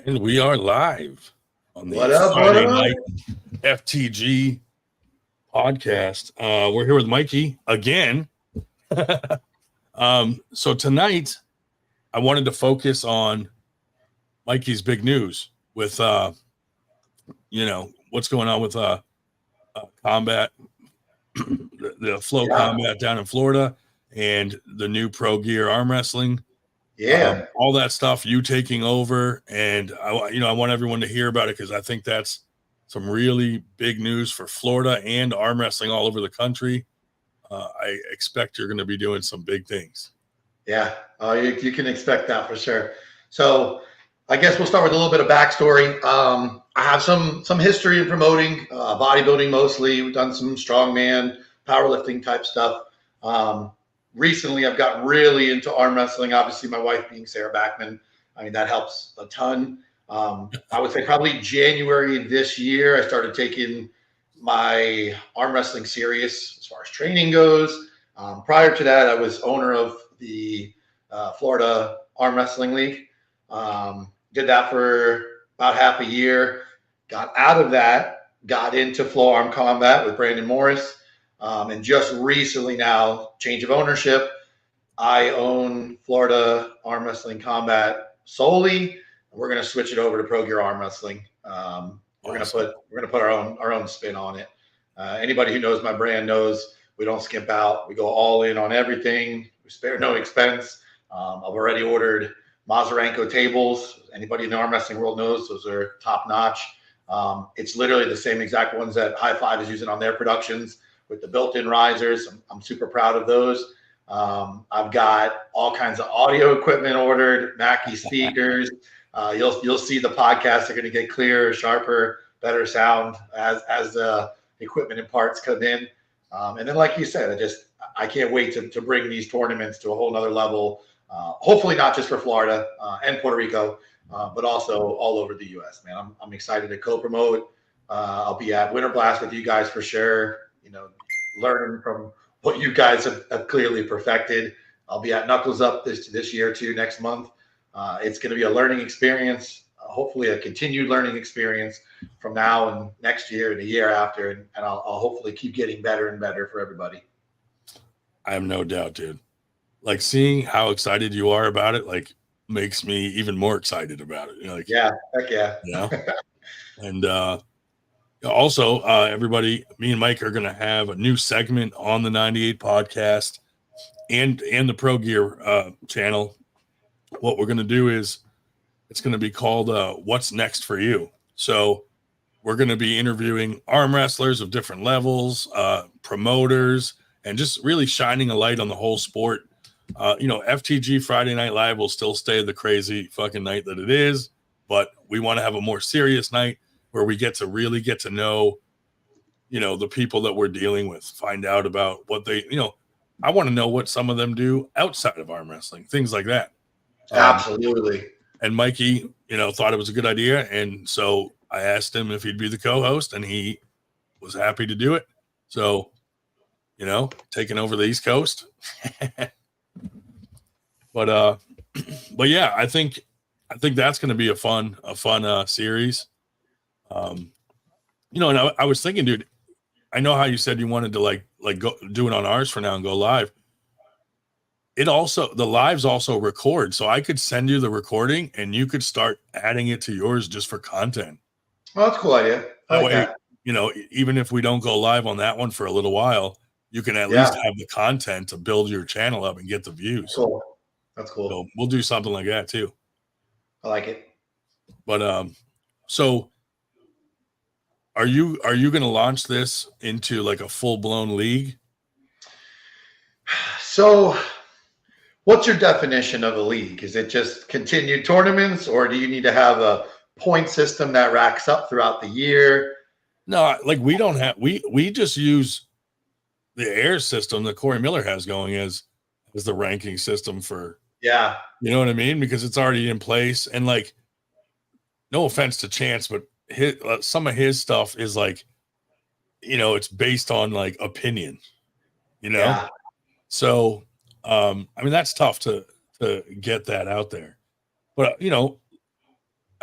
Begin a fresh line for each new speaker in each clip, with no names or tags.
And we are live on the
Friday
night FTG podcast. We're here with Mikey again. So tonight, I wanted to focus on Mikey's big news with, what's going on with combat, the Flow Combat down in Florida, and the new Pro Gear arm wrestling. All that stuff, you taking over, and I want everyone to hear about it because I think that's some really big news for Florida and arm wrestling all over the country. I expect you're going to be doing some big things.
Yeah, you can expect that for sure. So I guess we'll start with a little bit of backstory. I have some history in promoting bodybuilding mostly. We've done some strongman, powerlifting type stuff. Recently, I've gotten really into arm wrestling. Obviously, my wife being Sarah Backman, I mean, that helps a ton. I would say probably January this year, I started taking my arm wrestling serious as far as training goes. Prior to that, I was owner of the Florida Arm Wrestling League. Did that for about half a year. Got out of that, got into Flow Arm Combat with Brandon Morris. And just recently now, change of ownership. I own Florida Arm Wrestling Combat solely. We're going to switch it over to Pro Gear Arm Wrestling. We're going to put our own spin on it. Anybody who knows my brand knows we don't skimp out. We go all in on everything. We spare no expense. I've already ordered Mazurenko tables. Anybody in the arm wrestling world knows those are top notch. It's literally the same exact ones that High Five is using on their productions with the built-in risers. I'm super proud of those. I've got all kinds of audio equipment ordered, Mackie speakers. You'll see the podcasts are going to get clearer, sharper, better sound as the equipment and parts come in. And then, like you said, I can't wait to bring these tournaments to a whole nother level. Hopefully not just for Florida and Puerto Rico, but also all over the U.S. Man, I'm excited to co-promote. I'll be at Winter Blast with you guys for sure. Learning from what you guys have clearly perfected. I'll be at Knuckles Up this year too, next month. It's going to be a learning experience, hopefully a continued learning experience from now and next year and the year after. And I'll hopefully keep getting better and better for everybody.
I have no doubt, dude. Like seeing how excited you are about it, like makes me even more excited about it.
Yeah, heck yeah.
And also, everybody, me and Mike are going to have a new segment on the 98 podcast and the Pro Gear channel. What we're going to do is it's going to be called What's Next for You. So we're going to be interviewing arm wrestlers of different levels, promoters, and just really shining a light on the whole sport. FTG Friday Night Live will still stay the crazy fucking night that it is, but we want to have a more serious night where we really get to know, the people that we're dealing with, find out about what they, I want to know what some of them do outside of arm wrestling, things like that.
Absolutely.
And Mikey, thought it was a good idea. And so I asked him if he'd be the co-host and he was happy to do it. So, taking over the East Coast. But yeah, I think that's going to be a fun series. And I was thinking, dude, I know how you said you wanted to like go do it on ours for now and go live. The lives also record, so I could send you the recording and you could start adding it to yours just for content.
Well, that's a cool idea.
That way, even if we don't go live on that one for a little while, you can at least have the content to build your channel up and get the views.
Cool. That's cool.
So we'll do something like that too.
I like it.
But so are you going to launch this into like a full-blown league?
So what's your definition of a league? Is it just continued tournaments, or do you need to have a point system that racks up throughout the year?
No, like we don't have, we just use the air system that Corey Miller has going as the ranking system for, you know what I mean? Because it's already in place. And like, no offense to Chance, but some of his stuff is like, it's based on like opinion, So, I mean, that's tough to get that out there, but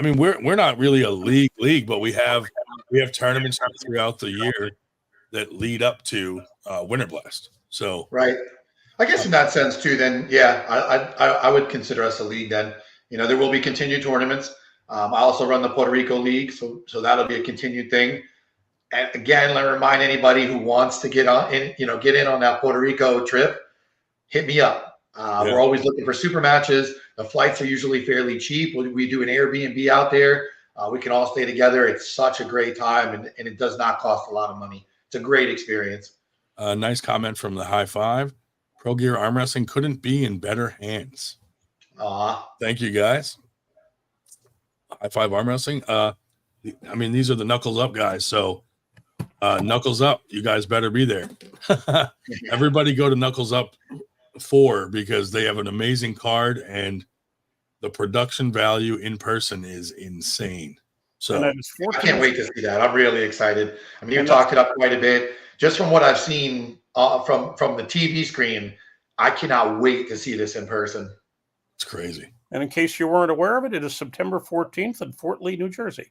I mean, we're not really a league, but we have tournaments throughout the year that lead up to Winter Blast. So
right. I guess in that sense too, then yeah, I would consider us a league. Then there will be continued tournaments. I also run the Puerto Rico League, so that'll be a continued thing. And again, let me remind anybody who wants to get in on that Puerto Rico trip, hit me up. We're always looking for super matches. The flights are usually fairly cheap. We do an Airbnb out there. We can all stay together. It's such a great time, and it does not cost a lot of money. It's a great experience.
Nice comment from the High Five. Pro Gear Arm Wrestling couldn't be in better hands. Thank you, guys. High Five Arm Wrestling. I mean, these are the Knuckles Up guys, so Knuckles Up, you guys better be there. Everybody go to Knuckles Up 4 because they have an amazing card and the production value in person is insane. So
I can't wait to see that. I'm really excited. I mean, you've talked it up quite a bit. Just from what I've seen from the TV screen, I cannot wait to see this in person.
It's crazy.
And in case you weren't aware of it, it is September 14th in Fort Lee, New Jersey.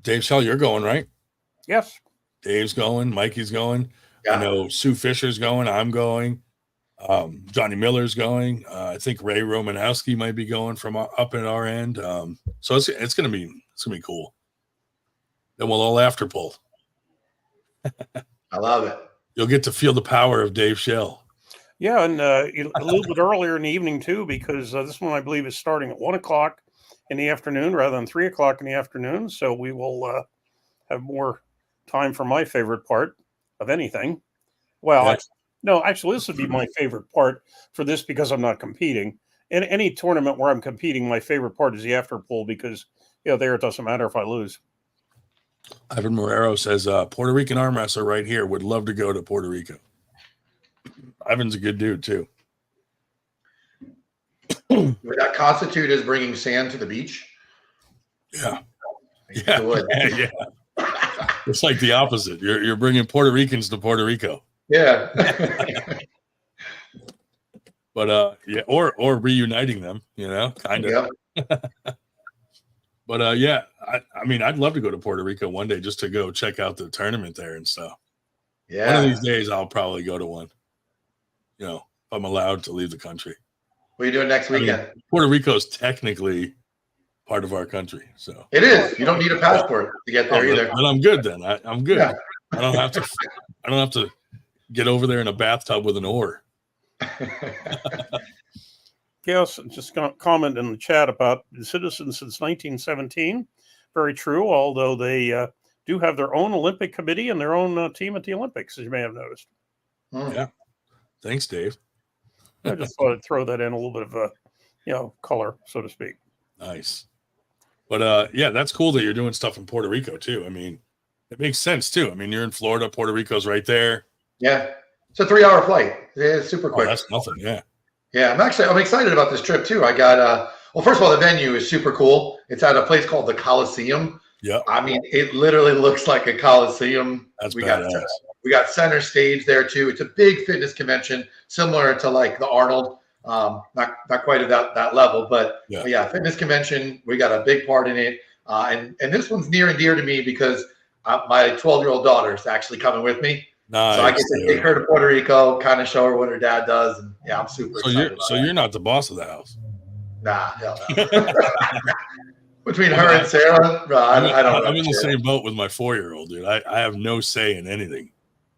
Dave Shell, you're going, right?
Yes.
Dave's going. Mikey's going.
Yeah.
I know Sue Fisher's going. I'm going. Johnny Miller's going. I think Ray Romanowski might be going from up at our end. So it's gonna be cool. Then we'll all after pull.
I love it.
You'll get to feel the power of Dave Shell.
Yeah, and a little bit earlier in the evening too, because this one I believe is starting at 1:00 in the afternoon rather than 3:00 in the afternoon. So we will have more time for my favorite part of anything. Well,
Yes.
Actually, this would be my favorite part for this because I'm not competing. In any tournament where I'm competing, my favorite part is the after pool because there it doesn't matter if I lose.
Ivan Morero says Puerto Rican arm wrestler right here would love to go to Puerto Rico. Ivan's a good dude too.
Would that constitute as bringing sand to the beach?
Yeah. Yeah. It's like the opposite. You're bringing Puerto Ricans to Puerto Rico.
Yeah.
But or reuniting them, kind of.
Yeah.
But I mean, I'd love to go to Puerto Rico one day just to go check out the tournament there and stuff.
Yeah.
One of these days, I'll probably go to one. If I'm allowed to leave the country.
What are you doing next weekend?
I mean, Puerto Rico is technically part of our country, so
it is. You don't need a passport to get there either.
But I'm good then. I'm good.
Yeah.
I don't have to get over there in a bathtub with an oar.
Yes, just going to comment in the chat about the citizens since 1917. Very true, although they do have their own Olympic committee and their own team at the Olympics, as you may have noticed.
Yeah. Thanks, Dave.
I just thought I'd throw that in a little bit of color, so to speak.
Nice. But that's cool that you're doing stuff in Puerto Rico too. I mean, it makes sense too. I mean, you're in Florida, Puerto Rico's right there.
Yeah. It's a 3-hour flight. It's super quick.
That's nothing. Yeah.
Yeah. I'm excited about this trip too. I got, first of all, the venue is super cool. It's at a place called the Coliseum.
Yeah.
I mean, it literally looks like a Coliseum.
That's
badass. We got center stage there too. It's a big fitness convention, similar to like the Arnold. Not quite at that level, but yeah, fitness convention. We got a big part in it, and this one's near and dear to me because my 12-year-old daughter is actually coming with me.
Nice.
So I get to take her to Puerto Rico, kind of show her what her dad does, and yeah, I'm super excited.
You're not the boss of the house.
Nah, hell no. Between her and Sarah, I don't know.
I'm in the same boat with my 4-year-old, dude. I have no say in anything.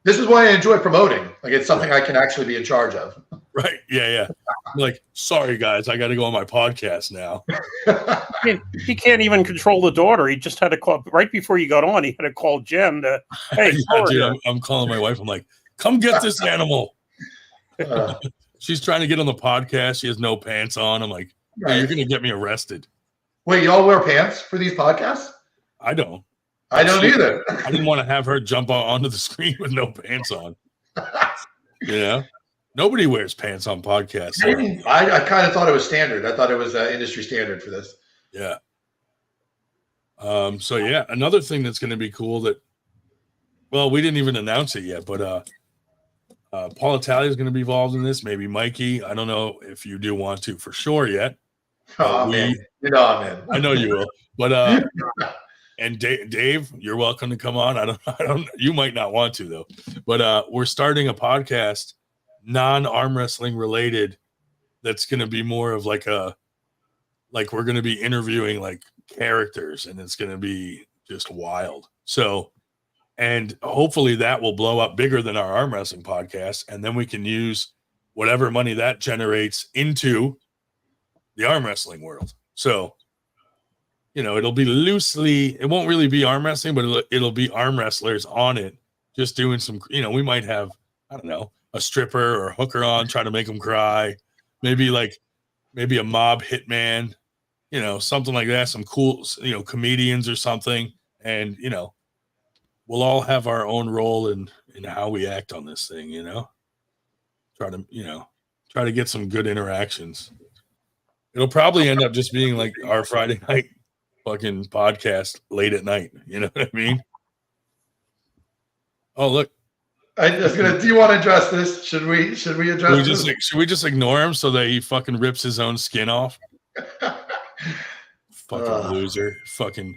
This is why I enjoy promoting. Like, it's something I can actually be in charge of.
Right. Yeah. I'm like, sorry, guys, I got to go on my podcast now.
He can't even control the daughter. He just had to call right before you got on. He had to call Jen to, hey,
dude, I'm calling my wife. I'm like, come get this animal. She's trying to get on the podcast. She has no pants on. I'm like, hey, you're going to get me arrested.
Wait, y'all wear pants for these podcasts?
I don't.
I don't either.
I didn't want to have her jump onto the screen with no pants on. Nobody wears pants on podcasts.
I kind of thought it was standard. I thought it was industry standard for this.
Yeah. So another thing that's going to be cool that, well, we didn't even announce it yet, but Paul Italia is going to be involved in this. Maybe Mikey. I don't know if you do want to for sure yet.
Oh man, you know I'm in.
I know you will, but and Dave, you're welcome to come on. I don't. You might not want to though, but we're starting a podcast, non-arm wrestling related. That's going to be more of like we're going to be interviewing like characters, and it's going to be just wild. So, and hopefully that will blow up bigger than our arm wrestling podcast, and then we can use whatever money that generates into the arm wrestling world. So, it'll be loosely, it won't really be arm wrestling, but it'll be arm wrestlers on it, just doing some, we might have, I don't know, a stripper or a hooker on, try to make them cry. Maybe a mob hitman, something like that. Some cool, comedians or something. And, we'll all have our own role in how we act on this thing, try to get some good interactions. It'll probably end up just being like our Friday night fucking podcast late at night. You know what I mean? Oh, look.
Do you want to address this? Should we address this?
Should we just ignore him so that he fucking rips his own skin off? Fucking loser. Fucking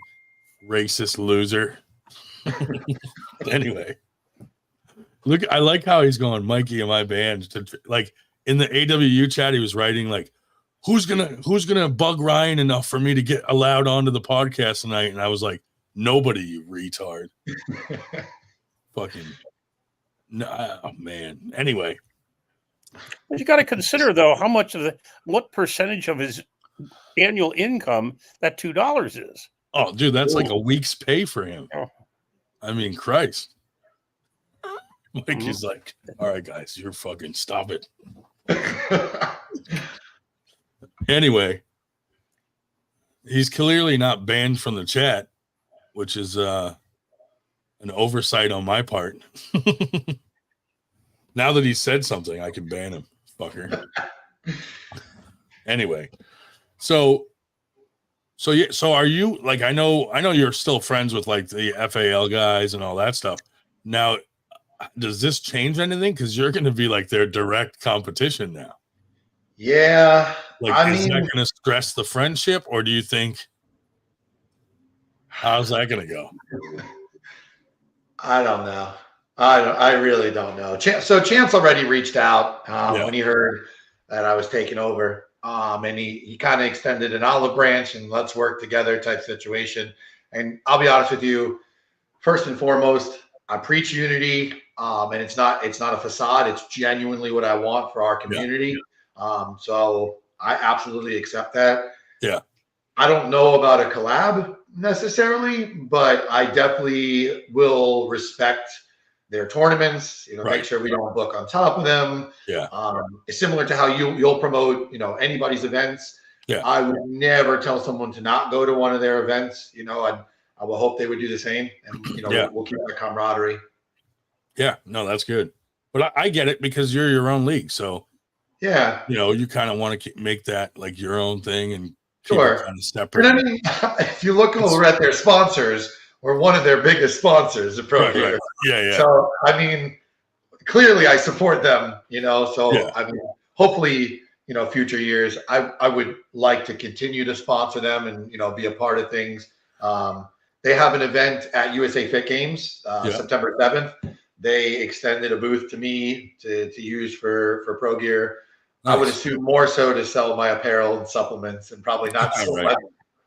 racist loser. Anyway. Look, I like how he's going, Mikey in my band. Like in the AWU chat, he was writing like, who's gonna bug Ryan enough for me to get allowed onto the podcast tonight? And I was like, nobody, you retard. Fucking no, oh man. Anyway,
but you got to consider though how much of what percentage of his annual income that $2 is.
Oh, dude, that's like a week's pay for him.
Oh.
I mean, Christ. Mikey's like, all right, guys, you're fucking stop it. Anyway, he's clearly not banned from the chat, which is an oversight on my part. Now that he said something, I can ban him, fucker. Anyway, so are you like, I know you're still friends with like the FAL guys and all that stuff. Now, does this change anything? Because you're going to be like their direct competition now.
Yeah.
Like, is that going to stress the friendship, or do you think, how's that going to go?
I don't know. I really don't know. So Chance already reached out when he heard that I was taking over. And he kind of extended an olive branch and let's work together type situation. And I'll be honest with you, first and foremost, I preach unity. And it's not a facade. It's genuinely what I want for our community. Yeah. So I absolutely accept that.
Yeah.
I don't know about a collab necessarily, but I definitely will respect their tournaments, make sure we don't book on top of them.
Yeah.
It's similar to how you'll promote, anybody's events.
Yeah.
I would never tell someone to not go to one of their events, and I will hope they would do the same. And, we'll keep that camaraderie.
Yeah, no, that's good. But I get it because you're your own league. So,
yeah,
you kind of want to make that like your own thing and keep
sure.
it kind of separate.
But I mean, if you look over at their sponsors, we're one of their biggest sponsors, the Pro Gear.
Right. Yeah.
So, I mean, clearly I support them, so yeah. I mean, hopefully, future years, I would like to continue to sponsor them and, be a part of things. They have an event at USA Fit Games, September 7th. They extended a booth to me to use for Pro Gear. Nice. I would assume more so to sell my apparel and supplements and probably not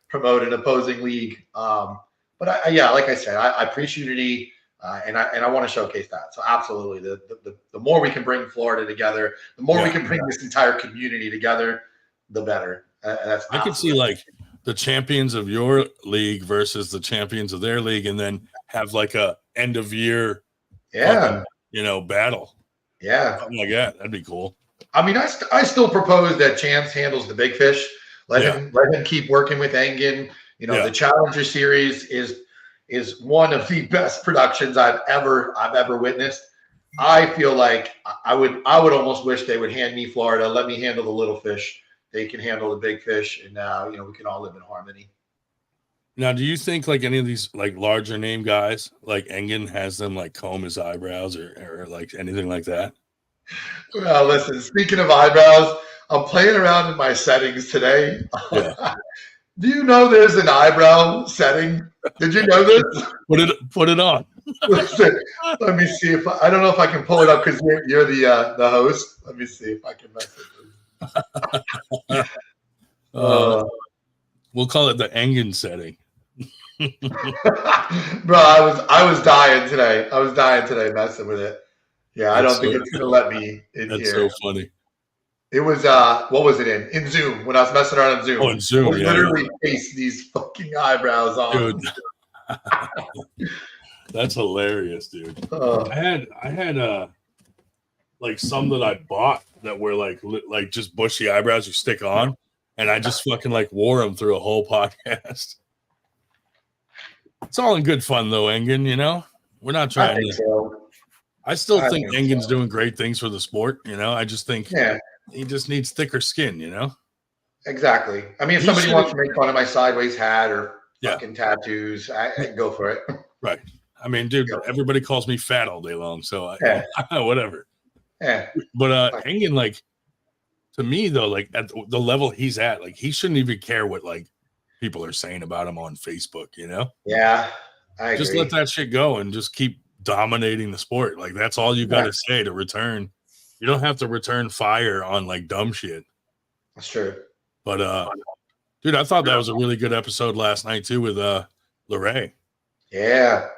promote an opposing league. But like I said, I preach unity and I want to showcase that. So absolutely, the more we can bring Florida together, the more we can bring this entire community together, the better.
I could see like the champions of your league versus the champions of their league, and then have like a end of year, battle.
Yeah,
something like that. That'd be cool.
I mean, I still propose that Chance handles the big fish. Let him keep working with Engin. The Challenger Series is one of the best productions I've ever witnessed. I feel like I would almost wish they would hand me Florida, let me handle the little fish. They can handle the big fish, and we can all live in harmony.
Now, do you think like any of these like larger name guys, like Engin, has them like comb his eyebrows or like anything like that?
Well, listen, speaking of eyebrows, I'm playing around in my settings today.
Yeah.
Do you know there's an eyebrow setting? Did you know this?
Put it on.
Listen, let me see if I don't know if I can pull it up because you're the host. Let me see if I can message you.
We'll call it the Engin setting.
Bro, I was dying today. I was dying today messing with it. Yeah, I don't think it's gonna let me in
that's
here.
so funny.
It was what was it in Zoom when I was messing around in Zoom?
Oh, in Zoom,
I literally paste these fucking eyebrows on.
Dude. That's hilarious, dude. I had like some that I bought that were like just bushy eyebrows you stick on, and I just fucking like wore them through a whole podcast. It's all in good fun though, Engin, you know? We're not trying to
so.
I still think Engin's doing great things for the sport, you know? I just think he just needs thicker skin, you know?
Exactly. I mean, if somebody wants to make fun of my sideways hat or fucking tattoos, I go for it.
Right. I mean, dude, everybody calls me fat all day long, so whatever.
Yeah.
But Engin, like, to me though, like at the level he's at, like he shouldn't even care what like people are saying about him on Facebook, you know?
Yeah, I
just
agree.
let that shit go and just keep dominating the sport. Like that's all you got to say to return. You don't have to return fire on like dumb shit.
That's true.
But dude, I thought that was a really good episode last night too with Larray.
Yeah.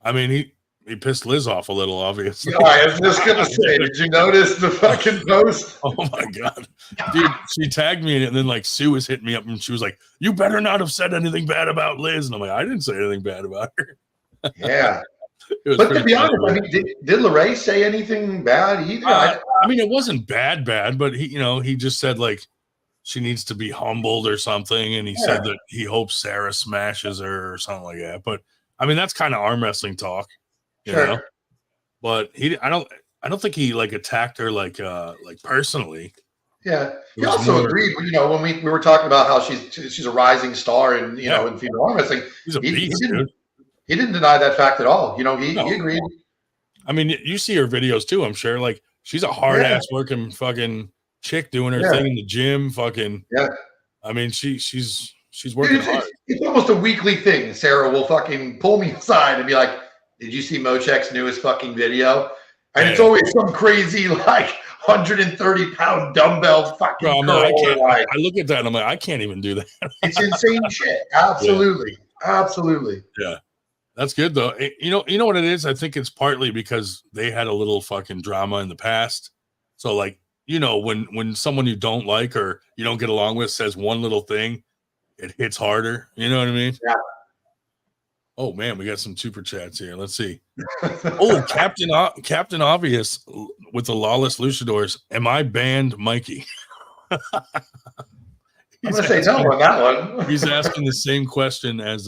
I mean, he pissed Liz off a little, obviously.
Yeah, I was just gonna say, did you notice the fucking post?
Oh my god, dude! She tagged me in it, and then like Sue was hitting me up, and she was like, "You better not have said anything bad about Liz." And I'm like, "I didn't say anything bad about her."
Yeah, but to be honest, I mean, did Larray say anything bad either?
I mean, it wasn't bad, but he just said like she needs to be humbled or something, and he said that he hopes Sarah smashes her or something like that. But I mean, that's kind of arm wrestling talk, you know. But I don't think he like attacked her like personally.
Yeah, he also agreed. You know, when we were talking about how she's a rising star and you know in female arm wrestling,
he's a beast, dude.
He didn't deny that fact at all. You know, he agreed.
I mean, you see her videos too. I'm sure. Like she's a hard ass working fucking chick doing her thing in the gym. Fucking I mean, she's working hard.
It's almost a weekly thing. Sarah will fucking pull me aside and be like, "Did you see Mochek's newest fucking video?" And it's always some crazy like 130-pound dumbbell fucking.
Bro, I look at that and I'm like, I can't even do that.
It's insane shit. Absolutely, absolutely.
Yeah, that's good though. You know what it is? I think it's partly because they had a little fucking drama in the past. So like, you know, when someone you don't like or you don't get along with says one little thing, it hits harder. You know what I mean?
Yeah.
Oh man, we got some super chats here. Let's see. Oh, Captain Obvious with the Lawless Luchadors. Am I banned, Mikey?
I'm gonna say no on that one.
He's asking the same question as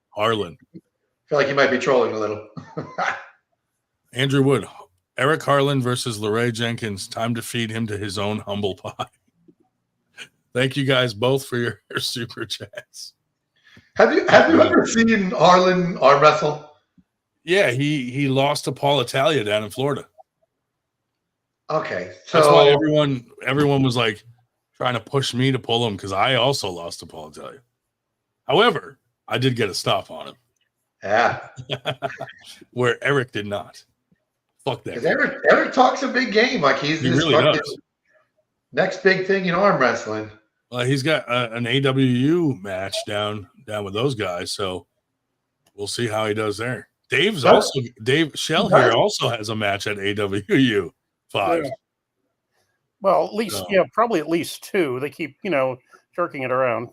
Harlan.
I feel like he might be trolling a little.
Andrew Wood, Eric Harlan versus Larray Jenkins. Time to feed him to his own humble pie. Thank you guys both for your super chats.
Have you ever seen Harlan arm wrestle?
Yeah, he lost to Paul Italia down in Florida.
Okay, so
that's why everyone was like trying to push me to pull him because I also lost to Paul Italia. However, I did get a stop on him.
Yeah,
where Eric did not. Fuck that.
Eric talks a big game. Like he really does. Next big thing in arm wrestling.
He's got an AWU match down with those guys, so we'll see how he does there. Dave Shell here also has a match at AWU 5.
Yeah. Well, at least probably at least 2. They keep jerking it around.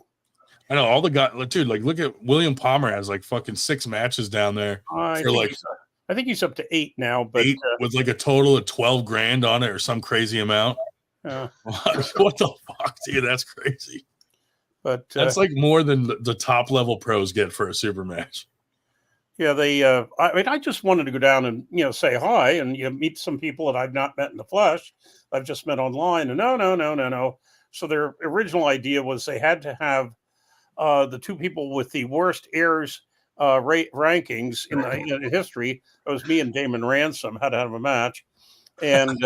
I know all the guys, dude. Like, look at William Palmer has like fucking 6 matches down there.
I think he's up to 8 now, but
8 with like a total of $12,000 on it or some crazy amount. What the fuck, dude? That's crazy.
But
that's like more than the top level pros get for a super match.
Yeah, I mean, I just wanted to go down and say hi and meet some people that I've not met in the flesh. I've just met online. And no. So their original idea was they had to have the 2 people with the worst airs rankings in history. It was me and Damon Ransom had to have a match. and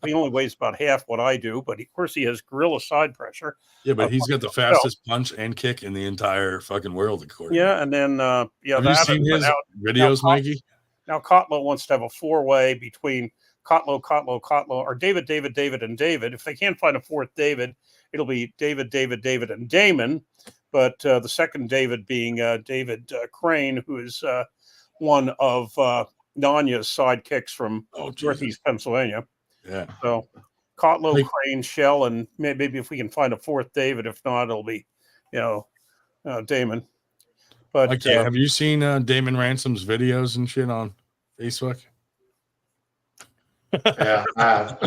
he only weighs about half what I do. But of course, he has gorilla side pressure.
Yeah, but he's got the fastest punch and kick in the entire fucking world, according.
Yeah, and then
have you seen his videos, Mikey?
Now Kotlo wants to have a 4-way between Kotlo, or David, and David. If they can't find a fourth David, it'll be David, and Damon. But the second David being David Crane, who is one of Nanya's sidekicks from Northeast Pennsylvania.
Yeah.
So Kotlo, Crane, Shell, and maybe if we can find a fourth David. If not, it'll be, Damon. But
have you seen Damon Ransom's videos and shit on Facebook?
Yeah, I have.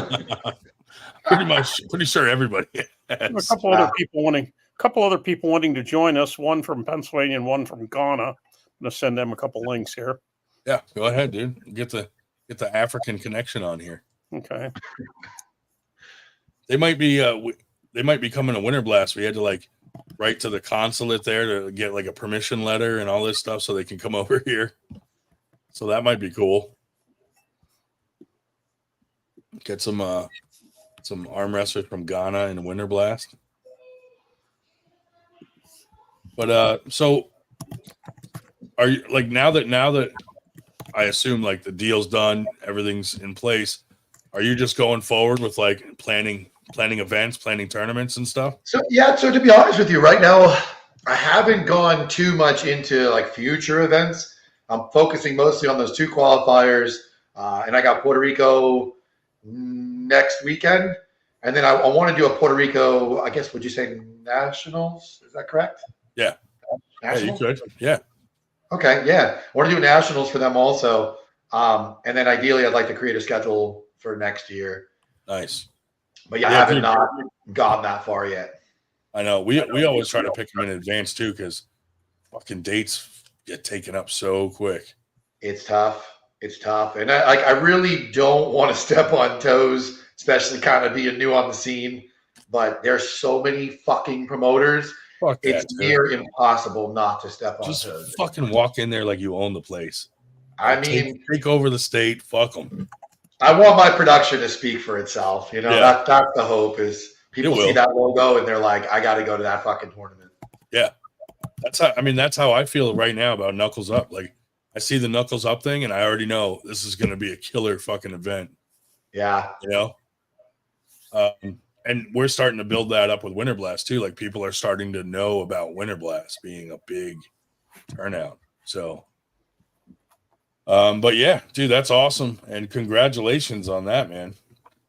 pretty sure everybody has.
A couple other people wanting to join us. One from Pennsylvania and one from Ghana. I'm gonna send them a couple links here.
Yeah, go ahead, dude. Get the African connection on here.
Okay.
They might be coming to Winter Blast. We had to write to the consulate there to get a permission letter and all this stuff so they can come over here. So that might be cool. Get some arm wrestlers from Ghana in Winter Blast. But so are you now that I assume the deal's done, everything's in place, are you just going forward with planning events, planning tournaments and stuff?
So to be honest with you, right now I haven't gone too much into future events. I'm focusing mostly on those 2 qualifiers, and I got Puerto Rico next weekend, and then I want to do a Puerto Rico, I guess, would you say nationals? Is that correct?
Yeah.
Nationals?
Yeah, you could. Yeah.
Okay, yeah. I want to do nationals for them also, and then ideally I'd like to create a schedule for next year.
Nice.
But I haven't not gotten that far yet.
I know. We always try to pick them in advance too, because fucking dates get taken up so quick.
It's tough. And I really don't want to step on toes, especially kind of being new on the scene. But there's so many fucking promoters. It's near impossible not to step on toes.
Just fucking walk in there like you own the place.
I mean,
take over the state. Fuck them.
I want my production to speak for itself. That's the hope is people see that logo and they're like, I got to go to that fucking tournament.
Yeah. That's how I feel right now about Knuckles Up. I see the Knuckles Up thing and I already know this is going to be a killer fucking event.
Yeah.
And we're starting to build that up with Winter Blast too. People are starting to know about Winter Blast being a big turnout. So, but yeah, dude, that's awesome. And congratulations on that, man.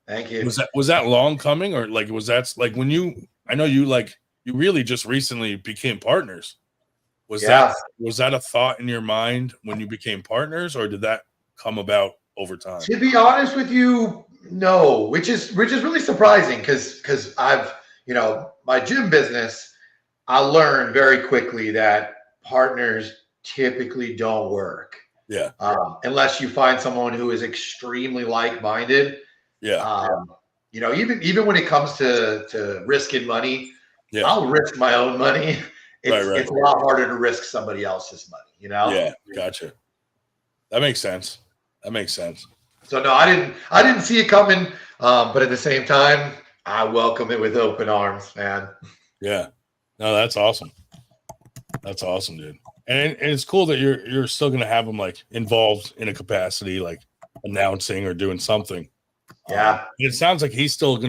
Thank you.
Was that long coming, or was that when I know you really just recently became partners? Was that a thought in your mind when you became partners, or did that come about over time?
To be honest with you, no, which is really surprising because I've, my gym business, I learned very quickly that partners typically don't work.
Yeah.
Unless you find someone who is extremely like-minded.
Yeah.
Even when it comes to risking money, I'll risk my own money. It's a lot harder to risk somebody else's money,
Yeah, gotcha. That makes sense.
So no, I didn't see it coming. But at the same time, I welcome it with open arms, man.
Yeah. No, that's awesome. That's awesome, dude. And it's cool that you're still gonna have him involved in a capacity, announcing or doing something.
Yeah.
It sounds like he still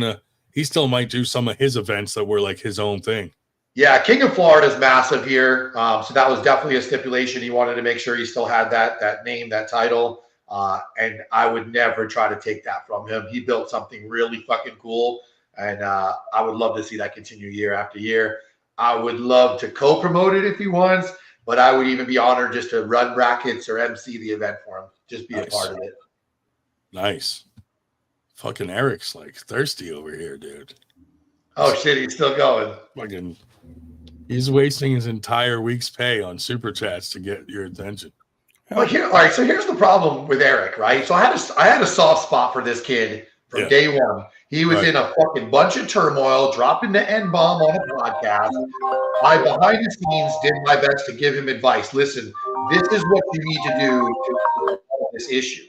might do some of his events that were his own thing.
Yeah, King of Florida is massive here. So that was definitely a stipulation. He wanted to make sure he still had that name, that title. And I would never try to take that from him. He built something really fucking cool. And I would love to see that continue year after year. I would love to co-promote it if he wants, but I would even be honored just to run brackets or MC the event for him. Just be a part of it.
Nice. Fucking Eric's thirsty over here, dude.
Oh shit, he's still going.
Fucking, he's wasting his entire week's pay on super chats to get your attention.
All right. So here's the problem with Eric, right? So I had a soft spot for this kid from day one. He was in a fucking bunch of turmoil, dropping the N-bomb on a podcast. I, behind the scenes, did my best to give him advice. Listen, this is what you need to do to solve this issue.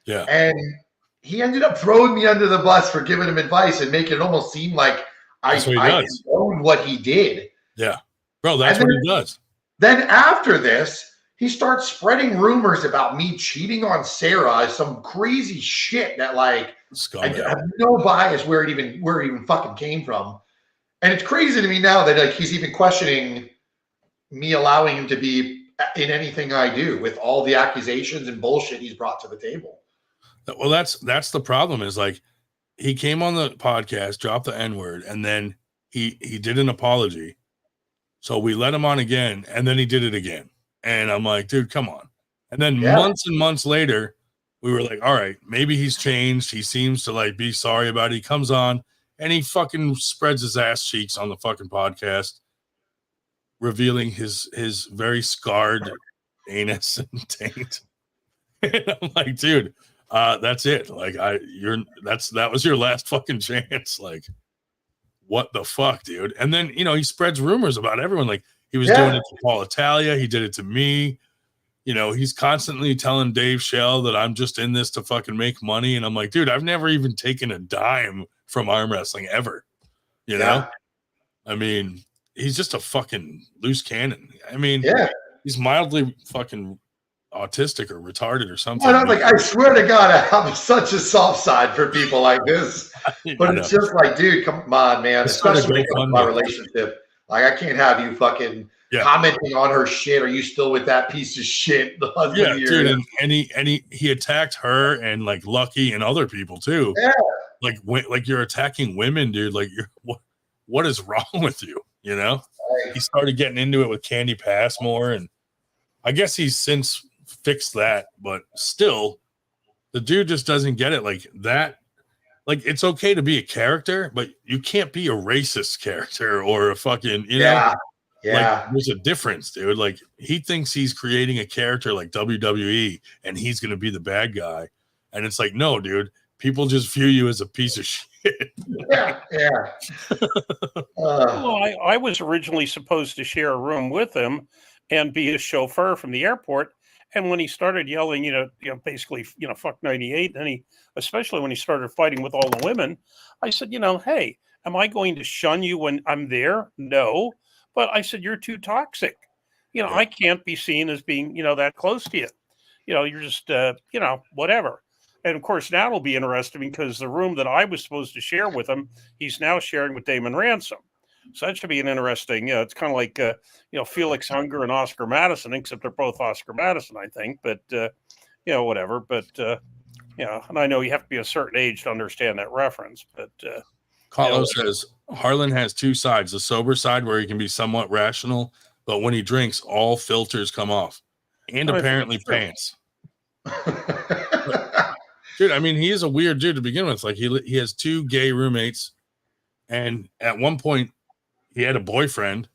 Yeah.
And he ended up throwing me under the bus for giving him advice and making it almost seem like I condoned what he did.
Yeah. Bro, that's what he does.
Then after this, he starts spreading rumors about me cheating on Sarah, some crazy shit that like I have no bias where it even fucking came from. And it's crazy to me now that like he's even questioning me allowing him to be in anything I do with all the accusations and bullshit he's brought to the table.
Well, that's the problem is like he came on the podcast, dropped the N-word, and then he did an apology. So we let him on again, and then he did it again. And I'm like, dude, come on. And then months and months later, we were like, all right, maybe he's changed. He seems to like be sorry about it. He comes on and he fucking spreads his ass cheeks on the fucking podcast, revealing his very scarred anus and taint. And I'm like, dude, that's it. Like that was your last fucking chance. Like, what the fuck, dude? And then, he spreads rumors about everyone. Like he was doing it to Paul Italia. He did it to me. He's constantly telling Dave Shell that I'm just in this to fucking make money. And I'm like, dude, I've never even taken a dime from arm wrestling ever. You know? I mean, he's just a fucking loose cannon. I mean, he's mildly fucking autistic or retarded or something.
I swear to God, I have such a soft side for people like this. But it's just like, dude, come on, man. Especially when it comes to my relationship. Like, I can't have you fucking commenting on her shit. Are you still with that piece of shit?
Yeah, dude. And he attacked her and like Lucky and other people too. Yeah. Like you're attacking women, dude. Like what is wrong with you? He started getting into it with Candy Passmore, and I guess he's since fixed that, but still the dude just doesn't get it. Like that, like it's okay to be a character, but you can't be a racist character or a fucking, like there's a difference, dude. Like he thinks he's creating a character like WWE and he's going to be the bad guy. And it's like, no, dude, people just view you as a piece of shit.
Well, I was originally supposed to share a room with him and be a chauffeur from the airport. And when he started yelling, basically, fuck 98, and especially when he started fighting with all the women, I said, hey, am I going to shun you when I'm there? No. But I said, you're too toxic. I can't be seen as being, that close to you. You're just, whatever. And of course, now it'll be interesting because the room that I was supposed to share with him, he's now sharing with Damon Ransom. So that should be an interesting, it's kind of like, Felix Unger and Oscar Madison, except they're both Oscar Madison, I think, but, whatever. But, and I know you have to be a certain age to understand that reference, but.
Carlos says, Harlan has two sides, the sober side where he can be somewhat rational, but when he drinks, all filters come off, and apparently pants. Dude, I mean, he is a weird dude to begin with. Like he has two gay roommates, and at one point he had a boyfriend.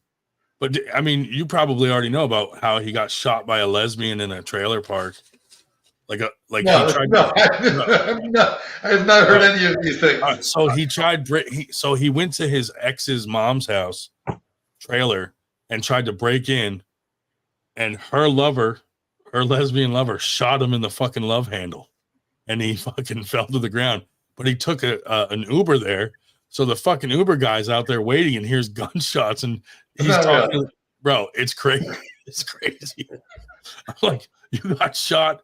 But I mean, you probably already know about how he got shot by a lesbian in a trailer park. I have
not heard any of these things.
So he tried. So he went to his ex's mom's house trailer and tried to break in, and her lesbian lover, shot him in the fucking love handle, and he fucking fell to the ground. But he took an Uber there. So the fucking Uber guy's out there waiting and hears gunshots and he's talking, bro, it's crazy. It's crazy. I'm like, you got shot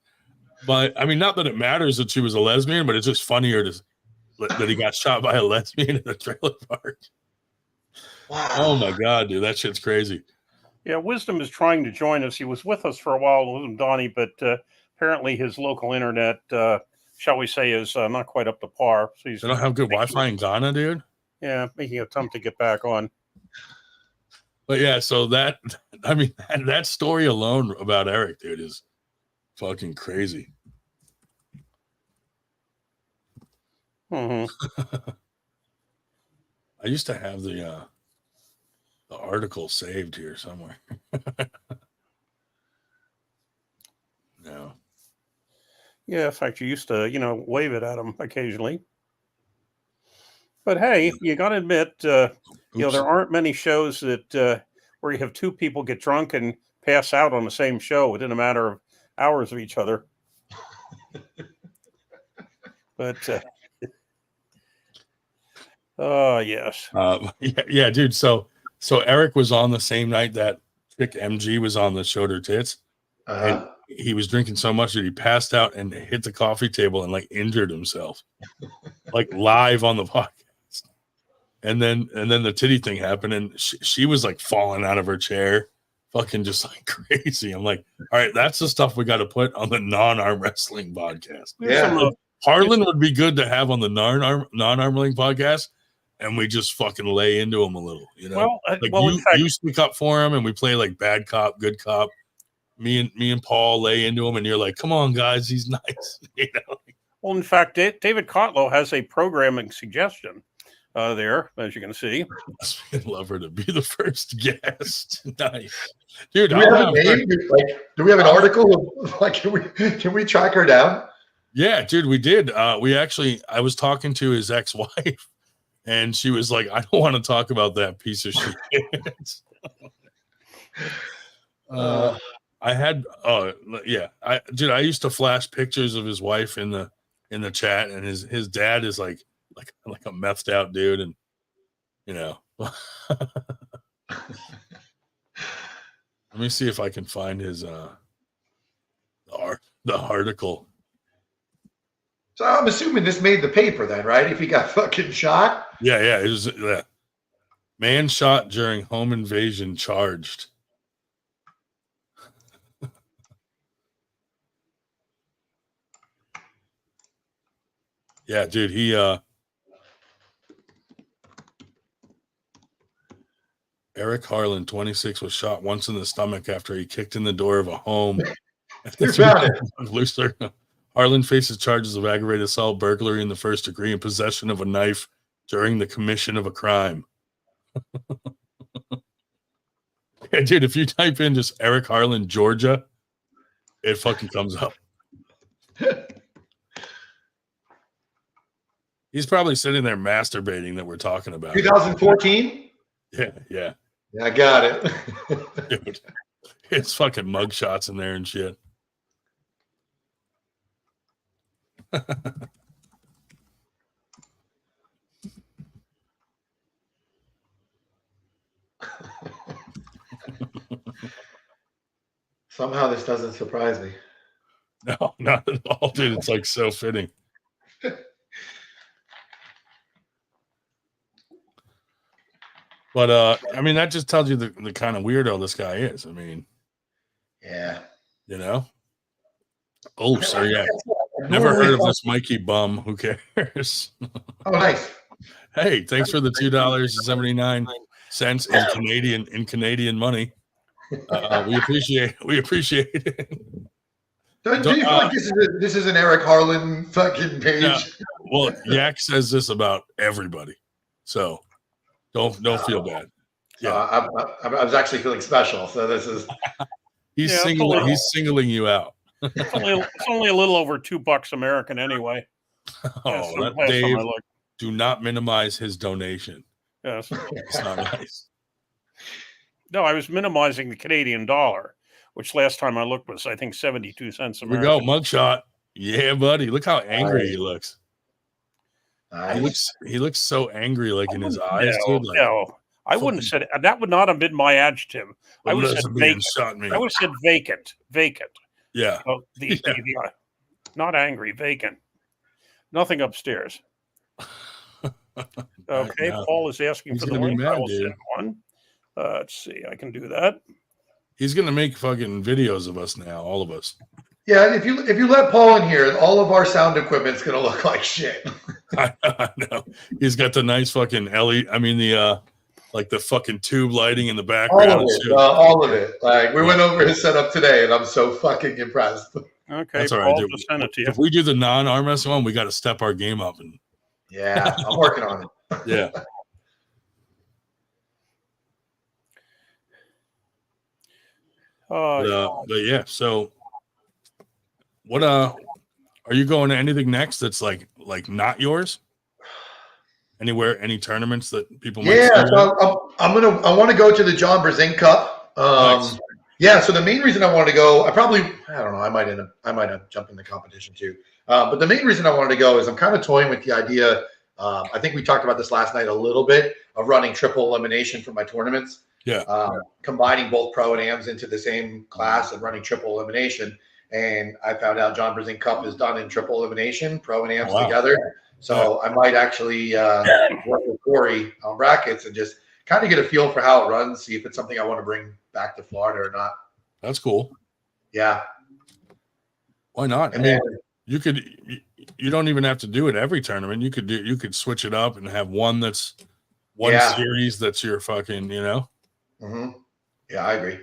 by, I mean, not that it matters that she was a lesbian, but it's just funnier that he got shot by a lesbian in a trailer park. Wow. Oh my God, dude, that shit's crazy.
Yeah, Wisdom is trying to join us. He was with us for a while, Wisdom Donnie, but apparently his local internet, shall we say, is not quite up to par. So
they don't have good Wi-Fi in Ghana, dude.
Yeah, making an attempt to get back on.
But yeah, so that story alone about Eric, dude, is fucking crazy.
Mm-hmm.
I used to have the article saved here somewhere. No.
Yeah, in fact, you used to, wave it at him occasionally. But hey, you got to admit, there aren't many shows that where you have two people get drunk and pass out on the same show within a matter of hours of each other. But oh yes,
yeah, dude. So Eric was on the same night that chick MG was on the Showed Her Tits, and he was drinking so much that he passed out and hit the coffee table and like injured himself, like live on the podcast. And then the titty thing happened, and she was like falling out of her chair, fucking just like crazy. I'm like, all right, that's the stuff we got to put on the non-arm wrestling podcast.
Yeah.
Harlan would be good to have on the non-arm wrestling podcast, and we just fucking lay into him a little, you know. You speak up for him, and we play like bad cop, good cop. Me and Paul lay into him, and you're like, come on, guys, he's nice, you know.
Well, in fact, David Kotlow has a programming suggestion. There, as you can see.
I'd love her to be the first guest. Nice, dude.
Do we have a name? Do we have an article? Like, can we track her down?
Yeah, dude, we did. I was talking to his ex-wife, and she was like, "I don't want to talk about that piece of shit." I used to flash pictures of his wife in the chat, and his dad is like a methed out dude, and you know. Let me see if I can find his the article.
So I'm assuming this made the paper then, right? If he got fucking shot.
Yeah, it was man shot during home invasion charged. Yeah, dude, he Eric Harlan, 26, was shot once in the stomach after he kicked in the door of a home. Harlan faces charges of aggravated assault, burglary in the first degree, and possession of a knife during the commission of a crime. Yeah, dude, if you type in just Eric Harlan, Georgia, it fucking comes up. He's probably sitting there masturbating that we're talking about.
2014?
Yeah.
I got it.
Dude, it's fucking mugshots in there and shit.
Somehow this doesn't surprise me.
No, not at all, dude. It's like so fitting. But I mean, that just tells you the kind of weirdo this guy is. I mean,
yeah,
you know. Oh, so yeah, never heard of this Mikey bum. Who cares?
Oh, nice.
Hey, thanks for the $2.79 in Canadian money. We appreciate it.
Do you feel like this is an Eric Harlan fucking page?
Yeah. Well, Yak says this about everybody, so don't feel bad. Yeah,
I was actually feeling special. So this is
he's singling you out.
It's only a little over $2 American anyway.
Oh, Dave, do not minimize his donation.
Yes,
it's not nice.
No, I was minimizing the Canadian dollar, which last time I looked was, I think, 72 cents American.
We go, mugshot. Yeah, buddy. Look how angry he looks.
Nice.
He looks so angry, like in his eyes, dude. Like,
no, I wouldn't have said that. Would not have been my adjective. I would have said vacant. I would have said vacant. Vacant.
Yeah.
Not angry. Vacant. Nothing upstairs. Okay. No. Paul is asking for the link. I will send one. Let's see. I can do that.
He's gonna make fucking videos of us now, all of us.
Yeah, if you let Paul in here, all of our sound equipment's gonna look like shit.
I know. He's got the nice fucking LED. I mean the like the fucking tube lighting in the background.
All of it. Like we went over his setup today, and I'm so fucking impressed.
Okay, that's all right. Send it to you.
If we do the non-arm wrestling one, we got to step our game up. And
yeah, I'm working on it.
Yeah. But yeah, so what are you going to anything next that's like not yours? Anywhere, any tournaments that people might
so I want to go to the John Brzezinski Cup. Nice. Yeah, so the main reason I want to go, I might jump in the competition too. But the main reason I wanted to go is I'm kind of toying with the idea. I think we talked about this last night a little bit of running triple elimination for my tournaments.
Yeah.
Combining both pro and AMs into the same class and running triple elimination. And I found out John Brzezinski Cup is done in triple elimination, pro and AMs together. So I might actually work with Corey on brackets and just kind of get a feel for how it runs, see if it's something I want to bring back to Florida or not.
That's cool.
Yeah.
Why not?
And then
you don't even have to do it every tournament. You could switch it up and have one that's one series that's your fucking,
Mm-hmm. Yeah, I agree.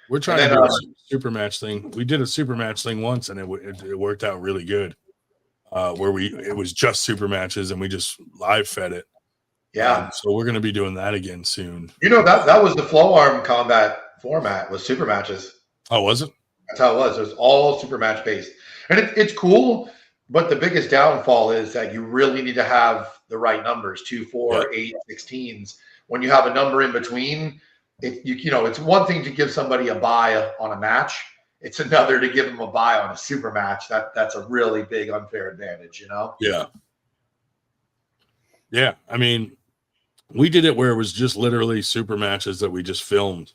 We're trying to do a super match thing. We did a super match thing once, and it worked out really good. Where it was just super matches, and we just live fed it.
Yeah.
So we're going to be doing that again soon.
That was the flow arm combat format, was super matches.
Oh, was it?
That's how it was. It was all super match based, and it's cool. But the biggest downfall is that you really need to have the right numbers: 2, 4, 8, 16s. When you have a number in between, it's one thing to give somebody a bye on a match. It's another to give them a bye on a super match. That's a really big unfair advantage,
Yeah. Yeah. I mean, we did it where it was just literally super matches that we just filmed.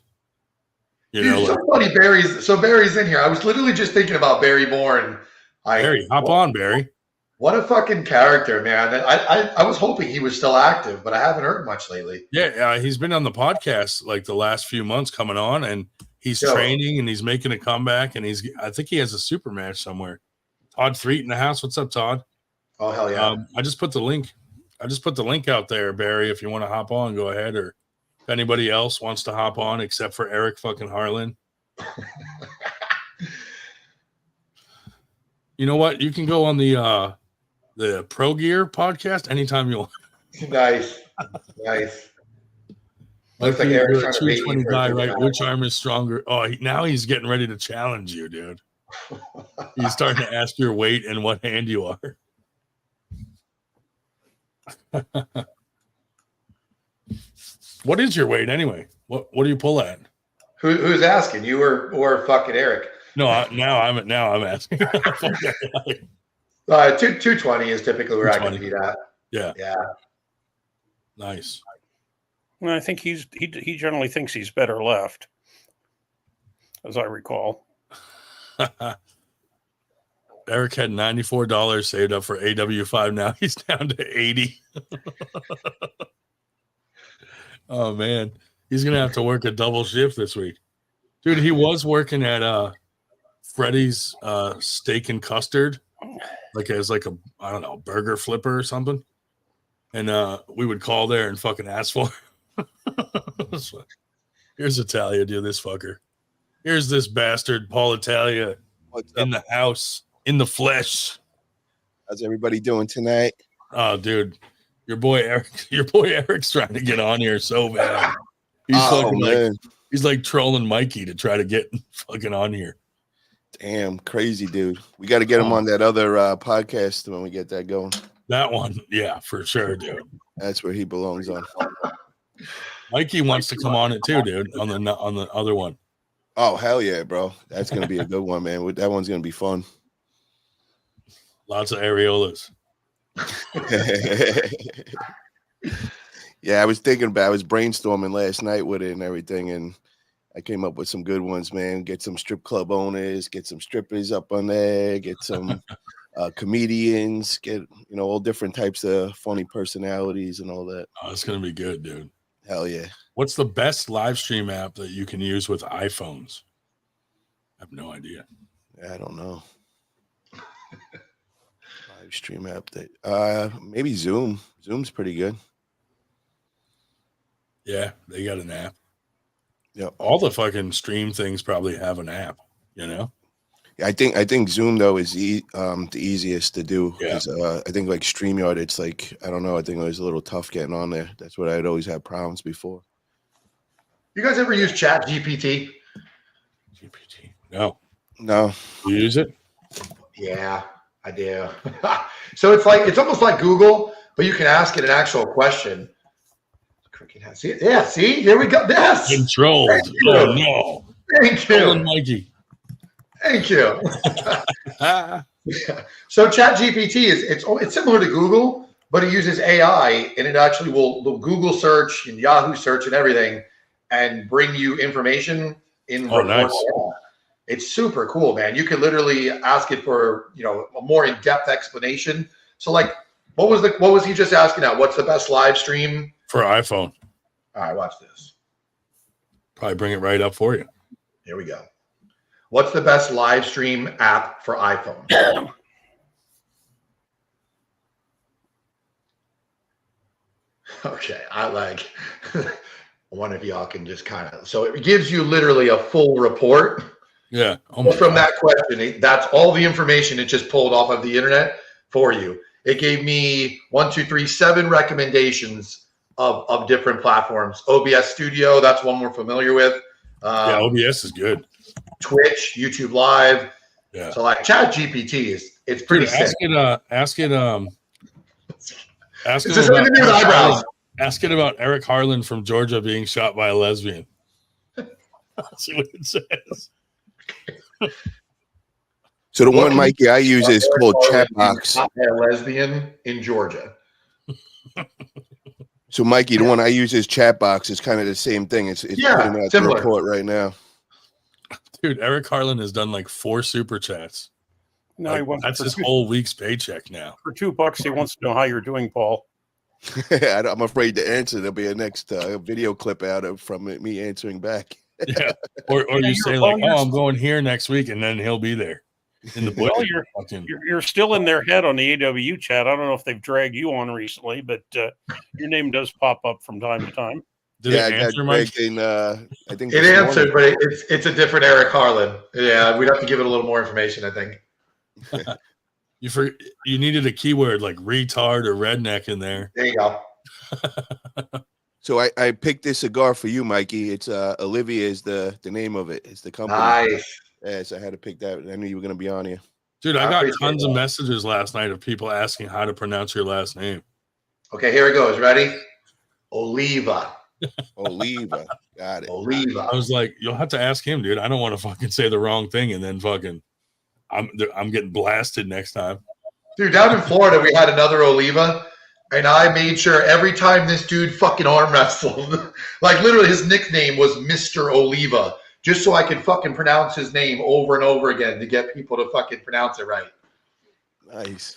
So funny, Barry's in here. I was literally just thinking about Barry Bourne.
Barry, hop on, Barry.
What a fucking character, man. I was hoping he was still active, but I haven't heard much lately.
Yeah, he's been on the podcast like the last few months coming on, and he's training and he's making a comeback, and I think he has a super match somewhere. Todd Threet in the house. What's up, Todd?
Oh, hell yeah.
I just put the link out there, Barry, if you want to hop on, go ahead, or if anybody else wants to hop on except for Eric fucking Harlan. You know what? You can go on the Pro Gear podcast anytime you want.
Nice.
Looks like Eric's trying to 220 guy, right? Which arm is stronger? Oh, now he's getting ready to challenge you, dude. He's starting to ask your weight and what hand you are. What is your weight anyway? What do you pull at?
Who's asking, you or fucking Eric?
No, now I'm asking.
220 is typically where I can be at.
Yeah.
Nice. Well, I think he generally thinks he's better left, as I recall.
Eric had $94 saved up for AW5. Now he's down to 80. Oh man, he's gonna have to work a double shift this week, dude. He was working at Freddy's Steak and Custard, as a I don't know, burger flipper or something, and we would call there and fucking ask for. Here's Italia, do this fucker. Here's this bastard, Paul Italia, in the house, in the flesh.
How's everybody doing tonight?
Oh, dude, your boy Eric's trying to get on here so bad. He's like trolling Mikey to try to get fucking on here.
Damn, crazy dude. We got to get him on that other podcast when we get that going.
That one, yeah, for sure, dude.
That's where he belongs on.
Mikey wants to come on it too, dude. On the other one.
Oh hell yeah, bro! That's gonna be a good one, man. That one's gonna be fun.
Lots of areolas.
Yeah, I was brainstorming last night with it and everything, and I came up with some good ones, man. Get some strip club owners, get some strippers up on there, get some comedians, get all different types of funny personalities and all that.
Oh, it's gonna be good, dude.
Hell yeah.
What's the best live stream app that you can use with iPhones? I have no idea.
I don't know. Live stream app that maybe Zoom. Zoom's pretty good.
Yeah, they got an app.
Yeah.
All the fucking stream things probably have an app,
I think Zoom though is the easiest to do.
Yeah.
I think like StreamYard, it's like, I don't know, I think it was a little tough getting on there. That's what I'd always had problems before.
You guys ever use Chat GPT?
No. You use it?
Yeah, I do. So it's almost like Google, but you can ask it an actual question. See, here we go. Yes.
Controlled. Oh no.
Thank you.
Mikey.
Thank you. So ChatGPT it's similar to Google, but it uses AI, and it actually will Google search and Yahoo search and everything, and bring you information in report
nice.
form. It's super cool, man. You can literally ask it for a more in-depth explanation. So, like, what was he just asking now? What's the best live stream
for iPhone?
All right, watch this.
Probably bring it right up for you.
Here we go. What's the best live stream app for iPhone? Okay, I like. One of y'all can just kind of. So it gives you literally a full report.
Yeah.
From that question, that's all the information it just pulled off of the internet for you. It gave me 7 recommendations of different platforms. OBS Studio, that's one we're familiar with.
Yeah, OBS is good.
Twitch, YouTube Live.
Yeah.
So like ChatGPT it's pretty sick.
Ask it about Eric Harlan from Georgia being shot by a lesbian. See what it says.
So the one, Mikey, I use is called Chatbox.
A lesbian in Georgia.
So Mikey, the one I use is Chatbox. It's kind of the same thing. It's putting out the report right now.
Dude, Eric Harlan has done like 4 super chats.
No,
that's his whole week's paycheck now.
For $2, he wants to know how you're doing, Paul.
I'm afraid to answer. There'll be a next video clip out from me answering back.
Yeah, or you say like, "Oh, I'm going here next week," and then he'll be there in the bush.
You're still in their head on the AW chat. I don't know if they've dragged you on recently, but your name does pop up from time to time.
Did it answer, Mike?
I think
it answered, but it's a different Eric Harlan. Yeah, we'd have to give it a little more information, I think.
You needed a keyword like retard or redneck in there.
There you go.
So I picked this cigar for you, Mikey. It's Olivia is the name of it. It's the company.
Nice.
Yes, I had to pick that. I knew you were going to be on here.
Dude, I got tons of messages last night of people asking how to pronounce your last name.
Okay, here it goes. Ready? Oliva.
Oliva. Got it.
Oliva.
I was like, you'll have to ask him, dude. I don't want to fucking say the wrong thing and then fucking I'm getting blasted next time.
Dude, down in Florida, we had another Oliva. And I made sure every time this dude fucking arm wrestled, like literally his nickname was Mr. Oliva, just so I could fucking pronounce his name over and over again to get people to fucking pronounce it right.
Nice.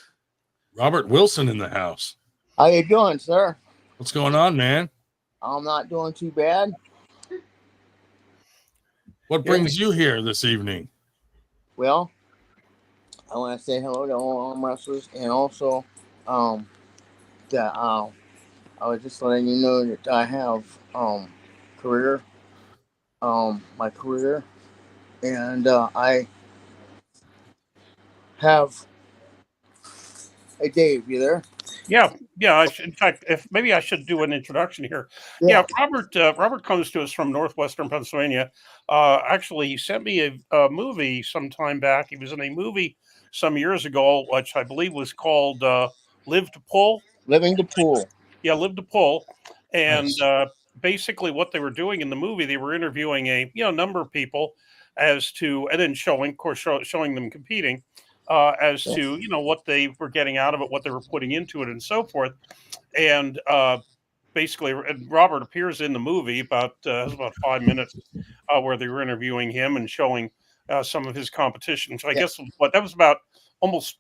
Robert Wilson in the house.
How you doing, sir?
What's going on, man?
I'm not doing too bad.
What brings you here this evening?
Well, I want to say hello to all arm wrestlers, and also that I was just letting you know that I have my career, and I have. Hey, Dave, you there?
Yeah. In fact, maybe I should do an introduction here. Yeah, Robert comes to us from northwestern Pennsylvania. Actually, he sent me a movie some time back. He was in a movie some years ago, which I believe was called Live to Pull.
Living to Pool.
Yeah, Live to Pull. And
Nice.
Basically what they were doing in the movie, they were interviewing a number of people as to, and then showing them competing as to, what they were getting out of it, what they were putting into it and so forth. And basically, Robert appears in the movie about 5 minutes where they were interviewing him and showing some of his competition. So I guess that was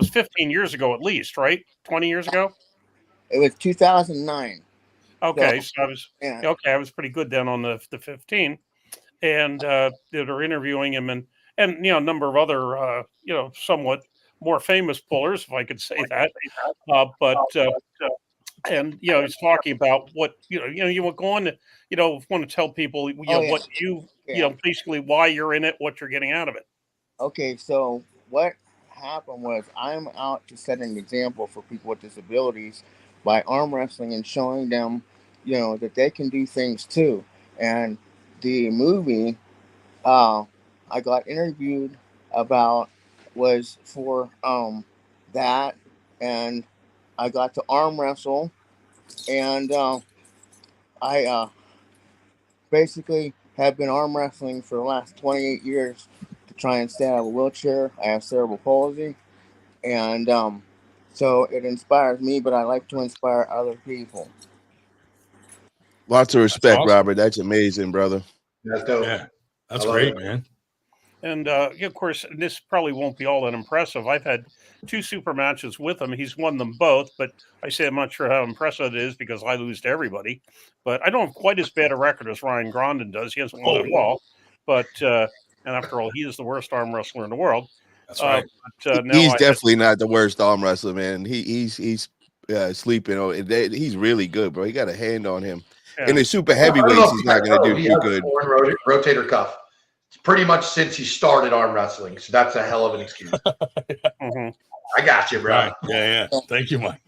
15 years ago at least, right? 20 years ago?
It was 2009.
Okay, so I was pretty good then on the 15, and that are interviewing him and a number of other somewhat more famous pullers, if I could say that. And he's talking about what you were going to want to tell people what basically why you're in it, what you're getting out of it.
Okay, so what happened was I'm out to set an example for people with disabilities by arm wrestling and showing them, that they can do things too. And the movie I got interviewed about was for that, and I got to arm wrestle, and I basically have been arm wrestling for the last 28 years to try and stay out of a wheelchair. I have cerebral palsy, And so it inspires me, but I like to inspire other people.
Lots of respect,
awesome.
Robert. That's amazing, brother.
That's dope.
Yeah, that's
I love
great,
it.
man.
And yeah, of course, this probably won't be all that impressive. I've had 2 super matches with him. He's won them both, but I say I'm not sure how impressive it is because I lose to everybody. But I don't have quite as bad a record as Ryan Grondin does. He hasn't won at all. But and after all, he is the worst arm wrestler in the world.
That's right.
But now
He's
I
definitely not the worst arm wrestler, man. He's sleeping. He's really good, bro. He got a hand on him. In the super
I don't know
heavyweights,
if
he's
you
not
guys
going to
know,
do
he
too
has
good.
a torn rotator cuff. It's pretty much since he started arm wrestling. So that's a hell of an excuse.
Mhm.
I got you, bro.
Right. Yeah. Thank you, Mike.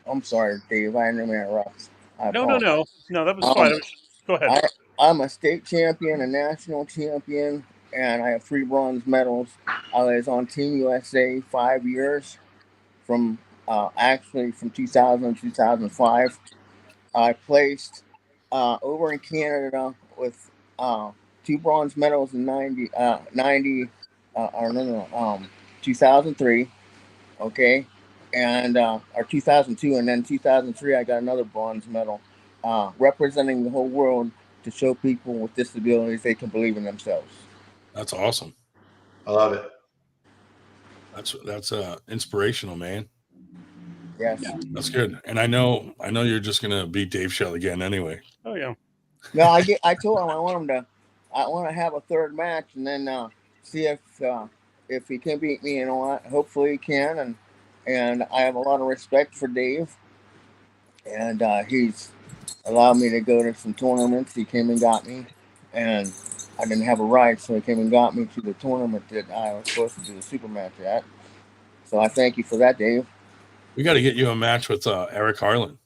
I'm sorry, Dave. I didn't mean to interrupt.
No, that was fine. Go ahead.
I'm a state champion, a national champion, and I have 3 bronze medals. I was on Team USA 5 years, from actually from 2000 to 2005. I placed over in Canada with 2 bronze medals in 2003. Okay, and or 2002, and then 2003 I got another bronze medal, representing the whole world to show people with disabilities they can believe in themselves.
That's awesome.
I love it.
That's inspirational, man.
Yes.
That's good. And I know you're just gonna beat Dave Shell again anyway.
Oh yeah.
No, I told him I want to have a third match, and then see if he can beat me. You know what? Hopefully he can, and I have a lot of respect for Dave, and he's allowed me to go to some tournaments. He came and got me, and I didn't have a ride, so he came and got me to the tournament that I was supposed to do the super match at. So I thank you for that, Dave.
We got to get you a match with Eric Harlan.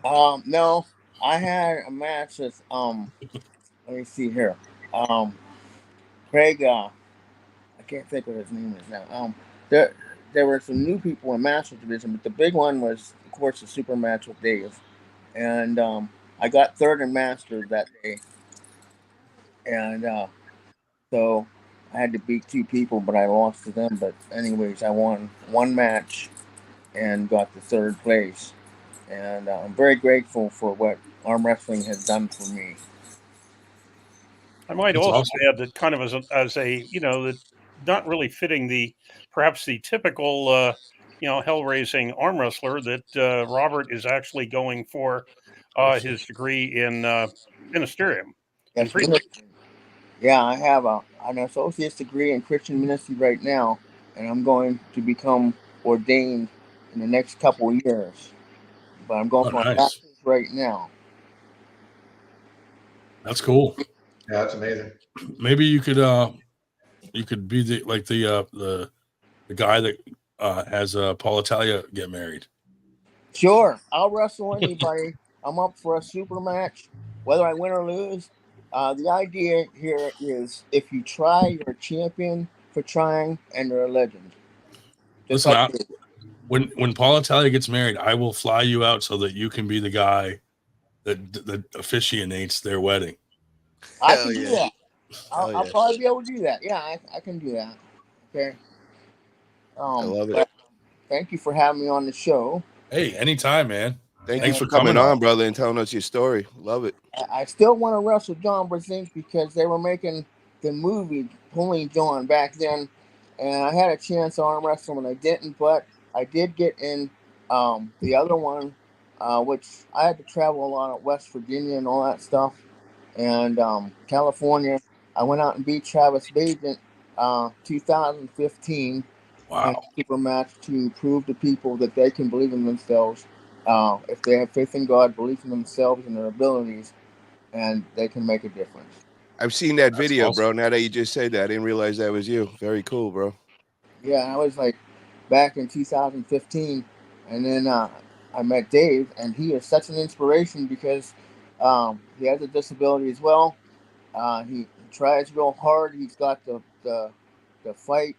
No, I had a match with let me see here. Craig, I can't think what his name is now. There were some new people in Master Division, but the big one was, of course, the super match with Dave, and I got third in Masters that day, and so I had to beat 2 people, but I lost to them. But anyways, I won 1 match and got the 3rd place, and I'm very grateful for what arm wrestling has done for me.
I might
That's
also
awesome.
add that kind of as a that not really fitting perhaps the typical hell raising arm wrestler, that Robert is actually going for his degree in ministerium.
Yes, yeah, I have an associate's degree in Christian ministry right now, and I'm going to become ordained in the next couple of years. But I'm going for a
Nice.
master's right now.
That's cool.
Yeah, that's amazing.
Maybe you could be the guy that has Paul Italia get married.
Sure, I'll wrestle anybody. I'm up for a super match, whether I win or lose. The idea here is, if you try, you're a champion for trying, and you're a legend. Just
Listen,
like
when Paul Italia gets married, I will fly you out so that you can be the guy that officiates their wedding.
I can do that. I'll probably be able to do that. Yeah, I can do that. Okay.
I love it.
Thank you for having me on the show.
Hey, anytime, man.
Thanks for coming on, brother, and telling us your story. Love it.
I still want to wrestle John Brzezinski because they were making the movie Pulling John back then, and I had a chance to arm wrestle and I didn't, but I did get in the other one, which I had to travel a lot of West Virginia and all that stuff, and California. I went out and beat Travis Bagent 2015.
Wow.
And super match to prove to people that they can believe in themselves. If they have faith in God, belief in themselves and their abilities, and they can make a difference.
I've seen that video,
awesome.
bro. Now that you just said that, I didn't realize that was you. Very cool, bro.
Yeah, I was like back in 2015, and then I met Dave, and he is such an inspiration because he has a disability as well. He tries real hard. He's got the fight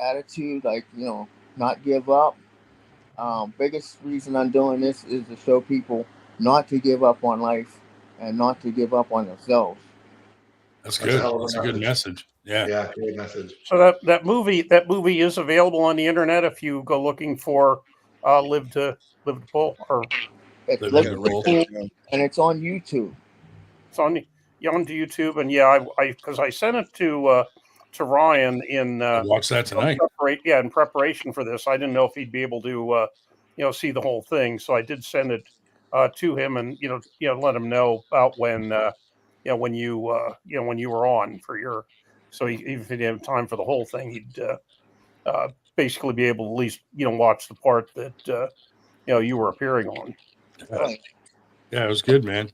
attitude, like, not give up. Biggest reason I'm doing this is to show people not to give up on life and not to give up on themselves.
That's good. That's a good message. Yeah.
Yeah, great message.
So that movie is available on the internet if you go looking for Live to Pull, or
It's
Live
Live
to
to
Roll.
Pull, and it's on YouTube.
it's on YouTube. And yeah, because I sent it to Ryan in
I'll watch that tonight.
in preparation for this. I didn't know if he'd be able to see the whole thing, so I did send it to him, and let him know about when when you were on for your. So if he didn't have time for the whole thing, he'd basically be able to at least watch the part that you were appearing on.
Right.
Yeah, it was good, man.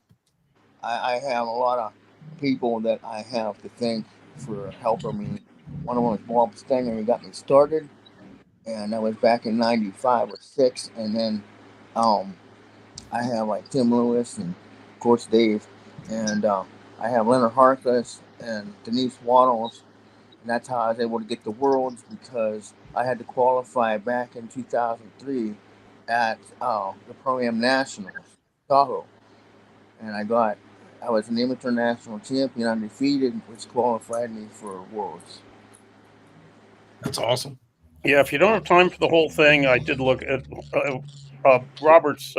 I have a lot of people that I have to thank for helping me. One of them was Bob Stenger, who got me started, and that was back in '95 or '6. And then I have like Tim Lewis and of course Dave, and I have Leonard Harkless and Denise Waddles, and that's how I was able to get the Worlds, because I had to qualify back in 2003 at the Pro-Am Nationals, Tahoe, and I was an international champion, undefeated, which qualified me for Worlds.
That's awesome.
Yeah, if you don't have time for the whole thing, I did look at Robert's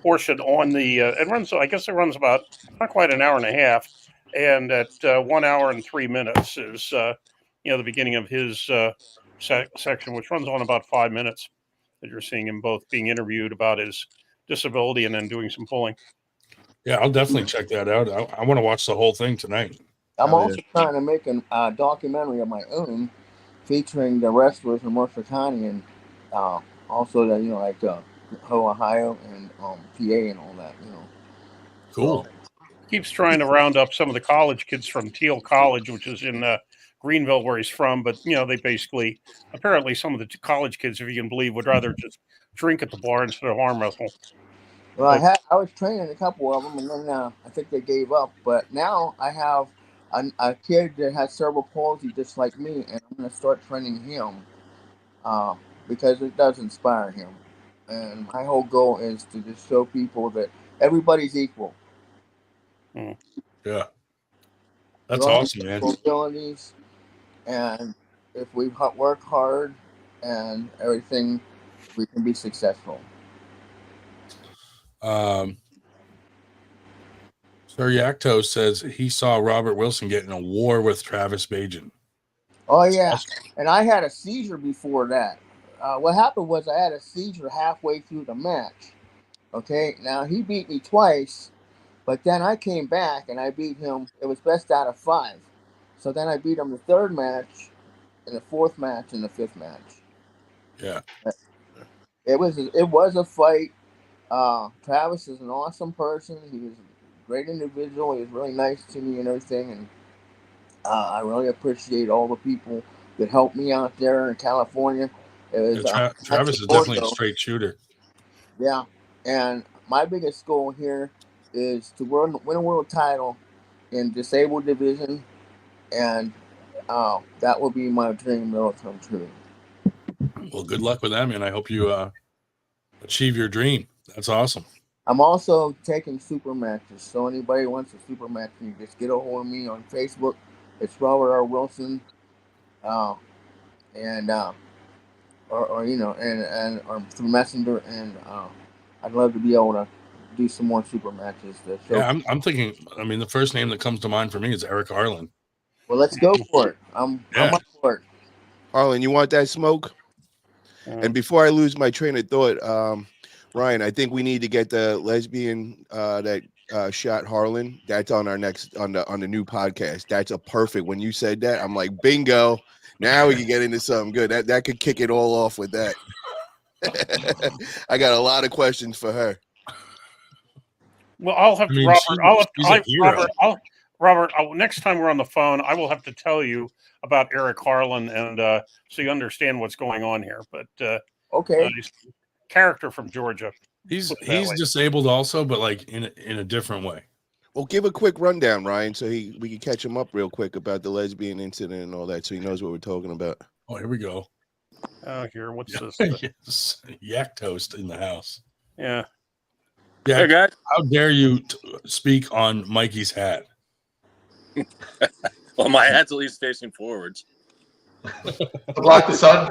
portion on the. It runs. I guess it runs about not quite an hour and a half, and at 1 hour and 3 minutes is the beginning of his section, which runs on about 5 minutes. That you're seeing him both being interviewed about his disability and then doing some pulling.
Yeah, I'll definitely check that out. I want to watch the whole thing tonight.
I'm also trying to make a documentary of my own, featuring the wrestlers from Mercer County, and also the like Ohio and PA and all that.
Cool.
So,
Keeps trying to round up some of the college kids from Teal College, which is in Greenville, where he's from. But they basically, apparently, some of the college kids, if you can believe, would rather just drink at the bar instead of arm wrestle.
well, I was training a couple of them, and then I think they gave up. But now I have a kid that has cerebral palsy just like me, and I'm going to start training him because it does inspire him. And my whole goal is to just show people that everybody's equal.
Yeah. That's awesome, man.
Abilities, and if we work hard and everything, we can be successful.
Sir Yakto says he saw Robert Wilson get in a war with Travis Bajan.
Oh yeah, and I had a seizure before that. What happened was I had a seizure halfway through the match. Okay, now he beat me twice, but then I came back and I beat him. It was best out of 5. So then I beat him the 3rd match, and the 4th match, and the 5th match.
Yeah.
It was a fight. Travis is an awesome person. He was a great individual. He was really nice to me and everything, and I really appreciate all the people that helped me out there in California. It was,
Travis is definitely a straight shooter.
Yeah, and my biggest goal here is to win a world title in disabled division, and that will be my dream that will come true.
Well, good luck with that, man. I hope you achieve your dream. That's awesome.
I'm also taking super matches, so anybody wants a super match, you just get a hold of me on Facebook. It's Robert R. Wilson, or through Messenger, and I'd love to be able to do some more super matches.
Yeah, I'm thinking. I mean, the first name that comes to mind for me is Eric Harlan.
Well, let's go for it. I'm up for it.
Harlan, you want that smoke? And before I lose my train of thought, Ryan, I think we need to get the lesbian that shot Harlan. That's on our next on the new podcast. That's a perfect. When you said that, I'm like, bingo. Now we can get into something good. That could kick it all off with that. I got a lot of questions for her.
Well, I'll have to, Robert. Next time we're on the phone, I will have to tell you about Eric Harlan, and so you understand what's going on here. But
okay,
he's a character from Georgia.
He's disabled also, but like in a different way.
Well, give a quick rundown, Ryan, so we can catch him up real quick about the lesbian incident and all that, so he knows what we're talking about.
Oh, here we go.
Here, what's this?
Yes. Yak Toast in the house.
Yeah.
Yeah, hey, how dare you speak on Mikey's hat?
Well, my hat's at least facing forwards.
To block the sun.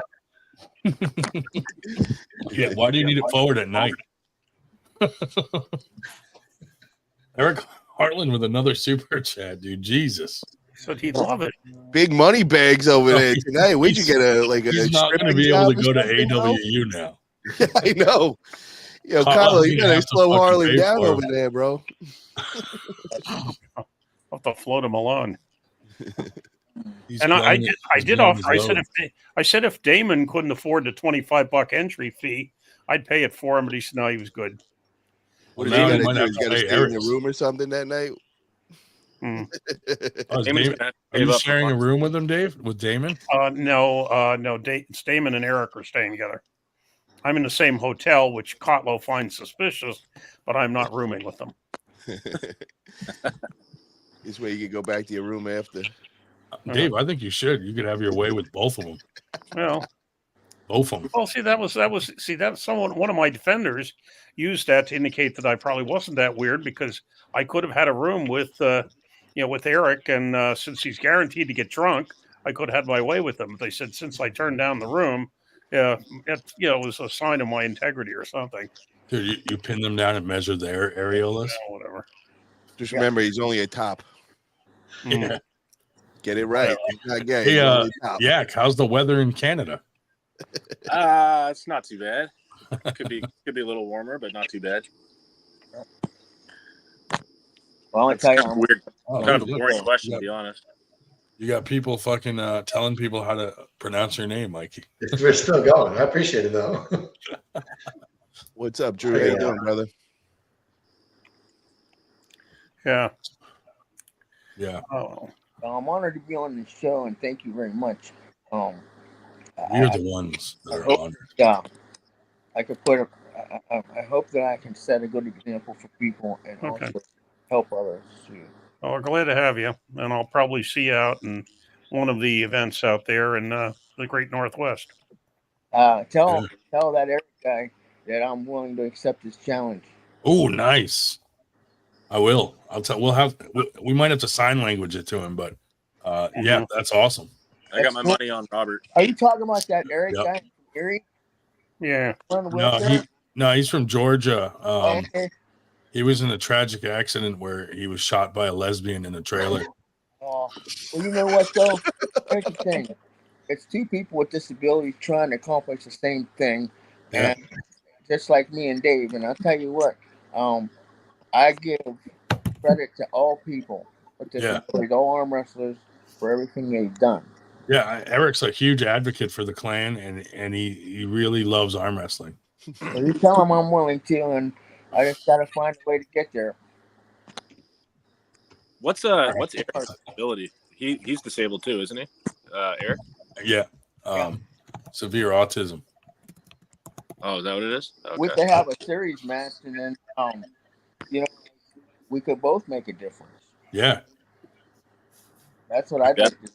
Yeah, why do you need it forward at night? Eric Hartland with another super chat, dude. Jesus.
So he'd love it.
Big money bags over there tonight. Where'd you get
He's not going to be able to go to AWU now.
I know. Yo,
Carlo,
Kylo, you gotta slow Harley down over there, bro.
I'll have to float him alone.
He's
And I did offer. I said if Damon couldn't afford the $25 entry fee, I'd pay it for him. But he said no, he was good.
What
Well,
is he
now
gonna
he
do?
might have
He's
to
gotta
pay
stay in the
Eric's.
room or something that night.
Oh, is
Damon's
Damon-
gonna have to
are
save
you
up
sharing a
for
room with him, Dave? With Damon?
No. It's Damon and Eric are staying together. I'm in the same hotel, which Kotlo finds suspicious, but I'm not rooming with them.
This way you can go back to your room after.
Dave, I think you should. You could have your way with both of them.
Well,
Both of them.
well, see, that's someone. One of my defenders used that to indicate that I probably wasn't that weird because I could have had a room with, with Eric, and since he's guaranteed to get drunk, I could have had my way with him. They said since I turned down the room, it was a sign of my integrity or something.
Dude, you pin them down and measure their areolas.
Whatever.
Just remember, he's only a top.
Yeah.
Get it right. He's not gay.
Hey,
He's only a top.
yeah. How's the weather in Canada?
It's not too bad. Could be a little warmer, but not too bad.
Well, I
That's
tell you,
kind of weird.
Oh,
Kind of a
look,
boring question,
you
to be honest.
got people fucking telling people how to pronounce your name, Mikey.
We're still going. I appreciate it though.
What's up, Drew? How you doing, brother?
Yeah.
Yeah.
Oh.
I'm honored to be on the show, and thank you very much.
We're the ones that are honored.
Yeah, I could put. I hope that I can set a good example for people and
Okay.
also help others too.
Well, we're glad to have you, and I'll probably see you out in one of the events out there in the Great Northwest.
Tell that Eric guy that I'm willing to accept his challenge.
Oh, nice. I will. I'll tell. We might have to sign language it to him, but yeah, that's awesome.
I got my money on Robert.
Are you talking about that Eric
Yep.
guy from Erie?
Yeah.
He's from Georgia.
Okay.
He was in a tragic accident where he was shot by a lesbian in a trailer.
Well, you know what though? Here's the thing. It's two people with disabilities trying to accomplish the same thing,
Yeah.
and just like me and Dave. And I'll tell you what, I give credit to all people with disabilities, all arm wrestlers, for everything they've done.
Yeah, Eric's a huge advocate for the clan, and he really loves arm wrestling.
So you tell him I'm willing to, and I just gotta find a way to get there.
What's Eric's disability? He's disabled too, isn't he? Eric?
Yeah. Severe autism.
Oh, is that what it is? Okay.
We could have a series match, and then we could both make a difference.
Yeah.
That's what I'd like to see.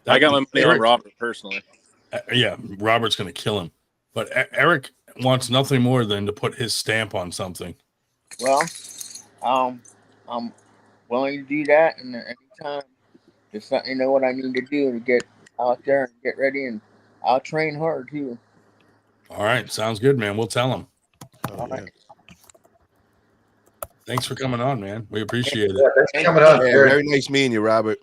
I got my money on Robert personally.
Yeah, Robert's going to kill him. But Eric wants nothing more than to put his stamp on something.
Well, I'm willing to do that, and anytime just let me know what I need to do to get out there and get ready, and I'll train hard too.
All right, sounds good, man. We'll tell him.
All right.
Thanks for coming on, man. We appreciate it.
Yeah, thanks for coming on,
Yeah,
Eric.
very nice meeting you, Robert.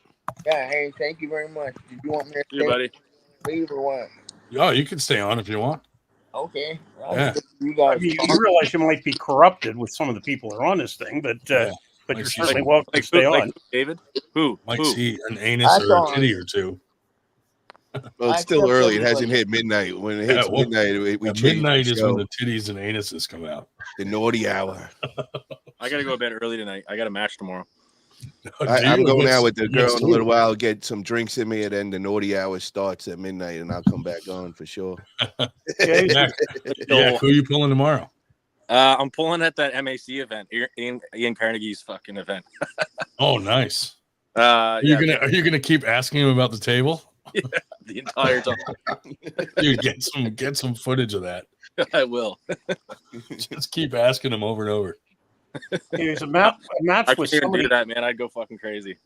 Yeah, hey, thank you very much. Did you want me to
See you, buddy.
leave or what?
Oh, you can stay on if you want.
Okay.
Yeah.
You guys.
You realize you might be corrupted with some of the people that are on this thing, but
Yeah.
but
Like
you're
she's
certainly
like-
welcome to stay on.
David? Who?
Might
Who?
see an anus or a titty or two.
Well, it's still early. It hasn't hit midnight. When it hits midnight, we change
midnight
the
is
show.
when the titties and anuses come out.
The naughty hour.
I got to go to bed early tonight. I got a match tomorrow.
I'm going out with the girl
Next
in a little while, get some drinks in me, and then the naughty hour starts at midnight, and I'll come back on for sure.
Yeah, who are you pulling tomorrow?
I'm pulling at that MAC event, Ian Carnegie's fucking event.
Oh, nice.
Are
Are you gonna keep asking him about the table?
Yeah, the entire time.
Dude, get some footage of that.
I will.
Just keep asking him over and over.
There's a match
I
with
can't
somebody.
do that, man. I'd go fucking crazy.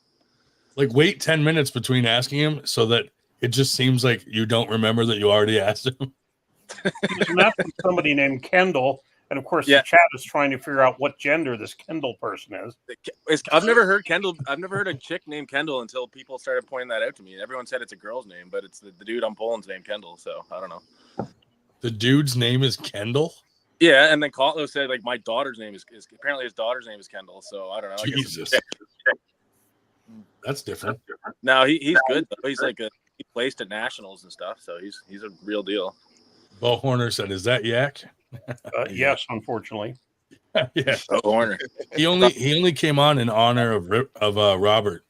like wait 10 minutes between asking him so that it just seems like you don't remember that you already asked him.
He was matched with somebody named Kendall, and of course the chat is trying to figure out what gender this Kendall person is.
I've never heard Kendall. I've never heard a chick named Kendall until people started pointing that out to me. Everyone said it's a girl's name, but it's the dude I'm Poland's named Kendall. So I don't know.
The dude's name is Kendall?
Yeah, and then Kotlo said like my daughter's name is apparently his daughter's name is Kendall. So I don't know.
Jesus. That's different.
No, he's good though. He's like he placed at nationals and stuff. So he's a real deal.
Bo Horner said, "Is that Yak?"
Yes, unfortunately.
Yeah.
Bo Horner.
He only came on in honor of Robert.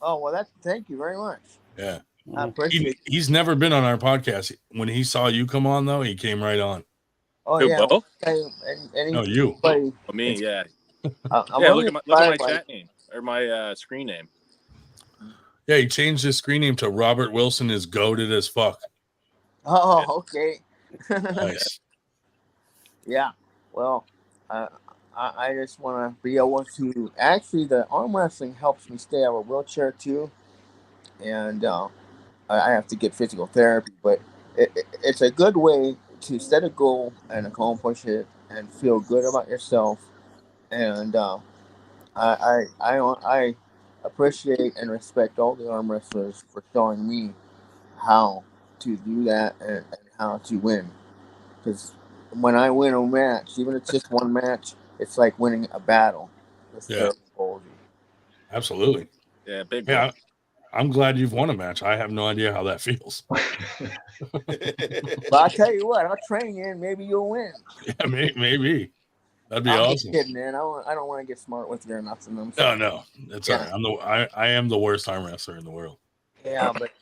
Oh well, thank you very much.
Yeah.
I appreciate.
He's never been on our podcast. When he saw you come on, though, he came right on.
Oh
Who,
yeah.
Bo?
No, you.
Oh, me, yeah.
I'm
Look at my chat name or my screen name.
Yeah, he changed his screen name to Robert Wilson is goated as fuck.
Oh, okay.
Nice.
Yeah. Well, I just want to be able to. Actually, the arm wrestling helps me stay out of a wheelchair too, and I have to get physical therapy. But it's a good way to set a goal and accomplish it, and feel good about yourself. And I appreciate and respect all the arm wrestlers for showing me how to do that and how to win. Because when I win a match, even if it's just one match, it's like winning a battle.
Yeah. Absolutely.
Yeah, big.
Yeah, I'm glad you've won a match. I have no idea how that feels.
But I'll tell you what, I'll train you and maybe you'll win.
Yeah, maybe. That'd be
I'm
awesome.
just kidding, man. I don't want to get smart with you or nothing.
No, that's all right. I am the worst arm wrestler in the world.
Yeah, but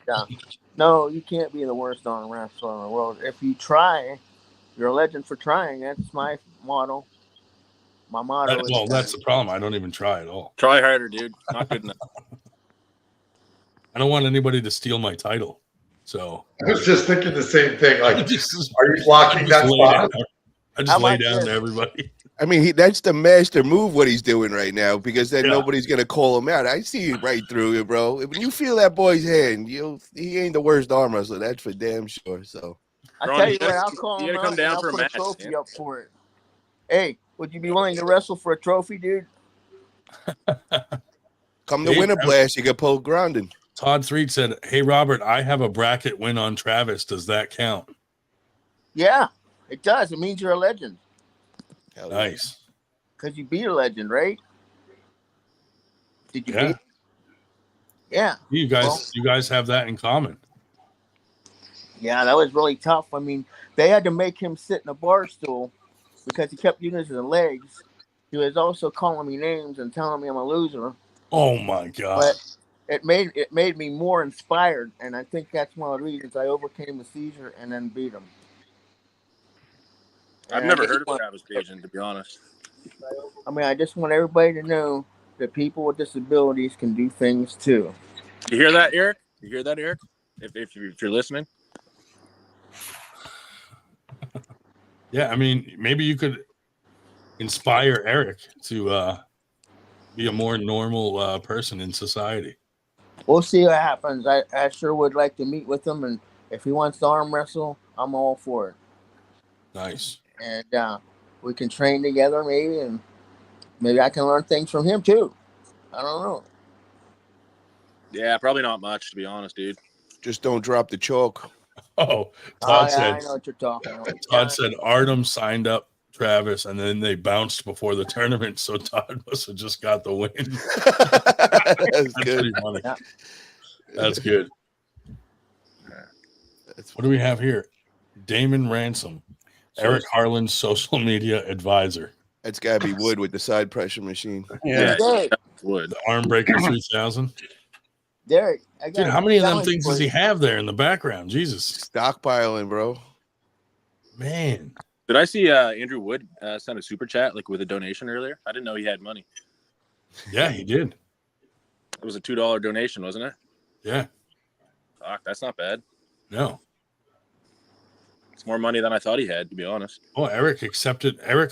no, you can't be the worst arm wrestler in the world. If you try, you're a legend for trying. That's my motto. My motto is.
That's the problem. I don't even try at all.
Try harder, dude. Not good enough.
I don't want anybody to steal my title. So
I was just thinking the same thing. Like, are you blocking that spot?
I just lay down to everybody.
I mean, that's the master move, what he's doing right now, because then nobody's going to call him out. I see right through it, bro. When you feel that boy's hand, he ain't the worst arm wrestler. That's for damn sure. So
I tell you what, I'll call him out and I'll put a trophy up for it. Hey, would you be willing to wrestle for a trophy, dude?
Come to Winter Blast, you get Paul Grondin.
Todd Threed said, "Hey, Robert, I have a bracket win on Travis. Does that count?"
Yeah, it does. It means you're a legend.
Nice.
Because you beat a legend, right? Did you beat? Yeah.
You guys have that in common.
Yeah, that was really tough. I mean, they had to make him sit in a bar stool because he kept using his legs. He was also calling me names and telling me I'm a loser.
Oh my god!
But it made me more inspired, and I think that's one of the reasons I overcame the seizure and then beat him.
I've never heard of Travis Bajan, to be honest.
I mean, I just want everybody to know that people with disabilities can do things too.
You hear that, Eric? You hear that, Eric? If you're listening.
Yeah, I mean, maybe you could inspire Eric to be a more normal person in society.
We'll see what happens. I sure would like to meet with him, and if he wants to arm wrestle, I'm all for it.
Nice.
And we can train together, maybe, and maybe I can learn things from him too. I don't know.
Yeah, probably not much, to be honest, dude.
Just don't drop the chalk.
Oh, Todd said.
I know what you're talking about.
Todd said Artem signed up Travis, and then they bounced before the tournament, so Todd must have just got the win. That's
good.
Pretty funny. Yeah. That's good. What do we have here? Damon Ransom, Eric Harlan's social media advisor.
That's got to be Wood with the side pressure machine.
Yeah,
Wood.
The Armbreaker 3000.
Derek,
dude, how many of them things does he have there in the background? Jesus,
stockpiling, bro.
Man,
did I see Andrew Wood send a super chat like with a donation earlier? I didn't know he had money.
Yeah, he did.
It was a $2 donation, wasn't it?
Yeah.
Fuck, that's not bad.
No.
It's more money than I thought he had, to be honest.
Oh, Eric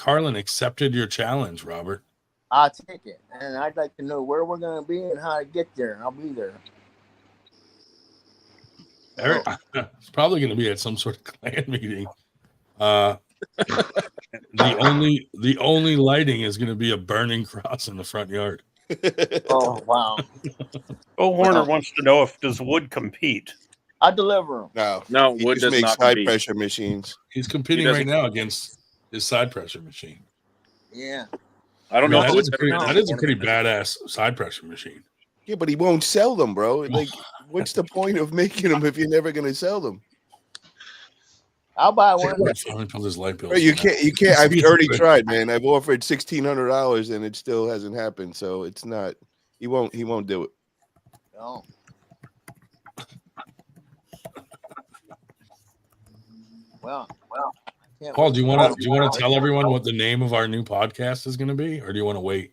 Harlan accepted your challenge, Robert.
I'll take it. And I'd like to know where we're going to be and how to get there. I'll be there.
Eric, it's probably going to be at some sort of clan meeting. The only lighting is going to be a burning cross in the front yard.
Oh, wow.
Oh, Horner wants to know if does wood compete.
I deliver them.
No,
he
wood
just
does
makes
not
high
compete.
pressure machines.
He's competing right now against his side pressure machine.
Yeah.
I don't know.
That
if
is a pretty badass side pressure machine.
Yeah, but he won't sell them, bro. Like, what's the point of making them if you're never going to sell them?
I'll buy one.
His light bill.
Bro, you can't. I've already tried, man. I've offered $1,600 and it still hasn't happened. So it's not. He won't do it.
No. Well.
Paul, do you want to tell everyone what the name of our new podcast is going to be, or do you want to wait?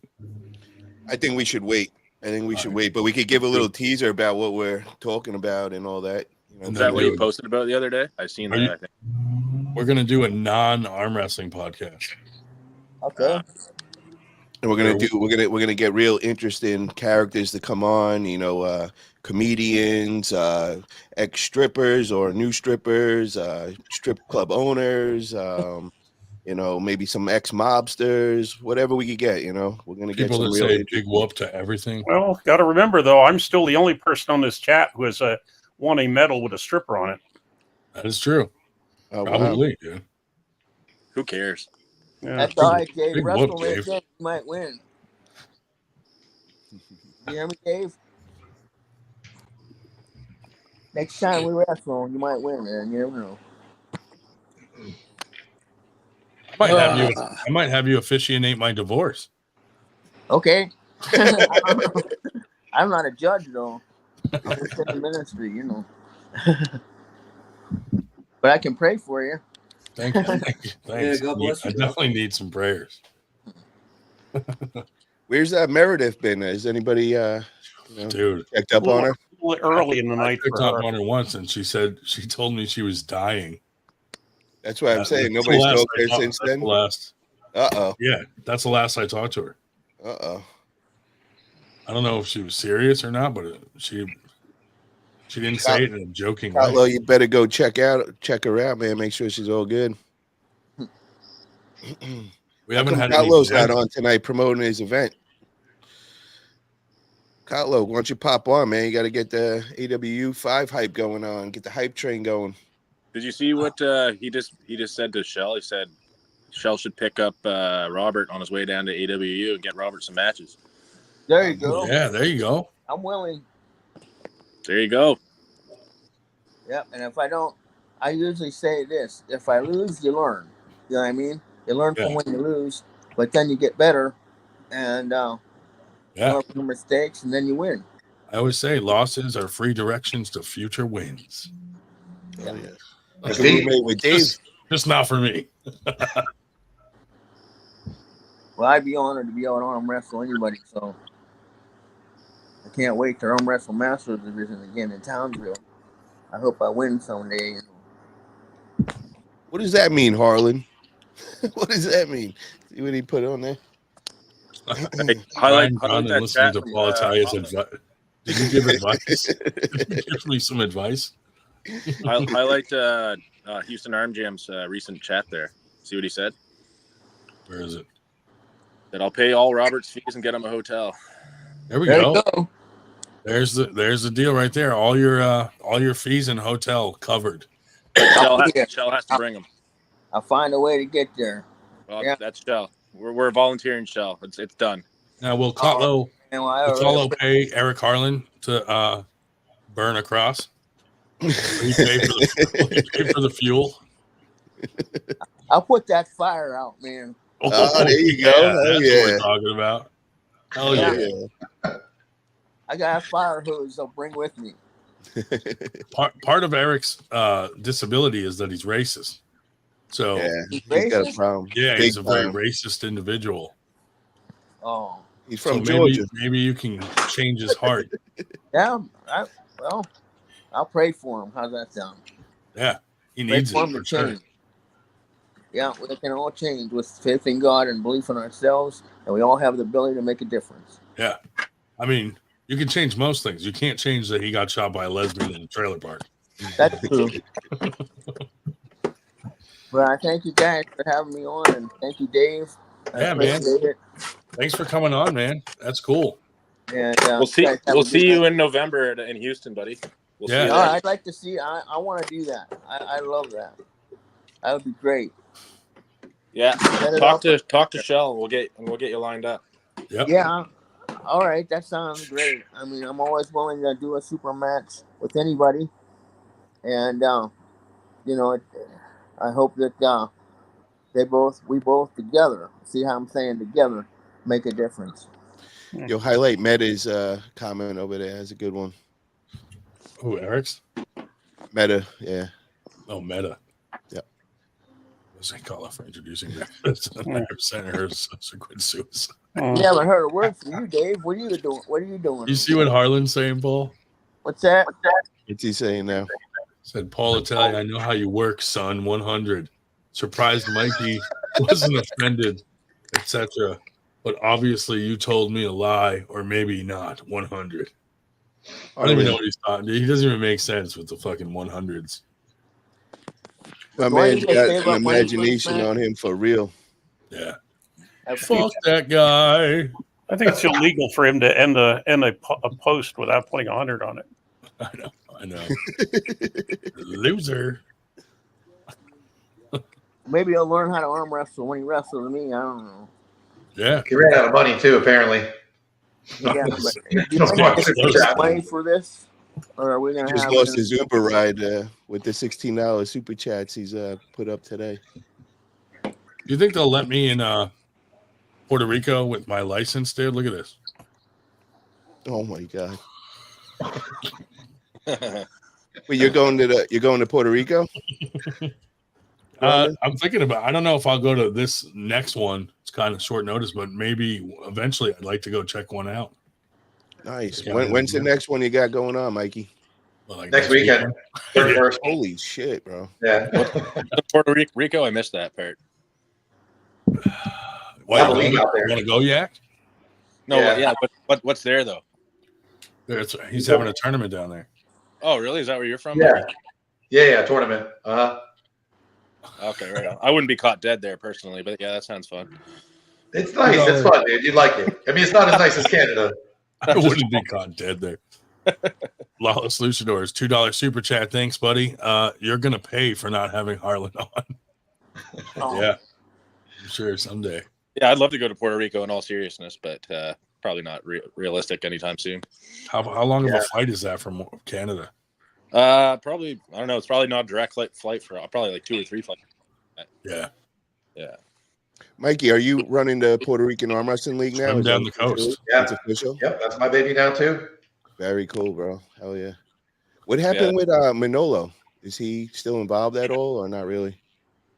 I think we should wait. But we could give a little teaser about what we're talking about and all that. You know,
Is that what you posted about the other day? I seen that. I think
we're going to do a non-arm wrestling podcast.
Okay.
And we're gonna get real interesting characters to come on. You know, comedians, ex strippers or new strippers, strip club owners. You know, maybe some ex mobsters, whatever we could get. You know, we're gonna
People
get some
that
real
say big whoop to everything.
Well, got to remember though, I'm still the only person on this chat who has won a medal with a stripper on it.
That is true.
Oh,
Probably, dude.
who cares?
Yeah.
That's all right, Dave.
Big
Wrestle
whoop,
with
Dave.
him, you might win. You hear me, Dave? Next time we wrestle, you might win, man. You never know.
I might have you officiate my divorce.
Okay. I'm not a judge, though. I'm just in the ministry, you know. But I can pray for you.
Thank you. Thanks.
Yeah, God bless you,
I
bro.
definitely need some prayers.
Where's that Meredith been? Has anybody
Dude,
checked up on her?
A little early in the
I
night
picked
for
up
her.
on her once, and she told me she was dying.
That's what I'm
That's
saying.
the
Nobody's
last
talked
I
there
talked-
since
that's
then.
the last.
Uh-oh.
That's the last I talked to her.
Uh-oh.
I don't know if she was serious or not, but she didn't say it in a joking way.
Outlaw, you better go check her out, man. Make sure she's all good.
We haven't had any
Outlaw's not
events.
on tonight promoting his event. Outlaw, why don't you pop on, man? You got to get the AW5 hype going on. Get the hype train going.
Did you see what he just said to Shell? He said Shell should pick up Robert on his way down to AWU and get Robert some matches.
There you go.
Yeah, there you go.
I'm willing.
There you go.
Yep. And if I don't, I usually say this: if I lose, you learn. You know what I mean? You learn from when you lose, but then you get better and learn from your mistakes, and then you win.
I always say losses are free directions to future wins.
Oh, yeah. Like a roommate with Dave.
Just not for me.
Well, I'd be honored to be able to arm wrestle anybody, so I can't wait to arm wrestle Masters Division again in Townsville. I hope I win someday. You know.
What does that mean, Harlan? What does that mean? See what he put on there?
Highlight
and
that
listening
chat
to
from,
Paul Atalia's advice. Did you give advice? Did you give me some advice?
Highlight Houston Arm Jam's recent chat there. See what he said?
Where is it?
That I'll pay all Robert's fees and get him a hotel.
There we
There
go.
you go.
There's the deal right there. All your fees and hotel covered.
Shell has to bring him.
I'll find a way to get there.
Well,
Yeah.
that's Shell. We're volunteering Shell. It's done.
Now will Cutlow pay Eric Harlan to burn a cross? Will he pay for the fuel?
I'll put that fire out, man.
Oh, there you go.
That's what we're talking about. Hell yeah.
I got a fire hose I'll bring with me.
Part of Eric's disability is that he's racist. So
he's got a problem.
Yeah,
Big
he's a very
time.
racist individual.
Oh,
he's from
so
Georgia.
Maybe you can change his heart.
Yeah, I'll pray for him. How's that sound?
Yeah, he
Pray
needs
for
it
him
for
to
sure.
change. Yeah, we can all change with faith in God and belief in ourselves, and we all have the ability to make a difference.
Yeah. I mean, you can change most things. You can't change that he got shot by a lesbian in a trailer park.
That's true. But I thank you guys for having me on, and thank you, Dave.
Yeah, man. Thanks for coming on, man. That's cool.
And
we'll see you in November in Houston, buddy. We'll see you there.
I'd like to see. I want to do that. I love that. That would be great.
Yeah, talk to Shell. And we'll get you lined up.
Yep.
Yeah. All right, that sounds great. I mean, I'm always willing to do a super match with anybody, and you know, I hope that we both together. See how I'm saying together make a difference.
Yo, highlight Meta's comment over there. That's a good one.
Who, Eric's?
Meta, yeah.
Oh, Meta.
Yeah.
What's I call it for introducing me? That's 100% her subsequent suicide.
You haven't heard a word from you, Dave. What are you doing? What are you doing?
You see what Harlan's saying, Paul?
What's that?
What's he saying now?
Said, Paul Italia, I know how you work, son. 100. Surprised Mikey wasn't offended, etc. But obviously you told me a lie, or maybe not. 100. I don't even know what he's talking. He doesn't even make sense with the fucking 100s.
My man's got an imagination on him for real.
Yeah. Fuck that guy.
I think it's illegal for him to end a post without putting 100 on it.
I know. Loser.
Maybe he'll learn how to arm wrestle when he wrestles me. I don't know.
Yeah.
He ran out of money too, apparently.
Yeah, but do you get money for this? Or are we gonna
just lost his Uber ride with the $16 super chats he's put up today.
You think they'll let me in Puerto Rico with my license, dude? Look at this.
Oh my god. Well, you're going to Puerto Rico?
I'm thinking about. I don't know if I'll go to this next one. It's kind of short notice, but maybe eventually I'd like to go check one out.
Nice. When's the next one you got going on, Mikey?
Well, like next weekend.
Holy shit, bro.
Yeah.
Puerto Rico, I missed that part.
Why, you want to go, Yak?
No, yeah. What's there though?
He's having a tournament down there.
Oh, really? Is that where you're from?
Yeah. Yeah, tournament.
Okay, right on. I wouldn't be caught dead there personally, but yeah, that sounds fun.
It's nice. It's fun, dude. You'd like it. I mean, it's not as nice as Canada.
I wouldn't be caught dead there. Lawless Luchadors, $2 super chat. Thanks, buddy. You're gonna pay for not having Harlan on. Yeah, I'm sure someday.
Yeah, I'd love to go to Puerto Rico in all seriousness, but probably not realistic anytime soon.
How long of a flight is that from Canada?
Probably, I don't know. It's probably not a direct flight for probably like 2 or 3 flights.
Yeah.
Mikey, are you running the Puerto Rican Arm Wrestling League now?
Down the coast.
Yeah.
It's official?
Yep, that's my baby now too.
Very cool, bro. Hell yeah. What happened with Manolo? Is he still involved at all or not really?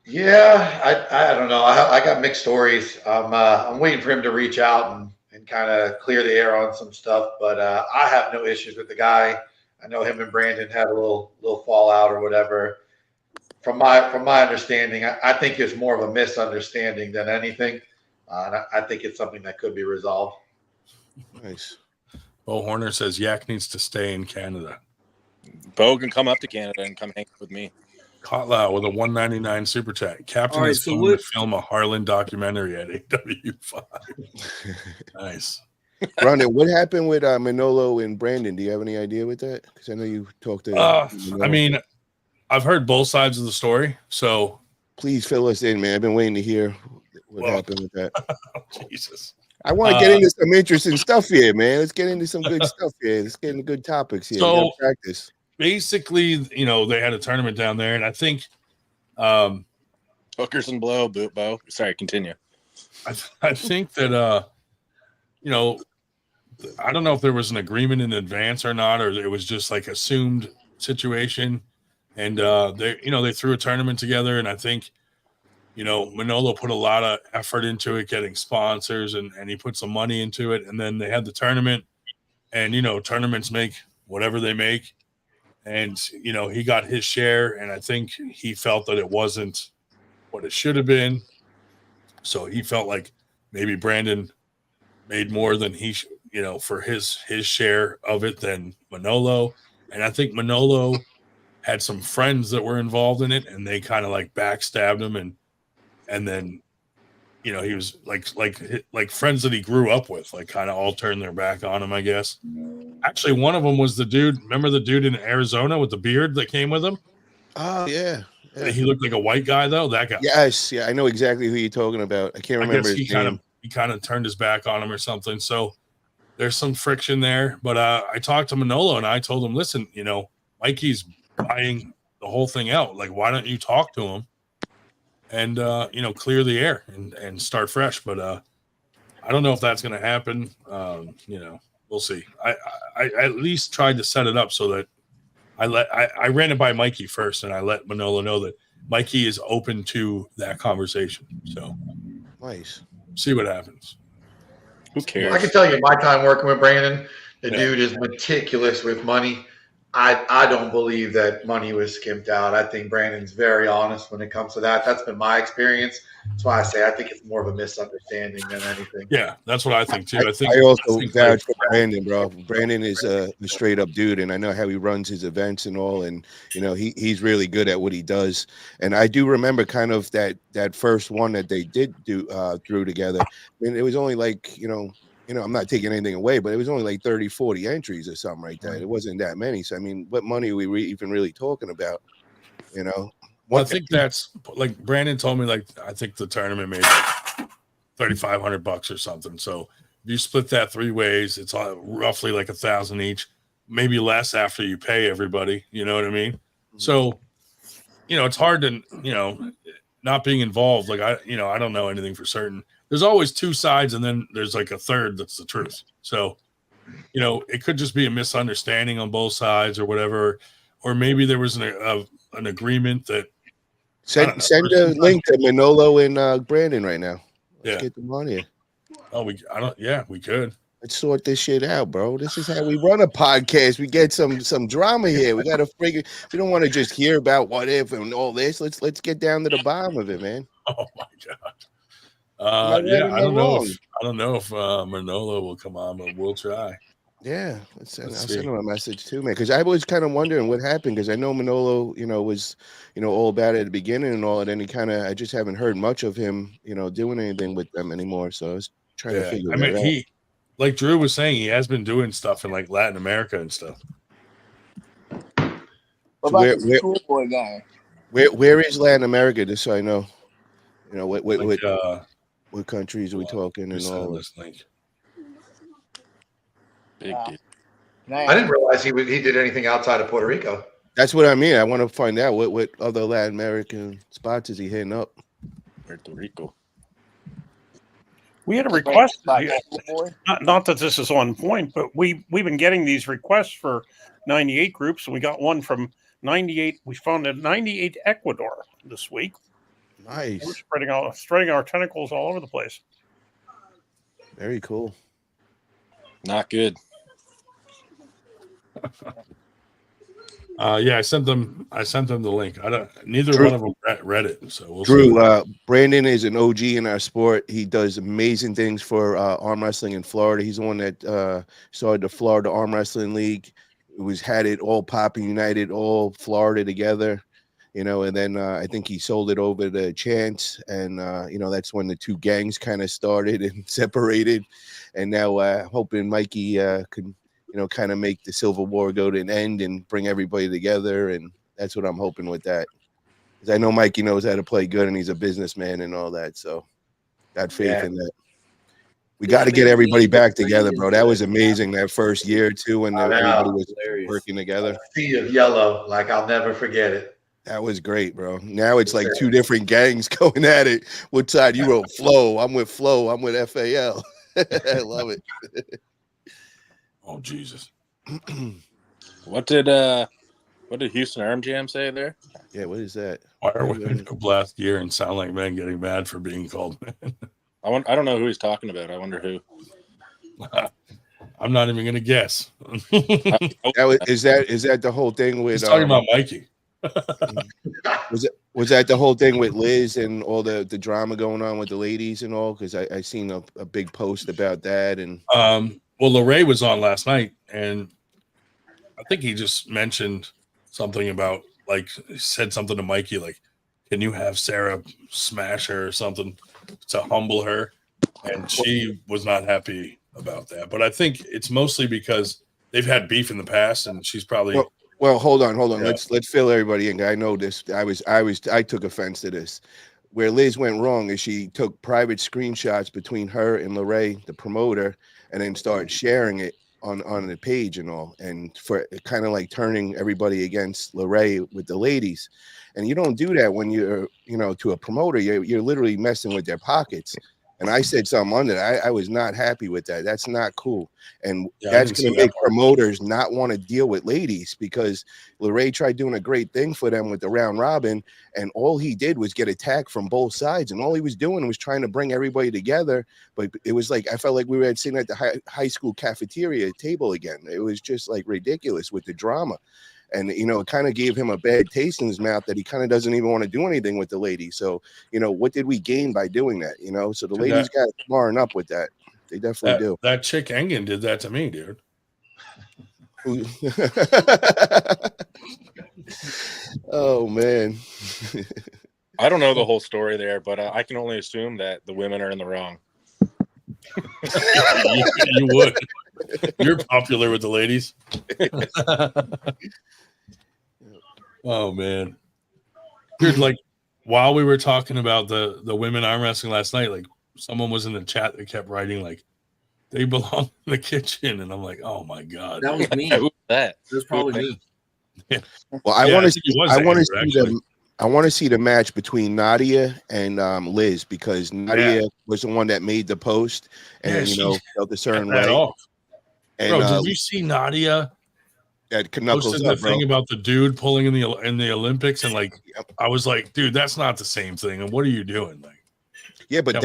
Yeah, I don't know. I got mixed stories. I'm waiting for him to reach out and kind of clear the air on some stuff, but I have no issues with the guy. I know him and Brandon had a little fallout or whatever. From my understanding, I think it's more of a misunderstanding than anything. And I think it's something that could be resolved.
Nice.
Bo Horner says Yak needs to stay in Canada.
Bo can come up to Canada and come hang with me.
Kotlau with a $1.99 super chat. Captain is going to film a Harlan documentary at AW5. Nice.
Brandon, what happened with Manolo and Brandon? Do you have any idea with that? Because I know you talked to.
I mean, I've heard both sides of the story, so
please fill us in, man. I've been waiting to hear what happened with that.
Jesus,
I want to get into some interesting stuff here, man. Let's get into some good stuff here. Let's get into good topics here.
So
practice.
Basically, they had a tournament down there, and I think
hookers and blow, boot bow. Sorry, continue.
I think that I don't know if there was an agreement in advance or not, or it was just like assumed situation. And they threw a tournament together, and I think Manolo put a lot of effort into it, getting sponsors, and he put some money into it. And then they had the tournament, and tournaments make whatever they make. And he got his share, and I think he felt that it wasn't what it should have been. So he felt like maybe Brandon made more than he, for his share of it than Manolo. And I think Manolo had some friends that were involved in it, and they kind of like backstabbed him, and then, he was like friends that he grew up with, like kind of all turned their back on him, I guess. Actually, one of them was the dude. Remember the dude in Arizona with the beard that came with him?
Oh yeah.
He looked like a white guy though. That guy.
Yes, yeah, I know exactly who you're talking about. I can't remember his name.
He kind of turned his back on him or something. So there's some friction there. But I talked to Manolo and I told him, listen, Mikey's buying the whole thing out. Like, why don't you talk to him and clear the air and start fresh? But I don't know if that's going to happen. We'll see. I at least tried to set it up so that I ran it by Mikey first, and I let Manolo know that Mikey is open to that conversation. So
nice.
See what happens.
Who cares?
I can tell you my time working with Brandon, the dude is meticulous with money. I don't believe that money was skimped out. I think Brandon's very honest when it comes to that. That's been my experience. That's why I say I think it's more of a misunderstanding than anything.
Yeah, that's what I think too.
I also vouch for Brandon, bro. Brandon is a straight up dude, and I know how he runs his events and all, and he's really good at what he does. And I do remember kind of that first one that they did do through together. I mean, it was only like I'm not taking anything away, but it was only like 30, 40 entries or something like that. It wasn't that many. So, I mean, what money are we even really talking about?
Well, I think that's like Brandon told me, like, I think the tournament made like $3,500 or something. So if you split that 3 ways, it's roughly like $1,000 each, maybe less after you pay everybody. You know what I mean? Mm-hmm. So, it's hard to, not being involved. Like, I don't know anything for certain. There's always 2 sides, and then there's like a third that's the truth. So, it could just be a misunderstanding on both sides or whatever, or maybe there was an agreement that.
Send a link to Manolo and Brandon right now. Let's get them on here.
Oh, we could.
Let's sort this shit out, bro. This is how we run a podcast. We get some drama here. We got to we don't want to just hear about what if and all this. Let's get down to the bottom of it, man.
Oh my god. I don't know if Manolo will come on, but we'll try.
Yeah, I'll send him a message too, man. Because I was kind of wondering what happened. Because I know Manolo, was, all about it at the beginning and all, and then I just haven't heard much of him, doing anything with them anymore. So I was trying to figure that out.
He, like Drew was saying, he has been doing stuff in like Latin America and stuff.
What about the Schoolboy guy?
Where is Latin America? Just so I know, what countries are we talking and all this link?
Big dude.
I didn't realize he did anything outside of Puerto Rico.
That's what I mean. I want to find out what other Latin American spots is he hitting up.
Puerto Rico.
We had a request. Not that this is on point, but we've been getting these requests for 98 groups, and we got one from 98. We found a 98 Ecuador this week.
Nice.
We're spreading our tentacles all over the place.
Very cool.
Not good.
I sent them the link. Neither one of them read it, so we'll
Drew,
see.
Brandon is an OG in our sport. He does amazing things for arm wrestling in Florida. He's the one that started the Florida Arm Wrestling League. Had it all popping, united all Florida together, and then I think he sold it over to Chance, and that's when the 2 gangs kind of started and separated, and now hoping Mikey could kind of make the Civil War go to an end and bring everybody together, and that's what I'm hoping with that. Because I know Mikey knows how to play good, and he's a businessman and all that, so got faith in that. We got to get everybody back together, bro. That was amazing that first year or 2 when everybody was working together.
A sea of yellow, like I'll never forget it.
That was great, bro. Now it's like 2 different gangs going at it. What side? You wrote Flow. I'm with Flow. I'm with FAL. I love it.
Oh Jesus!
What did Houston Arm Jam say there?
Yeah, what is that?
Why are we going to blast gear and sound like men getting mad for being called men?
I don't know who he's talking about. I wonder who.
I'm not even going to guess.
Is that the whole thing with?
He's talking about Mikey.
Was that the whole thing with Liz and all the drama going on with the ladies and all? Because I seen a big post about that. And
well, Lorray was on last night, and I think he just mentioned something about, like, said something to Mikey, like, can you have Sarah smash her or something to humble her? And she was not happy about that. But I think it's mostly because they've had beef in the past, and she's probably
well, hold on.
Yeah.
Let's fill everybody in. I know this. I took offense to this. Where Liz went wrong is she took private screenshots between her and Lorray, the promoter, and then started sharing it on the page and all, and for kind of like turning everybody against Lorray with the ladies. And you don't do that when you're, to a promoter. You're literally messing with their pockets. And I said something on that. I was not happy with that. That's not cool. And that's going to make promoters not want to deal with ladies, because Lorray tried doing a great thing for them with the round robin, and all he did was get attacked from both sides. And all he was doing was trying to bring everybody together. But it was like, I felt like we were sitting at the high school cafeteria table again. It was just like ridiculous with the drama. And, it kind of gave him a bad taste in his mouth that he kind of doesn't even want to do anything with the lady. So, what did we gain by doing that? So the ladies got smarring up with that. They definitely do.
That chick Engin did that to me, dude.
Oh, man.
I don't know the whole story there, but I can only assume that the women are in the wrong.
you would. You're popular with the ladies. Oh man, dude! Like, while we were talking about the women arm wrestling last night, like, someone was in the chat that kept writing like, they belong in the kitchen, and I'm like, oh my god,
That was me.
Who's that?
It was probably me.
Yeah.
Well, I want to see the match between Nadia and Liz, because Nadia was the one that made the post, and felt a certain way. And,
bro, did you see Nadia posted the thing about the dude pulling in the Olympics, and like, I was like, dude, that's not the same thing. And what are you doing? Like,
yeah, but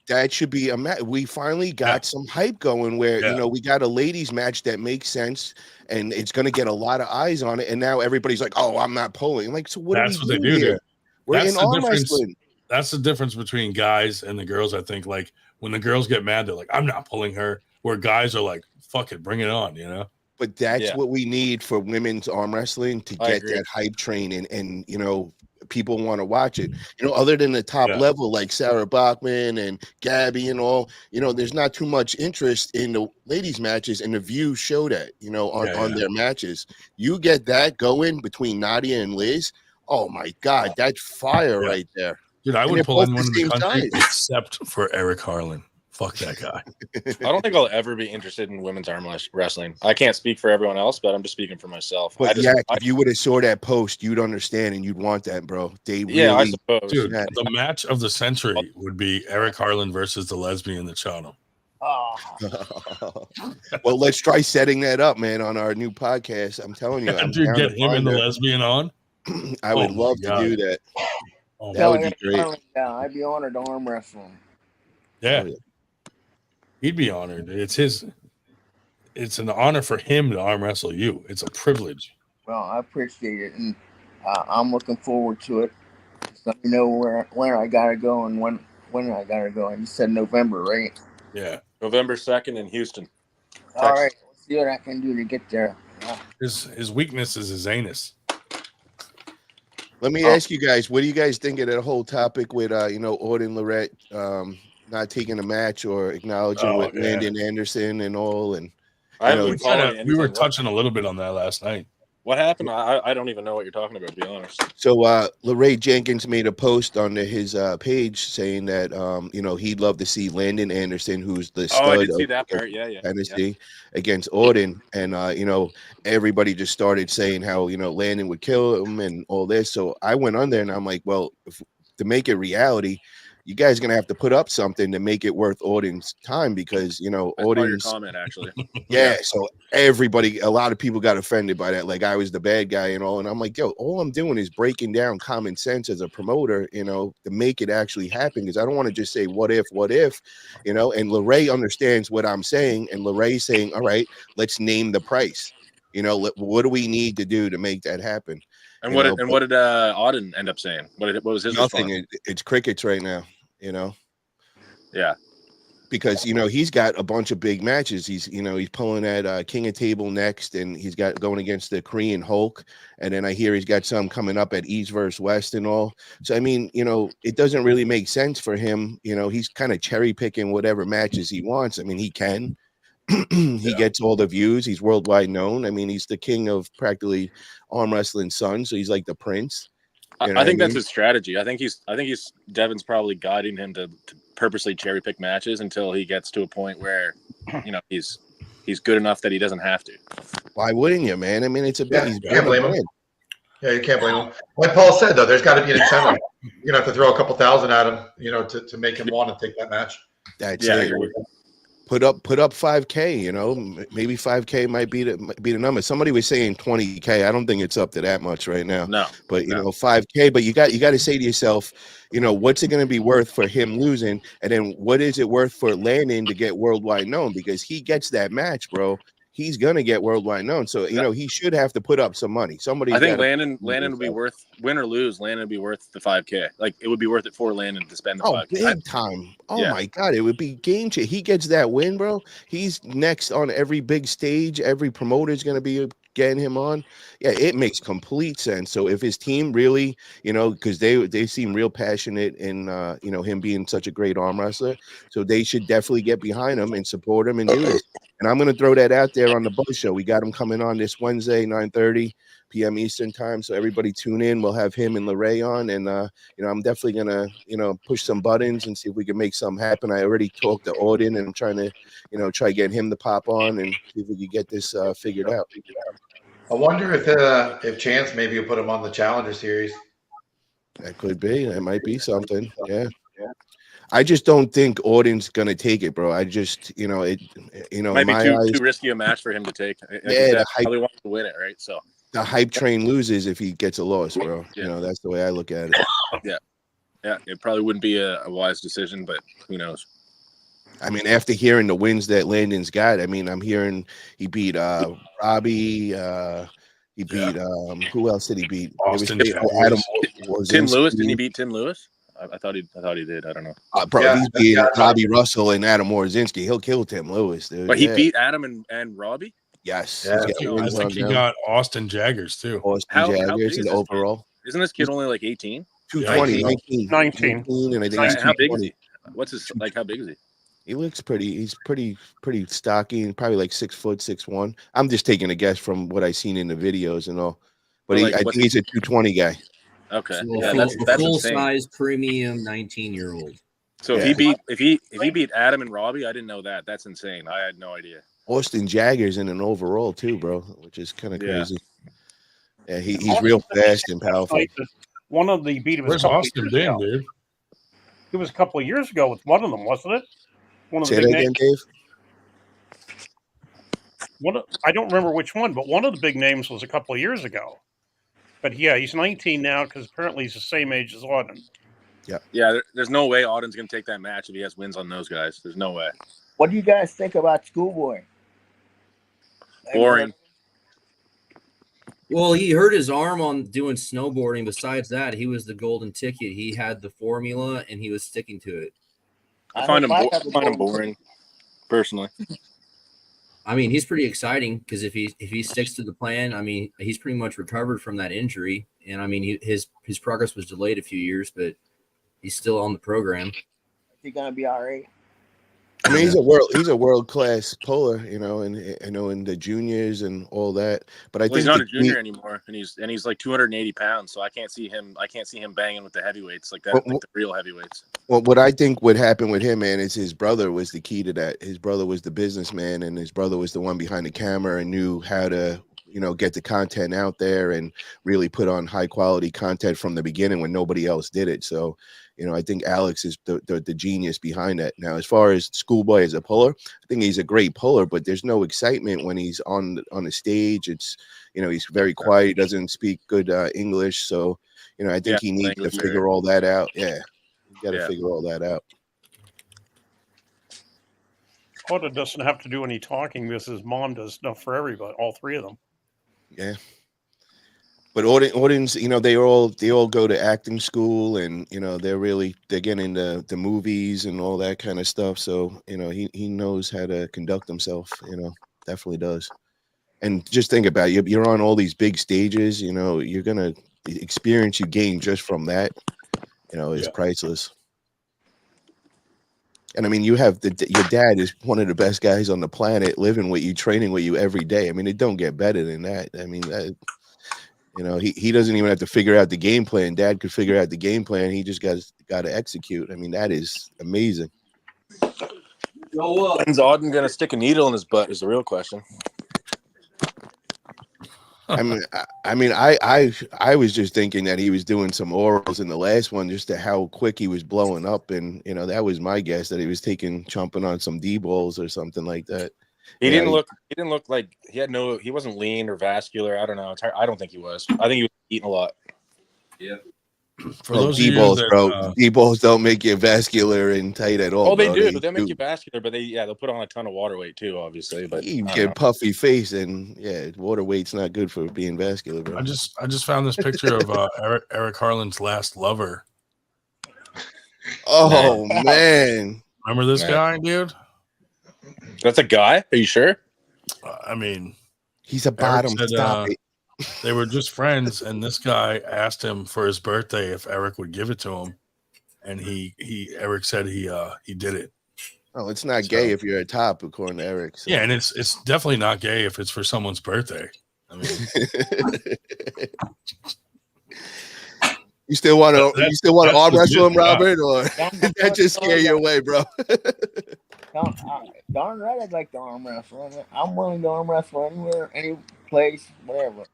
that should be a match. We finally got some hype going where we got a ladies match that makes sense, and it's going to get a lot of eyes on it. And now everybody's like, "Oh, I'm not pulling." Like, so what they do here? Dude. We're in arm wrestling.
That's the difference between guys and the girls. I think, like, when the girls get mad, they're like, "I'm not pulling her," where guys are like, "Fuck it, bring it on,"
But that's what we need for women's arm wrestling, to get that hype train, and people want to watch it. Other than the top level like Sarah Bachman and Gabby and all, there's not too much interest in the ladies matches, and the views show that, on their matches. You get that going between Nadia and Liz. Oh my God, that's fire right there.
Dude, I would pull anyone in the country except for Eric Harlan. Fuck that guy.
I don't think I'll ever be interested in women's arm wrestling. I can't speak for everyone else, but I'm just speaking for myself.
But if you would have saw that post, you'd understand, and you'd want that, bro.
I suppose.
Dude, the match of the century would be Eric Harlan versus the lesbian that shot him.
Oh.
Well, let's try setting that up, man, on our new podcast. I'm telling you.
Dude, get him and the lesbian on.
I would love to do that.
Oh,
that would be great.
Yeah, I'd be honored to arm wrestle him.
Yeah. He'd be honored. It's an honor for him to arm wrestle you. It's a privilege.
Well, I appreciate it, and I'm looking forward to it. Just let me know where I gotta go and when I gotta go. And you said November, right?
Yeah,
November 2nd in Houston, Texas.
All right, let's see what I can do to get there. Yeah.
His weakness is his anus.
Let me ask you guys, what do you guys think of that whole topic with Auden Lorette not taking a match or acknowledging with Landon Anderson and all? And
we were touching a little bit on that last night.
What happened? I don't even know what you're talking about, to be honest.
So Lorray Jenkins made a post on his page saying that he'd love to see Landon Anderson, who's the stud
I did see that part.
Tennessee, against Auden, and everybody just started saying how Landon would kill him and all this. So I went on there and I'm like, well, to make it reality, you guys are gonna have to put up something to make it worth Auden's time, because Auden's
comment actually.
Yeah, so a lot of people got offended by that, like I was the bad guy and all, and I'm like, yo, all I'm doing is breaking down common sense as a promoter, to make it actually happen, because I don't want to just say what if, and Lorray understands what I'm saying, and Lorray's saying, all right, let's name the price. What do we need to do to make that happen?
And what did Auden end up saying? What was his
nothing?
response?
It's crickets right now.
Yeah.
Because he's got a bunch of big matches. He's pulling at King of Table next, and he's got going against the Korean Hulk, and then I hear he's got some coming up at East versus West and all. So I mean, it doesn't really make sense for him. He's kind of cherry picking whatever matches he wants. I mean, he can. He gets all the views. He's worldwide known. I mean, he's the king of practically arm wrestling son, so he's like the prince.
I think that's his strategy. I think he's Devin's probably guiding him to purposely cherry pick matches until he gets to a point where he's good enough that he doesn't have to.
Why wouldn't you, man? I mean, it's a
Yeah,
he's
you can't blame him. Yeah, you can't blame him. Like Paul said, though, there's got to be an incentive. You're gonna have to throw a couple thousand at him, to make him want to take that match.
That's it. Put up 5K, maybe 5K might be the number. Somebody was saying 20K. I don't think it's up to that much right now.
No.
But 5K, but you got to say to yourself, what's it going to be worth for him losing? And then what is it worth for Landon to get worldwide known? Because he gets that match, bro. He's gonna get worldwide known. So he should have to put up some money. I think
Landon would be worth, win or lose, Landon would be worth the 5K. Like it would be worth it for Landon to spend the 5K.
Big time. My God, it would be game changer. He gets that win, bro. He's next on every big stage. Every promoter is gonna be getting him on. Yeah, it makes complete sense. So if his team really, because they seem real passionate in him being such a great arm wrestler, so they should definitely get behind him and support him and do this. And I'm going to throw that out there on the Buzz Show. We got him coming on this Wednesday, 9:30 p.m. Eastern time. So everybody tune in. We'll have him and LeRae on. And, I'm definitely going to, push some buttons and see if we can make something happen. I already talked to Auden, and I'm trying to, try to get him to pop on and see if we can get this figured out.
I wonder if Chance maybe will put him on the Challenger Series.
That could be. That might be something. Yeah. I just don't think Auden's gonna take it, bro. I just, might
be too risky a match for him to take. The hype, probably wants to win it, right? So
the hype train loses if he gets a loss, bro.
Yeah.
That's the way I look at it.
Yeah. It probably wouldn't be a wise decision, but who knows?
I mean, after hearing the wins that Landon's got, I mean, I'm hearing he beat Robbie. He beat who else did he beat?
Austin.
Tim Lewis. Didn't he beat Tim Lewis? I thought he did. I don't know.
Bro, he's beating Robbie Russell and Adam Warzinski. He'll kill Tim Lewis, dude.
But he beat Adam and Robbie?
Yes.
Yeah, I think he got Austin Jaggers, too.
How Jaggers in the overall.
Isn't this kid only like 18?
220,
19.
And I think
how big is he? What's his, how big is he?
He looks he's pretty stocky and probably like 6 foot, 6'1". I'm just taking a guess from what I've seen in the videos and all. But I think he's a 220 guy.
Okay.
So that's full size premium 19-year-old.
So if he beat Adam and Robbie, I didn't know that. That's insane. I had no idea.
Austin Jaggers in an overall too, bro, which is kind of crazy. Yeah, he's real fast and powerful.
One of the beat him.
Where's Austin been, dude?
It was a couple of years ago with one of them, wasn't it? One of the
Say
big
that again, Dave?
I don't remember which one, but one of the big names was a couple of years ago. But yeah, he's 19 now because apparently he's the same age as Auden.
Yeah. There's no way Auden's going to take that match if he has wins on those guys. There's no way.
What do you guys think about Schoolboy?
Boring.
Well, he hurt his arm on doing snowboarding. Besides that, he was the golden ticket. He had the formula, and he was sticking to it.
I find him boring, personally.
I mean, he's pretty exciting because if he sticks to the plan, I mean, he's pretty much recovered from that injury, and I mean, his progress was delayed a few years, but he's still on the program.
Is he gonna be all right?
I mean, he's a world class puller, and in the juniors and all that. But I think
he's not a junior anymore, and he's like 280 pounds, so I can't see him banging with the heavyweights like that, like the real heavyweights.
Well, what I think would happen with him, man, is his brother was the key to that. His brother was the businessman, and his brother was the one behind the camera and knew how to, get the content out there and really put on high quality content from the beginning when nobody else did it. So, I think Alex is the genius behind that. Now, as far as Schoolboy as a puller, I think he's a great puller, but there's no excitement when he's on the stage. It's, he's very quiet. He doesn't speak good English. So, I think he needs to figure all that out. Yeah. You got to figure all that out.
Oda doesn't have to do any talking because his mom does enough for everybody, all three of them.
Yeah. But audience, they all go to acting school, and they're getting into the movies and all that kind of stuff. So he knows how to conduct himself. Definitely does. And just think about it, you're on all these big stages. You're gonna the experience you gain just from that. Is priceless. And I mean, you have your dad is one of the best guys on the planet, living with you, training with you every day. I mean, it don't get better than that. I mean, he doesn't even have to figure out the game plan. Dad could figure out the game plan. He just got to execute. I mean, that is amazing.
When's Auden gonna stick a needle in his butt? Is the real question.
I was just thinking that he was doing some orals in the last one, just to how quick he was blowing up, and that was my guess, that he was chomping on some D balls or something like that.
He didn't look like he wasn't lean or vascular. I don't know. I don't think he was. I think he was eating a lot.
Yeah.
For those
D balls, bro. D balls don't make you vascular and tight at all.
Oh, they do. They'll make you vascular, but they'll put on a ton of water weight too, obviously. But
you get puffy face, and water weight's not good for being vascular, bro.
I just found this picture of Eric Harlan's last lover.
Oh man.
Remember this guy, dude?
That's a guy? Are you sure?
I mean,
he's a bottom. Stop it.
They were just friends, and this guy asked him for his birthday if Eric would give it to him, and Eric said he did it.
Oh, it's not gay if you're a top, according to Eric. So.
Yeah, and it's definitely not gay if it's for someone's birthday. I mean,
you still want to arm wrestle him, Robert, or that just scare you away, bro?
Darn right, I'd like to arm wrestle. I'm willing to arm wrestle anywhere, any place, whatever.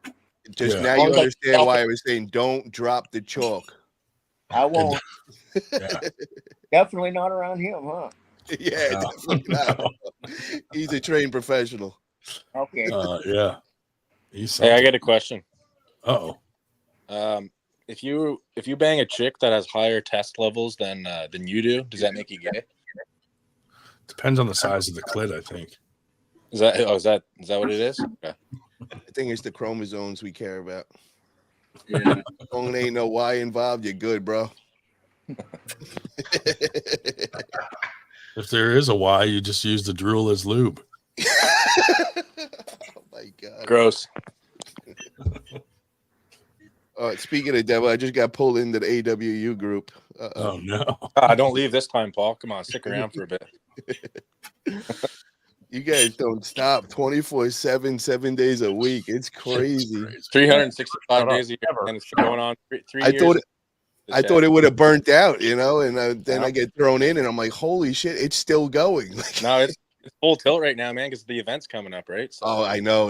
Just now you understand why I was saying don't drop the chalk.
I won't. Definitely not around him, huh?
Yeah, definitely not. He's a trained professional.
Okay.
Yeah.
Hey, I got a question.
Uh-oh.
If you bang a chick that has higher test levels than you do, does that make you gay?
Depends on the size of the clit, I think.
Is that what it is? Okay.
I think it's the chromosomes we care about. Yeah. As long as ain't no Y involved, you're good, bro.
If there is a Y, you just use the drool as lube.
Oh my god.
Gross.
Speaking of devil, I just got pulled into the AWU group.
Oh no.
Don't leave this time, Paul. Come on, stick around for a bit.
You guys don't stop 24/7, 7 days a week. It's crazy.
365 days a year, and it's been going on 3 years.
I thought it would have burnt out, and then I get thrown in, and I'm like, holy shit, it's still going.
No, it's full tilt right now, man, because the event's coming up, right? So.
Oh, I know.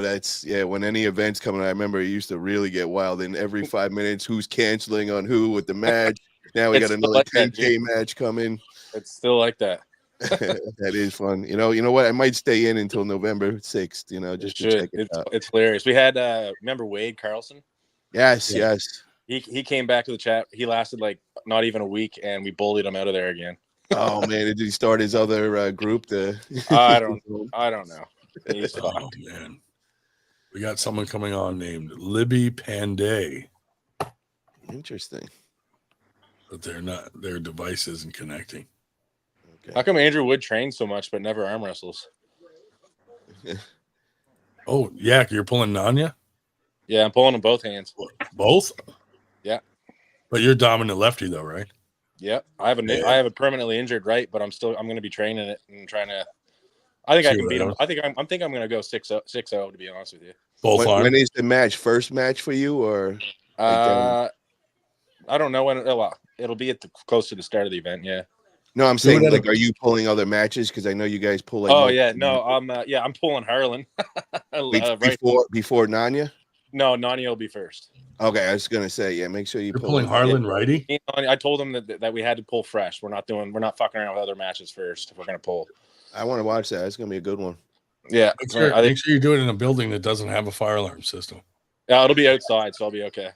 When any event's coming, I remember it used to really get wild. And every 5 minutes, who's canceling on who with the match. Now we got another 10K match coming.
It's still like that.
That is fun. You know what? I might stay in until November 6th, just to check it out.
It's hilarious. We had, remember Wade Carlson?
Yes.
He came back to the chat. He lasted like not even a week, and we bullied him out of there again.
Oh man, did he start his other group?
I don't know.
Oh man, we got someone coming on named Libby Panday.
Interesting,
but their device isn't connecting.
Okay. How come Andrew Wood trains so much but never arm wrestles?
Oh yeah, you're pulling Nanya.
Yeah, I'm pulling them both hands.
Both?
Yeah.
But you're dominant lefty though, right?
Yep. I have a permanently injured right, but I'm going to be training it and trying to. I think I can beat him. I'm going to go 6-0 to be honest with you.
Both
when is the match? First match for you, or?
I don't know when. It'll be close to the start of the event. Yeah.
No, I'm saying are you pulling other matches? Because I know you guys pull.
I'm pulling Harlan.
Before Nanya.
No, Nanya will be first.
Okay, I was gonna say, make sure
you're pulling Harlan righty.
I told him that we had to pull fresh. We're not fucking around with other matches first if we're gonna pull.
I want to watch that. It's gonna be a good one.
Yeah,
make sure you do it in a building that doesn't have a fire alarm system.
Yeah, it'll be outside, so I'll be okay.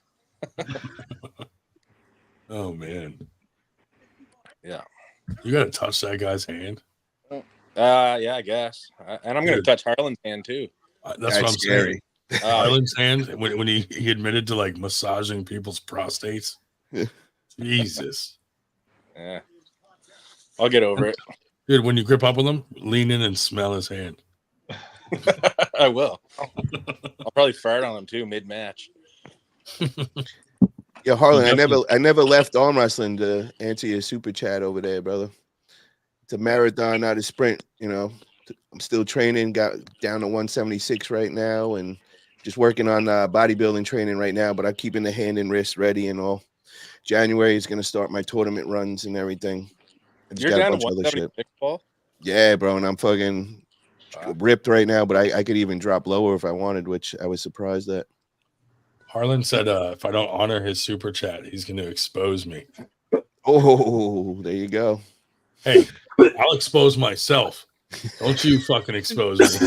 Oh man.
Yeah.
You gotta touch that guy's hand.
Yeah, I guess. And I'm gonna touch Harlan's hand too.
That's what I'm
scary.
saying. Harlan's hand when he admitted to like massaging people's prostates. Jesus.
Yeah. I'll get over it.
Dude, when you grip up with him, lean in and smell his hand.
I will. I'll probably fart on him too mid-match.
Yeah, Harlan, I never left arm wrestling to answer your super chat over there, brother. It's a marathon, not a sprint. You know, I'm still training. Got down to 176 right now, and just working on bodybuilding training right now. But I'm keeping the hand and wrist ready and all. January is gonna start my tournament runs and everything. I just
You're
got a
down to
bunch of other shit.
176, Paul?
Yeah, bro, and I'm fucking ripped right now. But I could even drop lower if I wanted, which I was surprised at.
Harlan said, if I don't honor his super chat, he's going to expose me.
Oh, there you go.
Hey, I'll expose myself. Don't you fucking expose me.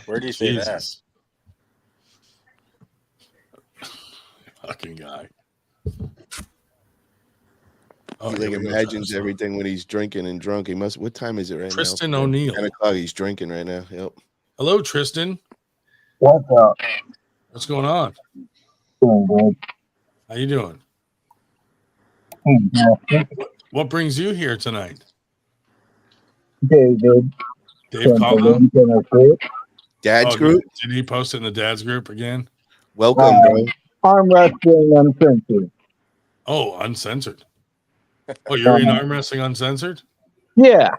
Where do you say that?
Fucking guy.
He like imagines everything when he's drinking and drunk. He must. What time is it right
Tristan
now?
O'Neill.
10 o'clock. He's drinking right now. Yep.
Hello, Tristan.
What's up?
What's going on?
Doing good.
How you doing? What brings you here tonight?
David.
Dave Caldwell?
Dad's group?
Did he post it in the dad's group again?
Welcome, bro.
Arm wrestling uncensored.
Oh, uncensored. Oh, you're in arm wrestling uncensored?
Yeah.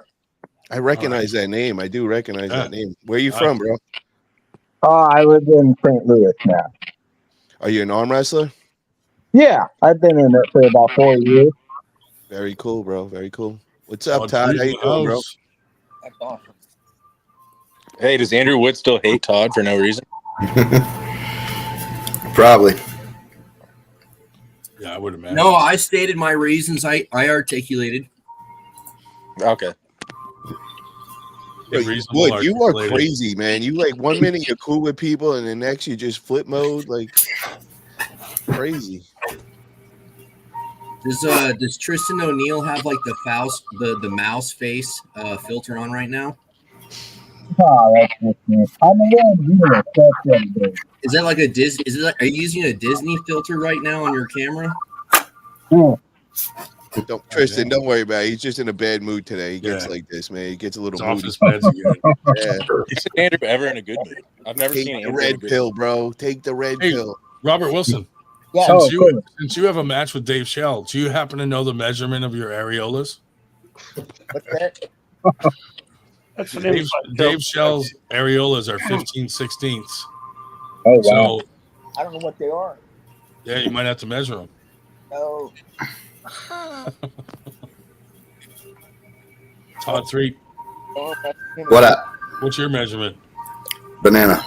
I recognize that name. I do recognize that name. Where are you from, bro?
I live in St. Louis now.
Are you an arm wrestler?
Yeah, I've been in it for about 4 years.
Very cool, bro. Very cool. What's up, Todd? How you doing, bro?
That's awesome.
Hey, does Andrew Wood still hate Todd for no reason?
Probably.
Yeah, I would imagine.
No, I stated my reasons. I articulated.
Okay.
Wood, you are crazy, man. You like 1 minute you're cool with people, and the next you just flip mode, like crazy.
Does Tristan O'Neill have like the mouse face filter on right now?
Oh, that's just me. I'm a little
Is that like a Disney? Are you using a Disney filter right now on your camera?
Yeah.
Tristan, don't worry about it. He's just in a bad mood today. He gets like this, man. He gets a little moody.
Is Andrew ever in a good mood? I've never
Take
seen
the
Andrew
red
in a good
pill,
mood.
bro. Take the red pill.
Robert Wilson.
Yeah.
Since you have a match with Dave Shell, do you happen to know the measurement of your areolas?
What's that?
That's an
Dave Shell's areolas are 15/16.
Oh, wow.
So
I don't know what they are.
yeah, you might have to measure them.
Oh.
Todd 3.
What up?
What's your measurement?
Banana.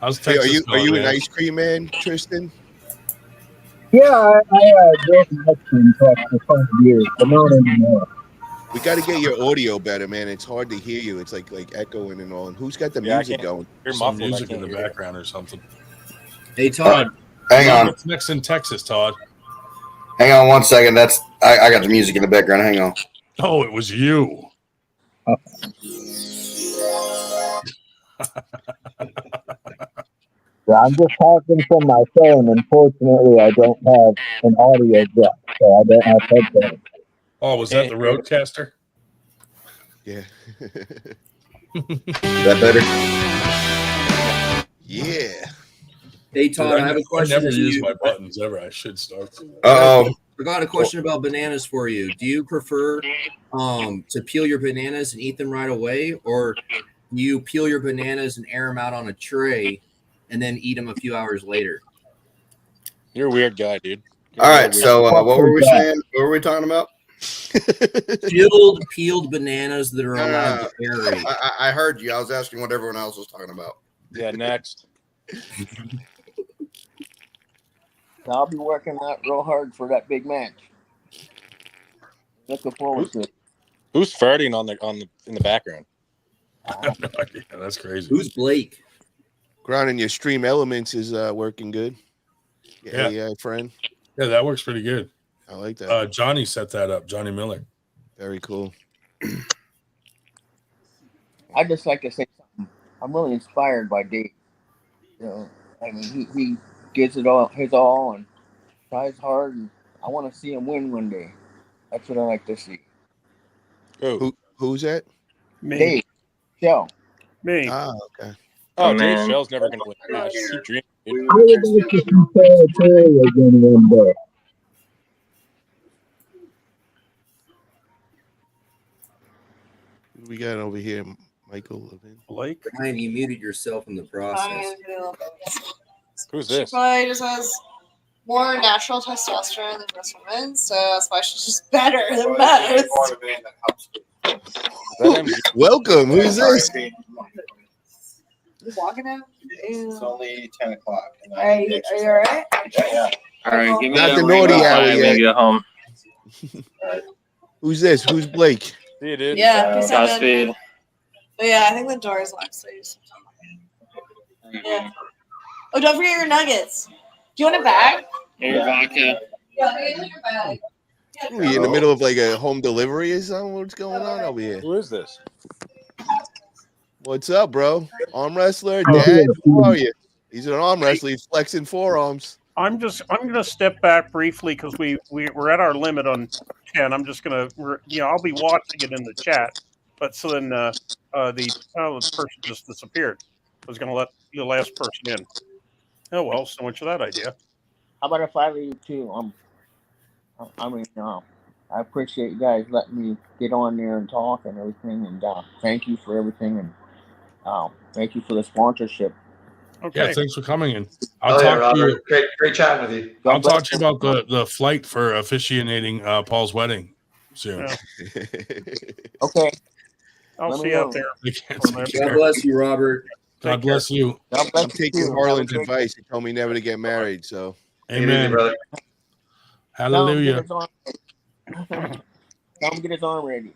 How's
Hey,
Texas
are you
going,
an
man?
ice cream man, Tristan?
Yeah, I drove Mexican for 5 years, but not anymore.
We got to get your audio better, man. It's hard to hear you. It's like echoing and all. And who's got the
Yeah, I
music
can't-
going?
You're
Some
muffled. I
music in
can't
the
hear you.
background or something.
Hey Todd,
Hang on.
What's next in Texas, Todd?
Hang on 1 second. I got the music in the background. Hang on.
Oh, it was you.
Yeah, I'm just talking from my phone. Unfortunately, I don't have an audio jack, so I don't have headphones.
Oh, was that the Roadcaster?
Yeah.
Is that better?
Yeah.
hey Todd, I have a question.
I never
to
use
you.
my buttons ever. I should start to.
Uh-oh.
I got a question about bananas for you. Do you prefer to peel your bananas and eat them right away, or do you peel your bananas and air them out on a tray and then eat them a few hours later?
You're a weird guy, dude. You're
All
a
right.
weird
So
guy.
what were we saying? What were we talking about?
Peeled bananas that are allowed to aerate.
I heard you. I was asking what everyone else was talking about.
Yeah, next.
I'll be working out real hard for that big match. Looking forward to it.
Who's farting in the background?
I have no idea. That's crazy.
Who's Blake?
Grounding your stream elements is working good.
Yeah.
AI friend.
Yeah, that works pretty good.
I like that.
Johnny set that up. Johnny Miller.
Very cool.
I just like to say something. I'm really inspired by Dave. You know, I mean, he gives it all his all and tries hard, and I want to see him win one day. That's what I like to see.
Who's that?
Me.
Dave, Joe.
Me.
Ah, okay.
Oh,
Man.
Dave Shell's never going to win a match. Keep dreaming, dude.
I would like to see territory again one day.
Who we got over here? Michael Levin.
Blake.
Ryan, you muted yourself in the process.
Who's
She
this?
probably just has more natural testosterone than most women, so that's why she's just better than most.
Welcome. Who's this?
You walking out?
It's only 10 o'clock.
Are you all right?
Yeah.
All right, give me
Not the naughty hour yet.
go home.
Who's this? Who's Blake?
See you, dude.
Yeah, peace out, man. But yeah, I think the door is locked, so you just... Yeah. Oh, don't forget your nuggets. Do you want a bag?
Your vodka.
Yeah, get your bag.
We in the middle of like a home delivery or something? What's going on over here?
Who is this?
What's up, bro? Arm wrestler, Dad. How are you? He's an arm wrestler. He's flexing forearms.
I'm gonna step back briefly because we're at our limit on 10. I'm just gonna I'll be watching it in the chat, but so then the person just disappeared. I was gonna let the last person in. Oh well, so much of that idea.
How about if I leave too? I appreciate you guys letting me get on there and talk and everything, and thank you for everything, and thank you for the sponsorship.
Okay.
Yeah, thanks for coming in. I'll talk to you.
Great chatting with you.
I'll talk to you about the flight for officiating Paul's wedding soon.
Yeah.
Okay.
I'll
Let
see
me
you out
know.
there.
They can't
God
take care.
bless you, Robert.
God bless you.
God bless
I'm
you
taking
too.
Harlan's
Have a great
advice. He told me never to get married, so
Amen.
brother.
Hallelujah.
Tell him get his arm ready.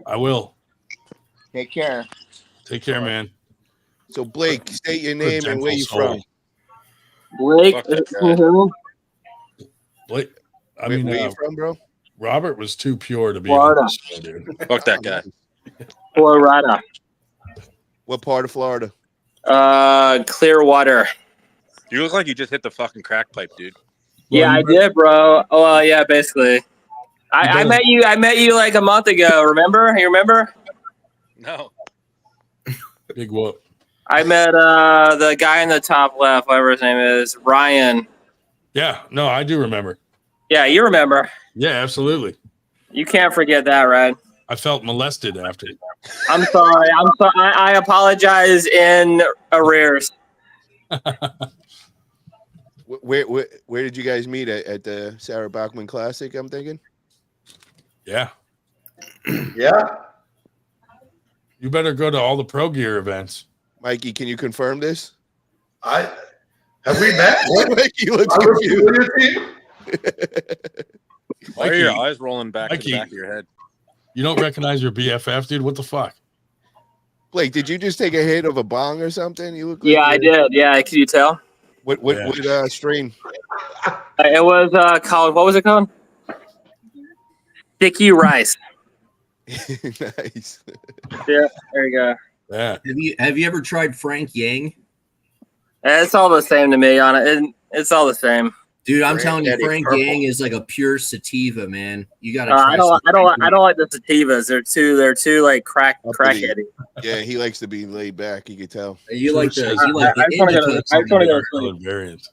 I will.
Take care.
Take care, man.
So Blake, state your name and
gentle
where you
soul.
from.
Blake,
Fuck that guy.
Blake, I
Where
mean,
you from, bro?
Robert was too pure to be
Florida.
on this show, dude.
Fuck that guy.
Florida.
What part of Florida?
Clearwater.
You look like you just hit the fucking crack pipe, dude.
Yeah, I did, bro. Oh, well, yeah, basically. I met you like a month ago. Remember? You remember?
No.
Big whoop.
I met the guy in the top left, whatever his name is, Ryan.
Yeah, no, I do remember.
Yeah, you remember.
Yeah, absolutely.
You can't forget that, right?
I felt molested after.
I'm sorry. I apologize in arrears.
Where did you guys meet at the Sarah Bachman Classic? I'm thinking.
Yeah.
Yeah.
You better go to all the Pro Gear events.
Mikey, can you confirm this?
Have we met?
Mikey looks
I was
confused.
with your team?
Why are your eyes rolling back to the back of your head?
You don't recognize your BFF, dude? What the fuck?
Blake, did you just take a hit of a bong or something? You look like
Yeah, I did. Yeah, can you tell?
What strain?
It was called, what was it called? Sticky rice.
Nice.
Yeah, there you go.
Yeah.
Have you ever tried Frank Yang?
It's all the same to me, on it. It's all the same.
Dude, I'm telling you,
Granddaddy
Frank
purple.
Yang is like a pure sativa, man. You gotta try.
I don't like the sativas. They're too like crackheady.
Yeah, he likes to be laid back. You can tell.
You like the
I just wanna go to sleep.
Variants.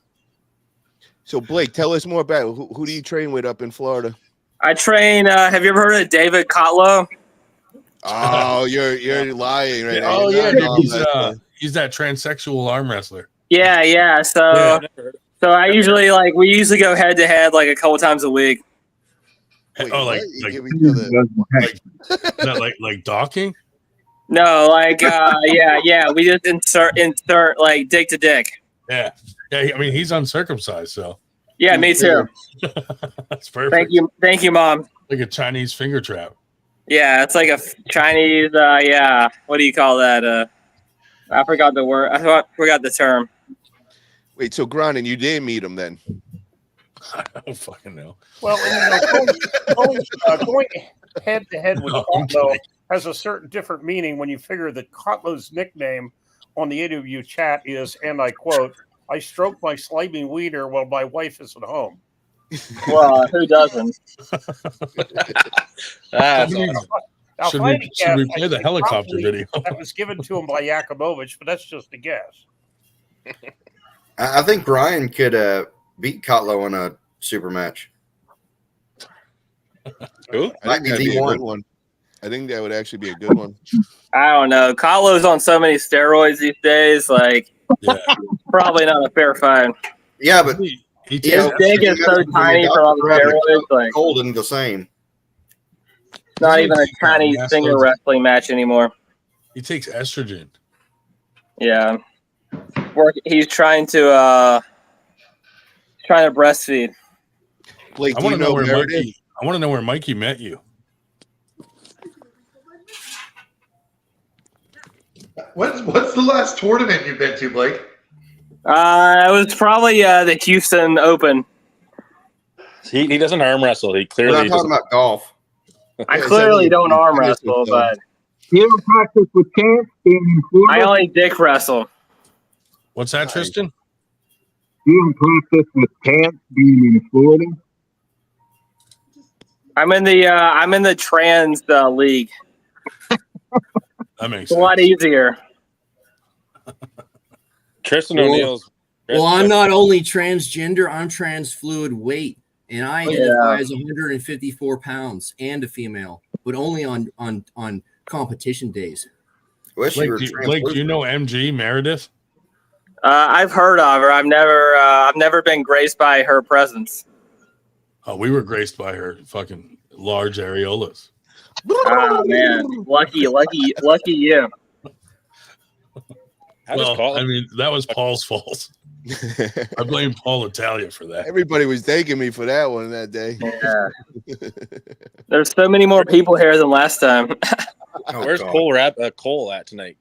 So Blake, tell us more about who do you train with up in Florida?
I train. Have you ever heard of David Kotlow?
Oh, you're lying right now.
Oh
You're
yeah,
not an
dude,
arm wrestler.
he's that transsexual arm wrestler.
Yeah. So I usually we usually go head to head like a couple times a week.
Wait,
Oh,
what?
like
You give each other-
like docking?
No, yeah. We just insert like dick to dick.
Yeah. I mean, he's uncircumcised, so
Yeah, me too.
that's perfect.
Thank you, Mom.
Like a Chinese finger trap.
Yeah, it's like a Chinese. Yeah, what do you call that? I forgot the word. I forgot the term.
Wait, so Gronin, you did meet him then?
I don't fucking know.
Well, going head to head with
No, I'm
Kotlow has a certain different meaning when you figure that Kotlow's nickname on the AW chat is, and I quote, "I stroke my slimy wiener while my wife is at home."
Well, who doesn't?
That's
Somebody-
awesome.
Now,
Should
if I had
we
to guess,
play
I'd
the
say
helicopter
probably
video?
that was given to him by Yakumovich, but that's just a guess.
I think Ryan could beat Kotlo in a super match.
Who?
I think that'd be a
V1.
good one. I think that would actually be a good one.
I don't know. Kahlo's on so many steroids these days. Like,
Yeah.
probably not a fair fight.
Yeah, but
He
you
takes
know,
His dick is so tiny from all the steroids. Like,
cold isn't the same.
it's not even a
take,
Chinese
mass
singer
loads-
wrestling match anymore.
He takes estrogen.
Yeah. He's trying to breastfeed.
Blake,
I
do
want
you
to know
know
where
Meredith?
Mikey. I want to know where Mikey met you.
What's the last tournament you've been to, Blake?
It was probably the Houston Open.
He doesn't arm wrestle. He
We're
clearly
not talking
doesn't.
about golf.
I
Yeah,
clearly
exactly.
don't arm
Tennis
wrestle,
and stuff.
but
You ever practice with Chance being in
I
Florida?
only dick wrestle.
What's that,
Nice.
Tristan?
You ever practice with Chance being in Florida?
I'm in the trans league.
That makes
It's a lot
sense.
easier.
Tristan
Well-
O'Neill's.
Well, I'm not only transgender, I'm trans fluid weight, and I identify
Yeah.
as 154 pounds and a female, but only on competition days.
Wish you were
Blake, do you know MG Meredith?
I've heard of her. I've never been graced by her presence.
Oh, we were graced by her fucking large areolas.
Oh man, lucky you.
How does
Well,
Call?
I mean, that was Paul's fault. I blame Paul Italia for that.
Everybody was thanking me for that one that day.
Yeah. There's so many more people here than last time.
Where's
God.
Cole at tonight?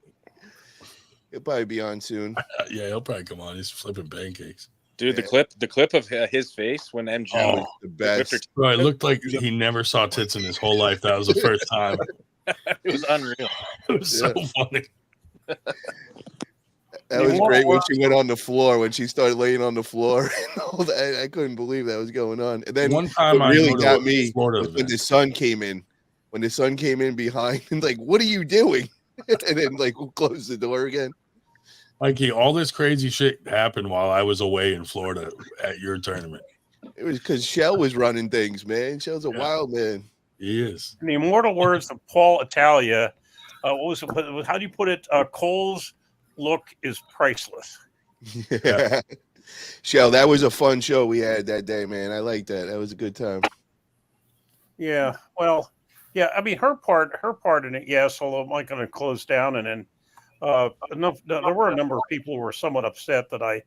He'll probably be on soon.
Yeah, he'll probably come on. He's flipping pancakes.
Dude,
Yeah.
the clip of his face when MG
Oh,
The
whipped her
best.
Bro, it looked like he never saw tits in his whole life. That was the first time.
it was unreal.
It was so funny.
That was great when she went on the floor, when she started laying on the floor. And all that. I couldn't believe that was going on. And then
One time
what
I
really
go to
got
a
me
Florida
was when
event.
the sun came in. When the sun came in behind, and like, what are you doing? And then like we'll close the door again.
Mikey, all this crazy shit happened while I was away in Florida at your tournament.
It was because Shell was running things, man. Shell's a wild man.
He is.
In the immortal words of Paul Italia, how do you put it? Cole's look is priceless.
Yeah. Shell, that was a fun show we had that day, man. I like that. That was a good time.
Yeah, well, yeah. I mean, her part in it, yes. Although it might going to close down, and then there were a number of people who were somewhat upset that I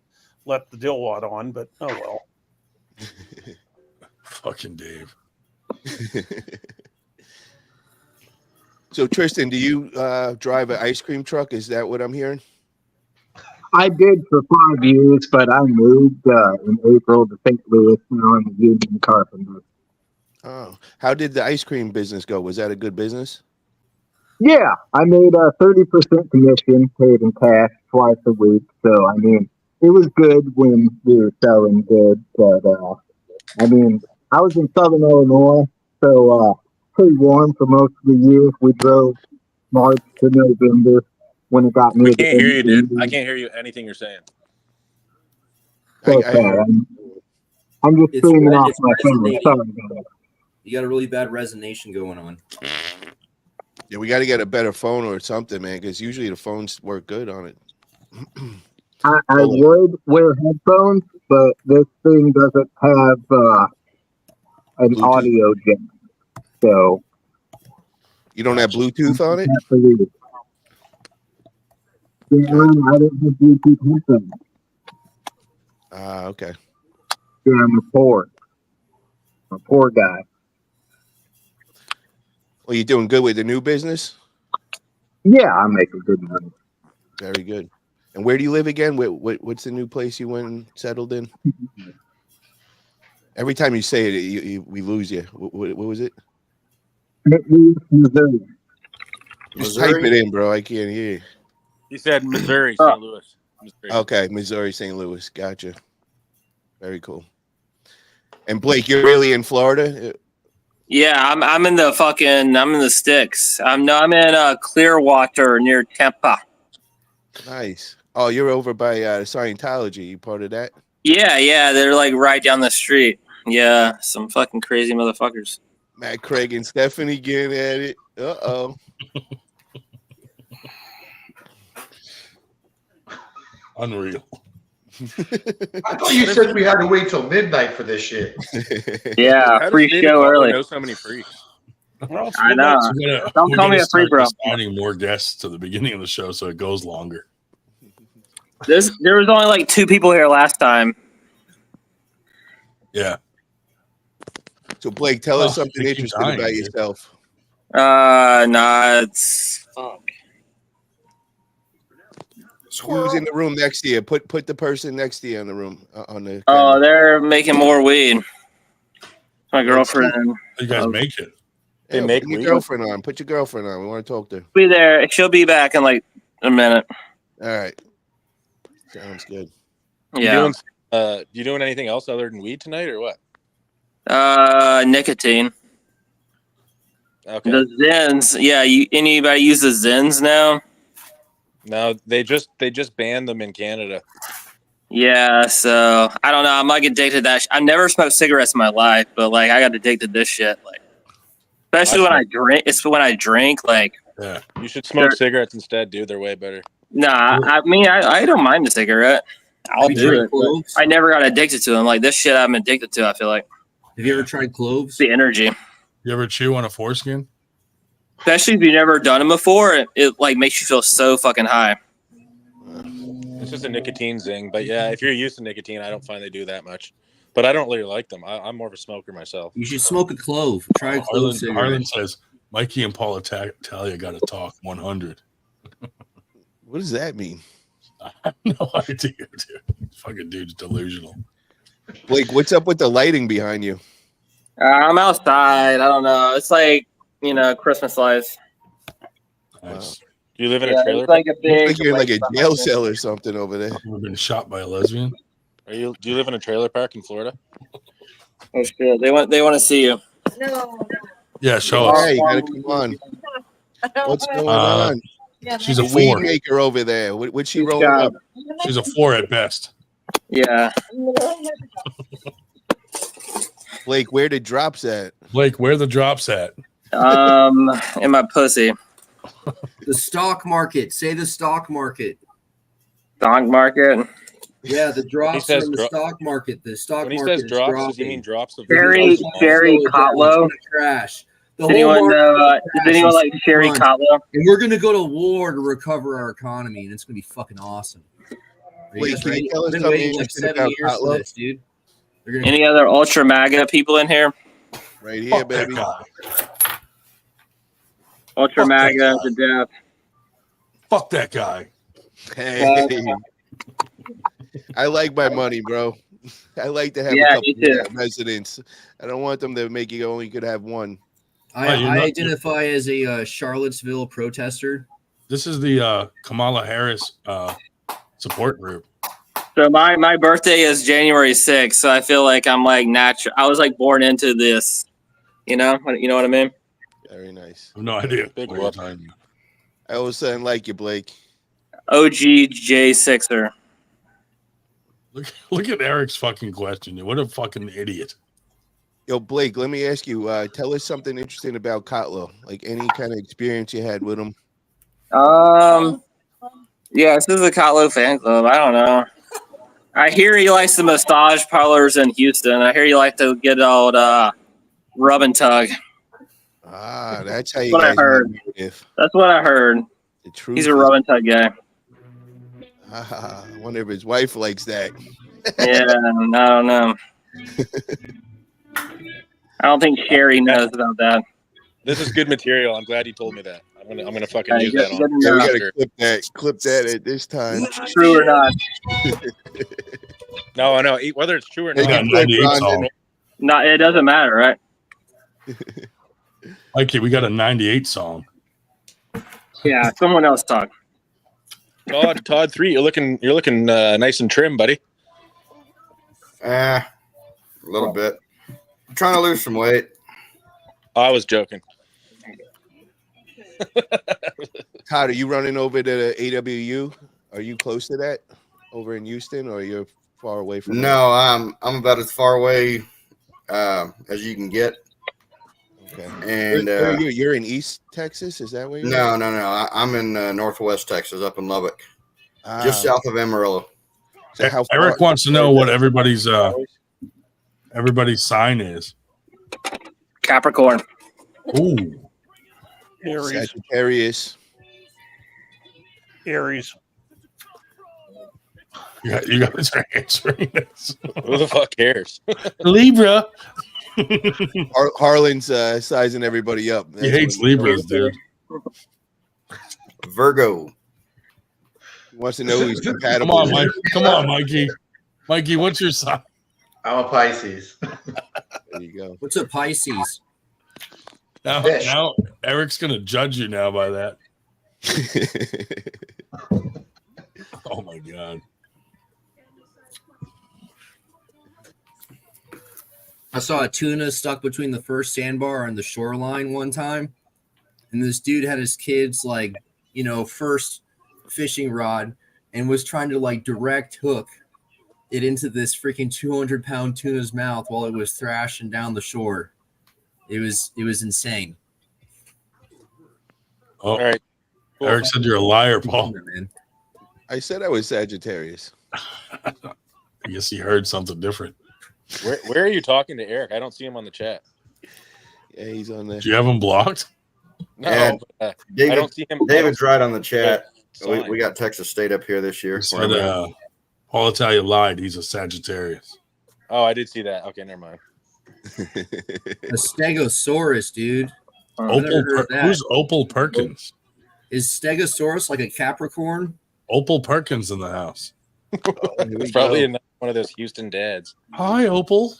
let the Dilwad on, but oh well.
Fucking Dave.
So Tristan, do you drive an ice cream truck? Is that what I'm hearing?
I did for 5 years, but I moved in April to St. Louis. Now I'm a union carpenter.
Oh, how did the ice cream business go? Was that a good business?
Yeah, I made a 30% commission paid in cash twice a week. So, I mean, it was good when we were selling goods. But, I mean, I was in Southern Illinois, so pretty warm for most of the year. We drove March to November when it got near
We can't
the
hear you,
end of the
dude.
year.
I can't hear you anything you're saying.
Okay, I'm just
It's
streaming
red-
off
it's
my phone.
resonating.
Sorry about it.
You got a really bad resonation going on.
Yeah, we got to get a better phone or something, man, because usually the phones work good on it.
I would wear headphones, but this thing doesn't have an
Bluetooth.
audio jack. So
You don't have Bluetooth on it?
Yeah, I don't have Bluetooth headphones.
Okay.
Yeah, I'm a poor guy.
Well, you doing good with the new business?
Yeah, I'm making good money.
Very good. And where do you live again? What's the new place you went and settled in? Every time you say it, we lose you. What was it?
Missouri.
Just type it in, bro. I can't hear.
He said Missouri, St. Louis. Missouri.
Okay, Missouri, St. Louis. Gotcha. Very cool. And Blake, you're really in Florida?
Yeah, I'm in the sticks. I'm in Clearwater near Tampa.
Nice. Oh, you're over by Scientology. You part of that?
Yeah, they're like right down the street. Yeah, some fucking crazy motherfuckers.
Matt, Craig, and Stephanie getting at it. Uh-oh.
Unreal.
I thought you said we had to wait till midnight for this shit.
Yeah, free show early.
Know so many freaks.
Well,
I know. Don't call me a freak, bro.
Adding more guests to the beginning of the show so it goes longer.
There was only like 2 people here last time.
Yeah.
So Blake, tell us something interesting about yourself.
Nah, it's fuck.
Who's in the room next to you? Put the person next to you in the room on the.
Oh, they're making more weed. My girlfriend.
You guys make it.
They make your girlfriend on. Put your girlfriend on. We want to talk to her.
Be there. She'll be back in like a minute.
All right. Sounds good.
Yeah.
You doing anything else other than weed tonight or what?
Nicotine.
Okay.
The Zens. Yeah. Anybody use the Zens now?
No, they just banned them in Canada.
Yeah, so I don't know. I'm like addicted to that. I've never smoked cigarettes in my life, but like I got addicted to this shit. Like, especially when I drink. It's when I drink. Like,
yeah,
you should smoke cigarettes instead, dude. They're way better.
Nah, I mean, I don't mind a cigarette. I'll do it. But I never got addicted to them. Like this shit, I'm addicted to. I feel like.
Have you ever tried cloves?
The energy.
You ever chew on a foreskin?
Especially if you've never done it before, it like makes you feel so fucking high.
It's just a nicotine zing, but yeah, if you're used to nicotine, I don't find they do that much. But I don't really like them. I'm more of a smoker myself.
You should smoke a clove. Try a clove cigarette.
Harlan says Mikey and Paul Italia got to talk 100.
What does that mean?
I have no idea, dude. Fucking dude's delusional.
Blake, what's up with the lighting behind you?
I'm outside. I don't know. It's like Christmas lights.
Nice.
Do you live in a trailer?
It's like a big.
Like you're in like a jail cell or something over there.
You've been shot by a lesbian.
Do you live in a trailer park in Florida?
Oh shit! They want to see you.
No.
Yeah, show us.
Hey, you gotta come on. What's going on?
She's a
The
4.
weed maker over there. What's she rolling up?
She's a 4 at best.
Yeah.
Blake, where the drops at?
Blake, where the drops at?
In my pussy.
The stock market. Say the stock market.
Stock market.
Yeah, the drops
says
are in the stock market. The stock
When he
market
says drops, does
dropping.
he mean drops of
Sherry Cotlow.
Trash. The
Does anyone
whole
know?
market
Does
is
anyone like
trash.
Sherry Cotlow?
And we're gonna go to war to recover our economy, and it's gonna be fucking awesome. Are you
Wait,
guys
can you
ready?
tell us
I've been
something
waiting like
interesting
7
about
years for
Cotlow?
this, dude. They're gonna
Any other ultra MAGA people in here?
Right here,
Fuck that
baby.
guy.
Ultra
Fuck that
MAGA
guy.
to death.
Fuck that guy.
Hey. I like my money, bro. I like to have
Yeah,
a
me
couple
too.
of residents. I don't want them to make you only could have one.
I
you're not-
identify as a Charlottesville protester.
This is the Kamala Harris support group.
So my birthday is January 6th, so I feel like I'm like natural. I was like born into this. You know what I mean?
Very nice.
I have no idea.
Big
what you're
whoop.
talking about.
I always saying like you, Blake.
OG J6er.
Look at Eric's fucking question. What a fucking idiot.
Yo, Blake, let me ask you, tell us something interesting about Kotlo. Like any kind of experience you had with him.
Yeah, this is a Kotlo fan club. I don't know. I hear he likes the massage parlors in Houston. I hear you like to get old rub and tug.
Ah, that's how you
That's what I
guys
heard.
know if
That's what I heard.
the truth.
He's a rub and tug guy.
I wonder if his wife likes that.
Yeah, I don't know. I don't think Sherry knows about that.
This is good material. I'm glad you told me that. I'm gonna fucking use
good-
that on.
good
Yeah, we
enough.
gotta clip that at this time.
True or not?
No, I know. Whether it's true or
Hey,
We
not,
got a 98
Ron,
song.
Not. It doesn't matter, right?
Mikey, we got a 98 song.
Yeah, someone else talk.
Todd 3, you're looking nice and trim, buddy.
A little bit. I'm trying to lose some weight.
I was joking.
Todd, are you running over to the AWU? Are you close to that over in Houston, or you're far away from?
No, I'm about as far away as you can get.
Okay.
And
you're in East Texas, is that where you're
no. I'm in Northwest Texas, up in Lubbock, just south of Amarillo.
So how
Eric wants to know what everybody's sign is.
Capricorn.
Ooh.
Aries.
Sagittarius.
Aries.
You guys are answering this.
Who the fuck cares?
Libra.
Harlan's sizing everybody up.
He hates Libras, dude.
Virgo.
He wants to know who's compatible.
Come on, Mike. Come on, Mikey. Mikey, what's your sign?
I'm a Pisces.
There you go.
What's a Pisces?
Now Eric's gonna judge you now by that. Oh my god.
I saw a tuna stuck between the first sandbar and the shoreline one time. And this dude had his kids first fishing rod and was trying to direct hook it into this freaking 200-pound tuna's mouth while it was thrashing down the shore. It was insane.
Oh, all right. Cool. Eric said you're a liar, Paul.
I said I was Sagittarius.
I guess he heard something different.
Where are you talking to Eric? I don't see him on the chat.
Yeah, he's on there.
Do you have him blocked?
No,
yeah, David,
I don't see him.
David's right on the chat. We got Texas State up here this year.
Said, Paul Italia lied. He's a Sagittarius.
Oh, I did see that. Okay, never mind.
A Stegosaurus, dude.
Who's Opal Perkins?
Is Stegosaurus like a Capricorn?
Opal Perkins in the house.
It's probably one of those Houston dads.
Hi, Opal.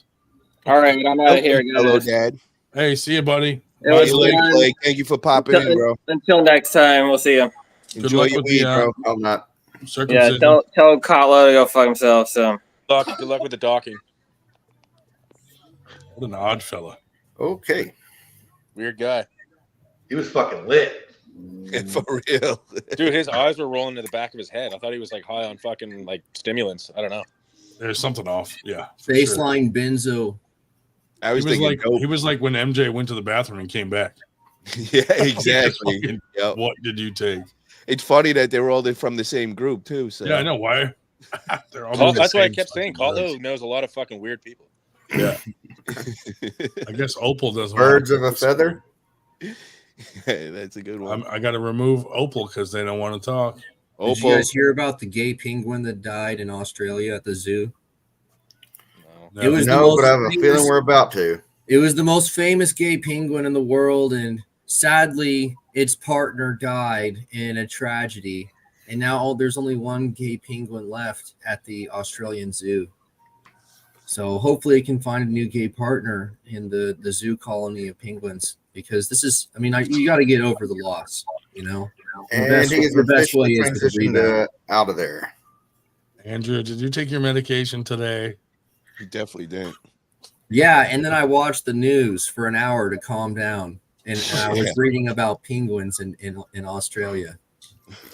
All right, I'm out of here, guys.
Hello, Dad.
Hey, see you, buddy.
Thank you for popping in, bro.
Until next time, we'll see you.
Enjoy your week, bro.
I'm not.
Yeah, tell Kotlo to go fuck himself. So
good luck with the docking.
What an odd fella.
Okay.
Weird guy.
He was fucking lit.
For real.
Dude, his eyes were rolling to the back of his head. I thought he was high on fucking stimulants. I don't know.
There's something off. Yeah.
Baseline benzo.
He was like when MJ went to the bathroom and came back.
Yeah, exactly.
Yep. What did you take?
It's funny that they were all from the same group too. So
yeah, I know why. That's
why I kept saying Kotlo knows a lot of fucking weird people.
Yeah. I guess Opal doesn't.
Birds of a feather.
Hey, that's a good one.
I got to remove Opal because they don't want to talk.
Did you guys hear about the gay penguin that died in Australia at the zoo?
No, but I have a feeling we're about to.
It was the most famous gay penguin in the world, and sadly, its partner died in a tragedy. And now there's only one gay penguin left at the Australian zoo. So hopefully it can find a new gay partner in the zoo colony of penguins, because this is, you got to get over the loss,
And the best way is transitioned out of there.
Andrew, did you take your medication today?
You definitely didn't.
Yeah, and then I watched the news for an hour to calm down, and I was reading about penguins in Australia.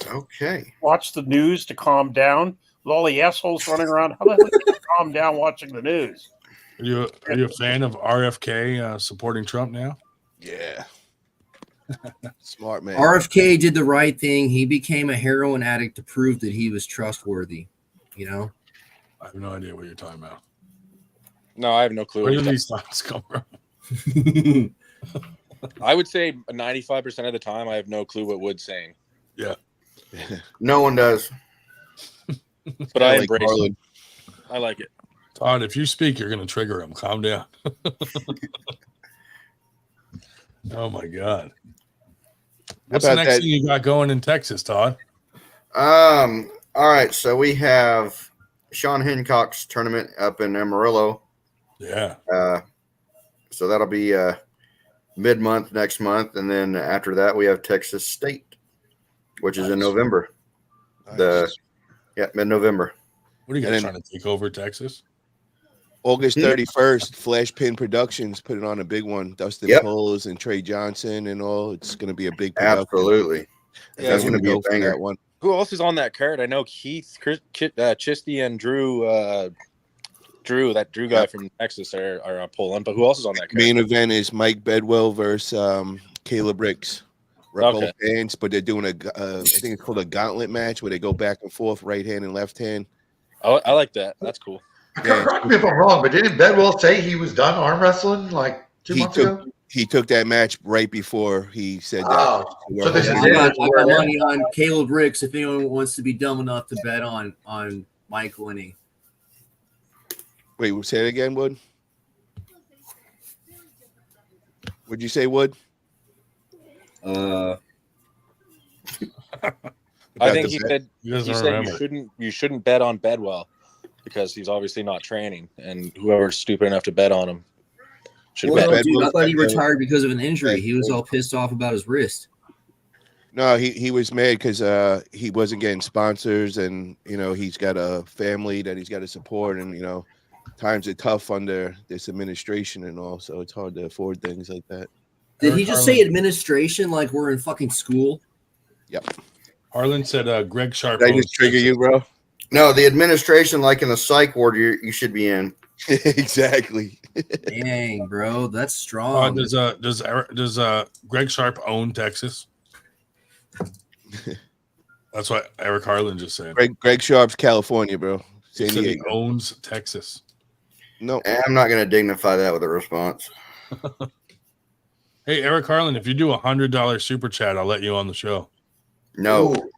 Okay.
Watch the news to calm down with all the assholes running around. How the hell can you calm down watching the news?
Are you a fan of RFK supporting Trump now?
Yeah. Smart man.
RFK did the right thing. He became a heroin addict to prove that he was trustworthy.
I have no idea what you're talking about.
No, I have no clue.
Where do these thoughts come from?
I would say 95% of the time I have no clue what Wood's saying.
Yeah.
No one does.
But I embrace it. I like it.
Todd, if you speak, you're going to trigger him. Calm down. Oh, my God. What's the next thing you got going in Texas, Todd?
All right. So we have Sean Hancock's tournament up in Amarillo.
Yeah.
So that'll be mid-month next month. And then after that, we have Texas State. which is in
Nice.
November.
Nice.
Mid-November.
What are you
And
guys
then-
trying to take over Texas?
August 31st, Flash Pin Productions put it on a big one. Dustin
Yep.
Pulls and Trey Johnson and all. It's going to be a big production.
Absolutely.
Yeah,
That's going to be a
Go for
banger.
that one.
Who else is on that card? I know Keith, Chisty, and Drew. That Drew guy from Texas are pulling. But who else is on that card?
Main event is Mike Bedwell versus Caleb Ricks.
Okay.
Both hands, but they're doing I think it's called a gauntlet match where they go back and forth, right hand and left hand.
Oh, I like that. That's cool.
Yeah.
Correct me if I'm wrong, but didn't Bedwell say he was done arm wrestling like 2 months ago?
He took that match right before he said that.
Oh, so this is
I got
it.
money on Caleb Ricks if anyone wants to be dumb enough to bet on Mike winning.
Wait, say it again, Wood. What'd you say, Wood?
I think he said you shouldn't bet on Bedwell because he's obviously not training, and whoever's stupid enough to bet on him should bet.
Dude, I thought he retired because of an injury. He was all pissed off about his wrist.
No, he was mad because he wasn't getting sponsors, and he's got a family that he's got to support, and times are tough under this administration and all, so it's hard to afford things like that.
Did he just say administration like we're in fucking school?
Yep.
Harlan said Greg Sharp.
Did I just trigger you, bro?
No, the administration, like in the psych ward, you should be in.
Exactly.
Dang, bro, that's strong.
Does Greg Sharp own Texas? That's what Eric Harlan just said.
Greg Sharp's California, bro.
He
San
said he
Diego.
owns Texas.
No,
I'm not going to dignify that with a response.
Hey, Eric Harlan, if you do $100 super chat, I'll let you on the show.
No.
Ooh.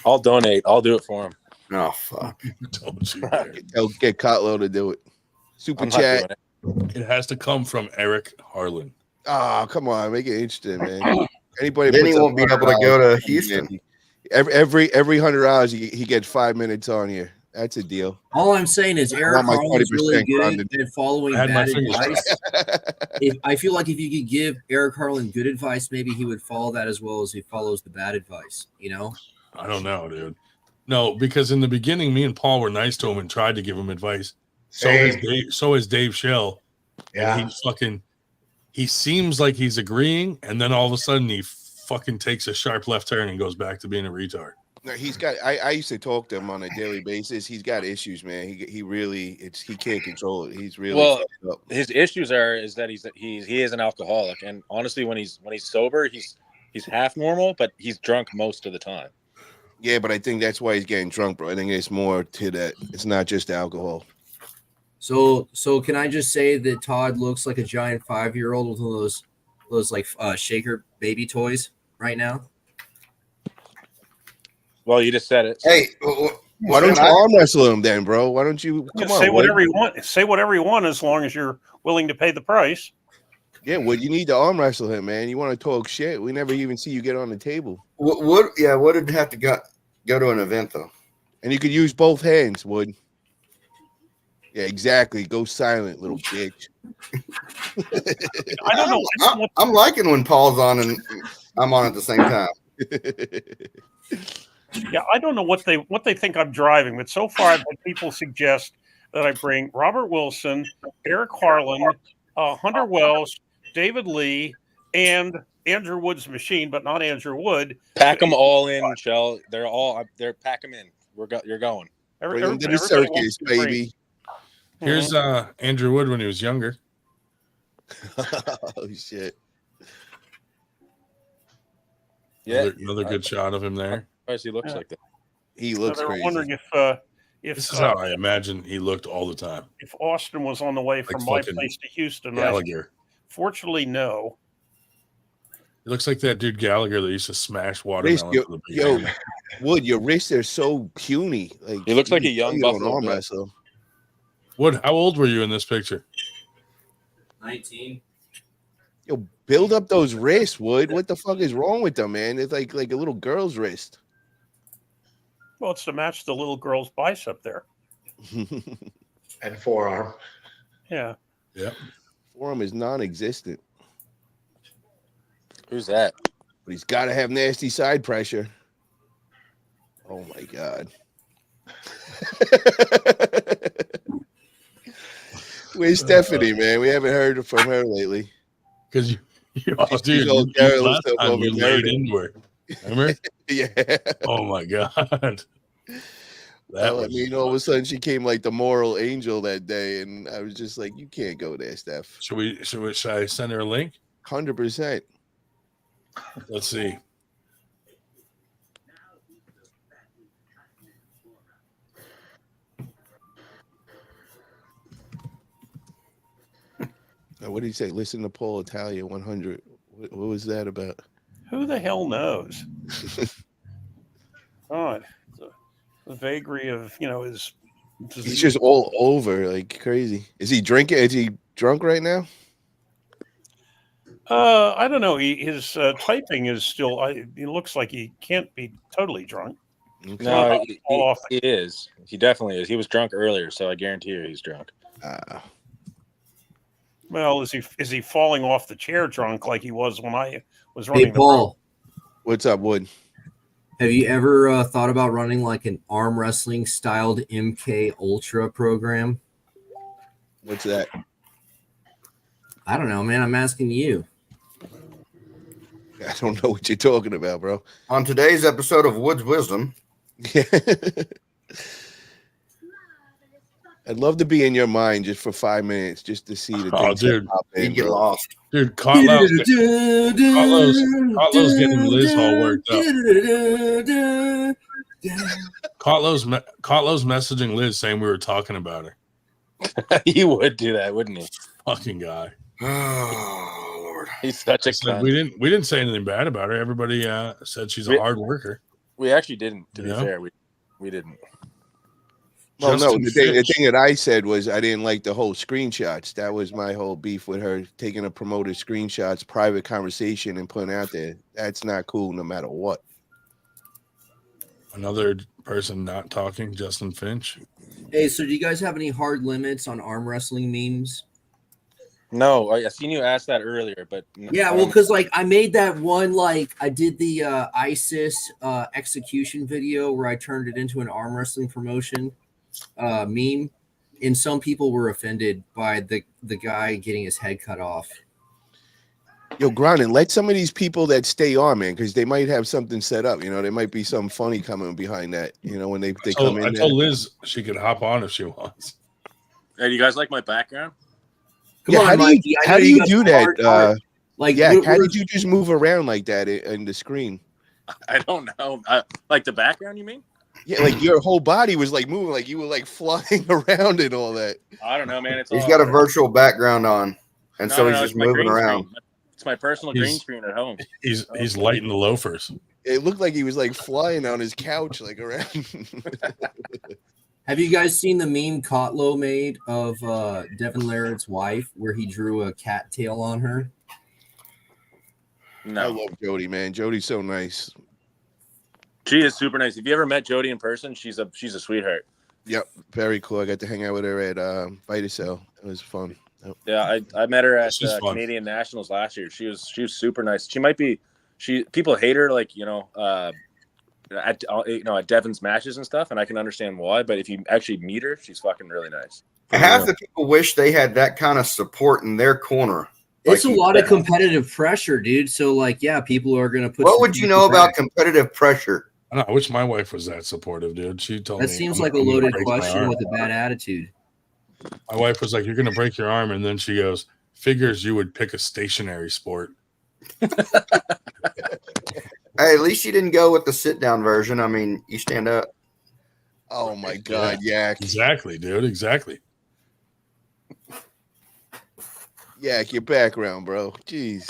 I'll donate. I'll do it for him.
Oh, fuck.
Don't you dare.
Get Cotlow to do it. Super
I'm not
chat.
doing it.
It has to come from Eric Harlan.
Oh, come on, make it interesting, man. Anybody
Then he
puts up
won't be able to go
$100,
to Houston.
Every $100 he gets 5 minutes on here. That's a deal.
All I'm saying is Eric
my
Harlan's really
40% grounded.
good at following
I had my
bad
fingers
advice. I feel like if you could give Eric Harlan good advice, maybe he would follow that as well as he follows the bad advice.
I don't know, dude. No, because in the beginning, me and Paul were nice to him and tried to give him advice. So is Dave Schell.
Yeah.
And he seems like he's agreeing, and then all of a sudden he fucking takes a sharp left turn and goes back to being a retard.
No, he's got. I used to talk to him on a daily basis. He's got issues, man. He really he can't control it. He's really fucked up.
His issues is that he is an alcoholic, and honestly, when he's sober, he's half normal, but he's drunk most of the time.
Yeah, but I think that's why he's getting drunk, bro. I think it's more to that. It's not just alcohol.
So can I just say that Todd looks like a giant 5-year-old with one of those like shaker baby toys right now?
Well, you just said it.
Hey,
Why don't you arm wrestle him then, bro? Why don't you
Say whatever you want. Say whatever you want as long as you're willing to pay the price.
Yeah, Wood, you need to arm wrestle him, man. You want to talk shit? We never even see you get on the table.
Would have to go to an event though,
and you could use both hands, Wood. Yeah, exactly. Go silent, little bitch.
I don't know.
I'm liking when Paul's on and I'm on at the same time.
Yeah, I don't know what they think I'm driving, but so far I've had people suggest that I bring Robert Wilson, Eric Harlan, Hunter Wells, David Lee, and Andrew Wood's machine, but not Andrew Wood.
Pack them all in, Shell. They're pack them in. You're going.
Bring them to the circus, baby.
Here's Andrew Wood when he was younger.
Oh shit!
Yeah,
another good shot of him there.
He looks like that.
He looks
so
crazy.
Wondering if
this is how I imagine he looked all the time.
If Austin was on the way from my place to Houston,
Gallagher.
Fortunately, no.
It looks like that dude Gallagher that used to smash watermelon.
Yo, Wood, your wrists are so puny. Like
he looks like a young
buffalo.
Wood, how old were you in this picture?
19.
Yo, build up those wrists, Wood. What the fuck is wrong with them, man? It's like a little girl's wrist.
Well, it's to match the little girl's bicep there.
And forearm.
Yeah.
Yeah.
Forearm is non-existent.
Who's that?
But he's got to have nasty side pressure. Oh my God. Where's Stephanie, man? We haven't heard from her lately.
Because you all,
She's
dude,
all careless
last
of
time
over
you laid
Meredith.
into her. Remember?
Yeah.
Oh my God. That was,
I mean, all of a sudden she came like the moral angel that day, and I was just like, you can't go there, Steph.
should I send her a link?
100%.
Let's see.
What did he say? Listen to Paul Italia 100. What was that about?
Who the hell knows? God, the vagary of his disease.
He's just all over like crazy. Is he drinking? Is he drunk right now?
I don't know. His typing is still. It looks like he can't be totally drunk.
No, he is. He definitely is. He was drunk earlier, so I guarantee you he's drunk.
Well, is he falling off the chair drunk like he was when I was running
Hey, Paul.
What's up, Wood?
Have you ever thought about running like an arm wrestling styled MK Ultra program?
What's that?
I don't know, man. I'm asking you.
I don't know what you're talking about, bro.
On today's episode of Wood's Wisdom.
I'd love to be in your mind just for 5 minutes, just to see the things
dude,
that pop in,
you get
bro.
lost.
Dude, Cotlow's getting Liz all worked up. Cotlow's messaging Liz saying we were talking about her.
He would do that, wouldn't he?
Fucking guy.
Oh Lord,
he's such a cunt.
We didn't say anything bad about her. Everybody said she's a hard worker.
We actually didn't. To be fair, we didn't.
Well, no, the thing that I said was I didn't like the whole screenshots. That was my whole beef with her, taking a promoted screenshots, private conversation, and putting out there. That's not cool no matter what.
Another person not talking, Justin Finch.
Hey, so do you guys have any hard limits on arm wrestling memes?
No, I seen you ask that earlier, but
yeah, well, because like I made that one, like I did the ISIS execution video where I turned it into an arm wrestling promotion meme, and some people were offended by the guy getting his head cut off.
Yo, Gronin, let some of these people that stay on, man, because they might have something set up. There might be something funny coming behind that. When they come in.
I told Liz she could hop on if she wants.
Hey, do you guys like my background?
Come on, Mikey.
How do you do that? How
did
you just move around like that in the screen?
I don't know. Like the background, you mean?
Yeah, like your whole body was like moving, like you were like flying around and all that.
I don't know, man.
He's got a virtual background on, and so he's just moving around.
It's my personal green screen at home.
He's lighting the loafers.
It looked like he was like flying on his couch, like around.
Have you guys seen the meme Kotlo made of Devin Larratt's wife, where he drew a cat tail on her?
No.
I love Jody, man. Jody's so nice.
She is super nice. If you ever met Jody in person, she's a sweetheart.
Yep, very cool. I got to hang out with her at Vitacell. It was fun. Yep.
Yeah, I met her at Canadian Nationals last year. She was super nice. People hate her, like at Devin's matches and stuff, and I can understand why. But if you actually meet her, she's fucking really nice.
Half the people wish they had that kind of support in their corner.
It's a lot of competitive pressure, dude. So, like, yeah, people are going to put.
What would you know about competitive pressure?
I don't know. I wish my wife was that supportive, dude. She told me.
That seems like a loaded question with a bad attitude.
My wife was like, "You're going to break your arm," and then she goes, "Figures you would pick a stationary sport."
Hey, at least you didn't go with the sit-down version. I mean, you stand up.
Oh my God, Yak.
Exactly, dude. Exactly.
Yak, your background, bro. Jeez.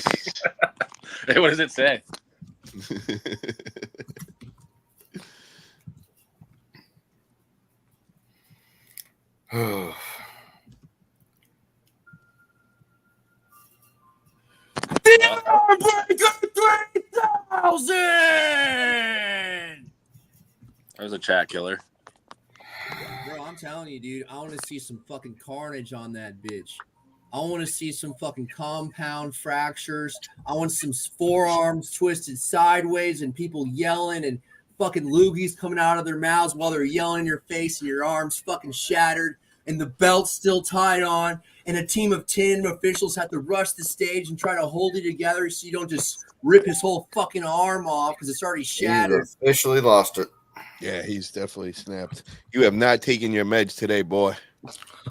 Hey, what does it say? That was a chat killer.
Bro, I'm telling you, dude, I want to see some fucking carnage on that bitch. I want to see some fucking compound fractures. I want some forearms twisted sideways and people yelling and fucking loogies coming out of their mouths while they're yelling in your face and your arms fucking shattered and the belt's still tied on. And a team of 10 officials have to rush the stage and try to hold it together so you don't just rip his whole fucking arm off because it's already shattered.
He's officially lost it.
Yeah, he's definitely snapped. You have not taken your meds today, boy.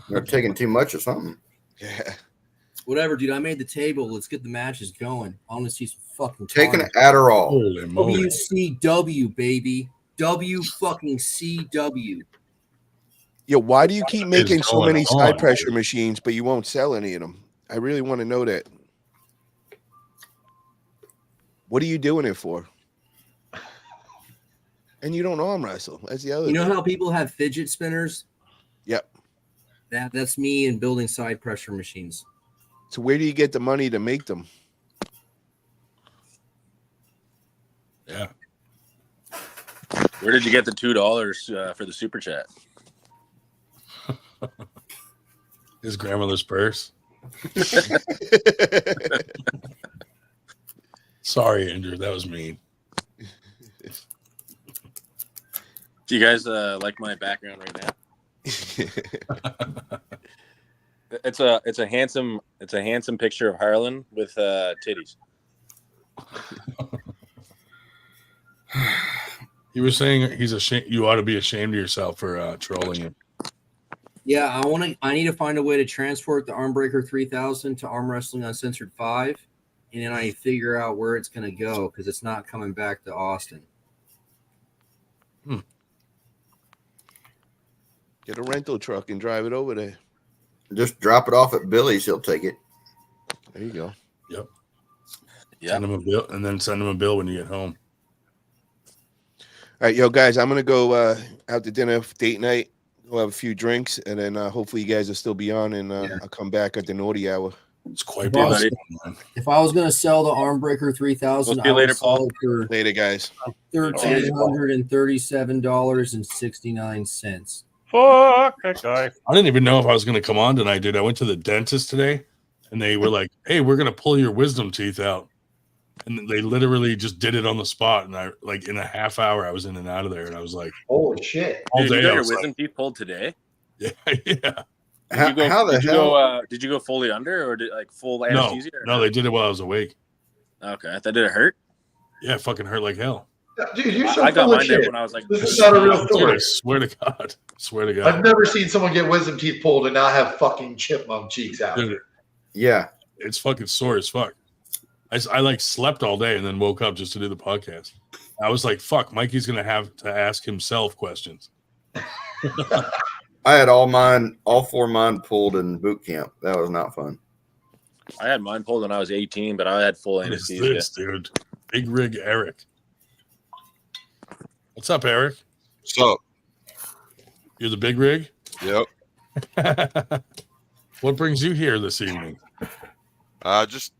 You're taking too much or something.
Yeah.
Whatever, dude. I made the table. Let's get the matches going. I want to see some fucking
Taking
carnage.
Adderall.
Holy moly.
WCW, baby. W fucking CW.
Yo, why do you keep making so
going
many
on,
side pressure
dude?
machines, but you won't sell any of them? I really want to know that. What are you doing it for? And you don't arm wrestle. That's the other
You know
thing.
how people have fidget spinners?
Yep.
That's me in building side pressure machines.
So where do you get the money to make them?
Yeah.
Where did you get the $2 for the super chat?
His grandmother's purse. Sorry, Andrew. That was mean.
Do you guys like my background right now? It's a handsome picture of Harlan with titties.
He was saying he's ashamed. You ought to be ashamed of yourself for trolling him.
Yeah, I need to find a way to transport the Armbreaker 3000 to Arm Wrestling Uncensored 5, and then I figure out where it's going to go because it's not coming back to Austin.
Get a rental truck and drive it over there.
Just drop it off at Billy's. He'll take it.
There you go.
Yep.
Yeah.
Send him a bill, and then send him a bill when you get home.
All right, yo, guys, I'm going to go out to dinner, date night. We'll have a few drinks, and then hopefully you guys will still be on, and I'll come back at the naughty hour.
It's quite
Well,
possible, man.
If I was going to sell the Armbreaker 3000,
We'll see you
I would
later,
sell
Paul.
it for
Later, guys.
$1,337.69.
Fuck that guy.
I didn't even know if I was going to come on tonight, dude. I went to the dentist today, and they were like, "Hey, we're going to pull your wisdom teeth out," and they literally just did it on the spot. And I, like, in a half hour, I was in and out of there, and I was like,
Holy shit.
all
Dude, you
day.
got
I
your
was
wisdom
like,
teeth pulled today?
yeah, yeah.
Did you go, did you
hell?
go fully under or like full
No,
anesthesia? or
no, they did it while I was awake.
Okay, I thought did it hurt?
Yeah, it fucking hurt like hell.
Dude, you're so
I got
full of
mine done
shit.
when I was like,
This is not a real
Dude,
story.
I swear to God. Swear to God.
I've never seen someone get wisdom teeth pulled and not have fucking chipmunk cheeks out.
Dude,
Yeah.
it's fucking sore as fuck. I like slept all day and then woke up just to do the podcast. I was like, fuck, Mikey's going to have to ask himself questions.
I had all four mine pulled in boot camp. That was not fun.
I had mine pulled when I was 18, but I had full
What is
anesthesia.
this, dude? Big Rig Eric. What's up, Eric?
What's up?
You're the Big Rig?
Yep.
What brings you here this evening?
Just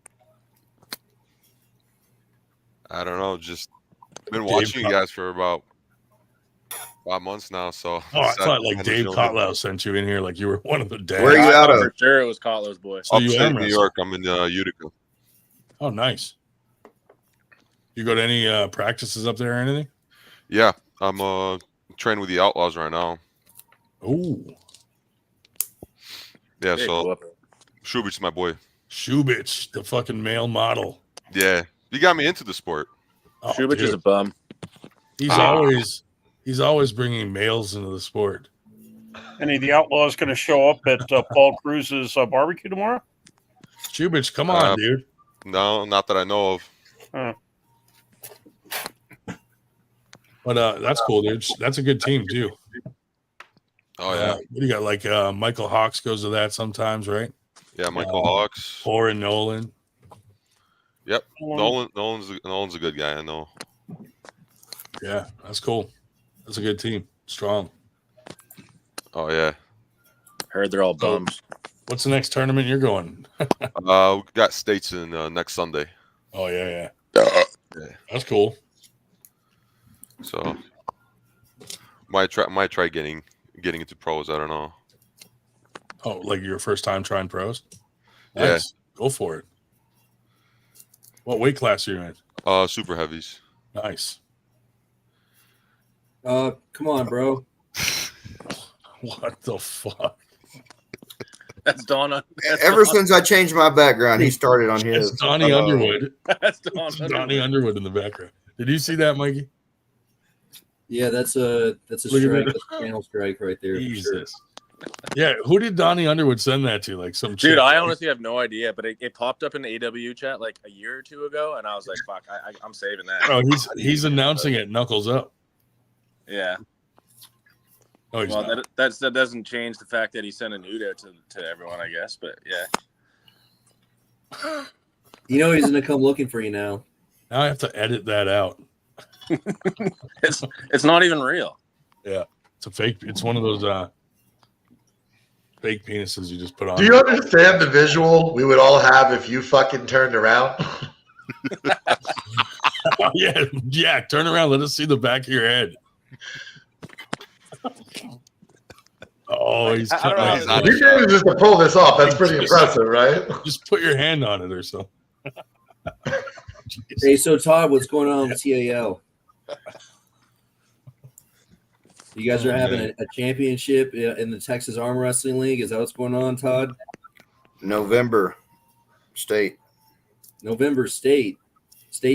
I don't know. Just been watching you guys for about 5 months now. So
Oh, I thought like Dave Kotlow sent you in here like you were one of the dads.
Where are you out of?
For sure, it was Kotlow's boy.
So you
Upstate
arm
New
wrestle.
York. I'm in Utica.
Oh, nice. You go to any practices up there or anything?
Yeah, I'm training with the Outlaws right now.
Oh,
Yeah,
Hey,
so
go up.
Shubic's my boy.
Shubich, the fucking male model.
Yeah, he got me into the sport.
Oh,
Shubich is
dude.
a bum.
He's always bringing males into the sport.
Any of the Outlaws going to show up at Paul Cruz's barbecue tomorrow?
Shubich, come on, dude.
No, not that I know of.
But that's cool, dude. That's a good team too.
Oh yeah,
What do you got? Like Michael Hawks goes to that sometimes, right?
yeah. Michael Hawks.
Or in Nolan.
Yep. Nolan's a good guy. I know.
Yeah, that's cool. That's a good team. Strong.
Oh yeah.
Heard they're all bums.
What's the next tournament you're going?
We got states in next Sunday.
Oh yeah.
Yeah.
That's cool.
So might try getting into pros. I don't know.
Oh, like your first time trying pros? Nice. Go for it. What weight class are you in?
Super heavies.
Nice.
Come on, bro.
What the fuck?
That's Donna.
Ever since I changed my background, he started on his.
It's Donnie Underwood.
That's
It's Donnie Underwood in the background. Did you see that, Mikey?
Yeah, that's a strike. That's a channel strike right there.
Jesus. Yeah, who did Donnie Underwood send that to? Like some
Dude,
chick?
I honestly have no idea, but it popped up in the AW chat like a year or two ago, and I was like, "Fuck, I'm saving that."
Oh, he's announcing it. Knuckles up.
Yeah.
Oh, he's
Well,
not.
that doesn't change the fact that he sent a nude out to everyone, I guess. But yeah.
You know he's gonna come looking for you now.
Now I have to edit that out.
It's not even real.
Yeah, it's a fake. It's one of those fake penises you just put on.
Do you understand the visual we would all have if you fucking turned around?
Yeah. Turn around. Let us see the back of your head. Oh, he's cutting.
You did just to pull this off. That's pretty impressive, right?
Just put your hand on it or something.
Hey, so Todd, what's going on with TAL? You guys are having a championship in the Texas Arm Wrestling League. Is that what's going on, Todd?
November state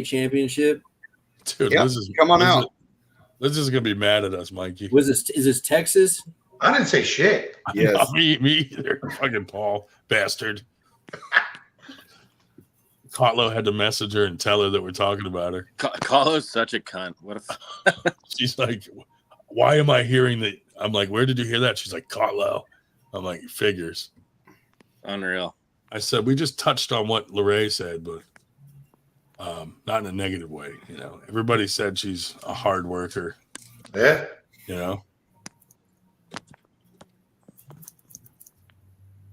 championship.
Dude,
yep. Come on out.
Liz is gonna be mad at us, Mikey.
Is this Texas?
I didn't say shit.
Yes.
Not me either. Fucking Paul, bastard. Kotlo had to message her and tell her that we're talking about her.
Kotlo's such a cunt. What a
She's like, why am I hearing that? I'm like, where did you hear that? She's like, Kotlo. I'm like, figures.
Unreal.
I said, we just touched on what Lorray said, but not in a negative way. You know, everybody said she's a hard worker.
Yeah.
You know,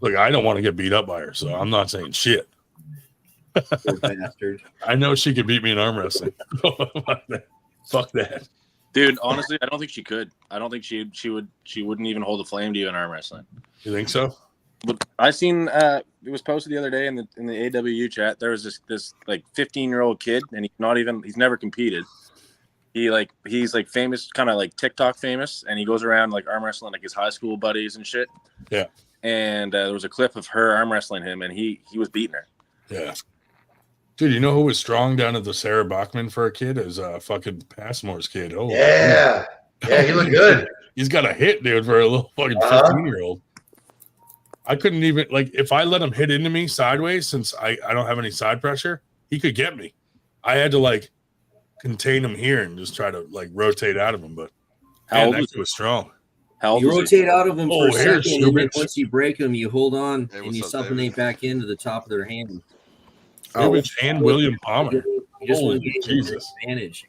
look, I don't want to get beat up by her, so I'm not saying shit.
Bastard.
I know she could beat me in arm wrestling. Fuck that.
Dude, honestly, I don't think she could. I don't think she wouldn't even hold a flame to you in arm wrestling.
You think so?
But I seen it was posted the other day in the AWU chat. There was this like 15-year-old kid, and he's never competed. He's famous, kind of like TikTok famous, and he goes around like arm wrestling like his high school buddies and shit.
Yeah.
And there was a clip of her arm wrestling him, and he was beating her.
Yeah. Dude, you know who was strong down at the Sarah Bachman for a kid? Is fucking Passmore's kid. Oh,
yeah. Yeah, he looked good.
He's got a hit, dude, for a little fucking 15-year-old. I couldn't even, like, if I let him hit into me sideways, since I don't have any side pressure, he could get me. I had to, like, contain him here and just try to, like, rotate out of him. But man, that kid was strong.
You rotate out of him for a
here,
second, and then once you break him, you hold on and you supplement back into the top of their hand.
And William Palmer.
You just want to
Holy
get
Jesus.
advantage.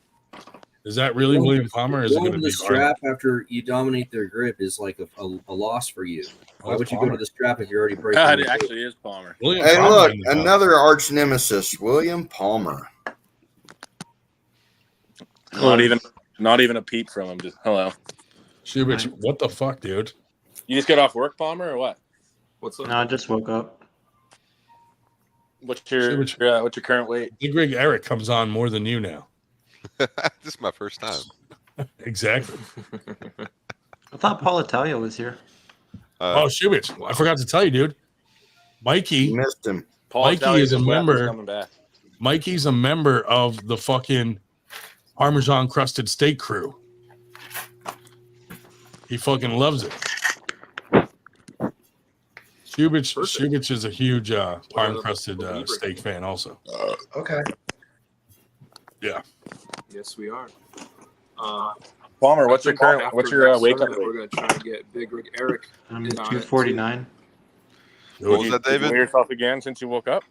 Is that really William Palmer? Or is it
Going
going
to
to
the
be
strap after you dominate their grip is like a loss for you. Why would you go to the strap if you're already breaking?
God, it actually is Palmer.
Hey, look, another arch nemesis, William Palmer.
Not even a peep from him. Just hello.
Shubich, what the fuck, dude?
You just got off work, Palmer, or what?
What's up? No, I just woke up.
What's your current weight?
Big Rig Eric comes on more than you now.
This is my first time.
Exactly.
I thought Paul Italia was here.
Shubich, I forgot to tell you, dude. Mikey
missed him.
Mikey is a member. Mikey's a member of the fucking Parmesan crusted steak crew. He fucking loves it. Shubich is a huge parm crusted steak fan, also.
Okay.
Yeah.
Yes, we are.
Palmer, what's your weight cut?
We're gonna try to get Big Rig Eric.
I'm 249.
What was that, David?
Did you weigh yourself again since you woke up?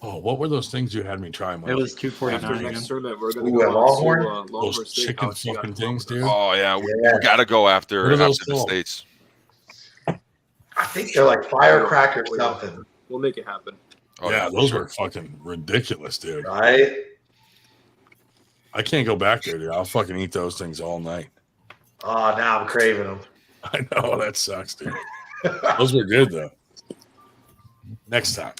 Oh, what were those things you had me try? Mike?
It was 249.
Next tournament, we're gonna go out to
those chicken fucking things, dude.
Oh yeah, we gotta go after the States.
I think they're like firecracker something.
We'll make it happen.
Oh, yeah, those were fucking ridiculous, dude.
Right?
I can't go back there, dude. I'll fucking eat those things all night.
Oh, now I'm craving them.
I know, that sucks, dude. Those were good, though. Next time.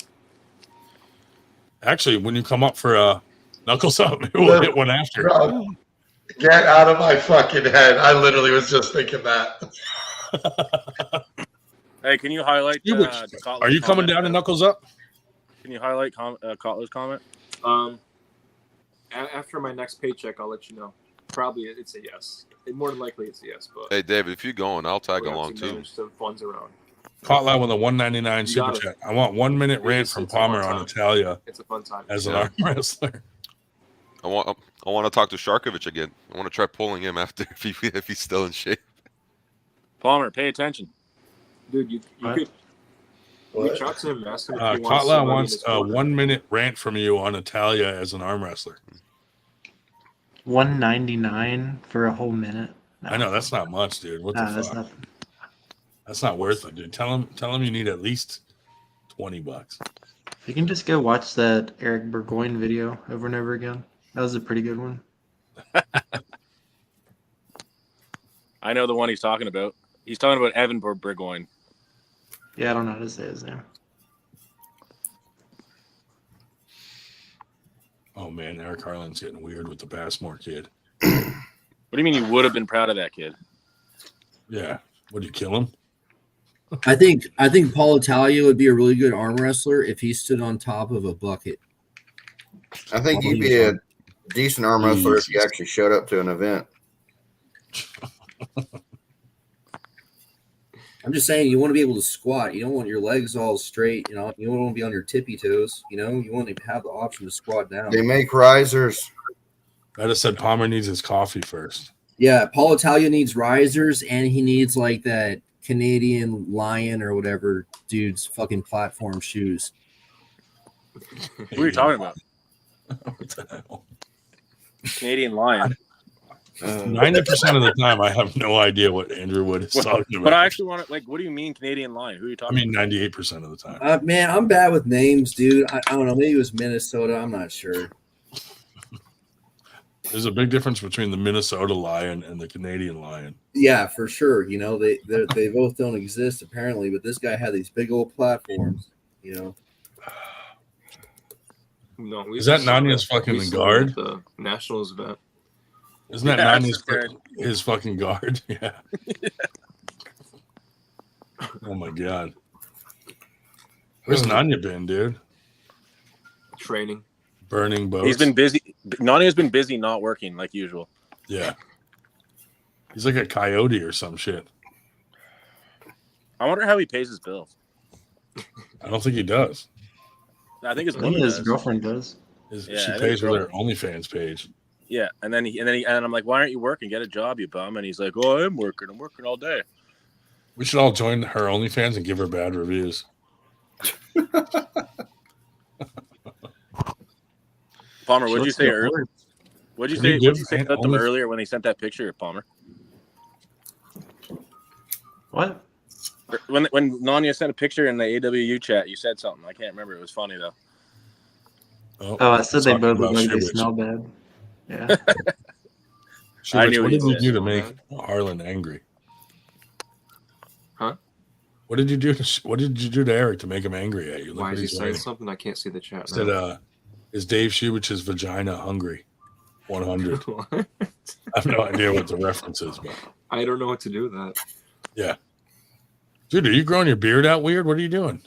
Actually, when you come up for knuckles up, we'll hit one after.
Bro, get out of my fucking head. I literally was just thinking that.
Hey, can you highlight?
Are you coming down to knuckles up?
Can you highlight Kotler's comment?
After my next paycheck, I'll let you know. Probably it's a yes. More than likely it's a yes. But
Hey, David, if you're going, I'll tag along too.
manage some funds around.
Caught with a $1.99 super
got it.
chat. I want 1 minute rant from
It's a fun
Palmer on
time.
Italia
It's a fun time.
as an arm wrestler.
I want to talk to Sharkovich again. I want to try pulling him after if he's still in shape.
Palmer, pay attention.
Dude, you could reach out to him, ask him if he wants
Kotla
somebody in
wants
his
a
corner.
1 minute rant from you on Italia as an arm wrestler.
$1.99 for a whole minute. No.
I know that's not much, dude. What the
That's
fuck?
nothing.
That's not worth it, dude. Tell him you need at least $20.
You can just go watch that Eric Burgoyne video over and over again. That was a pretty good one.
I know the one he's talking about. He's talking about Evan Burgoyne.
Yeah, I don't know how to say his name.
Oh man, Eric Harlan's getting weird with the Passmore kid.
What do you mean you would have been proud of that kid?
Yeah. Would you kill him?
I think Paul Italia would be a really good arm wrestler if he stood on top of a bucket.
I think you'd be a decent arm wrestler if you actually showed up to an event.
I'm just saying, you want to be able to squat. You don't want your legs all straight. You know, you don't want to be on your tippy toes. You know, you want to have the option to squat down.
They make risers.
I just said Palmer needs his coffee first.
Yeah, Paul Italia needs risers, and he needs like that Canadian Lion or whatever dude's fucking platform shoes.
Who are you talking about?
What the hell?
Canadian Lion.
90% of the time, I have no idea what Andrew Wood is talking about.
But I actually want to, like, what do you mean Canadian Lion? Who are you
I
talking
mean, 98% of the time.
Man, I'm bad with names, dude. I don't know. Maybe it was Minnesota. I'm not sure.
There's a big difference between the Minnesota Lion and the Canadian Lion.
Yeah, for sure. You know, they both don't exist apparently, but this guy had these big old platforms. You know.
No,
Is that Nanya's fucking guard?
The Nationals event.
Isn't that Nanya's his fucking guard? Yeah. Oh my god. Where's Nanya been, dude?
Training.
Burning boats.
He's been busy. Nania's been busy not working like usual.
Yeah. He's like a coyote or some shit.
I wonder how he pays his bills.
I don't think he does.
I think his
I think
mother
his
does.
girlfriend does.
She pays with her OnlyFans page.
Yeah, and then I'm like, why aren't you working? Get a job, you bum. And he's like, oh, I am working. I'm working all day.
We should all join her OnlyFans and give her bad reviews.
Palmer, what'd you say earlier? What'd you say about them earlier when they sent that picture, Palmer?
What?
When Nanya sent a picture in the AWU chat, you said something. I can't remember. It was funny though.
Oh, I said they both look like they smell bad. Yeah.
I knew what did you do to make Harlan angry?
Huh?
What did you do to Eric to make him angry at you?
Why is he saying something? I can't see the chat.
He said, is Dave Shubich's vagina hungry? 100. I have no idea what the reference is, but
I don't know what to do with that.
Yeah. Dude, are you growing your beard out weird? What are you doing?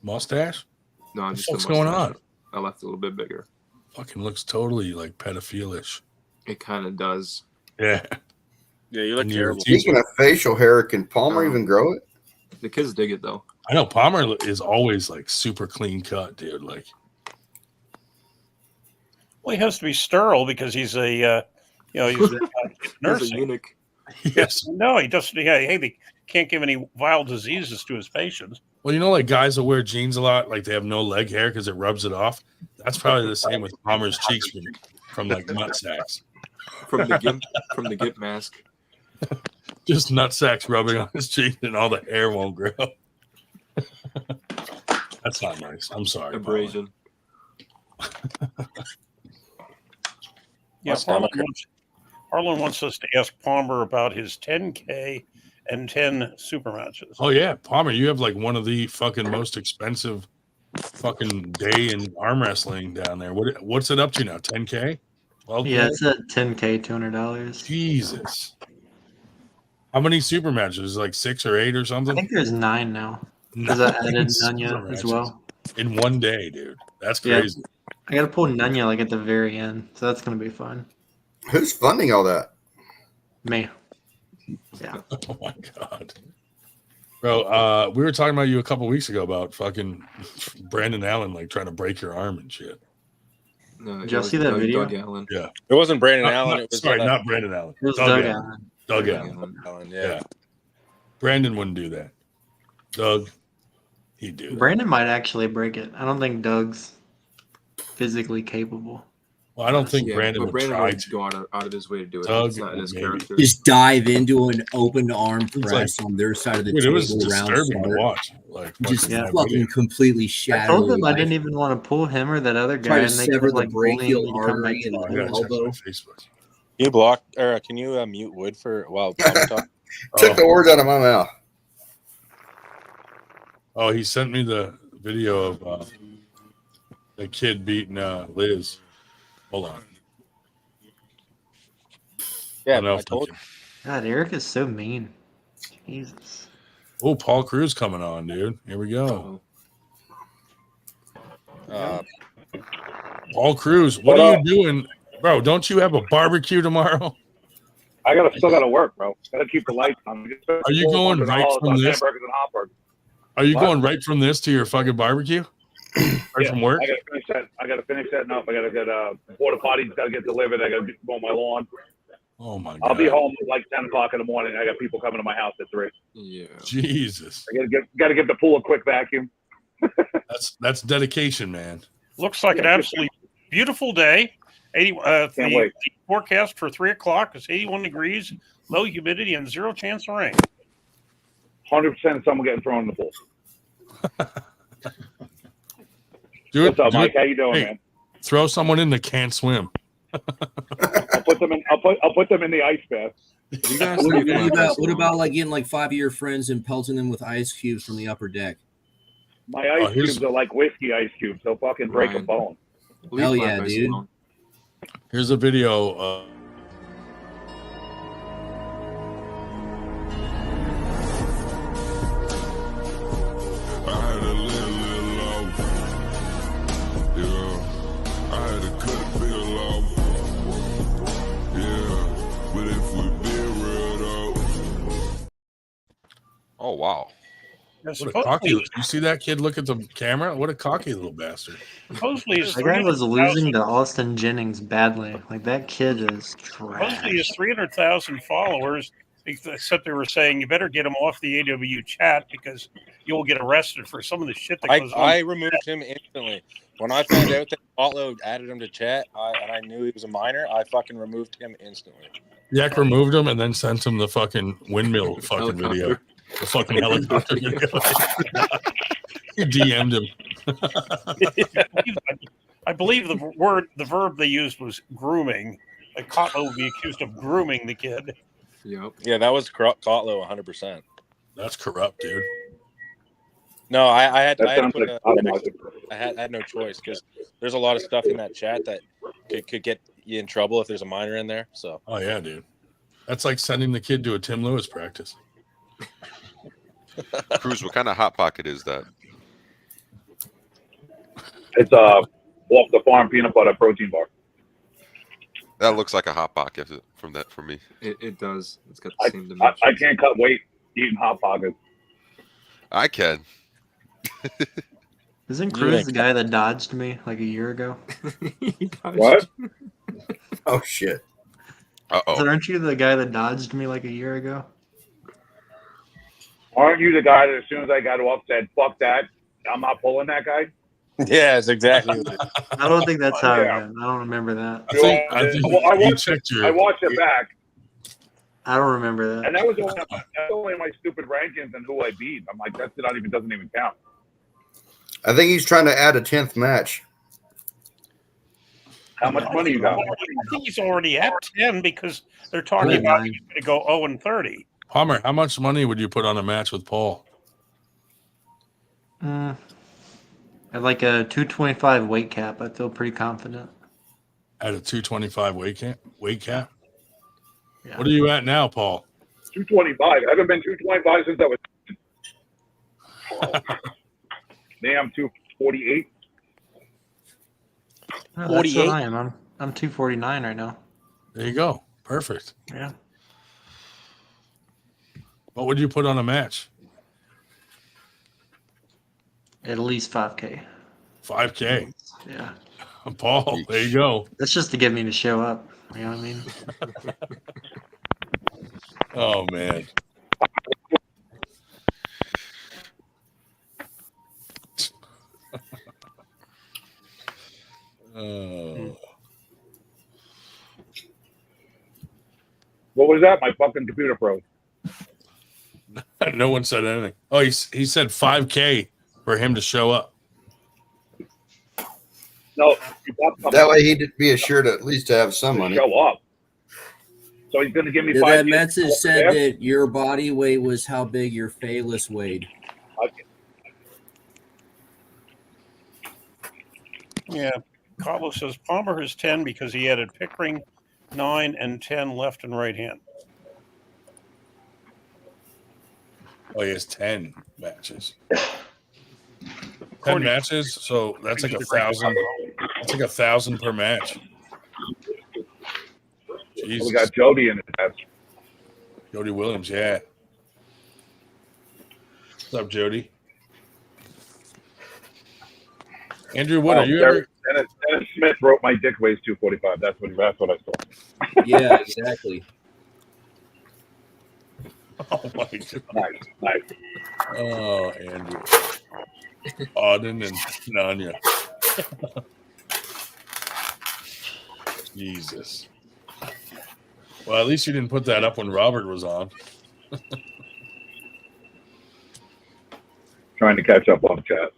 Mustache?
No, I'm just
what's going on?
I left it a little bit bigger.
Fucking looks totally like pedophilish.
It kind of does.
Yeah.
Yeah, you look terrible.
Speaking of facial hair, can Palmer even grow it?
The kids dig it though.
I know Palmer is always like super clean cut, dude. Like,
well, he has to be sterile because he's a, he's nursing.
He's a eunuch.
Yes.
No, he doesn't. Yeah, hey, they can't give any viral diseases to his patients.
well, you know, like guys that wear jeans a lot, like they have no leg hair because it rubs it off. That's probably the same with Palmer's cheeks from like nut sacks.
From the gimp mask.
Just nut sacks rubbing on his cheek and all the hair won't grow. That's not nice. I'm sorry.
Abrasion.
Yeah, Harlan wants us to ask Palmer about his 10K and 10 super matches.
Oh yeah, Palmer, you have like one of the fucking most expensive fucking day in arm wrestling down there. What's it up to now? 10K? 12K?
Yeah, it's at $10K, $200.
Jesus. How many super matches? Like 6 or 8 or
I
something?
think there's 9 now because I added
super
Nunya as
matches
well.
in one day, dude. That's
Yeah,
crazy.
I got to pull Nunya like at the very end, so that's gonna be fun.
Who's funding all that?
Me. Yeah.
Oh my god. Bro, we were talking about you a couple weeks ago about fucking Brandon Allen like trying to break your arm and shit.
No,
Did y'all see that video?
Doug Allen.
Yeah.
It wasn't Brandon Allen. It was
not Brandon Allen.
It was Doug Allen.
Doug Allen.
Yeah.
Brandon wouldn't do that. Doug, he'd do that.
Brandon might actually break it. I don't think Doug's physically capable.
Well, I don't think
Yeah,
Brandon
but
would
Brandon
try
would
to.
go out of his way to do it.
Doug
It's not in his
maybe.
character.
Just dive into an open arm
like-
press on their side of the
Dude, it
table
was
around
disturbing to
start.
watch. Like
Just
fucking that
fucking
video.
completely
I
shatter.
told them I
life.
didn't even want to pull him or that other guy,
Try to
and they
sever
kept
the
like bullying
brachial
me to come back
artery
to
and
Oh, I
the
gotta check my
elbow.
Facebook.
Can you block or can you mute Wood for while I'm talking?
Took the words out of my mouth.
Oh, he sent me the video of the kid beating Liz. Hold on.
Yeah,
know
I
if
told
can-
God, Eric is so mean. Jesus.
Oh, Paul Cruz coming on, dude. Here we go. Paul Cruz, what are you doing? Bro, don't you have a barbecue tomorrow?
Still gotta work, bro. Gotta keep the lights on.
Are you going right from this?
Hamburgers and hot burgers.
Are you
What?
going right from this to your fucking barbecue? Right from work?
I gotta finish setting up. I gotta get porta potties. Gotta get delivered. I gotta mow my lawn.
Oh my god!
I'll be home at like 10 o'clock in the morning. I got people coming to my house at 3.
Yeah.
Jesus,
I gotta give the pool a quick vacuum.
that's dedication, man.
Looks like an absolutely beautiful day. 80.
Can't
The
wait.
forecast for 3 o'clock is 81 degrees, low humidity, and 0 chance of rain.
100% of someone getting thrown in the pool.
Dude,
What's up, Mike? How you doing,
hey,
man?
Throw someone in that can't swim.
I'll put them in. I'll put them in the ice bath.
You guys
What about like getting like 5 of your friends and pelting them with ice cubes from the upper deck?
My ice cubes are like whiskey ice cubes. They'll fucking break a bone.
Hell yeah, dude.
Here's a video.
Oh wow!
What a cocky! You see that kid look at the camera? What a cocky little bastard!
Supposedly,
The guy was losing to Austin Jennings badly. Like that kid is trash.
Supposedly, his 300,000 followers. Except they were saying you better get him off the AW chat because you'll get arrested for some of the shit that goes on.
I removed him instantly when I found out that Otlo added him to chat. And I knew he was a minor. I fucking removed him instantly.
Yak removed him and then sent him the fucking windmill fucking video, the fucking helicopter video. He DM'd him.
I believe the verb they used was grooming. Like Kotlo would be accused of grooming the kid.
Yep.
Yeah, that was Kotlo 100%.
That's corrupt, dude.
No, I had no choice because there's a lot of stuff in that chat that could get you in trouble if there's a minor in there. So.
Oh yeah, dude. That's like sending the kid to a Tim Lewis practice.
Cruz, what kind of hot pocket is that?
It's off the farm peanut butter protein bar.
That looks like a hot pocket from me.
It does. It's got the same dimensions.
I can't cut weight eating hot pockets.
I can.
Isn't Cruz the guy that dodged me like a year ago?
What?
Oh shit!
So aren't you the guy that dodged me like a year ago?
Aren't you the guy that as soon as I got off said, "Fuck that, I'm not pulling that guy"?
Yes, exactly.
I don't think that's how it went. I don't remember that.
I watched it back.
I don't remember that.
And that was only my stupid rankings and who I beat. I'm like, that doesn't even count.
I think he's trying to add a 10th match.
How much money you got?
I think he's already at 10 because they're talking about he's going to go 0-30.
Palmer, how much money would you put on a match with Paul?
At like a 225 weight cap, I feel pretty confident.
At a 225 weight cap?
Yeah.
What are you at now, Paul?
225. I haven't been 225 since I was. Damn, 248.
Oh, that's
48?
what I am. I'm 249 right now.
There you go. Perfect.
Yeah.
What would you put on a match?
At least 5K.
5K.
Yeah.
Paul, there you go.
That's just to get me to show up. You know what I mean?
Oh, man.
What was that? My fucking computer froze.
No one said anything. Oh, he said 5K for him to show up.
No,
that way he'd be assured at least to have some money.
Show up. So he's going to give me
Yeah,
5
that message said that your body weight was how big your phallus weighed.
Yeah. Carlos says Palmer has 10 because he added Pickering, 9 and 10 left and right hand.
Oh, he has 10 matches. 10 matches, so that's like 1,000. That's like 1,000 per match. Jesus.
We got Jody in his match.
Jody Williams, yeah. What's up, Jody? Andrew, what are you ever?
Dennis Smith wrote my dick weighs 245. That's what I saw.
Yeah, exactly.
Oh my God.
Nice.
Oh, Andrew. Auden and Nanya. Jesus. Well, at least you didn't put that up when Robert was on.
Trying to catch up on chat.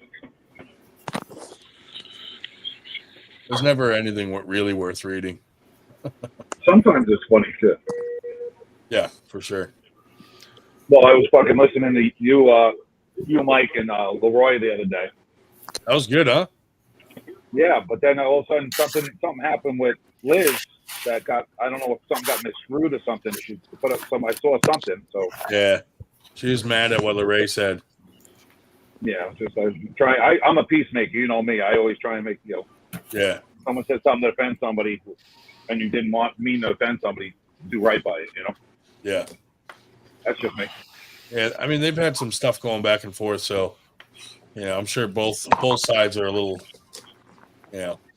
There's never anything really worth reading.
Sometimes it's funny shit.
Yeah, for sure.
Well, I was fucking listening to you, Mike, and Leroy the other day.
That was good, huh?
Yeah, but then all of a sudden something happened with Liz that I don't know if something got miscrewed or something. She put up I saw something. So
yeah, she was mad at what Leray said.
Yeah, I'm a peacemaker. You know me. I always try and make
Yeah.
Someone said something to offend somebody, and you didn't mean to offend somebody. Do right by it.
Yeah.
That's just me.
Yeah, I mean they've had some stuff going back and forth, so I'm sure both sides are a little,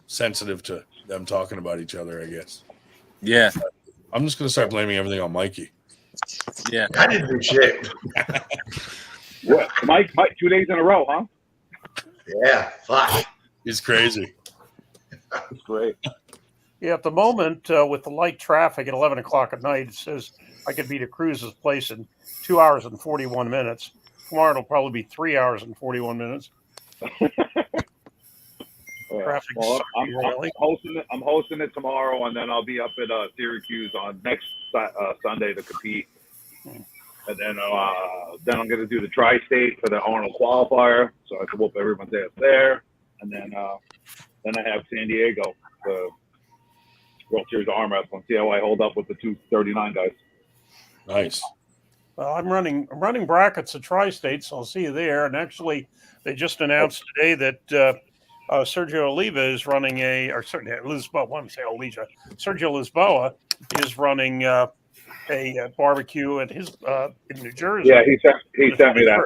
sensitive to them talking about each other, I guess.
Yeah.
I'm just gonna start blaming everything on Mikey.
Yeah.
I didn't do shit.
What, Mike? 2 days in a row, huh?
Yeah. Fuck.
He's crazy.
That's great.
Yeah, at the moment, with the light traffic at 11 o'clock at night, it says I could be to Cruz's place in 2 hours and 41 minutes. Tomorrow it'll probably be 3 hours and 41 minutes. Traffic's
I'm hosting it tomorrow, and then I'll be up at Syracuse on next Sunday to compete. And then I'm going to do the tri-state for the Arnold qualifier, so I can whoop everyone's ass there. And then I have San Diego, the World Series of Arm Wrestling. See how I hold up with the 239 guys.
Nice.
Well, I'm running brackets at Tri-State, so I'll see you there. And actually, they just announced today that Sergio Oliva is running Sergio Lisboa is running a barbecue at his in New Jersey.
Yeah, he sent me that.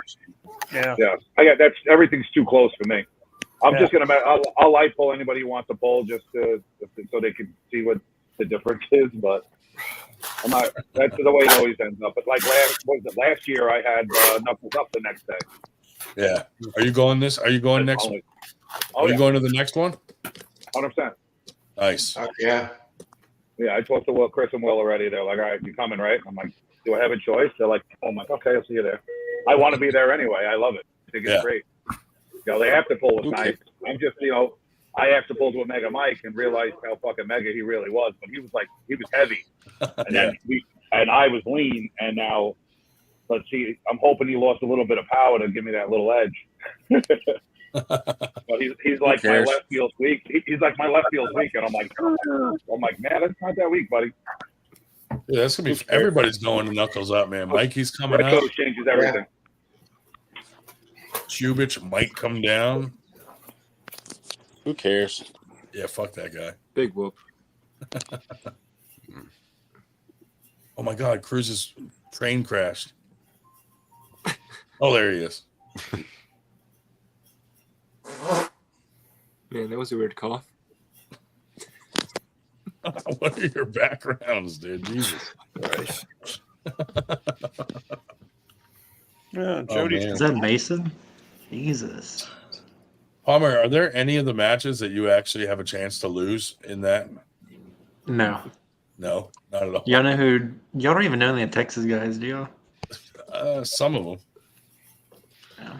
Yeah.
That's everything's too close for me. I'm just gonna I'll light pull anybody who wants to pull just so they can see what the difference is, but. I'm not. That's the way it always ends up. But like last year, I had knuckles up the next day.
Yeah. Are you going next? Are you going to the next one?
100%.
Nice.
Yeah.
Yeah, I talked to Chris and Will already. They're like, all right, you coming, right? I'm like, do I have a choice? They're like, oh, I'm like, okay, I'll see you there. I want to be there anyway. I love it. I think it's great. The after pull was nice. I'm just, I after pulled with Mega Mike and realized how fucking mega he really was. But he was heavy. And then I was lean, and now let's see. I'm hoping he lost a little bit of power to give me that little edge. But he's like my
cares?
left feels weak. He's like my left feels weak, and I'm like, man, that's not that weak, buddy.
Yeah, that's gonna be everybody's going to knuckles up, man. Mikey's coming
That
up.
coach changes everything.
Chubich might come down.
Who cares?
Yeah, fuck that guy.
Big whoop.
Oh my God, Cruz's train crashed. Oh, there he is.
Man, that was a weird cough.
What are your backgrounds, dude? Jesus Christ.
Yeah, Jody's.
Is that Mason? Jesus.
Palmer, are there any of the matches that you actually have a chance to lose in that?
No.
No, not at all.
Y'all know who? Y'all don't even know any of Texas guys, do y'all?
Some of them.
Yeah.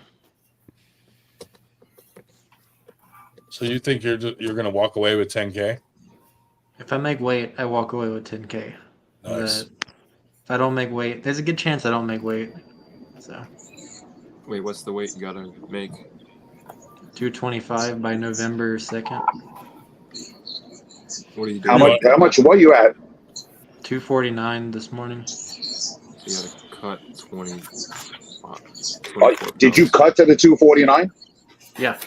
So you think you're going to walk away with 10K?
If I make weight, I walk away with 10K.
Nice.
But if I don't make weight, there's a good chance I don't make weight. So.
Wait, what's the weight you gotta make?
225 by November 2nd.
What are you doing?
How much? What you at?
249 this morning.
You gotta cut 20.
Did you cut to the 249?
Yeah.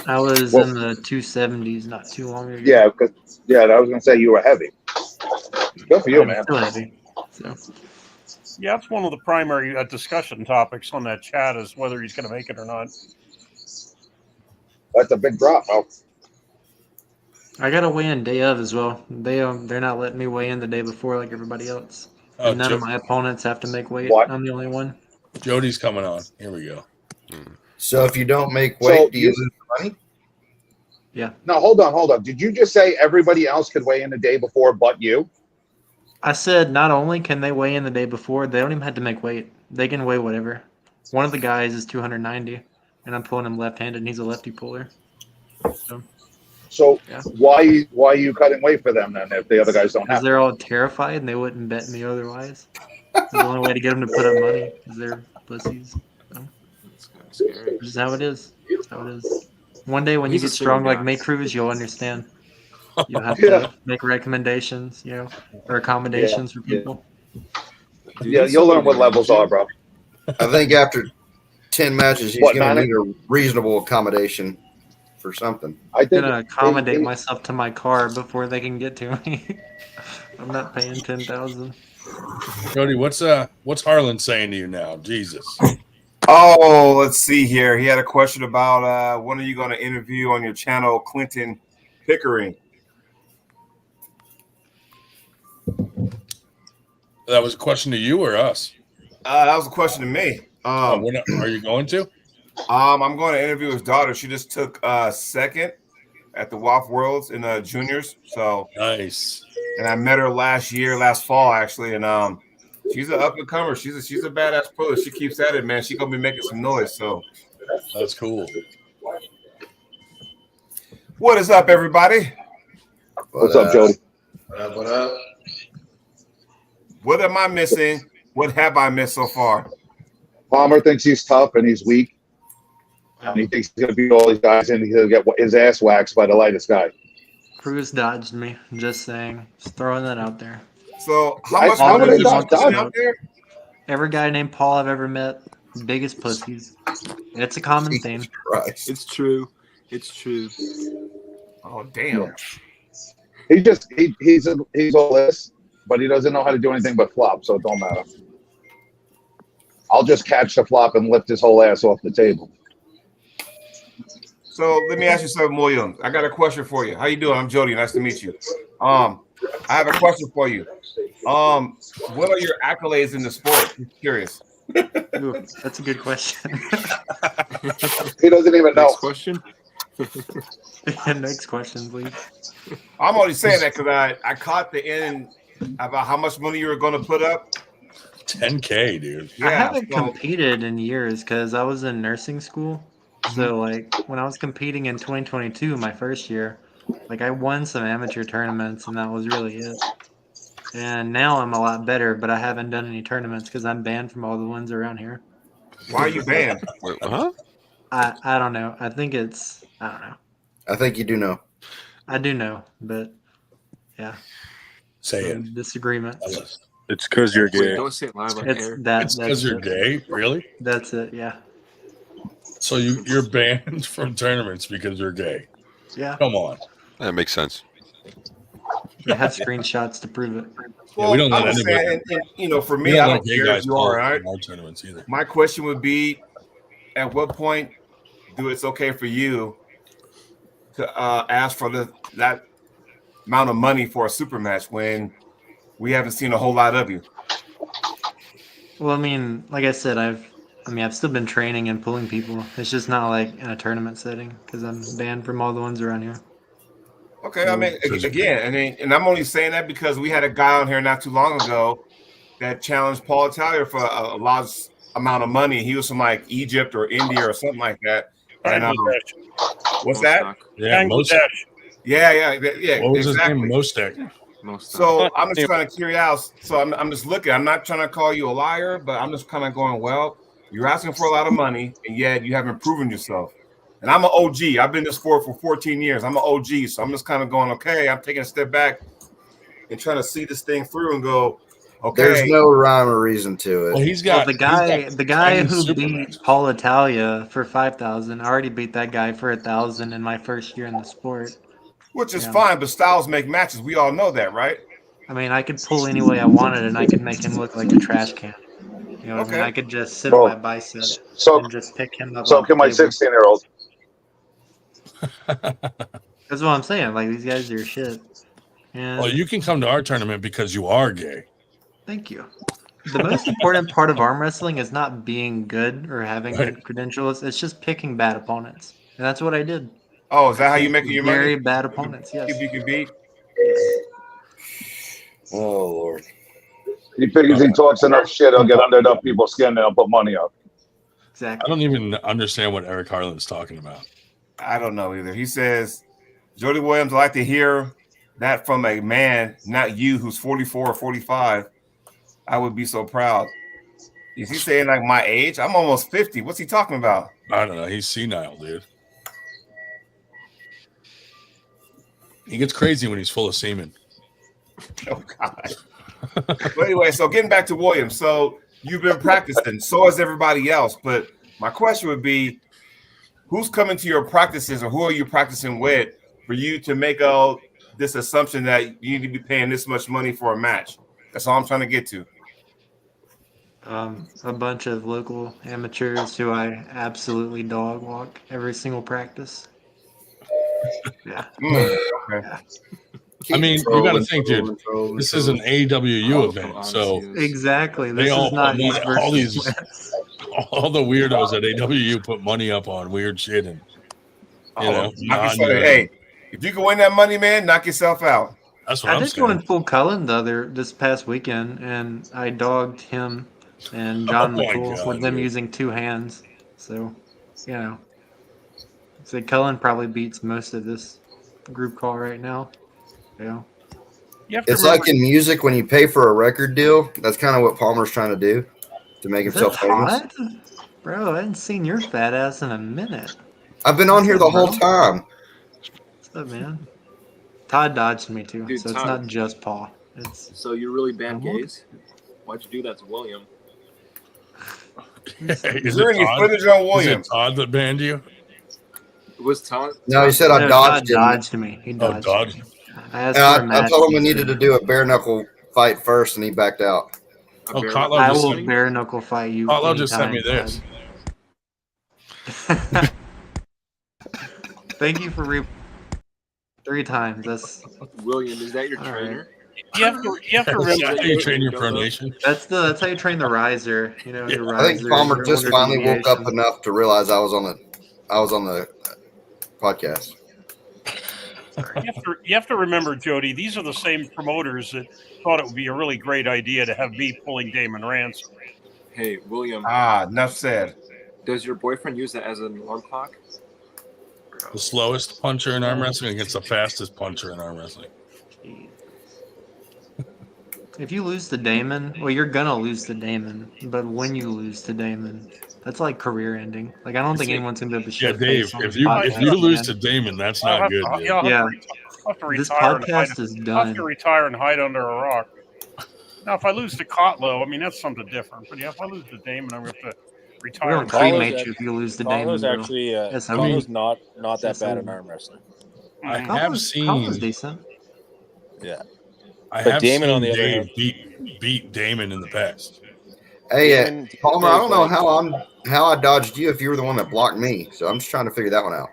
I was in the 270s not too long ago.
Yeah, I was gonna say you were heavy. Good for you,
I'm
man.
still heavy. So.
Yeah, that's one of the primary discussion topics on that chat is whether he's going to make it or not.
That's a big drop, bro.
I got to weigh in day of as well. They're not letting me weigh in the day before like everybody else.
Oh,
And none of my opponents have to make weight.
What?
I'm the only one.
Jody's coming on. Here we go.
So if you don't make weight, do you lose money?
Yeah.
No, hold on. Did you just say everybody else could weigh in the day before but you?
I said not only can they weigh in the day before, they don't even have to make weight. They can weigh whatever. One of the guys is 290, and I'm pulling him left-handed, and he's a lefty puller.
So
yeah.
why are you cutting weight for them then if the other guys don't
Because
have?
they're all terrified, and they wouldn't bet me otherwise. It's the only way to get them to put up money because they're pussies. So. This is how it is. That's how it is. One day when you get strong like me, Cruz, you'll understand. You'll have to make recommendations, or accommodations for people.
Yeah, you'll learn what levels are, bro.
I think after 10 matches, he's going to need a reasonable accommodation for something.
I'm going to accommodate myself to my car before they can get to me. I'm not paying $10,000.
Jody, what's Harlan saying to you now? Jesus.
Oh, let's see here. He had a question about when are you going to interview on your channel Clinton Pickering?
That was a question to you or us?
That was a question to me.
Are you going to?
I'm going to interview his daughter. She just took second at the WAF Worlds in juniors. So
nice.
And I met her last fall actually, and she's an up and comer. She's a badass pro. She keeps at it, man. She's gonna be making some noise. So
that's cool.
What is up, everybody?
What's up, Jody?
What up?
What am I missing? What have I missed so far?
Palmer thinks he's tough and he's weak. And he thinks he's going to beat all these guys and he's going to get his ass waxed by the lightest guy.
Cruz dodged me. Just saying. Just throwing that out there.
So how many dodge out there?
Every guy named Paul I've ever met, biggest pussies. It's a common theme.
Christ.
It's true. It's true.
Oh damn.
Yeah. He's all this, but he doesn't know how to do anything but flop, so it don't matter. I'll just catch the flop and lift his whole ass off the table.
So let me ask you something, William. I got a question for you. How you doing? I'm Jody. Nice to meet you. I have a question for you. What are your accolades in the sport? I'm curious.
Ooh, that's a good question.
He doesn't even know.
Next question.
Next question, please.
I'm only saying that because I caught the end about how much money you were going to put up.
10K, dude.
I haven't competed in years because I was in nursing school. So, when I was competing in 2022, my first year, I won some amateur tournaments, and that was really it. And now I'm a lot better, but I haven't done any tournaments because I'm banned from all the ones around here.
Why are you banned?
Wait, huh?
I don't know. I think it's I don't know.
I think you do know.
I do know, but yeah.
Say
Some
it.
disagreements.
It's because you're gay.
Don't say it live on
It's
air.
that.
It's because
That's
you're
it.
gay, really?
That's it. Yeah.
So you're banned from tournaments because you're gay.
Yeah.
Come on.
That makes sense.
I have screenshots to prove it.
Yeah, we don't
I'm
let
just
anybody.
saying, and, you know, for
We
me,
don't
I
let
don't
gay
care
guys
if you are,
play
right?
in our tournaments either.
My question would be, at what point do it's okay for you to ask for that amount of money for a super match when we haven't seen a whole lot of you?
Well, I mean, like I said, I've still been training and pulling people. It's just not like in a tournament setting because I'm banned from all the ones around here.
Okay, I mean, again, and I'm only saying that because we had a guy on here not too long ago that challenged Paul Italia for a large amount of money. He was from like Egypt or India or something like that. And what's that?
Yeah, Mostek.
Yeah.
What was
exactly.
his name? Mostek.
So I'm just kind of curious. So I'm just looking. I'm not trying to call you a liar, but I'm just kind of going, well, you're asking for a lot of money, and yet you haven't proven yourself. And I'm an OG. I've been in this sport for 14 years. I'm an OG. So I'm just kind of going, okay, I'm taking a step back and trying to see this thing through and go, okay.
There's no rhyme or reason to it.
Well,
the guy who beat Paul Italia for 5,000. I already beat that guy for 1,000 in my first year in the sport.
Which is
Yeah.
fine, but styles make matches. We all know that, right?
I mean, I could pull any way I wanted, and I could make him look like a trash can. You know what I mean? I could just sit on my bicep and just pick him up.
So
off
can
the
my
table.
16-year-old.
That's what I'm saying. Like, these guys are shit. And
Well, you can come to our tournament because you are gay.
thank you. The most important part of arm wrestling is not being good or having good credentials. It's just picking bad opponents. And that's what I did.
Oh, is that how you making your money?
Very bad opponents, yes.
If you can beat.
Oh Lord.
He figures he talks enough shit, he'll get under enough people's skin and he'll put money up.
Exactly.
I don't even understand what Eric Harlan's talking about.
I don't know either. He says, Jody Williams, I'd like to hear that from a man, not you, who's 44 or 45. I would be so proud. Is he saying like my age? I'm almost 50. What's he talking about?
I don't know. He's senile, dude. He gets crazy when he's full of semen.
Oh, God. But anyway, so getting back to Williams. So you've been practicing. So has everybody else. But my question would be, who's coming to your practices or who are you practicing with for you to make out this assumption that you need to be paying this much money for a match? That's all I'm trying to get to.
A bunch of local amateurs who I absolutely dog walk every single practice. Yeah.
Okay.
I mean, you got to think, dude. This is an AWU event, so
exactly.
They
This
all
is not
put money,
East
all
versus
these,
West.
all the weirdos at AWU put money up on weird shit, and you know,
Hey, if you can win that money, man, knock yourself out.
That's what
I
I'm
did
saying.
go in full Cullen this past weekend, and I dogged him and John
Oh my
McCool
God,
with them
dude.
using two hands. So, you know, so Cullen probably beats most of this group call right now. Yeah.
You have to
It's
remember,
like in music when you pay for a record deal. That's kind of what Palmer's trying to do to make
Is that
himself famous.
hot? Bro, I hadn't seen your fat ass in a minute.
I've been on here the whole
bro?
time.
What's up, man? Todd dodged me too,
Dude,
so it's
Todd-
not just Paul. It's
So you really banned
Uh-huh.
gays? Why'd you do that to William?
Is
there
it
any
Todd?
footage on
Is
William?
it Todd that banned you?
Was Todd?
No, he said I
No,
dodged
Todd
him.
dodged me. He
Oh,
dodged.
dodged.
I asked
And
for a match.
I told him we
he
needed to
said,
do a bare knuckle fight first, and he backed out.
Oh, Kotlo
I
just
will
sent me.
bare knuckle fight you.
Kotlo just sent me
anytime,
this.
Todd. Thank you for 3 times. That's
William, is that your
All right.
trainer?
you have to
That's
remember.
how you train your pronation.
that's how you train the riser. You know, your
I think
riser.
Palmer
your
just
under
finally woke up
deviation.
enough to realize I was on the podcast.
You have to remember, Jody, these are the same promoters that thought it would be a really great idea to have me pulling Damon Ransom.
Hey, William,
Enough said.
does your boyfriend use that as an alarm clock?
The slowest puncher in arm wrestling against the fastest puncher in arm wrestling.
If you lose to Damon, well, you're gonna lose to Damon. But when you lose to Damon, that's like career ending. Like I don't think anyone's gonna be able to show
Yeah, Dave.
face on
If
this
you
podcast
lose
again.
to Damon, that's
I'll
not
have
good,
to,
dude.
yeah, I'll have to
This
retire and hide.
podcast is
I'll have to
done.
retire and hide under a rock. Now, if I lose to Kotlo, I mean that's something different. But yeah, if I lose to Damon, I'm going to have to
We're
retire.
gonna
and hide.
cremate you if you lose to Damon.
Kotlo's
Bro.
actually
Yes, I
Kotlo's
mean,
not that bad in
SOB.
arm wrestling.
I
Mhm.
have
Kotlo's
seen.
decent.
Yeah.
I
But
have
Damon,
seen
on the other
Dave
hand,
beat Damon in the past.
Hey,
Damon
Palmer, I
is
don't know
like-
how I dodged you if you were the one that blocked me. So I'm just trying to figure that one out.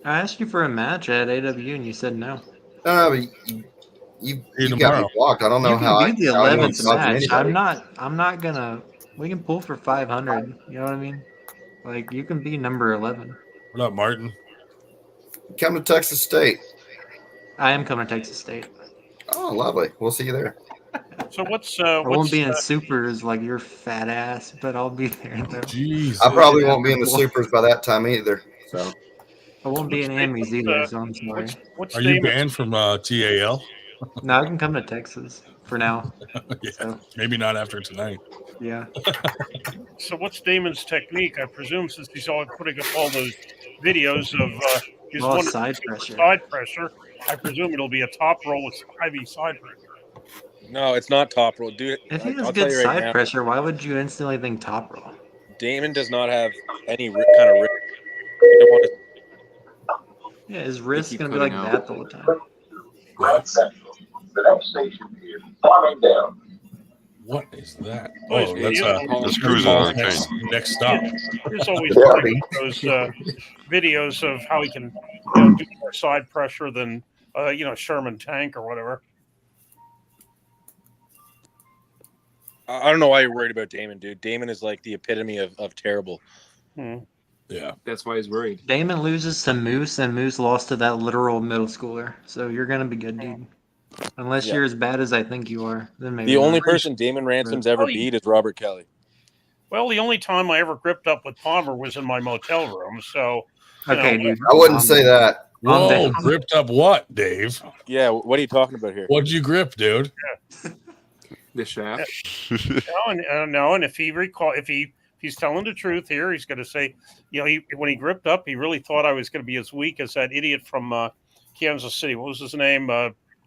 I asked you for a match at AW and you said no.
No, but you got me blocked. I don't know
You
how
can be the
how anyone's
11th
dodging
match.
anybody.
I'm not gonna. We can pull for 500. You know what I mean? Like you can be number 11.
What up, Martin?
Come to Texas State.
I am coming to Texas State.
Oh, lovely. We'll see you there.
So what's
I won't be in supers like your fat ass, but I'll be there though.
Jesus.
I probably won't be in the supers by that time either. So
I won't be in Emmys either, so I'm sorry.
Are you banned from TAL?
No, I can come to Texas for now.
Yeah,
So,
maybe not after tonight.
yeah.
So what's Damon's technique? I presume since he's all putting up all those videos of his
Well,
one
side pressure.
side pressure, I presume it'll be a top roll with heavy side pressure.
No, it's not top roll, dude.
If he has
I'll
good
tell you right
side
now,
pressure, why would you instantly think top roll?
Damon does not have any kind of rip. I don't want to-
Yeah, his wrist's
keep
gonna be like
cutting
that the whole time.
Grand Central. The next station is Farmingdale.
What is that?
Oh,
Oh, that's
The screws on the
next,
chain.
next stop.
There's always
Yeah.
those videos of how he can do more side pressure than Sherman Tank or whatever.
I don't know why you're worried about Damon, dude. Damon is like the epitome of terrible.
Yeah.
That's why he's worried.
Damon loses to Moose, and Moose lost to that literal middle schooler. So you're gonna be good, dude. Unless
Yeah.
you're as bad as I think you are, then maybe.
The
not.
only person Damon Ransom's ever beat is Robert Kelly.
Well, the only time I ever gripped up with Palmer was in my motel room. So, you
Okay,
know,
dude.
I wouldn't say that.
Whoa, gripped up what, Dave?
Yeah, what are you talking about here?
What'd you grip, dude?
The shaft.
No, and if he's telling the truth here, he's going to say, when he gripped up, he really thought I was going to be as weak as that idiot from Kansas City. What was his name?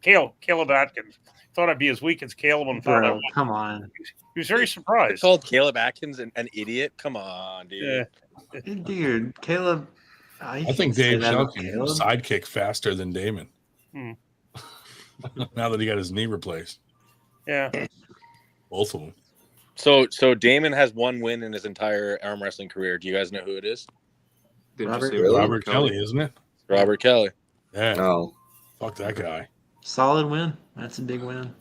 Caleb Atkins. Thought I'd be as weak as Caleb and found
Bro,
out.
come on.
He was very surprised.
Called Caleb Atkins an idiot? Come on, dude.
Yeah.
Dude, Caleb.
I think Dave Shell can sidekick faster than Damon. Now that he got his knee replaced.
Yeah.
Both of them.
So Damon has one win in his entire arm wrestling career. Do you guys know who it is?
Robert Kelly, isn't it?
Robert Kelly.
Yeah.
No.
Fuck that guy.
Solid win. That's a big win.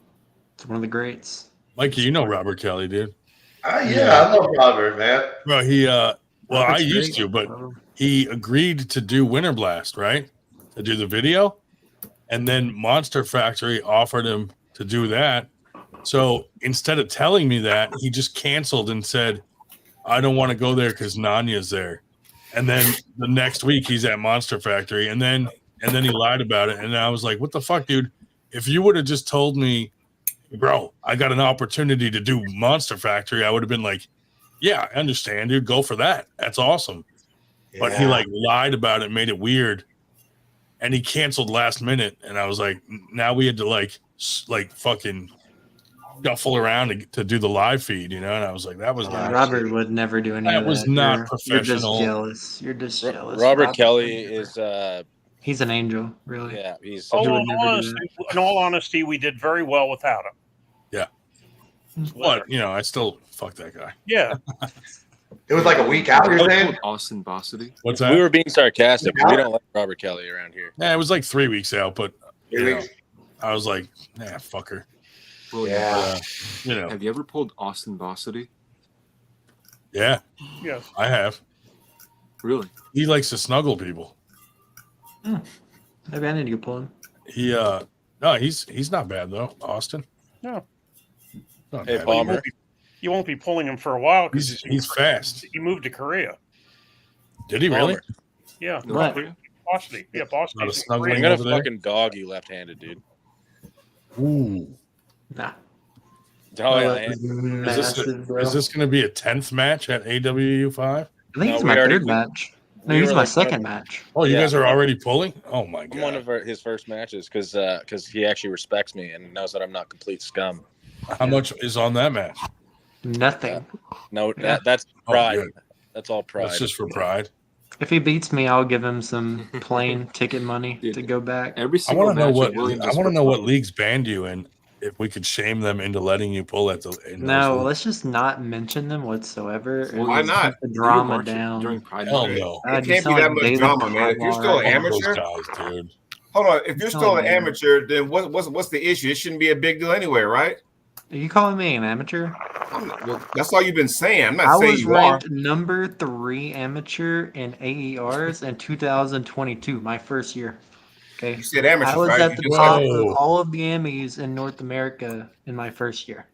It's one of the greats.
Mikey, you know Robert Kelly, dude.
Yeah, I love Robert, man.
Bro, he well, I
Robert's
used
great.
to, but he agreed to do Winter Blast, right? To do the video. And then Monster Factory offered him to do that. So instead of telling me that, he just canceled and said, I don't want to go there because Nanya's there. And then the next week he's at Monster Factory, and then he lied about it. And I was like, what the fuck, dude? If you would have just told me, bro, I got an opportunity to do Monster Factory, I would have been like, yeah, I understand, dude. Go for that. That's awesome. But he like lied about it, made it weird. And he canceled last minute. And I was like, now we had to like fucking shuffle around to do the live feed, And I was like, that was not
Robert would never do any of that.
That was not
You're
professional.
just jealous. You're just jealous.
Robert Kelly is
he's an angel, really.
Yeah, he's
in all honesty, we did very well without him.
Yeah. But, I still fuck that guy.
Yeah.
It was like a week out, you're saying?
Austin Bossity.
What's that?
We were being sarcastic. We don't like Robert Kelly around here.
Yeah, it was like 3 weeks out, but
weeks?
I was like, fucker.
Well,
yeah.
Have you ever pulled Austin Bossity?
Yeah.
Yes.
I have.
Really?
He likes to snuggle people.
Maybe I need to go pull him.
No, he's not bad though, Austin.
No.
Not
Hey,
bad.
Palmer.
You won't be pulling him for a while because
He's fast.
he moved to Korea.
Did he really?
Palmer.
Yeah.
What?
Boston. Yeah, Boston.
Not a snuggling
I'm gonna
over there?
fucking dog you left-handed, dude.
Ooh.
Nah.
Oh yeah,
that was massive, bro.
Is this going to be a 10th match at AWU 5?
I think it's my third match. No, he's my second match.
Oh, you guys are already pulling? Oh my god!
I'm one of his first matches because he actually respects me and knows that I'm not complete scum.
How much is on that match?
Nothing.
No, that's pride.
good.
That's all pride.
That's just for pride.
If he beats me, I'll give him some plane ticket money to go back.
Every
I
single
want to know
match
what what leagues banned you and if we could shame them into letting you pull at the.
No, let's just not mention them whatsoever.
Well, why not?
Keep the drama down.
during Pride
Hell
Month?
no.
It can't be that much drama, man. If you're still an amateur,
dude.
Hold on. If you're still an amateur, then what's the issue? It shouldn't be a big deal anyway, right?
Are you calling me an amateur?
That's all you've been saying. I'm not
I
saying
was
you are.
ranked number 3 amateur in AERs in 2022, my first year. Okay.
You said amateur,
I was
right?
at
You
the
just
top
said-
of all of the Emmys in North America in my first year.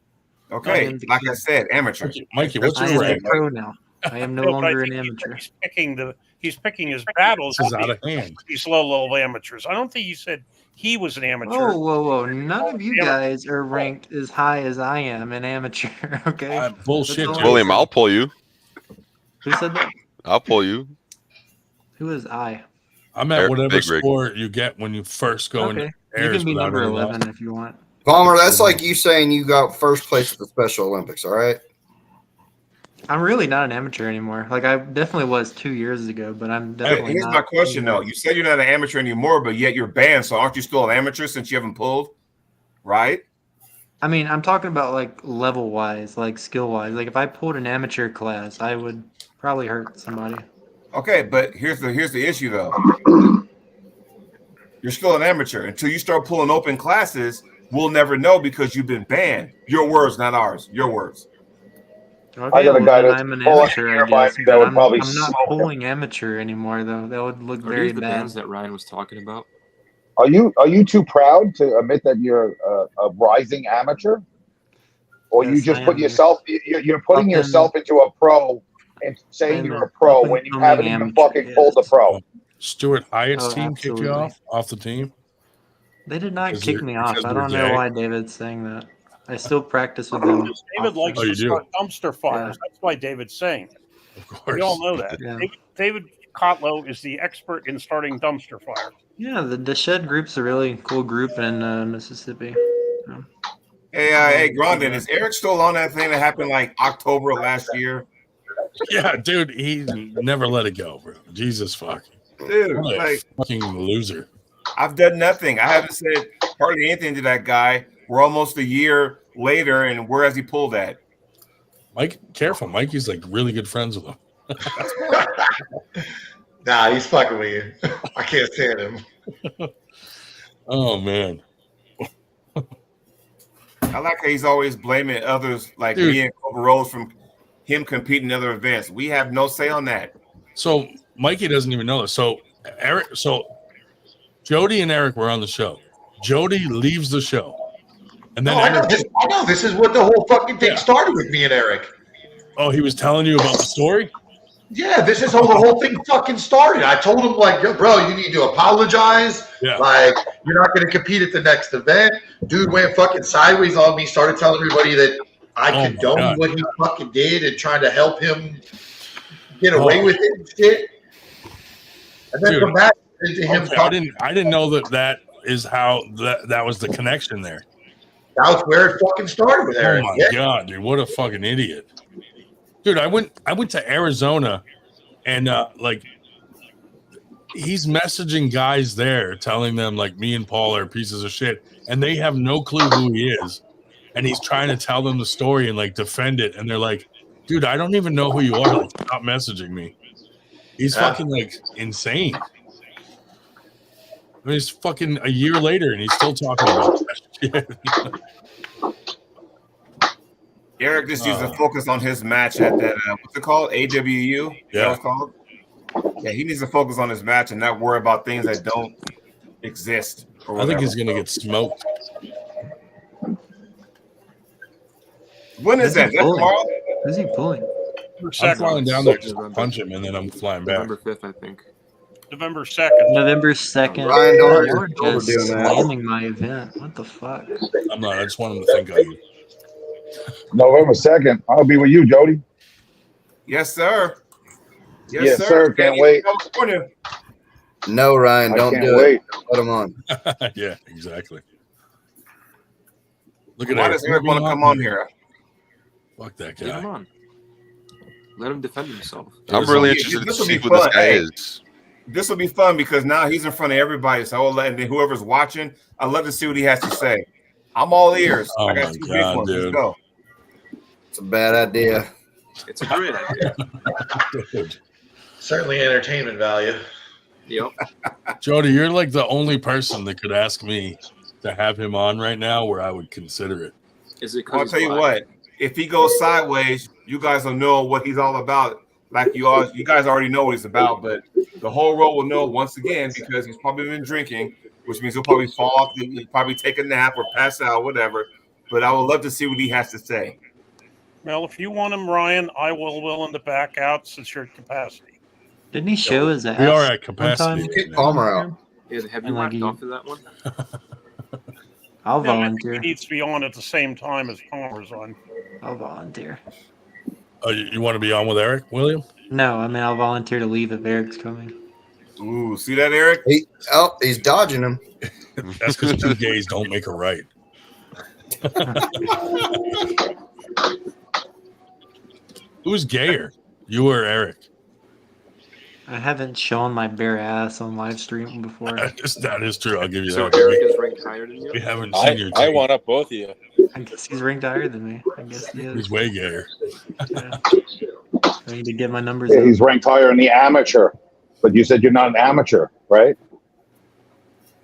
Okay, like I said, amateur.
Mikey, what's
I
your
am
rank?
a pro now. I am no
No, but I
longer an
think
amateur.
He's picking his battles.
This is out of hand.
These low level amateurs. I don't think you said he was an amateur.
Whoa! None of you guys are ranked as high as I am in amateur. Okay.
Bullshit,
That's all
William,
I
I'll pull you.
Who said that?
I'll pull you.
Who is I?
I'm at
Eric
whatever
Big Rig.
score you get when you first go
Okay.
into
You
airs
can be
without
number
any
11
loss.
if you want.
Palmer, that's like you saying you got first place at the Special Olympics, all right?
I'm really not an amateur anymore. Like I definitely was 2 years ago, but I'm definitely
Here's
not.
my question, though. You said you're not an amateur anymore, but yet you're banned. So aren't you still an amateur since you haven't pulled? Right?
I mean, I'm talking about like level wise, like skill wise. Like if I pulled an amateur class, I would probably hurt somebody.
Okay, but here's the issue, though. You're still an amateur. Until you start pulling open classes, we'll never know because you've been banned. Your words, not ours. Your words.
Okay,
I got a guy
then
that's
I'm an
pulling
amateur, I
nearby
guess.
me that
But
would
I'm
probably
not
smoke him.
pulling amateur anymore, though. That would look
Are
very
these the
bad.
bands that Ryan was talking about?
Are you too proud to admit that you're a rising amateur, or you
Yes,
just
I
put
am.
yourself? You're putting
Up
yourself into a pro and saying
I'm
you're
an
a pro
up
when you
and
haven't
coming
even
amateur,
fucking pulled the
yes.
pro.
Stuart Hyatt's
Oh,
team kicked you
absolutely.
off the team.
They did not
Because
kick
you're-
me off.
because
I
you're
don't know
gay?
why David's saying that. I still practice with them.
David likes
Oh, you
to
do?
start dumpster fires. That's why David's saying.
Of course.
We all know that.
Yeah.
David Kotlow is the expert in starting dumpster fires.
Yeah, the Shed group's a really cool group in Mississippi. Yeah.
Hey, Grondin, is Eric still on that thing that happened like October of last year?
Yeah, dude, he never let it go, bro. Jesus fucking.
Dude,
What a
like
fucking loser.
I've done nothing. I haven't said hardly anything to that guy. We're almost a year later, and where has he pulled at?
Mike, careful. Mikey's like really good friends with him.
Nah, he's fucking with you. I can't stand him.
Oh man.
I like how he's always blaming others like
Dude.
me and Cobra Rose from him competing in other events. We have no say on that.
So Mikey doesn't even know this. So Jody and Eric were on the show. Jody leaves the show. And then
No, I
Eric,
know. This is what the whole fucking thing started with me and Eric.
oh, he was telling you about the story?
Yeah, this is how the whole thing fucking started. I told him, like, yo, bro, you need to apologize.
Yeah.
Like, you're not going to compete at the next event. Dude went fucking sideways on me, started telling everybody that I
Oh my
condoned
God.
what he fucking did and trying to help him get away with it and shit. And then
Dude.
come back into him
Okay,
talking.
I didn't know that is how that was the connection there.
That was where it fucking started with Eric.
Oh my
Yeah.
god, dude, what a fucking idiot. Dude, I went to Arizona and like he's messaging guys there telling them like me and Paul are pieces of shit and they have no clue who he is. And he's trying to tell them the story and like defend it and they're like, dude, I don't even know who you are. Like, stop messaging me. He's fucking like insane. I mean, it's fucking a year later and he's still talking about that shit.
Eric just needs to focus on his match at that, what's it called? AWU? Is that what it's called? Yeah, he needs to focus on his match and not worry about things that don't exist.
I think he's going to get smoked.
When is that? Is that tomorrow?
Who's he pulling?
I'm flying down there just to punch him and then I'm flying back.
November 5th, I think.
November 2nd.
November 2nd.
Ryan, don't
You're
overdo
just
that.
slamming my event. What the fuck?
I'm not. I just want him to think of you.
November 2nd. I'll be with you, Jody.
Yes, sir.
Yes, sir. Can't wait.
California.
No, Ryan,
I
don't
can't
do
wait.
it. Put him on.
Yeah, exactly. Look at
Why
Eric.
does Eric want to come on here?
Fuck that
Leave him
guy.
on. Let him defend himself.
I'm really interested to
This will
see
be
who this
fun.
guy
Hey,
is.
this will be fun because now he's in front of everybody. So I'll let whoever's watching, I'd love to see what he has to say. I'm all ears.
Oh
I got
my
two big
God,
ones.
dude.
Let's go.
It's a bad idea.
It's a great idea.
Certainly entertainment value.
Yep.
Jody, you're like the only person that could ask me to have him on right now where I would consider it.
Is it?
I'll tell you what. If he goes sideways, you guys will know what he's all about. Like you guys already know what he's about, but the whole world will know once again because he's probably been drinking, which means he'll probably fall off, he'll probably take a nap or pass out, whatever. But I would love to see what he has to say.
Well, if you want him, Ryan, I will willing to back out since you're at capacity.
Didn't he show his ass?
We are at
one
capacity.
time?
Kick Palmer out.
Yeah, have you
And, like,
whacked off of that one?
I'll
No, I think
volunteer.
he needs to be on at the same time as Palmer's on.
I'll volunteer.
Oh, you want to be on with Eric, William?
No, I mean I'll volunteer to leave if Eric's coming.
Ooh, see that, Eric?
He's dodging him.
That's because two gays don't make a right. Who's gayer, you or Eric?
I haven't shown my bare ass on live stream before.
That is true. I'll give you
So
that.
Eric is ranked higher than you?
We haven't seen your
I
team.
want up both of you.
I guess he's ranked higher than me. I guess he is.
He's way gayer.
Yeah. I need to get my numbers
Yeah,
up.
he's ranked higher in the amateur. But you said you're not an amateur, right?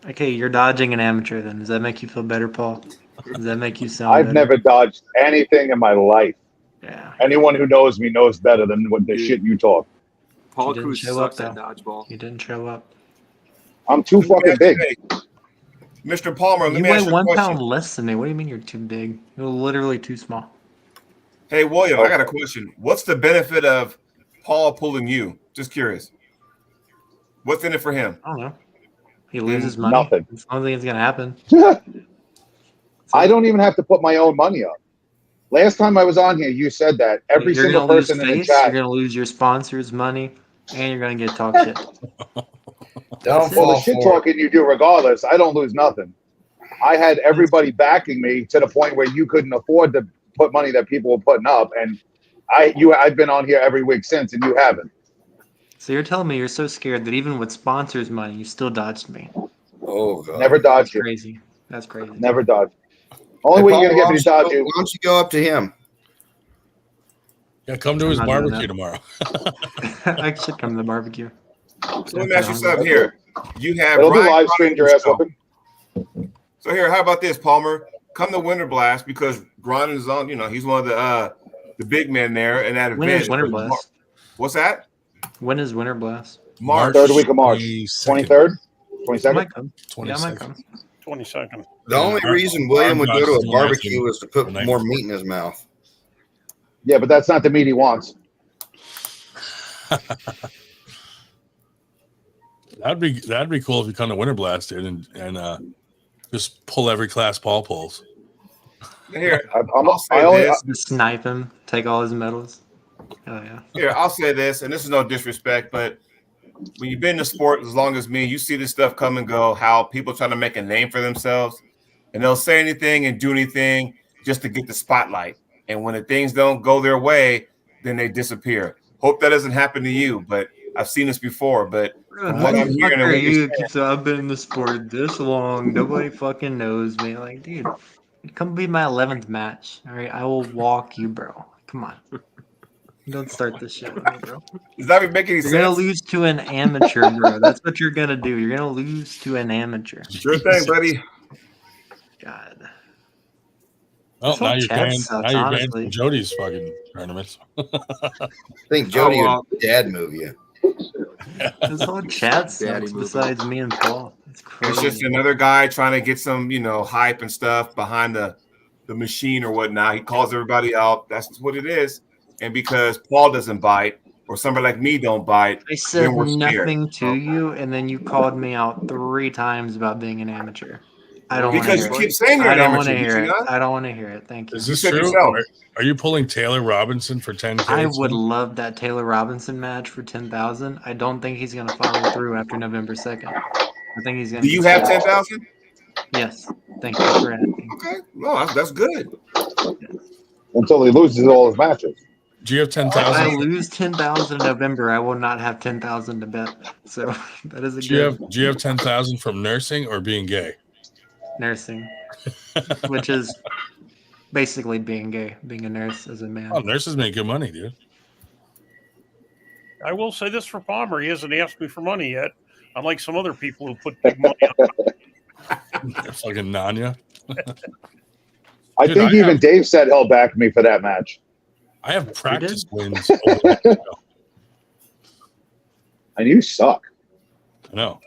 Okay, you're dodging an amateur then. Does that make you feel better, Paul? Does that make you sound
I've
better?
never dodged anything in my life.
Yeah.
Anyone who knows me knows better than what the shit you talk.
Paul
You didn't
Cruz
show up,
sucks at
though.
dodgeball.
You didn't show up.
I'm too fucking big.
Mr. Palmer, let
You
me
weigh
ask you a
1
question.
pound less than me. What do you mean you're too big? You're literally too small.
Hey, William, I got a question. What's the benefit of Paul pulling you? Just curious. What's in it for him?
I don't know. He loses money.
Nothing.
It's the only thing that's gonna happen.
I don't even have to put my own money up. Last time I was on here, you said that every
You're
single
gonna lose
person in the
face,
chat.
you're gonna lose your sponsors' money, and you're gonna get talk shit.
Don't
Well,
fall
the shit
for it.
talking you do regardless, I don't lose nothing. I had everybody backing me to the point where you couldn't afford to put money that people were putting up, and I've been on here every week since, and you haven't.
So you're telling me you're so scared that even with sponsors' money, you still dodged me.
Oh, God.
Never dodged
That's
you.
crazy. That's crazy.
Never dodged. Only
Hey,
way
Paul,
you're gonna get me to dodge you.
why don't you go up to him?
Yeah, come to
I'm
his
not doing
barbecue
that.
tomorrow.
I should come to the barbecue.
So let me ask you something here. You have
It'll be
Ryan
live
Connor
streamed your
on the
ass
show.
whooping.
So here, how about this, Palmer? Come to Winter Blast because Grondin is on. You know, he's one of the big men there, and that
When
event.
is Winter Blast?
What's that?
When is Winter Blast?
March.
Third week of March. 23rd?
I
22nd?
might come. Yeah, I might
22nd.
come.
22nd.
The only reason William would go to a barbecue was to put more meat in his mouth.
Yeah, but that's not the meat he wants.
That'd be cool if you come to Winter Blast, dude, and just pull every class Paul pulls.
Here,
I'll
say this.
Just snipe him, take all his medals. Oh yeah.
Here, I'll say this, and this is no disrespect, but when you've been in the sport as long as me, you see this stuff come and go, how people trying to make a name for themselves, and they'll say anything and do anything just to get the spotlight. And when the things don't go their way, then they disappear. Hope that doesn't happen to you, but I've seen this before. But from what I'm hearing and what you're saying,
So I've been in the sport this long. Nobody fucking knows me. Like, dude, come be my 11th match. All right, I will walk you, bro. Come on. Don't start this shit with me, bro.
does that even make any
You're
sense?
gonna lose to an amateur, bro. That's what you're gonna do. You're gonna lose to an amateur.
Sure thing, buddy.
God.
Oh,
This whole
now you're
chat
banned.
sucks,
Now you're banned
honestly.
from Jody's fucking tournaments.
I think Jody
Oh, well.
would dad move you.
This whole chat sucks
Daddy movie.
besides me and Paul. It's
It's
crazy.
just another guy trying to get some, hype and stuff behind the machine or whatnot. He calls everybody out. That's what it is. And because Paul doesn't bite, or somebody like me don't bite,
I said
then we're scared.
nothing to you, and then you called me out 3 times about being an amateur. I don't want to
Because
hear
you
it.
keep saying you're
I
an
don't want
amateur.
to hear
did you
it.
not?
I don't want to hear it. Thank you.
Is
You
this
said
true?
yourself.
Are you pulling Taylor Robinson for 10K?
I would
soon?
love that Taylor Robinson match for 10,000. I don't think he's going to follow through after November 2nd. I think he's going to.
Do you have 10,000?
Yes. Thank you for asking.
Okay. No, that's good.
Until he loses all his matches.
Do you have
If I
10,000?
lose 10,000 in November, I will not have 10,000 to bet. So that is a
Do
good
you have 10,000 from nursing or being gay?
nursing, which is basically being gay, being a nurse as a man.
Oh, nurses make good money, dude.
I will say this for Palmer. He hasn't asked me for money yet, unlike some other people who put big money on.
Fucking Nanya.
I
Dude,
think
I
even
have-
Dave said he'll back me for that match.
I have practice wins.
And you suck.
I know.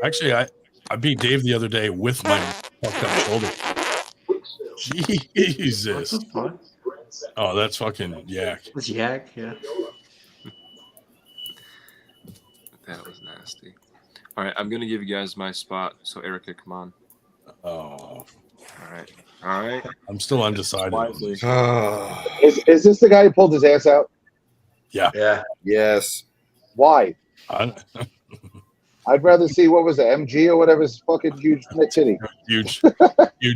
Actually, I beat Dave the other day with my fucked up shoulder. Jesus.
What the fuck?
Oh, that's fucking yak.
It's yak, yeah.
That was nasty. All right, I'm gonna give you guys my spot. So Erica, come on.
Oh.
All right.
I'm still undecided.
Wisely.
Is this the guy who pulled his ass out?
Yeah.
Yeah.
Yes.
Why?
I-
I'd rather see what was it, MG or whatever his fucking huge titty.
huge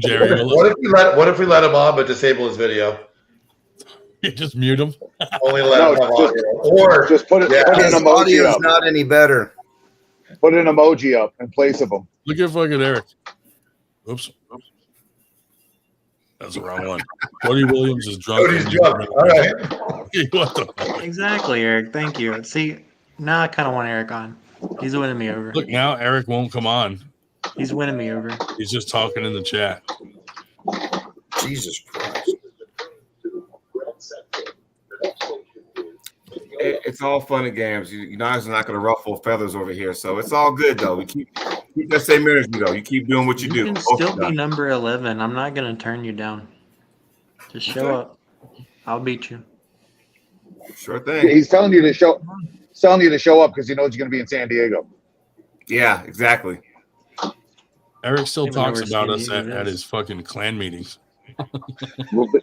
area.
What if we let him on but disable his video?
You just mute him.
Only let him have audio. Or
just put it.
Yeah.
Put an
His
emoji
audio's
up.
not any better.
Put an emoji up in place of him.
Look at fucking Eric. Oops. That's the wrong one. Cody Williams is drunk.
Cody's drunk. All right.
What the fuck?
Exactly, Eric. Thank you. See, now I kind of want Eric on. He's winning me over.
Look, now Eric won't come on.
He's winning me over.
He's just talking in the chat.
Jesus Christ.
It's all fun and games. You guys are not going to ruffle feathers over here, so it's all good though. We keep that same energy though. You keep doing what you do.
You can still be number 11. I'm not going to turn you down. Just show up. I'll beat you.
Sure thing.
He's telling you to show up because he knows you're going to be in San Diego.
Yeah, exactly.
Eric still
Even though
talks
we're
about us
skinny,
at his fucking clan meetings.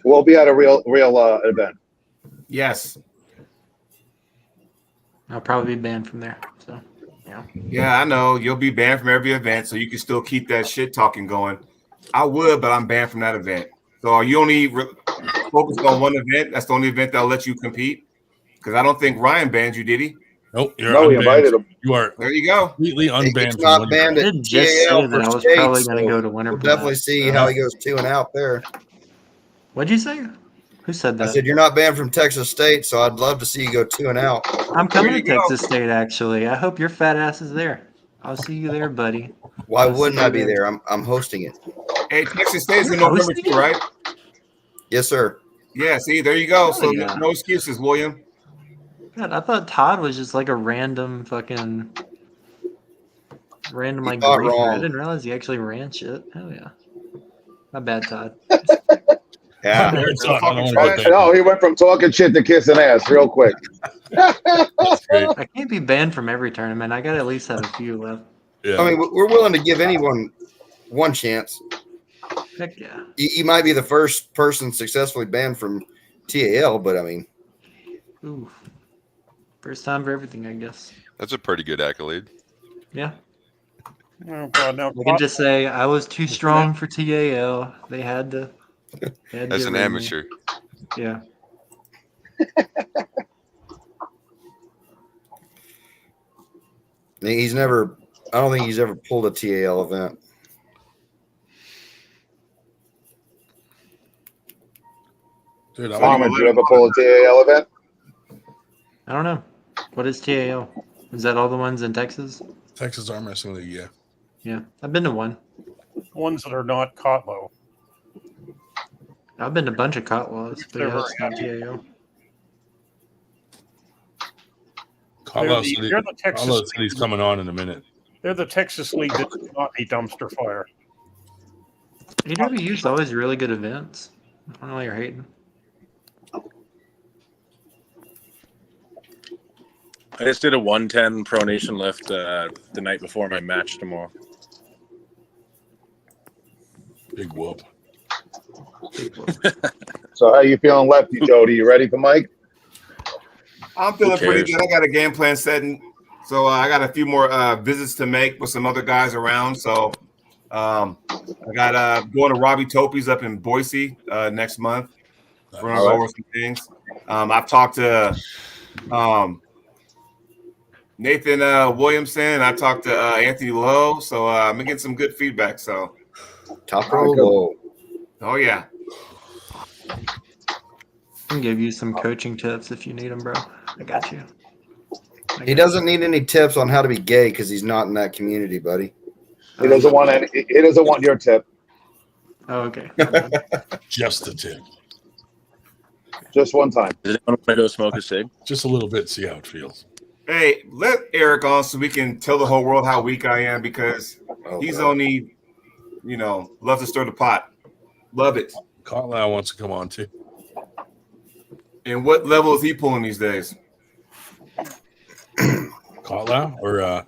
We'll be at a real event.
Yes.
I'll probably be banned from there. So, yeah.
Yeah, I know. You'll be banned from every event, so you can still keep that shit talking going. I would, but I'm banned from that event. So are you only focused on one event? That's the only event that'll let you compete? Because I don't think Ryan banned you, did he?
Nope. You're
No, he
unbanned.
invited him.
You are
There you go.
completely unbanned.
He's
from
not
one
banned
event.
at
I did just say
TAL
that
for
I was
states,
probably going to
so
go to Winter
we'll
for
definitely
that.
see how he goes 2 and out there.
What'd you say? Who said
I
that?
said you're not banned from Texas State, so I'd love to see you go 2 and out.
I'm coming
There
to
you go.
Texas State, actually. I hope your fat ass is there. I'll see you there, buddy.
Why
I'll see
wouldn't
you
I be there? I'm hosting it.
Hey, Texas State's in
You're
November
hosting
too,
it?
right?
Yes, sir.
Yeah, see, there you go.
Oh,
So
yeah.
no excuses, William.
God, I thought Todd was just like a random fucking
You
like
thought
griefer. I
wrong.
didn't realize he actually ran shit. Hell yeah. My bad, Todd.
Yeah.
Eric's on. I don't
Fucking
wanna
trash.
go
No, he went from talking shit to kissing ass real quick.
That's great.
I can't be banned from every tournament. I gotta at least have a few left.
Yeah.
I mean, we're willing to give anyone one chance.
Heck yeah.
You might be the first person successfully banned from TAL, but I mean,
Ooh. First time for everything, I guess.
That's a pretty good accolade.
Yeah.
Oh, God, now,
I can just say I was too strong for TAL. They had to.
As an amateur.
Yeah.
he's never. I don't think he's ever pulled a TAL event.
Dude, I
Palmer,
want
did you ever pull a TAL event?
I don't know. What is TAL? Is that all the ones in Texas?
Texas Arm Wrestling League, yeah.
Yeah. I've been to one.
ones that are not caught low.
I've been to a bunch of Cotlaws, but yeah, it's not TAO.
Carlos
They're the Texas
said he's coming on in a minute.
They're the Texas League that's not a dumpster fire.
AWU's always really good events. I don't know why you're hating.
I just did a 110 pronation lift the night before my match tomorrow.
whoop.
So how you feeling, Lefty Jody? You ready for Mike?
I'm feeling pretty
cares?
good. I got a game plan setting. So I got a few more visits to make with some other guys around. So I got going to Robbie Topi's up in Boise next month. We're gonna go over some things. I've talked to Nathan Williamson. I talked to Anthony Lowe. So I'm getting some good feedback. So
top row low.
Oh yeah.
I can give you some coaching tips if you need them, bro. I got you.
He doesn't need any tips on how to be gay because he's not in that community, buddy.
He doesn't want any. He doesn't want your tip.
Oh, okay.
Just a tip.
Just one time.
Does anyone want to go smoke a cig?
Just a little bit, see how it feels.
Hey, let Eric on so we can tell the whole world how weak I am because he's only, loves to stir the pot. Love it.
Carlisle wants to come on too.
And what level is he pulling these days?
Carlisle or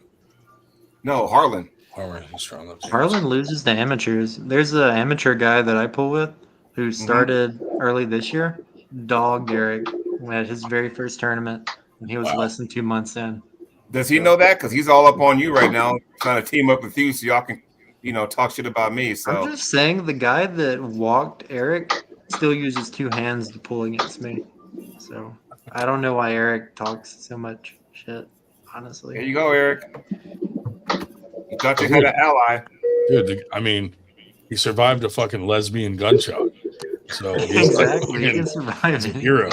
no, Harlan.
Harlan's strong up.
Harlan loses to amateurs. There's an amateur guy that I pull with who started early this year. Dogged Eric at his very first tournament, and he was less than 2 months in.
Does he know that? Because he's all up on you right now, trying to team up with you so y'all can, talk shit about me. So
I'm just saying the guy that walked Eric still uses two hands to pull against me. So I don't know why Eric talks so much shit, honestly.
There you go, Eric. You thought you had an ally.
Dude, I mean, he survived a fucking lesbian gunshot. So he's
exactly, he can survive.
He's a hero.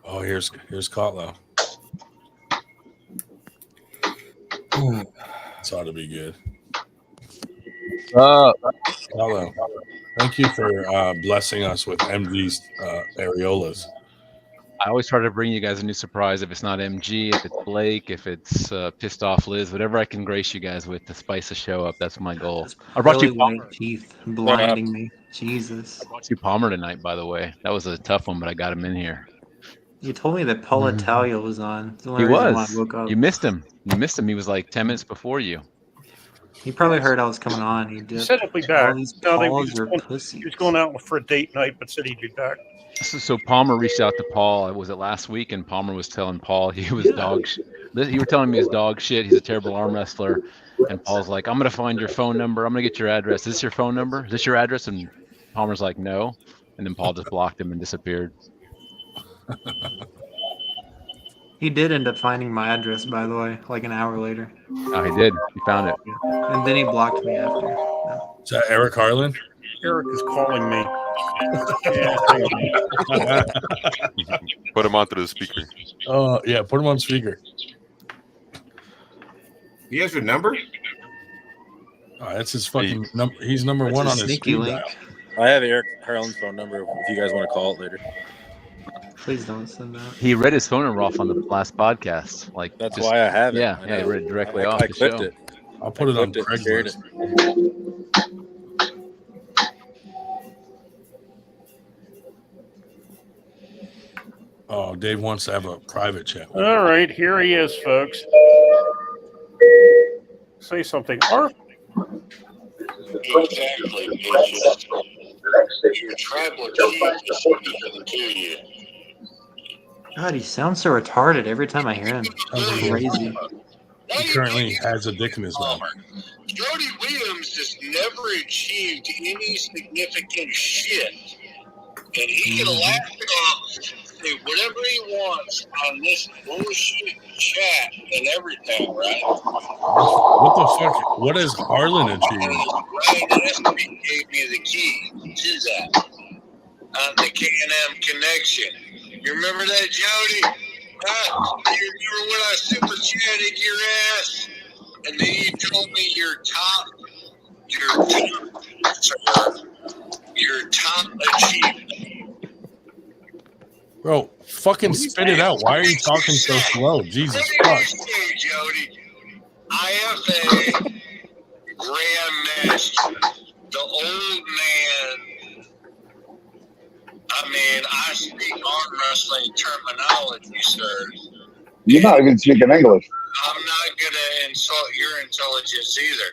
Oh, here's Kotlow. This ought to be good. Kotlow, thank you for blessing us with MG's areolas.
I always try to bring you guys a new surprise. If it's not MG, if it's Blake, if it's pissed off Liz, whatever I can grace you guys with to spice the show up. That's my goal. I brought
Really
you Palmer.
white teeth blinding me. Jesus.
I brought you Palmer tonight, by the way. That was a tough one, but I got him in here.
You told me that Paul Italia was on. It's the only
He
reason why
was.
I woke up.
You missed him. You missed him. He was like 10 minutes before you.
He probably heard I was coming on. He
He
did.
said he'll be back.
All these
No, he
Pauls
was
are
going-
pussies.
he was going out for a date night, but said he'd be back.
So Palmer reached out to Paul. Was it last week? And Palmer was telling Paul he was dog shit. You were telling me his dog shit. He's a terrible arm wrestler. And Paul's like, I'm going to find your phone number. I'm going to get your address. Is this your phone number? Is this your address? And Palmer's like, no. And then Paul just blocked him and disappeared.
He did end up finding my address, by the way, like an hour later.
Oh, he did. He found it.
And then he blocked me after.
Is that Eric Harlan?
Eric is calling me.
Put him onto the speaker.
Oh, yeah, put him on speaker.
He has your number?
Oh, that's his fucking number. He's number
That's
one
a
on his
sneaky
speed
link.
dial.
I have Eric Harlan's phone number if you guys want to call it later.
Please don't send that.
He read his phone number off on the last podcast. Like
That's why I have it.
Yeah,
I
yeah, he
know.
read it directly
I
off the
clipped
show.
it.
I'll put it on
clipped it, shared
Craigslist. Oh, Dave wants to have a private chat.
All right, here he is, folks. Say something. Arf.
Exactly. It's just your tribal chief is speaking to you.
God, he sounds so retarded every time I hear him. Crazy.
He currently has a dick in his mouth.
Jody Williams has never achieved any significant shit. And he can laugh it off, say whatever he wants on this bullshit chat and everything, right?
What the fuck? What has Harlan achieved?
Brian Espy gave me the key to that on the K&M connection. You remember that, Jody? You remember when I super chatted your ass? And then you told me your top achievement.
Bro, fucking spit it out. Why are you talking so slow? Jesus
What
fuck.
did you say, Jody? IFA Grandmaster, the old man I mean, I speak arm wrestling terminology, sir.
You're not even speaking English.
I'm not gonna insult your intelligence either.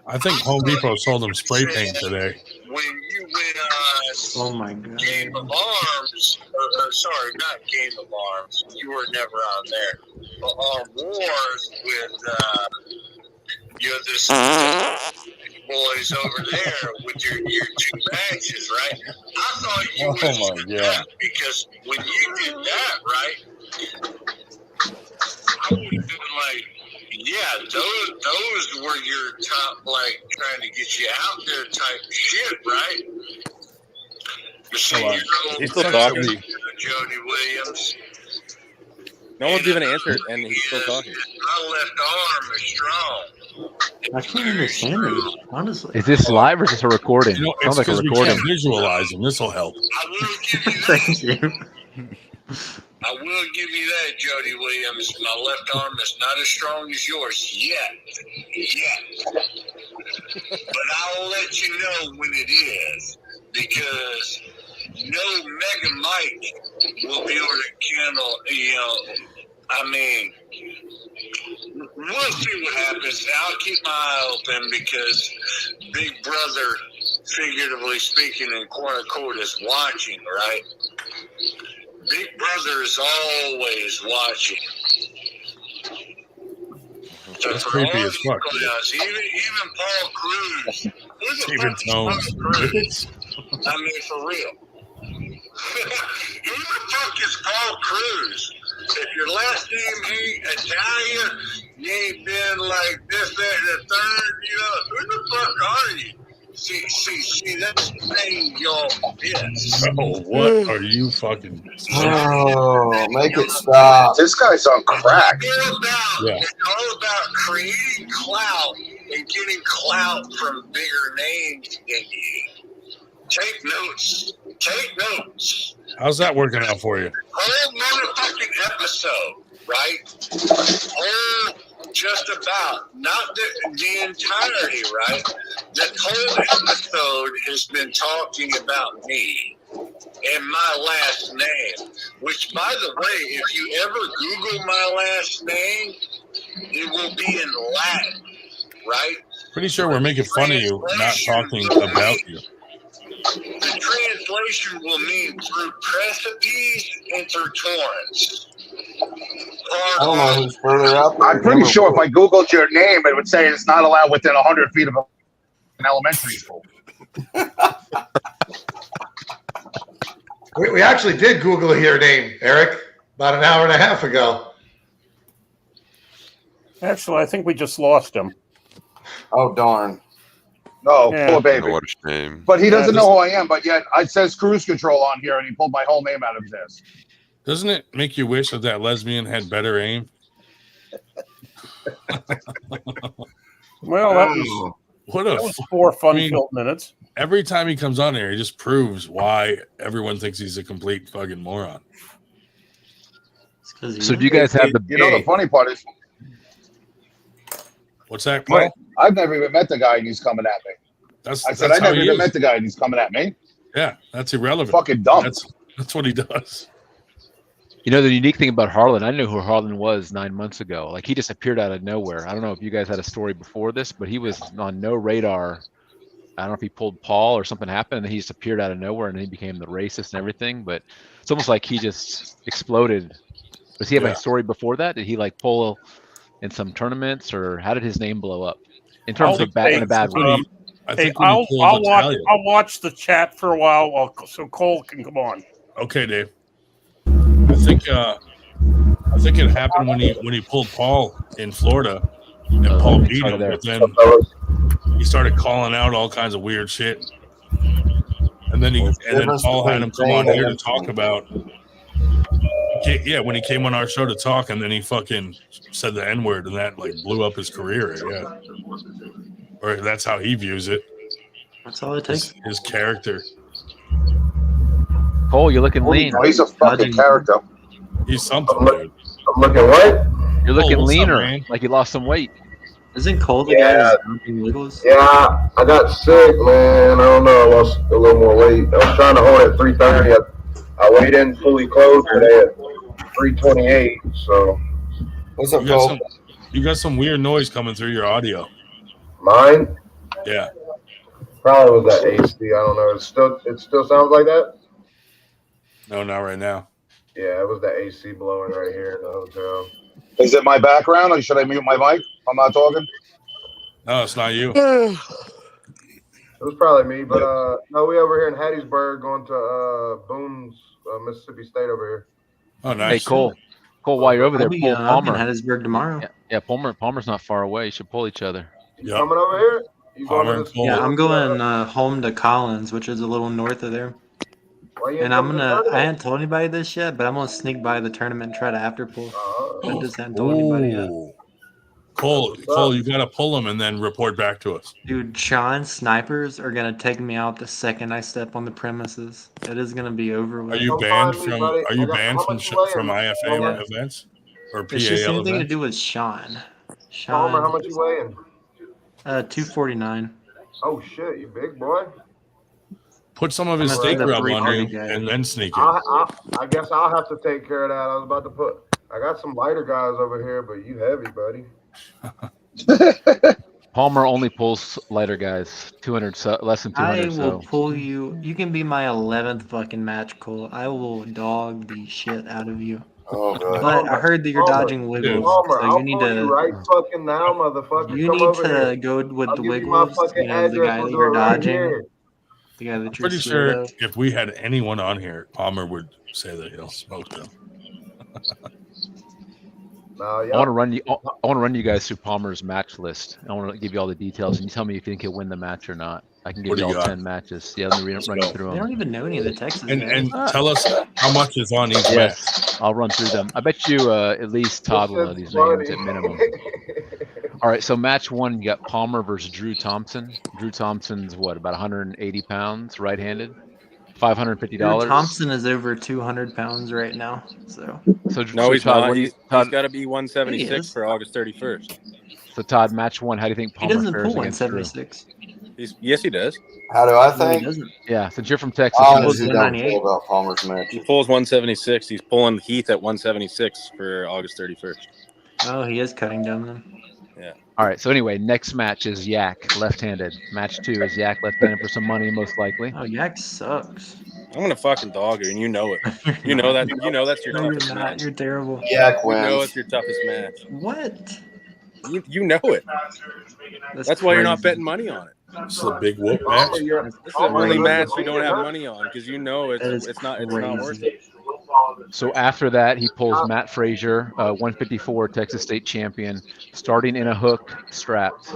I think Home Depot sold him spray paint today.
When you went on
Oh my god.
Game of Arms, or sorry, not Game of Arms. You were never on there. But Arm Wars with this boys over there with your 2 matches, right? I thought you would have said that because when you did that, right, I would have been like, yeah, those were your top, like, trying to get you out there type shit, right? You see,
He's still talking.
Jody Williams.
No one's even answered, and he's still talking.
My left arm is strong.
I can't understand it, honestly.
Is this live or is this a recording?
You know,
Sounds
it's
like a
because we
recording.
can't visualize him. This will help.
Thank you.
I will give you that, Jody Williams. My left arm is not as strong as yours yet. But I'll let you know when it is, because no Mega Mike will be able to handle, I mean, we'll see what happens. I'll keep my eye open because Big Brother, figuratively speaking, and quote unquote, is watching, right? Big Brother is always watching. So
That's
for
creepy
all
as
these
fuck.
clowns, even Paul Cruz, who the
Steven
fuck is Paul
Tones.
Cruz? I mean, for real. Who the fuck is Paul Cruz? If your last name ain't Italia, you ain't been like this, that, and the third, who the fuck are you? See, that's the thing y'all miss.
Oh, what are you fucking
Oh, make it stop.
This guy's on crack.
It's all about creating clout and getting clout from bigger names than you. Take notes.
How's that working out for you?
Whole motherfucking episode, right? Whole just about, not the entirety, right? The whole episode has been talking about me and my last name, which, by the way, if you ever Google my last name, it will be in Latin, right?
Pretty sure we're making fun of you, not talking about you.
The translation will mean through precipices and through torrents.
I don't know who's further up.
I'm pretty sure if I Googled your name, it would say it's not allowed within 100 feet of an elementary school.
We actually did Google your name, Eric, about an hour and a half ago.
Actually, I think we just lost him.
Oh, darn.
No,
Yeah.
poor baby.
What a shame.
But he doesn't know who I am, but yet it says cruise control on here, and he pulled my whole name out of his ass.
Doesn't it make you wish that lesbian had better aim?
Well, that was 4 fun-filled minutes.
Every time he comes on here, he just proves why everyone thinks he's a complete fucking moron.
So do you guys have the?
You know, the funny part is,
What's that, Paul?
I've never even met the guy, and he's coming at me. I said I never even met the guy, and he's coming at me.
Yeah, that's irrelevant.
Fucking dumb.
That's what he does.
You know, the unique thing about Harlan, I knew who Harlan was 9 months ago. Like, he just appeared out of nowhere. I don't know if you guys had a story before this, but he was on no radar. I don't know if he pulled Paul or something happened, and he just appeared out of nowhere, and he became the racist and everything. But it's almost like he just exploded. Does he have a story before that? Did he, like, pull in some tournaments, or how did his name blow up? In terms of in a bad way.
I'll watch the chat for a while so Cole can come on.
Okay, Dave. I think it happened when he pulled Paul in Florida, and Paul beat him. But then he started calling out all kinds of weird shit, and then Paul had him come on here to talk about. Yeah, when he came on our show to talk, and then he fucking said the N-word, and that like blew up his career. Yeah, or that's how he views it.
That's all it takes.
His character.
Cole, you're looking lean.
He's a fucking character.
He's something, dude.
I'm looking what?
You're looking
what's up,
leaner,
man?
like you lost some weight.
Isn't Cole the guy that's jumping wiggles?
Yeah, I got sick, man. I don't know. I lost a little more weight. I was trying to hold it at 330. I weighed in fully clothed today at 328. So,
what's up,
You got
Cole?
some, you got some weird noise coming through your audio.
mine
Yeah.
probably was that AC. I don't know. It still sounds like that.
No, not right now.
Yeah, it was the AC blowing right here in the hotel.
Is it my background, or should I mute my mic? I'm not talking.
No, it's not you.
It was probably me, but no, we over here in Hattiesburg going to Boone's, Mississippi State over here.
Oh, nice.
Hey, Cole, while you're over there, pull
I'll be in
Palmer.
Hattiesburg tomorrow.
Yeah, Palmer's not far away. You should pull each other.
You coming over here? You going
Palmer
to
and
this?
Cole.
Yeah, I'm going home to Collins, which is a little north of there.
Why you ain't
And I'm
coming to the
gonna. I
tournament?
hadn't told anybody this yet, but I'm gonna sneak by the tournament and try to after pull. I just hadn't told anybody yet.
Ooh. Cole, you got to pull them and then report back to us.
Dude, Sean snipers are gonna take me out the second I step on the premises. It is gonna be over with.
Are you banned from? Are you banned from IFA events or PAL
It's just anything to
events?
do with Sean.
Palmer, how
Sean,
much you weighing?
249.
Oh shit, you big boy.
Put some of his
I'm a
steak rub on
330
you
guy.
and then sneak in.
I guess I'll have to take care of that. I was about to put. I got some lighter guys over here, but you heavy, buddy.
Palmer only pulls lighter guys, 200, less than 200.
I will pull you. You can be my 11th fucking match, Cole. I will dog the shit out of you.
Oh, God.
But I heard that you're dodging wiggles,
Palmer,
so
I'll
you need
pull
to.
you right fucking now, motherfucker.
You
Come
need
over
to
here.
go with
I'll
the
give you my
wiggles.
fucking
You know, the
address.
guy
We'll
that
do
you're
it right
dodging.
here.
The guy that you're
Pretty
scared
sure
of.
if we had anyone on here, Palmer would say that he'll smoke them.
I want to run you. I want to run you guys through Palmer's match list. I want to give you all the details, and you tell me if you think he'll win the match or not. I can give
What do
you
you
all
got?
10 matches. Yeah, let me run you through
They
them.
don't even know any of the Texas
And
guys.
tell us how much is on each match.
Yes, I'll run through them. I bet you at least Todd will know these names at minimum. All right, so match one, you got Palmer versus Drew Thompson. Drew Thompson's what, about 180 pounds, right-handed, $550.
Drew Thompson is over 200 pounds right now. So
No, he's
Todd,
not.
what do you,
He's
Todd,
got to be 176
Yeah, he is.
for August 31st.
so Todd, match one, how do you think
He
Palmer
doesn't
fares
pull
against Drew?
176.
Yes, he does.
How do I
No, he
think?
doesn't.
Yeah, since you're from Texas,
I
you know
honestly
this.
don't care about Palmer's match.
He pulls 176. He's pulling Heath at 176 for August 31st.
Oh, he is cutting down them.
Yeah.
All right, so anyway, next match is Yak, left-handed. Match two is Yak, left-handed for some money, most likely.
Oh, Yak sucks.
I'm gonna fucking dog you, and you know it. You know that. You know that's your
No,
toughest
you're not.
match.
You're terrible.
Yak
You know
wins.
it's your toughest match.
What?
You know it. That's why you're not
crazy.
betting money on it.
This is a big whoop match.
This is the only match we don't have money on because you know it's not worth it.
So after that, he pulls Matt Frazier, 154 Texas State champion, starting in a hook, strapped.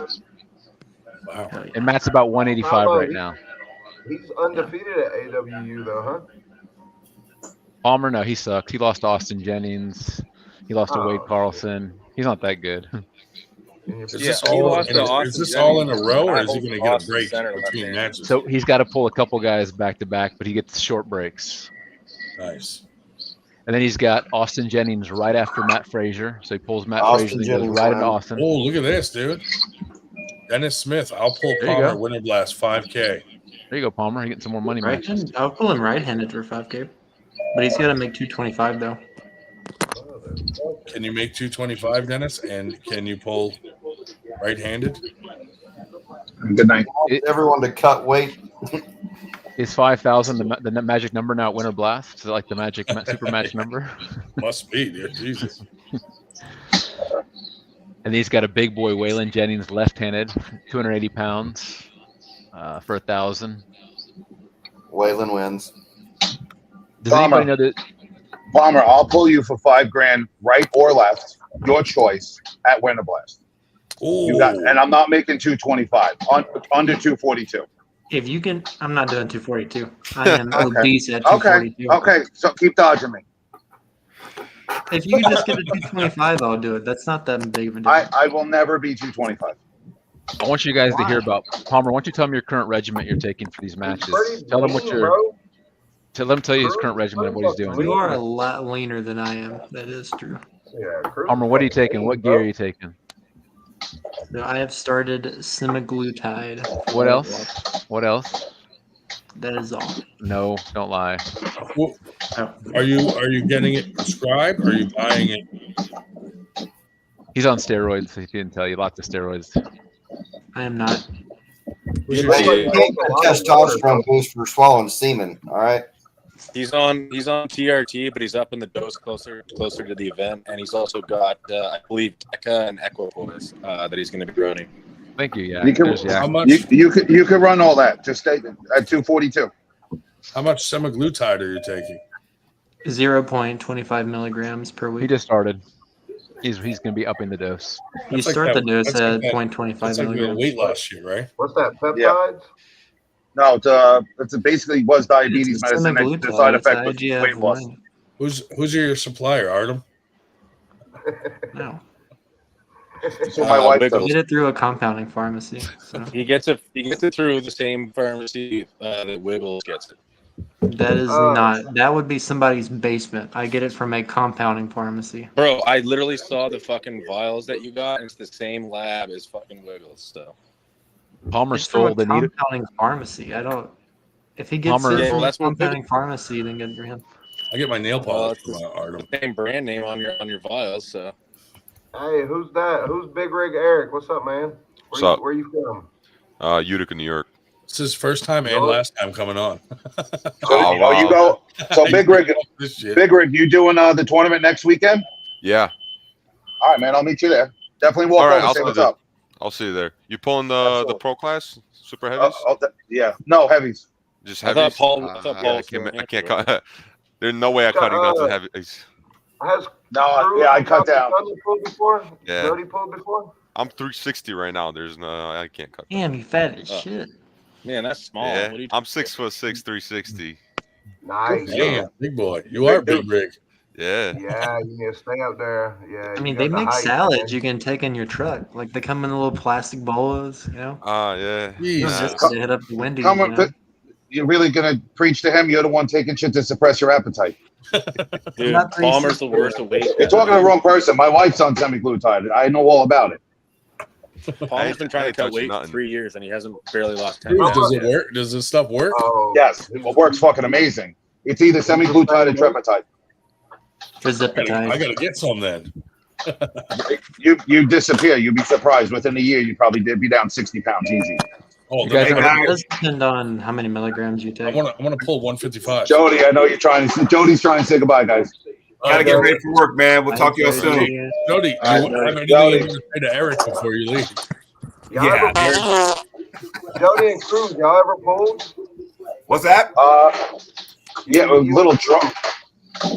Wow.
And Matt's about 185 right now.
He's undefeated at AWU though, huh?
Palmer, no, he sucks. He lost to Austin Jennings. He lost to Wade Carlson. He's not that good.
Is this all in a row, or is he going to get a break between matches?
So he's got to pull a couple guys back to back, but he gets short breaks.
Nice.
And then he's got Austin Jennings right after Matt Frazier. So he pulls Matt
Austin
Frazier, then he goes
Jennings
right into
won.
Austin.
Oh, look at this, dude. Dennis Smith. I'll pull
There you
Palmer
go.
Winter Blast 5K.
There you go, Palmer. You're getting some more money matches.
Right-handed? I'll pull him right-handed for 5K. But he's got to make 225 though.
Can you make 225, Dennis? And can you pull right-handed?
Good night.
Everyone to cut weight.
Is 5,000 the magic number now at Winter Blast? Is it like the magic super match number?
Must be, dude. Jesus.
And he's got a big boy, Waylon Jennings, left-handed, 280 pounds for 1,000.
Waylon wins.
Does anybody know that?
Palmer, I'll pull you for $5,000, right or left, your choice at Winter Blast. You got, and I'm not making 225, under 242.
If you can, I'm not doing 242. I am obese at 242.
Okay, so keep dodging me.
If you can just get a 225, I'll do it. That's not that big of a deal.
I will never be 225.
I want you guys to hear about Palmer. Why don't you tell me your current regiment you're taking for these matches? Tell them what you're. Let him tell you his current regiment and what he's doing.
You are a lot leaner than I am. That is true.
Yeah,
Palmer, what are you taking? What gear are you taking?
So I have started semaglutide. for
What
weight
else?
loss.
What else?
That is all.
No, don't lie.
Well, are you getting it prescribed? Or are you buying it?
He's on steroids. He didn't tell you. Lots of steroids.
I am not.
Who's
Take a testosterone boost for swallowing semen. All right.
He's on TRT, but he's up in the dose closer to the event, and he's also got I believe Deca and Equipoise that he's going to be running.
Thank you. Yeah.
You can,
How much?
you could run all that. Just stay at 242.
How much semaglutide are you taking?
0.25 milligrams per week.
He just started. He's going to be upping the dose.
You
That's like
start
that-
the dose
that's
at
like that-
0.25
That's like the
milligrams.
weight loss shit, right?
What's that? Peptides?
Yeah. No, it's basically was diabetes
It's
medicine. And the
semaglutide,
side
it's
effect was
IGF-1.
weight loss.
Who's your supplier, Artem?
No.
That's what my wife
Get
does.
it through a compounding pharmacy. So.
He gets it through the same pharmacy that Wiggles gets it.
That is not. That would be somebody's basement. I get it from a compounding pharmacy.
Bro, I literally saw the fucking vials that you got, and it's the same lab as fucking Wiggles. So
Palmer
It's from a
stole the needle.
compounding pharmacy. I don't. If he gets
Palmer-
it
Yeah,
from
well,
a
that's what
compounding pharmacy, then good for him.
I get my nail polish
it's
from Artem.
the same brand name on your vials. So
Hey, who's that? Who's Big Rig Eric? What's up, man?
What's up?
Where you from?
Utica, New York.
It's his first time and last time coming on.
Oh, you go. So Big Rig, you doing the tournament next weekend?
Yeah.
All right, man. I'll meet you there. Definitely walk
All right,
over and say what's up.
I'll see you there. You pulling the pro class, super heavies?
Yeah. No heavies.
Just
I
heavies.
thought Paul
I can't cut. There's no way I'm cutting down to heavies.
I cut down.
Pulled before?
Yeah.
Jody pulled before?
I'm 360 right now. There's no, I can't cut.
Damn, you fat as shit.
Man, that's small.
Yeah.
What are you
I'm 6'6", 360.
Nice.
Damn, big boy. You are big rig.
Yeah.
Yeah, you need to stay up there. Yeah.
I mean,
you
they
got the
make
height,
salads
man.
you can take in your truck. Like they come in the little plastic bowls, you know.
Yeah.
You don't just to hit up the Wendy's.
Come
You
on,
know?
you're really gonna preach to him? You're the one taking shit to suppress your appetite.
Dude, Palmer's the worst at weight.
You're talking to the wrong person. My wife's on semaglutide. I know all about it.
Palmer's been trying to cut weight for 3 years, and he hasn't barely lost 10
Does
pounds.
it work? Does this stuff work?
Yes, it works fucking amazing. It's either semaglutide or tripetide.
I gotta get some then.
You disappear. You'd be surprised. Within a year, you probably did be down 60 pounds easy.
Oh,
It does depend on how many milligrams you take.
I want to pull 155.
Jody, I know you're trying to. Jody's trying to say goodbye, guys.
Gotta get ready for work, man. We'll talk to y'all soon.
Jody, do
All
you
right,
have
Jody.
anything to say to Eric before you leave?
Yeah.
Jody and Cruz, y'all ever pulled?
What's that?
Yeah, a little drunk.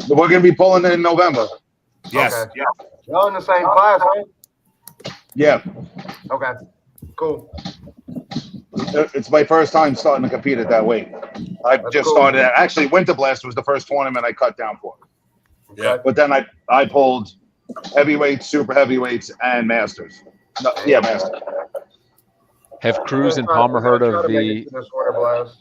We're gonna be pulling it in November.
Yes.
Okay. Y'all in the same class, right?
Yeah,
Okay. Cool.
it's my first time starting to compete at that weight. I just
cool.
started. Actually, Winter Blast was the first tournament I cut down for.
Yeah.
But then I pulled heavyweights, super heavyweights, and masters. No, yeah, masters.
Have Cruz and Palmer heard of the?
This Winter Blast.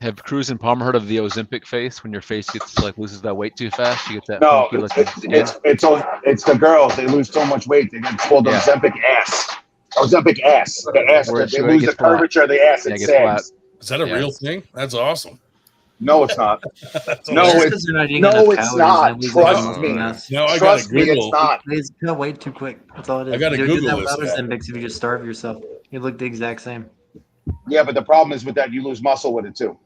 Have Cruz and Palmer heard of the Ozempic face? When your face gets like loses that weight too fast, you get that.
No,
funky looking skin?
it's the girls. They lose so much weight. They get called
Yeah.
Ozempic ass. Ozempic ass. The ass.
Where
They
it
lose the
gets flat.
curvature of the ass.
Yeah,
It
it gets flat.
sags.
Is that a
Yeah.
real thing? That's awesome.
No, it's not.
That's
No,
awesome.
it's
They're not eating
no,
enough
it's
calories,
not.
and they lose
Trust
muscle
me.
mass.
No, I
Trust
gotta
me,
Google.
it's not.
They just cut weight too quick. That's all it is.
I gotta
You'll
Google
get
this
that
guy.
Ozempic if you just starve yourself. You look the exact same.
Yeah, but the problem is with that, you lose muscle with it too.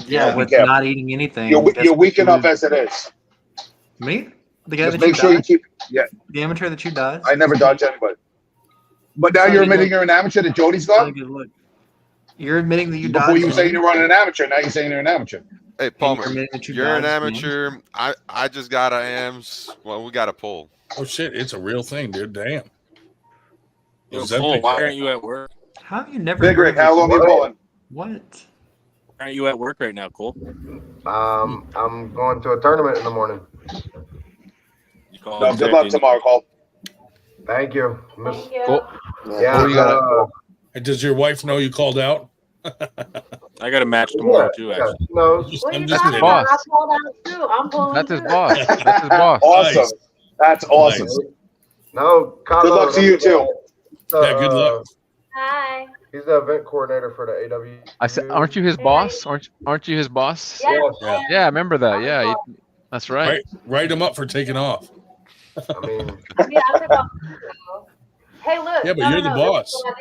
Yeah,
be
with
careful.
not eating anything.
You're
that's
weak
what you
enough
lose.
as it is.
Me? The guy
Just
that you
make sure you
dodged?
keep. Yeah,
The amateur that you dodged?
I never dodge anybody. But now
How
you're
do you
admitting
know?
you're an amateur that Jody's
Not a
got.
good look. You're admitting that you
Before
dodged
you were
me.
saying you're running an amateur, now you're saying you're an amateur.
Hey, Palmer,
admitting that you
you're an
dodged me.
amateur. I just got a AMS. Well, we got a pull.
Oh shit, it's a real thing, dude. Damn.
Yo,
Ozempic.
Cole, why aren't you at work?
How have you never
Big
heard
Rick,
of
how
this?
long you pulling?
What?
Why aren't you at work right now, Cole?
I'm going to a tournament in the morning.
You call
No, good luck tomorrow, Cole.
Thank you.
Cool.
Yeah.
Who you got?
And does your wife know you called out?
I got a match tomorrow too. Actually,
She knows.
What are
I'm
you
just
talking
kidding.
about? I pulled out too. I'm pulling
That's his
too.
boss. That's his boss.
Awesome.
Nice.
That's awesome.
Nice.
No,
Good luck to you too.
Yeah, good luck.
Hi. He's the event coordinator for the AW.
I said, aren't you his boss? Aren't you his boss?
Yeah.
Yeah, I remember that. Yeah, that's right.
Write him up for taking off.
I mean, yeah, I took off. Hey, look.
Yeah, but you're the boss.
This is what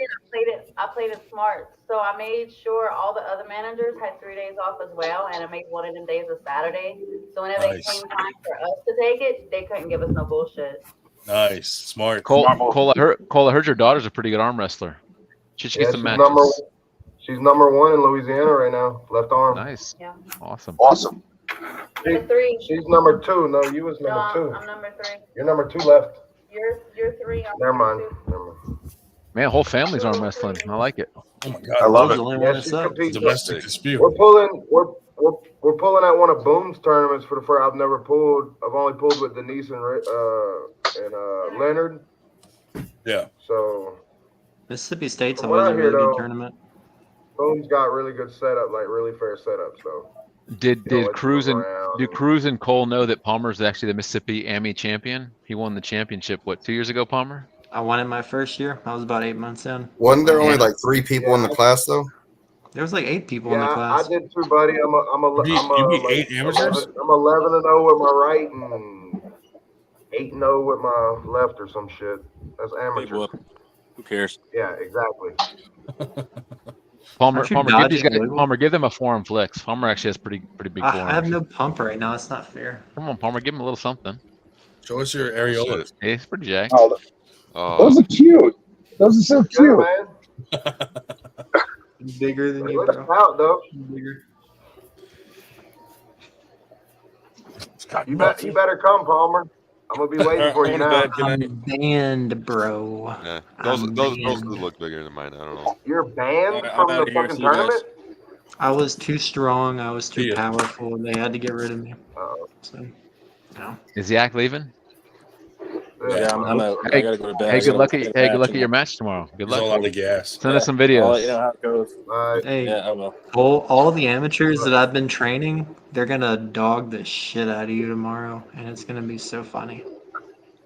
I played it smart. So I made sure all the other managers had 3 days off as well, and I made one of them days a Saturday. So whenever it came time for us to take it, they couldn't give us no bullshit.
Nice, smart.
Cole, I heard your daughter's a pretty good arm wrestler. Should she get some matches?
She's number 1 in Louisiana right now. Left arm.
Nice. Yeah. Awesome.
Number 3. She's number 2. No, you was number 2. I'm number 3. You're number 2 left. You're 3. Never mind.
Man, whole family's arm wrestling. I like it.
Oh my god,
I love it.
Domestic dispute.
We're pulling at one of Boom's tournaments for the first. I've only pulled with Denise and Leonard.
Yeah.
So
Mississippi State's always a really good tournament.
Boom's got really good setup, like really fair setup. So
did Cruz and Cole know that Palmer's actually the Mississippi AMI champion? He won the championship 2 years ago, Palmer?
I won it my first year. I was about 8 months in.
Wasn't there only like 3 people in the class though?
There was like 8 people in the class.
I did too, buddy. I'm
8 amateurs?
I'm 11-0 with my right and 8-0 with my left or some shit. That's amateur.
Who cares?
Yeah, exactly.
Palmer, give them a forearm flex. Palmer actually has pretty big forearms.
I have no pump right now. It's not fair.
Come on, Palmer, give him a little something.
Show us your areolas.
Hey, it's pretty jacked.
Those are cute. Those are so cute.
Man.
Bigger than you,
bro. Out, though.
Bigger.
You better come, Palmer. I'm gonna be waiting for you now.
I'm banned, bro.
Yeah. Those look bigger than mine. I don't know.
You're banned from the fucking tournament?
I was too strong. I was too powerful. And they had to get rid of me. So, no.
Is Yak leaving?
Yeah, I'm out. I gotta go to bed.
Hey, good luck at your match tomorrow. Good luck.
There's a lot of gas.
Send us some videos.
I'll let you know how it goes.
Hey,
yeah, I will.
All the amateurs that I've been training, they're gonna dog the shit out of you tomorrow, and it's gonna be so funny.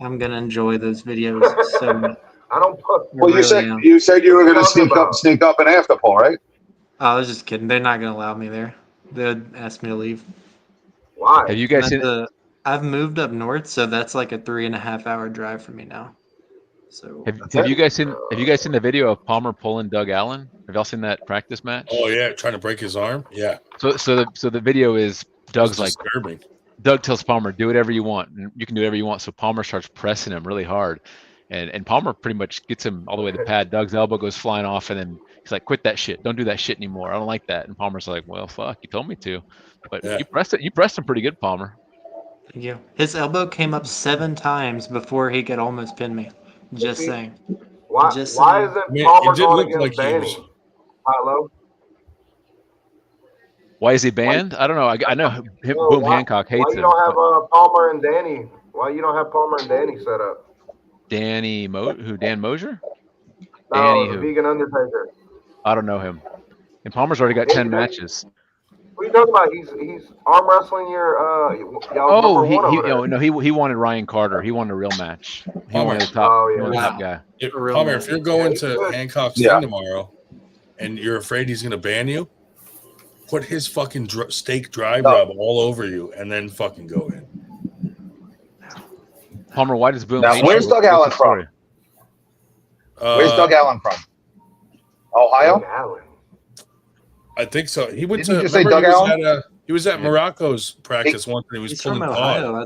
I'm gonna enjoy those videos so much.
I don't put.
Well, you said you were gonna sneak up and after Paul, right?
I was just kidding. They're not gonna allow me there. They'd ask me to leave.
Why?
Have you guys seen?
I've moved up north, so that's like a 3.5-hour drive for me now. So
have you guys seen the video of Palmer pulling Doug Allen? Have y'all seen that practice match?
Oh yeah, trying to break his arm. Yeah.
So the video is Doug's like
disturbing.
Doug tells Palmer, do whatever you want, and you can do whatever you want. So Palmer starts pressing him really hard, and Palmer pretty much gets him all the way to the pad. Doug's elbow goes flying off, and then he's like, "Quit that shit! Don't do that shit anymore. I don't like that." And Palmer's like, "Well, fuck, you told me to." But you pressed him pretty good, Palmer.
Thank you. His elbow came up 7 times before he could almost pin me. Just saying.
Why isn't Palmer going against Danny? Hello?
Why is he banned? I don't know. I know Boom Hancock hates him.
Why you don't have Palmer and Danny? Why you don't have Palmer and Danny set up?
Dan Mosier?
No, the Vegan Undertaker.
I don't know him. And Palmer's already got 10 matches.
What are you talking about? He's arm wrestling your
he wanted Ryan Carter. He wanted a real match. He wanted the top guy.
Palmer, if you're going to Hancock's thing tomorrow and you're afraid he's gonna ban you, put his fucking steak dry rub all over you and then fucking go in.
Palmer, why does Boom?
Now, where's Doug Allen from? Where's Doug Allen from? Ohio?
I think so. He went
Didn't
to.
you say Doug Allen?
He was at Morocco's practice once, and he was pulling
Ohio.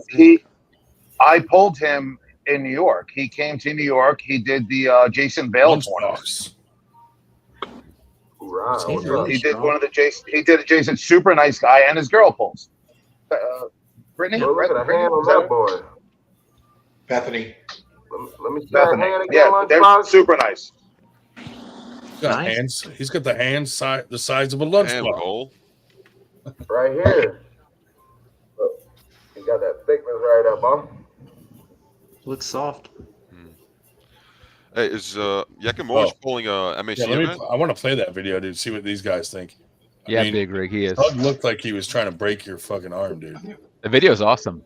I pulled him in New York. He came to New York. He did the Jason Bale tournament. He did one of the Jason. He did a Jason, super nice guy, and his girl pulls. Brittany,
look at the hand on that boy.
Bethany.
Let me see that hand again.
Yeah, they're super nice.
Hands. He's got the hands the size of a lunchbox.
Right here. Look, he got that thickness right up, huh?
Looks soft.
Hey, is Yakimovic pulling a MAC event?
I want to play that video, dude. See what these guys think.
Big rig, he is.
Doug looked like he was trying to break your fucking arm, dude.
The video is awesome.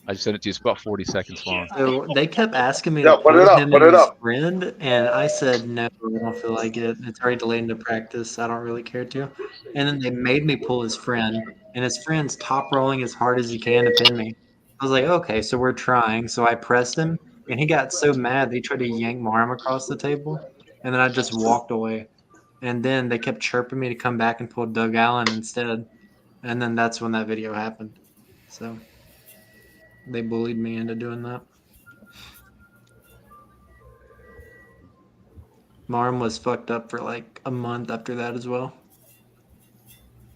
I just sent it to you. It's about 40 seconds long.
So they kept asking me
Yeah,
to
put it
pull
up,
him
put
and
it
his
up.
friend, and I said no, I don't feel like it. It's already delayed into practice. I don't really care to. And then they made me pull his friend, and his friend's top rolling as hard as he can to pin me. I was like, okay, so we're trying. So I pressed him, and he got so mad that he tried to yank my arm across the table, and then I just walked away. And then they kept chirping me to come back and pull Doug Allen instead. And then that's when that video happened. So they bullied me into doing that. My arm was fucked up for like a month after that as well.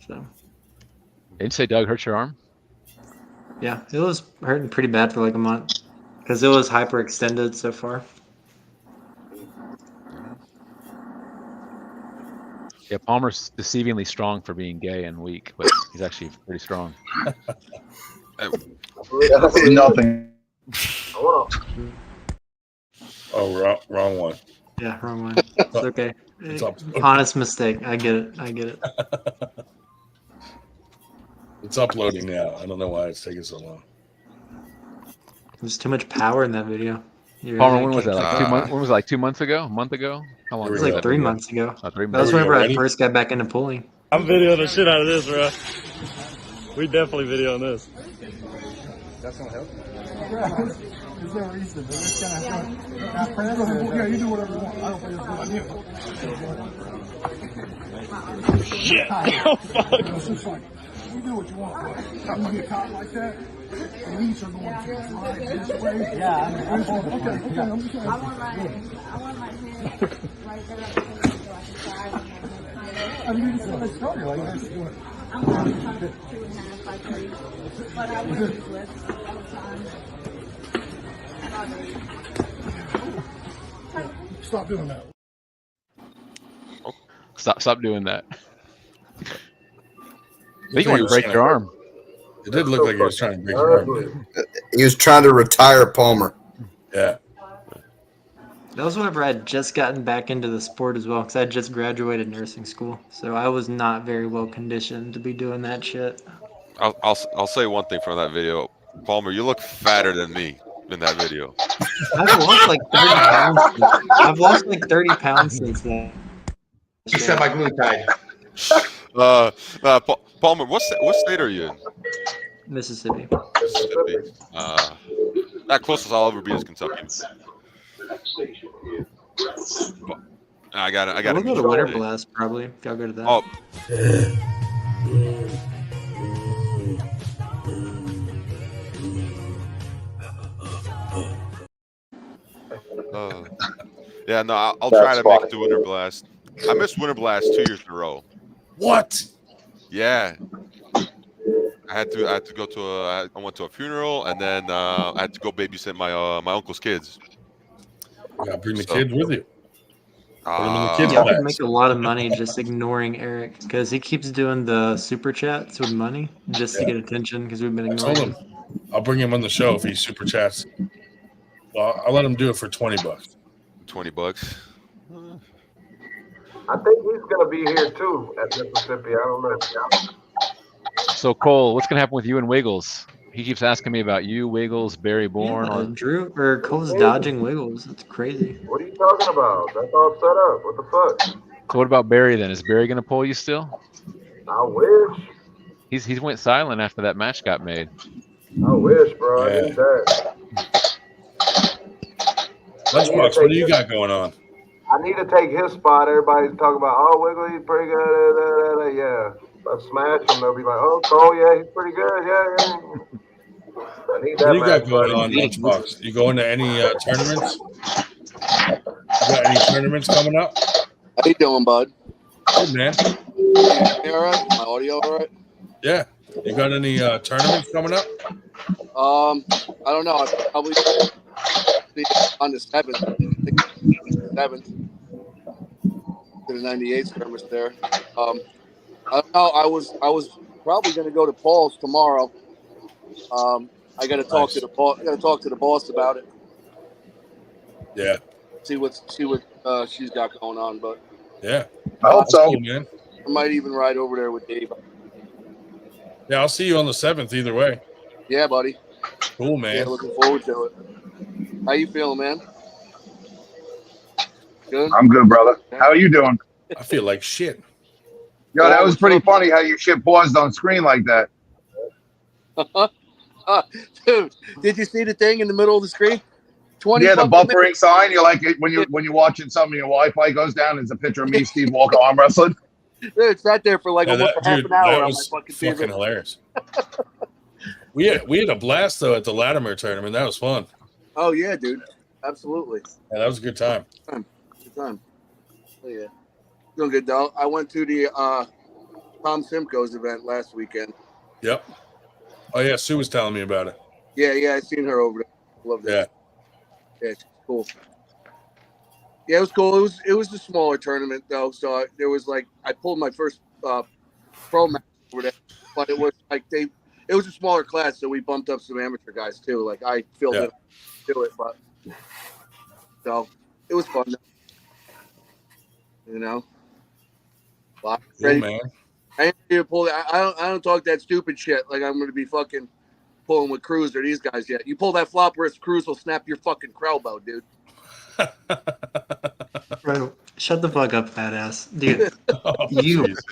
So
Didn't say Doug hurt your arm?
yeah, it was hurting pretty bad for like a month because it was hyperextended so far.
Yeah, Palmer's deceivingly strong for being gay and weak, but he's actually pretty strong.
Nothing.
Oh, wrong one.
Yeah, wrong one. It's okay.
It's up.
Honest mistake. I get it. I get it.
It's uploading now. I don't know why it's taking so long.
There's too much power in that video.
Palmer, when was that? Like 2 months? When was it? Like 2 months ago? A month ago? How long?
It was like 3 months ago.
Oh, 3 months.
That was whenever I first got back into pulling.
I'm videoing the shit out of this, bro. We definitely videoing this.
That's gonna help. There's no reason. They're just gonna yeah, you do whatever you want. I don't think it's good.
Shit. Oh, fuck.
It's just like, you do what you want. But you get caught like that, the leads are going to slide this way. Yeah, I'm okay, I'm just saying. I want my hand right there. I mean, you just want to start like this. I'm going to come 2.5 by 3. But I wear these lifts all the time. Stop doing that.
Stop doing that. I think you want to break your arm.
It did look like he was trying to break your arm.
He was trying to retire Palmer.
Yeah.
That was whenever I had just gotten back into the sport as well, because I had just graduated nursing school. So I was not very well conditioned to be doing that shit.
I'll say one thing from that video, Palmer. You look fatter than me in that video.
I've lost like 30 pounds. I've lost like 30 pounds since then.
He said my glute tied.
Palmer, what state are you in?
Mississippi.
Mississippi. That closest I'll ever be is Kentucky. I got it.
We'll go to Winter Blast probably. If y'all go to that.
Oh. Yeah, no, I'll try to make it to Winter Blast. I missed Winter Blast 2 years in a row.
What?
Yeah. I had to go to I went to a funeral, and then I had to go babysit my uncle's kids.
You gotta bring the kids with you. Put them in the
Yeah,
kids'
I could
class.
make a lot of money just ignoring Eric because he keeps doing the super chats with money just to get attention because we've been
I
ignoring
told him I'll bring him on the show if he super chats. Well, I'll let him do it for $20.
$20.
I think he's going to be here too at Mississippi. I don't know.
So Cole, what's gonna happen with you and Wiggles? He keeps asking me about you, Wiggles, Barry Bourne.
Yeah, Drew or Cole's dodging Wiggles. It's crazy.
What are you talking about? That's all set up. What the fuck?
So what about Barry then? Is Barry gonna pull you still?
I wish.
He's went silent after that match got made.
I wish, bro. I need that.
Lunchbox, what do you got going on?
I need to take his spot. Everybody's talking about, oh, Wiggly, he's pretty good. Yeah. I smash him. They'll be like, oh, Cole, yeah, he's pretty good. Yeah. I need that.
What do you got
match,
going
buddy.
on, Lunchbox? You going to any tournaments? You got any tournaments coming up?
How you doing, bud?
Good, man.
You all right? My audio all right?
Yeah. You got any tournaments coming up?
I don't know. I'll probably be on the 7th. 7th. To the 98 skirmish there. I don't know. I was probably going to go to Paul's tomorrow. I got to talk to the boss. I got to talk to the boss about it.
Yeah.
See what she's got going on, but
Yeah.
I hope so.
Cool, man.
I might even ride over there with Dave.
Yeah, I'll see you on the 7th either way.
Yeah, buddy.
Cool, man.
Yeah, looking forward to it. How you feeling, man? Good.
I'm good, brother. How are you doing?
I feel like shit.
Yo, that was pretty funny how your shit paused on screen like that.
Dude, did you see the thing in the middle of the screen? 20
Yeah, the
fucking
buffering
minutes.
sign. You like it when you're watching something, your Wi-Fi goes down. There's a picture of me, Steve Walker, arm wrestling.
Dude, it sat there for like
Yeah,
almost
that,
half
dude,
an hour
that
on
was
my fucking
fucking
TV.
hilarious. We had a blast though at the Latimer tournament. That was fun.
Oh yeah, dude. Absolutely.
Yeah, that was a good time.
Good time. Oh yeah. Doing good though. I went to the Tom Simcoe's event last weekend.
Yep. Oh yeah, Sue was telling me about it.
Yeah, I seen her over there. Loved it. Yeah, she's cool. Yeah, it was cool. It was a smaller tournament though, so there was like I pulled my first pro match over there, but it was like it was a smaller class, so we bumped up some amateur guys too. Like I filled it do it, but so it was fun. You know, ready,
man.
I ain't ready to pull that. I don't talk that stupid shit like I'm going to be fucking pulling with Cruz or these guys yet. You pull that flop wrist, Cruz will snap your fucking elbow, dude.
Bro, shut the fuck up, fat ass. Dude, you
Jesus.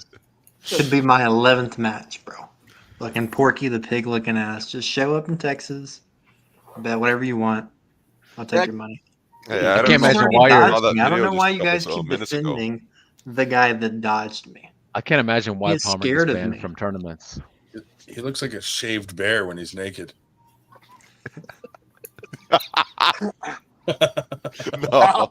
should be my 11th match, bro. Fucking Porky the pig looking ass. Just show up in Texas, bet whatever you want. I'll take your money.
Hey,
I
I
can't imagine
why
you're.
saw that
I don't
video
know
just
why
a
you guys
couple
keep
minutes ago.
defending the guy that dodged me.
I can't imagine why
He's
Palmer
scared
gets
of
banned
me.
from tournaments.
He looks like a shaved bear when he's naked.
No.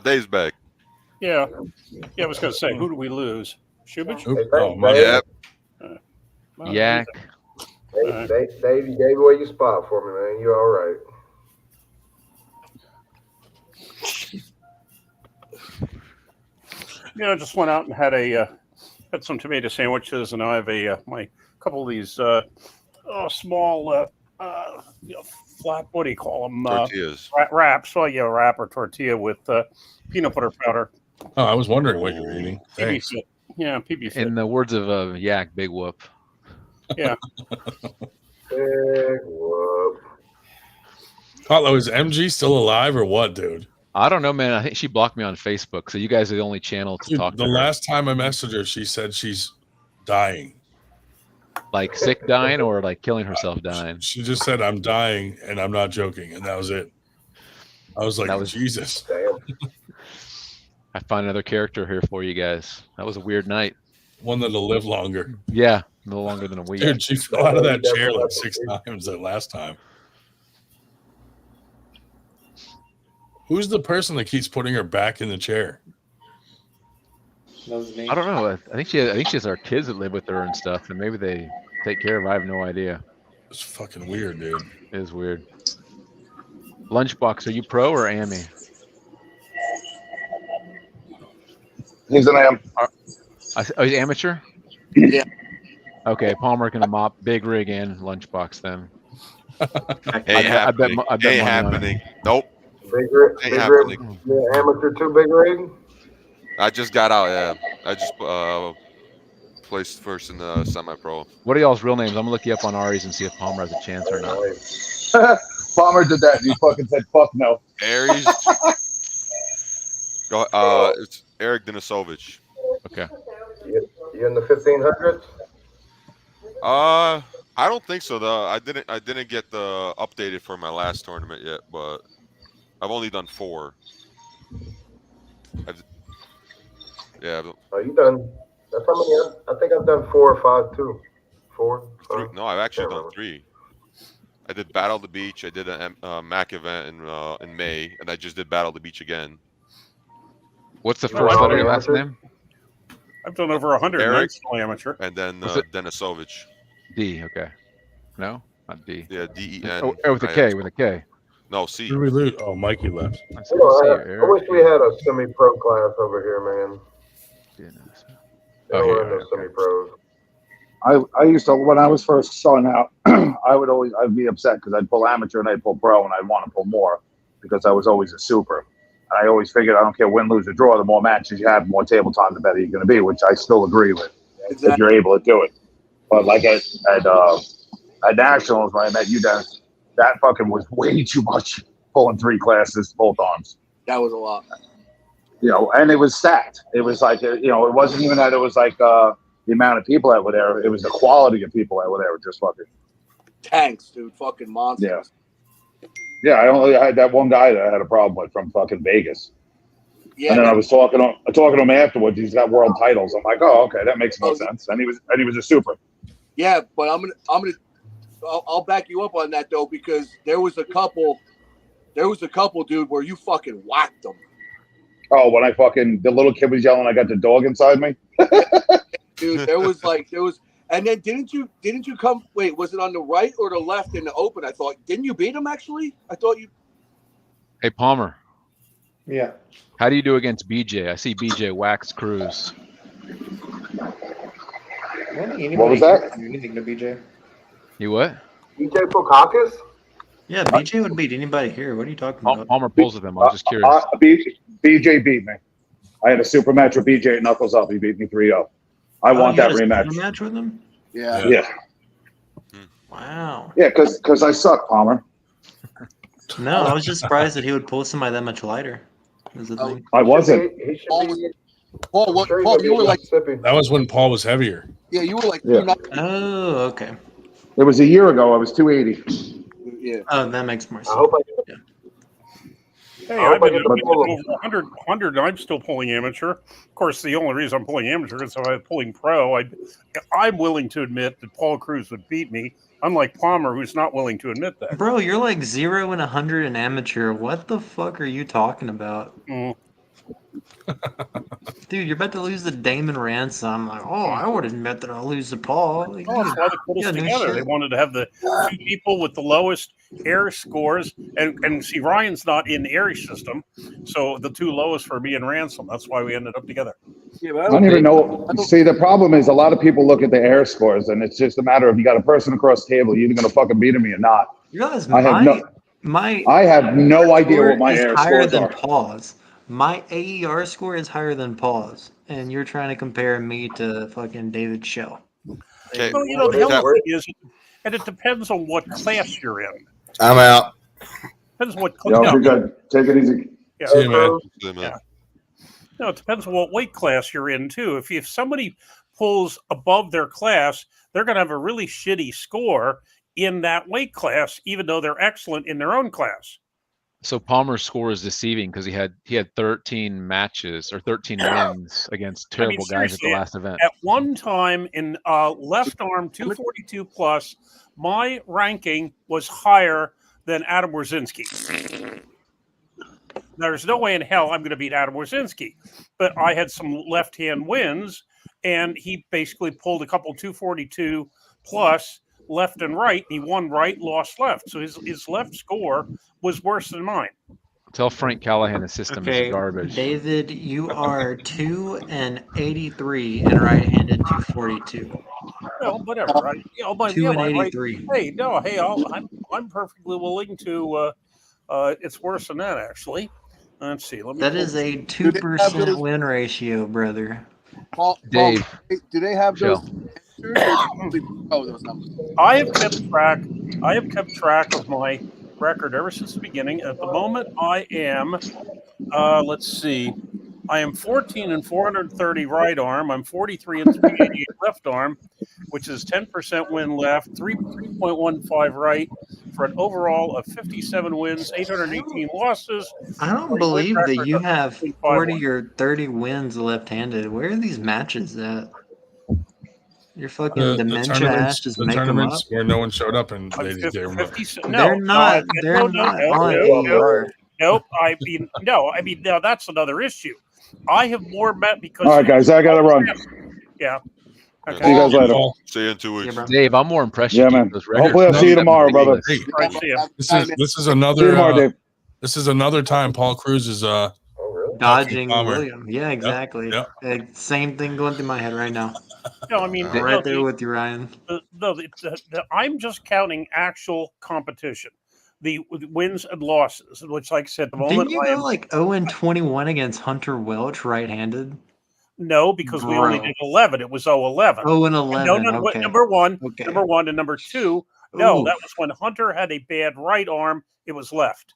Dave's back.
Yeah. I was going to say, who do we lose? Shubich?
Oh, my
Yep.
Yak.
Dave, you gave away your spot for me, man. You all right?
Yeah, I just went out and had some tomato sandwiches, and I have my couple of these small flat. What do you call them?
Tortillas.
Wraps. Oh yeah, wrap or tortilla with peanut butter powder.
Oh, I was wondering what you were eating.
PB
Thanks.
fit. Yeah, PB fit.
In the words of Yak, big whoop.
Yeah.
Big whoop.
Carlo, is MG still alive or what, dude?
I don't know, man. I think she blocked me on Facebook, so you guys are the only channel to
Dude,
talk to
the
her.
last time I messaged her, she said she's dying.
Like sick dying or like killing herself dying?
She just said, I'm dying, and I'm not joking, and that was it. I was like, Jesus.
I find another character here for you guys. That was a weird night.
One that'll live longer.
Yeah, no longer than a week.
Dude, she fell out of that chair like 6 times that last time. Who's the person that keeps putting her back in the chair?
That was me.
I don't know. I think she has our kids that live with her and stuff, and maybe they take care of her. I have no idea.
It's fucking weird, dude.
It is weird. Lunchbox, are you pro or AMI?
He's an am.
Oh, he's amateur?
Yeah.
Okay, Palmer gonna mop big rig and Lunchbox then.
Ain't
I bet
happening.
money on
Ain't
it.
happening. Nope.
Big rig,
Ain't
big
happening.
rig, amateur 2 big rig.
I just got out. Yeah, I just placed first in the semi-pro.
What are y'all's real names? I'm gonna look you up on Ari's and see if Palmer has a chance or not.
Palmer did that. And he fucking said, "Fuck no."
Aries. Go. It's Eric Denisovich.
Okay.
You in the 1500s?
I don't think so though. I didn't get the updated for my last tournament yet, but I've only done 4. Yeah.
Oh, you done? That's how many? I think I've done 4 or 5 too. 4. 5.
No, I've actually done 3. I did Battle the Beach. I did a MAC event in May, and I just did Battle the Beach again.
What's the first letter of your last name?
I've done over 100
Eric,
nights amateur.
and then
What's it?
Denisovich.
D. Okay. No, not D.
Yeah, D-E-N.
Oh, with a K. With a K.
No, C.
Who did we lose? Oh, Mikey left.
I wish we had a semi-pro class over here, man.
Oh,
There
here,
were no semi-pros.
I used to, when I was first starting out, I'd be upset because I'd pull amateur and I'd pull pro and I'd want to pull more because I was always a super. I always figured I don't care win, lose, or draw. The more matches you have, the more table time, the better you're going to be, which I still agree with if you're able to do it. But like at Nationals, when I met you guys, that fucking was way too much, pulling 3 classes, both arms.
That was a lot.
You know, and it was stacked. It was like, you know, it wasn't even that it was like the amount of people that were there. It was the quality of people that were there. Just fucking
Tanks, dude. Fucking monsters.
Yeah, I had that one guy that I had a problem with from fucking Vegas.
Yeah,
and then I was talking to him afterwards. He's got world titles. I'm like, oh, okay, that makes more sense. And he was a super.
Yeah, but I'll back you up on that though, because there was a couple, dude, where you fucking whacked them.
Oh, when the little kid was yelling, I got the dog inside me.
Dude, there was, and then didn't you come? Wait, was it on the right or the left in the open? I thought, didn't you beat him actually? I thought you.
Hey Palmer.
Yeah.
How do you do against BJ? I see BJ wax Cruz.
What was that? Anything to BJ?
You what?
BJ Fokakis?
Yeah, BJ would beat anybody here. What are you talking about?
Palmer pulls with him. I was just curious.
BJ beat me. I had a super match with BJ at Knuckles Up. He beat me 3-0. I want that rematch.
A match with him?
Yeah.
Wow.
Yeah, because I suck, Palmer.
No, I was just surprised that he would pull somebody that much lighter. Was the thing.
I wasn't.
Paul, you were like.
That was when Paul was heavier.
Yeah, you were like.
Yeah.
Oh, okay.
It was a year ago. I was 280.
Yeah.
Oh, that makes more sense.
Hey, I've been over 100, and I'm still pulling amateur. Of course, the only reason I'm pulling amateur is if I'm pulling pro. I'm willing to admit that Paul Cruz would beat me, unlike Palmer, who's not willing to admit that.
Bro, you're like 0 and 100 in amateur. What the fuck are you talking about? Dude, you're about to lose to Damon Ransom. Like, I would admit that I'll lose to Paul. Like,
Oh, that's why they put us together. They wanted to have the 2 people with the lowest air scores, and see, Ryan's not in the air system, so the 2 lowest for me and Ransom. That's why we ended up together.
Yeah,
I don't even know. See, the problem is a lot of people look at the air scores, and it's just a matter of you got a person across the table, you're either going to fucking beat me or not.
You realize
I have no idea what my air
higher
scores
than
are.
Paul's. My AER score is higher than Paul's, and you're trying to compare me to fucking David Shell.
Okay.
Well, you know, the other thing is, and it depends on what class you're in.
I'm out.
Depends on what
Yo,
class.
you're good. Take it easy.
Yeah.
See you, man.
Yeah. No, it depends on what weight class you're in too. If somebody pulls above their class, they're going to have a really shitty score in that weight class, even though they're excellent in their own class.
So Palmer's score is deceiving because he had 13 matches or 13 wins against terrible guys at the last event.
At one time in left arm 242 plus, my ranking was higher than Adam Wierzinski. There's no way in hell I'm going to beat Adam Wierzinski, but I had some left-hand wins, and he basically pulled a couple 242 plus left and right. He won right, lost left. So his left score was worse than mine.
Tell Frank Callahan the system is garbage.
David, you are 2 and 83 and right-handed 242.
Well, whatever.
2 and 83.
I'm perfectly willing to. It's worse than that, actually. Let's see.
That is a 2% win ratio, brother.
Dave, do they have those?
Those numbers. I have kept track of my record ever since the beginning. At the moment, I am. Let's see. I am 14 and 430 right arm. I'm 43 and 388 left arm, which is 10% win left, 3.15 right, for an overall of 57 wins, 818 losses.
I don't believe that you have 40 or 30 wins left-handed. Where are these matches at? Your fucking dementia ass just make them up.
Where no one showed up and they just gave them up.
They're not on AER.
Nope. I mean, that's another issue. I have more met because.
All right, guys, I got to run.
Yeah. Okay.
See you guys later.
See you in 2 weeks.
Dave, I'm more impressed.
Yeah, man. Hopefully, I'll see you tomorrow, brother.
Hey, this is
See you
another.
tomorrow, Dave.
This is another time Paul Cruz is
Dodging
Palmer.
William. Yeah, exactly.
Yep.
Same thing going through my head right now.
No, I mean,
right there with you, Ryan.
I'm just counting actual competition. the wins and losses, which, like I said, the moment
Didn't you
I
go
am
like 0-21 against Hunter Welch right-handed?
no, because we only
Bro.
did 11. It was 0-11.
0-11.
No,
Okay.
number one,
Okay.
and number two. No,
Ooh.
that was when Hunter had a bad right arm. It was left.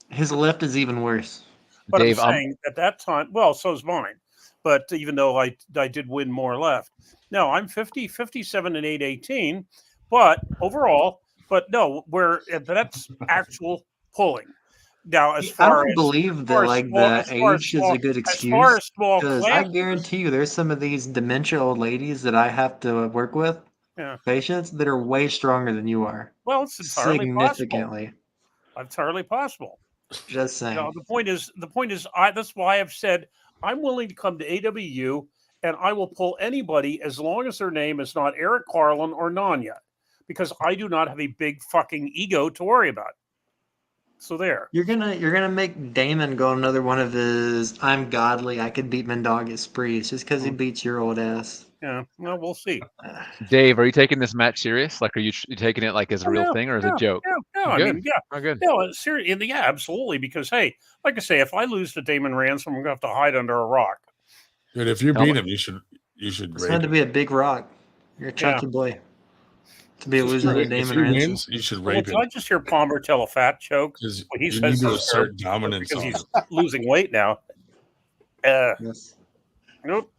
His left is even worse.
But
Dave,
I'm saying at that time, well, so is mine. But even though I did win more left. No, I'm 57 and 8-18. But overall, but no, that's actual pulling. Now, as
I
far
don't
as
believe that like the age is a good excuse.
as far as small
Because I
classes,
guarantee you, there's some of these dementia old ladies that I have to work with,
yeah.
patients that are way stronger than you are.
Well, it's entirely
significantly.
Entirely possible.
Just saying.
You know, the point is, that's why I've said I'm willing to come to AWU and I will pull anybody as long as their name is not Eric Carlin or Nanya, because I do not have a big fucking ego to worry about. So there.
You're gonna make Damon go another one of his "I'm godly, I could beat Mendog at sprees" just because he beats your old ass.
Yeah, well, we'll see.
Dave, are you taking this match serious? Like, are you taking it like as a real thing or as a joke?
No,
Good.
I mean, yeah.
Oh, good.
No, seriously, yeah, absolutely. Because hey, like I say, if I lose to Damon Ransom, I'm gonna have to hide under a rock.
Dude, if you beat him, you should
It's
rape
meant to
him.
be a big rock. You're a chunky boy. To be losing to Damon
If he
Ransom.
wins, you should
Well,
rape
did
him.
I just hear Palmer tell a fat joke? Well, he
you
says
need to
so,
assert dominance
because
on
he's
him.
losing weight now.
Yes.
Nope.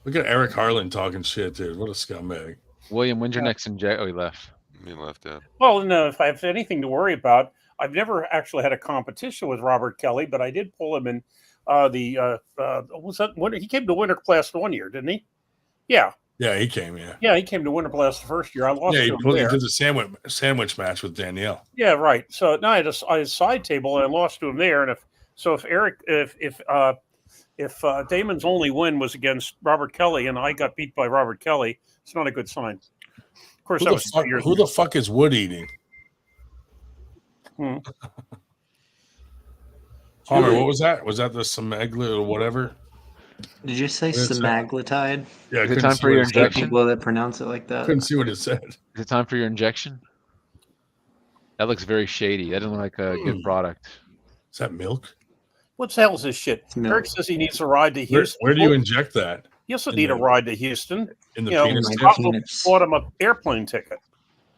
Look at Eric Harlan talking shit, dude. What a scumbag.
William, when's your next inject? Oh, he left.
He left, yeah.
Well, no, if I have anything to worry about, I've never actually had a competition with Robert Kelly, but I did pull him in what was that? He came to Winter Class 1 year, didn't he? Yeah.
Yeah, he came, yeah.
Yeah, he came to Winter Blast the first year. I lost
Yeah,
to
he
him there.
did the sandwich match with Danielle.
Yeah, right. So now I had a side table and I lost to him there. And if Damon's only win was against Robert Kelly and I got beat by Robert Kelly, it's not a good sign. Of course,
Who the fuck is Wood eating? Palmer, what was that? Was that the Semegla or whatever?
Did you say semaglutide?
Yeah,
Is it time for your injection?
People that pronounce it like that.
Couldn't see what it said.
Is it time for your injection? That looks very shady. That doesn't look like a good product.
Is that milk?
What the hell is this shit? Eric says he needs a ride to Houston.
Where do you inject that?
He also need a ride to Houston.
In the penis tip?
Bought him an airplane ticket.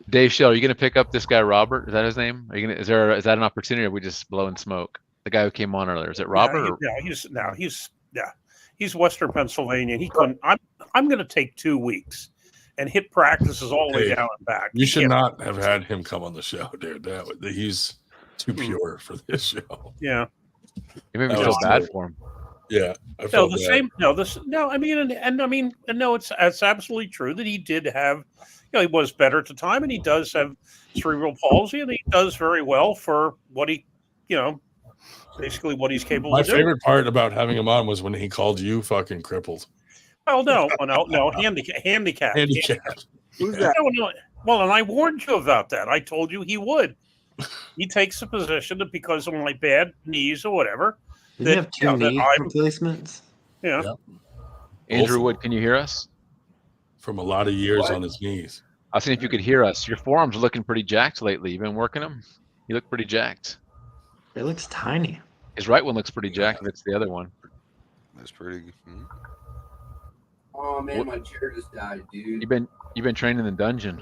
Dave Shell, are you going to pick up this guy Robert? Is that his name? Are you gonna? Is that an opportunity? Or are we just blowing smoke? The guy who came on earlier, is it Robert?
He's Western Pennsylvania. He couldn't. I'm going to take 2 weeks and hit practices all the way down and back.
You should not have had him come on the show, dude. He's too pure for this show.
Yeah.
You made me feel bad for him.
Yeah. No,
it's absolutely true that he did have, he was better at the time, and he does have cerebral palsy, and he does very well for what he, basically what he's capable
My
of doing.
favorite part about having him on was when he called you fucking crippled.
Well, no, handicap.
Who's
that? No. Well, and I warned you about that. I told you he would. He takes a position that because of my bad knees or whatever.
Did you have two knee replacements?
Yeah.
Andrew Wood, can you hear us?
From a lot of years on his knees.
I was seeing if you could hear us. Your forearms are looking pretty jacked lately. You've been working them? You look pretty jacked.
It looks tiny.
His right one looks pretty jacked if it's the other one.
That's pretty good.
Oh man, my chair just died, dude.
You've been training in the dungeon.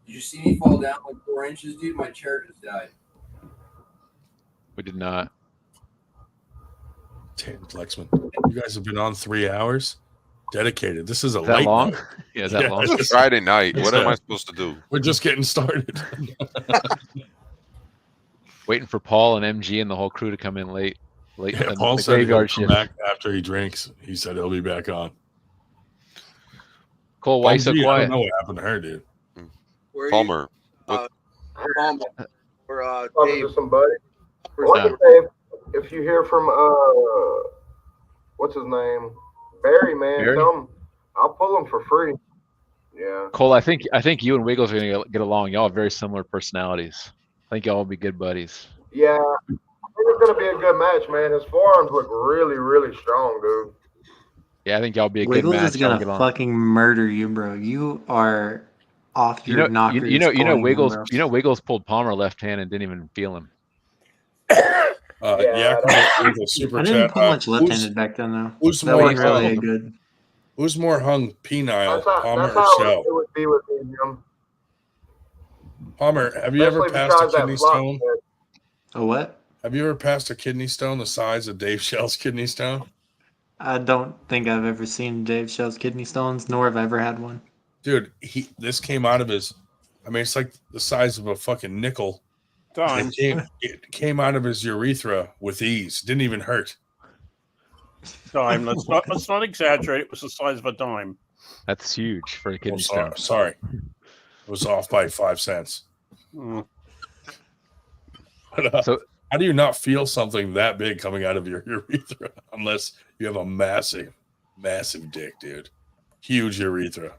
Did you see me fall down like 4 inches, dude? My chair just died.
We did not.
Damn, Lexman. You guys have been on 3 hours. Dedicated. This is a
Is that
light
long?
night.
Yeah, is that long?
It's Friday night. What am I supposed to do?
We're just getting started.
Waiting for Paul and MG and the whole crew to come in late.
Yeah,
the
Paul said he'll
graveyard
come
shift.
back after he drinks. He said he'll be back on.
Cole, why you so
I
quiet?
don't know what happened to her, dude.
Where
Palmer.
Palmer. Or
Dave. Somebody.
Yeah.
If you hear from what's his name, Barry, man,
Barry?
tell him I'll pull him for free. Yeah.
Cole, I think you and Wiggles are gonna get along. Y'all have very similar personalities. I think y'all will be good buddies.
Yeah. I think it's gonna be a good match, man. His forearms look really, really strong, dude.
Yeah, I think y'all will be a
Wiggles
good match.
is gonna
Y'all get along.
fucking murder you, bro. You are off your knockers.
Wiggles pulled Palmer left hand and didn't even feel him.
Yak with a super
I didn't
chat.
pull much left-handed back then though.
Who's
That
more
wasn't really
hung?
a good.
Who's more hung penile, Palmer
That's
or
how
Shell?
it would be with me, Jim.
Palmer, have you ever
Especially
passed a
besides that
kidney
flop
stone?
shit.
A what?
Have you ever passed a kidney stone the size of Dave Shell's kidney stone?
I don't think I've ever seen Dave Shell's kidney stones, nor have I ever had one.
Dude, this came out of his. I mean, it's like the size of a fucking nickel.
Dime.
It came out of his urethra with ease. Didn't even hurt.
Dime. Let's not exaggerate. It was the size of a dime.
That's huge for a kidney
sorry,
stone.
sorry. It was off by 5 cents.
Mm.
But, so, how do you not feel something that big coming out of your urethra unless you have a massive, massive dick, dude? Huge urethra.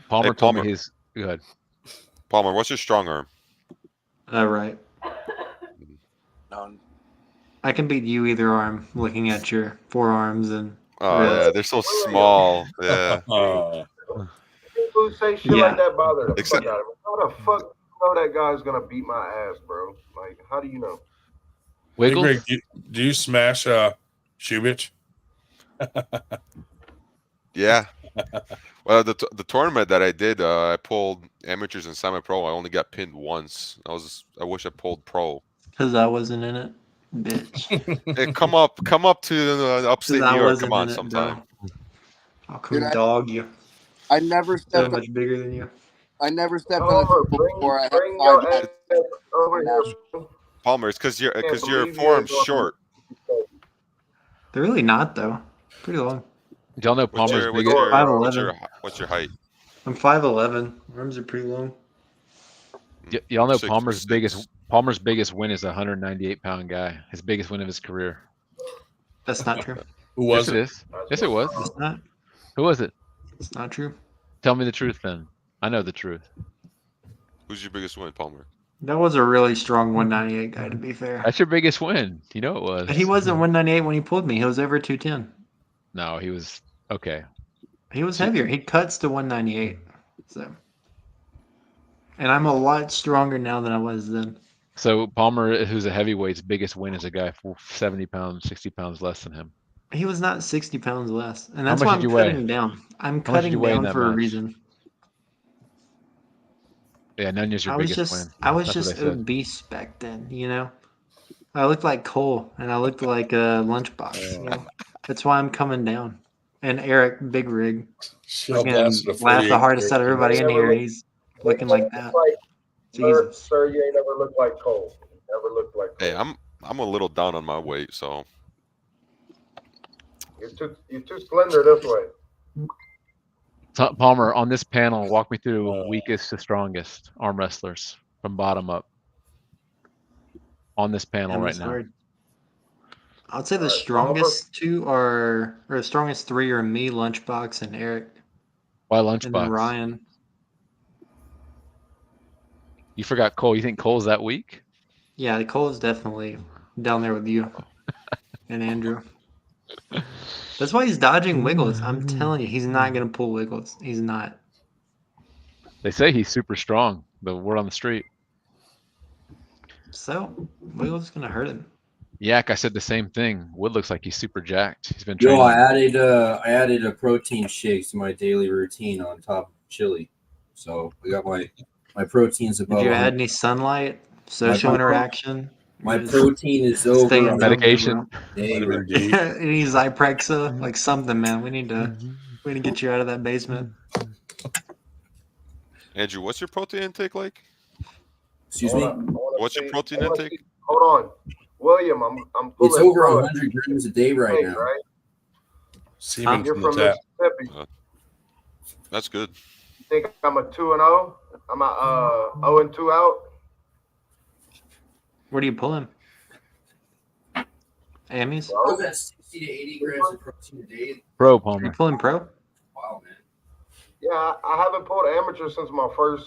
Palmer told me his. Go ahead.
Palmer, what's your strong arm?
Right.
None.
I can beat you either arm looking at your forearms and.
Oh yeah, they're so small. Yeah.
People say shit like that bother the fuck out of me. How the fuck you know that guy's gonna beat my ass, bro? Like, how do you know?
Wiggles? Hey, Greg, do you smash Shubich?
Yeah. Well, the tournament that I did, I pulled amateurs and semi-pro. I only got pinned once. I wish I pulled pro.
Because I wasn't in it, bitch.
Hey, come up to upstate New York. Come on, sometime.
I'll come dog you.
I never
So
stepped
much bigger than you.
I never stepped on the table before. I had 5 minutes.
Over here.
Palmer, it's because your forearm's short.
They're really not though. Pretty long.
Y'all know Palmer's bigger.
5'11".
What's your height?
I'm 5'11". Arms are pretty long.
Y'all know Palmer's biggest win is a 198-pound guy. His biggest win of his career.
That's not true.
Who was
it? Is. Yes, it was.
It's not.
Who was it?
It's not true.
Tell me the truth then. I know the truth.
Who's your biggest win, Palmer?
That was a really strong 198 guy, to be fair.
That's your biggest win. You know it was.
But he wasn't 198 when he pulled me. He was over 210.
No, he was okay.
He was heavier. He cuts to 198. So, and I'm a lot stronger now than I was then.
So Palmer, who's a heavyweight's biggest win is a guy 70 pounds, 60 pounds less than him.
He was not 60 pounds less, and that's why I'm cutting him down. I'm cutting down for a reason.
Yeah, Nunez's your biggest win.
I was just obese back then, you know. I looked like Cole, and I looked like a lunchbox. You know? That's why I'm coming down. And Eric, big rig, laughed the hardest out of everybody in here. He's looking like that.
Sir, you ain't never looked like Cole. Never looked like Cole.
Hey, I'm a little down on my weight, so
you're too slender this way.
Palmer, on this panel, walk me through weakest to strongest arm wrestlers from bottom up. On this panel right now.
Hard. I'd say the strongest two or the strongest three are me, Lunchbox, and Eric.
Why
And then
Lunchbox?
Ryan.
You forgot Cole. You think Cole's that weak?
Yeah, Cole's definitely down there with you and Andrew. That's why he's dodging Wiggles. I'm telling you, he's not going to pull Wiggles. He's not.
They say he's super strong. The word on the street.
So Wiggles is going to hurt him.
Yak, I said the same thing. Wood looks like he's super jacked. He's been
Yo,
training.
I added a protein shake to my daily routine on top of chili. So we got my protein's above.
Did you add any sunlight, social interaction?
My protein is over.
Medication.
Any Zyprexa, like something, man. We need to get you out of that basement.
Andrew, what's your protein intake like?
Excuse me?
What's your protein intake?
Hold on. William, I'm pulling.
It's over 100 grams a day right now.
Right?
Semen
You're
from
from
the tap.
Mississippi.
That's good.
Think I'm a 2-0? I'm a 0-2 out.
Where do you pull him? Amis?
I was at 60 to 80 grams of protein a day.
Pro, Palmer.
You pulling pro?
Wow, man.
Yeah, I haven't pulled amateur since my first.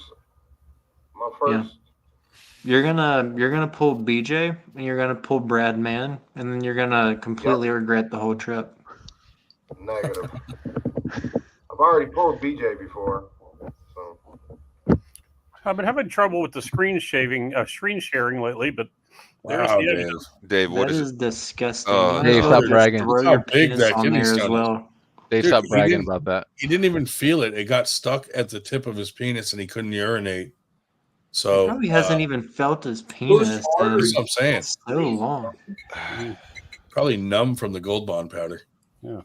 Yeah. You're gonna pull BJ and you're gonna pull Brad Mann, and then you're gonna completely regret the whole trip.
Negative. I've already pulled BJ before. So
I've been having trouble with the screen sharing lately, but there's
Wow,
the
Dave.
anecdote.
Dave, what
That
is?
is disgusting.
Dave, stop bragging.
Throw
Look
your
how big
penis
that
on
kidney
there as
stone is.
well.
Dave,
Dude,
stop
he
bragging
didn't-
about that.
He didn't even feel it. It got stuck at the tip of his penis, and he couldn't urinate.
He
So
probably hasn't even felt his penis in
that's what I'm saying.
so long.
Probably numb from the Gold Bond powder.
Yeah,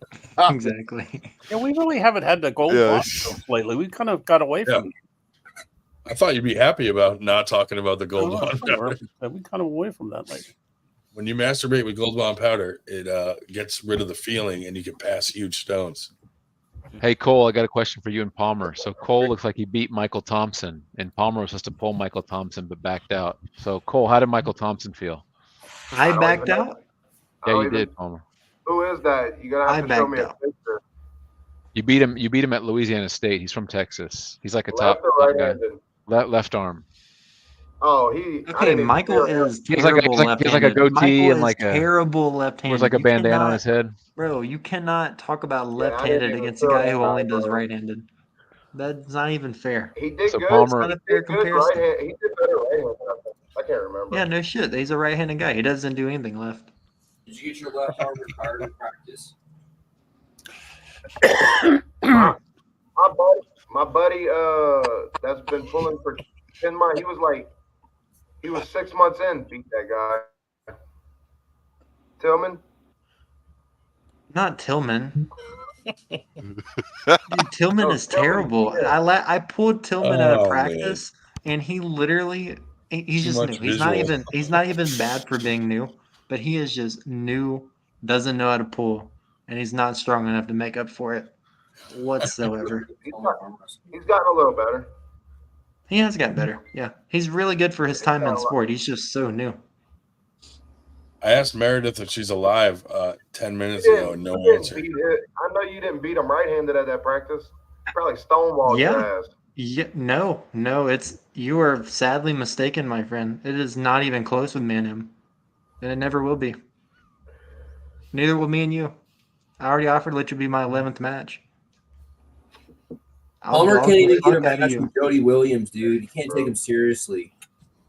Exactly.
Yeah, we really haven't had the gold
Yeah.
bond stuff lately. We kind of got away from it.
I thought you'd be happy about not talking about the Gold
Oh,
Bond
sure.
powder.
We kind of away from that lately.
When you masturbate with Gold Bond powder, it gets rid of the feeling, and you can pass huge stones.
Hey, Cole, I got a question for you and Palmer. So Cole looks like he beat Michael Thompson, and Palmer was supposed to pull Michael Thompson, but backed out. So, Cole, how did Michael Thompson feel?
I backed out?
Yeah, you did, Palmer.
who is that? You're gonna have to show me a picture.
You beat him at Louisiana State. He's from Texas. He's like a
Left
top
or
guy.
right-handed?
Left arm.
Oh, he. I
Okay,
didn't even
Michael
feel him.
is
He has like a-
terrible
he has like a
left-handed.
goatee
Michael
and
is
like a-
terrible left-handed.
wears like a
You
bandana on
cannot-
his head.
Bro, you cannot talk about
I didn't
left-handed
even
against a
feel
guy
that
who
guy,
only does
bro.
right-handed. That's not even fair.
He did
So
good.
Palmer-
He
Not a fair
did good
comparison.
right-hand. He did better right-handed. I can't remember.
Yeah, no shit. He's a right-handed guy. He doesn't do anything left.
Did you get your left arm retired in practice?
My buddy, that's been pulling for 10 months. He was 6 months in, beat that guy. Tillman.
Not Tillman. Dude, Tillman is terrible. I pulled Tillman out
Oh,
of practice, and he literally he's
Too
just
much
new. He's not
visual.
even bad for being new, but he is just new, doesn't know how to pull, and he's not strong enough to make up for it whatsoever.
He's gotten a little better.
He has gotten better. Yeah, he's really good for his time in sport. He's just so new.
I asked Meredith if she's alive 10 minutes
You
ago, and no
didn't
answer.
beat it. I know you didn't beat him right-handed at that practice. You probably stonewalled your
Yeah.
ass.
Yeah, no, it's you are sadly mistaken, my friend. It is not even close with me and him, and it never will be. Neither will me and you. I already offered to let you be my 11th match.
Palmer
I'll
can't even
the
get a
fuck out of
match
you.
with Jody Williams, dude. You can't take him seriously.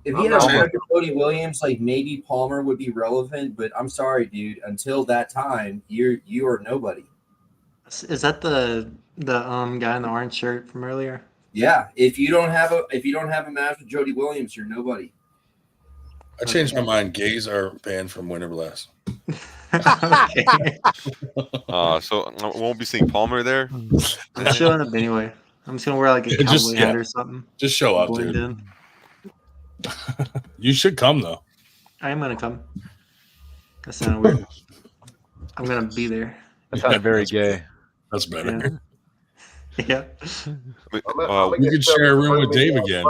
If he had a match with Jody Williams, like maybe Palmer would be relevant, but I'm sorry, dude. Until that time, you are nobody.
Is that the guy in the orange shirt from earlier?
Yeah, if you don't have a match with Jody Williams, you're nobody.
I changed my mind. Gays are banned from Winter Blast.
So I won't be seeing Palmer there.
I'm showing up anyway. I'm just gonna wear like a
Yeah,
cowboy hat or something.
Just show up,
Blend
dude.
in.
You should come though.
I am gonna come. That sounded weird. I'm gonna be there.
That sounded very gay.
That's better.
Yeah.
We could share a room with Dave again.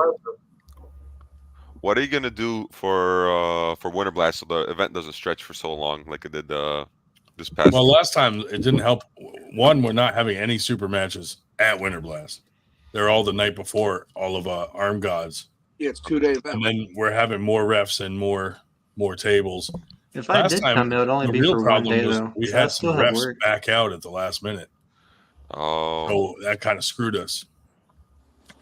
What are you gonna do for Winter Blast so the event doesn't stretch for so long like it did this past?
Well, last time it didn't help. One, we're not having any super matches at Winter Blast. They're all the night before all of Arm Gods.
Yeah, it's 2 days.
And then we're having more refs and more tables.
If I did come, it would only
the
be
real
for 1
problem
day
was
though.
we
So I
had
still
some
have
refs
work.
back out at the last minute.
Oh,
So that kind of screwed us.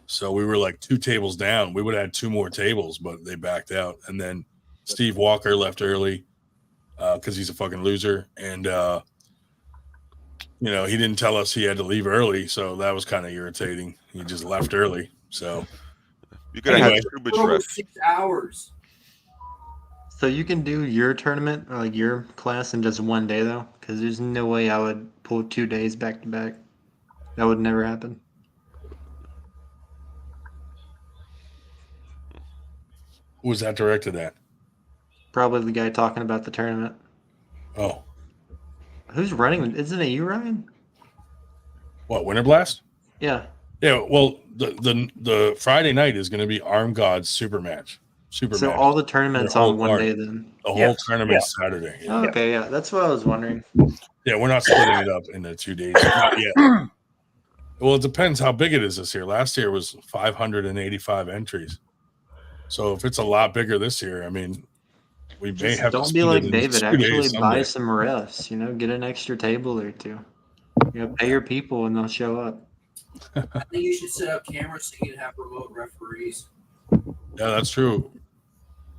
So we were like 2 tables down. We would have had 2 more tables, but they backed out. And then Steve Walker left early because he's a fucking loser. And, he didn't tell us he had to leave early. So that was kind of irritating. He just left early. So
you could have had
Over 6 hours.
So you can do your tournament or like your class in just 1 day though, because there's no way I would pull 2 days back to back. That would never happen.
who was that directed at?
Probably the guy talking about the tournament.
Oh,
Who's running? Isn't it you, Ryan?
what, Winter Blast?
Yeah.
Yeah, well, the Friday night is going to be Arm Gods super match.
So
match.
all the tournaments
Their whole
on 1
card.
day then.
The whole tournament's Saturday.
Oh, okay, yeah, that's what I was wondering.
Yeah, we're not splitting it up into 2 days. Not yet. Well, it depends how big it is this year. Last year was 585 entries. So if it's a lot bigger this year, I mean, we may
Just
have to
don't be
split
like
it into
David.
2
Actually,
days
buy
someday.
some refs. Get an extra table or 2. Pay your people and they'll show up.
I think you should set up cameras so you can have remote referees.
Yeah, that's true.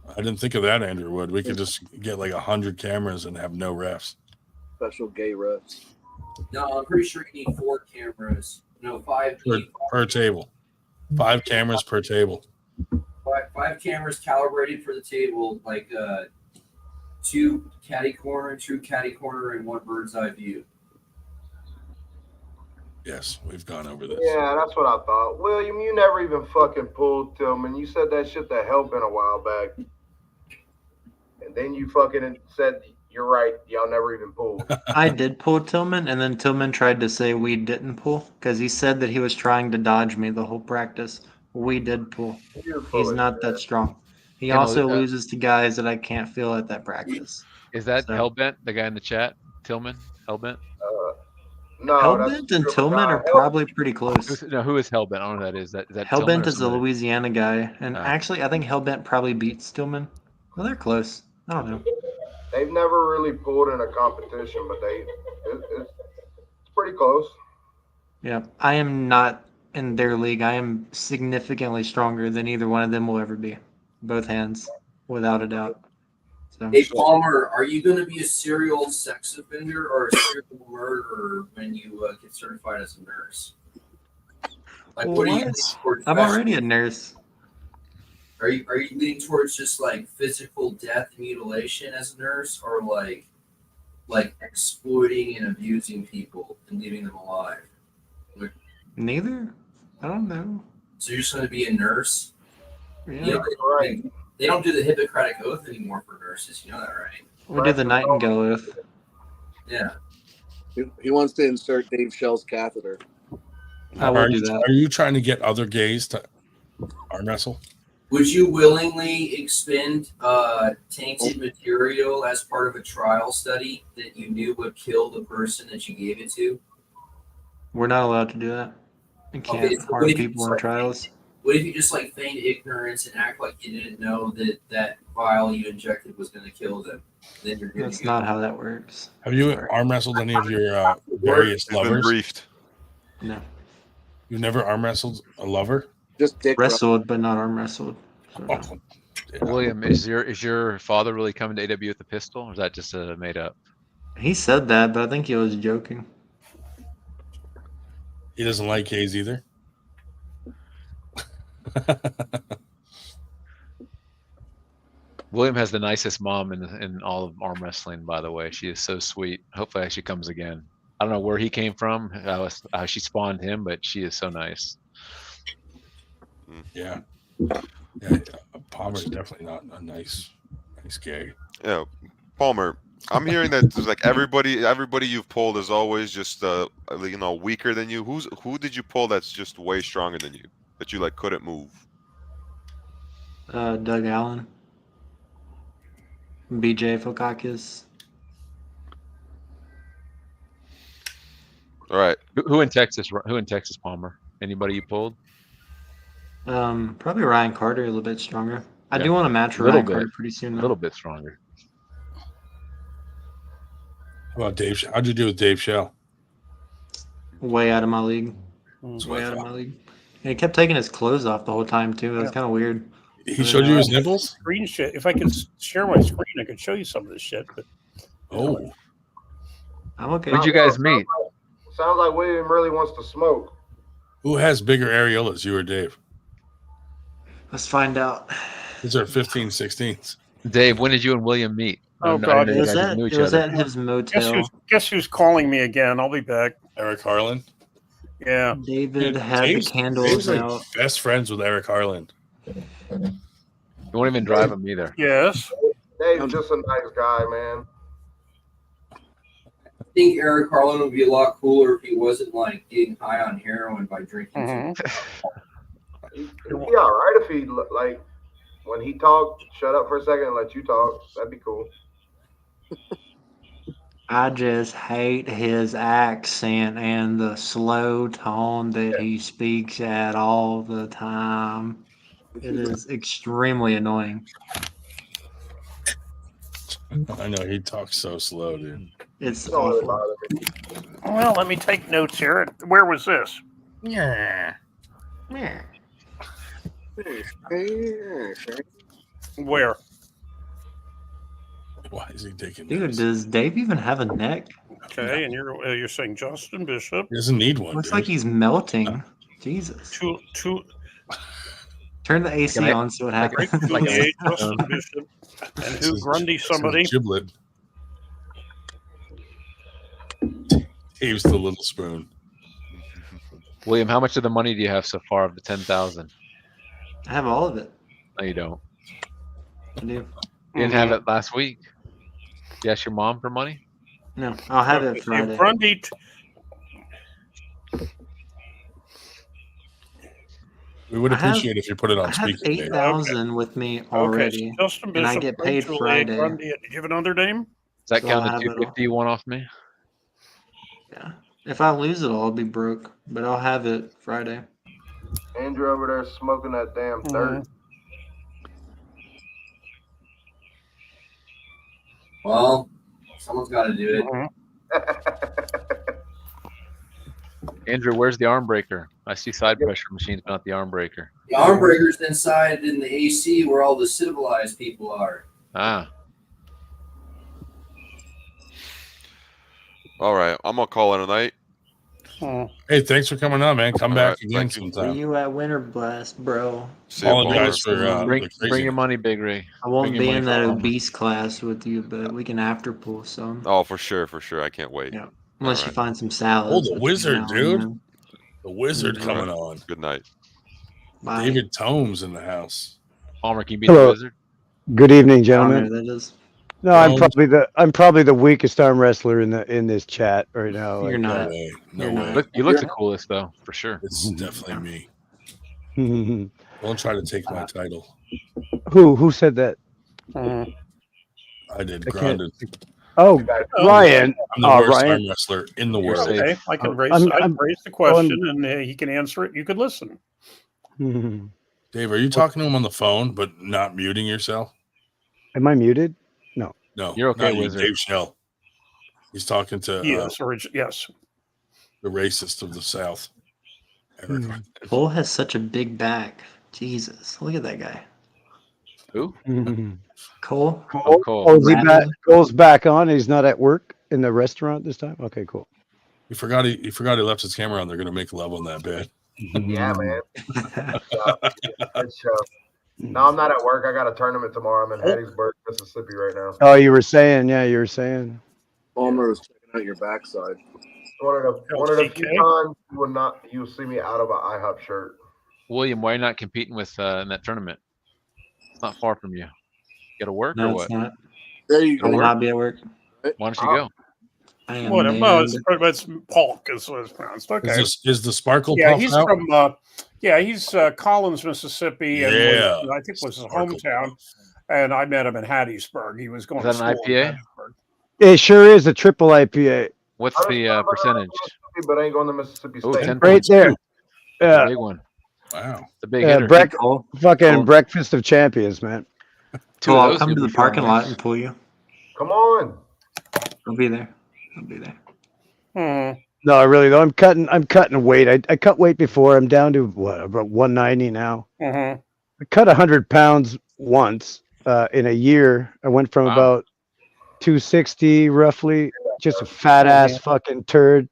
I didn't think of that, Andrew Wood. We could just get like 100 cameras and have no refs.
Special gay refs.
No, I'm pretty sure you need 4 cameras. No, 5.
Per table. 5 cameras per table.
Five cameras calibrated for the table, like 2 catty corner, 2 catty corner, and 1 bird's eye view.
Yes, we've gone over this.
Yeah, that's what I thought. William, you never even fucking pulled Tillman. You said that shit to Hellbent a while back. And then you fucking said, you're right, y'all never even pulled.
I did pull Tillman, and then Tillman tried to say we didn't pull because he said that he was trying to dodge me the whole practice. We did pull. He's not that strong. He also loses to guys that I can't feel at that practice.
Is that Hellbent, the guy in the chat? Tillman? Hellbent?
No,
Hellbent and Tillman are probably pretty close.
Who is Hellbent? I don't know who that is. Is that
Hellbent
Tillman or
is the
somebody?
Louisiana guy, and actually, I think Hellbent probably beats Tillman. Well, they're close. I don't know.
They've never really pulled in a competition, but it's pretty close.
Yeah, I am not in their league. I am significantly stronger than either one of them will ever be. Both hands, without a doubt. So.
Hey, Palmer, are you going to be a serial sex offender or a serial murderer when you get certified as a nurse? Like, what are you leaning towards?
I'm already a nurse.
Are you leaning towards just like physical death and mutilation as a nurse, or like exploiting and abusing people and leaving them alive?
Neither. I don't know.
So you're just going to be a nurse?
Yeah.
You know, they don't do the Hippocratic Oath anymore for nurses. You know that, right?
We do the Nightingale Oath.
Yeah.
He wants to insert Dave Shell's catheter.
I will do that.
Are you trying to get other gays to arm wrestle?
Would you willingly expend tainted material as part of a trial study that you knew would kill the person that you gave it to?
We're not allowed to do that. We can't harm people in trials.
What if you just like feigned ignorance and act like you didn't know that that vial you injected was going to kill them? Then you're good.
That's not how that works.
Have you arm wrestled any of your various lovers?
Briefed.
No.
You've never arm wrestled a lover?
Just dick
wrestled, but not arm wrestled. So.
Oh,
William, is your father really coming to AW with a pistol, or is that just made up?
He said that, but I think he was joking.
He doesn't like gays either.
William has the nicest mom in all of arm wrestling, by the way. She is so sweet. Hopefully she comes again. I don't know where he came from, how she spawned him, but she is so nice.
Yeah. Palmer's definitely not a nice gay.
Yeah, Palmer. I'm hearing that there's like everybody you've pulled is always just weaker than you. Who did you pull that's just way stronger than you that you like couldn't move?
Doug Allen, BJ Fokakis.
All right.
Who in Texas? Palmer? Anybody you pulled?
Probably Ryan Carter, a little bit stronger. I
Yeah.
do want to match Ryan Carter pretty soon.
A little bit stronger.
How about Dave? How'd you do with Dave Shell?
Way out of my league. Way out of my league. And he kept taking his clothes off the whole time too. It was kind of weird.
He showed you his nipples?
Screen shit. If I could share my screen, I could show you some of this shit. But
I'm okay.
Who'd you guys meet?
Sounds like William really wants to smoke.
Who has bigger areolas, you or Dave?
Let's find out.
These are 15, 16s.
Dave, when did you and William meet?
Oh God,
it was at his motel.
Guess who's calling me again? I'll be back.
Eric Harlan.
Yeah.
David had the candles
Dave's like
out.
best friends with Eric Harlan.
You won't even drive him either.
Yes.
Dave's just a nice guy, man.
I think Eric Harlan would be a lot cooler if he wasn't like getting high on heroin by drinking.
He'd be all right if he like when he talked, shut up for a second and let you talk. That'd be cool.
I just hate his accent and the slow tone that he speaks at all the time. It is extremely annoying.
I know he talks so slow, dude.
It's awful.
Well, let me take notes here. Where was this?
Yeah.
Yeah.
Where?
Why is he taking
Dude,
notes?
does Dave even have a neck?
Okay, and you're saying Justin Bishop.
He doesn't need one.
Looks
Dude.
like he's melting. Jesus.
Two.
Turn the AC
Can I-
on, see what
like-
happens.
like
Juliet, Justin Bishop, and
This
who?
is-
Grundy,
this is
somebody.
Giblet. Dave's the little spoon.
William, how much of the money do you have so far of the 10,000?
I have all of it.
No, you don't.
I do.
You didn't have it last week. You asked your mom for money?
No, I'll have it Friday.
Grundy.
We would
I have-
appreciate if you put it on
I have
speaker. Dave.
8,000 with me already,
Okay, so Justin
and I
Bishop,
get paid
Juliet,
Friday.
Grundy. Did you have another name?
Does that
So
count
I'll
the
have it all.
250 you won off me?
Yeah. If I lose it all, I'll be broke, but I'll have it Friday.
Andrew over there smoking that damn dirt.
Well, someone's got to do it.
Andrew, where's the arm breaker? I see side pressure machines, but not the arm breaker.
The arm breaker's inside in the AC where all the civilized people are.
Ah.
All right, I'm gonna call it a night.
Hey, thanks for coming on, man. Come
All
back
right,
again
thank you.
See
sometime.
you at Winter Blast, bro.
Apologize for
bring,
the
bring
crazy.
your money, Big Ray.
I won't
Bring your
be
money
in
for
that
Palmer.
obese class with you, but we can after pull some.
Oh, for sure. I can't wait.
Yeah. Unless you find some
Oh,
salads.
the
between
wizard,
now and
dude.
then.
The wizard
Mhm.
coming
All
on.
Good night.
Bye.
David Tomes in the house.
Palmer, can you be
Hello.
the wizard?
Good evening,
Down there,
gentlemen.
that is.
No, I'm probably the weakest arm wrestler in this chat right now.
You're
Like,
No
not.
way. No
You're
way.
not.
You look the coolest, though, for sure.
It's definitely me.
who
Don't try to take my title.
said that?
I did.
I can't-
Grounded.
Oh, Ryan.
I'm the
Oh,
worst
Ryan.
arm wrestler in the world.
Okay, I can raise.
I'm-
I can
I'm-
raise the question, and he can answer it. You could listen.
Dave, are you talking to him on the phone but not muting yourself?
Am I muted? No.
No.
You're okay,
not you,
wizard.
Dave Shell. He's talking to
Yes, yes.
the racist of the South. Eric.
Bull has such a big back. Jesus, look at that guy.
Who?
Cole.
Oh, Cole.
Oh, is he back?
Rapping.
Cole's back on. He's not at work in the restaurant this time. Okay, cool.
He forgot he left his camera on. They're gonna make love on that bed.
Yeah, man. Good show. No, I'm not at work. I got a tournament tomorrow. I'm in Hattiesburg, Mississippi right now.
Oh, you were saying.
Palmer was checking out your backside.
One of the few times you will see me out of an IHOP shirt.
William, why are you not competing with in that tournament? It's not far from you. You got to work or
No,
what?
it's not.
There you
I will
go.
not be at work.
Why don't you go?
I am
What? Well, it's
manned.
Polk is what it's pronounced. Okay.
Is the sparkle?
Yeah,
puff
he's
out?
from. He's Collins, Mississippi, and
Yeah.
I think was his hometown. And I met him in Hattiesburg. He was going
Is
to
that an
school in
IPA?
Hattiesburg.
It sure is a triple IPA.
What's the percentage?
But I ain't going to Mississippi
Oh,
State.
10
Right there.
That's a
Yeah.
big one.
Wow.
The big hitter.
Fucking breakfast of champions, man.
Two
Cool,
of
I'll
those
come
would
to the
be
parking
fun.
lot and pull you.
Come on.
I'll be there.
No, I really though. I'm cutting weight. I cut weight before. I'm down to what, about 190 now.
Mm-hmm.
I cut 100 pounds once in a year. I went from about 260 roughly, just a fat ass fucking turd.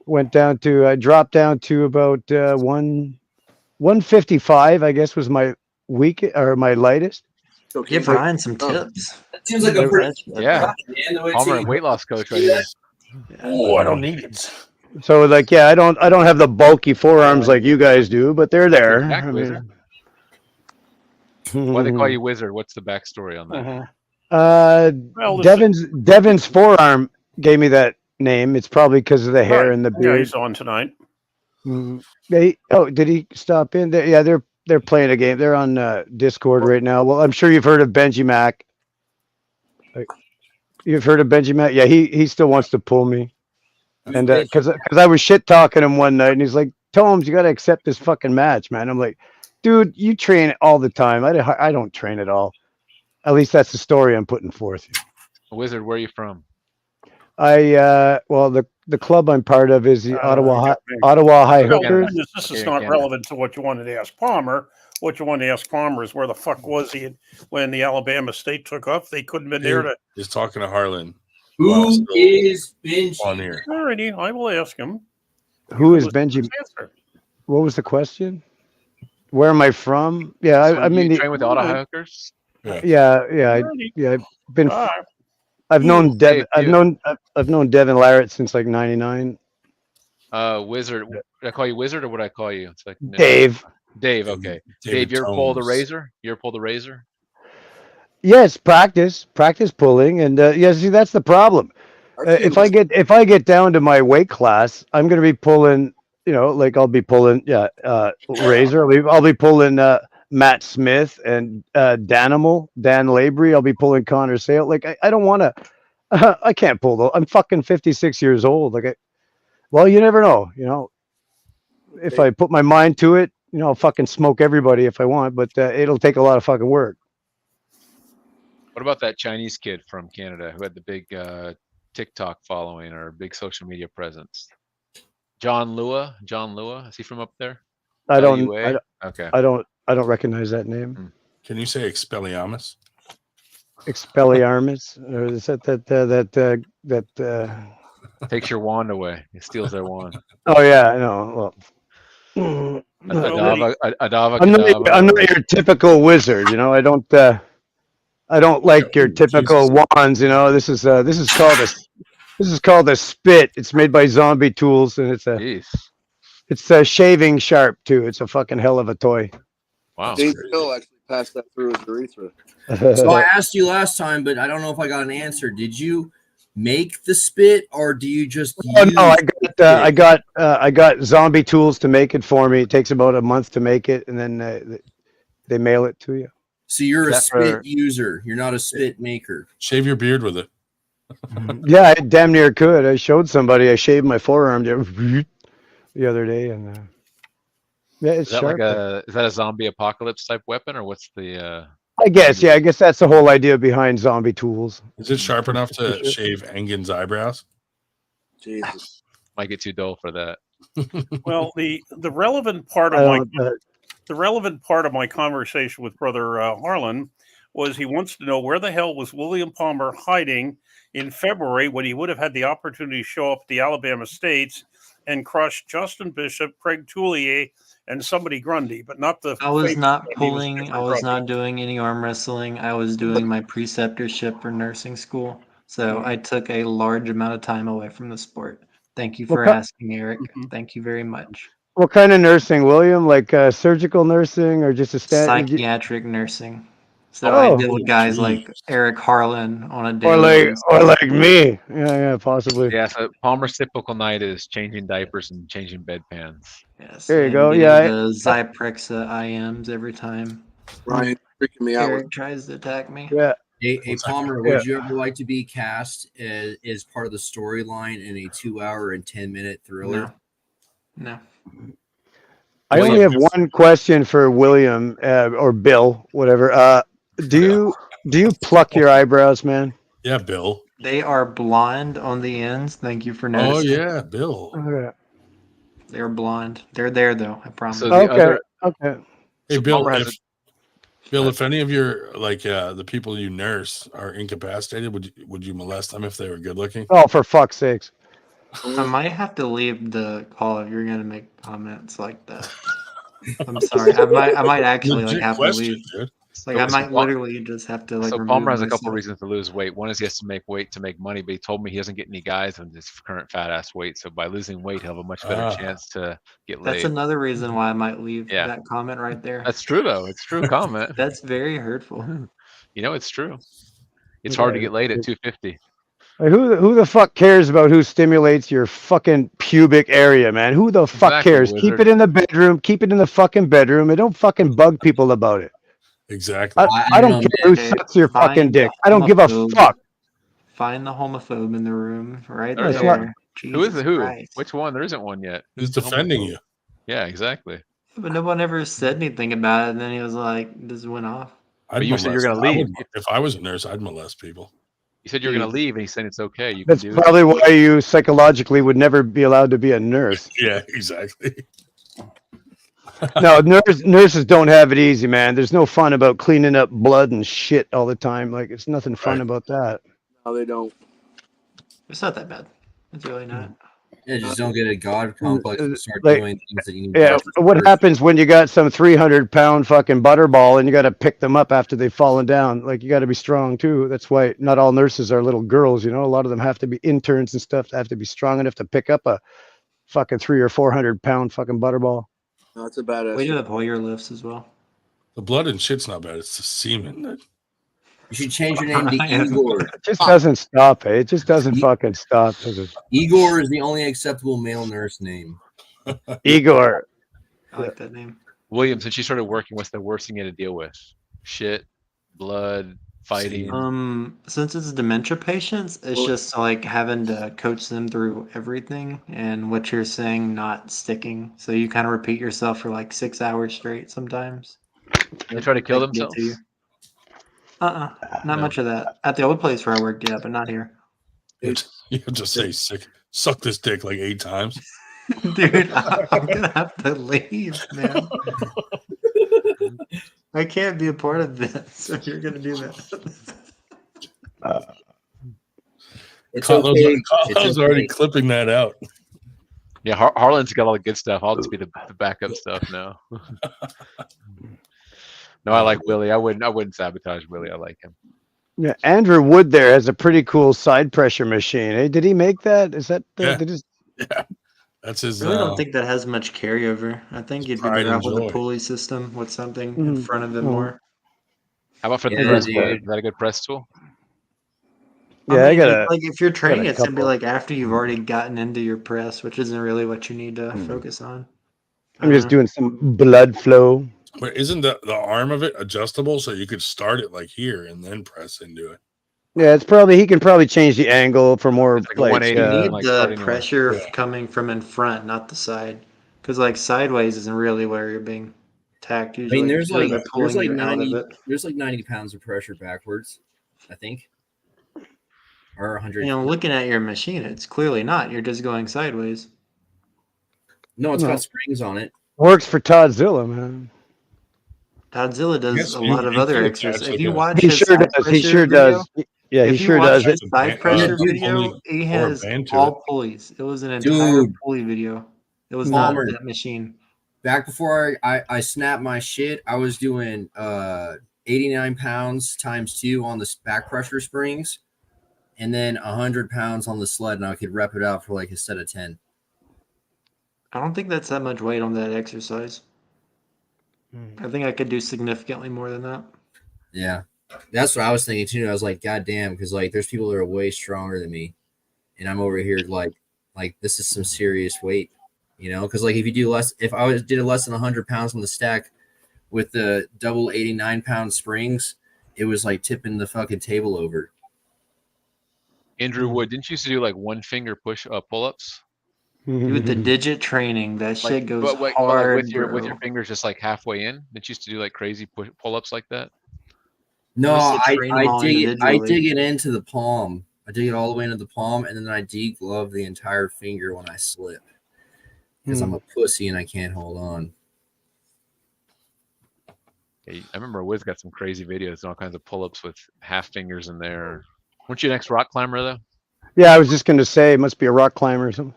I dropped down to about 155, I guess was my my lightest.
Give Ryan some tips.
That seems like a pretty
Yeah.
man, the way
Palmer,
it's-
weight loss coach right here.
Oh, I don't need it.
So like, yeah, I don't have the bulky forearms like you guys do, but they're there.
Back
I mean-
wizard. Why they call you wizard? What's the backstory on that?
Well, listen-
Devin's forearm gave me that name. It's probably because of the hair
Right.
and the
Yeah,
beard.
he's on tonight.
Did he stop in? Yeah, they're playing a game. They're on Discord right now. Well, I'm sure you've heard of Benji Mac. You've heard of Benji Mac? Yeah, he still wants to pull me. And because I was shit talking him one night, and he's like, "Tomes, you got to accept this fucking match, man." I'm like, "Dude, you train all the time. I don't train at all. At least that's the story I'm putting forth."
Wizard, where are you from?
Well, the the club I'm part of is the Ottawa
you got me.
Ottawa High
Well,
Hookers.
this is not relevant to what you wanted to ask Palmer. What you wanted to ask Palmer is where the fuck was he when the Alabama State took off? They couldn't have been there to.
He's talking to Harlan.
Who is Benji?
On here.
Alrighty, I will ask him.
Who is Benji? What was the question? Where am I from? Yeah,
So
I mean,
you train with the Auto Hookers?
yeah. I've known
Dave,
I've known Devin Larrett since like '99.
Wizard. Did I call you Wizard or what I call you? It's like
Dave.
Dave. Okay.
David
Dave, you ever pulled a
Tomes.
razor? You ever pulled a razor?
Yes, practice pulling, and yeah. See, that's the problem. If I get down to my weight class, I'm going to be pulling. You know, like I'll be pulling, razor. I'll be pulling Matt Smith and Dan Labrie. I'll be pulling Connor Sale. Like I don't want to. I can't pull those. I'm fucking 56 years old. Like, well, you never know. You know, if I put my mind to it, you know, I'll fucking smoke everybody if I want. But it'll take a lot of fucking work.
What about that Chinese kid from Canada who had the big TikTok following or big social media presence? John Lua, is he from up there?
I don't recognize that name.
Can you say Expelliarmus?
Expelliarmus, or is that
takes your wand away? He steals their wand.
Oh yeah, I know. Well, I'm not your typical wizard. You know, I don't like your typical wands. You know, this is called a spit. It's made by Zombie Tools, and it's a shaving sharp too. It's a fucking hell of a toy.
Wow.
Dave Hill actually passed that through his urethra.
So I asked you last time, but I don't know if I got an answer. Did you make the spit, or do you just?
No, I got Zombie Tools to make it for me. It takes about a month to make it, and then they mail it to you.
So you're a spit user. You're not a spit maker.
Shave your beard with it.
Yeah, I damn near could. I showed somebody. I shaved my forearm the other day, and yeah, it's
Is that
sharp.
is that a zombie apocalypse type weapon, or what's the?
I guess that's the whole idea behind Zombie Tools.
Is it sharp enough to shave Engin's eyebrows?
Jesus,
might get too dull for that.
Well, the relevant part of my conversation with Brother Harlan was he wants to know where the hell was William Palmer hiding in February when he would have had the opportunity to show up at the Alabama States and crush Justin Bishop, Craig Toulier, and somebody Grundy, but not the.
I was not
Grundy,
pulling. I was not doing any arm wrestling. I was doing my preceptorship for nursing school. So I took a large amount of time away from the sport. Thank you for asking, Eric. Thank you very much.
What kind of nursing, William? Like surgical nursing or just a
psychiatric nursing? So I deal with guys like Eric Harlan on a daily basis.
Or like me. Yeah, possibly.
Yeah, so Palmer's typical night is changing diapers and changing bedpans.
Yes.
There you go.
getting
Yeah.
The Zyprexa IMs every time.
Ryan freaking me out.
Eric tries to attack me.
Yeah.
Hey Palmer, would you ever like to be cast as part of the storyline in a 2-hour and 10-minute thriller?
No.
I only have one question for William or Bill, whatever. Do you pluck your eyebrows, man?
Yeah, Bill.
They are blonde on the ends. Thank you for
Oh
noticing.
yeah, Bill.
Okay.
They're blonde. They're there though. I promise.
So
Okay.
Hey,
So
Bill.
Palmer has
If any of your the people you nurse are incapacitated, would you molest them if they were good looking?
Oh, for fuck's sakes!
I might have to leave the call if you're gonna make comments like that. I'm sorry. I might actually
Legit
have
question,
to leave.
dude.
Like I might literally just have to
So
remove
Palmer has a couple
myself.
reasons to lose weight. One is he has to make weight to make money, but he told me he doesn't get any guys with his current fat ass weight. So by losing weight, he'll have a much better chance to get laid.
That's another reason why I might leave
Yeah.
that comment right there.
That's true though. It's true comment.
That's very hurtful.
You know, it's true. It's hard to get laid at 250.
Like, who the fuck cares about who stimulates your fucking pubic area, man? Who the fuck
Exactly,
cares?
wizard.
Keep it in the bedroom. Keep it in the fucking bedroom, and don't fucking bug people about it.
Exactly.
I don't care who sucks your fucking dick. I don't give a fuck.
Find the homophobe in the room right
There's
there.
one. Who is the who?
Christ.
Which one? There isn't one yet.
Who's
the
defending
homophobe?
you?
Yeah, exactly.
But no one ever said anything about it, and then he was like, "This went off."
I'd
you said you're
molest.
gonna leave.
If I was a nurse, I'd molest people.
You said you were going to leave, and he's saying it's okay. You
That's
can do
probably why you psychologically would never be allowed to be a nurse.
Yeah, exactly.
No, nurses don't have it easy, man. There's no fun about cleaning up blood and shit all the time. Like, it's nothing fun about that.
No, they don't.
It's not that bad. It's really not.
Yeah, just don't get a god complex and start
Like,
doing things that you need.
yeah, what happens when you got some 300-pound fucking butterball and you got to pick them up after they've fallen down? Like, you got to be strong too. That's why not all nurses are little girls. You know, a lot of them have to be interns and stuff. They have to be strong enough to pick up a fucking 300 or 400-pound fucking butterball.
That's a badass.
We do have Hoyer lifts as well.
The blood and shit's not bad. It's the semen that.
You should change your name to Igor.
It just doesn't stop. It just doesn't fucking stop. Does it?
Igor is the only acceptable male nurse name.
Igor.
I like that name.
William, since you started working, what's the worst thing you had to deal with? Shit, blood, fighting.
Since it's dementia patients, it's just like having to coach them through everything and what you're saying not sticking. So you kind of repeat yourself for like 6 hours straight sometimes.
They try to kill
They can get
themselves.
to you. Not
No.
much of that. At the old place where I worked, yeah, but not here.
You just say sick. Suck this dick like 8 times.
Dude, I'm gonna have to leave, man. I can't be a part of this if you're gonna do that.
It's
Carlos,
okay.
Carlos
It's
already
okay.
clipping that out.
Yeah, Harlan's got all the good stuff. I'll just be the backup stuff now. No, I like Willie. I wouldn't sabotage Willie. I like him.
Yeah, Andrew Wood there has a pretty cool side pressure machine. Hey, did he make that? Is that the,
Yeah.
did his,
That's his.
I really don't think that has much carryover. I think you'd be
pride
better
and
off with
joy.
a pulley system with something in
Mm.
front of it
Oh.
more.
How about for the
Yeah,
press?
dude.
Is that a good press tool?
Yeah, I got
it's
a.
like if you're training,
a
it's gonna be
couple.
like after you've already gotten into your press, which isn't really what you need to focus on.
I'm just doing some blood flow.
But isn't the arm of it adjustable so you could start it like here and then press into it?
Yeah, it's probably he can probably change the angle for more
It's like a
like.
180.
You need
like
the
starting to-
pressure
Yeah.
coming from in front, not the side, because like sideways isn't really where you're being tacked.
I
Usually,
mean,
it's where they're pulling you out of it.
there's like 90 pounds of pressure backwards, I think, or 100.
You know, looking at your machine, it's clearly not. You're just going sideways.
No, it's
No.
got springs on it.
Works for Toddzilla, man.
Godzilla does
Yes,
a
you-
lot of
you
other
could
exercises.
attach
If
like
you
a-
watch
He
his
sure
side
does. He
pressure
sure
video,
does. Yeah, he
if you
sure
watch
does.
his
It's a
side
ban-
pressure
dude,
video,
only-
he
or a
has
banter.
all pulleys. It was an entire
Dude.
pulley video. It was not
Palmer.
that machine.
Back before I snapped my shit, I was doing 89 pounds times 2 on the back pressure springs, and then 100 pounds on the sled, and I could rep it out for like a set of 10.
I don't think that's that much weight on that exercise. I think I could do significantly more than that.
Yeah, that's what I was thinking too. I was like, God damn, because like there's people that are way stronger than me, and I'm over here like this is some serious weight, you know? Because like if you do less, if I did less than 100 pounds on the stack with the double 89-pound springs, it was like tipping the fucking table over.
Andrew Wood, didn't you used to do like one finger pull-ups?
With the digit training, that shit goes
but
hard,
with your
bro.
fingers just like halfway in. Didn't you used to do like crazy pull-ups like that?
No,
used to train them all
I dig
individually.
it into the palm. I dig it all the way into the palm, and then I deglove the entire finger when I slip because I'm a pussy and I can't hold on.
Yeah, I remember Wiz got some crazy videos and all kinds of pull-ups with half fingers in there. Weren't you an ex-rock climber though?
Yeah, I was just gonna say it must be a rock climber or something.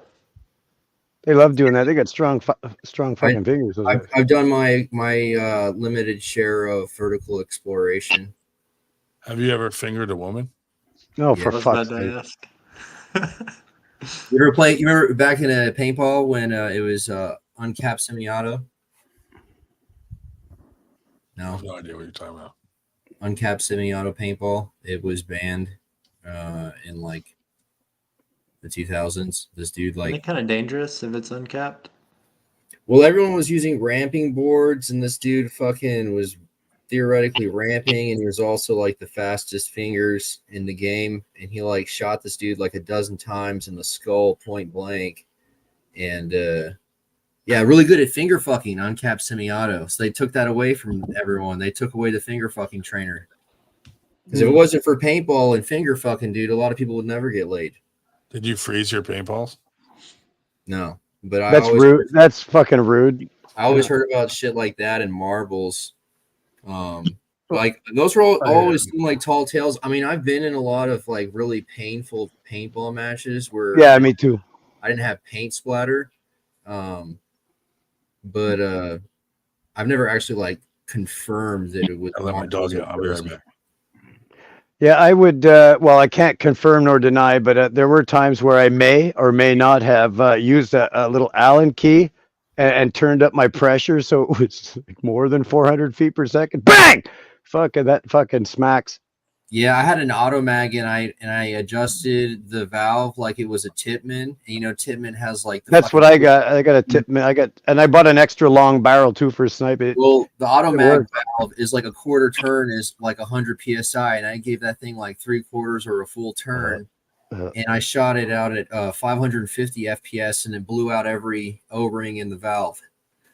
They love doing that. They got strong fucking fingers. those guys.
I've done my limited share of vertical exploration.
Have you ever fingered a woman?
No,
Yeah.
for
I was
fuck's
about
sake.
to
You ever play? You remember back in a paintball when it was uncapped semi-auto?
I
No,
have no idea what you're talking about.
uncapped semi-auto paintball. It was banned in like the 2000s. This dude
Isn't
like,
it kind of dangerous if it's uncapped?
well, everyone was using ramping boards, and this dude fucking was theoretically ramping, and he was also like the fastest fingers in the game, and he like shot this dude like a dozen times in the skull point blank, and yeah, really good at finger fucking uncapped semi-auto. So they took that away from everyone. They took away the finger fucking trainer. Because if it wasn't for paintball and finger fucking, dude, a lot of people would never get laid.
Did you freeze your paintballs?
No, but I
That's
always
rude. That's fucking rude.
I always heard about shit like that and marbles. Like those were always seem like tall tales. I mean, I've been in a lot of like really painful paintball matches where
Yeah, me too.
I didn't have paint splatter, but I've never actually like confirmed that it was.
I'll let my dog out. I'll be right back.
Yeah, I would. Well, I can't confirm nor deny, but there were times where I may or may not have used a little Allen key and turned up my pressure so it was like more than 400 feet per second. Bang! Fucking that fucking smacks.
Yeah, I had an automag and I adjusted the valve like it was a Tipman. And, you know, Tipman has like
That's what I got. I got a Tipman. And I bought an extra long barrel too for a snipe.
Well, the automag valve is like a quarter turn is like 100 psi, and I gave that thing like 3/4 or a full turn, and I shot it out at 550 FPS, and it blew out every O-ring in the valve.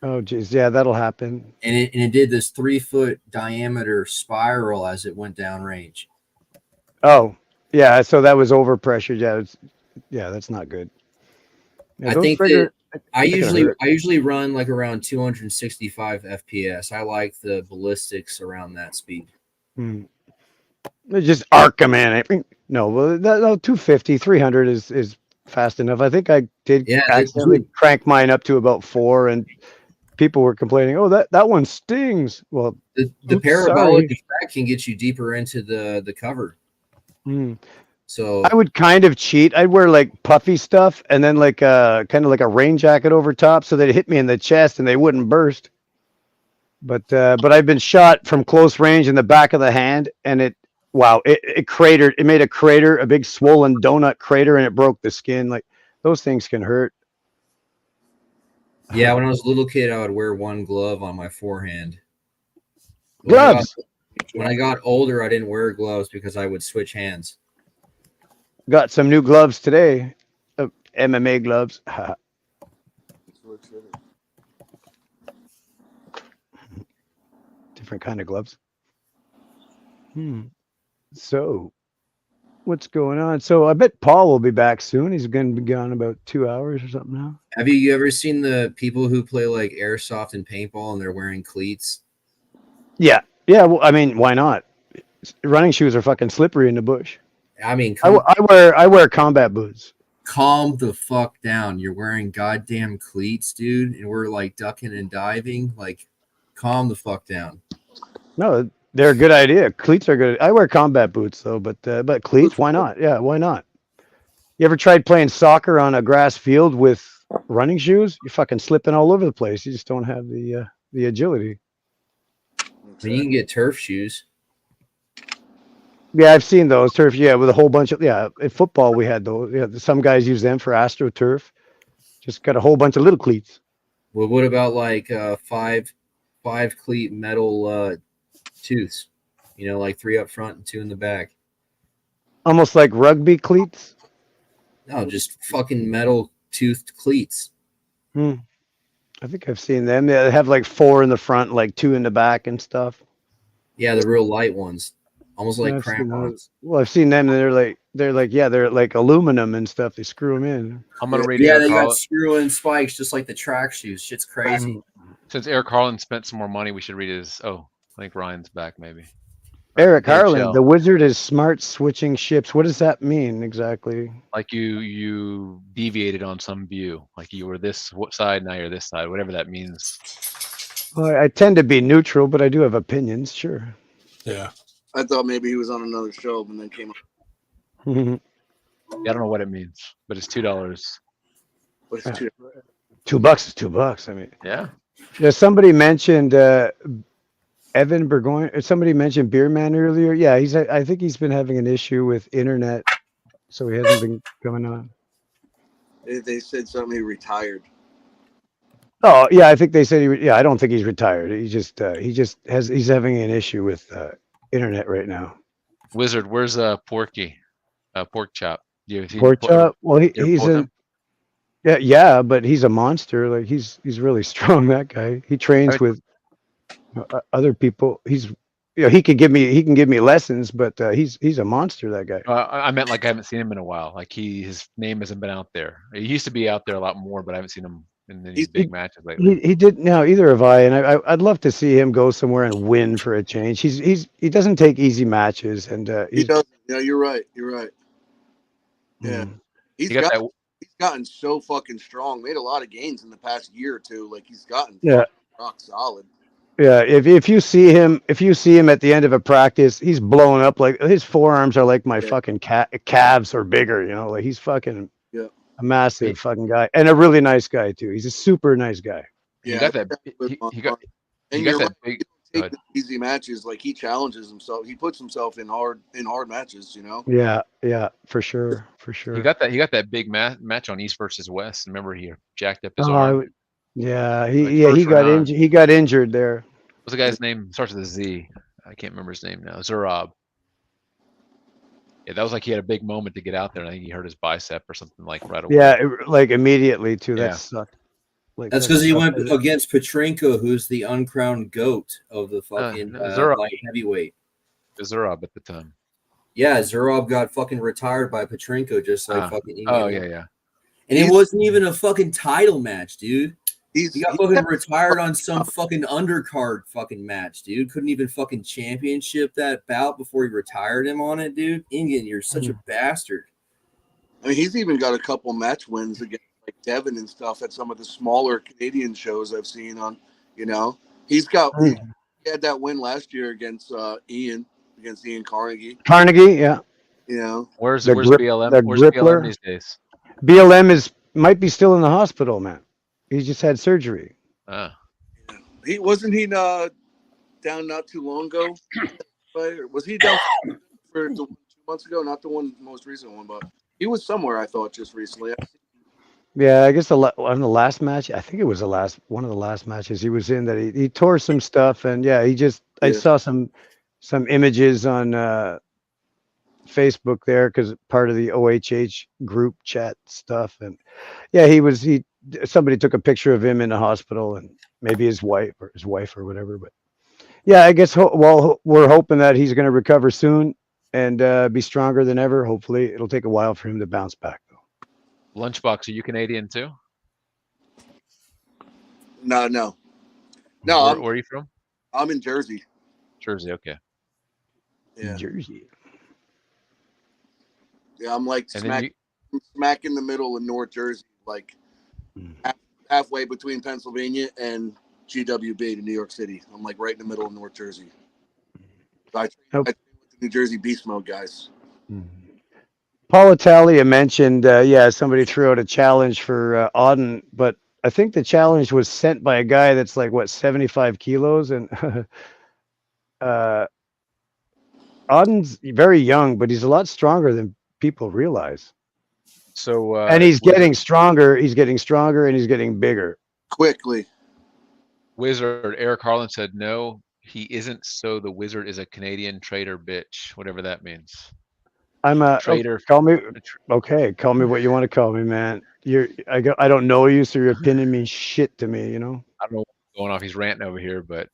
Oh geez, yeah, that'll happen.
And it did this 3-foot diameter spiral as it went downrange.
Oh yeah, so that was overpressured. Yeah, that's not good. Yeah,
I think I usually run like around 265 FPS. I like the ballistics around that speed.
Just arc them in. No, well, 250, 300 is fast enough. I think I did accidentally crank mine up to about 4, and people were complaining, "Oh, that one stings." Well,
the parabolic effect can get you deeper into the cover. So
I would kind of cheat. I'd wear like puffy stuff and then like kind of like a rain jacket over top so that it hit me in the chest and they wouldn't burst. But I've been shot from close range in the back of the hand, and it cratered. It made a crater, a big swollen donut crater, and it broke the skin. Like those things can hurt.
Yeah, when I was a little kid, I would wear one glove on my forehand.
Gloves.
When I got older, I didn't wear gloves because I would switch hands.
Got some new gloves today, MMA gloves. Different kind of gloves. So, what's going on? So I bet Paul will be back soon. He's going to be gone about 2 hours or something now.
Have you ever seen the people who play like airsoft and paintball and they're wearing cleats?
Yeah. Yeah. Well, I mean, why not? Running shoes are fucking slippery in the bush.
I mean,
I wear combat boots.
Calm the fuck down. You're wearing goddamn cleats, dude, and we're like ducking and diving. Like, calm the fuck down.
No, they're a good idea. Cleats are good. I wear combat boots though, but cleats, why not? Yeah, why not? You ever tried playing soccer on a grass field with running shoes? You're fucking slipping all over the place. You just don't have the agility.
I mean, you can get turf shoes.
Yeah, I've seen those turf. Yeah, with a whole bunch of in football we had those. Yeah, some guys use them for AstroTurf. Just got a whole bunch of little cleats.
Well, what about like five cleat metal tooths? You know, like 3 up front and 2 in the back.
Almost like rugby cleats.
No, just fucking metal toothed cleats.
I think I've seen them. They have like 4 in the front, like 2 in the back and stuff.
Yeah, the real light ones. Almost like crampons.
Well, I've seen them, and they're like aluminum and stuff. They screw them in.
I'm gonna read.
Yeah, they got screw-in spikes, just like the track shoes. Shit's crazy.
Since Eric Harlan spent some more money, we should read his. Oh, I think Ryan's back. Maybe.
Eric Harlan, the wizard is smart switching ships. What does that mean exactly?
Like you deviated on some view. Like you were this side, now you're this side. Whatever that means.
Well, I tend to be neutral, but I do have opinions. Sure.
Yeah.
I thought maybe he was on another show and then came up.
Yeah, I don't know what it means, but it's $2.
What is $2?
$2 is $2. I mean,
yeah.
Somebody mentioned Evan Burgoyne. Somebody mentioned Beerman earlier. Yeah, I think he's been having an issue with internet, so he hasn't been coming on.
They said something he retired.
Oh yeah, I think they said I don't think he's retired. He's having an issue with internet right now.
Wizard, where's Porky? Pork chop.
Pork chop. Well, he's a yeah, but he's a monster. Like he's really strong. That guy. He trains with other people. he can give me lessons, but he's a monster, that guy.
I meant like I haven't seen him in a while. Like his name hasn't been out there. He used to be out there a lot more, but I haven't seen him in any big matches lately.
He did now. Either have I, and I'd love to see him go somewhere and win for a change. He doesn't take easy matches, and
he doesn't. Yeah, you're right. You're right. Yeah, he's gotten so fucking strong. Made a lot of gains in the past year or two. Like he's gotten rock solid.
Yeah, if you see him at the end of a practice, he's blowing up. Like his forearms are like my fucking calves or bigger. You know, like he's fucking a massive fucking guy, and a really nice guy too. He's a super nice guy.
Yeah, he got that. He got that big.
Take the easy matches. Like he challenges himself. He puts himself in hard matches. You know.
Yeah, for sure.
He got that big match on East versus West. Remember, he jacked up his arm.
Yeah, he got injured there.
What's the guy's name? Starts with a Z. I can't remember his name now. Zurab. Yeah, that was like he had a big moment to get out there, and I think he hurt his bicep or something like right away.
Yeah, like immediately too. That sucked. Like,
that's because he went against Petrenko, who's the uncrowned goat of the fucking light heavyweight.
Zurab at the time.
Yeah, Zurab got fucking retired by Petrenko, just like fucking. Engin.
Oh yeah.
And it wasn't even a fucking title match, dude. He got fucking retired on some fucking undercard fucking match, dude. Couldn't even fucking championship that bout before he retired him on it, dude. Engin, you're such a bastard.
I mean, he's even got a couple match wins against like Devin and stuff at some of the smaller Canadian shows I've seen on. You know, he's got he had that win last year against Ian Carnegie.
Yeah.
You know,
where's BLM? Where's BLM these days?
BLM might be still in the hospital, man. He just had surgery.
He wasn't down not too long ago. Was he down for 2 months ago? Not the most recent one, but he was somewhere. I thought just recently.
Yeah, I guess on the last match, I think it was one of the last matches he was in that he tore some stuff, and I saw some images on Facebook there because part of the OHH group chat stuff, and somebody took a picture of him in the hospital, and maybe his wife or whatever. But yeah, I guess we're hoping that he's going to recover soon and be stronger than ever. Hopefully, it'll take a while for him to bounce back though.
Lunchbox, are you Canadian too?
No.
Where are you from?
I'm in Jersey.
Jersey, okay.
Yeah.
Jersey.
Yeah, I'm like smack in the middle of North Jersey, like halfway between Pennsylvania and GWB to New York City. I'm like right in the middle of North Jersey. So I train with the New Jersey Beast Mode guys.
Paul Italia mentioned, somebody threw out a challenge for Auden, but I think the challenge was sent by a guy that's like 75 kilos, and Auden's very young, but he's a lot stronger than people realize.
So
and he's getting stronger. He's getting stronger, and he's getting bigger
quickly.
Wizard Eric Harlan said no, he isn't. So the Wizard is a Canadian traitor bitch, whatever that means.
I'm a
traitor.
Call me what you want to call me, man. I don't know you, so your opinion means shit to me. You know.
I don't know what's going off. He's ranting over here, but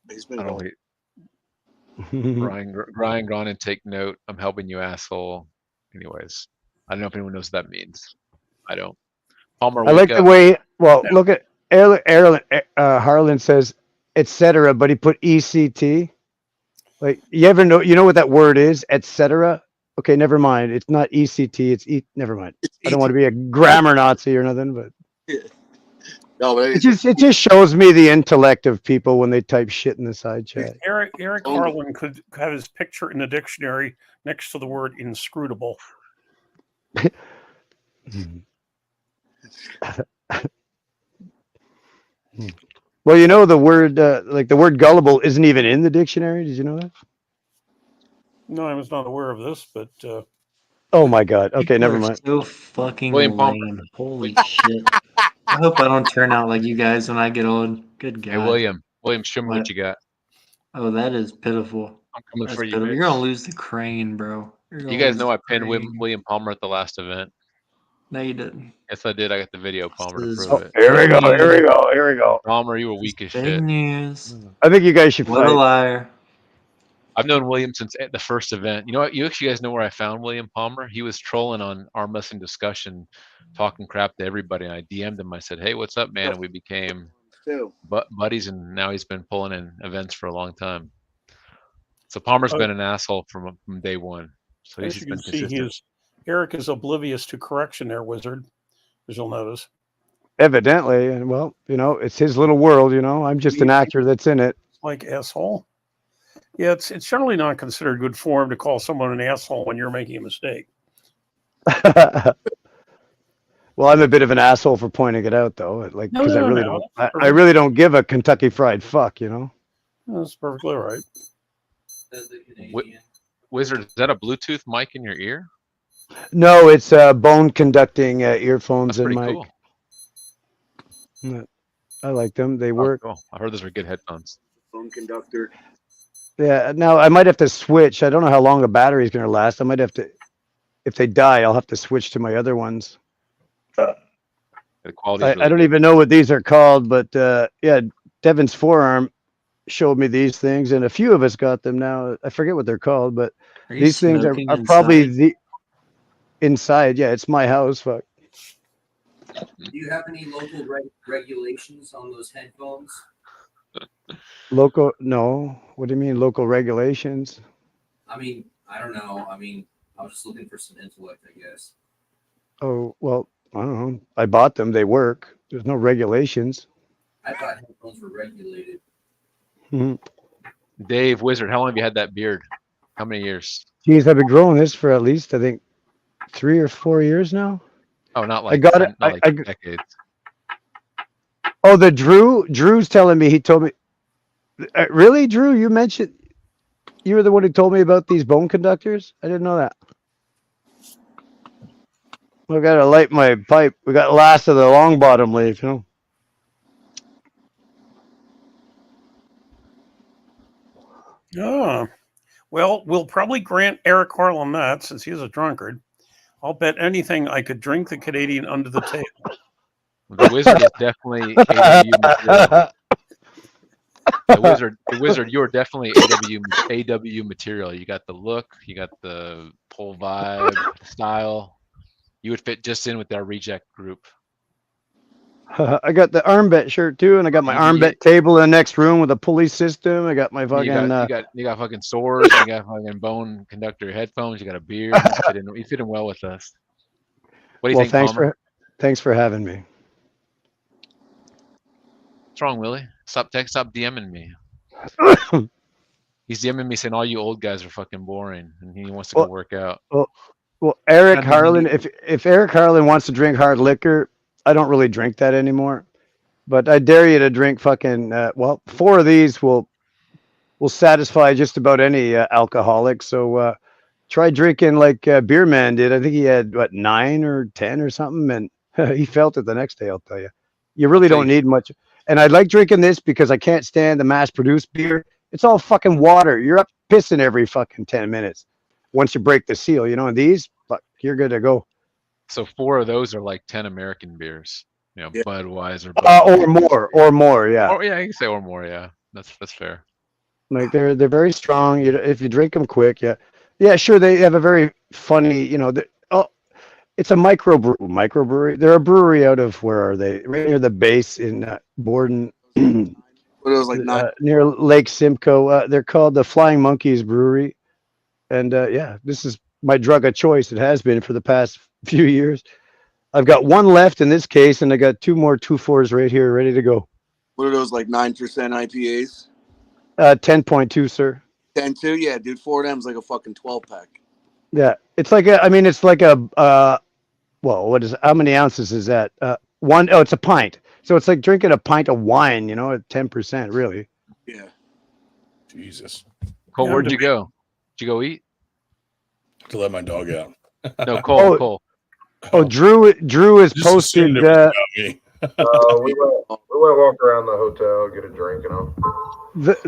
he's been.
Brian, go on and take note. I'm helping you, asshole. Anyways, I don't know if anyone knows what that means. I don't. Palmer,
I like the way. Well, look at Harlan says, etc., but he put ECT. Like you know what that word is, etc. Okay, never mind. It's not ECT. It's never mind. I don't want to be a grammar Nazi or nothing, but
no, but
it just shows me the intellect of people when they type shit in the side chat.
Eric Harlan could have his picture in the dictionary next to the word inscrutable.
Well, you know the word the word gullible isn't even in the dictionary. Did you know that?
No, I was not aware of this, but
oh my god. Okay, never mind.
So fucking lame. Holy shit. I hope I don't turn out like you guys when I get old. Good God.
Hey, William, show me what you got.
Oh, that is pitiful.
I'm coming for you.
You're gonna lose the crane, bro.
You guys know I pinned William Palmer at the last event.
No, you didn't.
Yes, I did. I got the video, Palmer, to prove it.
Here we go.
Palmer, you were weak as shit.
News.
I think you guys should
What
fight.
a liar.
I've known William since the first event. You know what? You guys know where I found William Palmer? He was trolling on Arm Wrestling Discussion, talking crap to everybody. And I DM'd him. I said, "Hey, what's up, man?" And we became buddies. And now he's been pulling in events for a long time. So Palmer's been an asshole from day one. So he's
As you
been
can see,
consistent.
Eric is oblivious to correction there, Wizard, as you'll notice.
Evidently, and well, it's his little world. I'm just an actor that's in it.
Like asshole. Yeah, it's generally not considered good form to call someone an asshole when you're making a mistake.
Well, I'm a bit of an asshole for pointing it out, though. Like, because
No,
I really don't give a Kentucky Fried fuck.
That's perfectly right.
Wizard, is that a Bluetooth mic in your ear?
No, it's bone conducting earphones and mic.
Cool.
Yeah, I like them. They work.
Cool. I heard those are good headphones.
Phone conductor.
Yeah. Now I might have to switch. I don't know how long a battery is going to last. I might have to. If they die, I'll have to switch to my other ones.
The quality.
I don't even know what these are called, but yeah, Devin's Forearm showed me these things, and a few of us got them now. I forget what they're called, but these things are probably the inside. Yeah, it's my house. Fuck.
Do you have any local regulations on those headphones?
Local? No. What do you mean local regulations?
I mean, I don't know. I mean, I was just looking for some intellect, I guess.
Oh, well, I don't know. I bought them. They work. There's no regulations.
I thought headphones were regulated.
Dave, Wizard, how long have you had that beard? How many years?
Geez, I've been growing this for at least, I think, 3 or 4 years now.
Oh, not like
I got it.
Not like decades.
Oh, the Drew's telling me. He told me. Really, Drew? You mentioned you were the one who told me about these bone conductors. I didn't know that. I gotta light my pipe. We got last of the long bottom leaf,
Ah, well, we'll probably grant Eric Harlan that since he is a drunkard. I'll bet anything I could drink the Canadian under the table.
The Wizard is definitely AW material. The Wizard, you're definitely AW material. You got the look, you got the whole vibe, style. You would fit just in with our reject group.
I got the armbet shirt too, and I got my armbet table in the next room with a pulley system. I got my fucking.
You got fucking swords. You got fucking bone conductor headphones. You got a beard. You fit in well with us. What do you think, Palmer?
Thanks for having me.
What's wrong, Willie? Stop DMing me. He's DMing me saying all you old guys are fucking boring, and he wants to go work out.
Well, Eric Harlan, if Eric Harlan wants to drink hard liquor, I don't really drink that anymore. But I dare you to drink fucking 4 of these will satisfy just about any alcoholic. So try drinking like Beer Man did. I think he had 9 or 10 or something, and he felt it the next day. I'll tell you, you really don't need much. And I like drinking this because I can't stand the mass-produced beer. It's all fucking water. You're up pissing every fucking 10 minutes. Once you break the seal, and these, you're good to go.
So 4 of those are like 10 American beers, Budweiser.
Or more, yeah.
Or, yeah, you can say or more, yeah. That's fair.
Like they're very strong. If you drink them quick, yeah, sure. They have a very funny, it's a microbrewery. They're a brewery out of where are they? Right near the base in Borden,
What it was like
near Lake Simcoe. They're called the Flying Monkeys Brewery, and this is my drug of choice. It has been for the past few years. I've got 1 left in this case, and I got 2 more 2.4s right here, ready to go.
What are those like 9% IPAs?
10.2, sir.
10.2, yeah, dude. 4 of them is like a fucking 12-pack.
Yeah, it's like what is? How many ounces is that? It's a pint. So it's like drinking a pint of wine, at 10%, really.
Yeah.
Jesus.
Cole, where'd you go? Did you go eat?
To let my dog out.
No, Cole.
Oh, Drew has
Just
posted.
assumed it was about me.
We went walk around the hotel, get a drink,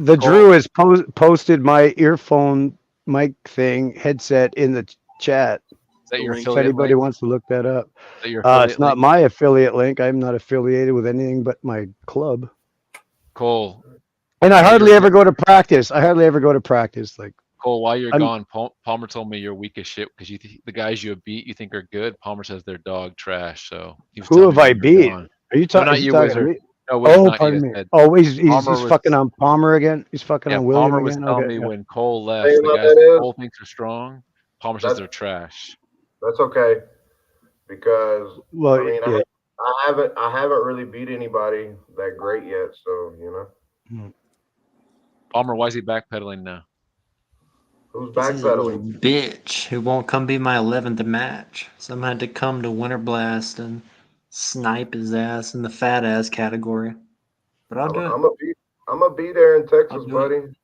The Drew has posted my earphone mic thing headset in the chat.
Is that your
If
affiliate
anybody
link?
wants to look that up.
Is that your affiliate
It's not
link?
my affiliate link. I'm not affiliated with anything but my club.
Cole,
And I hardly ever go to practice. Like
Cole, while you're
I'm-
gone, Palmer told me you're weak as shit because the guys you have beat you think are good. Palmer says they're dog trash. So he was
who
telling
have
me
I
when you're
beat?
gone.
Are you
No,
talking?
not
Is he
you,
talking to
Wizard.
me?
No, Wizard,
Oh,
not
pardon
you.
me.
Said
Oh, he's
Palmer was,
fucking on Palmer again. He's fucking
yeah,
on William
Palmer was
again.
telling
Okay,
me
yeah.
when Cole left,
Hey,
the
what
guys
that
that
is?
Cole thinks are strong, Palmer says they're trash.
That's okay, because
Well,
I mean,
yeah.
I haven't really beat anybody that great yet. So
Palmer, why is he backpedaling now?
who's
This is a little
backpedaling?
bitch who won't come be my 11th match. So I'm gonna have to come to Winter Blast and snipe his ass in the fat ass category. But I'll do it.
I'm gonna be there in Texas,
I'll do
buddy.
it.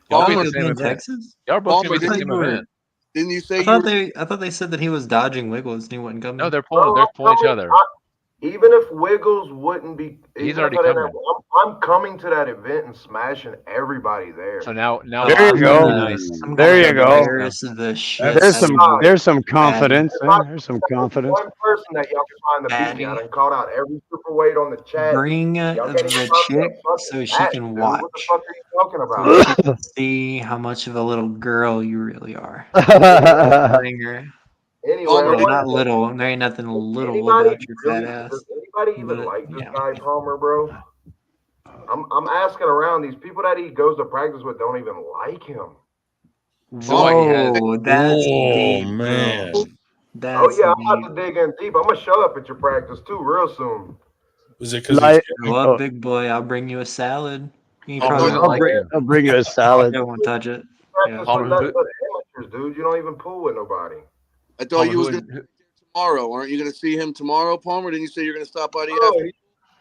Y'all
Oh,
be in the
he'll
same
be in
event.
Texas?
Y'all are both gonna
Palmer,
be at the same event.
didn't you say
I
you
thought
were?
I thought they said that he was dodging Wiggles and he wasn't coming.
No, they're
Bro,
pulling each
I'm
other.
Even if Wiggles wouldn't be,
He's
even
already
if I didn't,
coming.
I'm coming to that event and smashing everybody there.
So now
There you go.
I'm
There
gonna
you go.
embarrass the shit.
There's some confidence. There's some confidence.
One person that y'all can find to beat me. I done called out every super weight on the chat.
Bring
Y'all can't even
the
find me a
chick
fucking
so she
match,
can
dude.
watch.
What the fuck are you talking
So
about?
she can see how much of a little girl you really are. Bring her.
Anyway,
Palmer,
Well,
did
not little. There ain't nothing little
anybody
about your fat
really,
ass.
does anybody even
But,
like this
yeah.
guy Palmer, bro? I'm asking around. These people that he goes to practice with don't even like him.
Whoa, that's deep, bro.
man.
That's
Oh yeah, I'm
deep.
about to dig in deep. I'm gonna show up at your practice too real soon.
Was it because he's
Go up, big boy. I'll bring you a salad. You
Palmer
probably
doesn't
won't
like
like
you.
it.
I'll bring you a salad.
I won't touch it.
Practice
Yeah.
with
Palmer,
nothing but amateurs, dude. You don't even pull with nobody.
I thought
Palmer,
you was
who
going
would-
to be there tomorrow. Aren't you going to see him tomorrow, Palmer? Didn't you say you're going to stop by the afternoon?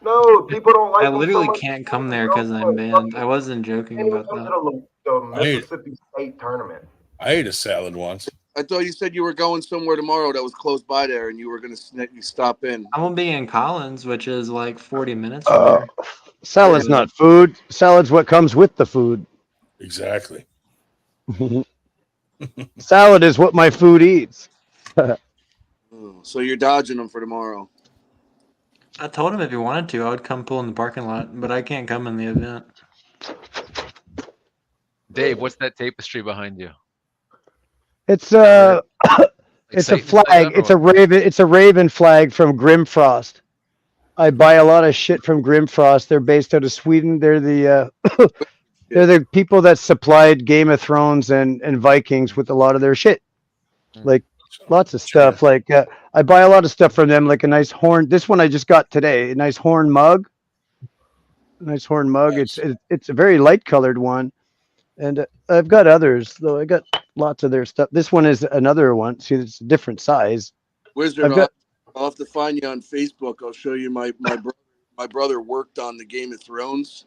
No, people don't like
I
him so
literally
much.
can't come there because I'm banned. I wasn't joking
Can't even
about
come
that.
to the
Hey.
Mississippi State tournament.
I ate a salad once.
I thought you said you were going somewhere tomorrow that was close by there, and you were going to stop in.
I'm gonna be in Collins, which is like 40 minutes from there.
Salad's not food. Salad's what comes with the food.
Exactly.
Salad is what my food eats.
So you're dodging them for tomorrow.
I told him if he wanted to, I would come pull in the parking lot, but I can't come in the event.
Dave, what's that tapestry behind you?
It's
Like
it's a
Satan's set
flag.
up, or
It's a raven. It's a raven flag from Grimfrost. I buy a lot of shit from Grimfrost. They're based out of Sweden. They're the they're the people that supplied Game of Thrones and Vikings with a lot of their shit. Like lots of stuff. Like I buy a lot of stuff from them. Like a nice horn. This one I just got today. A nice horn mug. Nice horn mug.
Nice.
It's a very light colored one. And I've got others though. I got lots of their stuff. This one is another one. See, it's a different size.
Wizard,
I've got
I'll have to find you on Facebook. I'll show you my brother worked on the Game of Thrones.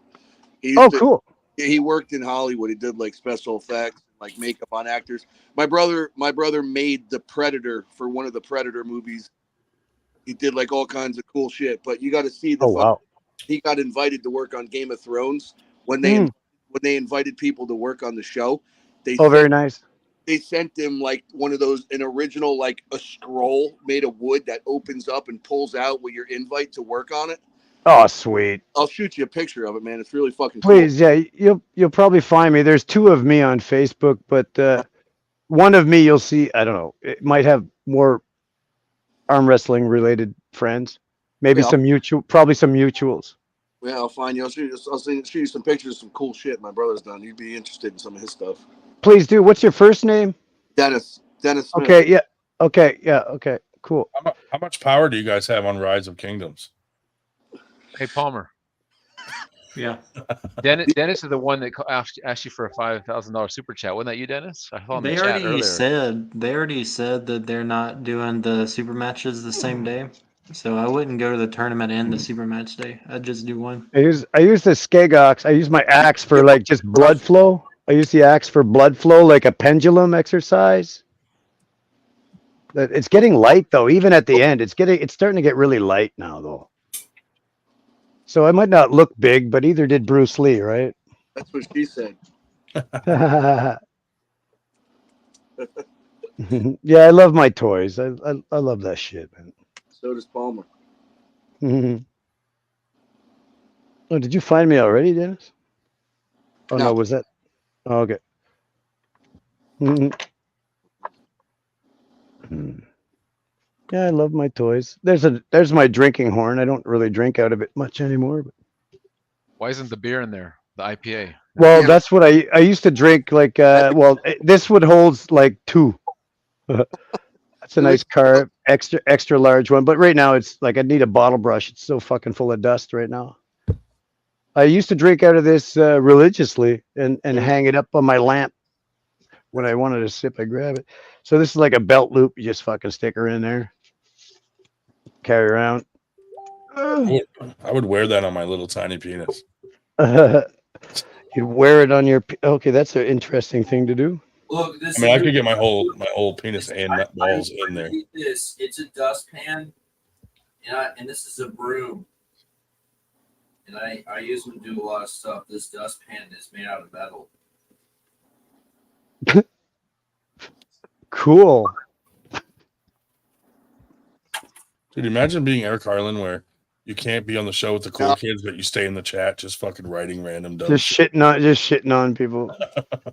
Cool.
He worked in Hollywood. He did like special effects, like makeup on actors. My brother made the Predator for one of the Predator movies. He did like all kinds of cool shit. But you got to see the.
Oh wow.
He got invited to work on Game of Thrones when they invited people to work on the show.
Very nice.
They sent him like one of those, an original, like a scroll made of wood that opens up and pulls out with your invite to work on it.
Oh, sweet.
I'll shoot you a picture of it, man. It's really fucking
Please, yeah, you'll probably find me. There's two of me on Facebook, but one of me you'll see. I don't know. It might have more arm wrestling related friends. Maybe
Yeah.
some probably some mutuals.
cool. Yeah, I'll find you. I'll shoot you some pictures of some cool shit my brother's done. You'd be interested in some of his stuff.
Please do. What's your first name?
Dennis Smith.
Okay, yeah. Okay, yeah. Okay, cool.
How much power do you guys have on Rise of Kingdoms?
Hey, Palmer.
Yeah.
Dennis is the one that asked you for a $5,000 super chat. Wasn't that you, Dennis? I saw in the chat earlier.
They already said that they're not doing the super matches the same day. So I wouldn't go to the tournament and the super match day. I'd just do one.
I use the Skegox. I use my axe for like just blood flow. I use the axe for blood flow, like a pendulum exercise. It's getting light though. Even at the end, it's starting to get really light now though. So I might not look big, but either did Bruce Lee, right?
That's what she said.
Yeah, I love my toys. I love that shit, man.
So does Palmer.
Oh, did you find me already, Dennis? Oh no, was that? Oh, okay. Mhm. Yeah, I love my toys. There's my drinking horn. I don't really drink out of it much anymore. But...
Why isn't the beer in there? The IPA.
Well, that's what I used to drink. Like, this would hold like 2. That's a nice car, extra large one. But right now it's like I need a bottle brush. It's so fucking full of dust right now. I used to drink out of this religiously and hang it up on my lamp. When I wanted to sip, I grab it. So this is like a belt loop. You just fucking stick her in there, carry around.
I would wear that on my little tiny penis.
You'd wear it on your. Okay, that's an interesting thing to do.
Look,
I mean, I could get my whole penis and nut balls in there.
This, it's a dustpan, and this is a broom. And I use them to do a lot of stuff. This dustpan is made out of metal.
Cool.
Dude, imagine being Eric Harlan where you can't be on the show with the cool kids, but you stay in the chat just fucking writing random dumb
Just shitting on people.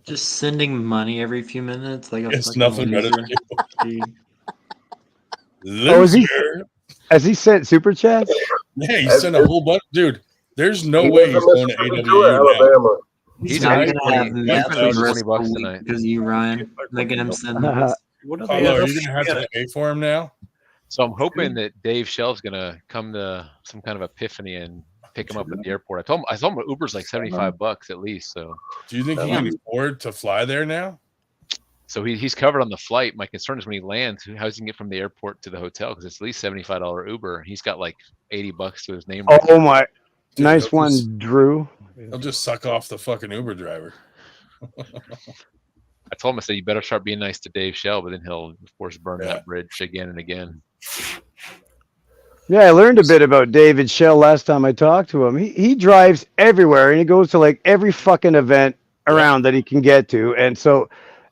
Just sending money every few minutes, like a
It's
fucking
nothing better
loser.
than
Oh, has he sent super chats?
Yeah, he sent a whole bunch. Dude, there's no way he's going to AWU.
He's
now.
not gonna have
He's
that for the rest of the week because you, Ryan, making him send those.
Paulo, are you going to have to pay for him now?
So I'm hoping that Dave Shell's gonna come to some kind of epiphany and pick him up at the airport. I told him Uber's like $75 at least. So
do you think he can afford to fly there now?
So he's covered on the flight. My concern is when he lands, how's he can get from the airport to the hotel? Because it's at least $75 Uber. He's got like $80 to his name.
Oh my, nice one, Drew.
He'll just suck off the fucking Uber driver.
I told him, I said, you better start being nice to Dave Shell, but then he'll, of course, burn that bridge again and again.
Yeah, I learned a bit about David Shell last time I talked to him. He drives everywhere and he goes to like every fucking event around that he can get to, and so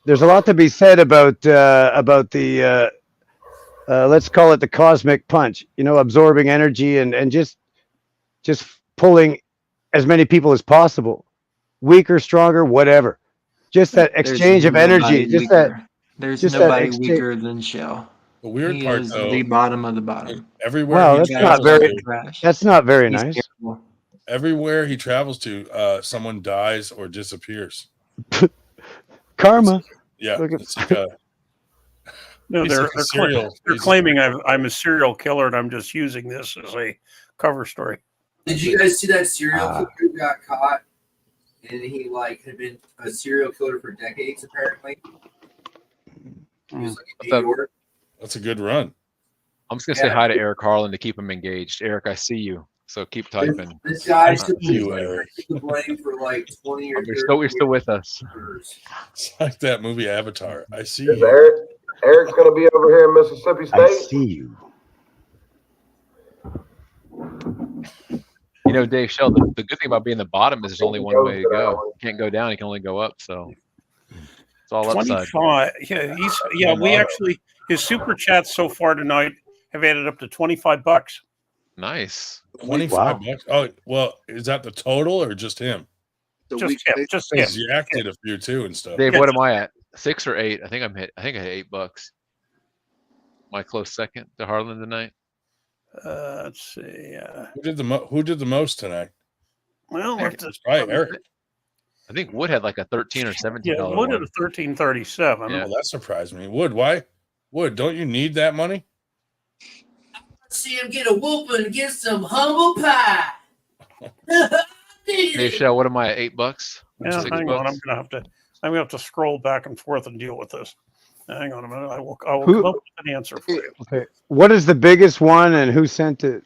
there's a lot to be said about the let's call it the cosmic punch. You know, absorbing energy and just pulling as many people as possible, weaker, stronger, whatever. Just that exchange of energy. Just that.
There's
just
nobody
that
weaker than Shell.
The weird
He
part,
is
though,
the bottom of the bottom.
everywhere
Wow,
he
that's
travels
not very.
to,
That's not very
He's
nice.
terrible.
everywhere he travels to, someone dies or disappears.
Karma.
Yeah,
Look at-
it's like a,
No,
he's
they're,
like a
they're,
serial.
they're claiming I'm a serial killer and I'm just using this as a cover story.
Did you guys see that serial killer who got caught? And he like had been a serial killer for decades, apparently. He was like in New York.
That's a good run.
I'm just gonna say hi to Eric Harlan to keep him engaged. Eric, I see you. So keep typing.
This guy's
I
took
see you, Eric.
the blame for like 20 or 30
You're still with us.
It's like that movie Avatar. I see
Is
you.
Eric's going to be over here in Mississippi State?
I see you.
You know, Dave Shell, the good thing about being the bottom is there's only one way to go. You can't go down, you can only go up. So it's all upside.
25. Yeah, we actually his super chats so far tonight have added up to $25.
Nice.
25 bucks. Oh, well, is that the total or just him?
Just him. Just him.
Because Yak did a few too and stuff.
Dave, what am I at? 6 or 8? I think I hit $8. My close second to Harlan tonight.
Let's see.
Who did the most tonight?
Well,
It's probably Eric.
I think Wood had like a $13 or $17.
Yeah, Wood at a 1337.
Well, that surprised me. Wood, why? Wood, don't you need that money?
See him get a whooping and get some humble pie.
Dave Shell, what am I at? $8?
Yeah,
$6?
hang on. I'm gonna have to scroll back and forth and deal with this. Hang on a minute. I will
Who-
come up with an answer for you.
Okay. What is the biggest one and who sent it?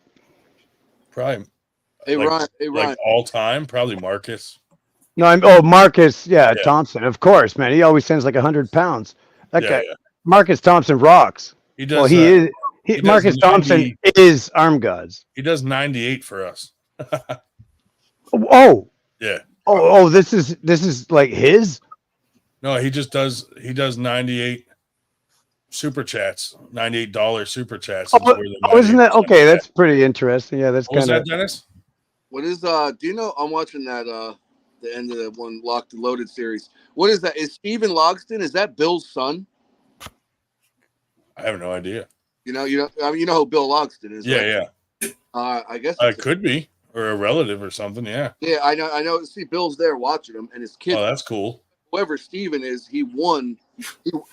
Probably.
Hey, Ryan. Hey, Ryan.
Like all time, probably Marcus.
No, Marcus. Yeah, Thompson. Of course, man. He always sends like 100 pounds. That
Yeah,
guy,
yeah.
Marcus Thompson rocks.
He does.
Well, he is.
he does
Marcus
90
Thompson is Arm Gods.
He does 98 for us.
Oh.
Yeah.
Oh, this is like his.
No, he just does. He does 98 super chats, $98 super chats. is where the
Isn't that
98%
okay? That's pretty interesting. Yeah, that's
What was
kind of.
that, Dennis?
What is do you know I'm watching that the end of the one Locked and Loaded series. What is that? Is Steven Logston? Is that Bill's son?
I have no idea.
You know who Bill Logston is.
Yeah,
right?
yeah.
I guess
It could be, or a relative or something. Yeah.
Yeah, I know. See, Bill's there watching him, and his kid.
Oh, that's cool.
Whoever Steven is, he won.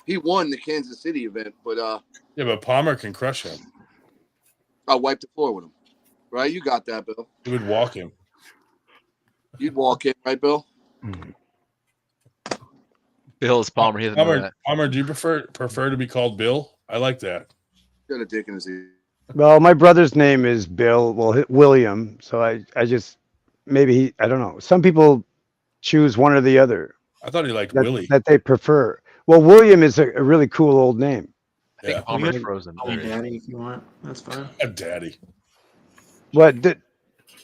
He won the Kansas City event, but
Yeah, but Palmer can crush him.
I'll wipe the floor with him. Right? You got that, Bill.
He would walk him.
You'd walk in, right, Bill?
Bill's Palmer. He doesn't know that.
Palmer, do you prefer to be called Bill? I like that.
Got a dick in his ear.
Well, my brother's name is Bill. Well, William. So I just maybe I don't know. Some people choose one or the other.
I thought he liked Willie.
That they prefer. Well, William is a really cool old name.
I think Palmer's frozen.
Call me Daddy if you want. That's fine.
Daddy.
What did?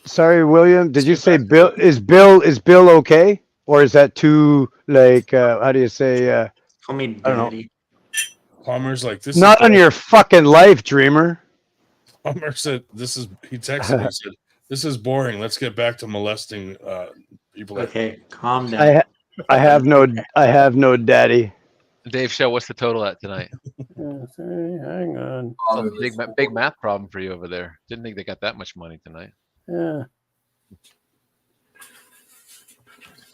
Sorry, William. Did you say Bill? Is Bill okay, or is that too like? How do you say?
Call me
I don't know.
Daddy.
Palmer's like this.
Not on your fucking life, dreamer.
Palmer said, "This is." He texted me. He said, "This is boring. Let's get back to molesting people."
Okay, calm down.
I have no daddy.
Dave Show, what's the total at tonight?
Hang on.
Oh, big math problem for you over there. Didn't think they got that much money tonight.
Yeah.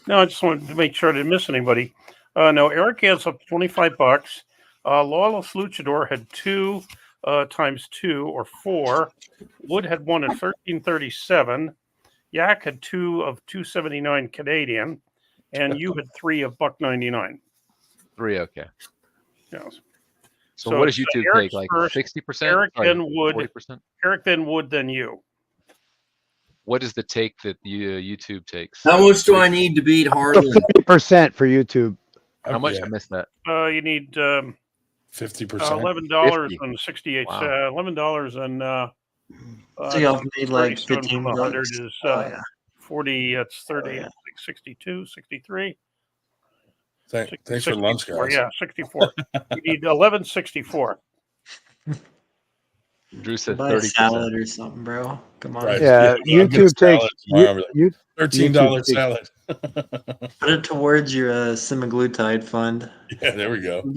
No, I just wanted to make sure I didn't miss anybody. No, Eric has up to $25. Lawless Luchador had 2 times 2 or 4. Wood had 1 at $13.37. Yak had 2 of $2.79 Canadian, and you had 3 of $1.99.
3, okay.
Yes.
So what does YouTube take? Like 60%?
Eric, then Wood.
40%?
Eric, then Wood, then you.
What is the take that YouTube takes?
How much do I need to beat Harlan?
50% for YouTube.
How much? I missed that.
You need
50%.
$11.68.
Wow.
$11 and
So y'all made like
37
15
from 100
bucks.
is
Yeah.
40. That's 30. Like 62, 63.
Thanks for lunch,
64,
guys.
Yeah, 64. You need 11.64.
Drew said
Buy a
30%.
salad or something, bro. Come on.
Right.
Yeah, YouTube takes you,
$13 salad.
Put it towards your semaglutide fund.
Yeah, there we go.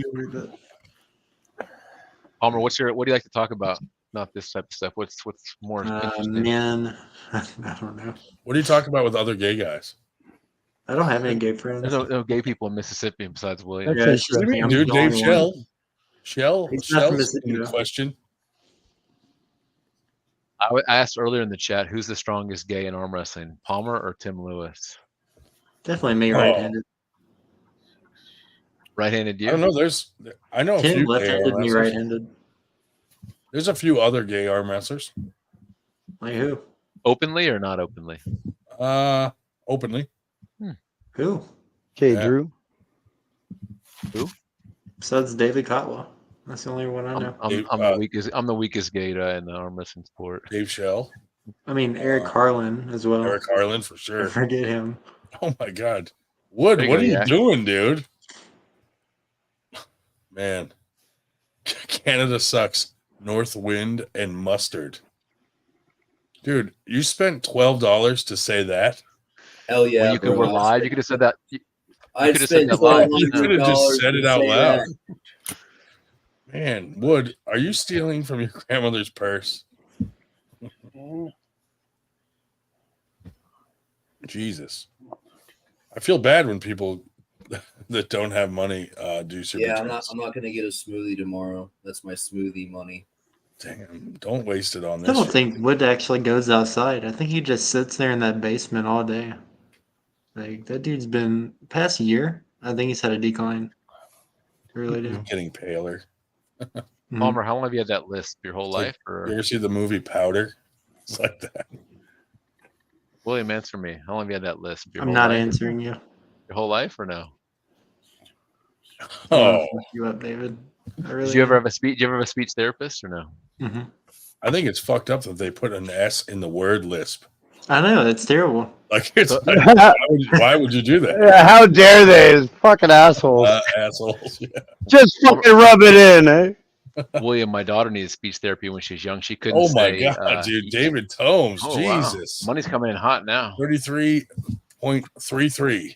Palmer, what do you like to talk about? Not this type of stuff. What's more interesting?
Man, I don't know.
What do you talk about with other gay guys?
I don't have any gay friends.
There's no gay people in Mississippi besides William.
Yeah, it's just me. I'm
Dude,
the
Dave
only
Shell.
one.
Shell's
not from
in
Mississippi,
the
though.
question.
I asked earlier in the chat, who's the strongest gay in arm wrestling, Palmer or Tim Lewis?
Definitely me right-handed.
Right-handed you?
I don't know. I know a
Tim
few gay
left-handed,
arm
me
wrestlers.
right-handed.
There's a few other gay arm wrestlers.
Like who?
Openly or not openly?
Openly.
Who?
Okay,
Yeah.
Drew.
Who?
Besides David Cotwell. That's the only one I know.
I'm the weakest gay in the arm wrestling sport.
Dave Shell.
I mean, Eric Harlan as well.
Eric Harlan for sure.
Forget him.
Oh my God. Wood,
There you
what
go,
are you
Yak.
doing, dude? Man. Canada sucks. North wind and mustard. Dude, you spent $12 to say that?
Hell yeah.
When you could
bro.
were live, you could have said that. You
I
could have said
spent
that live.
You could have just said it out
say
loud.
that.
Man, Wood, are you stealing from your grandmother's purse? Jesus. I feel bad when people that don't have money do super
Yeah,
chats.
I'm not gonna get a smoothie tomorrow. That's my smoothie money.
Damn, don't waste it on
I
this.
don't
shit.
think Wood actually goes outside. I think he just sits there in that basement all day. Like that dude's been past year. I think he's had a decline. I really do.
Getting paler.
Palmer, how long have you had that list? Your whole
It's like-
life? Or
You ever see the movie Powder? It's like that.
William, answer me. How long have you had that list? Your
I'm
whole
not
life?
answering you.
Your whole life or no?
I wanna
Oh,
fuck you up, David. I really
Did you ever
do.
have a speech? Did you ever have a speech therapist or no?
Mhm.
I think it's fucked up that they put an S in the word lisp.
I know it's terrible.
Like, it's like, why would you do that?
Yeah, how dare they? Fucking assholes.
Assholes. Yeah.
Just fucking rub it in, eh?
William, my daughter needed speech therapy when she was young. She couldn't
Oh my
say,
God, dude. David Tomes.
oh, wow.
Jesus.
Money's coming in hot now.
33 8.33.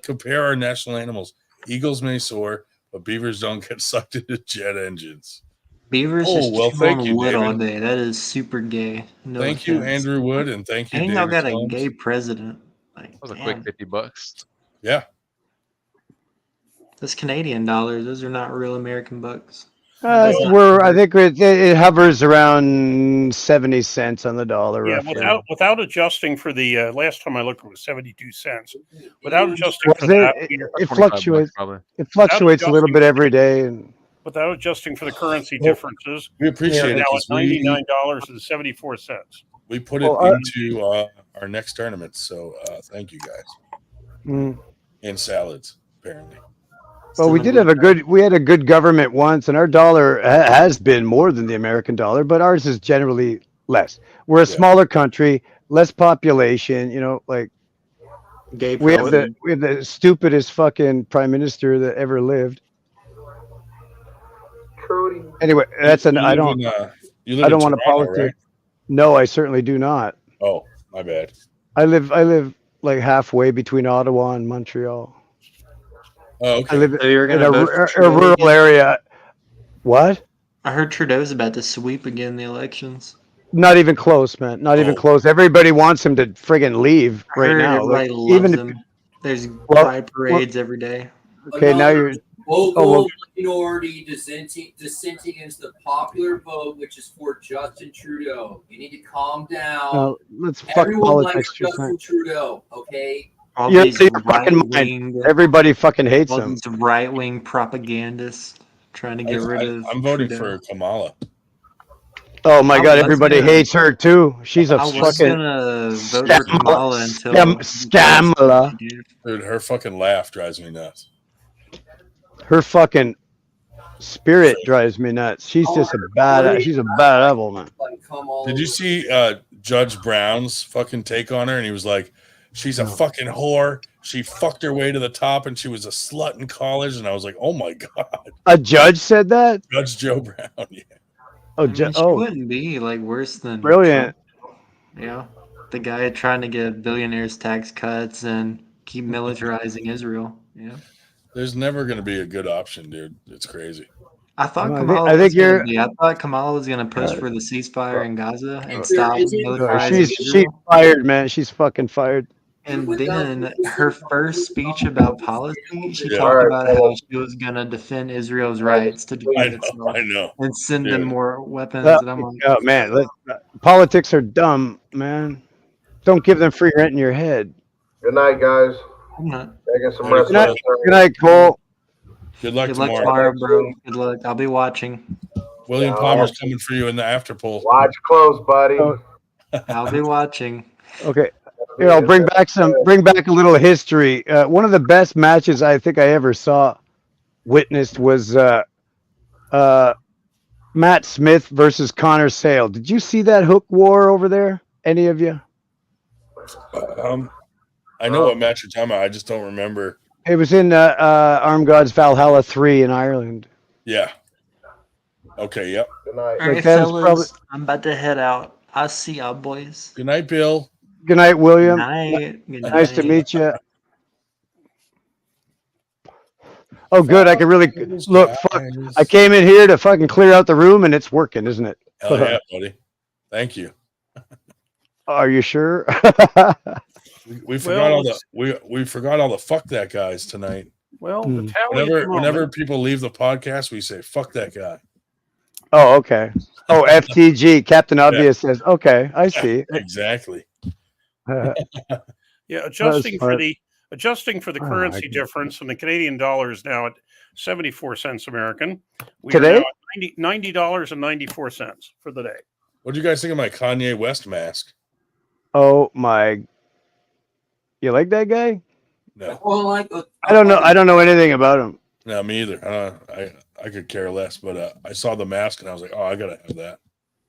Compare our national animals. Eagles may soar, but beavers don't get sucked into jet engines.
Beavers
Oh,
just
well,
chew
thank
on
you,
wood all
David.
day. That is super gay. No
Thank you,
offense.
Andrew Wood, and thank you,
And y'all
David
got a
Combs.
gay president. Like,
That was a
damn.
quick $50.
Yeah.
That's Canadian dollars. Those are not real American bucks.
I think it hovers around 70 cents on the dollar.
Yeah,
roughly.
without adjusting for the last time I looked, it was 72 cents. Without adjusting
Was
for that,
it fluctuates.
probably.
It fluctuates a little bit every day, and
without adjusting for the currency
Well,
differences,
we appreciate
we're
it
now at
because
$99.74.
we put it into our next tournament. So thank you guys. And salads, apparently.
well, we had a good government once, and our dollar has been more than the American dollar, but ours is generally less. We're a smaller country, less population. Like
gay
we have
president.
the stupidest fucking prime minister that ever lived. Anyway, that's an I don't
You live
I don't
in
want to
Toronto,
politics.
right?
No, I certainly do not.
Oh, my bad.
I live like halfway between Ottawa and Montreal.
Oh, okay.
I live
So you're
in
gonna
a
vote for
a
Trudeau
rural
again?
area. What?
I heard Trudeau's about to sweep again the elections.
Not even close, man. Not even close. Everybody wants him to friggin' leave
I
right
heard
now.
everybody
Like
loves
even
him. There's
well,
pride parades every day.
okay, now you're
Vocal minority dissenting against the popular vote, which is for Justin Trudeau. You need to calm down.
let's fuck
Everyone
politics
likes
for a
Justin
second.
Trudeau, okay?
You're
These
your fucking mind.
right-wing,
Everybody fucking hates
all
him.
these right-wing propagandists trying to get rid of
I'm voting
Trudeau.
for Kamala.
Oh my
I
god,
was
everybody
gonna-
hates her too. She's a
I was
fucking
gonna vote for Kamala until
scamala.
Dude, her fucking laugh drives me nuts.
Her fucking spirit drives me nuts. She's just a she's a bad woman.
Did you see Judge Brown's fucking take on her? And he was like, she's a fucking whore. She fucked her way to the top and she was a slut in college. And I was like, oh my God.
A judge said that?
Judge Joe Brown, yeah.
Oh,
I mean, she wouldn't be like worse than
brilliant.
Trump. Yeah, the guy trying to get billionaires tax cuts and keep militarizing Israel. Yeah,
There's never going to be a good option, dude. It's crazy.
I thought
I
Kamala
think
was
you're-
gonna be. I thought Kamala was gonna push for the ceasefire in Gaza and stop
She's
militarizing
she's
Israel.
fired, man. She's fucking fired.
And then her first speech about policy, she
Yeah.
talked about how she was gonna defend Israel's rights to defend itself
I know.
and send them
Dude.
more weapons.
Oh,
And I'm like,
oh, man, politics are dumb, man. Don't give them free rent in your head.
Good night, guys.
I'm not.
Taking some
Good
rest.
Good night, Cole.
Good luck
Good luck
tomorrow.
tomorrow, bro. Good luck. I'll be watching.
William Palmer's coming for you in the after poll.
Watch close, buddy.
I'll be watching.
Okay. Here, I'll bring back a little history. One of the best matches I think I ever witnessed was Matt Smith versus Connor Sale. Did you see that hook war over there? Any of you?
I know what match you're talking about. I just don't remember.
It was in Armed Gods Valhalla 3 in Ireland.
Yeah. Okay, yep.
Good night.
All right,
that is
fellas, I'm about to head out. I'll see y'all, boys.
Good night, Bill.
Good night, William.
Good night. Good
Nice to
night.
meet you. Oh, good. I can really look. Fuck, I came in here to fucking clear out the room, and it's working, isn't it?
Hell yeah, buddy. Thank you.
Are you sure?
We forgot all the we forgot all the fuck that guys tonight.
Well, the tally
Whenever people leave the podcast, we say fuck that guy.
Oh, okay. Oh, FTG. Captain Obvious says, okay, I see.
Exactly.
Yeah, adjusting for
smart.
the currency difference, and the Canadian dollar is now at 74 cents American. We
Today?
are now at $90.94 for the day.
What do you guys think of my Kanye West mask?
Oh my! You like that guy?
No,
I don't know. I don't know anything about him.
no, me either. I could care less, but I saw the mask and I was like, oh, I gotta have that.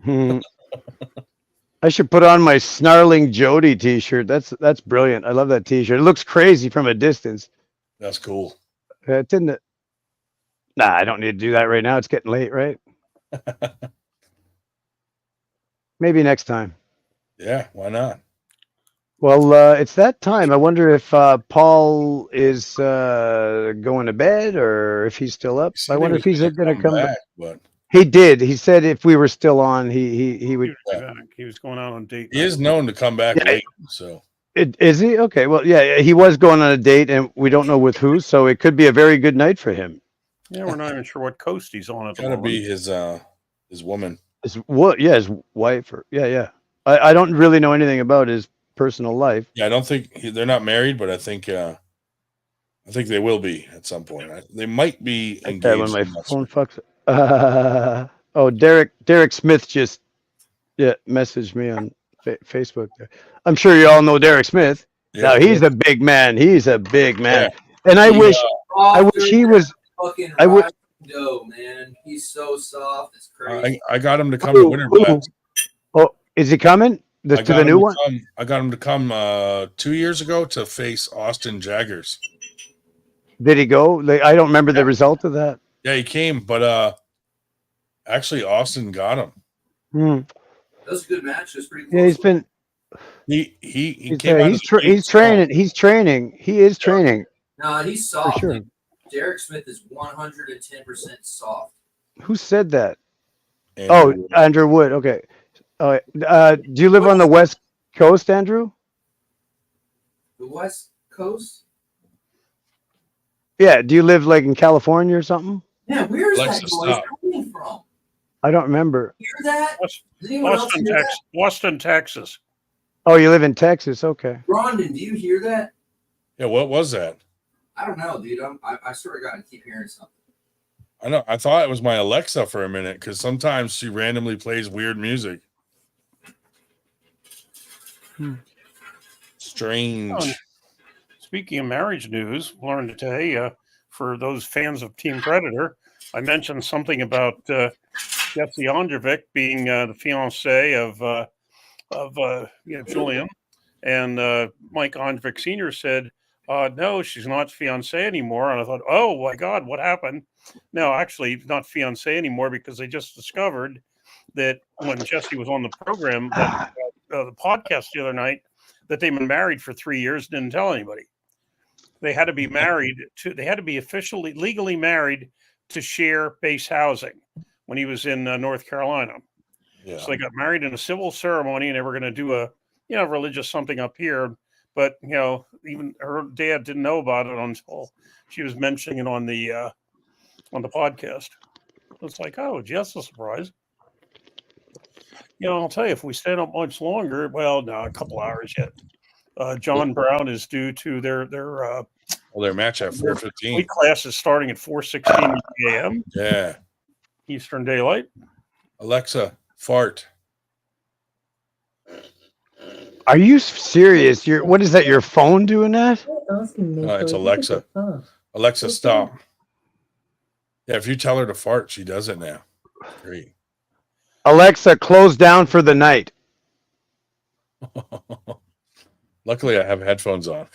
Hmm. I should put on my snarling Jody T-shirt. That's brilliant. I love that T-shirt. It looks crazy from a distance.
That's cool.
It didn't. Nah, I don't need to do that right now. It's getting late, right? Maybe next time.
Yeah, why not?
Well, it's that time. I wonder if Paul is going to bed or if he's still up. I wonder if he's going to come back.
But
He did. He said if we were still on, he would.
He was going out on date.
he is known to come back
Yeah.
late. So
Is he? Okay. Well, yeah, he was going on a date, and we don't know with who, so it could be a very good night for him.
Yeah, we're not even sure what coast he's on at the
gotta
moment.
be his woman.
His his wife. Or, yeah. I don't really know anything about his personal life.
Yeah, I don't think they're not married, but I think they will be at some point. They might be engaged.
Okay, when my phone fucks. Oh, Derek Smith just messaged me on Facebook. There. I'm sure you all know Derek Smith.
Yeah,
now he's a big man. He's a big man, and I wish he was. I would.
Dough, man. He's so soft. It's crazy.
I got him to come to Winter Blast.
Oh, is he coming? To the new one?
I got him to come 2 years ago to face Austin Jaggers.
Did he go? I don't remember the result of that.
Yeah, he came, but actually Austin got him.
That was a good match. It was pretty close.
Yeah, he's been.
He came.
He's training. He's training. He is training.
No, he's soft.
For sure.
Like, Derek Smith is 110% soft.
Who said that? Andrew Wood. Okay. Do you live on the West Coast, Andrew?
The West Coast?
Yeah. Do you live like in California or something?
Yeah, where's
Alexa,
that voice
stop.
coming from?
I don't remember.
Hear that? Does anyone else
Austin,
hear
Texas. Austin, Texas.
Oh, you live in Texas. Okay.
Rondon, do you hear that?
Yeah, what was that?
I don't know, dude. I swear to God, I keep hearing something.
I know. I thought it was my Alexa for a minute because sometimes she randomly plays weird music. Strange.
Oh, speaking of marriage news, learned today for those fans of Team Predator, I mentioned something about Jesse Ondrovic being the fiance of Julian, and Mike Ondrovic Sr. said, no, she's not fiance anymore. And I thought, oh my God, what happened? No, actually, not fiance anymore because they just discovered that when Jesse was on the program, the podcast the other night, that they've been married for 3 years, didn't tell anybody. They had to be married they had to be officially, legally married to share base housing when he was in North Carolina.
Yeah.
So they got married in a civil ceremony, and they were going to do a, religious something up here. But, even her dad didn't know about it until she was mentioning it on the podcast. It's like, oh, just a surprise. I'll tell you, if we stand up much longer, well, no, a couple hours yet. John Brown is due to their
match at 4:15.
Weight class is starting at 4:16 a.m.
Yeah.
Eastern Daylight.
Alexa, fart.
Are you serious? What is that? Your phone doing that?
No, it's Alexa. Alexa, stop. Yeah, if you tell her to fart, she does it now. Great.
Alexa, close down for the night.
Luckily, I have headphones on.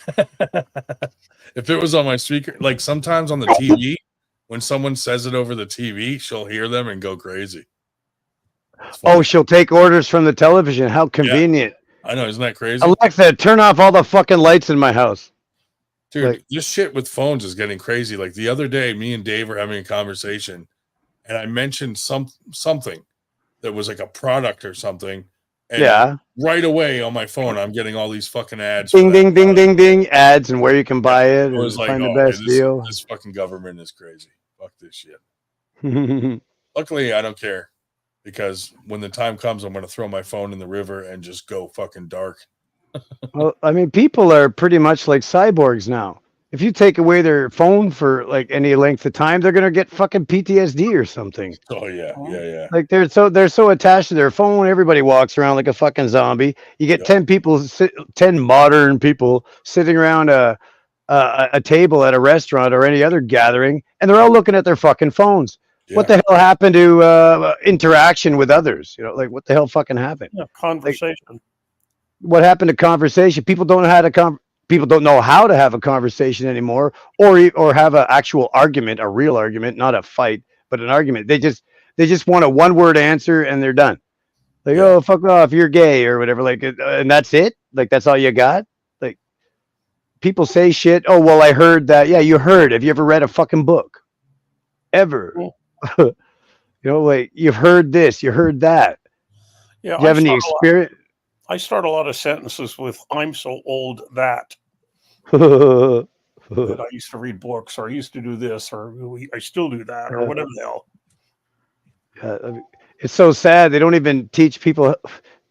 If it was on my speaker, like sometimes on the TV, when someone says it over the TV, she'll hear them and go crazy.
Oh, she'll take orders from the television. How convenient.
I know, isn't that crazy?
Alexa, turn off all the fucking lights in my house.
Dude, this shit with phones is getting crazy. Like the other day, me and Dave were having a conversation, and I mentioned something that was like a product or something. And right away on my phone, I'm getting all these fucking ads.
Ding, ding, ding, ding, ding. Ads and where you can buy it and
was like,
find the best deal.
This fucking government is crazy. Fuck this shit. Luckily, I don't care. Because when the time comes, I'm going to throw my phone in the river and just go fucking dark.
Well, I mean, people are pretty much like cyborgs now. If you take away their phone for like any length of time, they're going to get fucking PTSD or something.
Oh yeah, yeah.
Like they're so attached to their phone. Everybody walks around like a fucking zombie. You get 10 people, 10 modern people sitting around a table at a restaurant or any other gathering, and they're all looking at their fucking phones. Yeah. What the hell happened to interaction with others? Like what the hell fucking happened?
Yeah, conversation.
Like, what happened to conversation? People don't know how to people don't know how to have a conversation anymore, or have an actual argument, a real argument, not a fight, but an argument. They just want a one-word answer and they're done. Like, oh, fuck off, you're gay or whatever. Like, and that's it. Like, that's all you got. Like, people say shit. Oh, well, I heard that. Yeah, you heard. Have you ever read a fucking book? Ever? You know, like, you've heard this, you heard that.
Yeah,
Do you have any experience?
I start a lot of sentences with "I'm so old that."
that
I used to read books, or I used to do this, or I still do that, or whatever the hell.
I mean, it's so sad. They don't even teach people,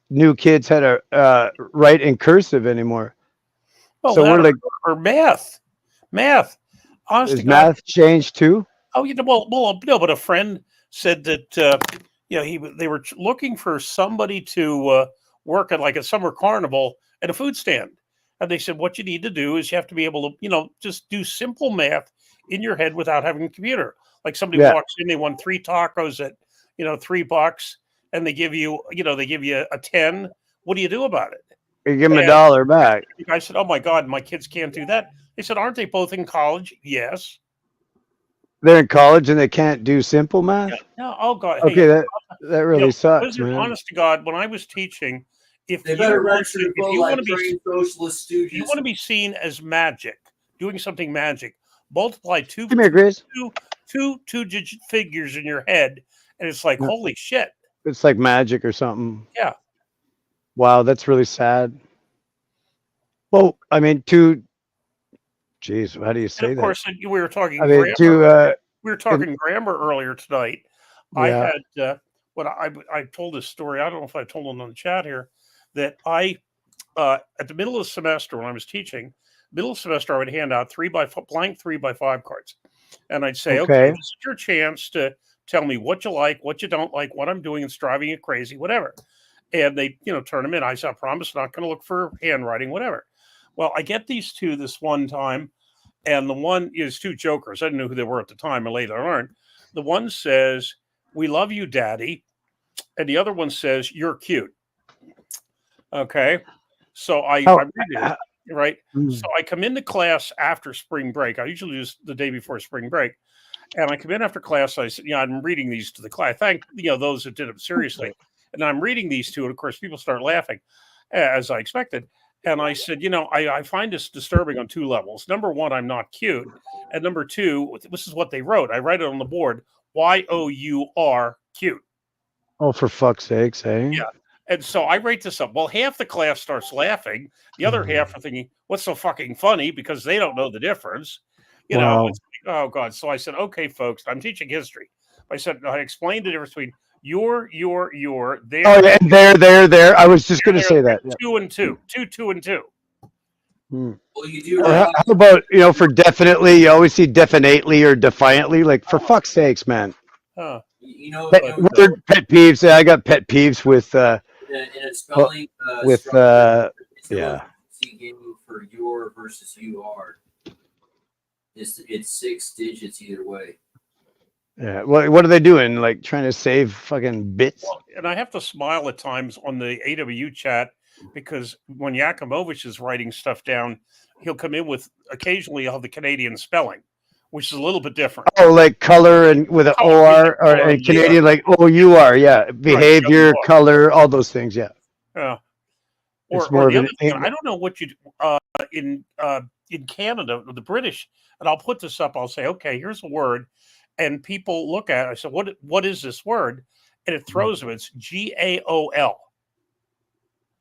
new kids, how to write in cursive anymore.
Well,
So we're like,
or math. Honest
is
to God.
math changed too?
Oh, you know, well, no, but a friend said that they were looking for somebody to work at like a summer carnival at a food stand, and they said what you need to do is you have to be able to, just do simple math in your head without having a computer. Like somebody walks in, they want 3 tacos at $3, and they give you a 10. What do you do about it?
You give them $1 back.
I said, oh my God, my kids can't do that. They said, aren't they both in college? Yes.
They're in college and they can't do simple math?
No, oh God.
Okay,
hey,
that really sucks, man.
Honest to God, when I was teaching, if
They
you
better
want
register to vote
to
like
be,
trained socialist stooges.
you want to be seen as magic, doing something magic, multiply two digit figures in your head, and it's like, holy shit.
It's like magic or something.
Yeah.
Wow, that's really sad. Well, I mean, geez, how do you say
And of
that?
course, we were talking
I mean,
grammar. We were talking grammar earlier tonight. I
Yeah.
had I told this story. I don't know if I told it on the chat here, that I at the middle of the semester when I was teaching, middle of the semester I would hand out 3x5 cards, and I'd say, okay, this is your chance to tell me what you like, what you don't like, what I'm doing, it's driving you crazy, whatever. And they turn them in. I said, I promise not going to look for handwriting, whatever. Well, I get these two this one time, and the one is 2 jokers. I didn't know who they were at the time, and later I learned. The one says, "We love you, Daddy," and the other one says, "You're cute." Okay, so I read it, right? So I come into class after spring break. I usually do the day before spring break, and I come in after class. I said, I'm reading these to the class. Thank those that did it seriously, and I'm reading these two, and of course, people start laughing, as I expected. And I said, I find this disturbing on 2 levels. Number one, I'm not cute. And number 2, this is what they wrote. I write it on the board. Y-O-U-R, cute.
Oh, for fuck's sakes, eh?
Yeah. And so I write this up. Well, half the class starts laughing. The other half are thinking, what's so fucking funny? Because they don't know the difference.
Wow.
It's like, oh, God. So I said, okay, folks, I'm teaching history. I explained the difference between your, there.
Oh, yeah, and there. I was just going to say that. Yeah.
2 and 2. 2 and 2.
Well, you do.
How about, for definitely, you always see definitely or defiantly. Like, for fuck's sakes, man.
Huh.
Weird pet peeves. Yeah, I got pet peeves with,
in a spelling,
yeah.
For your versus you are. It's 6 digits either way.
Yeah. What are they doing? Like trying to save fucking bits?
Well, and I have to smile at times on the AW chat because when Yakimovich is writing stuff down, he'll come in with occasionally he'll have the Canadian spelling, which is a little bit different.
Oh, like color and with an OR and Canadian, like OUR, yeah. Behavior,
right,
color, all those things, yeah.
Yeah.
It's
Or
more
the
of
other thing, I don't know what you in Canada, the British, and I'll put this up. I'll say, okay, here's a word, and people look at it. I said, what is this word? And it throws them. It's GAOL.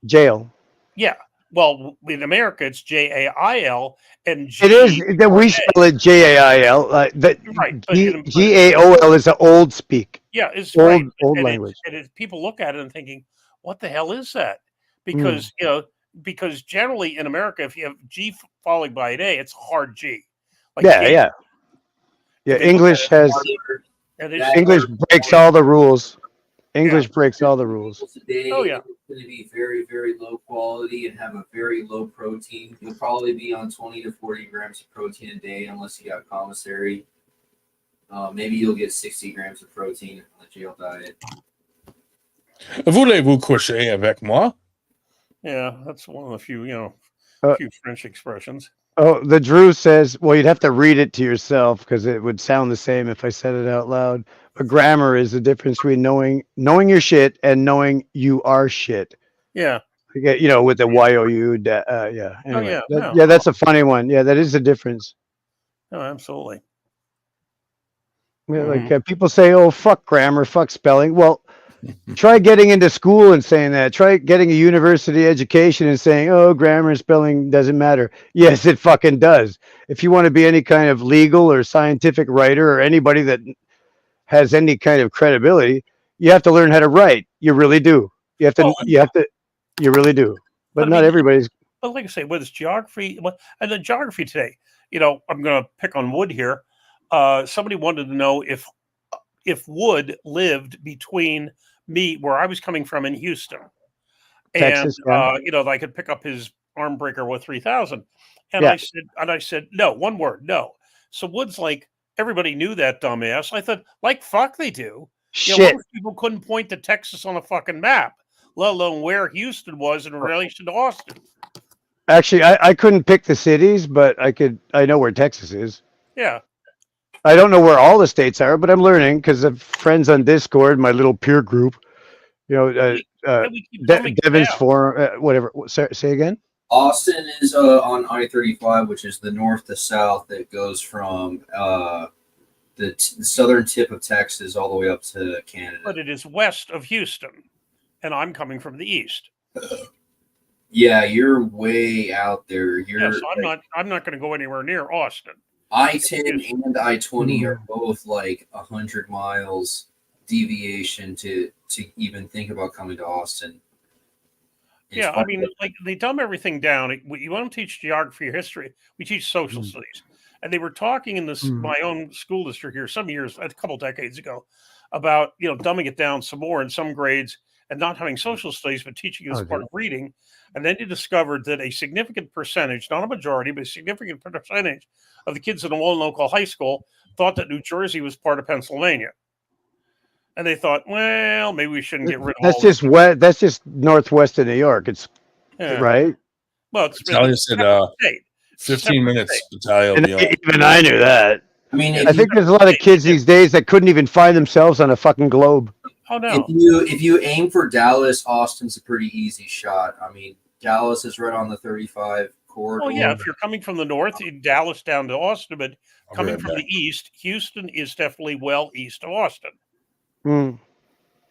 Jail.
Yeah. Well, in America, it's JAIL, and
It is that we spell it JAIL.
Right.
GAOL is an old speak.
Yeah, it's
old
and
language.
People look at it and thinking, what the hell is that? Because because generally in America, if you have G followed by an A, it's a hard G. Like
Yeah. English has English breaks all the rules. English breaks all the rules.
Today,
oh yeah,
it's going to be very, very low quality and have a very low protein. You'll probably be on 20 to 40 grams of protein a day unless you got commissary. Maybe you'll get 60 grams of protein on the jail diet.
Voulez-vous coucher avec moi?
Yeah, that's one of the few, few French expressions.
Oh, the Drew says, well, you'd have to read it to yourself because it would sound the same if I said it out loud. But grammar is the difference between knowing your shit and knowing you are shit.
Yeah.
You know, with the YOU. Yeah.
Oh,
Anyway,
yeah. No.
yeah, that's a funny one. Yeah, that is the difference.
No, absolutely.
Yeah, like people say, "Oh, fuck grammar, fuck spelling." Well, try getting into school and saying that. Try getting a university education and saying, "Oh, grammar and spelling doesn't matter." Yes, it fucking does. If you want to be any kind of legal or scientific writer or anybody that has any kind of credibility, you have to learn how to write. You really do. You have to. You really do. But not everybody's.
But like I say, whether it's geography, and the geography today, I'm going to pick on Wood here. Somebody wanted to know if Wood lived between me, where I was coming from in Houston,
Texas,
and I could pick up his arm breaker with 3000. And I said, no, one word, no. So Wood's like, everybody knew that, dumbass. I thought, like, fuck, they do.
Shit.
Most people couldn't point to Texas on a fucking map, let alone where Houston was in relation to Austin.
Actually, I couldn't pick the cities, but I know where Texas is.
Yeah.
I don't know where all the states are, but I'm learning because of friends on Discord, my little peer group. Devon's Forum, whatever. Say again.
Austin is on I-35, which is the north to south that goes from the southern tip of Texas all the way up to Canada.
But it is west of Houston, and I'm coming from the east.
Yeah, you're way out there.
Yes, I'm not going to go anywhere near Austin.
I-10 and I-20 are both like 100 miles deviation to even think about coming to Austin.
Yeah, I mean, like they dumb everything down. You want to teach geography or history? We teach social studies, and they were talking in this my own school district here some years, a couple decades ago, about dumbing it down some more in some grades and not having social studies, but teaching it as part of reading. And then they discovered that a significant percentage, not a majority, but a significant percentage of the kids in a local high school thought that New Jersey was part of Pennsylvania. And they thought, well, maybe we shouldn't get rid of
That's just west. That's just northwest of New York. It's right.
Well,
Italia said 15 minutes. Italia will be on.
Even I knew that.
I mean,
I think there's a lot of kids these days that couldn't even find themselves on a fucking globe.
Oh no!
If you aim for Dallas, Austin's a pretty easy shot. I mean, Dallas is right on the 35 corridor.
Oh yeah, if you're coming from the north, Dallas down to Austin, but coming from the east, Houston is definitely well east of Austin.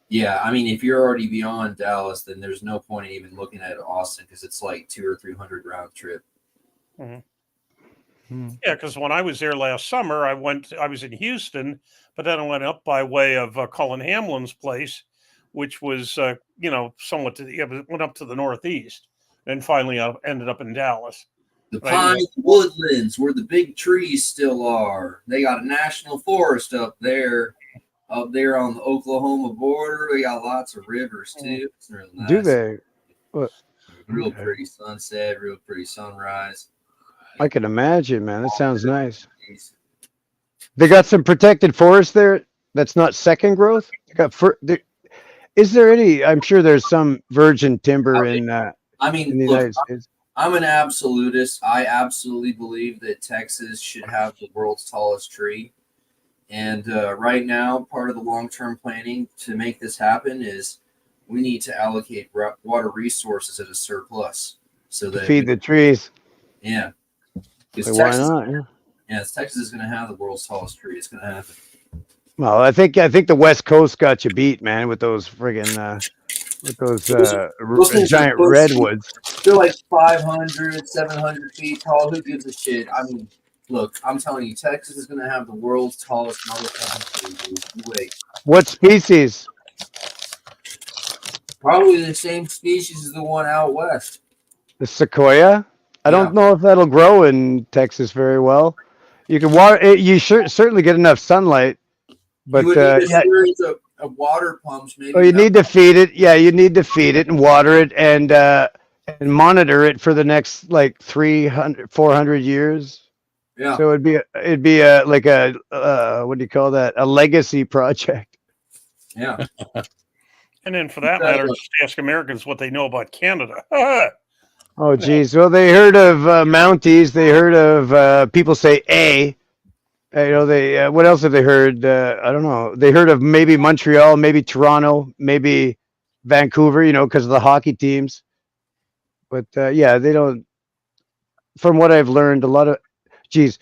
Yeah, I mean, if you're already beyond Dallas, then there's no point in even looking at Austin because it's like 200 or 300 round trip.
Yeah, because when I was there last summer, I was in Houston, but then I went up by way of Colin Hamlin's place, which was somewhat went up to the northeast, and finally I ended up in Dallas.
The pine woodlands, where the big trees still are. They got a national forest up there on the Oklahoma border. They got lots of rivers too. It's really nice.
Do they? What?
Real pretty sunset, real pretty sunrise.
I can imagine, man. That sounds nice. They got some protected forest there. That's not second growth. They got is there any? I'm sure there's some virgin timber in the United States.
I'm an absolutist. I absolutely believe that Texas should have the world's tallest tree. And right now, part of the long-term planning to make this happen is we need to allocate water resources at a surplus so that
feed the trees.
Yeah.
Why not?
Yeah, Texas is going to have the world's tallest tree. It's going to happen.
Well, I think the West Coast got you beat, man, with those friggin' giant redwoods.
They're like 500, 700 feet tall. Who gives a shit? I mean, look, I'm telling you, Texas is going to have the world's tallest motherfucking tree. Wait.
What species?
Probably the same species as the one out west.
The sequoia? I don't know if that'll grow in Texas very well. You can water it. You certainly get enough sunlight, but
you would need a series of water pumps. Maybe.
Oh, you need to feed it. Yeah, you need to feed it and water it and monitor it for the next like 300, 400 years.
Yeah.
So it'd be like a what do you call that? A legacy project.
Yeah.
And then for that matter, just ask Americans what they know about Canada.
Oh, geez. Well, they heard of Mounties. They heard of people say A. They what else have they heard? I don't know. They heard of maybe Montreal, maybe Toronto, maybe Vancouver. Because of the hockey teams. But yeah, they don't. From what I've learned, a lot of, geez,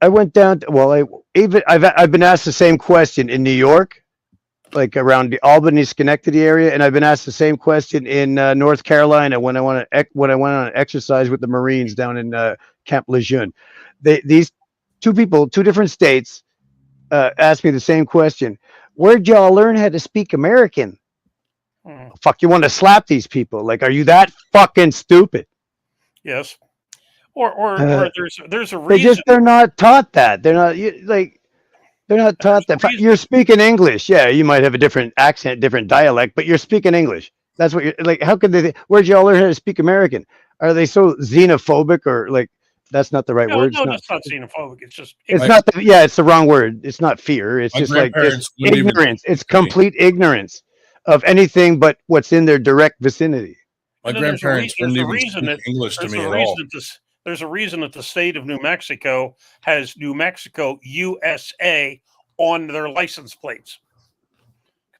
I went down. I've been asked the same question in New York, like around the Albany, Schenectady area, and I've been asked the same question in North Carolina when I went on an exercise with the Marines down in Camp Lejeune. These two people, two different states, asked me the same question. Where'd y'all learn how to speak American? Fuck, you want to slap these people? Like, are you that fucking stupid?
Yes. Or there's a reason.
They're not taught that. They're not taught that. You're speaking English. Yeah, you might have a different accent, different dialect, but you're speaking English. That's what you're like. How could they? Where'd y'all learn how to speak American? Are they so xenophobic or like? That's not the right word.
No, it's not xenophobic. It's just.
It's not. It's the wrong word. It's not fear. It's just like just ignorance. It's complete ignorance of anything but what's in their direct vicinity.
My grandparents wouldn't even speak English to me at all.
There's a reason that the state of New Mexico has New Mexico USA on their license plates.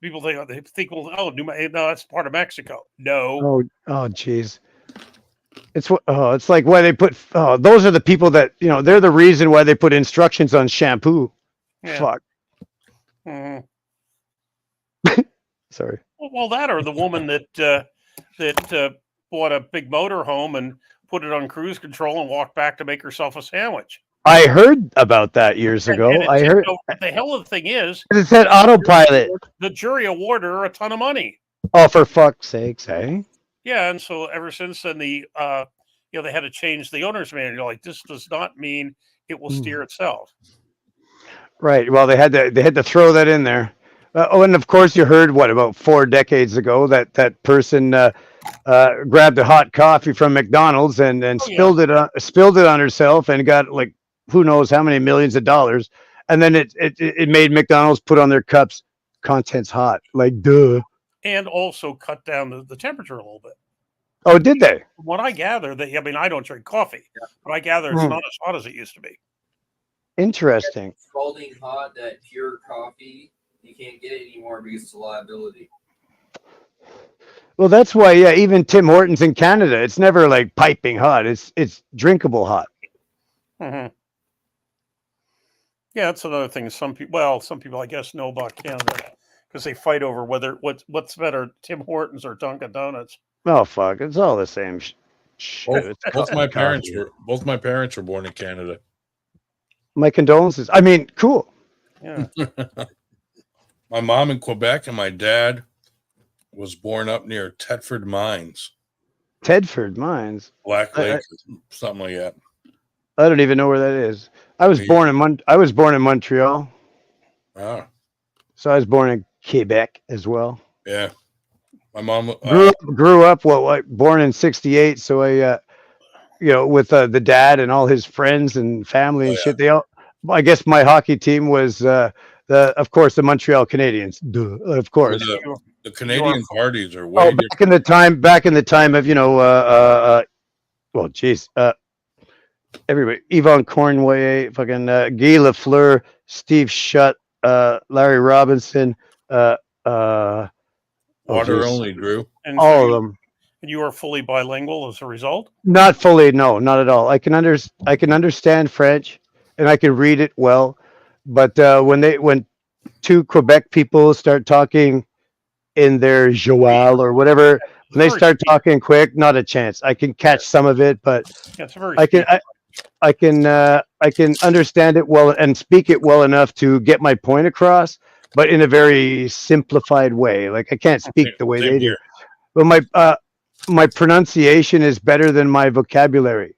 People think, well, no, that's part of Mexico. No.
Oh, geez. It's like why they put. Those are the people that they're the reason why they put instructions on shampoo. Yeah. Fuck. Sorry.
Well, that or the woman that bought a big motor home and put it on cruise control and walked back to make herself a sandwich.
I heard about that years ago. I heard.
The hell of the thing is,
it said autopilot.
The jury awarded her a ton of money.
Oh, for fuck's sakes, eh?
Yeah, and so ever since then, they had to change the owner's manual. Like, this does not mean it will steer itself.
Right. Well, they had to throw that in there. And of course, you heard about 4 decades ago that person grabbed a hot coffee from McDonald's and spilled it on herself and got like who knows how many millions of dollars, and then it made McDonald's put on their cups contents hot, like duh.
And also cut down the temperature a little bit.
Oh, did they?
From what I gather, I don't drink coffee, but I gather it's not as hot as it used to be.
Interesting. Scalding hot, that pure coffee, you can't get it anymore because it's a liability.
Well, that's why, even Tim Hortons in Canada, it's never like piping hot. It's drinkable hot.
Mm-hmm. Yeah, that's another thing. Some people, I guess, know about Canada because they fight over what's better, Tim Hortons or Dunkin' Donuts.
Oh fuck! It's all the same shit.
Both my parents were born in Canada.
My condolences. I mean, cool.
Yeah.
My mom in Quebec and my dad was born up near Thetford Mines.
Thetford Mines.
Black Lake, something like that.
I don't even know where that is. I was born in Montreal.
Ah.
So I was born in Quebec as well.
Yeah. My mom
grew up born in '68, so I with the dad and all his friends and family and shit. I guess my hockey team was of course the Montreal Canadiens. Duh, of course.
The Canadian parties are way different.
Back in the time of everybody, Yvonne Cornway, fucking Guy Lafleur, Steve Shutt, Larry Robinson,
Water only, Drew.
And
all of them.
And you are fully bilingual as a result?
Not fully, no, not at all. I can understand French and I can read it well, but when two Quebec people start talking in their joual or whatever, when they start talking quick, not a chance. I can catch some of it, but I can understand it well and speak it well enough to get my point across, but in a very simplified way. Like I can't speak the way they do. But my pronunciation is better than my vocabulary.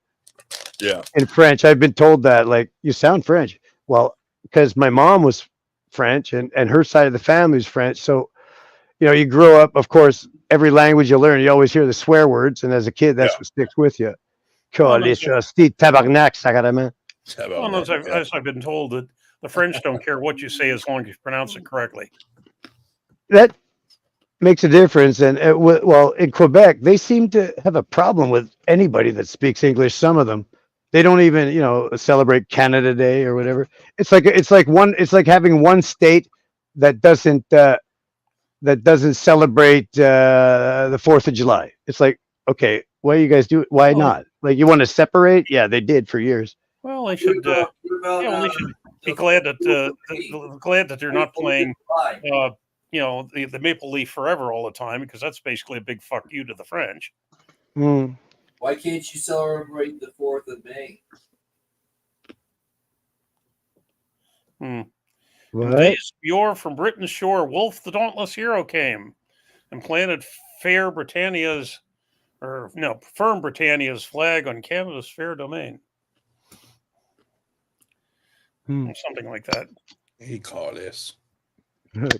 Yeah.
In French, I've been told that, like, you sound French. Well, because my mom was French and her side of the family is French. So, you grow up, of course, every language you learn, you always hear the swear words. And as a kid, that's what sticks with you.
As I've been told that the French don't care what you say as long as you pronounce it correctly.
makes a difference. And well, in Quebec, they seem to have a problem with anybody that speaks English. Some of them, they don't even, celebrate Canada Day or whatever. It's like having one state that doesn't celebrate the 4th of July. It's like, okay, why you guys do it? Why not? Like, you want to separate? Yeah, they did for years.
Well, they should. They should be glad that they're not playing, the Maple Leaf Forever all the time, because that's basically a big fuck you to the French.
Mm.
Why can't you celebrate the 4th of May?
What?
Days of yore from Britain's shore, Wolf the Dauntless Hero came and planted Firm Britannia's flag on Canada's fair domain. Something like that.
He called this.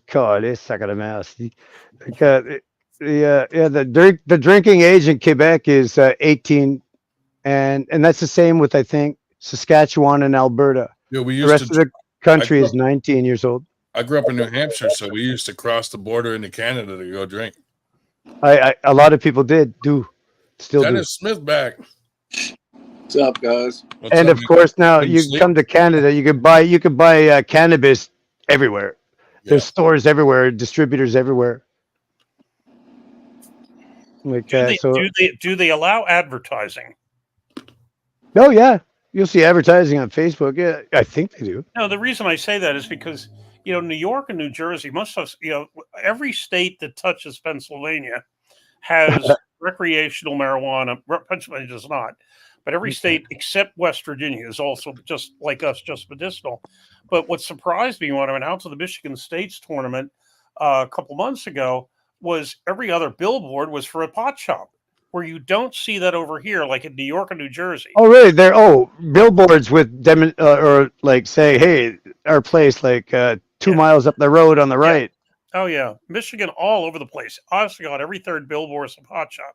Call this, I got a mouse. The drinking age in Quebec is 18, and that's the same with, I think, Saskatchewan and Alberta.
Yeah, we
The
used
rest
to.
of the country is 19 years old.
I grew up in New Hampshire, so we used to cross the border into Canada to go drink.
A lot of people still
Dennis Smith back.
What's up, guys?
And of course, now you come to Canada, you could buy cannabis everywhere. There's stores everywhere, distributors everywhere. Like
do they allow advertising?
Oh yeah, you'll see advertising on Facebook. Yeah, I think they do.
No, the reason I say that is because New York and New Jersey must have every state that touches Pennsylvania has recreational marijuana. Pennsylvania does not, but every state except West Virginia is also just like us, just medicinal. But what surprised me when I went out to the Michigan States tournament a couple months ago was every other billboard was for a pot shop, where you don't see that over here, like in New York and New Jersey.
Oh, really? Billboards with or like say, hey, our place, like 2 miles up the road on the right.
Oh yeah, Michigan all over the place. Honestly, God, every third billboard is a pot shop.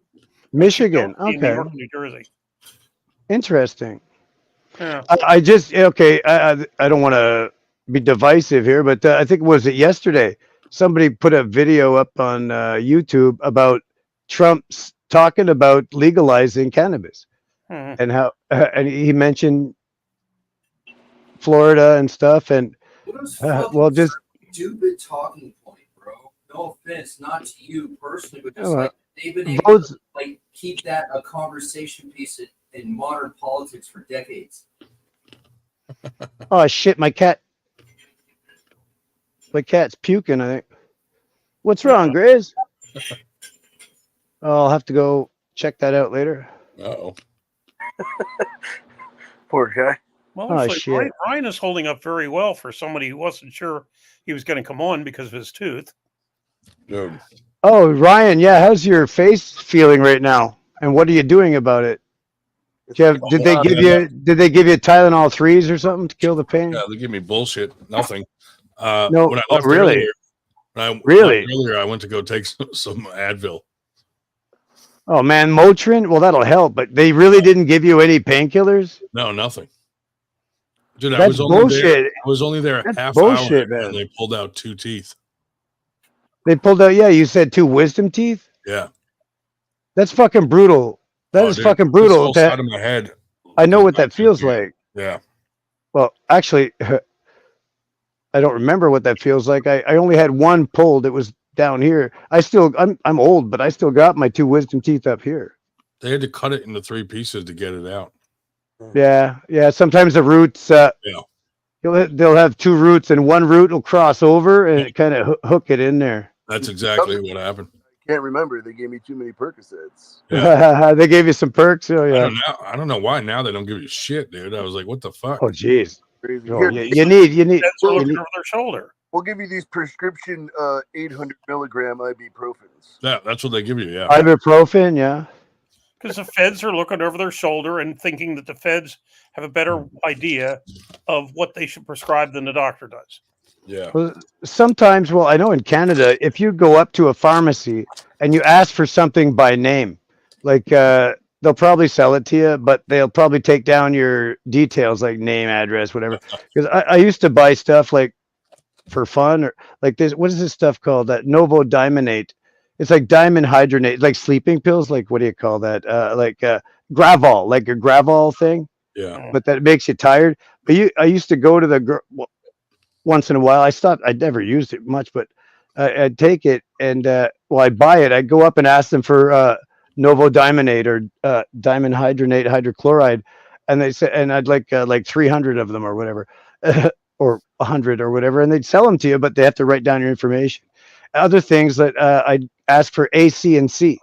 Michigan,
In New
okay,
York and New Jersey.
interesting.
Yeah.
I don't want to be divisive here, but I think was it yesterday? Somebody put a video up on YouTube about Trump talking about legalizing cannabis, and how and he mentioned Florida and stuff, and just
stupid talking point, bro. No offense, not to you personally, but just they've been able
votes,
to keep that a conversation piece in modern politics for decades.
Oh shit, my cat's puking, I think. What's wrong, Grizz? I'll have to go check that out later.
Uh-oh.
Poor guy.
Well, actually, Ryan is holding up very well for somebody who wasn't sure he was going to come on because of his tooth.
Dude.
Oh, Ryan, yeah, how's your face feeling right now? And what are you doing about it? Did they give you Tylenol 3s or something to kill the pain?
Yeah, they give me bullshit. Nothing.
No,
when I left
really?
Earlier, I went to go take some Advil.
Oh man, Motrin. Well, that'll help, but they really didn't give you any painkillers.
No, nothing. Dude,
That's bullshit.
I was only there a
That's
half
bullshit,
hour,
man.
and they pulled out 2 teeth.
They pulled out. Yeah, you said 2 wisdom teeth.
Yeah,
that's fucking brutal. That is
dude,
fucking brutal.
This whole side of my head.
I know what that feels like.
Yeah.
Well, actually, I don't remember what that feels like. I only had one pulled. It was down here. I'm old, but I still got my 2 wisdom teeth up here.
They had to cut it into 3 pieces to get it out.
Yeah. Sometimes the roots. They'll have 2 roots, and one root will cross over, and it kind of hook it in there.
That's exactly what happened.
Can't remember. They gave me too many Percocets.
Yeah.
They gave you some perks. Oh yeah.
I don't know why now they don't give you shit, dude. I was like, what the fuck?
Oh jeez.
Crazy.
Oh, you need.
Over their shoulder.
We'll give you these prescription 800 milligram ibuprofens.
Yeah, that's what they give you. Yeah.
Ibuprofen. Yeah.
Because the feds are looking over their shoulder and thinking that the feds have a better idea of what they should prescribe than the doctor does.
Yeah.
Well, sometimes, I know in Canada, if you go up to a pharmacy and you ask for something by name, like they'll probably sell it to you, but they'll probably take down your details, like name, address, whatever. Because I used to buy stuff like for fun, or like this. What is this stuff called? That Novo Diamonate. It's like diamond hydronate, like sleeping pills. Like what do you call that? Like Gravol, like a Gravol thing.
Yeah.
But that makes you tired. But I used to go to once in a while. I stopped. I never used it much, but I'd take it and I'd buy it. I'd go up and ask them for Novodimenate or diamond hydronate hydrochloride, and they said, and I'd like 300 of them or whatever, or 100 or whatever, and they'd sell them to you, but they have to write down your information. Other things that I'd ask for A, C, and C,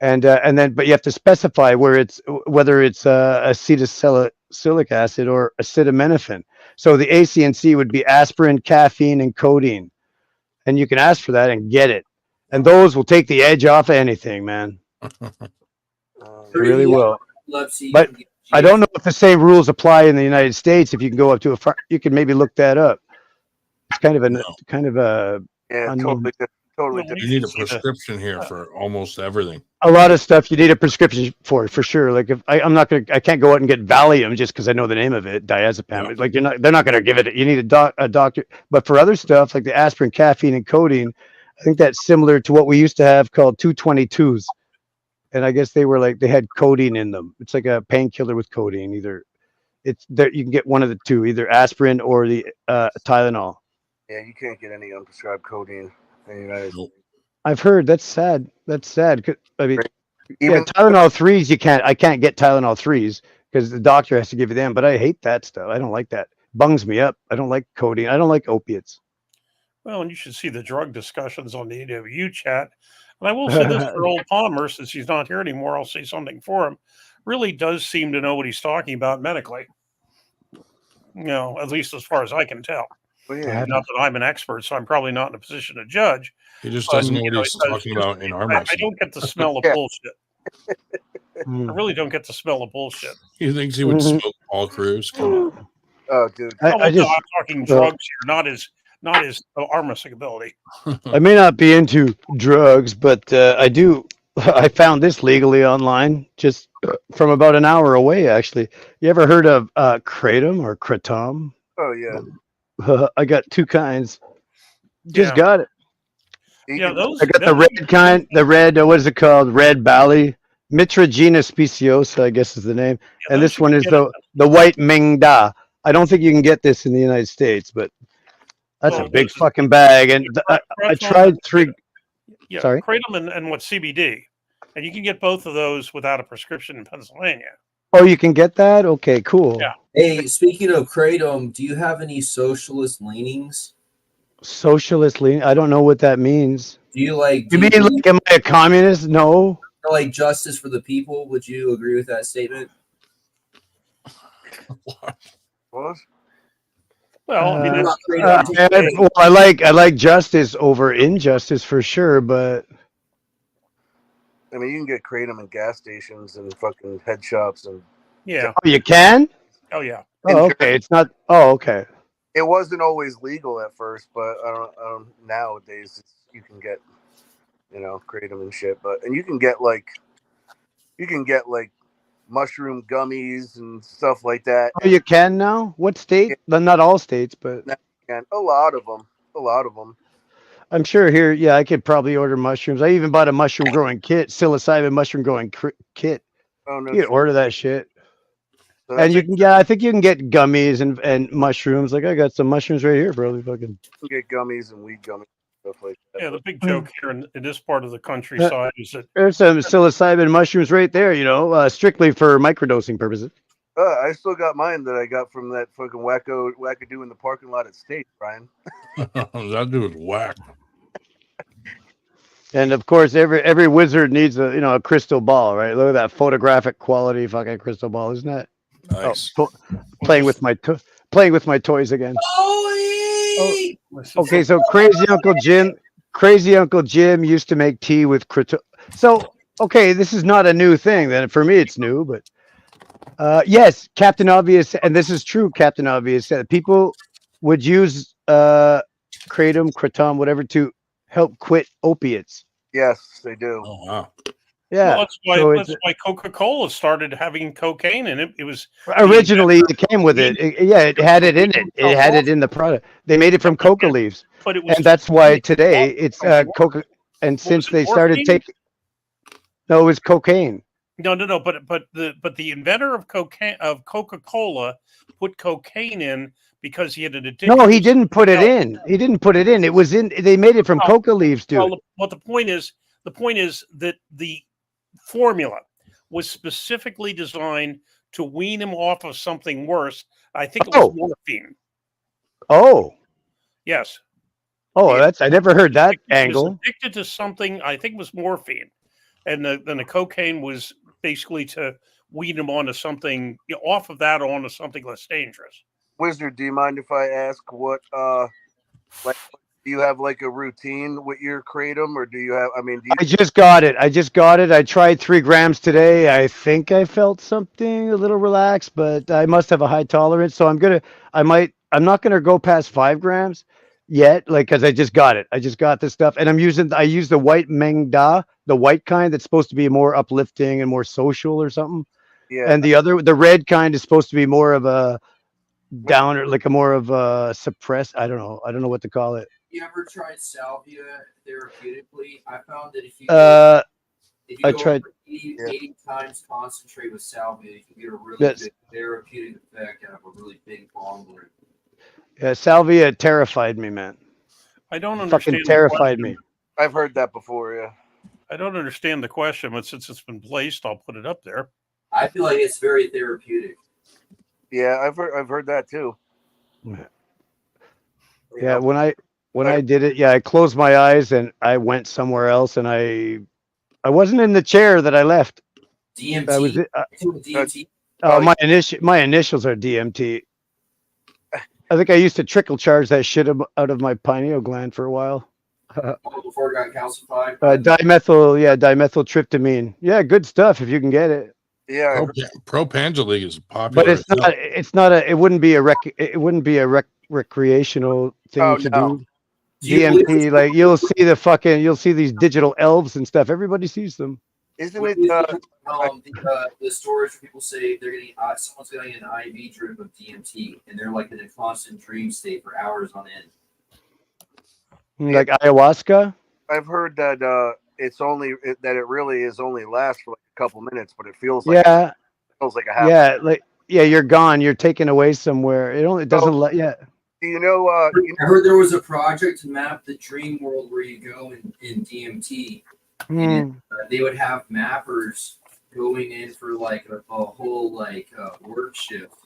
and then but you have to specify whether it's acetylsalicylic acid or acetaminophen. So the A, C, and C would be aspirin, caffeine, and codeine, and you can ask for that and get it, and those will take the edge off of anything, man. It really will. But I don't know if the same rules apply in the United States. If you can go up to you can maybe look that up. It's kind of a
totally
You need a prescription here for almost everything.
a lot of stuff you need a prescription for sure. Like if I can't go out and get Valium just because I know the name of it, diazepam.
Yeah.
Like they're not going to give it. You need a doctor. But for other stuff like the aspirin, caffeine, and codeine, I think that's similar to what we used to have called 222s. And I guess they had codeine in them. It's like a painkiller with codeine. Either it's there, you can get one of the two, either aspirin or the Tylenol.
Yeah, you can't get any unprescribed codeine in the United States.
I've heard that's sad. That's sad. I mean,
Even-
Tylenol 3s I can't get Tylenol 3s because the doctor has to give you them. But I hate that stuff. I don't like that. Bungs me up. I don't like codeine. I don't like opiates.
Well, and you should see the drug discussions on the AW chat. And I will say this for old Palmer, since he's not here anymore, I'll say something for him. Really does seem to know what he's talking about medically. At least as far as I can tell.
Well, yeah.
Not that I'm an expert, so I'm probably not in a position to judge.
He just doesn't know what he's talking about in arm
I
wrestling.
don't get the smell of bullshit. I really don't get the smell of bullshit.
He thinks he would smoke Paul Cruz. Come on.
Oh, dude.
I'm talking drugs here, not his arm wrestling ability.
I may not be into drugs, but I do. I found this legally online just from about an hour away, actually. You ever heard of kratom or kratom?
Oh, yeah.
I got two kinds. Just
Yeah.
got it.
Yeah, those.
I got the red kind, the red, what is it called? Red Bali. Mitragina speciosa, I guess is the name. And this one is the white Ming Da. I don't think you can get this in the United States, but that's a big fucking bag. And I tried 3.
Yeah,
Sorry?
kratom and what CBD. And you can get both of those without a prescription in Pennsylvania.
Oh, you can get that? Okay, cool.
Yeah.
Hey, speaking of kratom, do you have any socialist leanings?
Socialist lean. I don't know what that means.
Do you like?
You mean like am I a communist? No.
Like justice for the people? Would you agree with that statement?
What?
Well, I mean,
I like justice over injustice for sure, but
I mean, you can get kratom in gas stations and fucking head shops and.
Yeah.
Oh, you can?
Oh yeah.
Oh, okay. It's not. Oh, okay.
It wasn't always legal at first, but nowadays you can get, kratom and shit. And you can get like mushroom gummies and stuff like that.
Oh, you can now? What state? Well, not all states, but
And a lot of them.
I'm sure here. Yeah, I could probably order mushrooms. I even bought a mushroom growing kit, psilocybin mushroom growing kit.
Oh no!
You can order that shit.
So
And you can I think you can get gummies and mushrooms. Like I got some mushrooms right here, bro. Fucking.
You can get gummies and weed gummies and stuff like that.
Yeah, the big joke here in this part of the countryside is that
There's some psilocybin mushrooms right there. Strictly for microdosing purposes.
I still got mine that I got from that fucking wackadoo in the parking lot at State, Brian.
That dude's whack.
And of course, every wizard needs a crystal ball, right? Look at that photographic quality fucking crystal ball, isn't that?
Nice.
Playing with my toys again. Oh, okay, so Crazy Uncle Jim used to make tea with crystal. So okay, this is not a new thing. Then for me, it's new, but yes, Captain Obvious, and this is true. Captain Obvious said people would use kratom, whatever, to help quit opiates.
Yes, they do.
Oh wow.
Yeah,
well, that's why Coca-Cola started having cocaine in it. It was
originally it came with it. It had it in it. It had it in the product. They made it from coca leaves,
but it was,
and that's why today it's Coca. And since
was it
they started
morphine?
taking, no, it was cocaine.
No. But the inventor of Coca-Cola put cocaine in because he had an addiction.
No, he
to
didn't put it
something else.
in. He didn't put it in. It was in. They made it from
Well,
coca leaves, dude.
Well, what the point is that the formula was specifically designed to wean him off of something worse. I think it was morphine.
Oh.
Yes.
Oh, that's I never heard that
He was
angle.
addicted to something. I think it was morphine, and then the cocaine was basically to wean him onto something off of that onto something less dangerous.
Wizard, do you mind if I ask what like do you have like a routine with your kratom, or do you have? I mean, do you?
I just got it. I tried 3 grams today. I think I felt something a little relaxed, but I must have a high tolerance. So I'm not gonna go past 5 grams yet, like because I just got it. I just got this stuff, and I use the white Meng Da, the white kind that's supposed to be more uplifting and more social or something.
Yeah.
And the red kind is supposed to be more of a downer, like a more of a suppressed. I don't know what to call it.
You ever tried salvia therapeutically? I found that if you
I
go
tried.
over 80 times concentrate with salvia, you can get a really
Yes.
big therapeutic effect out of a really big bong rip.
Yeah, salvia terrified me, man.
I don't
It
understand.
fucking terrified me.
I've heard that before. Yeah.
I don't understand the question, but since it's been placed, I'll put it up there.
I feel like it's very therapeutic.
Yeah, I've heard that too.
Yeah, when I did it, I closed my eyes and I went somewhere else, and I wasn't in the chair that I left.
DMT.
I was.
DMT.
My initials are DMT. I think I used to trickle charge that shit out of my pineal gland for a while.
Before it got calcified.
Dimethyltryptamine. Yeah, good stuff if you can get it.
Yeah.
Propangeli is popular.
But it wouldn't be a recreational thing to do. DMT, like you'll see these digital elves and stuff. Everybody sees them.
Isn't it
the stories where people say they're getting someone's getting an IV drip of DMT and they're like in a constant dream state for hours on end.
Like ayahuasca?
I've heard that that it really is only lasts for like a couple minutes, but it feels like
Yeah.
it feels like a half.
You're gone. You're taken away somewhere. It doesn't let. Yeah.
Do you know?
I heard there was a project to map the dream world where you go in DMT. And they would have mappers going in for like a whole work shift.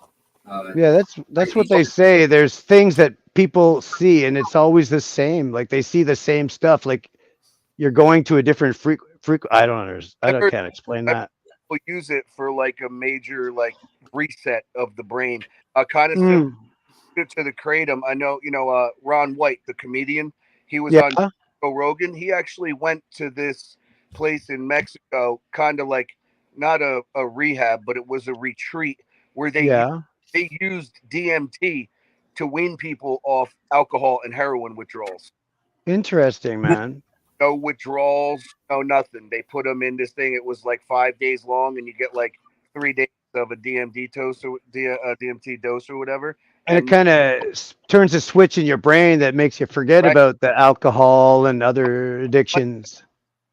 That's what they say. There's things that people see, and it's always the same. Like they see the same stuff. Like you're going to a different I don't understand. I can't explain that.
People use it for like a major reset of the brain. Kind of similar to the kratom. I know Ron White, the comedian. He was on Joe Rogan. He actually went to this place in Mexico, kind of like not a rehab, but it was a retreat where they used DMT to wean people off alcohol and heroin withdrawals.
Interesting, man.
No withdrawals, no nothing. They put them in this thing. It was like 5 days long, and you get like 3 days of a DMT dose or whatever.
And it kind of turns a switch in your brain that makes you forget about the alcohol and other addictions.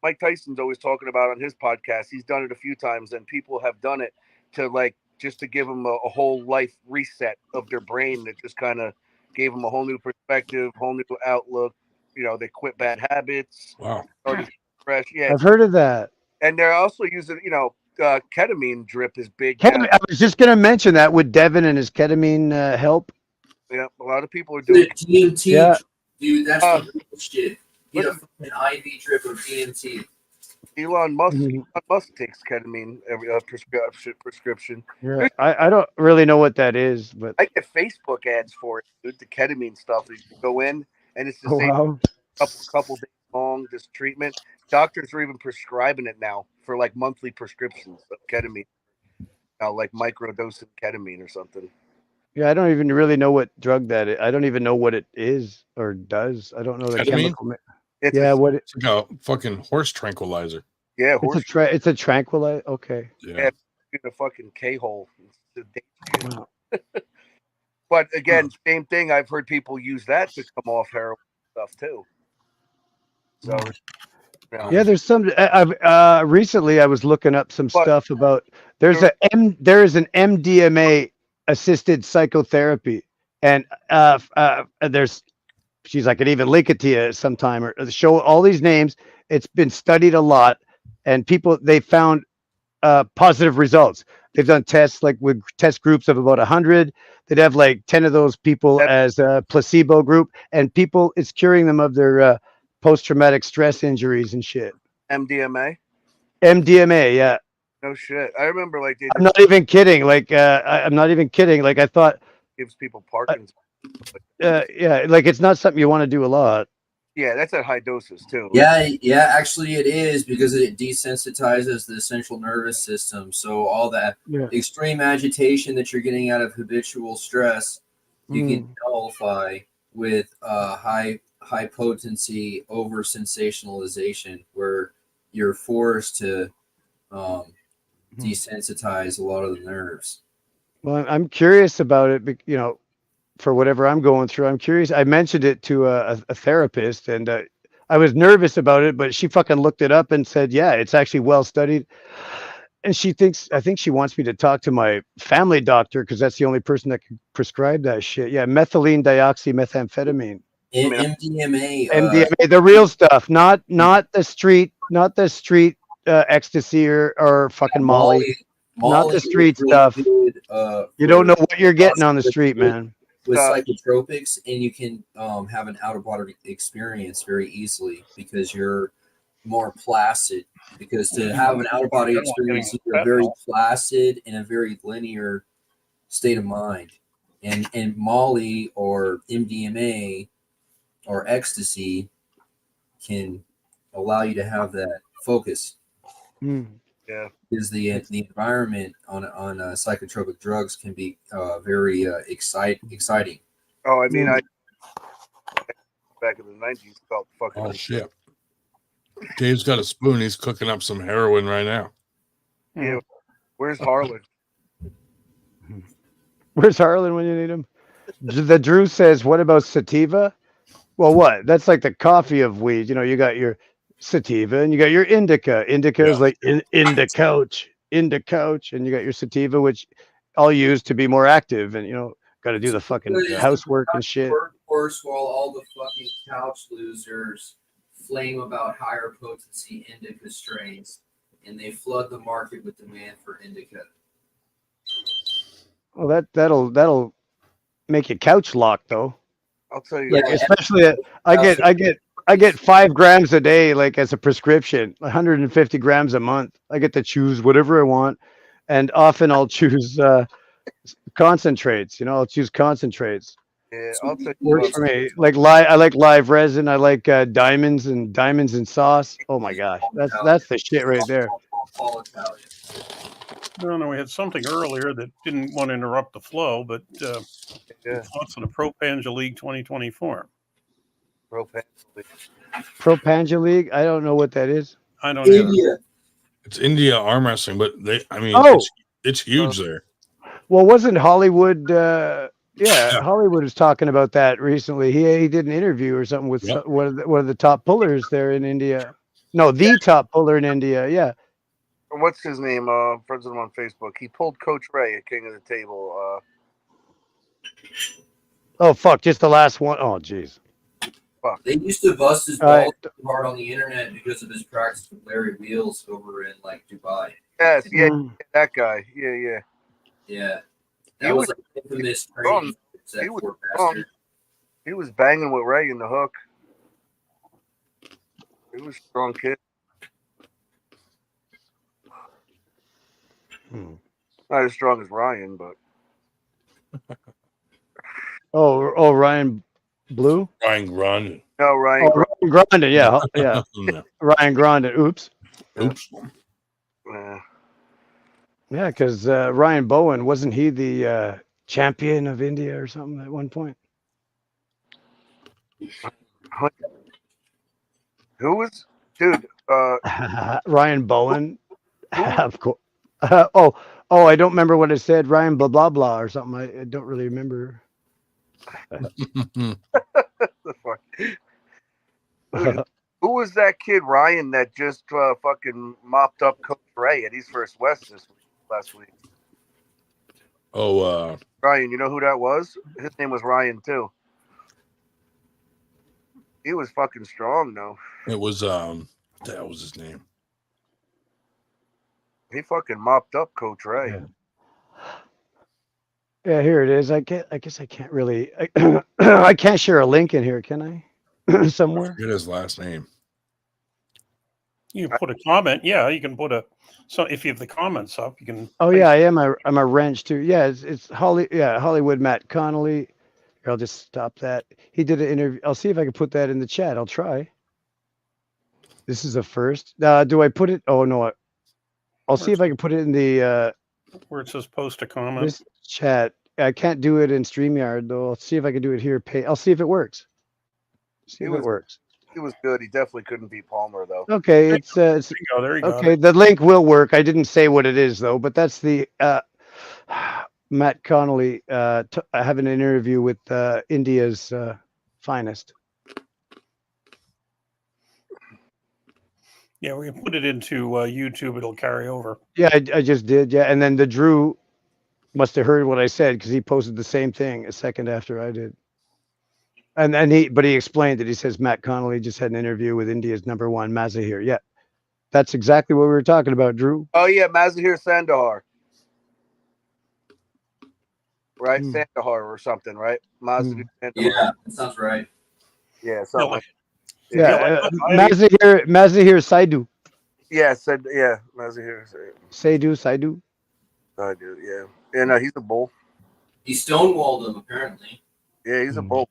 Mike Tyson's always talking about on his podcast. He's done it a few times, and people have done it to just to give them a whole life reset of their brain that just kind of gave them a whole new perspective, whole new outlook. They quit bad habits.
Wow.
Fresh. Yeah.
I've heard of that.
And they're also using, ketamine drip is big.
I was just going to mention that. Would Devin and his ketamine help?
Yeah, a lot of people are doing
DMT.
Yeah.
Dude, that's the real shit. Get an IV drip of DMT.
Elon Musk takes ketamine every prescription.
Yeah. I don't really know what that is, but
I get Facebook ads for it, dude. The ketamine stuff. You go in and it's the same couple days long. This treatment. Doctors are even prescribing it now for like monthly prescriptions of ketamine. Like microdosing ketamine or something.
Yeah, I don't even really know what drug that is. I don't even know what it is or does. I don't know the
Ketamine?
chemical. It's
like a fucking horse tranquilizer.
Yeah,
it's a tranquilizer. Okay.
Yeah, it's a fucking K-hole. But again, same thing. I've heard people use that to come off heroin stuff too. So
Yeah, there's some. I've recently I was looking up some stuff about. There is an MDMA assisted psychotherapy, and there's. She's I could even link it to you sometime or show all these names. It's been studied a lot, and people they found positive results. They've done tests like with test groups of about 100. They'd have like 10 of those people as a placebo group, and people it's curing them of their post-traumatic stress injuries and shit.
MDMA.
MDMA, yeah.
No shit. I remember like they
I'm not even kidding. Like I'm not even kidding. Like I thought.
gives people Parkinson's.
Yeah, like it's not something you want to do a lot.
Yeah, that's at high doses too.
Yeah, actually it is because it desensitizes the central nervous system. So all that extreme agitation that you're getting out of habitual stress, you can nullify with high potency over sensationalization, where you're forced to desensitize a lot of the nerves.
Well, I'm curious about it, you know, for whatever I'm going through. I'm curious. I mentioned it to a therapist, and I was nervous about it, but she fucking looked it up and said, yeah, it's actually well studied. And I think she wants me to talk to my family doctor because that's the only person that can prescribe that shit. Yeah, methylene dioxymethamphetamine.
MDMA,
the real stuff, not the street ecstasy or fucking Molly. Not the street
really
stuff.
Good,
you don't know what you're getting on the street, man.
With psychotropics, and you can have an out-of-body experience very easily because you're more placid. Because to have an out-of-body experience, you're very placid in a very linear state of mind. And Molly or MDMA or ecstasy can allow you to have that focus.
Yeah,
Is the environment on psychotropic drugs can be very exciting.
Oh, I mean, I back in the 90s felt fucking.
Oh shit! Dave's got a spoon. He's cooking up some heroin right now.
Yeah, where's Harlan?
Where's Harlan when you need him? The Drew says, "What about sativa?" Well, what? That's like the coffee of weed. You know, you got your sativa and you got your indica. Indica is like in the couch, and you got your sativa, which I'll use to be more active, and you know, got to do the fucking housework and shit.
Workforce, while all the fucking couch losers flame about higher potency indica strains, and they flood the market with demand for indica.
Well, that'll make you couch lock though.
I'll tell you.
Like, especially I get 5 grams a day, like as a prescription, 150 grams a month. I get to choose whatever I want, and often I'll choose concentrates. You know, I'll choose concentrates.
Yeah, I'll tell you.
Works for me. I like live resin. I like diamonds and sauce. Oh my gosh, that's the shit right there.
No, we had something earlier that didn't want to interrupt the flow, but thoughts on the Pro Panja League 2024.
Pro-Panja League? I don't know what that is.
I don't know.
It's India arm wrestling, but it's huge there.
Well, wasn't Hollywood? Hollywood was talking about that recently. He did an interview or something with one of the top pullers there in India. No, the top puller in India. Yeah.
What's his name? Friends of him on Facebook. He pulled Coach Ray at King of the Table.
Oh fuck! Just the last one. Oh jeez.
They used to bust his balls hard on the internet because of his practice with Larry Wheels over in like Dubai.
Yes, that guy. Yeah.
That was like infamous training.
He was banging with Ray in the hook. He was a strong kid. Not as strong as Ryan, but.
Oh, Ryan Blue?
Ryan Grandin.
No, Ryan.
Ryan Grandin, yeah. Ryan Grandin. Oops. Yeah, because Ryan Bowen, wasn't he the champion of India or something at one point?
Who was? Dude.
Ryan Bowen. Of course. I don't remember what it said. Ryan blah blah blah or something. I don't really remember.
The fuck? Who was that kid Ryan that just fucking mopped up Coach Ray at East First West last week?
Oh,
Ryan, you know who that was? His name was Ryan too. He was fucking strong though.
it was what the hell was his name?
He fucking mopped up Coach Ray.
Yeah, here it is. I guess I can't really. I can't share a link in here, can I? Somewhere.
Forget his last name.
You can put a comment. Yeah, you can put a. So if you have the comments up, you can.
Oh yeah, I am. I'm a wrench too. Yeah, it's Hollywood Matt Connolly. Here, I'll just stop that. He did an interview. I'll see if I can put that in the chat. I'll try. This is a first. Do I put it? Oh no. I'll see if I can put it in the
where it says post a comment.
this chat. I can't do it in StreamYard though. I'll see if I can do it here. I'll see if it works. See if it works.
He was good. He definitely couldn't beat Palmer though.
Okay, it's
There you go.
okay. The link will work. I didn't say what it is though, but that's the Matt Connolly having an interview with India's finest.
Yeah, we can put it into YouTube. It'll carry over.
Yeah, I just did. Yeah, and then the Drew must have heard what I said because he posted the same thing a second after I did. And he explained it. He says Matt Connolly just had an interview with India's #1 Mazahir. Yeah, that's exactly what we were talking about, Drew.
Oh yeah, Mazahir Sandahar. Right, Sandahar or something, right? Mazahir Sandahar.
Yeah, that sounds right.
Yeah, something. Like
Yeah, Mazahir Saidu.
Yeah, Mazahir
Saidu.
I do, yeah. Yeah, no, he's a bull.
He stonewalled him apparently.
Yeah, he's a bull.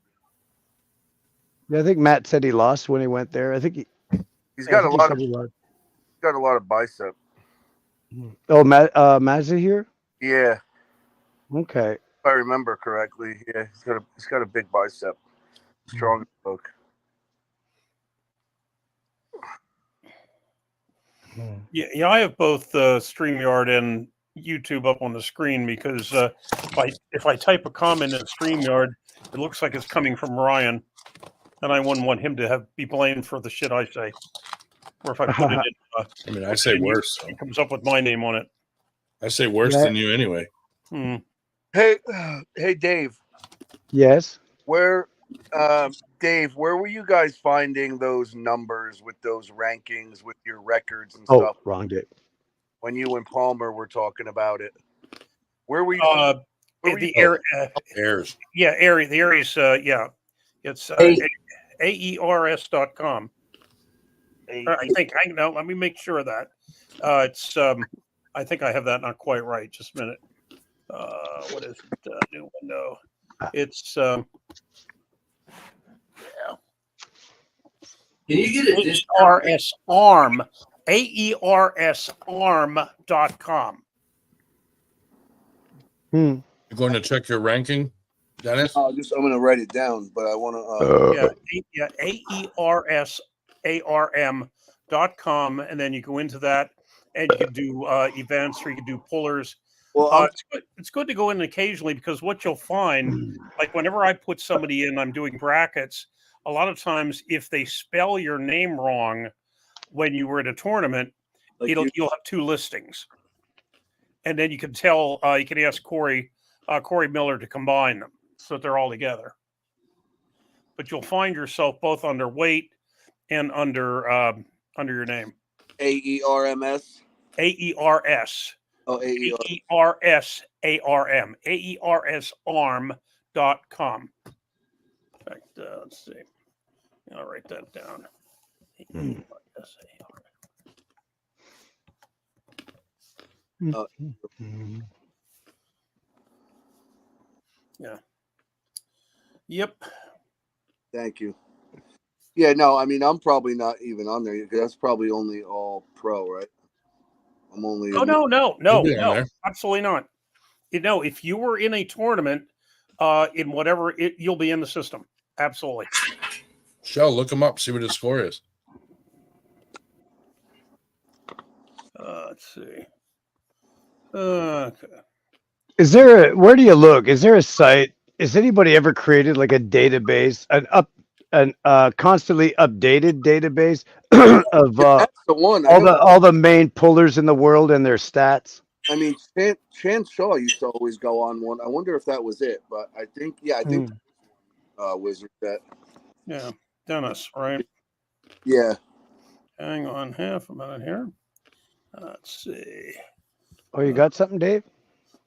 Yeah, I think Matt said he lost when he went there. I think
he's got a lot of bicep.
Oh, Mazahir?
Yeah.
Okay.
If I remember correctly, yeah, he's got a big bicep. Strong bloke.
Yeah, I have both StreamYard and YouTube up on the screen because if I type a comment in StreamYard, it looks like it's coming from Ryan, and I wouldn't want him to be blamed for the shit I say. Or if I put it in,
I mean, I say worse.
It comes up with my name on it.
I say worse than you anyway.
Hey, Dave.
Yes.
Dave, where were you guys finding those numbers with those rankings with your records and
Oh,
stuff?
wrong date.
When you and Palmer were talking about it, where were you?
Airs.
Yeah, area. The area's yeah. It's aers.com. I think. Let me make sure of that. It's. I think I have that not quite right. Just a minute. What is it? New window. It's.
Can you get it?
AERS Arm. AERSarm.com.
You're going to check your ranking, Dennis?
I'm going to write it down, but I want
to. AERSarm.com, and then you go into that, and you can do events, or you can do pullers.
Well,
it's good to go in occasionally because what you'll find, like whenever I put somebody in, I'm doing brackets. A lot of times, if they spell your name wrong when you were at a tournament, you'll have two listings, and then you can tell. You can ask Corey Miller to combine them so that they're all together. But you'll find yourself both under weight and under your name.
AERMS.
AERS.
Oh,
AERSARM. AERSarm.com. In fact, let's see. I'll write that down. Yeah. Yep.
Thank you. Yeah, no, I mean, I'm probably not even on there because that's probably only all pro, right? I'm only.
Oh, no, absolutely not. If you were in a tournament, in whatever, you'll be in the system. Absolutely.
Shell, look him up, see what his score is.
Let's see. Okay.
Where do you look? Is there a site? Has anybody ever created like a database, an constantly updated database of
That's the one. I
all
never.
the main pullers in the world and their stats.
I mean, Chan Shaw used to always go on one. I wonder if that was it, but I think Wizard that.
Yeah, Dennis, right?
Yeah.
Hang on half a minute here. Let's see.
Oh, you got something, Dave?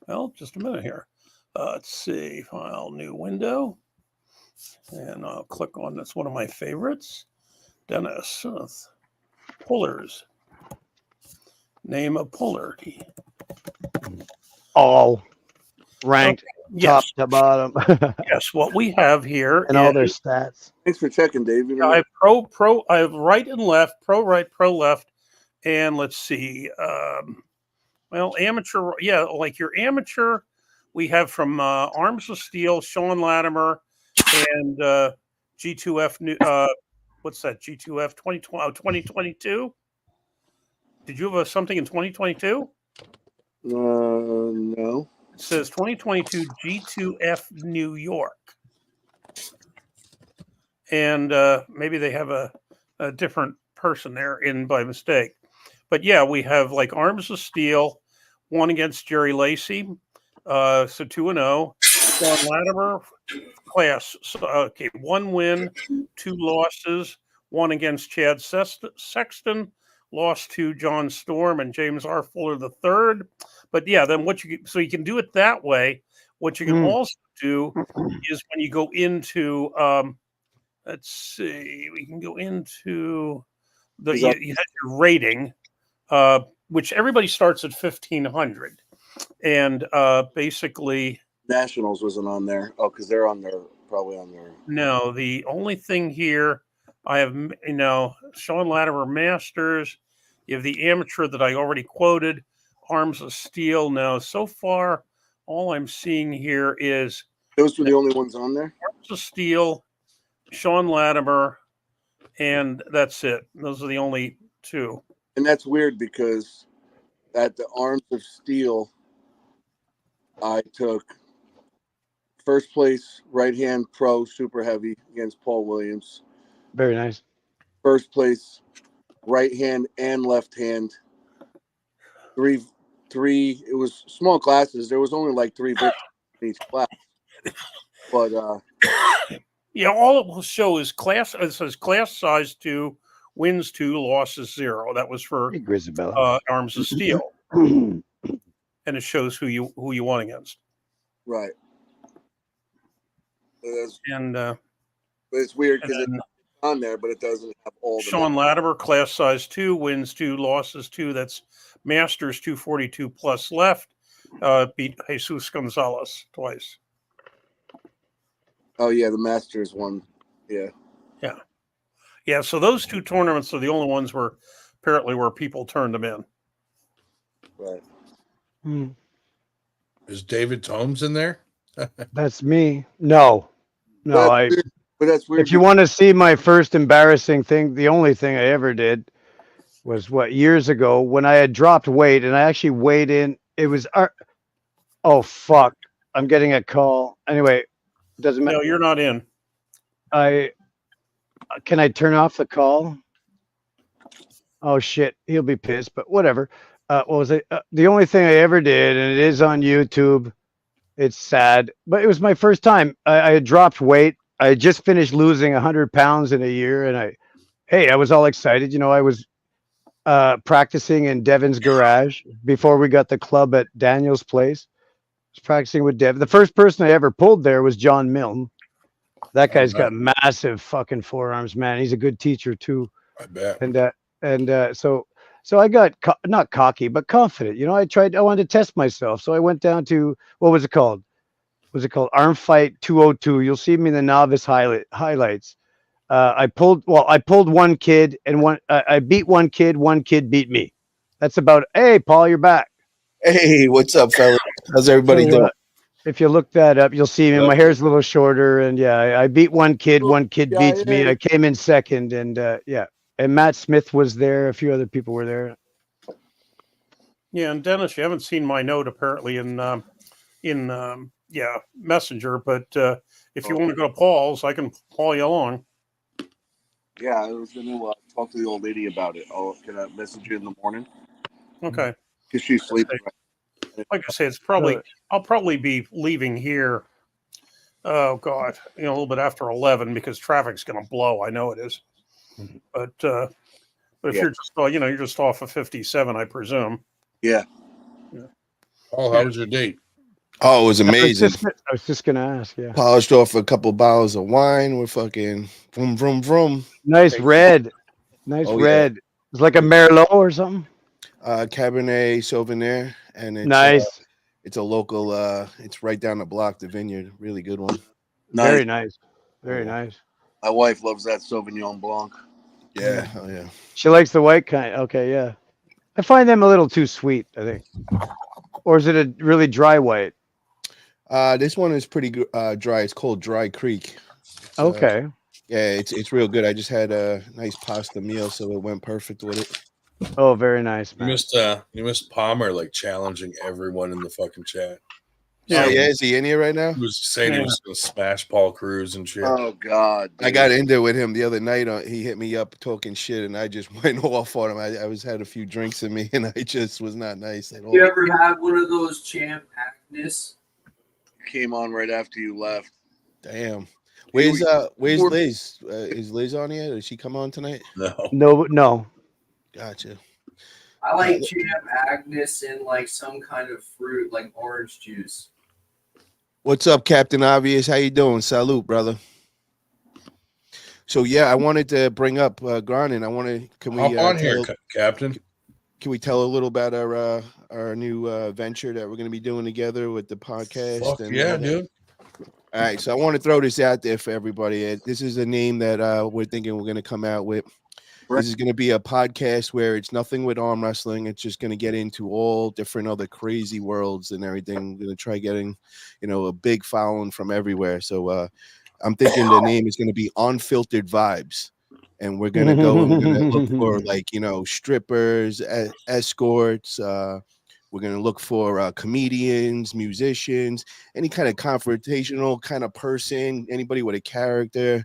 Well, just a minute here. Let's see. File, new window. And I'll click on that's one of my favorites. Dennis Smith. Pullers. Name of puller.
All ranked top
Yes.
to bottom.
Yes, what we have here
And all their
is
stats.
Thanks for checking, Dave.
I have I have right and left, pro right, pro left, and let's see. Well, amateur, yeah, like your amateur, we have from Arms of Steel, Sean Latimer, and G2F. What's that? G2F 2022. Did you have something in 2022?
No.
It says 2022 G2F New York. And maybe they have a different person there in by mistake. But yeah, we have like Arms of Steel, one against Jerry Lacey, so 2-0. Sean Latimer, class, okay, 1 win, 2 losses, one against Chad Sexton, lost to John Storm and James R. Fuller III. But yeah, then so you can do it that way. What you can also do is when you go into, let's see, we can go into you have your rating, which everybody starts at 1,500. And basically,
Nationals wasn't on there. Oh, because they're on there, probably on there.
no, the only thing here I have, Sean Latimer Masters. You have the amateur that I already quoted, Arms of Steel. Now, so far, all I'm seeing here is
those were the only ones on there.
Arms of Steel, Sean Latimer, and that's it. Those are the only 2.
And that's weird because at the Arms of Steel, I took first place right hand pro super heavy against Paul Williams.
Very nice.
First place right hand and left hand. Three. It was small classes. There was only like 3 victories in each class. But
yeah, all it will show is class. It says class size 2, wins 2, losses 0. That was for Arms of Steel, and it shows who you won against.
Right.
But
it's weird because it's on there, but it doesn't have all.
Sean Latimer, class size 2, wins 2, losses 2. That's Masters 242 plus left. Beat Jesus Gonzalez twice.
Oh yeah, the Masters one. Yeah.
Yeah. So those 2 tournaments are the only ones where people turned them in.
Right.
Is David Tomes in there?
That's me. No.
But that's weird.
If you want to see my first embarrassing thing, the only thing I ever did was years ago when I had dropped weight and I actually weighed in. It was oh fuck! I'm getting a call. Anyway, doesn't matter.
No, you're not in.
Can I turn off the call? Oh shit, he'll be pissed. But whatever. What was it? The only thing I ever did, and it is on YouTube. It's sad, but it was my first time. I had dropped weight. I had just finished losing 100 pounds in a year, and I was all excited. I was practicing in Devin's garage before we got the club at Daniel's place. I was practicing with Devin. The first person I ever pulled there was John Milne. That guy's got massive fucking forearms, man. He's a good teacher too.
I bet.
So I got not cocky, but confident. I wanted to test myself. So I went down to, what was it called? Was it called Arm Fight 202? You'll see me in the novice highlights. I pulled one kid and I beat one kid beat me. That's about, hey, Paul, you're back.
Hey, what's up, fellas? How's everybody doing?
If you look that up, you'll see me. My hair's a little shorter, and I beat one kid beats me. I came in second, and and Matt Smith was there. A few other people were there.
Yeah, and Dennis, you haven't seen my note apparently in Messenger, but if you want to go to Paul's, I can call you along.
Yeah, I was going to talk to the old lady about it. Can I message you in the morning?
Okay.
Because she's sleeping.
Like I say, I'll probably be leaving here. Oh God, a little bit after 11 because traffic's going to blow. I know it is. But if
Yeah.
you're just you're just off of 57, I presume.
Yeah.
Oh, how was your date?
Oh, it was amazing.
I was just gonna ask. Yeah.
Polished off a couple bottles of wine with fucking vroom vroom vroom.
Nice red. Nice
Oh,
red.
yeah.
It's like a Merlot or something.
Cabernet Sauvignon, and it's
Nice.
it's a local. It's right down the block, the vineyard. Really good one.
Very nice. Very nice.
My wife loves that Sauvignon Blanc.
Yeah. Oh yeah.
She likes the white kind. Okay, yeah. I find them a little too sweet, I think. Or is it a really dry white?
This one is pretty dry. It's called Dry Creek. So,
Okay.
Yeah, it's real good. I just had a nice pasta meal, so it went perfect with it.
Oh, very nice,
You
man.
missed Palmer like challenging everyone in the fucking chat.
Yeah, is he in here right now?
He was saying he was gonna smash Paul Cruz and shit.
Oh God!
I got in there with him the other night. He hit me up talking shit, and I just went off on him. I had a few drinks in me, and I just was not nice at all.
You ever have one of those champ Agnes?
Came on right after you left.
Damn. Where's Liz? Is Liz on here? Did she come on tonight?
No.
Gotcha.
I like champ Agnes in like some kind of fruit, like orange juice.
What's up, Captain Obvious? How you doing? Salute, brother. So yeah, I wanted to bring up Gronin. Can we
hop on here, Captain?
Can we tell a little about our new venture that we're going to be doing together with the podcast?
Fuck yeah, dude.
All right, so I want to throw this out there for everybody. This is a name that we're thinking we're going to come out with. This is going to be a podcast where it's nothing with arm wrestling. It's just going to get into all different other crazy worlds and everything. We're going to try getting, a big following from everywhere. So I'm thinking the name is going to be Unfiltered Vibes. And we're going to go and we're going to look for strippers, escorts. We're going to look for comedians, musicians, any kind of confrontational kind of person, anybody with a character,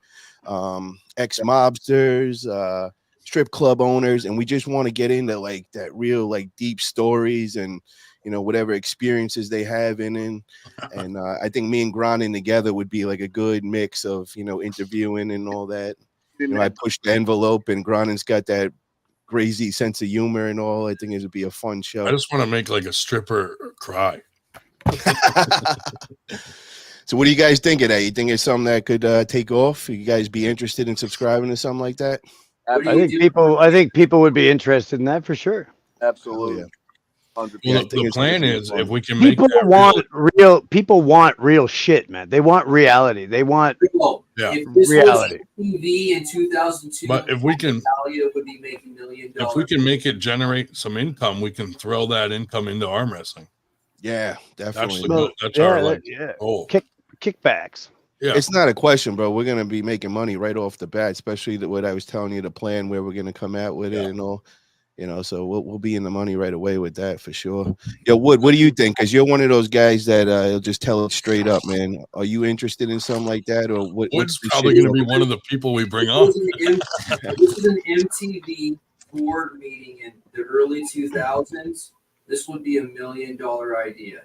ex-mobsters, strip club owners. And we just want to get into that real deep stories and, whatever experiences they have in. And I think me and Gronin together would be a good mix of, interviewing and all that. I pushed the envelope and Gronin's got that crazy sense of humor and all. I think it would be a fun show.
I just want to make a stripper cry.
So what do you guys think of that? You think it's something that could take off? You guys be interested in subscribing to something like that?
I think people would be interested in that for sure.
Absolutely.
Well, the plan is if we can make
people want real shit, man. They want reality. They want
If this
reality.
was TV in 2002,
But if we can,
Italia would be making $1 million.
if we can make it generate some income, we can throw that income into arm wrestling.
Yeah, definitely.
That's our goal.
Kickbacks.
Yeah,
it's not a question, bro. We're gonna be making money right off the bat, especially what I was telling you, the plan where we're gonna come out with it and all. So we'll be in the money right away with that for sure. Yo, Wood, what do you think? Because you're one of those guys that will just tell it straight up, man. Are you interested in something like that, or what?
Wood's probably going to be one of the people we bring on.
This is an MTV board meeting in the early 2000s. This would be $1 million idea.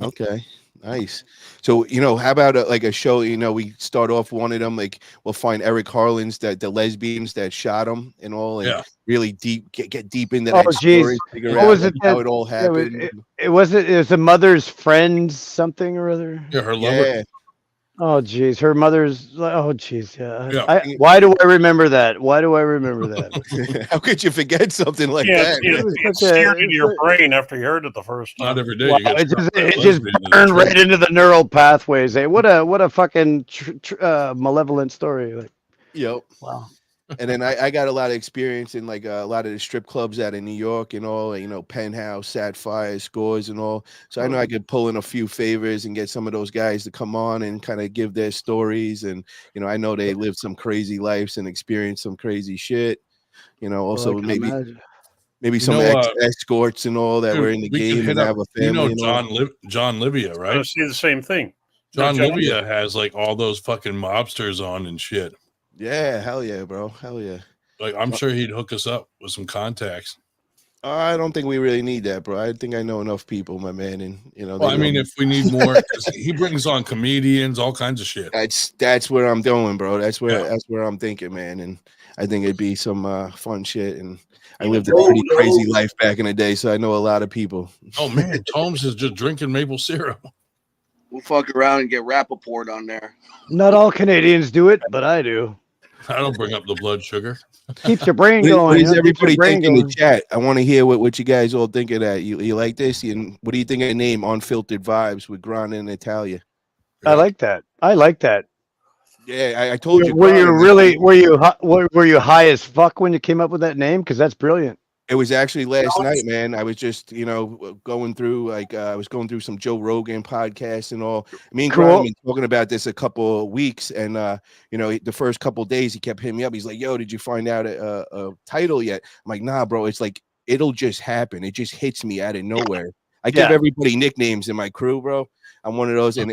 Okay, nice. So how about a show? We start off one of them. We'll find Eric Harlan's the lesbians that shot him and all, and really get deep into that story. Figure out how it all happened.
It was a mother's friend something or other.
Yeah, her lover.
Yeah.
Oh geez, her mother's. Oh geez, yeah. Why do I remember that? Why do I remember that?
How could you forget something like that?
It seared into your brain after you heard it the first time.
Not every day.
Wow, it just burned right into the neural pathways. What a fucking malevolent story.
Yep.
Wow.
And then I got a lot of experience in a lot of the strip clubs out in New York and all, Penthouse, Sapphire, Scores and all. So I know I could pull in a few favors and get some of those guys to come on and kind of give their stories. And, I know they lived some crazy lives and experienced some crazy shit. Also maybe some escorts and all that were in the game and have a family.
John Livia, right?
I see the same thing.
John Livia has all those fucking mobsters on and shit.
Yeah, hell yeah, bro. Hell yeah.
Like, I'm sure he'd hook us up with some contacts.
I don't think we really need that, bro. I think I know enough people, my man, and
Well, I mean, if we need more, 'cause he brings on comedians, all kinds of shit.
That's where I'm going, bro. That's where I'm thinking, man. And I think it'd be some fun shit. And I lived a pretty crazy life back in the day, so I know a lot of people.
Oh man, Holmes is just drinking maple syrup.
We'll fuck around and get Rappaport on there.
Not all Canadians do it, but I do.
I don't bring up the blood sugar.
Keeps your brain
What
going.
does
you know,
everybody
keeps your brain
think in the
going.
chat? I want to hear what you guys all think of that. You like this? What do you think of the name Unfiltered Vibes with Grana and Italia?
I like that. I like that.
Yeah, I told you.
Were you
Grana,
really were you high as fuck when you came up with that name? Because that's brilliant.
It was actually last night, man. I was just, going through I was going through some Joe Rogan podcasts and all. Me and Grana have been talking about this a couple of weeks, and the first couple of days he kept hitting me up. He's like, "Yo, did you find out a title yet?" I'm like, "Nah, bro. It's like it'll just happen. It just hits me out of nowhere." I give everybody nicknames in my crew, bro. I'm one of those, and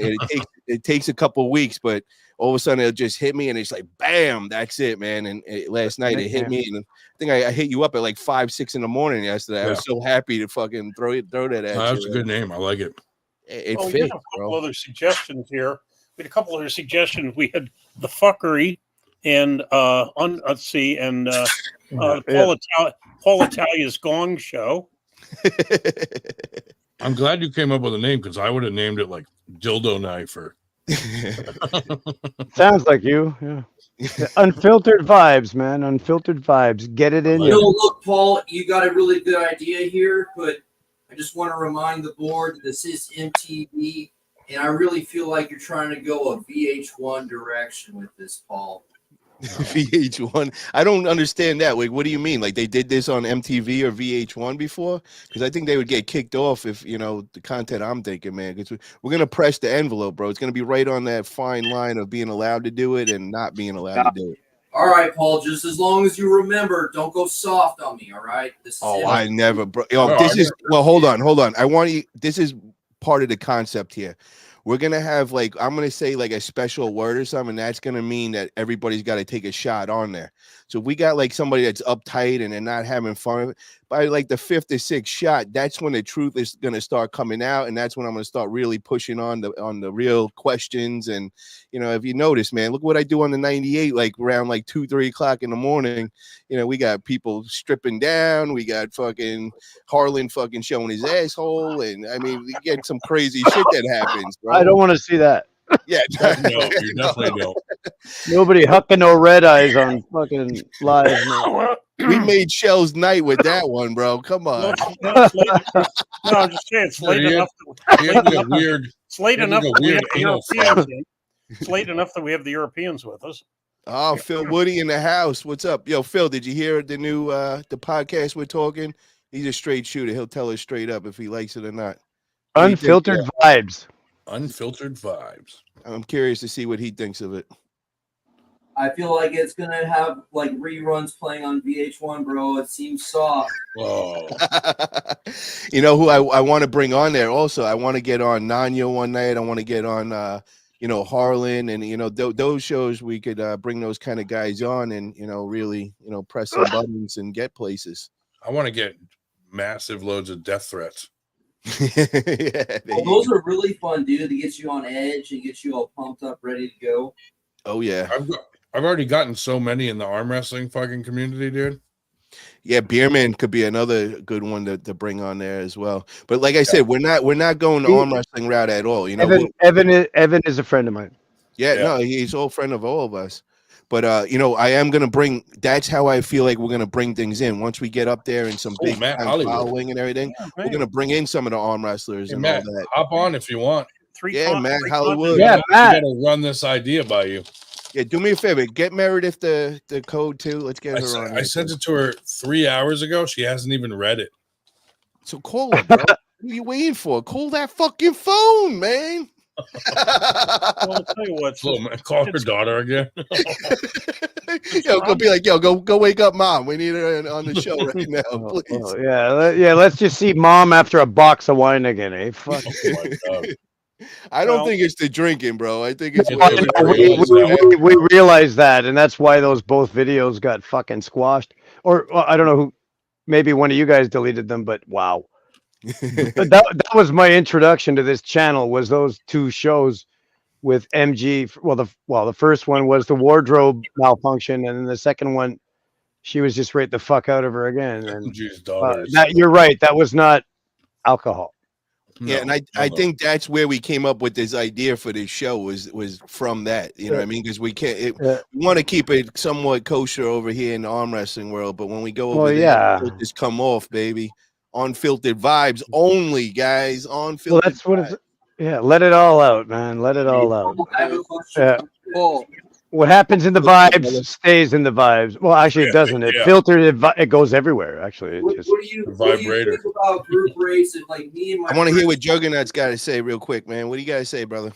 it takes a couple of weeks, but all of a sudden it'll just hit me, and it's like, bam, that's it, man. And last night it hit me, and I think I hit you up at like 5, 6 in the morning yesterday. I was so happy to fucking throw that at you.
That's a good name. I like it.
It
we
fits,
had a couple other suggestions here. We had a couple other suggestions. We had the fuckery and let's see, and Paul Italia's Gong Show.
I'm glad you came up with a name because I would have named it like Dildo Knife or.
Sounds like you. Yeah. Unfiltered vibes, man. Unfiltered vibes. Get it in.
Look, Paul, you got a really good idea here, but I just want to remind the board that this is MTV, and I really feel like you're trying to go a VH1 direction with this, Paul.
VH1. I don't understand that. Like, what do you mean? Like they did this on MTV or VH1 before? Because I think they would get kicked off if the content I'm thinking, man. Because we're gonna press the envelope, bro. It's gonna be right on that fine line of being allowed to do it and not being allowed to do it.
All right, Paul. Just as long as you remember, don't go soft on me. All right. This is
I never, bro. Hold on. I want you. This is part of the concept here. We're gonna have I'm gonna say a special word or something, and that's gonna mean that everybody's got to take a shot on there. So if we got somebody that's uptight and they're not having fun, by the 5th or 6th shot, that's when the truth is gonna start coming out, and that's when I'm gonna start really pushing on the real questions. And if you notice, man, look what I do on the 98, around 2, 3 o'clock in the morning. We got people stripping down, we got fucking Harlan fucking showing his asshole, and I mean, we get some crazy shit that happens, bro.
I don't want to see that.
Yeah,
no, you definitely don't.
Nobody hucking no red eyes on fucking live. No.
We made Shell's night with that one, bro. Come on.
No, I'm just saying it's late enough. It's late enough that we have the Europeans. It's late enough that we have the Europeans with us.
Oh, Phil Woody in the house. What's up? Yo, Phil, did you hear the new the podcast we're talking? He's a straight shooter. He'll tell us straight up if he likes it or not.
Unfiltered vibes.
Unfiltered vibes.
I'm curious to see what he thinks of it.
I feel like it's gonna have reruns playing on VH1, bro. It seems soft.
Whoa.
You know who I want to bring on there also? I want to get on Nanya one night. I want to get on Harlan, and those shows we could bring those kind of guys on and really press some buttons and get places.
I want to get massive loads of death threats.
Those are really fun, dude. To get you on edge and get you all pumped up, ready to go.
Oh yeah,
I've already gotten so many in the arm wrestling fucking community, dude.
Yeah, Beerman could be another good one to bring on there as well. But like I said, we're not going the arm wrestling route at all.
Evan is a friend of mine.
Yeah, no, he's an old friend of all of us. But I am gonna bring. That's how I feel like we're gonna bring things in once we get up there and some big following and everything. We're gonna bring in some of the arm wrestlers and
Matt,
all that.
hop on if you want.
Matt Hollywood.
Yeah, Matt.
I gotta run this idea by you.
Yeah, do me a favor. Get Meredith the code too. Let's get her on.
I sent it to her 3 hours ago. She hasn't even read it.
So call her, bro. What are you waiting for? Call that fucking phone, man.
Well, I'll tell you what.
Call her daughter again.
Go be like, go wake up mom. We need her on the show right now, please.
Yeah. Let's just see mom after a box of wine again, eh? Fuck.
Oh my God.
I don't think it's the drinking, bro. I think it's
we realized that, and that's why those both videos got fucking squashed. Or well, I don't know who. Maybe one of you guys deleted them, but wow. But that was my introduction to this channel. Was those two shows with MG? Well, the first one was the wardrobe malfunction, and then the second one, she was just right the fuck out of her again. And
MG's daughter.
that you're right. That was not alcohol.
Yeah, and I think that's where we came up with this idea for this show was from that, you know what I mean? Because we want to keep it somewhat kosher over here in the arm wrestling world, but when we go over there, just come off, baby. Unfiltered vibes only, guys. Unfiltered.
Well, that's what it's. Yeah, let it all out, man. Let it all out.
I have a question. Paul.
What happens in the vibes stays in the vibes. Well, actually, it doesn't. It filtered. It goes everywhere. Actually, it just
What do you think about group racing? Like me and my
I want to hear what Juggernaut's got to say real quick, man. What do you got to say, brother?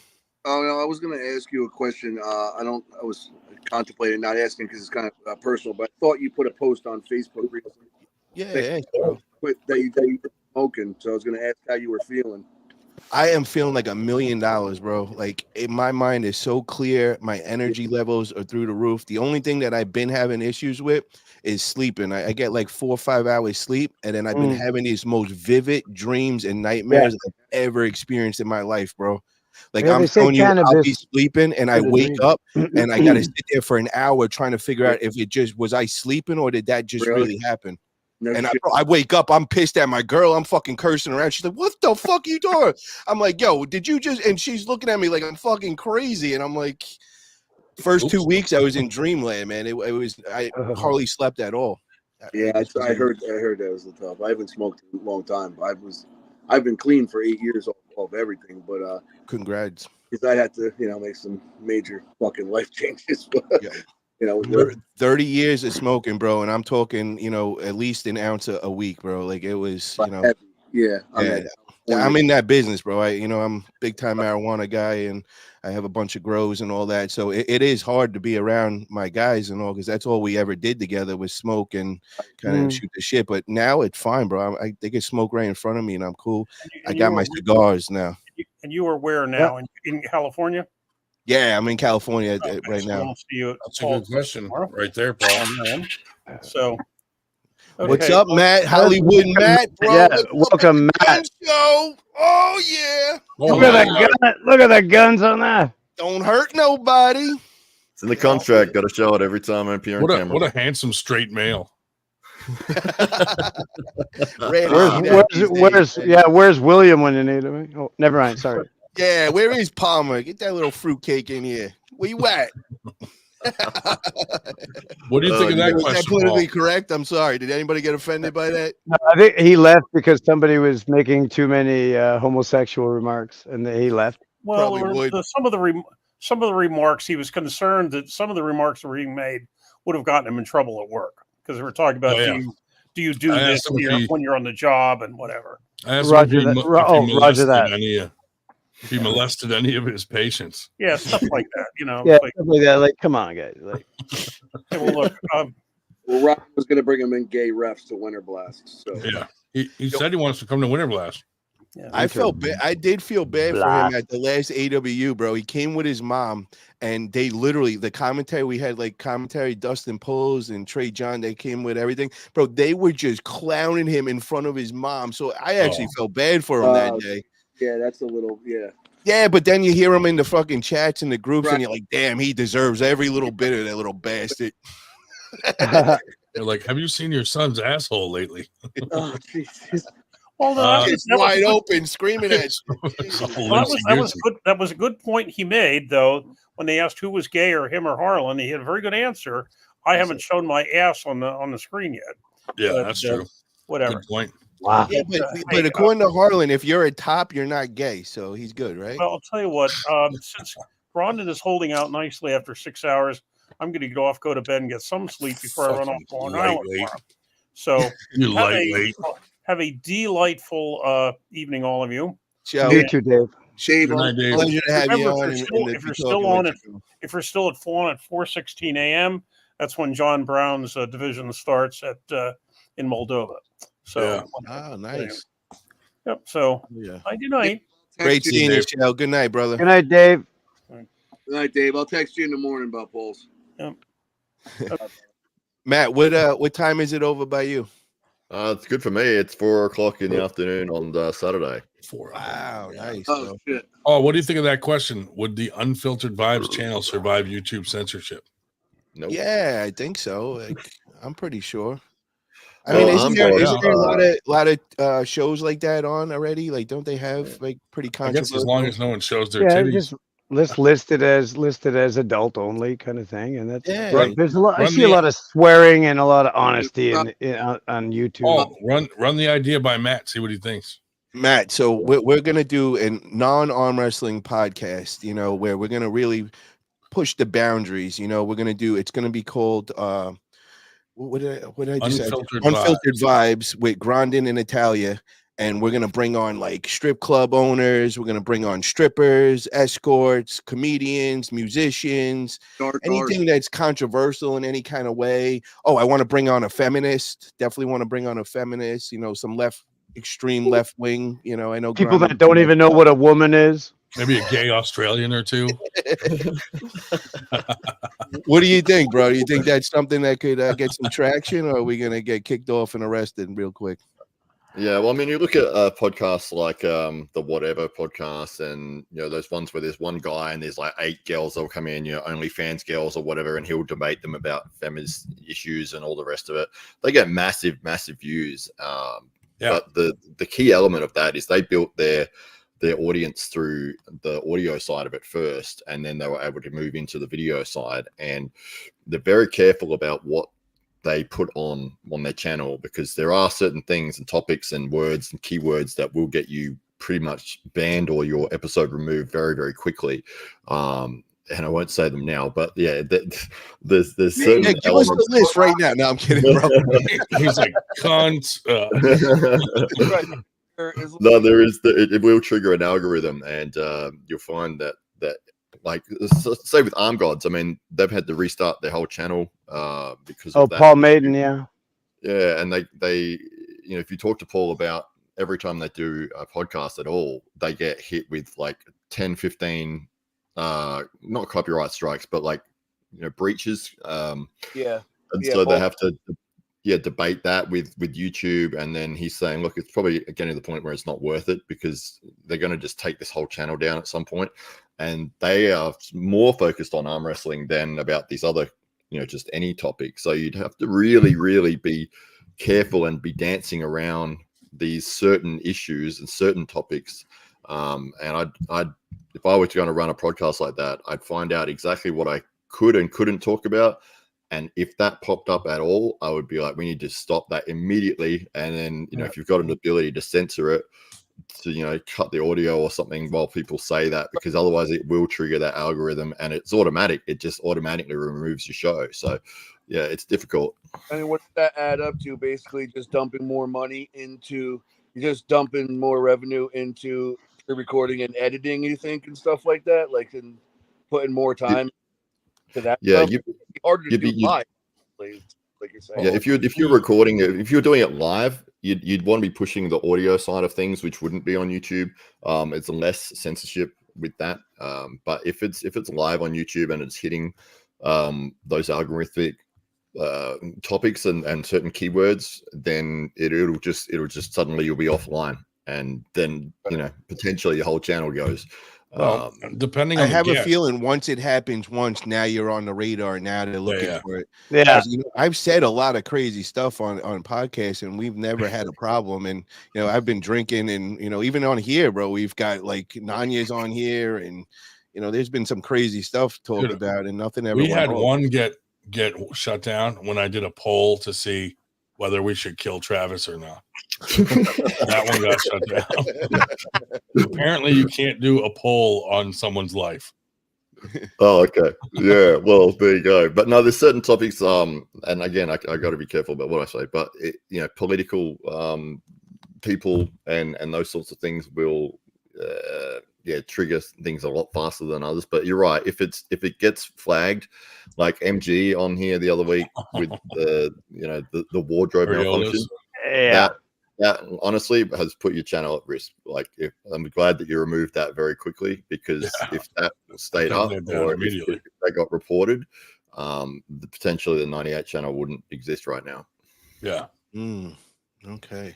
Oh no, I was going to ask you a question. I was contemplating not asking because it's kind of personal, but I thought you put a post on Facebook recently.
Yeah,
that you were smoking. So I was going to ask how you were feeling.
I am feeling like $1 million, bro. Like my mind is so clear. My energy levels are through the roof. The only thing that I've been having issues with is sleeping. I get like 4 or 5 hours sleep, and then I've been having these most vivid dreams and nightmares I've ever experienced in my life, bro. Like I'm telling you, I'll be sleeping and I wake up and I gotta sit there for an hour trying to figure out if it just was I sleeping or did that just really happen. And I wake up, I'm pissed at my girl. I'm fucking cursing around. She's like, "What the fuck are you doing?" I'm like, "Yo, did you just?" And she's looking at me like I'm fucking crazy. And I'm like, first 2 weeks I was in dreamland, man. I hardly slept at all.
Yeah, I heard that was tough. I haven't smoked in a long time. I've been clean for 8 years of everything, but
congrats.
Because I had to, make some major fucking life changes. But,
30 years of smoking, bro, and I'm talking, at least an ounce a week, bro. Like it was, I'm in that business, bro. I'm big time marijuana guy, and I have a bunch of grows and all that. So it is hard to be around my guys and all because that's all we ever did together was smoke and kind of shoot the shit. But now it's fine, bro. They can smoke right in front of me, and I'm cool. I got my cigars now.
And you are where now? In California?
Yeah, I'm in California right now.
That's a good question, right there, Paul.
So,
what's up, Matt? Hollywood Matt, bro.
Yeah, welcome, Matt.
Show. Oh yeah.
Look at the gun. Look at the guns on that.
Don't hurt nobody.
It's in the contract. Got to show it every time I appear on camera.
What a handsome straight male.
Where's William when you need him? Oh, never mind. Sorry.
Yeah, where is Palmer? Get that little fruitcake in here. Where you at?
What do you think of that question?
Was that politically correct? I'm sorry. Did anybody get offended by that?
No, I think he left because somebody was making too many homosexual remarks, and he left.
Well, some of the remarks he was concerned that some of the remarks that were being made would have gotten him in trouble at work because they were talking about do you do this when you're on the job and whatever.
I asked Roger that. If he molested any of his patients.
Yeah, stuff like that.
Yeah, stuff like that. Like, come on, guys. Like,
well, look.
Rob was going to bring him in gay refs to Winter Blast. So
yeah, he said he wants to come to Winter Blast.
Yeah,
I did feel bad for him at the last AW, bro. He came with his mom, and they literally the commentary we had Dustin Pulls and Trey John. They came with everything, bro. They were just clowning him in front of his mom. So I actually felt bad for him that day.
Yeah, that's a little,
Yeah, but then you hear him in the fucking chats and the groups, and you're like, damn, he deserves every little bit of that little bastard.
They're like, have you seen your son's asshole lately?
Oh, Jesus.
Well,
it's wide open, screaming at you.
That was a good point he made, though, when they asked who was gay or him or Harlan. He had a very good answer. I haven't shown my ass on the screen yet.
Yeah, that's true.
Whatever.
Good point.
Wow.
Yeah, but according to Harlan, if you're a top, you're not gay, so he's good, right?
Well, I'll tell you what. Since Rondon is holding out nicely after 6 hours, I'm going to go to bed and get some sleep before I run off to Long Island tomorrow. So have a delightful evening, all of you.
You too, Dave.
Shave
on. Pleasure to have you on.
If you're still on at 4:16 a.m., that's when John Brown's division starts in Moldova. So,
nice.
Yep. So,
yeah.
I do night.
Great
you.
seeing you, Shell. Good night, brother.
Good night, Dave.
Good night, Dave. I'll text you in the morning about polls.
Yep.
Matt, what time is it over by you?
It's good for me. It's 4 o'clock in the afternoon on Saturday.
Wow, nice.
Oh, shit.
Oh, what do you think of that question? Would the Unfiltered Vibes channel survive YouTube censorship?
Nope.
Yeah, I think so. Like, I'm pretty sure. I
Well,
mean, isn't there
Armwrestling,
a lot of shows like that on already? Like, don't they have like pretty
I guess
controversial?
as long as no one shows their
Yeah,
titties.
just listed as adult only kind of thing, and that's
Yeah.
like there's a lot. I
Run
see a
the-
lot of swearing and a lot of honesty on YouTube.
Oh, run the idea by Matt. See what he thinks.
Matt, so we're gonna do a non-arm wrestling podcast, you know, where we're gonna really push the boundaries. You know, we're gonna do. It's gonna be called what did I just say? Unfiltered vibes with Grandin and Italia. And we're gonna bring on like strip club owners. We're gonna bring on strippers, escorts, comedians, musicians, anything that's controversial in any kind of way. Oh, I want to bring on a feminist. Definitely want to bring on a feminist. You know, some extreme left wing. You know, I know
People
Grandin-
that don't even know what a woman is.
Maybe a gay Australian or two.
What do you think, bro? Do you think that's something that could get some traction, or are we gonna get kicked off and arrested real quick?
Yeah, well, I mean, you look at podcasts like the Whatever podcast, and you know those ones where there's one guy and there's like 8 girls that'll come in, you know, OnlyFans girls or whatever, and he'll debate them about feminist issues and all the rest of it. They get massive views. But the key element of that is they built their audience through the audio side of it first, and then they were able to move into the video side, and they're very careful about what they put on their channel, because there are certain things and topics and words and keywords that will get you pretty much banned or your episode removed very quickly. And I won't say them now, but yeah, there's certain
give us the list right now. No, I'm kidding, bro.
He's like cunt.
No, there is. It will trigger an algorithm, and you'll find that like say with Arm Gods, I mean, they've had to restart their whole channel because of that.
Paul Maiden, yeah,
and they you know, if you talk to Paul about every time they do a podcast at all, they get hit with like 10-15 not copyright strikes, but like, you know, breaches. And so they have to debate that with YouTube, and then he's saying, look, it's probably getting to the point where it's not worth it, because they're going to just take this whole channel down at some point, and they are more focused on arm wrestling than about these other, you know, just any topic. So you'd have to really be careful and be dancing around these certain issues and certain topics. And I'd if I were going to run a podcast like that, I'd find out exactly what I could and couldn't talk about. And if that popped up at all, I would be like, we need to stop that immediately. And then, you know, if you've got an ability to censor it, to, you know, cut the audio or something while people say that, because otherwise it will trigger that algorithm, and it's automatic. It just automatically removes your show. So, yeah, it's difficult.
I mean, what does that add up to? Basically, just dumping more money into, just dumping more revenue into recording and editing, you think, and stuff like that, like, and putting more time to that.
Yeah,
it'd be harder to do live, like you're saying.
Yeah, if you're recording it, if you're doing it live, you'd want to be pushing the audio side of things, which wouldn't be on YouTube. It's less censorship with that. But if it's live on YouTube and it's hitting those algorithmic topics and certain keywords, then it'll just suddenly you'll be offline, and then, you know, potentially your whole channel goes.
Well, depending on
I have a
guest.
feeling once it happens once, now you're on the radar. Now they're looking for it.
Yeah.
'Cause, you know, I've said a lot of crazy stuff on podcasts, and we've never had a problem. And, you know, I've been drinking, and, you know, even on here, bro, we've got like Nanya's on here, and, you know, there's been some crazy stuff talked about, and nothing ever.
We
went
had
wrong.
one get shut down when I did a poll to see whether we should kill Travis or not. That one got shut down. Apparently, you can't do a poll on someone's life.
Oh, okay. Yeah, well, there you go. But no, there's certain topics, and again, I got to be careful about what I say, but you know, political people and those sorts of things will trigger things a lot faster than others. But you're right, if it gets flagged, like MG on here the other week with the wardrobe malfunction, that honestly has put your channel at risk. Like, I'm glad that you removed that very quickly, because if that stayed up or if they got reported, potentially the 98 channel wouldn't exist right now.
Yeah.
Okay.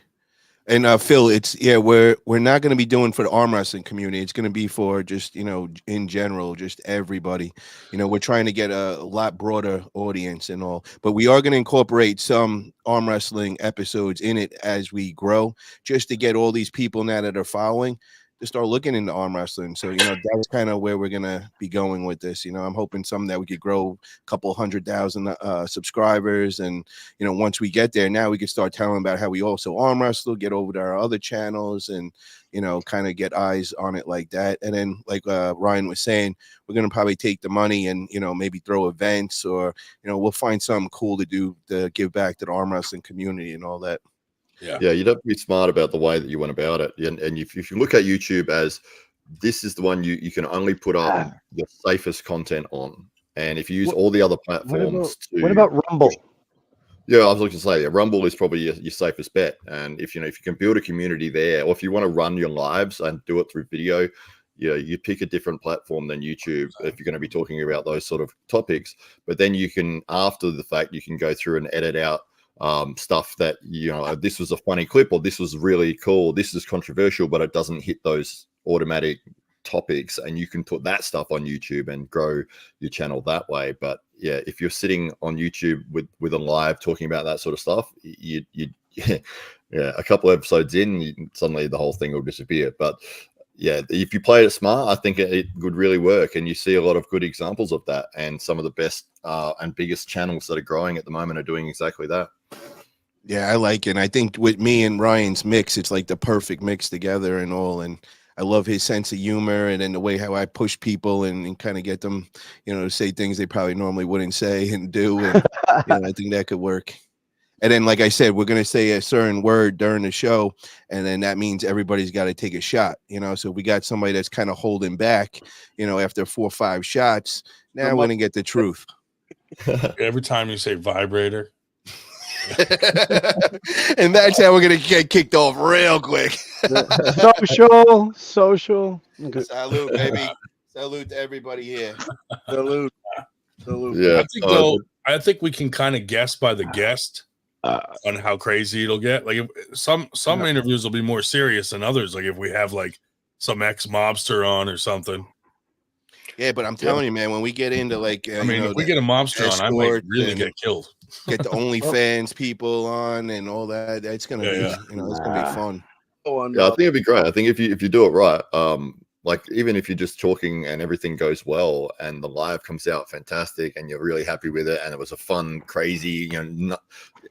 And Phil, we're not going to be doing for the arm wrestling community. It's going to be for just, in general, just everybody. We're trying to get a lot broader audience and all, but we are going to incorporate some arm wrestling episodes in it as we grow, just to get all these people now that are following to start looking into arm wrestling. So, that's kind of where we're going to be going with this. I'm hoping that we could grow a couple 100,000 subscribers. And, once we get there, now we can start telling about how we also arm wrestle, get over to our other channels and, kind of get eyes on it like that. And then like Ryan was saying, we're going to probably take the money and, maybe throw events or, we'll find something cool to do to give back to the arm wrestling community and all that.
Yeah, you'd have to be smart about the way that you went about it. And if you look at YouTube as this is the one you can only put up the safest content on. And if you use all the other platforms
what about Rumble?
Yeah, I was looking to say Rumble is probably your safest bet. And if you can build a community there, or if you want to run your lives and do it through video, you pick a different platform than YouTube if you're going to be talking about those sort of topics. But then you can, after the fact, you can go through and edit out stuff that this was a funny clip, or this was really cool, this is controversial, but it doesn't hit those automatic topics, and you can put that stuff on YouTube and grow your channel that way. But yeah, if you're sitting on YouTube with a live talking about that sort of stuff, you a couple episodes in, suddenly the whole thing will disappear. But yeah, if you play it smart, I think it would really work, and you see a lot of good examples of that. And some of the best and biggest channels that are growing at the moment are doing exactly that.
Yeah, I like it. And I think with me and Ryan's mix, it's like the perfect mix together and all. And I love his sense of humor, and then the way how I push people and kind of get them, to say things they probably normally wouldn't say and do. And I think that could work. And then, like I said, we're going to say a certain word during the show, and then that means everybody's got to take a shot, So we got somebody that's kind of holding back, after 4 or 5 shots. Now we're going to get the truth.
Every time you say vibrator.
And that's how we're going to get kicked off real quick.
Social. Okay.
Salute, baby. Salute to everybody here.
Salute.
Yeah.
I think we can kind of guess by the guest on how crazy it'll get. Like some interviews will be more serious than others. Like if we have like some ex-mobster on or something.
Yeah, but I'm telling you, man, when we get into like,
if we get a mobster on, I might really get killed.
Get the OnlyFans people on and all that. It's gonna be, it's gonna be fun.
Yeah, I think it'd be great. I think if you do it right, like even if you're just talking and everything goes well and the live comes out fantastic and you're really happy with it and it was a fun, crazy,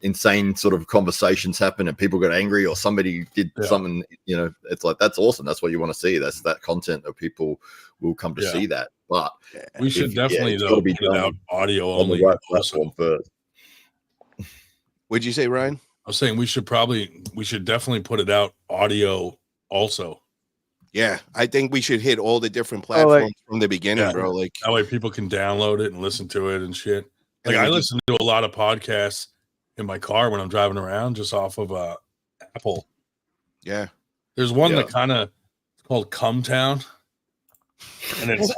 insane sort of conversations happen and people got angry or somebody did something, it's like, that's awesome. That's what you want to see. That's that content that people will come to see that. But
we should definitely though put it out audio
on
only
the right platform first.
What'd you say, Ryan?
I was saying we should definitely put it out audio also.
Yeah, I think we should hit all the different platforms from the beginning, bro. Like
that way people can download it and listen to it and shit. Like I listen to a lot of podcasts in my car when I'm driving around just off of Apple.
Yeah.
There's one that kind of called Come Town. And it's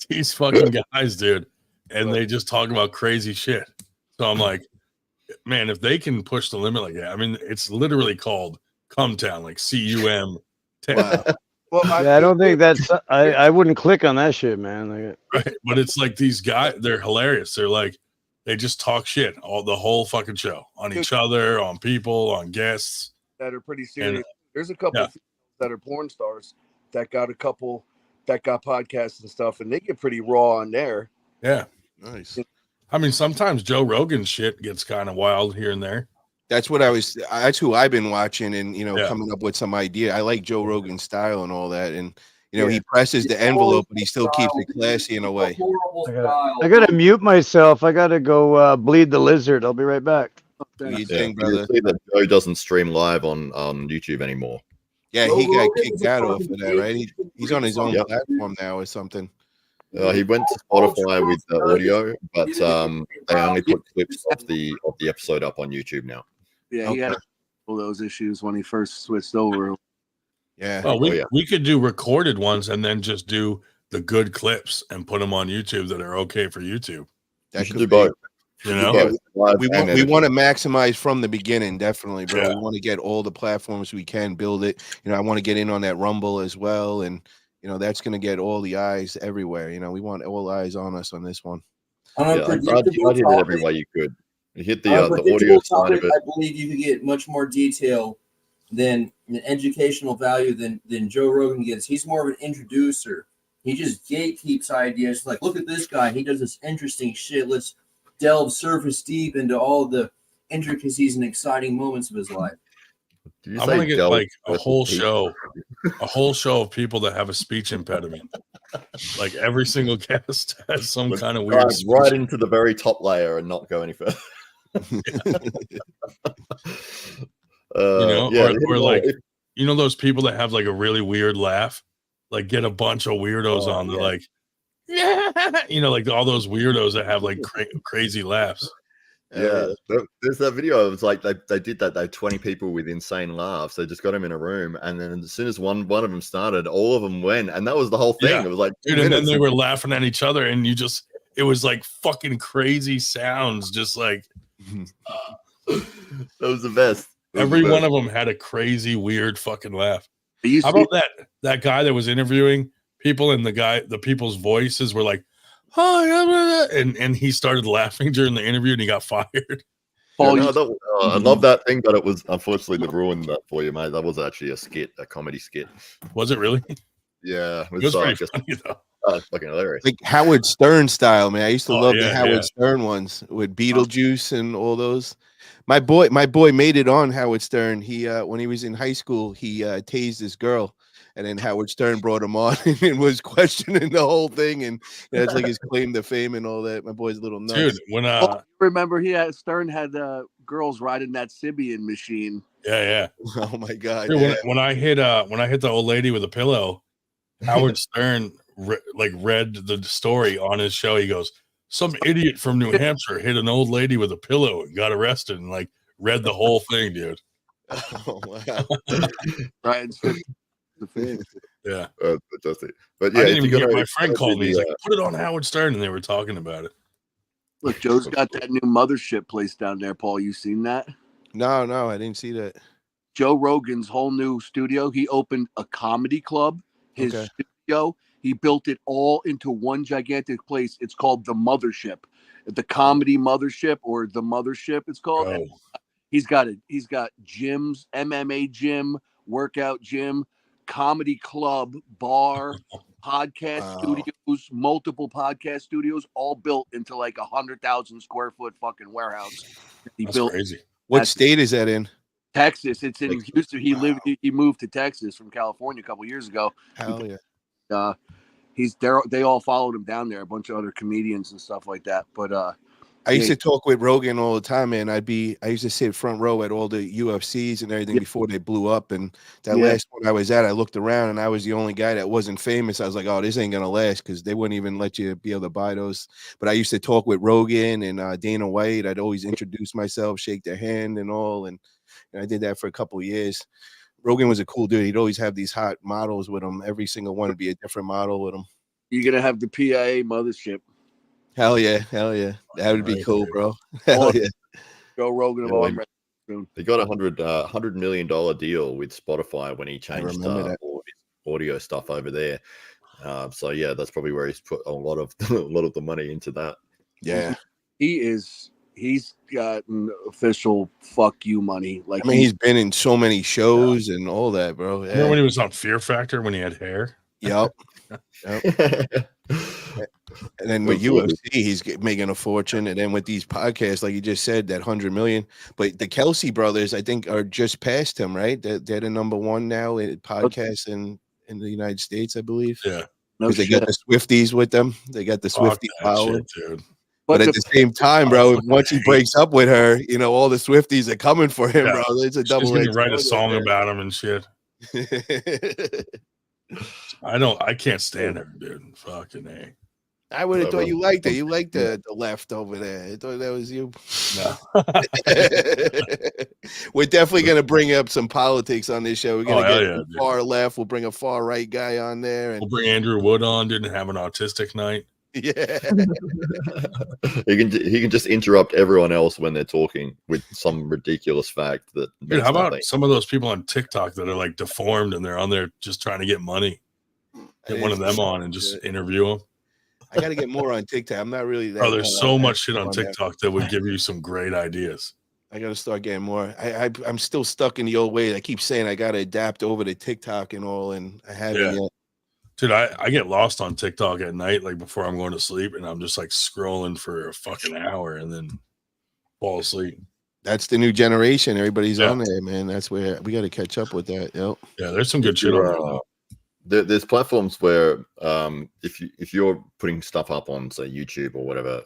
these fucking guys, dude. And they just talk about crazy shit. So I'm like, man, if they can push the limit like that, I mean, it's literally called Come Town, like CUM.
Wow.
Well,
I don't think that's. I wouldn't click on that shit, man. Like,
right, but it's like these guys, they're hilarious. They're like, they just talk shit the whole fucking show on each other, on people, on guests
that are pretty serious. There's a couple of that are porn stars that got podcasts and stuff, and they get pretty raw on there.
Yeah,
nice.
I mean, sometimes Joe Rogan's shit gets kind of wild here and there.
That's who I've been watching and, coming up with some idea. I like Joe Rogan's style and all that. And, he presses the envelope, but he still keeps it classy in a way.
I got to mute myself. I got to go bleed the lizard. I'll be right back.
You think, brother?
You see that Joe doesn't stream live on YouTube anymore.
Yeah, he got kicked out off of that, right? He's on his own platform now or something.
He went to Spotify with the audio, but they only put clips of the episode up on YouTube now.
Yeah,
all those issues when he first switched over.
Yeah.
Well, we could do recorded ones and then just do the good clips and put them on YouTube that are okay for YouTube.
That
should
could
do
be.
both.
You know,
Yeah,
Live
we
and
want to
editing.
maximize from the beginning, definitely, bro.
Yeah.
We want to get all the platforms we can, build it. You know, I want to get in on that Rumble as well, and you know that's going to get all the eyes everywhere. You know, we want all eyes on us on this one.
On a
Yeah, I
predictable
did it
topic,
every way you could. You hit
on a
the audio
predictable
side
topic,
of it.
I believe you could get much more detail than an educational value than Joe Rogan gets. He's more of an introducer. He just gatekeeps ideas. Like, look at this guy. He does this interesting shit. Let's delve surface deep into all the intricacies and exciting moments of his life.
Did you
I
say
want to get
delve
like a
versus
whole
deep?
show, of people that have a speech impediment. Like every single guest has some
Let's
kind of weird
dive
speech.
right into the very top layer and not go any further.
You know,
yeah,
or like, you know, those people that have like a really weird laugh, like get a bunch of weirdos on. They're like, you know, like all those weirdos that have like crazy laughs.
Yeah, there's that video. It was like they did that. They had 20 people with insane laughs. They just got them in a room, and then as soon as one of them started, all of them went, and that was the whole thing.
Yeah.
It was like 2
Dude, and then
minutes.
they were laughing at each other, and it was like fucking crazy sounds, just like
that was the best.
every one of them had a crazy, weird fucking laugh. How about that guy that was interviewing people, and the people's voices were like, "Hi," and he started laughing during the interview, and he got fired.
Yeah, no, I love that thing, but it was unfortunately they ruined that for you, mate. That was actually a comedy skit.
Was it really?
Yeah,
It was pretty funny though.
It's fucking hilarious.
Like Howard Stern style, man. I used to love the
yeah,
Howard
yeah.
Stern ones with Beetlejuice and all those. My boy made it on Howard Stern. He when he was in high school, he tased this girl, and then Howard Stern brought him on and was questioning the whole thing, and that's like his claim to fame and all that. My boy's a little nuts.
Dude, when
remember Stern had girls riding that Sibian machine.
yeah.
Oh my god.
Dude,
yeah.
when I hit the old lady with a pillow, Howard Stern read the story on his show. He goes, some idiot from New Hampshire hit an old lady with a pillow and got arrested, and like read the whole thing, dude.
Oh wow.
Right. The thing.
Yeah.
Fantastic. But yeah,
I didn't
if
even
you're
hear.
gonna-
My friend called me. He's like, put it on Howard Stern, and they were talking about it.
Look, Joe's got that new mothership place down there, Paul. You seen that?
No, I didn't see that.
Joe Rogan's whole new studio. He opened a comedy club. His studio, he built it all into one gigantic place. It's called the Mothership, the Comedy Mothership, or the Mothership. It's called.
Oh.
He's got gyms, MMA gym, workout gym, comedy club, bar, podcast studios, multiple podcast studios, all built into like 100,000 square foot fucking warehouse. He
That's
built.
crazy.
What state is that in?
Texas. It's in Houston. He moved to Texas from California a couple years ago.
Hell yeah.
He's there. They all followed him down there. A bunch of other comedians and stuff like that. But
I used to talk with Rogan all the time, man. I used to sit front row at all the UFCs and everything before they blew up. And that last one I was at, I looked around and I was the only guy that wasn't famous. I was like, oh, this ain't gonna last, because they wouldn't even let you be able to buy those. But I used to talk with Rogan and Dana White. I'd always introduce myself, shake their hand and all. And I did that for a couple of years. Rogan was a cool dude. He'd always have these hot models with him. Every single one would be a different model with him.
You're gonna have the PIA Mothership.
Hell yeah. That would be cool, bro. Hell yeah.
Joe Rogan of Armwrestling.
He got $100 million deal with Spotify when he changed all of his audio stuff over there. So yeah, that's probably where he's put a lot of the money into that.
Yeah,
he's gotten official fuck you money. Like,
I mean, he's been in so many shows and all that, bro. Yeah.
Remember when he was on Fear Factor when he had hair?
Yep. And then with UFC, he's making a fortune. And then with these podcasts, like you just said, that 100 million. But the Kelsey brothers, I think, are just past him, right? They're the number one now in podcasts in the United States, I believe.
Yeah.
Because they got the Swifties with them. They got the Swiftie power.
Dude.
But at the same time, bro, once he breaks up with her, you know, all the Swifties are coming for him, bro. It's a
She's
double
gonna
edged
write a song about him and shit. I can't stand her, dude. Fucking A.
I would have thought you liked it. You liked the left over there. I thought that was you.
No.
We're definitely going to bring up some politics on this show. We're going to get
yeah,
far left. We'll bring a far right guy on there. And
we'll bring Andrew Wood on. Didn't have an autistic night.
Yeah.
He can just interrupt everyone else when they're talking with some ridiculous fact that.
Dude, how about
nothing.
some of those people on TikTok that are like deformed and they're on there just trying to get money? Get one of them on and just interview them.
I got to get more on TikTok. I'm not really that.
Oh, there's so much shit on TikTok that would give you some great ideas.
I got to start getting more. I'm still stuck in the old way. I keep saying I got to adapt over to TikTok and all, and I haven't yet.
Dude, I get lost on TikTok at night, like before I'm going to sleep, and I'm just like scrolling for a fucking hour and then fall asleep.
That's the new generation. Everybody's on there, man. That's where we got to catch up with that. Yep.
Yeah, there's some good shit on there.
There's platforms where if you're putting stuff up on, say, YouTube or whatever,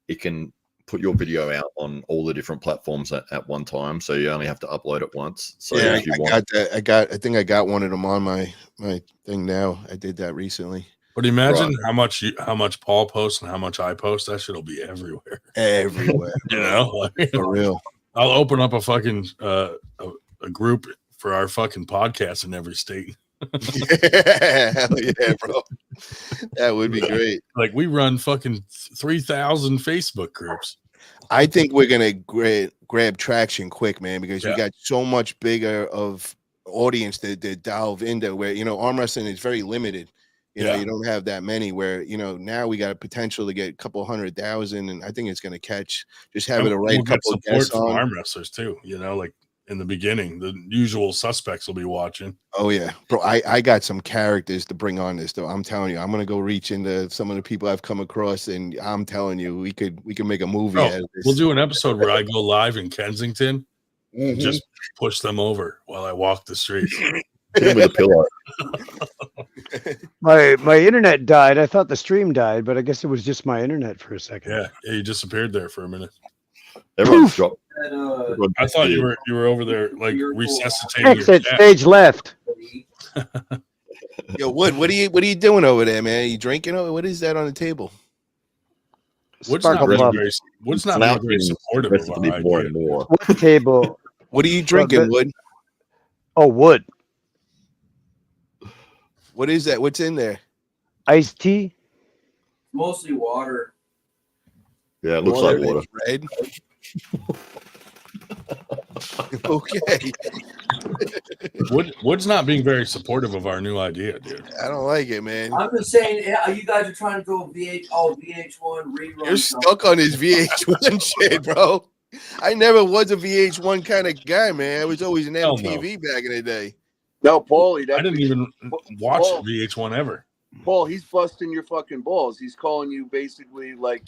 it can put your video out on all the different platforms at one time, so you only have to upload it once. So
yeah,
if you
I think I got one of them on my thing now. I did that recently.
But imagine how much Paul posts and how much I post. That shit'll be everywhere.
Everywhere.
You know,
For real.
I'll open up a fucking a group for our fucking podcast in every state.
Hell yeah, bro. That would be great.
Like we run fucking 3,000 Facebook groups.
I think we're gonna grab traction quick, man, because we got so much bigger of audience to delve into. Where arm wrestling is very limited. You know, you don't have that many. Where now we got a potential to get a couple 100,000, and I think it's gonna catch. Just having the right couple of guests
from
on.
arm wrestlers too. Like in the beginning, the usual suspects will be watching.
Oh yeah, bro. I got some characters to bring on this though. I'm telling you, I'm gonna go reach into some of the people I've come across, and I'm telling you, we could make a movie out of this.
We'll do an episode where I go live in Kensington, and just push them over while I walk the streets.
Hit him with a pillow.
My internet died. I thought the stream died, but I guess it was just my internet for a second.
Yeah, you disappeared there for a minute.
Everyone's dropped.
I thought you were over there like resuscitating.
Exit stage left.
Yo, Wood, what are you doing over there, man? Are you drinking? What is that on the table?
Wood's not being very supportive of our
more
idea.
and more.
What table?
What are you drinking, Wood?
Oh, wood.
What is that? What's in there?
Iced tea.
Mostly water.
Yeah, it looks like water.
Red. Okay.
Wood's not being very supportive of our new idea, dude.
I don't like it, man.
I'm just saying, you guys are trying to go VH1 rerun.
You're stuck on this VH1 shit, bro. I never was a VH1 kind of guy, man. I was always an MTV back in the day.
No, Paulie,
I didn't even watch VH1 ever.
Paul, he's busting your fucking balls. He's calling you basically like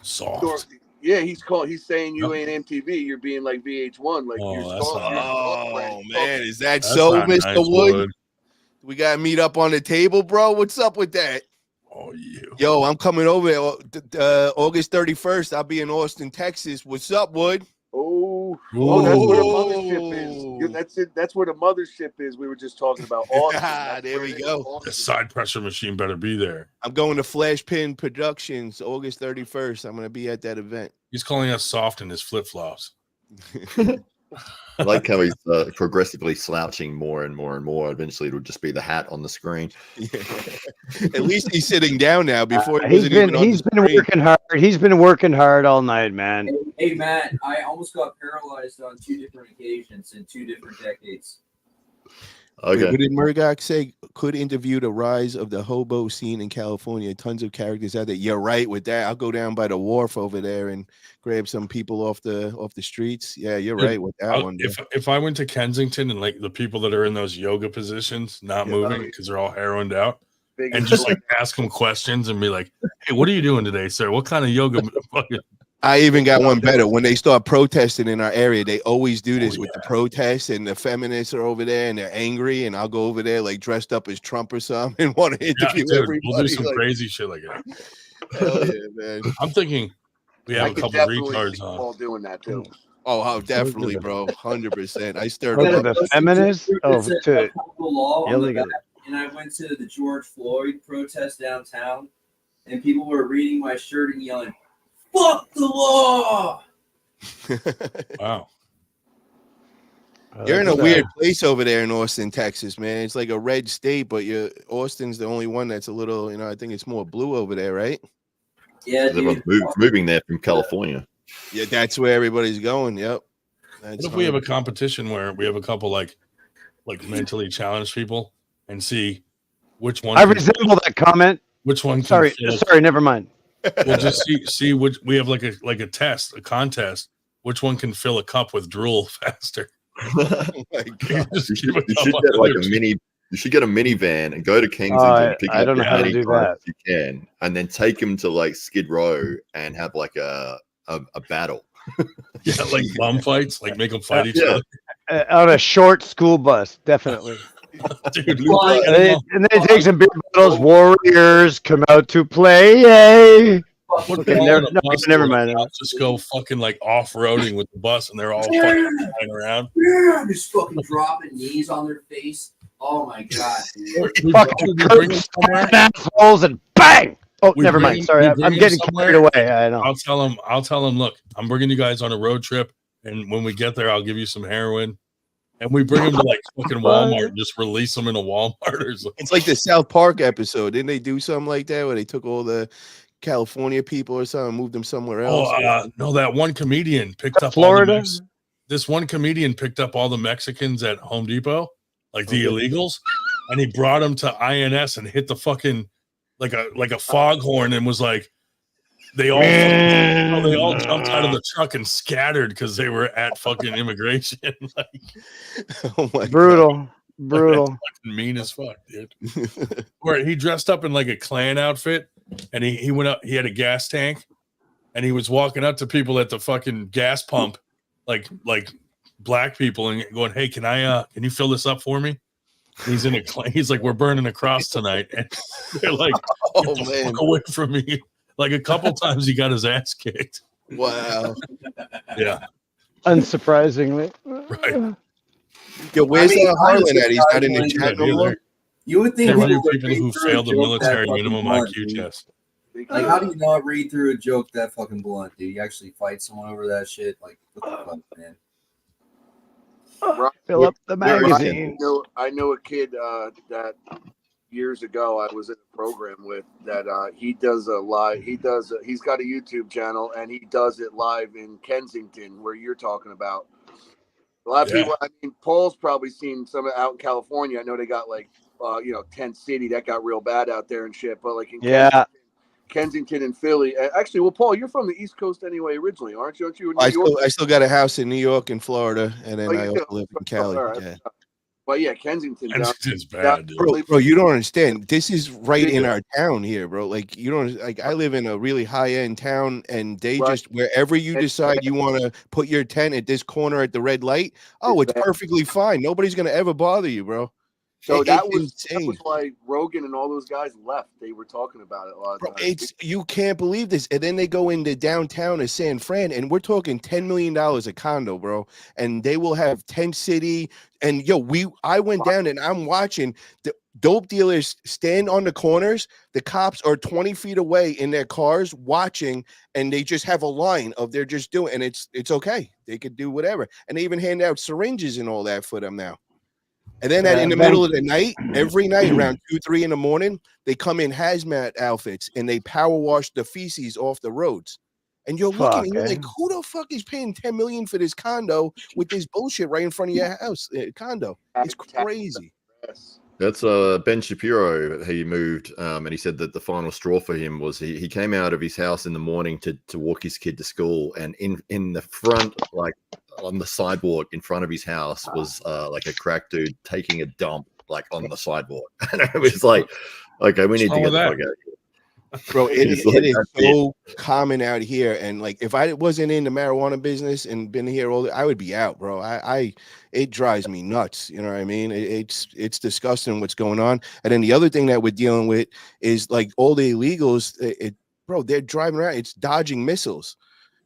soft.
Yeah, he's saying you ain't MTV. You're being like VH1, like you're soft.
Oh man, is that so, Mr. Nice, Wood? We gotta meet up on the table, bro. What's up with that?
Oh, you.
Yo, I'm coming over August 31st. I'll be in Austin, Texas. What's up, Wood?
Oh, that's where the mothership is. That's it. That's where the mothership is. We were just talking about. Austin.
There we go.
The side pressure machine better be there.
I'm going to Flash Pin Productions August 31st. I'm going to be at that event.
He's calling us soft in his flip flops.
I like how he's progressively slouching more and more and more. Eventually, it'll just be the hat on the screen.
Yeah. At least he's sitting down now. Before
he's been working hard. He's been working hard all night, man.
Hey, Matt, I almost got paralyzed on 2 different occasions in 2 different decades.
Okay.
What did Murdoch say? Could interview the rise of the hobo scene in California. Tons of characters out there. You're right with that. I'll go down by the wharf over there and grab some people off the streets. Yeah, you're right with that one.
If I went to Kensington and like the people that are in those yoga positions, not moving because they're all heroined out, and just like ask them questions and be like, "Hey, what are you doing today, sir? What kind of yoga?"
I even got one better. When they start protesting in our area, they always do this with the protests, and the feminists are over there and they're angry, and I'll go over there like dressed up as Trump or something and want to interview everybody.
We'll do some crazy shit like that.
Hell yeah, man.
I'm thinking we have a couple retards on.
All doing that too.
Oh, definitely, bro. 100%. I stirred
up the feminists. To
law and I went to the George Floyd protest downtown, and people were reading my shirt and yelling, "Fuck the law!"
Wow.
You're in a weird place over there in Austin, Texas, man. It's like a red state, but Austin's the only one that's a little, I think it's more blue over there, right?
Yeah,
everyone's moving there from California.
Yeah, that's where everybody's going. Yep.
What if we have a competition where we have a couple like mentally challenged people and see which one?
I resemble that comment.
Which one?
Sorry, never mind.
We'll just see which we have like a test, a contest. Which one can fill a cup with drool faster?
Oh my God. You should get like a mini. You should get a minivan and go to Kensington, pick
I
up
don't know
as
how to
many
do
cars
that.
as you can, and then take them to like Skid Row and have like a battle.
Yeah, like bum fights, like make them fight each other.
On a short school bus, definitely.
Dude,
and then take some beer bottles. Warriors come out to play. Yay! Okay, never mind.
I'll just go fucking like off-roading with the bus, and they're all fucking flying around.
Yeah, just fucking dropping knees on their face. Oh my God, dude.
Fucking assholes and bang! Oh, never mind. Sorry, I'm getting carried away. I know.
I'll tell them. Look, I'm bringing you guys on a road trip, and when we get there, I'll give you some heroin. And we bring them to like fucking Walmart and just release them in a Walmart or something.
It's like the South Park episode. Didn't they do something like that where they took all the California people or something and moved them somewhere else?
No, that one comedian picked up
Florida.
This one comedian picked up all the Mexicans at Home Depot, like the illegals, and he brought them to INS and hit the fucking like a foghorn and was like, they all jumped out of the truck and scattered because they were at fucking immigration. Like,
oh my
brutal.
Fucking mean as fuck, dude. Where he dressed up in like a Klan outfit, and he went up. He had a gas tank, and he was walking up to people at the fucking gas pump, like black people, and going, "Hey, can you fill this up for me?" He's in a Klan. He's like, "We're burning a cross tonight," and they're like, "Get the fuck away from me!" Like a couple times, he got his ass kicked.
Wow.
Yeah.
Unsurprisingly.
Right.
Yo, where's Harlan at? He's not in the chat no more.
You would think
There were
people would
people
read
who
through a
failed the
joke
military
that
minimum
fucking
IQ
blunt, dude.
test.
Like, how do you not read through a joke that fucking blunt, dude? You actually fight someone over that shit? Like, what the fuck, man?
Fill up the magazine.
I know a kid that years ago I was in a program with that he does a live. He's got a YouTube channel and he does it live in Kensington, where you're talking about. A lot of people. I mean, Paul's probably seen some out in California. I know they got like Tent City that got real bad out there and shit. But like in Kensington and Philly. Actually, well, Paul, you're from the East Coast anyway, originally, aren't you? Aren't you in New York?
I still got a house in New York and Florida, and then I also live in Cali.
Right. Well, yeah,
Kensington's bad, dude.
Bro, you don't understand. This is right in our town here, bro. Like, you don't like. I live in a really high end town, and they just wherever you decide you want to put your tent at this corner at the red light. Oh, it's perfectly fine. Nobody's gonna ever bother you, bro.
So that was why Rogan and all those guys left. They were talking about it a lot of times.
You can't believe this. And then they go into downtown of San Fran, and we're talking $10 million a condo, bro. And they will have Tent City. And I went down and I'm watching the dope dealers stand on the corners. The cops are 20 feet away in their cars watching, and they just have a line of they're just doing, and it's okay. They could do whatever. And they even hand out syringes and all that for them now. And then in the middle of the night, every night around 2, 3 in the morning, they come in hazmat outfits and they power wash the feces off the roads. And you're looking and you're like, who the fuck is paying $10 million for this condo with this bullshit right in front of your house? Condo. It's crazy.
That's Ben Shapiro. He moved, and he said that the final straw for him was he came out of his house in the morning to walk his kid to school, and in the front, like on the sidewalk in front of his house, was like a crack dude taking a dump like on the sidewalk, and it was like, okay, we need to get the fuck out of here.
Bro, it is so common out here, and like if I wasn't in the marijuana business and been here all, I would be out, bro. It drives me nuts. You know what I mean? It's disgusting what's going on. And then the other thing that we're dealing with is like all the illegals. Bro, they're driving around. It's dodging missiles.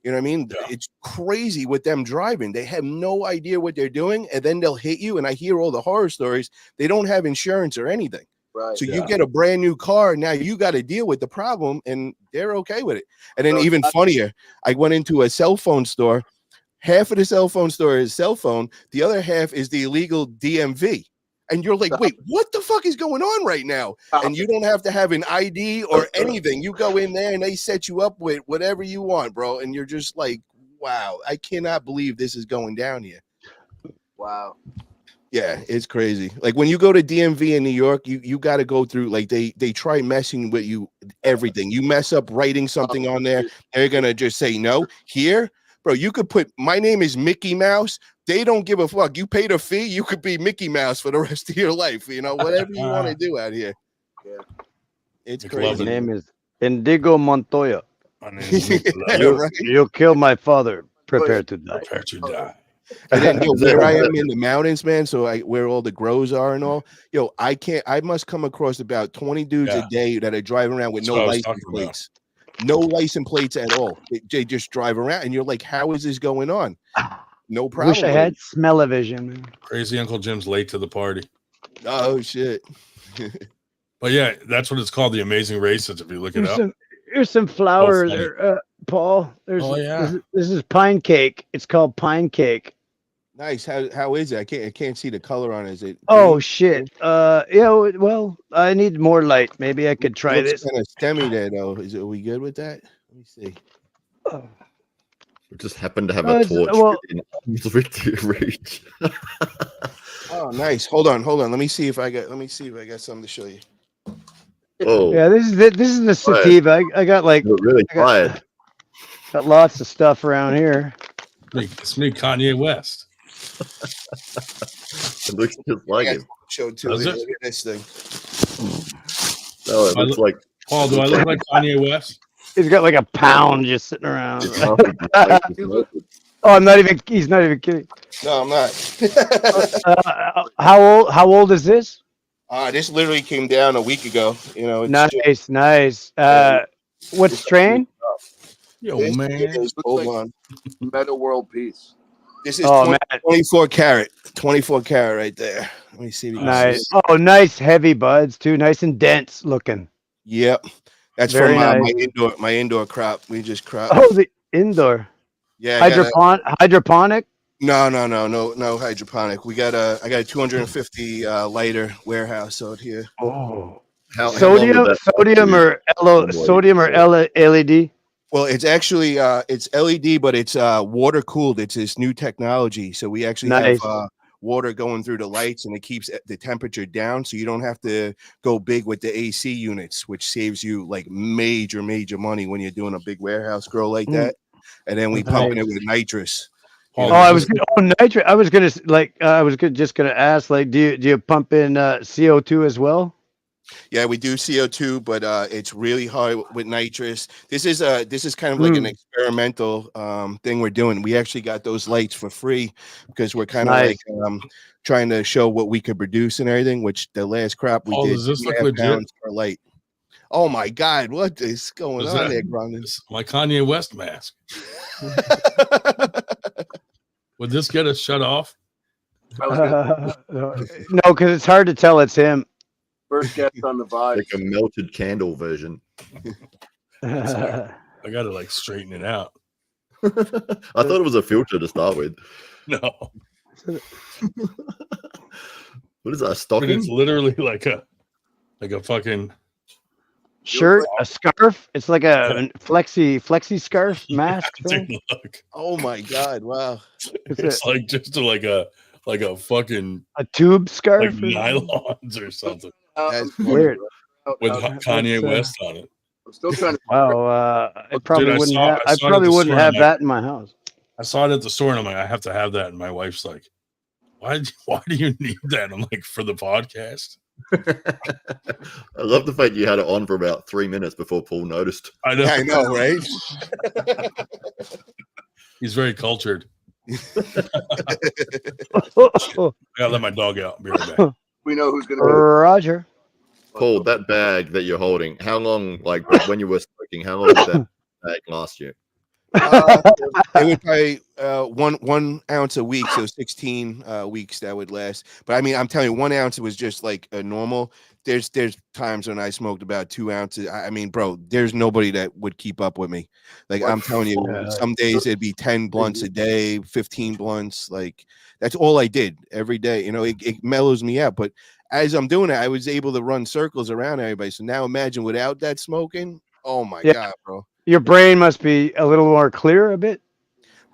You know what I mean? Yeah. It's crazy with them driving. They have no idea what they're doing, and then they'll hit you. And I hear all the horror stories. They don't have insurance or anything. Right, so you get a brand new car. Now you got to deal with the problem, and they're okay with it. And then even funnier, I went into a cell phone store. half of the cell phone store is cell phone, the other half is the illegal DMV. And you're like, wait, what the fuck is going on right now? And you don't have to have an ID or anything. You go in there and they set you up with whatever you want, bro. And you're just like, wow, I cannot believe this is going down here.
Wow.
Yeah, it's crazy. Like when you go to DMV in New York, you got to go through, like they try messing with you, everything. You mess up writing something on there, they're going to just say no. Here, bro, you could put, my name is Mickey Mouse. They don't give a fuck. You paid a fee, you could be Mickey Mouse for the rest of your life. You know, whatever you want to do out here.
Yeah.
It's
My
crazy.
name is Indigo Montoya.
My name is
You'll kill my father. Prepare to die.
Prepare to die.
And then where I am in the mountains, man, so where all the grows are and all, I must come across about 20 dudes a day that are driving around with
That's
no
what I was
license
talking
plates. No license plates at all. They just drive around and you're like, how is this going on? No problem.
Wish I had smell-o-vision, man.
Crazy Uncle Jim's late to the party.
Oh shit.
But yeah, that's what it's called, the Amazing Races. If you look it up.
Here's some flour
funny.
there, Paul. There's
Oh, yeah.
this is pine cake. It's called pine cake.
Nice. How is it? I can't see the color on it. Is it?
Oh shit. Well, I need more light. Maybe I could try this.
Kind of stemmy there though. Are we good with that? Let me see.
We just happen to have a torch within reach.
Oh, nice. Hold on. Let me see if I got something to show you.
Oh,
yeah. This is the sativa. I got like
really quiet.
Got lots of stuff around here.
It's me, Kanye West.
It looks just like him.
Show too.
Does
Look
it?
at this thing.
No, it looks like
Paul. Do I look like Kanye West?
He's got like a pound just sitting around. I'm not even. He's not even kidding.
No, I'm not.
How old is this?
This literally came down a week ago. You know.
Nice. What strain?
Yo,
this
man.
is, hold on.
Meta World Peace.
This is 24 karat. 24 karat right there. Let me see. If you can
Nice.
see it.
Oh, nice heavy buds too. Nice and dense looking.
Yep. That's
Very
from
nice.
my indoor crop. We just crop.
Oh, the indoor.
Yeah.
Hydroponic.
No hydroponic. I got a 250 liter warehouse out here.
Oh.
Sodium
or LED.
Well, it's actually it's LED, but it's water cooled. It's this new technology. So we actually have water going through the lights, and it keeps the temperature down, so you don't have to go big with the AC units, which saves you like major money when you're doing a big warehouse grow like that. And then we pumping it with nitrous.
Nitrous. I was just gonna ask, like, do you pump in CO2 as well?
Yeah, we do CO2, but it's really hard with nitrous. This is kind of like an experimental thing we're doing. We actually got those lights for free because we're kind of like trying to show what we could produce and everything. Which the last crop we did,
does this look legit?
Per light. Oh my God, what is going on there, Grundon?
My Kanye West mask. Would this get us shut off?
No, because it's hard to tell it's him.
First guest on the vibe.
Like a melted candle version.
I gotta like straighten it out.
I thought it was a filter to start with.
No.
What is that? Stocking?
It's literally like a fucking
shirt, a scarf. It's like a flexi scarf mask.
Oh my God! Wow.
It's like just like a fucking
tube scarf,
like nylons or something.
That's
weird.
With Kanye West on it.
I'm still trying to.
Wow, I probably
Dude,
wouldn't
I
wouldn't have that in my house.
I saw it at the store and I'm like, I have to have that. And my wife's like, why do you need that? I'm like, for the podcast.
I love the fact you had it on for about 3 minutes before Paul noticed.
I know,
right?
He's very cultured. I gotta let my dog out. Be right back.
We know who's gonna.
Roger.
Paul, that bag that you're holding, how long? Like when you were smoking, how long did that bag last you?
It would probably 1 ounce a week, so 16 weeks that would last. But I mean, I'm telling you, 1 ounce was just like a normal. There's times when I smoked about 2 ounces. I mean, bro, there's nobody that would keep up with me. Like I'm telling you, some days it'd be 10 blunts a day, 15 blunts. Like that's all I did every day. You know, it mellows me out. But as I'm doing it, I was able to run circles around everybody. So now imagine without that smoking. Oh my God, bro.
Your brain must be a little more clear a bit.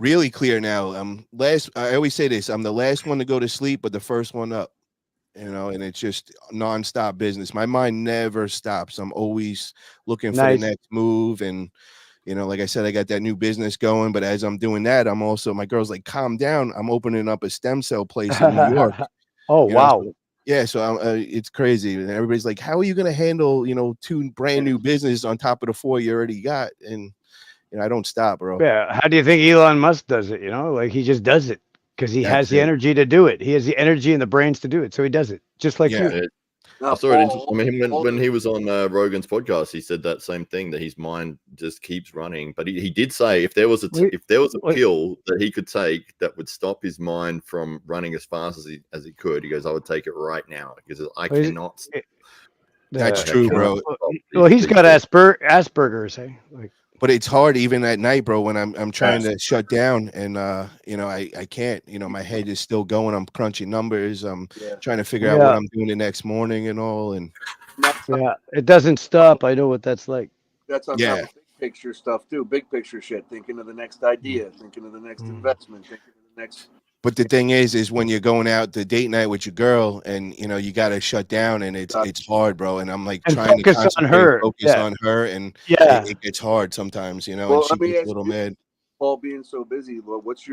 Really clear now. I always say this, I'm the last one to go to sleep, but the first one up, you know, and it's just nonstop business. My mind never stops. I'm always looking for the
Nice.
next move. And, you know, like I said, I got that new business going, but as I'm doing that, I'm also, my girl's like, calm down. I'm opening up a stem cell place in New York.
Oh,
You know,
wow.
so- yeah, so it's crazy. And everybody's like, how are you going to handle, you know, 2 brand new business on top of the 4 you already got? And, you know, I don't stop, bro.
Yeah. How do you think Elon Musk does it? You know, like he just does it because he has
That's
the
it.
energy to do it. He has the energy and the brains to do it. So he does it just like
Yeah.
you.
I saw it interesting. I mean, when he was on Rogan's podcast, he said that same thing, that his mind just keeps running. But he did say if there was a pill that he could take that would stop his mind from running as fast as he could, he goes, I would take it right now because I cannot.
That's true, bro.
Well, he's got Asperger's, eh? Like,
But it's hard even at night, bro, when I'm trying to shut down and you know, I can't, you know, my head is still going. I'm crunching numbers. I'm trying to figure out what I'm doing the next morning and all. And
yeah, it doesn't stop. I know what that's like.
That's on top of big picture stuff too. Big picture shit. Thinking of the next idea. Thinking of the next investment. Thinking of the next.
But the thing is when you're going out to date night with your girl and you know you got to shut down and it's hard, bro. And I'm like
And
trying to
focus on
concentrate,
her.
focus
Yeah.
on her, and
Yeah.
it gets hard sometimes, you know.
Well,
and she
let me
gets a
ask
little
you,
mad.
Paul, being so busy, what's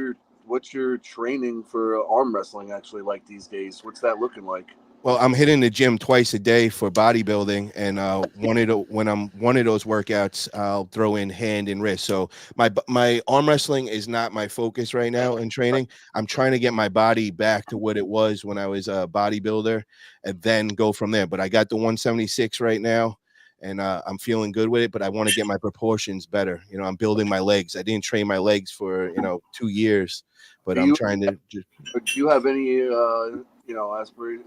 your training for arm wrestling actually like these days? What's that looking like?
Well, I'm hitting the gym twice a day for bodybuilding, and when I'm one of those workouts, I'll throw in hand and wrist. So my arm wrestling is not my focus right now in training. I'm trying to get my body back to what it was when I was a bodybuilder, and then go from there. But I got the 176 right now, and I'm feeling good with it. But I want to get my proportions better. You know, I'm building my legs. I didn't train my legs for 2 years, but I'm trying to.
Do you have any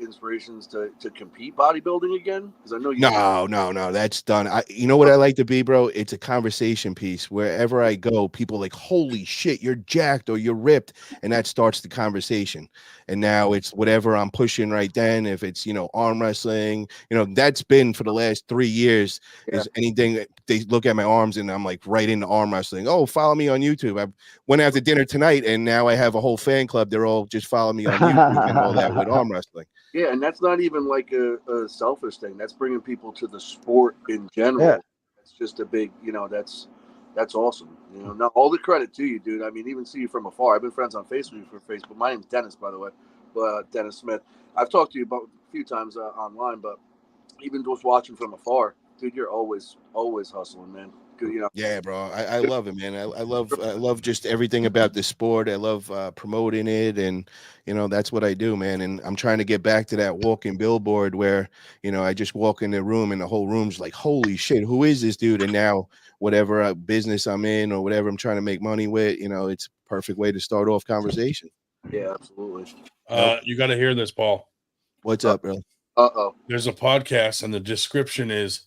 inspirations to compete bodybuilding again? Because I know you.
No, that's done. You know what I like to be, bro? It's a conversation piece. Wherever I go, people are like, holy shit, you're jacked or you're ripped. And that starts the conversation. And now it's whatever I'm pushing right then. If it's, arm wrestling, that's been for the last 3 years is anything. They look at my arms and I'm like right into arm wrestling. Oh, follow me on YouTube. I went out to dinner tonight and now I have a whole fan club. They're all just follow me on YouTube and all that with arm wrestling.
Yeah, and that's not even like a selfish thing. That's bringing people to the sport in general.
Yeah.
That's just a big, that's awesome. Now all the credit to you, dude. I mean, even see you from afar. I've been friends on Facebook. My name's Dennis, by the way, Dennis Smith. I've talked to you about a few times online, but even just watching from afar, dude, you're always hustling, man. Good,
Yeah, bro. I love it, man. I love just everything about the sport. I love promoting it, and that's what I do, man. And I'm trying to get back to that walking billboard where I just walk in the room and the whole room's like, holy shit, who is this dude? And now whatever business I'm in or whatever I'm trying to make money with, it's a perfect way to start off conversation.
Yeah, absolutely.
You got to hear this, Paul.
What's up, bro?
There's a podcast, and the description is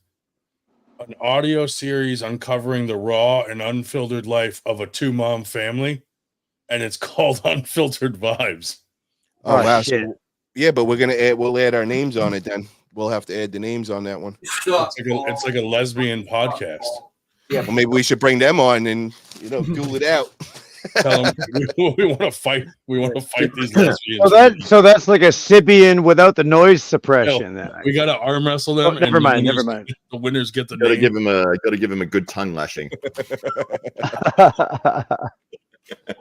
an audio series uncovering the raw and unfiltered life of a 2-mom family, and it's called Unfiltered Vibes.
Oh wow! So, yeah, but we'll add our names on it then. We'll have to add the names on that one.
It's like a lesbian podcast.
Yeah, well, maybe we should bring them on and duel it out.
Tell them we want to fight. We want to fight these lesbians.
So that's like a Sibian without the noise suppression.
No, we got to arm wrestle them.
Never mind.
The winners get the
Got to
name.
give him a good tongue lashing.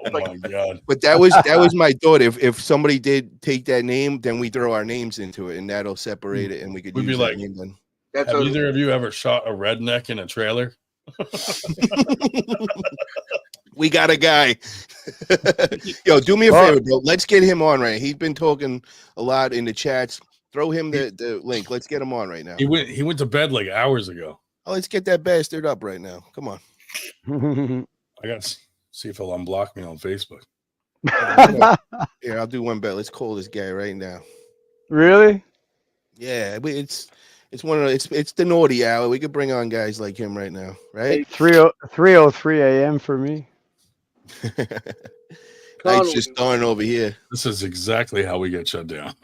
Oh my god!
But that was my thought. If somebody did take that name, then we throw our names into it, and that'll separate it, and we could
We'd
use
be
that
like,
name then.
have either of you ever shot a redneck in a trailer?
We got a guy. Yo, do me a favor, bro. Let's get him on right. He's been talking a lot in the chats. Throw him the link. Let's get him on right now.
He went to bed like hours ago.
Oh, let's get that bastard up right now. Come on.
I got to see if he'll unblock me on Facebook.
Here, I'll do one bet. Let's call this guy right now.
Really?
Yeah, but it's one of it's the naughty hour. We could bring on guys like him right now, right?
3:03 a.m. for me.
Night's just starting over here.
This is exactly how we get shut down.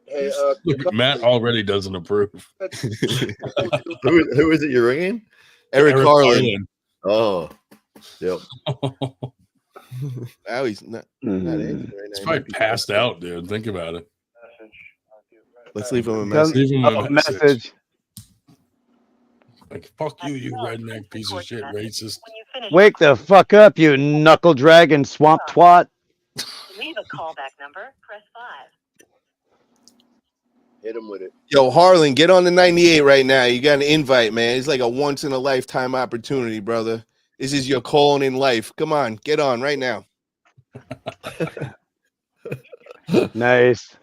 Hey,
Look, Matt already doesn't approve.
Who is it you're ringing?
Eric Carlin.
Oh, yep.
Now he's not answering right
It's
now.
probably passed out, dude. Think about it.
Let's leave him a message.
Leave him a message.
Message.
Like, fuck you, you redneck piece of shit, racist.
Wake the fuck up, you knuckle dragging swamp twat.
Leave a callback number. Press 5.
Hit him with it.
Yo, Harlan, get on the 98 right now. You got an invite, man. It's like a once in a lifetime opportunity, brother. This is your calling in life. Come on, get on right now.
Nice.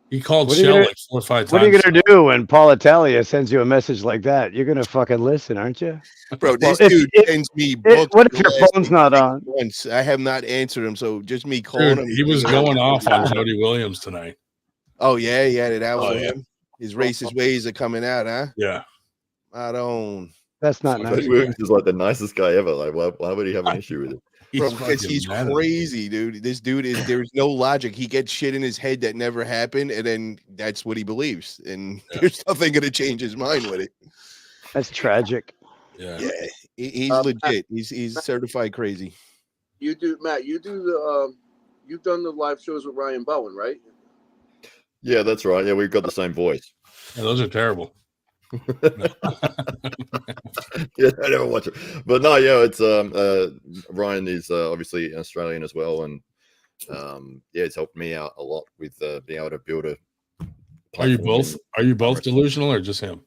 He called
What are you
Shell
gonna-
like 4 or 5 times.
What are you gonna do when Paul Italia sends you a message like that? You're gonna fucking listen, aren't you?
Bro, this
Well,
dude sends me books.
what if
the
your
last
phone's not on?
Once I have not answered him, so just me calling
Dude,
him.
he was going off on Jody Williams tonight.
Oh yeah, he had it out
Oh,
for
yeah.
him. His racist ways are coming out, huh?
Yeah.
I don't.
That's not
Jody
nice.
Williams is like the nicest guy ever. Like, why would he have an issue with it?
Bro, because he's crazy, dude. This dude is there's no logic. He gets shit in his head that never happened, and then that's what he believes. And there's nothing gonna change his mind with it.
That's tragic.
Yeah.
Yeah, he's legit. He's certified crazy.
You do, Matt. You do the. You've done the live shows with Ryan Bowen, right?
Yeah, that's right. Yeah, we've got the same voice.
Yeah, those are terrible.
Yeah, I never watch it, but no, yeah, it's Ryan is obviously Australian as well, and yeah, it's helped me out a lot with being able to build a.
Are you both delusional or just him?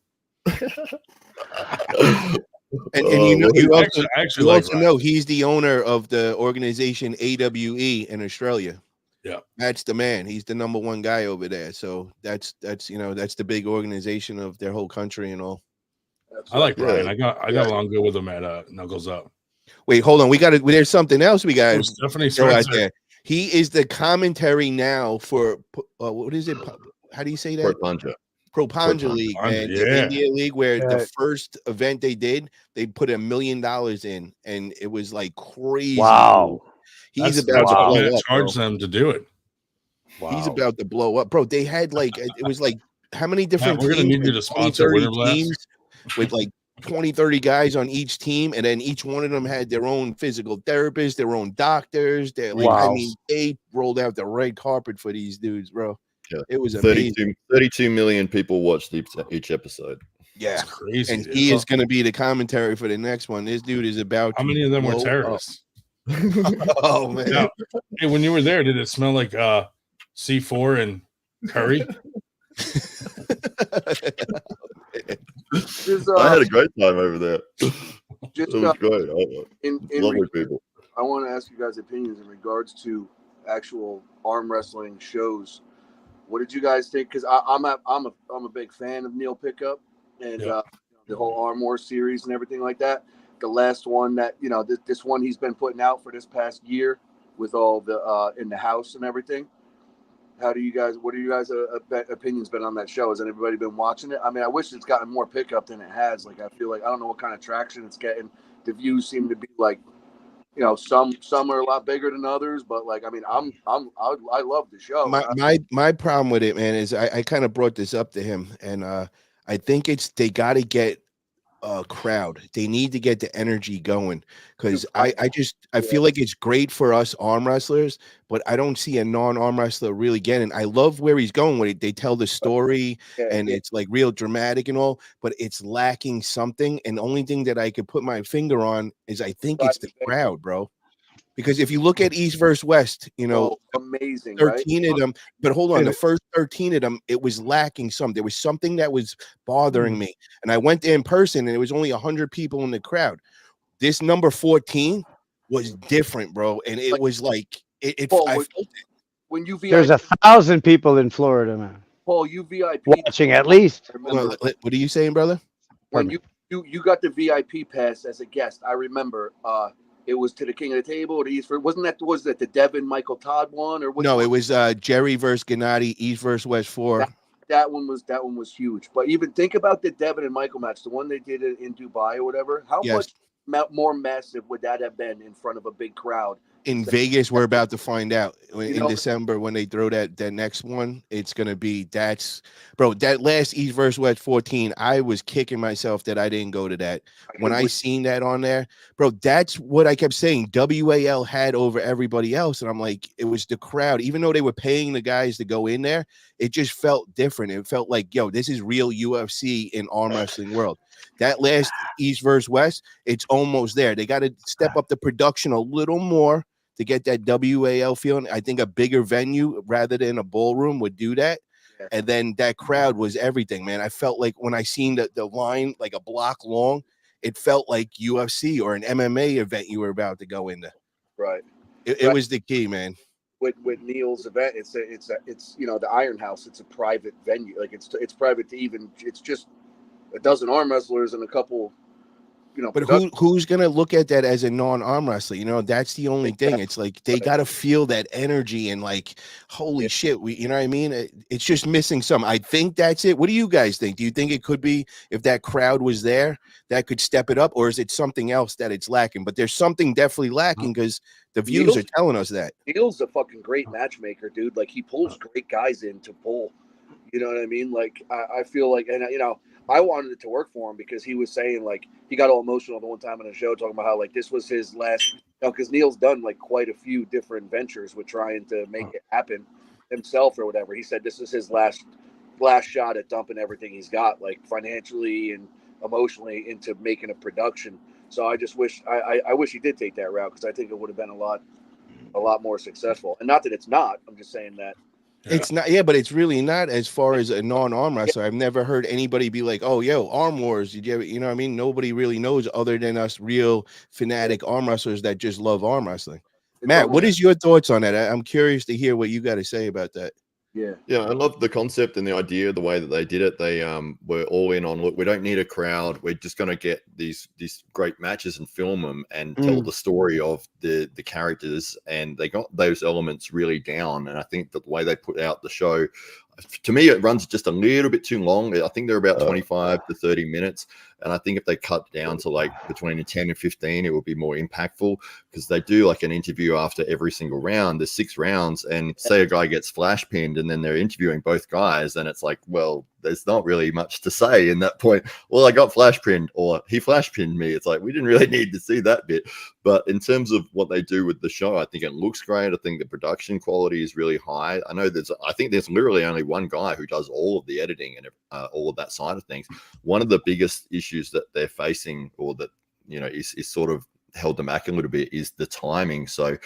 And you know, you also,
actually
you
like
also
Ryan.
know he's the owner of the organization AWE in Australia.
Yeah,
that's the man. He's the number one guy over there. So that's you know that's the big organization of their whole country and all.
I like Ryan. I got along good with him at Knuckles Up.
Wait, hold on. We got to. There's something else we got.
Stephanie
throw out
Spencer.
there. He is the commentary now for what is it? How do you say that? Pro Panja League, man. The
yeah.
India League, where
Yeah.
the first event they did, they put $1 million in, and it was like crazy.
Wow.
He's
That's
about to
what
blow
Matt
up.
charged
Bro.
them to do it.
He's about to blow up, bro. They had like it was like how many different
Matt, we're gonna
teams?
need you
Like
to sponsor
20, 30
Winter Blast.
teams with like 20, 30 guys on each team, and then each one of them had their own physical therapists, their own doctors. They're like, I
Wow.
mean, they rolled out the red carpet for these dudes, bro.
Yeah.
It was amazing.
32 million people watched each episode.
Yeah,
It's crazy.
and
dude.
he is going to be the commentary for the next one. This dude is about.
How
to
many of them were
blow up.
terrorists?
Oh man!
Now, hey, when you were there, did it smell like C4 and curry?
I had a great time over there.
Just,
It was great.
in
Lovely people.
I want to ask you guys' opinions in regards to actual arm wrestling shows. What did you guys think? Because I'm a big fan of Neil Pickup and the whole Arm War series and everything like that. The last one that this one he's been putting out for this past year with all the in the house and everything. What are you guys' opinions been on that show? Has anybody been watching it? I mean, I wish it's gotten more pickup than it has. Like, I feel like I don't know what kind of traction it's getting. The views seem to be like, some are a lot bigger than others, but like, I mean, I love the show.
My problem with it, man, is I kind of brought this up to him, and I think they got to get a crowd. They need to get the energy going because I feel like it's great for us arm wrestlers, but I don't see a non-arm wrestler really getting. I love where he's going with it. They tell the story and it's like real dramatic and all, but it's lacking something. And the only thing that I could put my finger on is I think it's the crowd, bro. Because if you look at East versus West,
amazing,
13
right?
of them, but hold on, the first 13 of them, it was lacking something. There was something that was bothering me. And I went there in person and it was only 100 people in the crowd. This number 14 was different, bro. And it was like, I felt it.
When you VIP,
There's 1,000 people in Florida, man.
Paul, you VIP
Watching at least.
What are you saying, brother?
when you got the VIP pass as a guest, I remember it was to the King of the Table or the East. Wasn't that the Devin Michael Todd one or
No, it was Jerry versus Gennady, East versus West 4.
That one was huge. But even think about the Devin and Michael match, the one they did in Dubai or whatever. How much more massive would that have been in front of a big crowd?
In Vegas, we're about to find out in December when they throw that next one. It's gonna be that last East versus West 14. I was kicking myself that I didn't go to that. When I seen that on there, bro, that's what I kept saying. WAL had over everybody else, and I'm like, it was the crowd. Even though they were paying the guys to go in there, it just felt different. It felt like, yo, this is real UFC in arm wrestling world. That last East versus West, it's almost there. They got to step up the production a little more to get that WAL feeling. I think a bigger venue rather than a ballroom would do that. Yeah. And then that crowd was everything, man. I felt like when I seen the line like a block long, it felt like UFC or an MMA event you were about to go into.
Right.
It was the key, man.
With Neil's event, it's the Iron House. It's a private venue. Like it's private to even. It's just a dozen arm wrestlers and a couple.
But who's gonna look at that as a non-arm wrestler? That's the only thing. It's like they gotta feel that energy and like, holy shit, you know what I mean? It's just missing some. I think that's it. What do you guys think? Do you think it could be if that crowd was there, that could step it up, or is it something else that it's lacking? But there's something definitely lacking because the views are telling us that.
Neil's a fucking great matchmaker, dude. Like he pulls great guys in to pull. You know what I mean? Like I feel like, and I wanted it to work for him because he was saying like he got all emotional the one time on the show talking about how like this was his last, because Neil's done like quite a few different ventures with trying to make it happen himself or whatever. He said this is his last shot at dumping everything he's got, like financially and emotionally, into making a production. So I just wish I wish he did take that route, because I think it would have been a lot more successful. And not that it's not. I'm just saying that.
It's not, but it's really not as far as a non-arm wrestler. I've never heard anybody be like, "Oh, yo, Arm Wars." Did you ever, you know what I mean? Nobody really knows other than us real fanatic arm wrestlers that just love arm wrestling. Matt, what is your thoughts on that? I'm curious to hear what you got to say about that.
Yeah,
I love the concept and the idea, the way that they did it. They were all in on, look, we don't need a crowd. We're just going to get these great matches and film them and tell the story of the characters. And they got those elements really down. And I think that the way they put out the show, to me, it runs just a little bit too long. I think they're about 25 to 30 minutes. And I think if they cut down to like between 10 and 15, it would be more impactful, because they do like an interview after every single round. There's 6 rounds, and say a guy gets flash pinned and then they're interviewing both guys, then it's like, well, there's not really much to say in that point. Well, I got flash pinned, or he flash pinned me. It's like, we didn't really need to see that bit. But in terms of what they do with the show, I think it looks great. I think the production quality is really high. I think there's literally only one guy who does all of the editing and all of that side of things. One of the biggest issues that they're facing, or that is sort of held them back a little bit, is the timing. So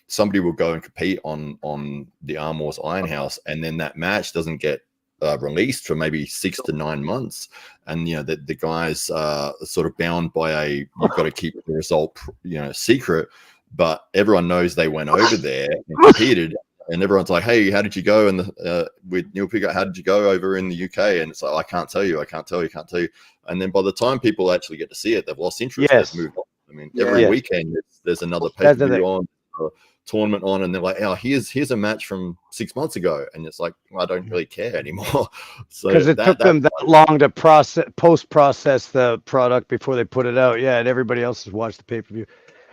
somebody will go and compete on the Arm Wars Iron House, and then that match doesn't get released for maybe 6 to 9 months, and the guys are sort of bound by you've got to keep the result secret, but everyone knows they went over there and competed. And everyone's like, "Hey, how did you go?" And with Neil Piggott, how did you go over in the UK? And it's like, I can't tell you. And then by the time people actually get to see it, they've lost interest.
Yes.
They've moved on. I mean, every weekend there's another pay-per-view on, a tournament on, and they're like, "Oh, here's a match from 6 months ago," and it's like, I don't really care anymore. So
because it took them that long to post-process the product before they put it out. Yeah, and everybody else has watched the pay-per-view.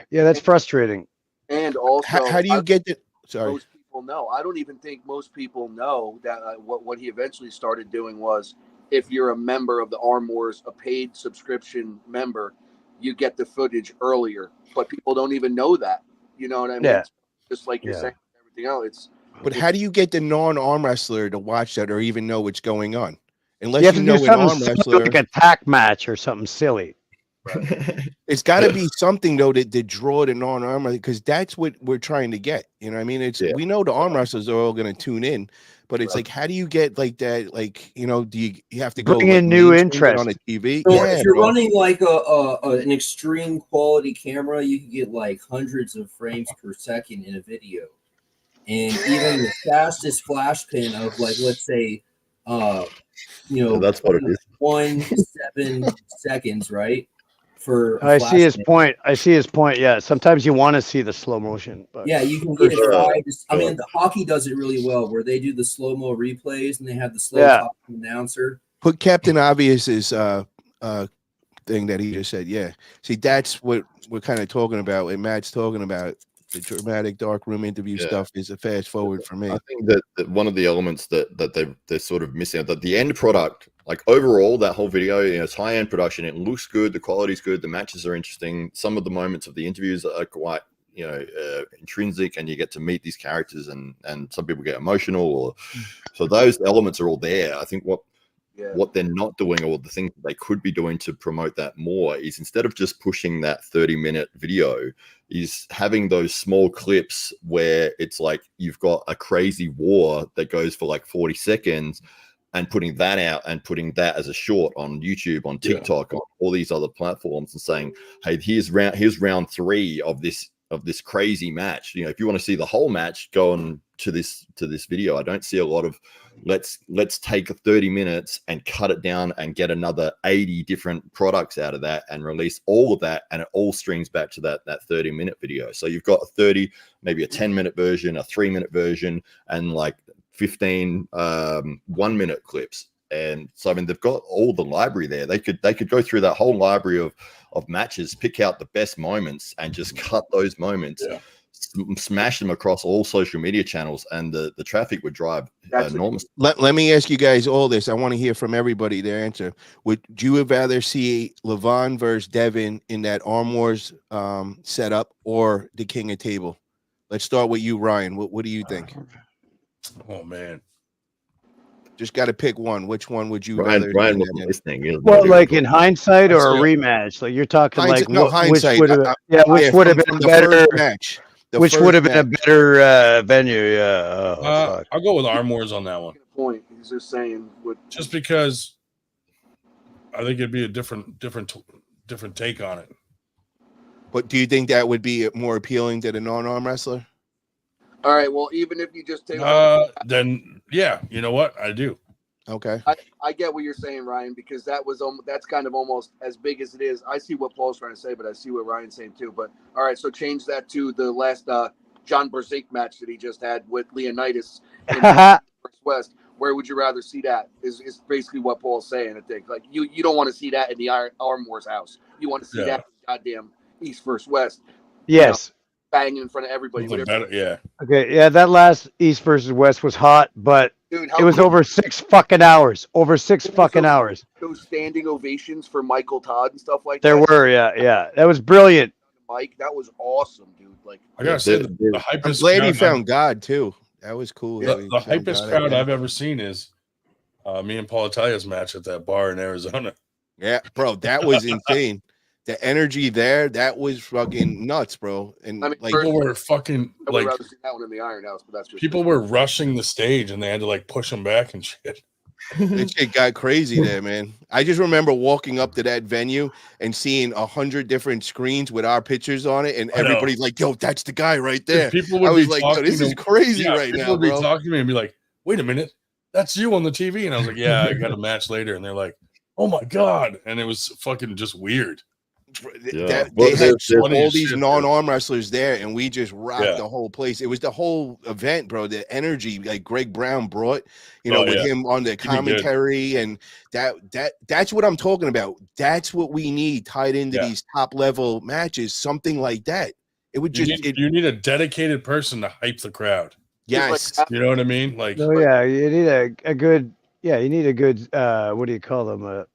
Yeah, that's frustrating.
And also,
how do you get it? Sorry.
Most people know. I don't even think most people know that what he eventually started doing was, if you're a member of the Arm Wars, a paid subscription member, you get the footage earlier. But people don't even know that. You know what I mean?
Yeah.
It's just like you're saying everything else.
But how do you get the non-arm wrestler to watch that or even know what's going on? Unless
you have to
know
do
an arm
something
wrestler,
like a tack match or something silly.
It's got to be something though to draw the non-arm, because that's what we're trying to get. You know what I mean? We know the arm wrestlers are all going to tune in, but it's like, how do you get like that? Like, do you have to
bring
go
in new interest
on a TV?
So if you're running like an extreme quality camera, you can get like hundreds of frames per second in a video, and even the fastest flash pin of, like, let's say,
that's what it is.
0.17 seconds, right? For a
I see his
flashbang.
point. I see his point. Yeah, sometimes you want to see the slow motion, but
Yeah, you can
for
get it
sure.
5. I mean, the hockey does it really well, where they do the slow mo replays and they have the slow
Yeah.
talk announcer.
Put Captain Obvious's thing that he just said. Yeah. See, that's what we're kind of talking about. And Matt's talking about the dramatic dark room interview stuff is a fast forward for me.
I think that one of the elements that they're sort of missing out, that the end product, like overall, that whole video, it's high end production. It looks good. The quality's good. The matches are interesting. Some of the moments of the interviews are quite, intrinsic, and you get to meet these characters, and some people get emotional. Or so those elements are all there. I think what they're not doing, or the things that they could be doing to promote that more, is instead of just pushing that 30-minute video, is having those small clips where it's like you've got a crazy war that goes for like 40 seconds, and putting that out and putting that as a short on YouTube, on TikTok, on all these other platforms, and saying, hey, here's round 3 of this crazy match. If you want to see the whole match, go on to this video. I don't see a lot of let's take 30 minutes and cut it down and get another 80 different products out of that and release all of that, and it all streams back to that 30-minute video. So you've got a 30, maybe a 10-minute version, a 3-minute version, and like 15 1-minute clips. And so I mean, they've got all the library there. They could go through that whole library of matches, pick out the best moments, and just cut those moments, smash them across all social media channels, and the traffic would drive enormous.
Let me ask you guys all this. I want to hear from everybody their answer. Would you have rather see Levon versus Devin in that Arm Wars setup, or the King of Table? Let's start with you, Ryan. What do you think?
Oh man,
just got to pick one. Which one would you
Ryan
rather?
wasn't listening.
Well, like in hindsight or a rematch? Like you're talking
Hindsight,
like
no,
which
hindsight.
would have which would have been
the
better
first match?
Which would have been a better venue? Yeah.
I'll go with Arm Wars on that one.
Point. He's just saying,
just because I think it'd be a different take on it.
But do you think that would be more appealing to the non-arm wrestler?
All right. Well, even if you just take,
then yeah, you know what? I do.
Okay.
I get what you're saying, Ryan, because that's kind of almost as big as it is. I see what Paul's trying to say, but I see what Ryan's saying too. But all right, so change that to the last John Berzik match that he just had with Leonidas in First West. Where would you rather see that? Is basically what Paul's saying. I think like you don't want to see that in the Arm Wars house. You want to see that in goddamn East First West.
Yes.
Banging in front of everybody.
Yeah.
Okay. Yeah, that last East versus West was hot, but
dude,
it was over 6 fucking hours. Over 6 fucking hours.
Those standing ovations for Michael Todd and stuff like
There
that.
were, yeah. That was brilliant.
Mike, that was awesome, dude. Like
I gotta say, the hypest.
I'm glad he found God too. That was cool.
The hypest crowd I've ever seen is me and Paul Italia's match at that bar in Arizona.
Yeah, bro, that was insane. The energy there, that was fucking nuts, bro. And
I mean,
like
people were fucking
I would
like
rather see that one in the Iron House, but that's just
people were rushing the stage and they had to like push them back and shit.
That shit got crazy there, man. I just remember walking up to that venue and seeing 100 different screens with our pictures on it, and everybody's like, "Yo, that's the guy right there."
People would
I was
be
like,
talking
"Yo, this is
to-
crazy
yeah,
right
people
now,
would be
bro."
talking to me and be like, "Wait a minute, that's you on the TV," and I was like, "Yeah, I got a match later," and they're like, "Oh my god," and it was fucking just weird.
They had all these non-arm wrestlers there, and we just rocked the whole place. It was the whole event, bro. The energy like Greg Brown brought, with him on the commentary, and that's what I'm talking about. That's what we need tied into these top level matches. Something like that. It would just
you need a dedicated person to hype the crowd.
Yes,
you know what I mean. Like,
No, yeah, you need a good. Yeah, you need a good. What do you call them?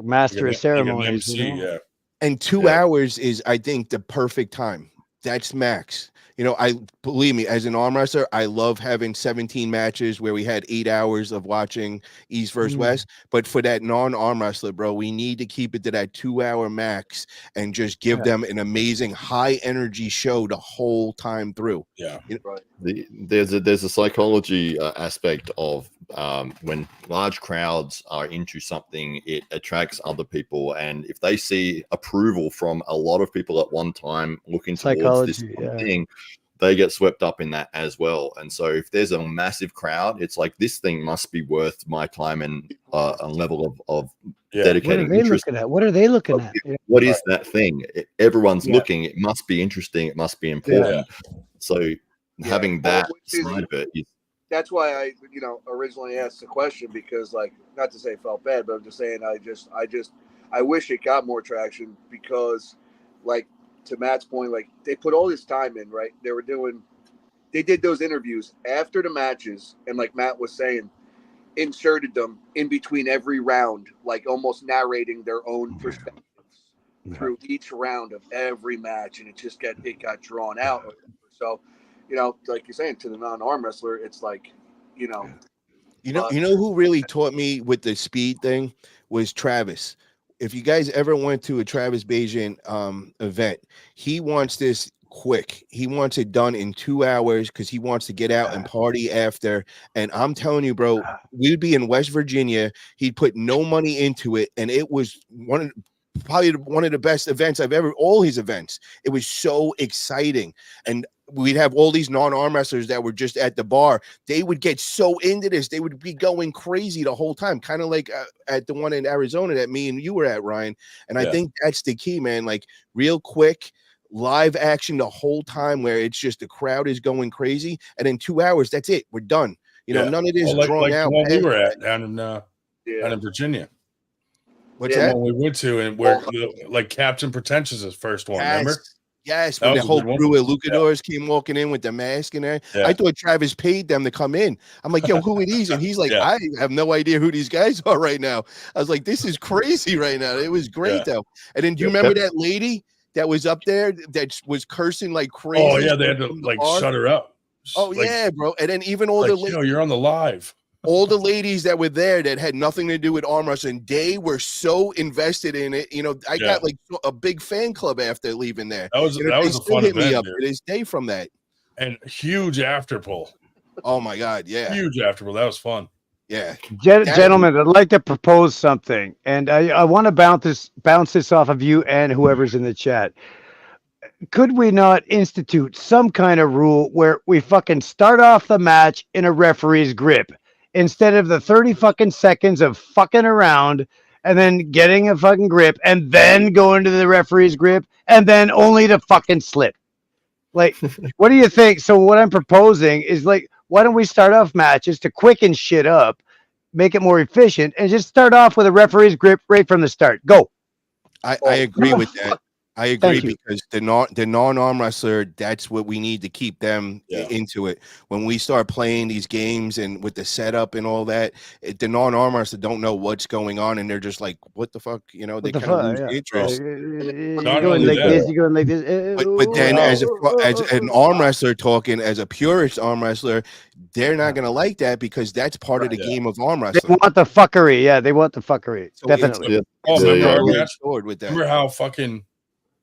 Master of ceremonies.
MC, yeah.
And 2 hours is, I think, the perfect time. That's max. I believe me, as an arm wrestler, I love having 17 matches where we had 8 hours of watching East versus West. But for that non-arm wrestler, bro, we need to keep it to that 2 hour max and just give them an amazing high energy show the whole time through.
Yeah.
There's a psychology aspect of when large crowds are into something, it attracts other people, and if they see approval from a lot of people at one time looking towards this thing, they get swept up in that as well. And so if there's a massive crowd, it's like this thing must be worth my time and a level of dedicating
What are they
interest.
looking at? What are they looking at?
What is that thing? Everyone's looking. It must be interesting. It must be important. So having that side of it is.
That's why I, originally asked the question, because, like, not to say it felt bad, but I'm just saying I wish it got more traction because, like, to Matt's point, like, they put all this time in, right? They did those interviews after the matches, and like Matt was saying, inserted them in between every round, like almost narrating their own perspectives through each round of every match, and it got drawn out. So, like you're saying, to the non-arm wrestler, it's like,
you know who really taught me with the speed thing was Travis. If you guys ever went to a Travis Bajan event, he wants this quick. He wants it done in 2 hours because he wants to get out and party after. And I'm telling you, bro, we'd be in West Virginia. He'd put no money into it, and it was probably one of the best events I've ever. All his events, it was so exciting, and we'd have all these non-arm wrestlers that were just at the bar. They would get so into this. They would be going crazy the whole time, kind of like at the one in Arizona that me and you were at, Ryan. And I think that's the key, man. Like real quick, live action the whole time where it's just the crowd is going crazy. And in 2 hours, that's it. We're done. None of this drawn out.
The one we were at down in Virginia.
What's that?
One we went to, and where like Captain Pretentious's first one, remember?
Yes, when the whole crew of Lucadors came walking in with the mask and everything. I thought Travis paid them to come in. I'm like, yo, who are these? And he's like, I have no idea who these guys are right now. I was like, this is crazy right now. It was great though. And then do you remember that lady that was up there that was cursing like crazy?
Oh yeah, they had to like shut her up.
Oh yeah, bro. And then even all the
you're on the live.
All the ladies that were there that had nothing to do with arm wrestling, they were so invested in it. I got like a big fan club after leaving there.
That was a fun
hit me
event,
up
dude.
to this day from that.
And huge after pull.
Oh my god, yeah,
huge after pull. That was fun.
Yeah,
gentlemen, I'd like to propose something, and I want to bounce this off of you and whoever's in the chat. Could we not institute some kind of rule where we fucking start off the match in a referee's grip? Instead of the 30 fucking seconds of fucking around and then getting a fucking grip and then go into the referee's grip and then only to fucking slip. Like, what do you think? So what I'm proposing is like, why don't we start off matches to quicken shit up, make it more efficient, and just start off with a referee's grip right from the start. Go.
I agree with that. I agree because the non-arm wrestler, that's what we need to keep them into it. When we start playing these games and with the setup and all that, the non-arm wrestler don't know what's going on, and they're just like, "What the fuck?" They kind of lose interest.
You're going like this. You're going like this.
But then, as an arm wrestler talking, as a purist arm wrestler, they're not gonna like that because that's part of the game of arm wrestling.
They want the fuckery. Yeah, they want the fuckery.
So
Definitely.
Remember how fucking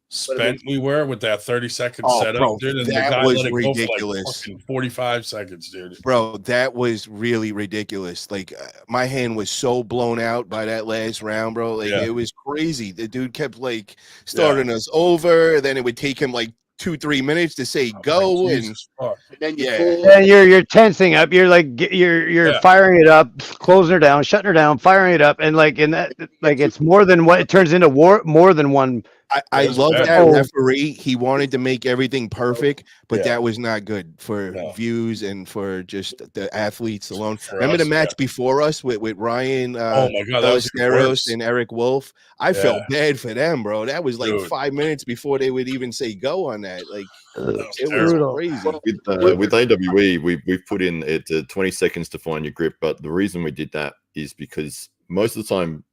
spent we were with that 30-second setup,
bro,
dude, and the
that
guy
was
let it
ridiculous.
Go for like 45 seconds, dude.
Bro, that was really ridiculous. Like my hand was so blown out by that last round, bro. Like it was crazy. The dude kept like starting us over, then it would take him like 2-3 minutes to say go, and
then
you're tensing up. You're like you're firing it up, closing her down, shutting her down, firing it up, and like in that, like it's more than what it turns into more than one.
I love that referee. He wanted to make everything perfect, but that was not good for views and for just the athletes alone. Remember the match before us with Ryan
oh my god, that was
Ballesteros and Eric Wolf? I felt bad for them, bro. That was like 5 minutes before they would even say go on that. Like it was crazy.
With AWE, we've put in it 20 seconds to find your grip, but the reason we did that is because most of the time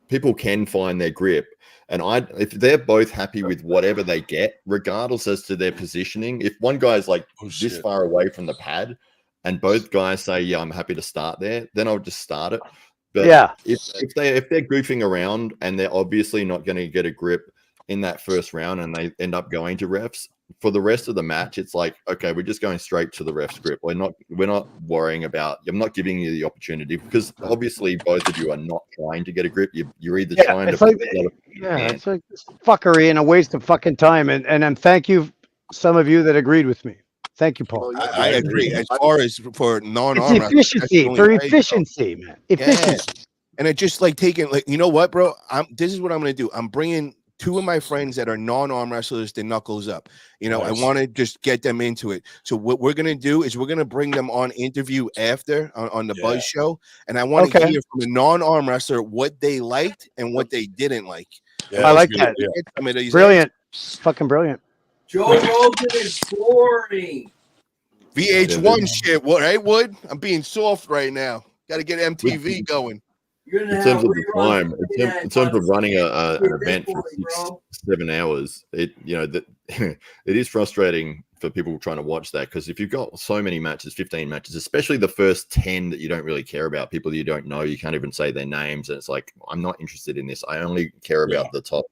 people can find their grip. And if they're both happy with whatever they get, regardless as to their positioning, if one guy's like this far away from the pad and both guys say, yeah, I'm happy to start there, then I'll just start it. But if they're goofing around and they're obviously not going to get a grip in that first round and they end up going to refs, for the rest of the match, it's like, okay, we're just going straight to the ref's grip. We're not worrying about. I'm not giving you the opportunity because obviously both of you are not trying to get a grip. You're either trying to.
It's like fuckery and a waste of fucking time. And thank you some of you that agreed with me. Thank you, Paul.
I agree. As far as for non-arm,
It's efficiency, for efficiency, man. Efficiency.
And it just like taking, like, you know what, bro? This is what I'm gonna do. I'm bringing 2 of my friends that are non-arm wrestlers to Knuckles Up. You know,
Nice.
I want to just get them into it. So what we're gonna do is we're gonna bring them on interview after on the Buzz Show, and I want to hear from a non-arm wrestler what they liked and what they didn't like.
I like that. Brilliant. Fucking brilliant.
Joe Rogan is boring.
VH1 shit, what? Hey, Wood, I'm being soft right now. Got to get MTV going.
In terms of the time, in terms of running an event for 6-7 hours, it is frustrating for people trying to watch that, because if you've got so many matches, 15 matches, especially the first 10 that you don't really care about, people that you don't know, you can't even say their names, and it's like, I'm not interested in this. I only care about the top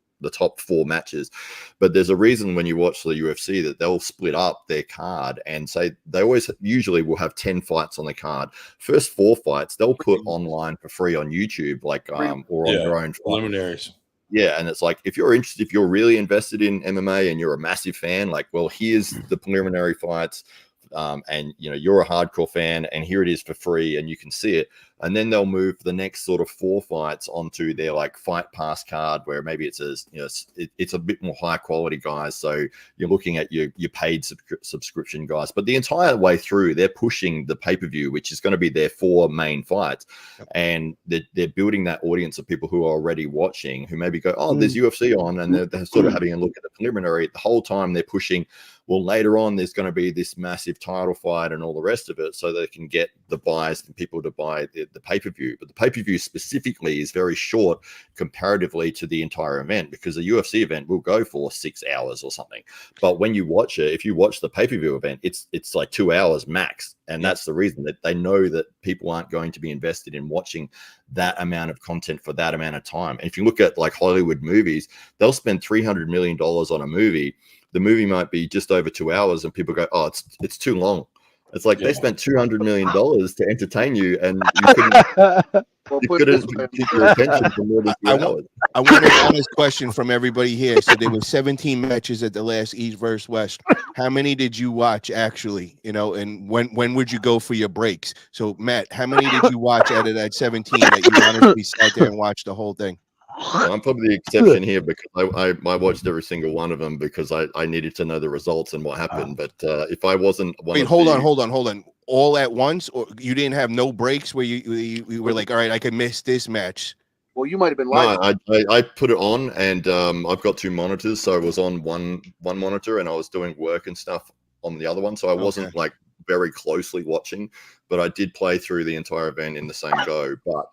4 matches. But there's a reason when you watch the UFC that they'll split up their card and say they usually will have 10 fights on the card. First 4 fights they'll put online for free on YouTube, like or on their own
preliminaries.
Yeah, and it's like, if you're interested, if you're really invested in MMA and you're a massive fan, like, well, here's the preliminary fights, and you're a hardcore fan, and here it is for free, and you can see it. And then they'll move the next sort of 4 fights onto their like Fight Pass card, where maybe it's a bit more high quality guys. So you're looking at your paid subscription guys, but the entire way through they're pushing the pay-per-view, which is going to be their 4 main fights, and they're building that audience of people who are already watching, who maybe go, oh, there's UFC on, and they're sort of having a look at the preliminary. The whole time they're pushing, well, later on there's going to be this massive title fight and all the rest of it, so they can get the buys and people to buy the pay-per-view. But the pay-per-view specifically is very short comparatively to the entire event, because a UFC event will go for 6 hours or something. But when you watch it, if you watch the pay-per-view event, it's like 2 hours max. And that's the reason, that they know that people aren't going to be invested in watching that amount of content for that amount of time. And if you look at like Hollywood movies, they'll spend $300 million on a movie. The movie might be just over 2 hours, and people go, oh, it's too long. It's like they spent $200 million to entertain you, and you couldn't keep your attention for more than 2 hours.
I want an honest question from everybody here. So there were 17 matches at the last East versus West. How many did you watch actually? And when would you go for your breaks? So Matt, how many did you watch out of that 17 that you honestly sat there and watched the whole thing?
Well, I'm probably the exception here, because I watched every single one of them, because I needed to know the results and what happened. But if I wasn't
hold on. All at once, or you didn't have no breaks where you were like, all right, I could miss this match?
Well, you might have been live.
No, I put it on, and I've got 2 monitors, so I was on one monitor, and I was doing work and stuff on the other one, so I wasn't like very closely watching, but I did play through the entire event in the same go. But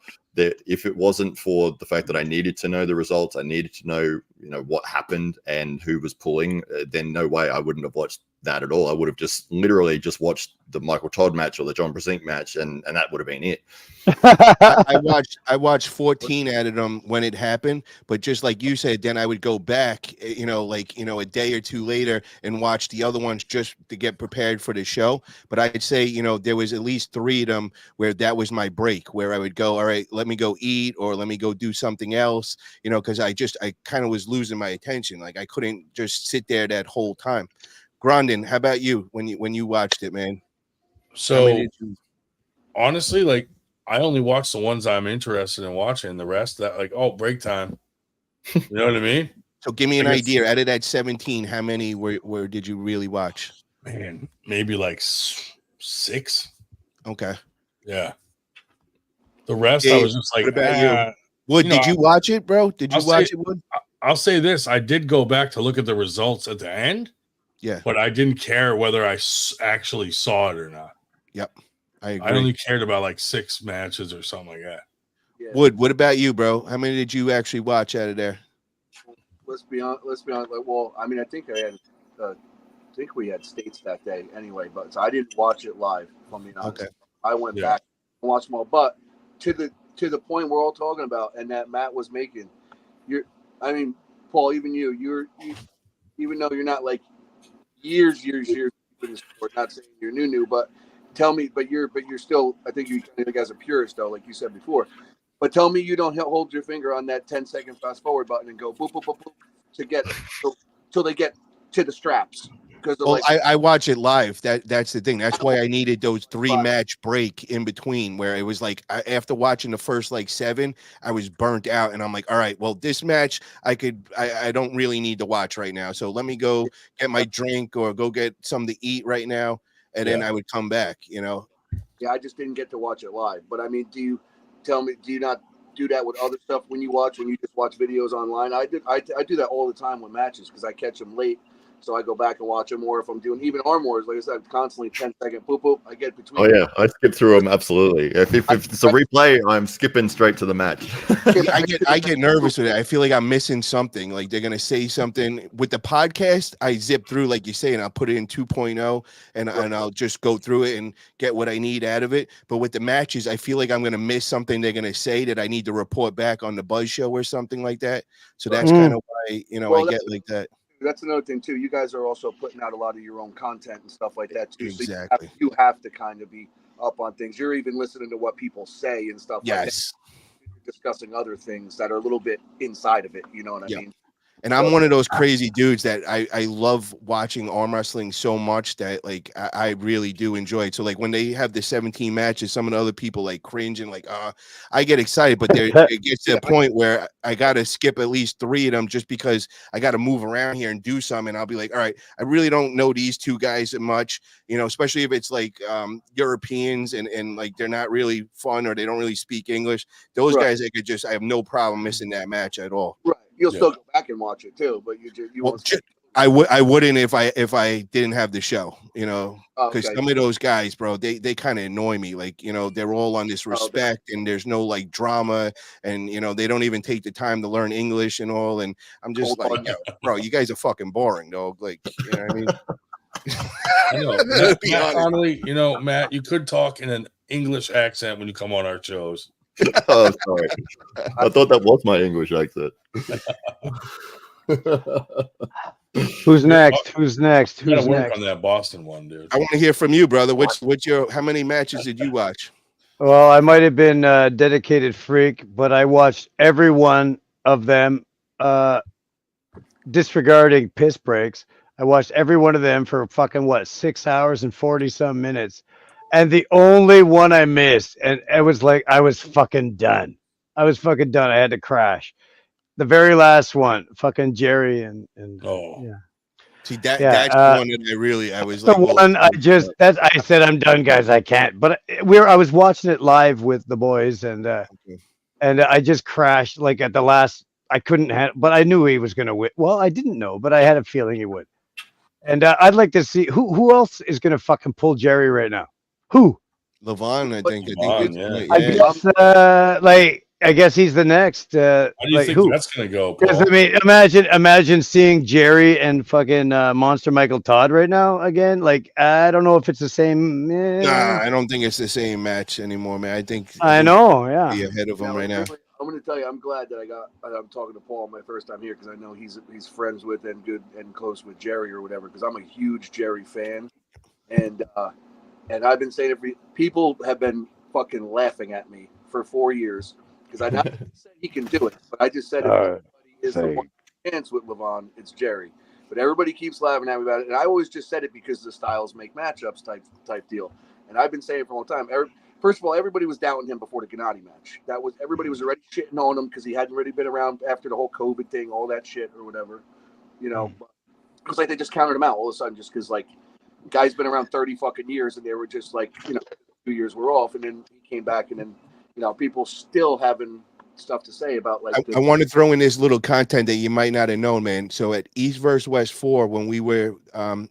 if it wasn't for the fact that I needed to know the results, I needed to know what happened and who was pulling, then no way I wouldn't have watched that at all. I would have just literally just watched the Michael Todd match or the John Brasink match, and that would have been it.
I watched 14 out of them when it happened, but just like you said, then I would go back, a day or 2 later and watch the other ones just to get prepared for the show. But I'd say, there was at least 3 of them where that was my break, where I would go, all right, let me go eat, or let me go do something else, because I kind of was losing my attention. Like I couldn't just sit there that whole time. Grondin, how about you when you watched it, man?
So honestly, like, I only watch the ones I'm interested in watching. The rest that, like, oh, break time. You know what I mean?
So give me an idea. Out of that 17, how many were did you really watch?
Man, maybe like 6.
Okay.
Yeah. The rest, I was just like,
what about you? Wood, did you watch it, bro? Did you watch it, Wood?
I'll say this. I did go back to look at the results at the end.
Yeah.
But I didn't care whether I actually saw it or not.
Yep. I agree.
I only cared about like 6 matches or something like that.
Yeah.
Wood, what about you, bro? How many did you actually watch out of there?
Let's be honest. Like, well, I mean, I think we had states that day anyway, but so I didn't watch it live. If I'm being honest. Okay. I went back and watched them all. But to the point we're all talking about, and that Matt was making, Paul, even you, even though you're not like years in the sport, not saying you're new, but tell me, but you're still, I think you kind of as a purist though, like you said before. But tell me you don't hold your finger on that 10-second fast forward button and go boop boop boop boop to get till they get to the straps.
because of
Well,
like
I watch it live. That's the thing. That's why I needed those 3-match break in between, where it was like after watching the first like 7, I was burnt out, and I'm like, all right, well, this match I don't really need to watch right now. So let me go get my drink or go get something to eat right now, and then I would come back.
Yeah, I just didn't get to watch it live. But I mean, do you not do that with other stuff when you just watch videos online? I do that all the time with matches because I catch them late. So I go back and watch them, or if I'm doing even arm wars, like I said, constantly 10-second boop boop. I get between.
Oh yeah, I skip through them absolutely. If it's a replay, I'm skipping straight to the match.
I get nervous with it. I feel like I'm missing something. Like they're gonna say something with the podcast. I zip through, like you say, and I'll put it in 2.0, and I'll just go through it and get what I need out of it. But with the matches, I feel like I'm gonna miss something they're gonna say that I need to report back on the Buzz Show or something like that. So that's kind of why I get like that.
That's another thing too. You guys are also putting out a lot of your own content and stuff like that too.
Exactly.
So you have to kind of be up on things. You're even listening to what people say and stuff like that.
Yes.
Discussing other things that are a little bit inside of it. You know what I mean?
And I'm one of those crazy dudes that I love watching arm wrestling so much that like I really do enjoy it. So like when they have the 17 matches, some of the other people like cringe and like I get excited, but it gets to a point where I gotta skip at least 3 of them just because I gotta move around here and do something. I'll be like, all right, I really don't know these 2 guys much, especially if it's like Europeans and like they're not really fun or they don't really speak English. Those guys I have no problem missing that match at all.
Right. You'll still go back and watch it too, but you won't.
I wouldn't if I didn't have the show, because some of those guys, bro, they kind of annoy me. Like, they're all on this respect and there's no like drama and, they don't even take the time to learn English and all. And I'm just like, bro, you guys are fucking boring, dog. Like, you know what I mean?
I know. Matt Connolly, Matt, you could talk in an English accent when you come on our shows.
Oh, sorry. I thought that was my English accent.
Who's next? Who's next?
You gotta
Who's
work
next?
on that Boston one, dude.
I want to hear from you, brother. How many matches did you watch?
Well, I might have been a dedicated freak, but I watched every one of them, disregarding piss breaks. I watched every one of them for fucking 6 hours and 40-some minutes. And the only one I missed, and it was like I was fucking done. I had to crash. The very last one, fucking Jerry and yeah.
See that's the one that I was
the
like,
one I said I'm done, guys. I can't. But I was watching it live with the boys, and I just crashed like at the last. I couldn't have, but I knew he was going to win. Well, I didn't know, but I had a feeling he would. And I'd like to see who else is going to fucking pull Jerry right now. Who?
Levon, I think.
I guess he's the next.
How do you think that's gonna go, Paul?
Because I mean, imagine seeing Jerry and fucking Monster Michael Todd right now again. Like, I don't know if it's the same.
Nah, I don't think it's the same match anymore, man. I think
know, yeah.
Be ahead of him right now.
I'm going to tell you, I'm glad that I'm talking to Paul my first time here because I know he's friends with and good and close with Jerry or whatever. Because I'm a huge Jerry fan, and I've been saying people have been fucking laughing at me for 4 years because I not said he can do it, but I just said if anybody is the one chance with Levon, it's Jerry. But everybody keeps laughing at me about it, and I always just said it because the styles make matchups type deal. And I've been saying it for a long time. First of all, everybody was doubting him before the Gennady match. Everybody was already shitting on him because he hadn't really been around after the whole COVID thing, all that shit or whatever, Because like they just counted him out all of a sudden just because like guy's been around 30 fucking years and they were just like 2 years were off and then he came back and then people still having stuff to say about like.
I want to throw in this little content that you might not have known, man. So at East vs West 4, when we were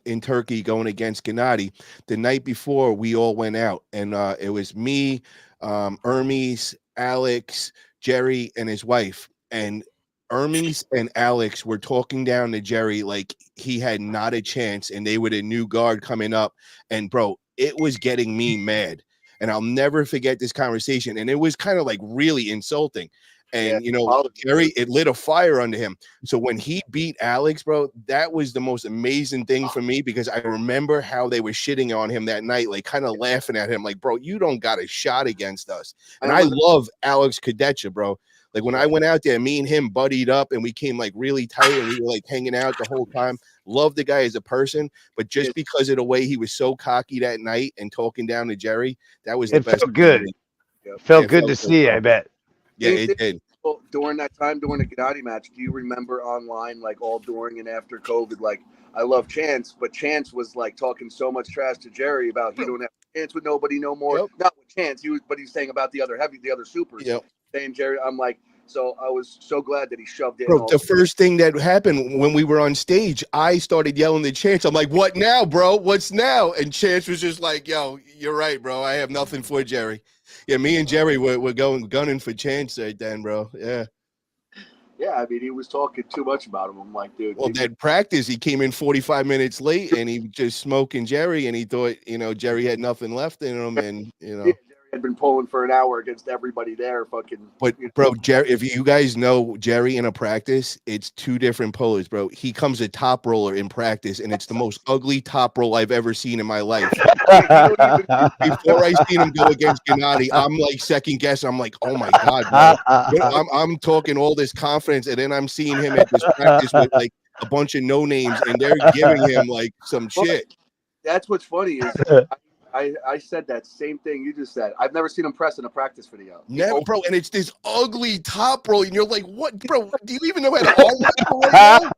in Turkey going against Gennady, the night before we all went out, and it was me, Hermes, Alex, Jerry, and his wife, and Hermes and Alex were talking down to Jerry like he had not a chance, and they were the new guard coming up, and bro, it was getting me mad. And I'll never forget this conversation. And it was kind of like really insulting. And, Jerry, it lit a fire under him. So when he beat Alex, bro, that was the most amazing thing for me because I remember how they were shitting on him that night, like kind of laughing at him, like, bro, you don't got a shot against us. And I love Alex Kadecha, bro. Like when I went out there, me and him buddied up and we came like really tight and we were like hanging out the whole time. love the guy as a person, but just because of the way he was so cocky that night and talking down to Jerry, that was the
It
best.
felt good. Felt good to see, I bet.
Yeah, it did.
During that time, during the Gennady match, do you remember online, like all during and after COVID, like I love Chance, but Chance was like talking so much trash to Jerry about he don't have a chance with nobody no more. Not with Chance, but he's saying about the other supers. Saying Jerry, I'm like, so I was so glad that he shoved it.
Bro, the first thing that happened when we were on stage, I started yelling at Chance. I'm like, what now, bro? What's now? And Chance was just like, yo, you're right, bro. I have nothing for Jerry. Yeah, me and Jerry were gunning for Chance right then, bro. Yeah.
Yeah, I mean, he was talking too much about him. I'm like, dude.
Well, that practice, he came in 45 minutes late, and he was just smoking Jerry, and he thought, Jerry had nothing left in him, and
Jerry had been pulling for an hour against everybody there, fucking.
But bro, Jerry, if you guys know Jerry in a practice, it's two different pullers, bro. He comes a top roller in practice, and it's the most ugly top roll I've ever seen in my life. Before I seen him go against Gennady, I'm like second guessing. I'm like, oh my god, bro. I'm talking all this confidence, and then I'm seeing him at this practice with like a bunch of no names, and they're giving him like some shit.
That's what's funny is I said that same thing you just said. I've never seen him press in a practice video.
Never, bro. And it's this ugly top roll, and you're like, what, bro? Do you even know how to arm wrestle right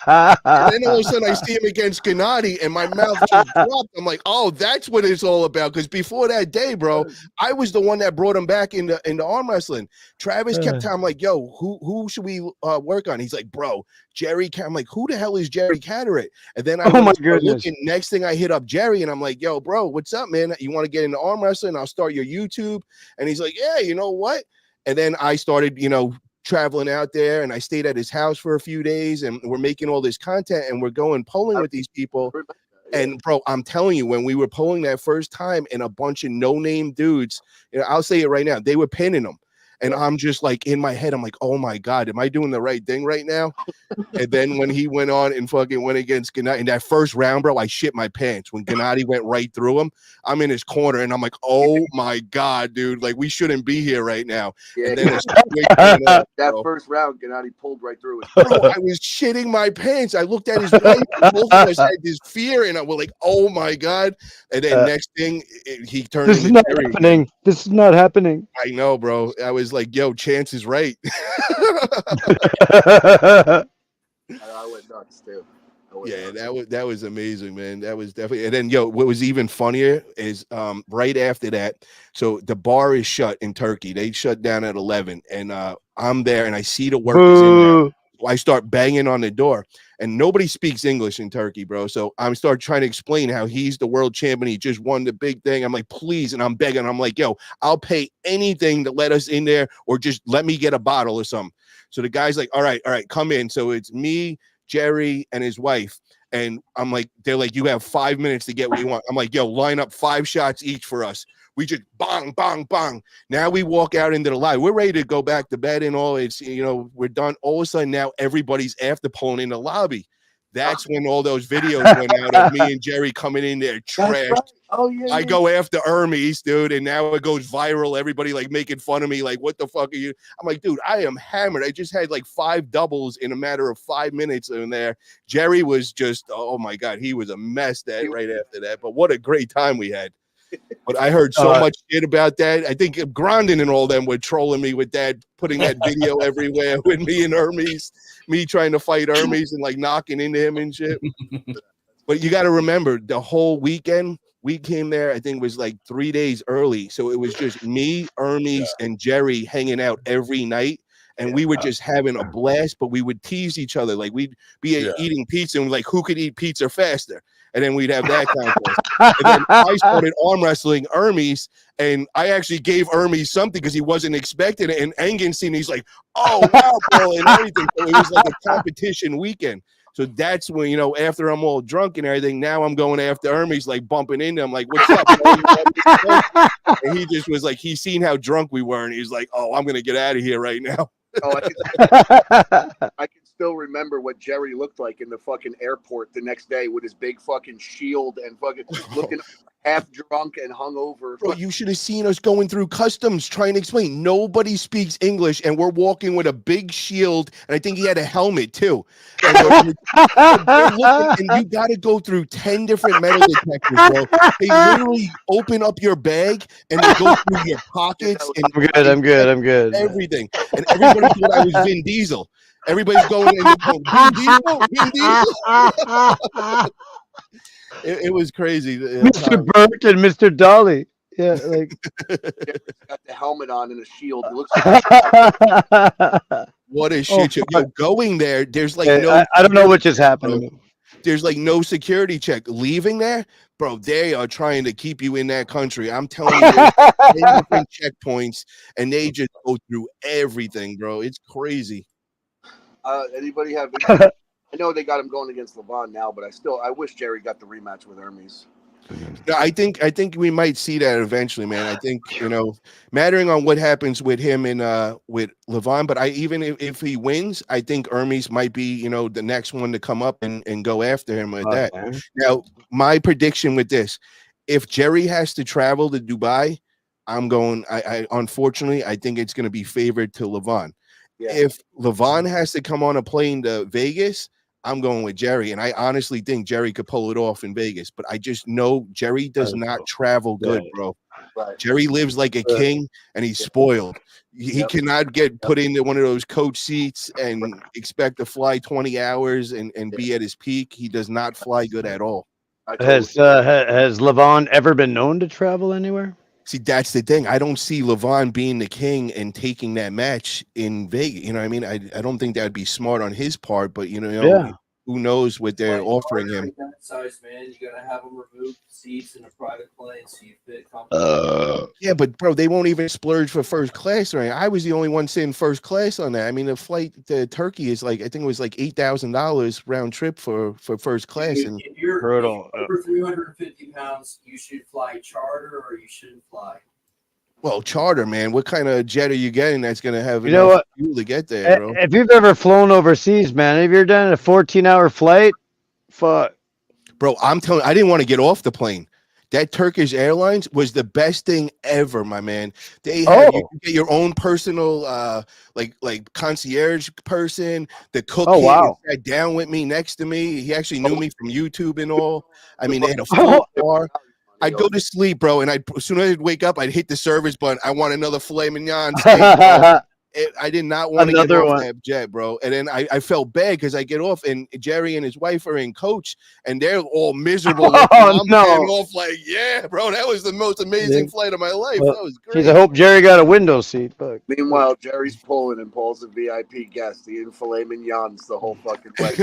now? And then all of a sudden I see him against Gennady, and my mouth just dropped. I'm like, oh, that's what it's all about. Because before that day, bro, I was the one that brought him back into arm wrestling. Travis kept telling, I'm like, yo, who should we work on? He's like, bro, Jerry. I'm like, who the hell is Jerry Catterick? And then I looking. Next thing I hit up Jerry, and I'm like, yo, bro, what's up, man? You want to get into arm wrestling? I'll start your YouTube. And he's like, yeah, you know what? And then I started, traveling out there, and I stayed at his house for a few days, and we're making all this content, and we're going polling with these people. And bro, I'm telling you, when we were polling that first time, and a bunch of no-name dudes, I'll say it right now, they were pinning them. And I'm just like, in my head, I'm like, oh my God, am I doing the right thing right now? And then when he went on and fucking went against Gennady in that first round, bro, I shit my pants. When Gennady went right through him, I'm in his corner, and I'm like, oh my God, dude, like we shouldn't be here right now.
Yeah,
and then
that first round, Gennady pulled right through it.
Bro, I was shitting my pants. I looked at his wife, and both of us had this fear, and I was like, oh my God. And then next thing, he turned
This is not happening. This is not happening.
I know, bro. I was like, yo, Chance is right.
I went nuts too.
Yeah, that was amazing, man. That was definitely. And then, yo, what was even funnier is right after that. So the bar is shut in Turkey. They shut down at 11, and I'm there, and I see the workers in there. I start banging on the door, and nobody speaks English in Turkey, bro. So I'm start trying to explain how he's the world champion. He just won the big thing. I'm like, please, and I'm begging. I'm like, yo, I'll pay anything to let us in there, or just let me get a bottle or something. So the guy's like, all right, come in. So it's me, Jerry, and his wife. And I'm like, they're like, you have 5 minutes to get what you want. I'm like, yo, line up 5 shots each for us. We just bang, bang, bang. Now we walk out into the live. We're ready to go back to bed and all. It's, we're done. All of a sudden now everybody's after pulling in the lobby. That's when all those videos went out of me and Jerry coming in there trashed.
Right. Oh, yeah.
I go after Hermes, dude, and now it goes viral. Everybody like making fun of me, like, what the fuck are you? I'm like, dude, I am hammered. I just had like 5 doubles in a matter of 5 minutes in there. Jerry was just, oh my God, he was a mess right after that. But what a great time we had. But I heard so much shit about that. I think Grondin and all them were trolling me with that, putting that video everywhere with me and Hermes, me trying to fight Hermes and like knocking into him and shit. But you got to remember, the whole weekend, we came there, I think it was like 3 days early. So it was just me, Hermes, and Jerry hanging out every night. And we were just having a blast, but we would tease each other. Like we'd be eating pizza and we're like, who could eat pizza faster? And then we'd have that contest. And then I started arm wrestling Hermes, and I actually gave Hermes something because he wasn't expecting it. And Engin seen it, he's like, oh, wow, bro, and everything. So it was like a competition weekend. So that's when, after I'm all drunk and everything, now I'm going after Hermes, like bumping into him, like, what's up, bro? And he just was like, he's seen how drunk we were, and he's like, oh, I'm going to get out of here right now.
Oh, I can still remember what Jerry looked like in the fucking airport the next day with his big fucking shield and fucking looking half drunk and hungover.
Bro, you should have seen us going through customs trying to explain. Nobody speaks English, and we're walking with a big shield, and I think he had a helmet too. And they're looking, and you got to go through 10 different metal detectors, bro. They literally open up your bag and they go through your pockets. And
I'm good.
Everything, and everybody thought I was Vin Diesel. Everybody's going and they're going, Vin Diesel, Vin Diesel. It was crazy.
Mr. Burt and Mr. Dolly. Yeah, like
got the helmet on and a shield. It looks
what a shit show. Yo, going there, there's like no.
I don't know what just happened.
There's like no security check. Leaving there, bro, they are trying to keep you in that country. I'm telling you, there's 10 different checkpoints, and they just go through everything, bro. It's crazy.
Anybody have? I know they got him going against Levon now, but I wish Jerry got the rematch with Hermes.
No, I think we might see that eventually, man. I think, mattering on what happens with him and with Levon, but even if he wins, I think Hermes might be, the next one to come up and go after him with that. Now, my prediction with this, if Jerry has to travel to Dubai, I unfortunately, I think it's going to be favored to Levon. Yeah. If Levon has to come on a plane to Vegas, I'm going with Jerry, and I honestly think Jerry could pull it off in Vegas, but I just know Jerry does not travel good, bro. Right. Jerry lives like a king, and he's spoiled. He cannot get put into one of those coach seats and expect to fly 20 hours and be at his peak. He does not fly good at all.
Has Levon ever been known to travel anywhere?
See, that's the thing. I don't see Levon being the king and taking that match in Vegas. You know what I mean? I don't think that would be smart on his part, but who knows what they're offering him.
That size, man. You gotta have them remove seats in a private plane so you fit comfortably.
Yeah, but bro, they won't even splurge for first class, right? I was the only one sitting first class on that. I mean, the flight to Turkey is like, I think it was like $8,000 round trip for first class. And
if you're over 350 pounds, you should fly charter or you shouldn't fly.
Well, charter, man. What kind of jet are you getting that's going to have enough fuel to get there, bro?
If you've ever flown overseas, man, have you ever done a 14-hour flight? Fuck.
Bro, I'm telling you, I didn't want to get off the plane. That Turkish Airlines was the best thing ever, my man. They had you get your own personal like concierge person. The cook sat down with me next to me. He actually knew me from YouTube and all. I mean, they had a full bar. I'd go to sleep, bro, and as soon as I'd wake up, I'd hit the service button. I want another filet mignon steak, bro. I did not want to get off that jet, bro. And then I felt bad because I get off, and Jerry and his wife are in coach, and they're all miserable. I'm off like, yeah, bro, that was the most amazing flight of my life. That was great.
I hope Jerry got a window seat. But
meanwhile, Jerry's pulling, and Paul's a VIP guest. He didn't filet mignons the whole fucking flight.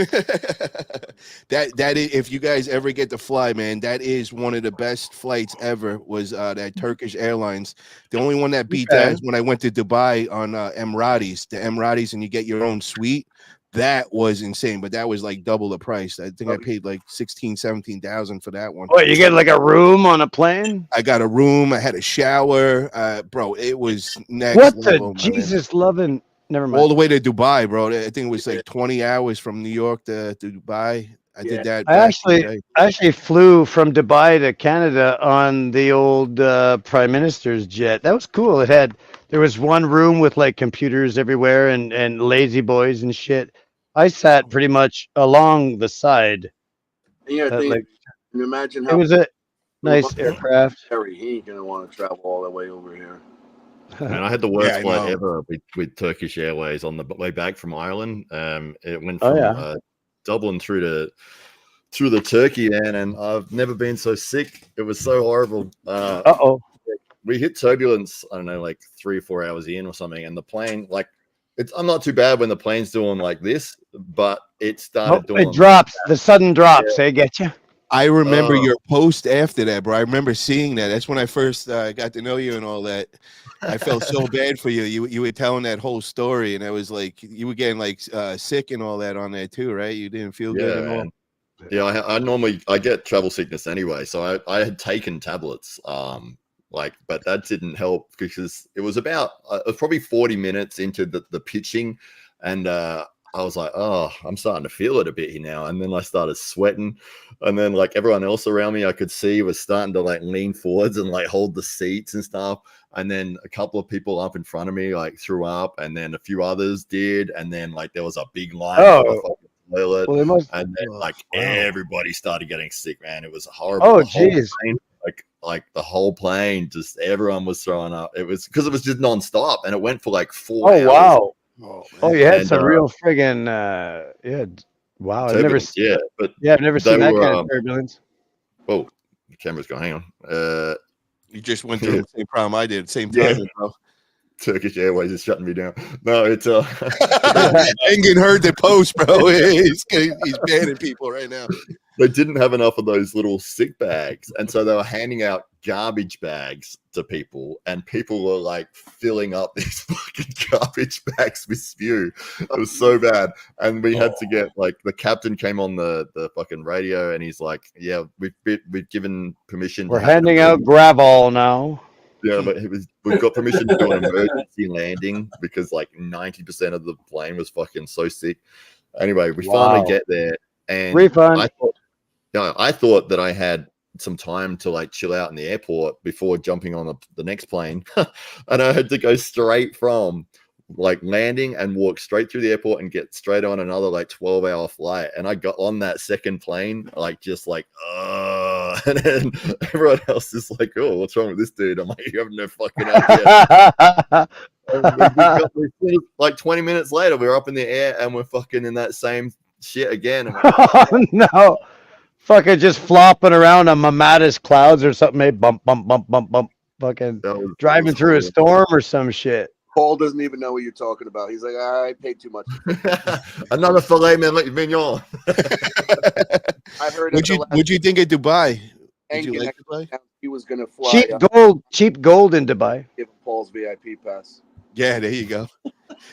that is, if you guys ever get to fly, man, that is one of the best flights ever. Was that Turkish Airlines? The only one that beat that is when I went to Dubai on Emiratis, the Emiratis, and you get your own suite. That was insane, but that was like double the price. I think I paid like 17,000 for that one.
What, you get like a room on a plane?
I got a room. I had a shower, bro. It was next level.
What the Jesus loving? Never mind.
All the way to Dubai, bro. I think it was like 20 hours from New York to Dubai. I did that.
I actually flew from Dubai to Canada on the old Prime Minister's jet. That was cool. There was one room with like computers everywhere and lazy boys and shit. I sat pretty much along the side.
Yeah, can you imagine how
it was a nice aircraft.
Harry, he ain't gonna want to travel all the way over here.
Man, I had the worst flight ever with Turkish Airways on the way back from Ireland. It went from Dublin through to Turkey, man, and I've never been so sick. It was so horrible. We hit turbulence, I don't know, like 3 or 4 hours in or something, and the plane, like, I'm not too bad when the plane's doing like this, but it started doing.
It drops, the sudden drops. They get you.
I remember your post after that, bro. I remember seeing that. That's when I first got to know you and all that. I felt so bad for you. You were telling that whole story, and I was like, you were getting like sick and all that on there too, right? You didn't feel good at all.
Yeah, I normally get travel sickness anyway, so I had taken tablets, but that didn't help because it was about it was probably 40 minutes into the pitching, and I was like, oh, I'm starting to feel it a bit here now. And then I started sweating. And then like everyone else around me I could see was starting to like lean forwards and like hold the seats and stuff. And then a couple of people up in front of me like threw up, and then a few others did. And then like there was a big line by the fucking toilet.
Well, they must.
And then like everybody started getting sick, man. It was horrible.
Oh,
The whole
jeez.
plane, like the whole plane, just everyone was throwing up. It was because it was just nonstop, and it went for like 4 hours.
Wow. Oh, you had
And,
some real friggin' yeah. Wow, I've never.
turbulence, yeah, but
Yeah, I've never
they
seen that
were,
kind of turbulence.
Oh, the camera's gone. Hang on.
You just went through the same problem I did, same
Yeah.
time, bro.
Turkish Airways is shutting me down. No, it's
Engin heard the post, bro. He's banning people right now.
They didn't have enough of those little sick bags, and so they were handing out garbage bags to people, and people were like filling up these fucking garbage bags with spew. It was so bad, and we had to get like the captain came on the fucking radio, and he's like, "Yeah, we've given permission.
We're
to have an
handing out
emergency-"
gravel now.
Yeah, but we've got permission to do an emergency landing because like 90% of the plane was fucking so sick. Anyway, we finally get there, and
Refund.
I thought that I had some time to like chill out in the airport before jumping on the next plane, and I had to go straight from like landing and walk straight through the airport and get straight on another like 12-hour flight. And I got on that second plane like just like and then everyone else is like, oh, what's wrong with this dude? I'm like, you have no fucking idea. Like 20 minutes later we were up in the air and we're fucking in that same shit again. And
Oh, no. Fucking just flopping around on Mamata's clouds or something. Hey, bump, bump, bump, bump, bump. Fucking driving through a storm or some shit.
Paul doesn't even know what you're talking about. He's like, I paid too much.
Another filet mignon.
I heard.
Would you think of Dubai? Did you
Engin
like Dubai?
he was going to fly.
Cheap gold in Dubai.
Give Paul's VIP pass.
Yeah, there you go,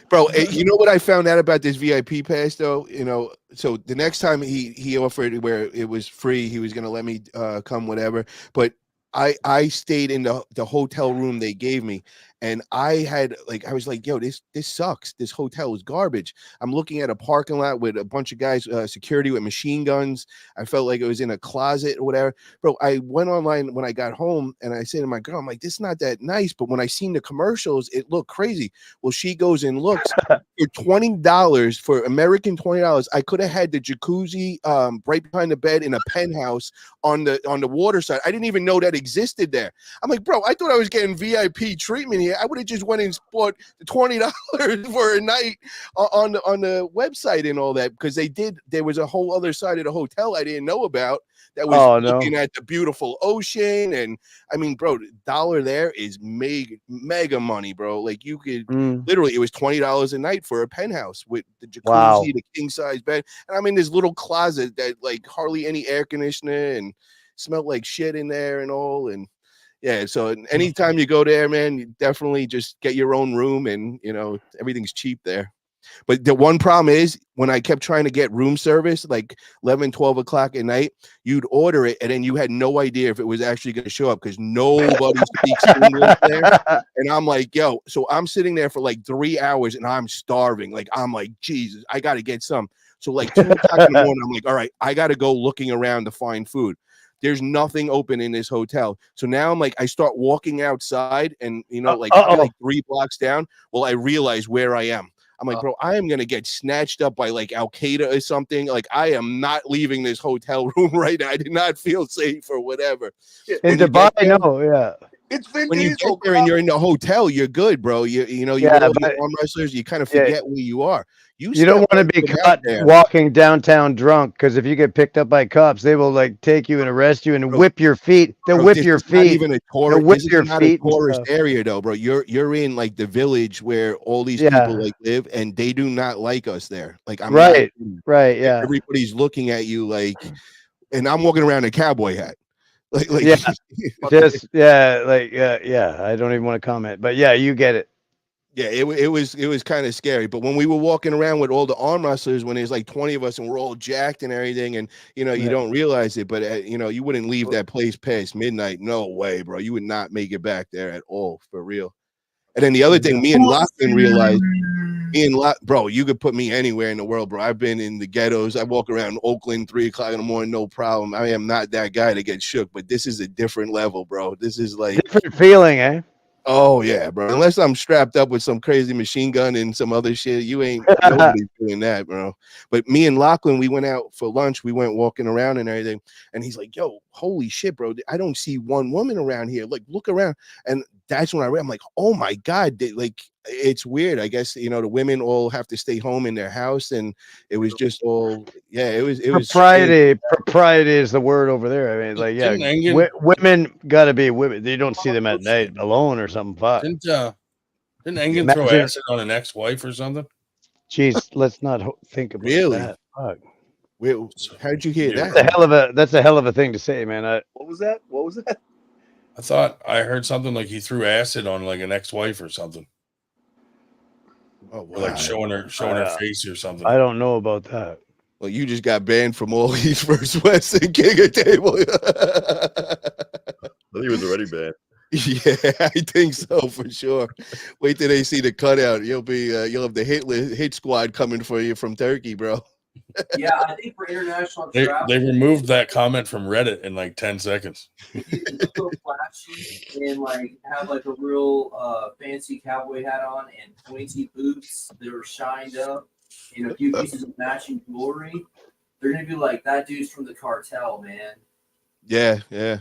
bro. You know what I found out about this VIP pass, though. You know, so the next time he offered where it was free, he was gonna let me come, whatever. But I stayed in the hotel room they gave me, and I was like, yo, this sucks. This hotel is garbage. I'm looking at a parking lot with a bunch of guys, security with machine guns. I felt like it was in a closet or whatever. Bro, I went online when I got home and I said to my girl, I'm like, this is not that nice. But when I seen the commercials, it looked crazy. Well, she goes and looks for $20 for American $20. I could have had the jacuzzi right behind the bed in a penthouse on the water side. I didn't even know that existed there. I'm like, bro, I thought I was getting VIP treatment here. I would have just went and bought $20 for a night on the website and all that, because there was a whole other side of the hotel I didn't know about that was looking at the beautiful ocean. And I mean, bro, the dollar there is mega money, bro. Like you could literally, it was $20 a night for a penthouse with the jacuzzi, the king size bed. And I'm in this little closet that like hardly any air conditioner and smelled like shit in there and all. And yeah, so anytime you go there, man, you definitely just get your own room, and you know everything's cheap there. But the one problem is when I kept trying to get room service, like 11, 12 o'clock at night, you'd order it, and then you had no idea if it was actually going to show up because nobody speaks English there. And I'm like, yo, so I'm sitting there for like 3 hours and I'm starving. Like, I'm like, Jesus, I got to get some. So like 2 o'clock in the morning, I'm like, all right, I got to go looking around to find food. There's nothing open in this hotel. So now I'm like, I start walking outside and, you know, like 3 blocks down. Well, I realize where I am. I'm like, bro, I am going to get snatched up by like Al Qaeda or something. Like, I am not leaving this hotel room right now. I did not feel safe or whatever.
In Dubai, no.
It's Vin
when you
Diesel,
get there and you're in the hotel, you're good, bro. You know, with all these arm wrestlers, you kind of forget where you are.
You don't want to be caught walking downtown drunk, because if you get picked up by cops, they will like take you and arrest you and whip your feet. They'll whip your feet.
Not even a tourist.
Whip
This is
your
not
feet
a tourist area, though, bro. You're in like the village where all these people like live, and they do not like us there. Like I'm
right. Yeah.
Everybody's looking at you like, and I'm walking around in a cowboy hat. Like
yeah, just yeah. I don't even want to comment, but yeah, you get it.
Yeah, it was kind of scary. But when we were walking around with all the arm wrestlers, when there's like 20 of us and we're all jacked and everything, and you know, you don't realize it, but you know, you wouldn't leave that place past midnight. No way, bro. You would not make it back there at all, for real. And then the other thing, me and Lachlan realized Bro, you could put me anywhere in the world, bro. I've been in the ghettos. I walk around Oakland 3 o'clock in the morning, no problem. I am not that guy to get shook, but this is a different level, bro. This is like
different feeling, eh?
Oh yeah, bro. Unless I'm strapped up with some crazy machine gun and some other shit, you ain't nobody doing that, bro. But me and Lachlan, we went out for lunch. We went walking around and everything, and he's like, "Yo, holy shit, bro! I don't see one woman around here. Like, look around." And that's when I'm like, "Oh my god!" Like, it's weird. I guess the women all have to stay home in their house, and it was just all It was
propriety. Propriety is the word over there. I mean, like, yeah, women got to be women. You don't see them at night alone or something. Fuck.
Didn't Engin throw acid on an ex-wife or something?
Jeez, let's not think about that. Fuck.
Wait, how did you hear that?
That's a hell of a thing to say, man.
What was that? What was that?
I thought I heard something like he threw acid on like an ex-wife or something.
Oh,
or like showing her face or something.
I don't know about that.
Well, you just got banned from all East vs. West and King of Table.
I think he was already banned.
Yeah, I think so for sure. Wait till they see the cutout. You'll have the hit squad coming for you from Turkey, bro.
Yeah, I think for international
They
travel,
removed that comment from Reddit in like 10 seconds.
if you look flashy and like have like a real fancy cowboy hat on and pointy boots that are shined up and a few pieces of matching jewelry, they're gonna be like, that dude's from the cartel, man.
Yeah.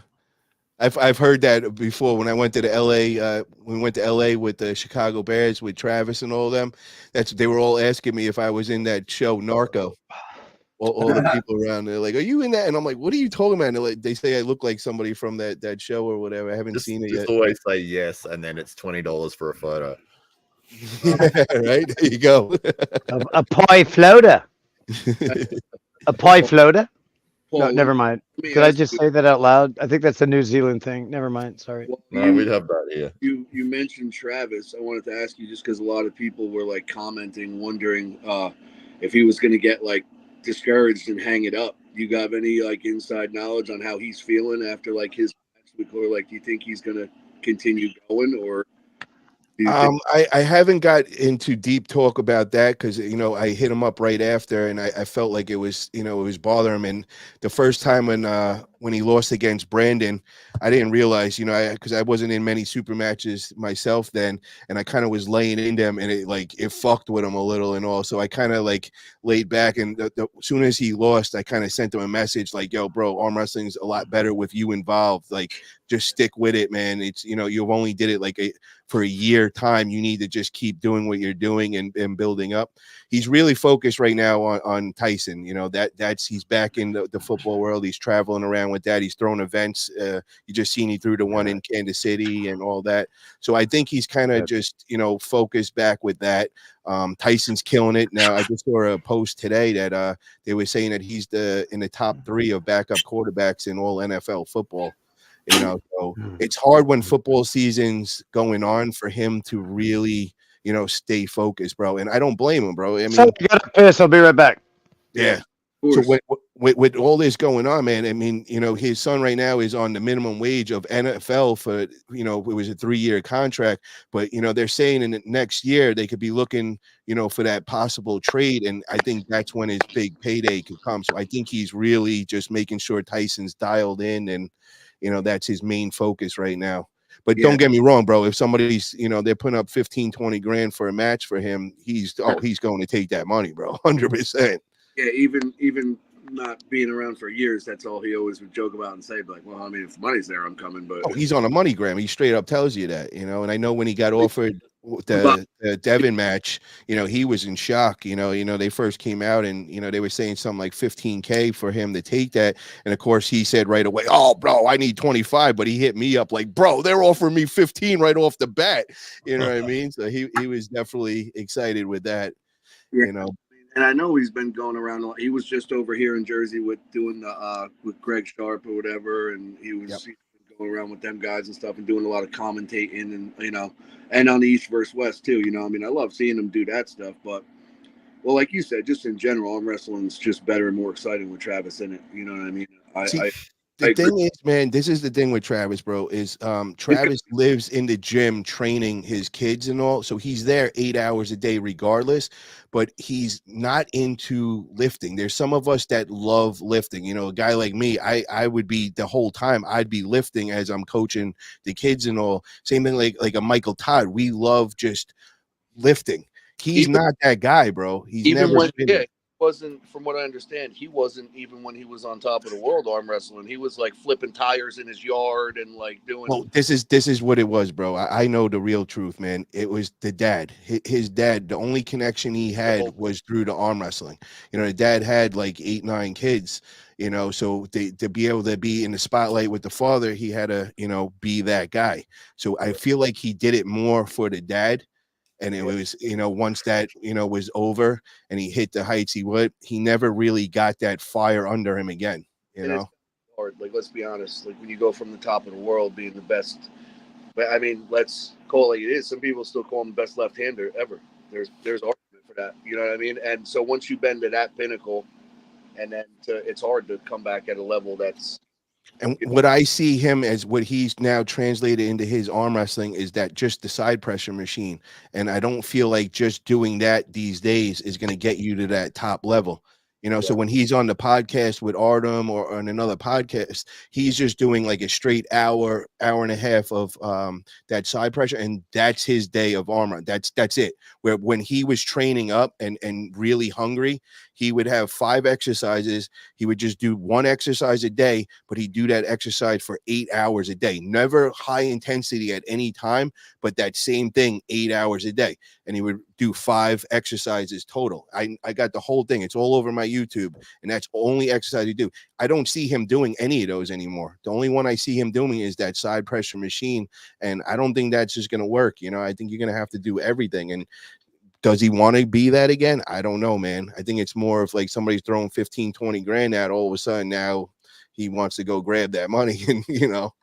I've heard that before. When I went to the LA, we went to LA with the Chicago Bears with Travis and all of them. They were all asking me if I was in that show Narco. All the people around there like, "Are you in that?" And I'm like, "What are you talking about?" And they say I look like somebody from that show or whatever. I haven't seen it yet.
Just always say yes, and then it's $20 for a photo.
Right, there you go.
A pie floater. A pie floater. No, never mind. Did I just say that out loud? I think that's a New Zealand thing. Never mind. Sorry.
No, we'd have that here.
You mentioned Travis. I wanted to ask you just because a lot of people were like commenting, wondering if he was going to get like discouraged and hang it up. Do you have any like inside knowledge on how he's feeling after like his match? Or like, do you think he's going to continue going, or?
I haven't got into deep talk about that because I hit him up right after and I felt like it was bothering him. And the first time when he lost against Brandon, I didn't realize because I wasn't in many super matches myself then, and I kind of was laying in them and it fucked with him a little and all. So I kind of like laid back and as soon as he lost, I kind of sent him a message like, "Yo, bro, arm wrestling's a lot better with you involved. Like, just stick with it, man. It's you've only did it like for a year time. You need to just keep doing what you're doing and building up." He's really focused right now on Tyson. He's back in the football world. He's traveling around with that. He's throwing events. You just seen he threw the one in Kansas City and all that. So I think he's kind of just focused back with that. Tyson's killing it now. I just saw a post today that they were saying that he's in the top 3 of backup quarterbacks in all NFL football. So it's hard when football season's going on for him to really, stay focused, bro. And I don't blame him, bro. I mean,
so you gotta piss. I'll be right back.
Yeah. So with all this going on, man, I mean, his son right now is on the minimum wage of NFL for, it was a 3-year contract, but, they're saying in the next year they could be looking, for that possible trade. And I think that's when his big payday could come. So I think he's really just making sure Tyson's dialed in and, that's his main focus right now. But don't get me wrong, bro. If somebody's, they're putting up 15, 20 grand for a match for him, he's going to take that money, bro. 100%.
Yeah, even not being around for years, that's all he always would joke about and say, like, well, I mean, if money's there, I'm coming. But
he's on a money gram. He straight up tells you that, and I know when he got offered the Devin match, he was in shock. They first came out and they were saying something like $15K for him to take that, and of course he said right away, "Oh, bro, I need 25." But he hit me up like, "Bro, they're offering me 15 right off the bat." You know what I mean? So he was definitely excited with that.
Yeah. And I know he's been going around. He was just over here in Jersey with doing the with Greg Sharp or whatever, and he was going around with them guys and stuff and doing a lot of commentating and and on the East versus West too. I mean, I love seeing him do that stuff. But well, like you said, just in general, arm wrestling's just better and more exciting with Travis in it. You know what I mean?
The thing is, man, this is the thing with Travis, bro, is Travis lives in the gym training his kids and all. So he's there 8 hours a day regardless, but he's not into lifting. There's some of us that love lifting. You know, a guy like me, I would be the whole time I'd be lifting as I'm coaching the kids and all. Same thing like a Michael Todd. We love just lifting. He's not that guy, bro. He's never been.
Wasn't, from what I understand, he wasn't even when he was on top of the world arm wrestling. He was like flipping tires in his yard and like doing.
Well, this is what it was, bro. I know the real truth, man. It was the dad. His dad. The only connection he had was through the arm wrestling. You know, the dad had like 8, 9 kids. You know, so to be able to be in the spotlight with the father, he had to, you know, be that guy. So I feel like he did it more for the dad. And it was, you know, once that, you know, was over and he hit the heights he never really got that fire under him again, you know?
Hard. Like, let's be honest. Like, when you go from the top of the world being the best, but I mean, let's call it like it is. Some people still call him the best left-hander ever. There's argument for that. You know what I mean? And so once you bend to that pinnacle, and then it's hard to come back at a level that's.
And what I see him as, what he's now translated into his arm wrestling, is that just the side pressure machine. And I don't feel like just doing that these days is going to get you to that top level. You know, so when he's on the podcast with Artem or on another podcast, he's just doing like a straight hour and a half of that side pressure, and that's his day of armor. That's it. Where when he was training up and really hungry, he would have 5 exercises. He would just do 1 exercise a day, but he'd do that exercise for 8 hours a day. Never high intensity at any time, but that same thing 8 hours a day. And he would do 5 exercises total. I got the whole thing. It's all over my YouTube, and that's only exercise he do. I don't see him doing any of those anymore. The only one I see him doing is that side pressure machine, and I don't think that's just going to work. You know, I think you're going to have to do everything. And does he want to be that again? I don't know, man. I think it's more of like somebody's throwing 15, 20 grand out. All of a sudden now he wants to go grab that money, and you know.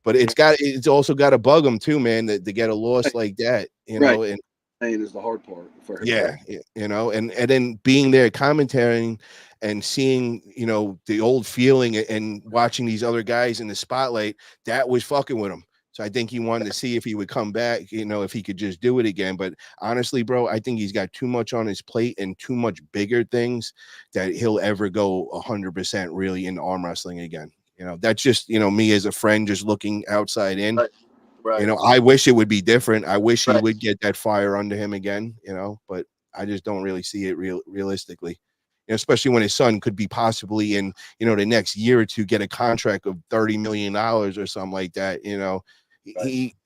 But it's also got to bug him too, man, to get a loss like that, you know. And
is the hard part for him.
Yeah, you know, and then being there commentating and seeing, you know, the old feeling and watching these other guys in the spotlight, that was fucking with him. So I think he wanted to see if he would come back, you know, if he could just do it again. But honestly, bro, I think he's got too much on his plate and too much bigger things that he'll ever go 100% really in arm wrestling again. You know, that's just, you know, me as a friend just looking outside in.
Right.
You know, I wish it would be different. I wish he would get that fire under him again, you know, but I just don't really see it realistically. You know, especially when his son could be possibly in, you know, the next year or two get a contract of $30 million or something like that. You know,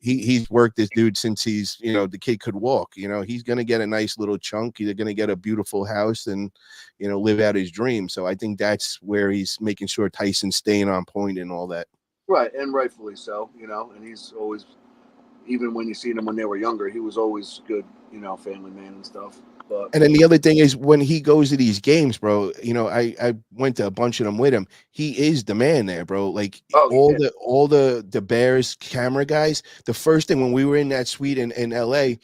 he's worked this dude since he's, you know, the kid could walk. You know, he's going to get a nice little chunk. He's going to get a beautiful house and, you know, live out his dream. So I think that's where he's making sure Tyson's staying on point and all that.
Right, and rightfully so, you know, and he's always, even when you seen him when they were younger, he was always good, you know, family man and stuff. But
and then the other thing is when he goes to these games, bro, you know, I went to a bunch of them with him. He is the man there, bro. Like all the Bears camera guys, the first thing when we were in that suite in LA,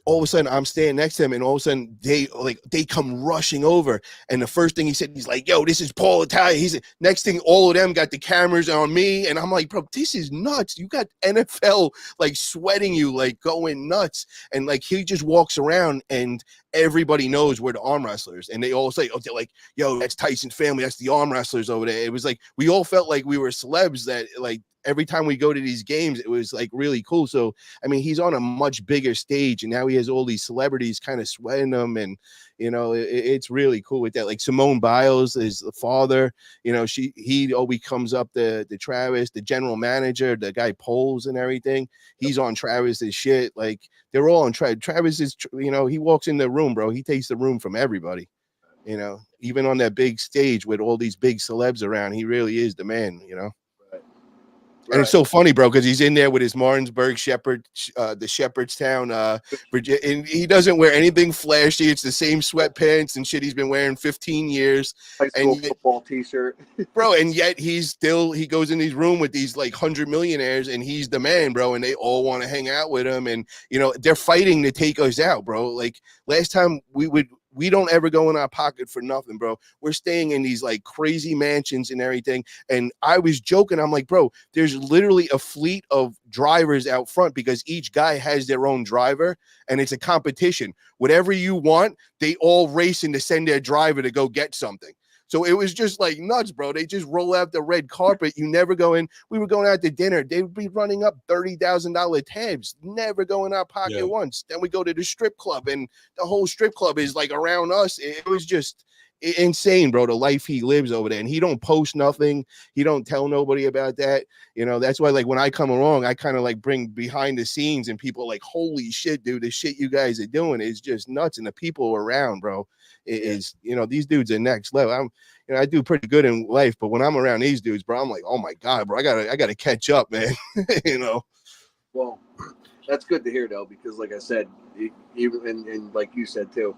all of a sudden I'm standing next to him, and all of a sudden they come rushing over. And the first thing he said, he's like, yo, this is Paul Italia. He's next thing, all of them got the cameras on me. And I'm like, bro, this is nuts. You got NFL like sweating you, like going nuts. And like he just walks around and everybody knows we're the arm wrestlers. And they all say, oh, they're like, yo, that's Tyson's family. That's the arm wrestlers over there. It was like we all felt like we were celebs that like every time we go to these games, it was like really cool. So, I mean, he's on a much bigger stage, and now he has all these celebrities kind of sweating him. And, you know, it's really cool with that. Like Simone Biles is the father, you know, he always comes up to Travis, the general manager, the guy Poles and everything. He's on Travis's shit. Like they're all on Travis is, you know, he walks in the room, bro. He takes the room from everybody, you know, even on that big stage with all these big celebs around. He really is the man, you know. And it's so funny, bro, because he's in there with his Martinsburg the Shepherdstown, Virginia, and he doesn't wear anything flashy. It's the same sweatpants and shit he's been wearing 15 years.
High school football t-shirt.
Bro, and yet he goes in his room with these like 100 millionaires, and he's the man, bro, and they all want to hang out with him. And, you know, they're fighting to take us out, bro. Like last time we We don't ever go in our pocket for nothing, bro. We're staying in these like crazy mansions and everything. And I was joking. I'm like, bro, there's literally a fleet of drivers out front because each guy has their own driver and it's a competition. Whatever you want, they all racing to send their driver to go get something. So it was just like nuts, bro. They just roll out the red carpet. You never go in. We were going out to dinner. They would be running up $30,000 tabs, never go in our pocket once. Then we go to the strip club, and the whole strip club is like around us. It was just insane, bro, the life he lives over there. And he don't post nothing. He don't tell nobody about that. You know, that's why, like, when I come along, I kind of like bring behind the scenes, and people are like, holy shit, dude, the shit you guys are doing is just nuts. And the people around, bro, is, you know, these dudes are next level. I do pretty good in life, but when I'm around these dudes, bro, I'm like, oh my God, bro, I gotta catch up, man. You know.
Well, that's good to hear, though, because like I said, even and like you said too,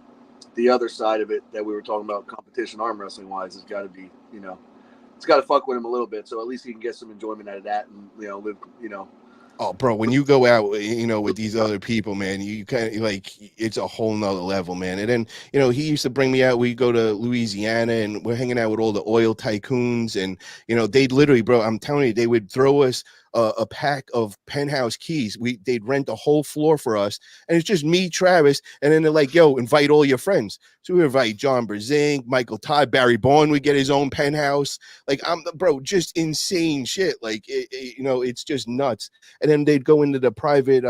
the other side of it that we were talking about, competition arm wrestling wise, has got to be, you know, it's got to fuck with him a little bit, so at least he can get some enjoyment out of that, and you know, live, you know.
Oh, bro, when you go out, you know, with these other people, man, you kind of like, it's a whole nother level, man. And then, you know, he used to bring me out. We go to Louisiana and we're hanging out with all the oil tycoons. And, you know, they'd literally, bro, I'm telling you, they would throw us a pack of penthouse keys. They'd rent the whole floor for us. And it's just me, Travis. And then they're like, yo, invite all your friends. So we invite John Brezink, Michael Todd, Barry Bourne would get his own penthouse. Like, bro, just insane shit. Like, you know, it's just nuts. And then they'd go into the private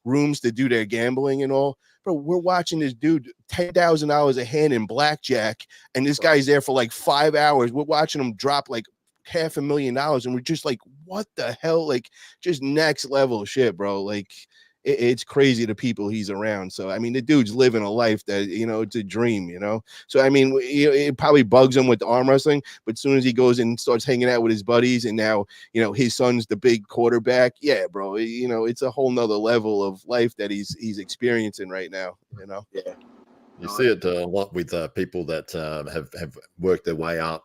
rooms to do their gambling and all. Bro, we're watching this dude $10,000 a hand in blackjack, and this guy's there for like 5 hours. We're watching him drop like $500,000, and we're just like, what the hell? Like, just next level shit, bro. Like, it's crazy the people he's around. So I mean, the dude's living a life that, you know, it's a dream, you know. So I mean, it probably bugs him with the arm wrestling, but as soon as he goes and starts hanging out with his buddies, and now, you know, his son's the big quarterback, yeah, bro, you know, it's a whole nother level of life that he's experiencing right now, you know.
Yeah.
You see it a lot with people that have worked their way up,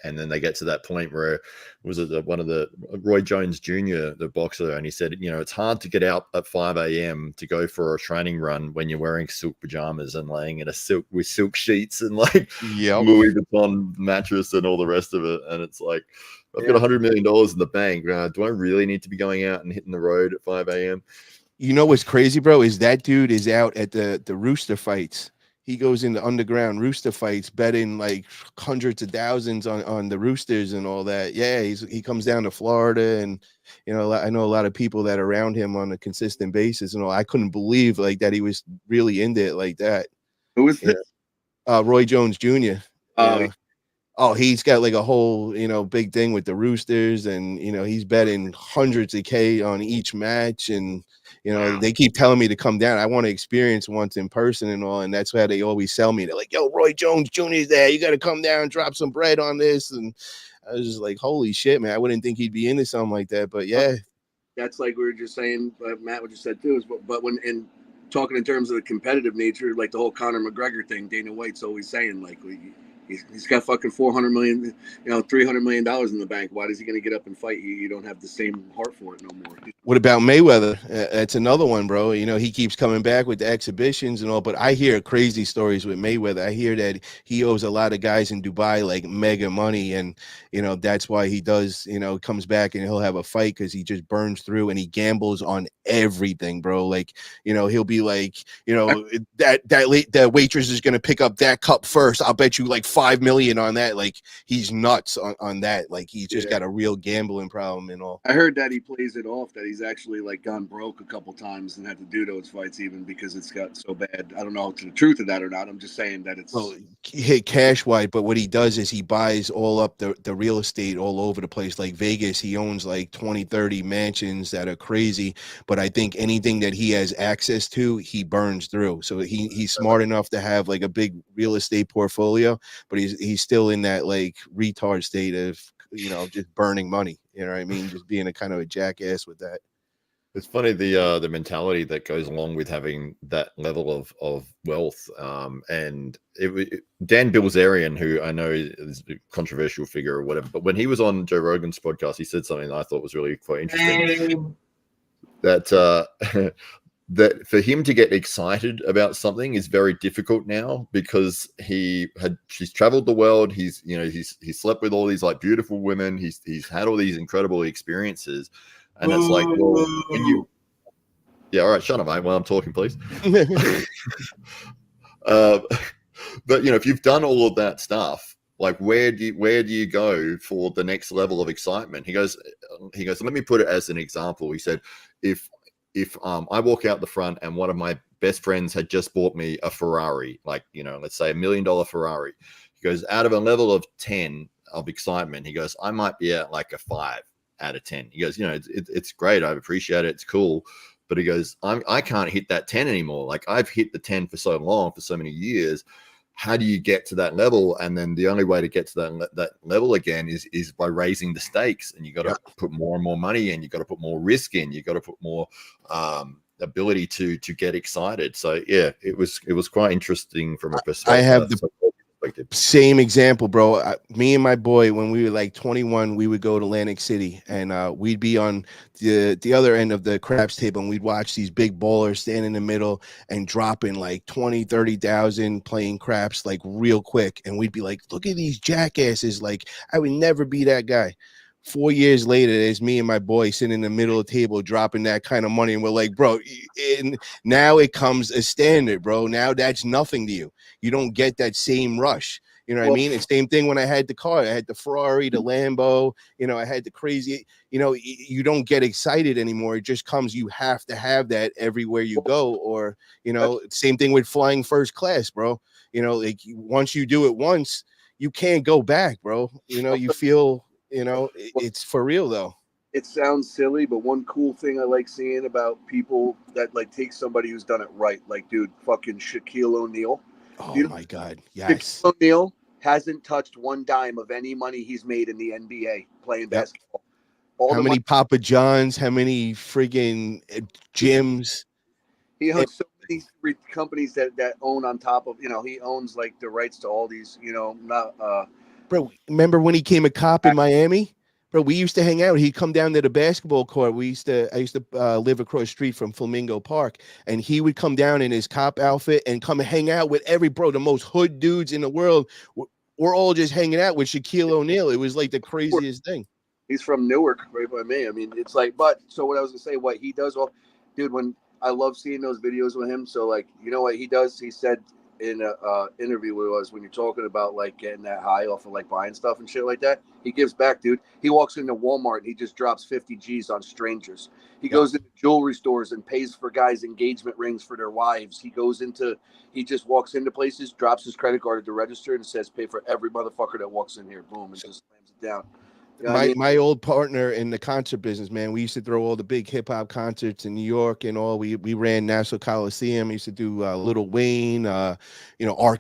and then they get to that point where, was it one of the Roy Jones Jr., the boxer, and he said, you know, it's hard to get out at 5 a.m. to go for a training run when you're wearing silk pajamas and laying in a silk sheets and like Louis Vuitton mattress and all the rest of it, and it's like, I've got $100 million in the bank. Do I really need to be going out and hitting the road at 5 a.m.?
You know what's crazy, bro, is that dude is out at the rooster fights. He goes into underground rooster fights, betting like hundreds of thousands on the roosters and all that. Yeah, he comes down to Florida, and you know, I know a lot of people that are around him on a consistent basis and all. I couldn't believe like that he was really into it like that.
Who is this?
Roy Jones Jr. Oh, he's got like a whole, you know, big thing with the roosters, and you know, he's betting hundreds of K on each match, and you know, they keep telling me to come down. I want to experience once in person and all, and that's why they always sell me. They're like, yo, Roy Jones Jr. is there. You got to come down and drop some bread on this. And I was just like, holy shit, man. I wouldn't think he'd be into something like that, but yeah.
That's like we were just saying, Matt, what you said too, is but when in talking in terms of the competitive nature, like the whole Conor McGregor thing, Dana White's always saying, like, he's got fucking $400 million, you know, $300 million in the bank. Why is he going to get up and fight you? You don't have the same heart for it no more.
What about Mayweather? That's another one, bro. You know, he keeps coming back with the exhibitions and all, but I hear crazy stories with Mayweather. I hear that he owes a lot of guys in Dubai like mega money, and you know, that's why he does, you know, comes back and he'll have a fight because he just burns through and he gambles on everything, bro. Like, you know, he'll be like, you know, that waitress is gonna pick up that cup first. I'll bet you like $5 million on that. Like, he's nuts on that. Like, he's just got a real gambling problem and all.
I heard that he plays it off, that he's actually like gone broke a couple times and had to do those fights even because it's got so bad. I don't know to the truth of that or not. I'm just saying that it's
hit cash wide, but what he does is he buys all up the real estate all over the place. Like Vegas, he owns like 20-30 mansions that are crazy, but I think anything that he has access to, he burns through. So he's smart enough to have like a big real estate portfolio, but he's still in that like retard state of, you know, just burning money. You know what I mean? Just being a kind of a jackass with that.
It's funny the mentality that goes along with having that level of wealth. And Dan Bilzerian, who I know is a controversial figure or whatever, but when he was on Joe Rogan's podcast, he said something that I thought was really quite interesting. That that for him to get excited about something is very difficult now, because she's traveled the world. He's slept with all these like beautiful women. He's had all these incredible experiences, and it's like, well, yeah, all right, shut up, mate. While I'm talking, please. But if you've done all of that stuff, like where do you go for the next level of excitement? He goes, let me put it as an example. He said, if I walk out the front and one of my best friends had just bought me a Ferrari, like, let's say $1 million Ferrari, he goes, out of a level of 10 of excitement, he goes, I might be at like a 5 out of 10. He goes, it's great. I appreciate it. It's cool. But he goes, I can't hit that 10 anymore. Like, I've hit the 10 for so long, for so many years. How do you get to that level? And then the only way to get to that level again is by raising the stakes. And you got to put more and more money in. You got to put more risk in. You got to put more ability to get excited. So yeah, it was quite interesting from a perspective.
I have the same example, bro. Me and my boy, when we were like 21, we would go to Atlantic City, and we'd be on the other end of the craps table, and we'd watch these big ballers stand in the middle and dropping like 20,000-30,000 playing craps like real quick, and we'd be like, look at these jackasses. Like, I would never be that guy. 4 years later, there's me and my boy sitting in the middle of the table dropping that kind of money, and we're like, bro, and now it comes a standard, bro. Now that's nothing to you. You don't get that same rush. You know what I mean? It's the same thing when I had the car. I had the Ferrari, the Lambo, I had the crazy, you don't get excited anymore. It just comes, you have to have that everywhere you go. Or, same thing with flying first class, bro. Like once you do it once, you can't go back, bro. You feel, it's for real though.
It sounds silly, but one cool thing I like seeing about people that like take somebody who's done it right, like dude, fucking Shaquille O'Neal.
Oh my God, yes.
Shaquille O'Neal hasn't touched one dime of any money he's made in the NBA playing basketball.
How many Papa Johns? How many friggin' gyms?
He owns so many companies that own on top of, he owns like the rights to all these,
Bro, remember when he came a cop in Miami? Bro, we used to hang out. He'd come down to the basketball court. I used to live across the street from Flamingo Park, and he would come down in his cop outfit and come and hang out with the most hood dudes in the world. We're all just hanging out with Shaquille O'Neal. It was like the craziest thing.
He's from Newark, right by me. I mean, it's like, but so what I was gonna say, what he does, well, dude, when I love seeing those videos with him. So like, you know what he does? He said in a interview with us, when you're talking about like getting that high off of like buying stuff and shit like that, he gives back, dude. He walks into Walmart and he just drops 50 G's on strangers. He goes into jewelry stores and pays for guys' engagement rings for their wives. He just walks into places, drops his credit card at the register and says, pay for every motherfucker that walks in here. Boom, and just slams it down. You know what I mean?
My old partner in the concert business, man, we used to throw all the big hip hop concerts in New York and all. We ran Nassau Coliseum. We used to do Lil Wayne, R.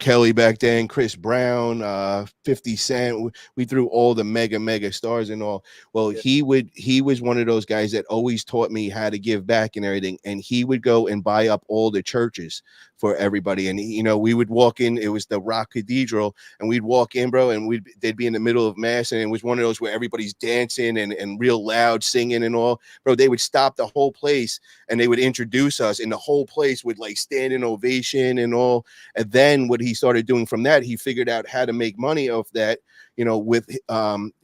Kelly back then, Chris Brown, 50 Cent. We threw all the mega stars and all. Well, he was one of those guys that always taught me how to give back and everything. And he would go and buy up all the churches for everybody. And, we would walk in, it was the Rock Cathedral, and we'd walk in, bro, and they'd be in the middle of mass. And it was one of those where everybody's dancing and real loud singing and all, bro. They would stop the whole place and they would introduce us, and the whole place would like stand in ovation and all. And then what he started doing from that, he figured out how to make money off that, with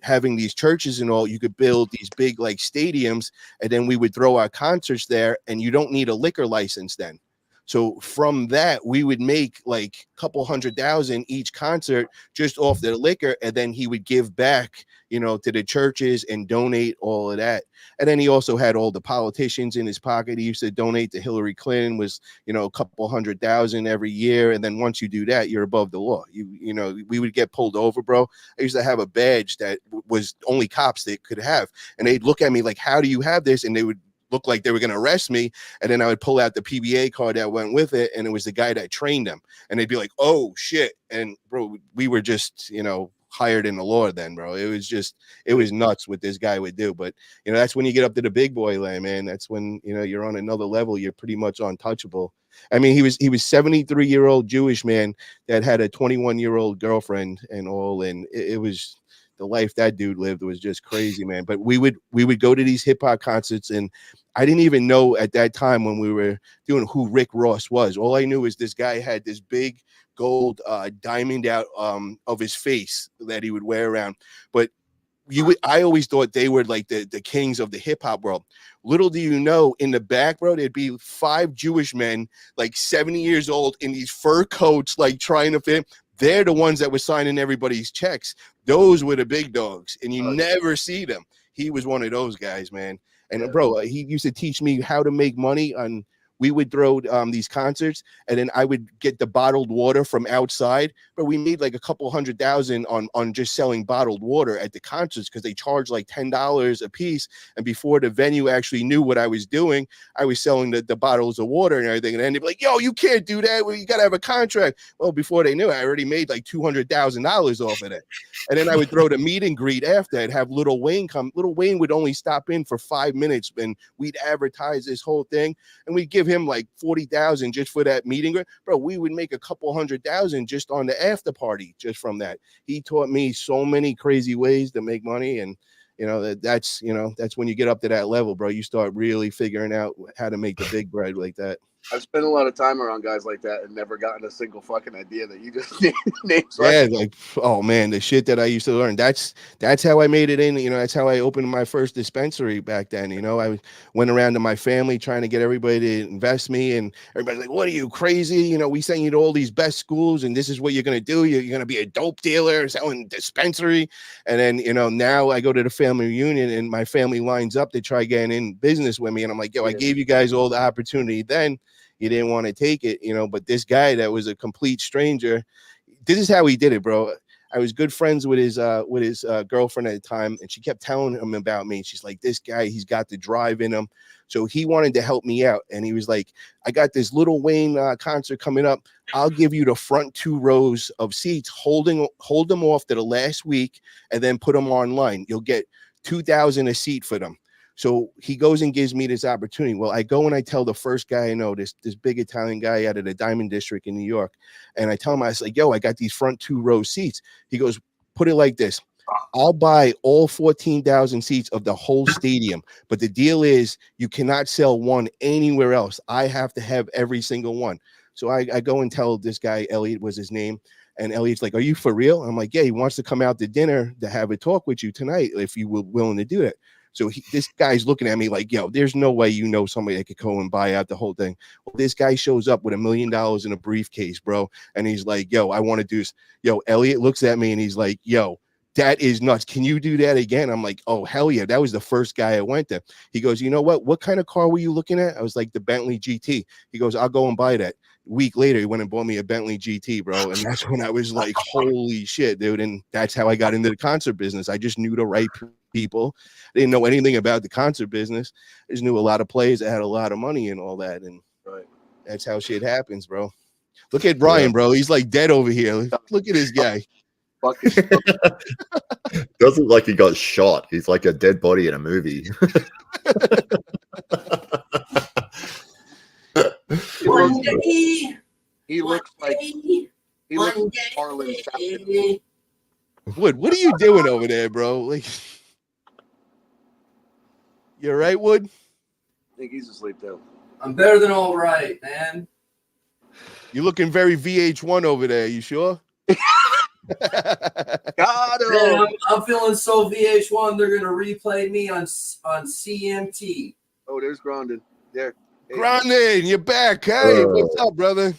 having these churches and all. You could build these big like stadiums, and then we would throw our concerts there, and you don't need a liquor license then. So from that, we would make like a couple $100,000 each concert just off the liquor. And then he would give back, to the churches and donate all of that. And then he also had all the politicians in his pocket. He used to donate to Hillary Clinton, was, a couple $100,000 every year. And then once you do that, you're above the law. We would get pulled over, bro. I used to have a badge that was only cops that could have. And they'd look at me like, how do you have this? And they would look like they were going to arrest me, and then I would pull out the PBA card that went with it, and it was the guy that trained them, and they'd be like, oh shit. And bro, we were just hired in the law then, bro. It was nuts what this guy would do. But that's when you get up to the big boy land, man. That's when you're on another level. You're pretty much untouchable. I mean, he was 73-year-old Jewish man that had a 21-year-old girlfriend and all, and it was the life that dude lived was just crazy, man. But we would go to these hip hop concerts, and I didn't even know at that time when we were doing who Rick Ross was. All I knew is this guy had this big gold diamond out of his face that he would wear around. But I always thought they were like the kings of the hip hop world. Little do you know, in the back, bro, there'd be 5 Jewish men, like 70 years old, in these fur coats, like trying to fit. They're the ones that were signing everybody's checks. Those were the big dogs, and you never see them. He was one of those guys, man. And bro, he used to teach me how to make money on. We would throw these concerts, and then I would get the bottled water from outside. But we made like a couple $100,000 on just selling bottled water at the concerts because they charged like $10 a piece. And before the venue actually knew what I was doing, I was selling the bottles of water and everything. And then they'd be like, "Yo, you can't do that. Well, you got to have a contract." Well, before they knew it, I already made like $200,000 off of it. And then I would throw the meet and greet after. I'd have Lil Wayne come. Lil Wayne would only stop in for 5 minutes, and we'd advertise this whole thing, and we'd give him like $40,000 just for that meeting. Bro, we would make a couple $100,000 just on the after party just from that. He taught me so many crazy ways to make money, and that's when you get up to that level, bro. You start really figuring out how to make the big bread like that.
I've spent a lot of time around guys like that and never gotten a single fucking idea that you just named.
Yeah, like, oh man, the shit that I used to learn. That's how I made it in. That's how I opened my first dispensary back then. I went around to my family trying to get everybody to invest me, and everybody's like, "What are you, crazy? We send you to all these best schools, and this is what you're gonna do. You're gonna be a dope dealer selling dispensary." And then now I go to the family reunion, and my family lines up to try getting in business with me, and I'm like, "Yo, I gave you guys all the opportunity then. You didn't want to take it, but this guy that was a complete stranger, this is how he did it, bro. I was good friends with his girlfriend at the time, and she kept telling him about me. She's like, "This guy, he's got the drive in him." So he wanted to help me out, and he was like, "I got this Lil Wayne concert coming up. I'll give you the front 2 rows of seats. Hold them off to the last week, and then put them online. You'll get $2,000 a seat for them." So he goes and gives me this opportunity. Well, I go and I tell the first guy I know, this big Italian guy out of the Diamond District in New York, and I tell him, I was like, "Yo, I got these front 2 row seats." He goes, "Put it like this. I'll buy all 14,000 seats of the whole stadium, but the deal is you cannot sell one anywhere else. I have to have every single one." So I go and tell this guy, Elliot was his name, and Elliot's like, "Are you for real?" I'm like, "Yeah, he wants to come out to dinner to have a talk with you tonight if you were willing to do that." So this guy's looking at me like, "Yo, there's no way somebody that could go and buy out the whole thing." Well, this guy shows up with $1 million in a briefcase, bro. And he's like, "Yo, I want to do this." Yo, Elliot looks at me and he's like, "Yo, that is nuts. Can you do that again?" I'm like, "Oh, hell yeah." That was the first guy I went to. He goes, "You know what? What kind of car were you looking at?" I was like, "The Bentley GT." He goes, "I'll go and buy that." Week later, he went and bought me a Bentley GT, bro. And that's when I was like, holy shit, dude. And that's how I got into the concert business. I just knew the right people. I didn't know anything about the concert business. I just knew a lot of players that had a lot of money and all that. And that's how shit happens, bro. Look at Brian, bro. He's like dead over here. Look at this guy.
Doesn't like he got shot. He's like a dead body in a movie.
He looks like Harlan.
Wood, what are you doing over there, bro? Like, you all right, Wood?
I think he's asleep though.
I'm better than all right, man.
You're looking very VH1 over there. You sure?
God,
man, I'm feeling so VH1. They're gonna replay me on CMT.
Oh, there's Grondin. There.
Hey. Grondin, you're back. Hey, what's up, brother?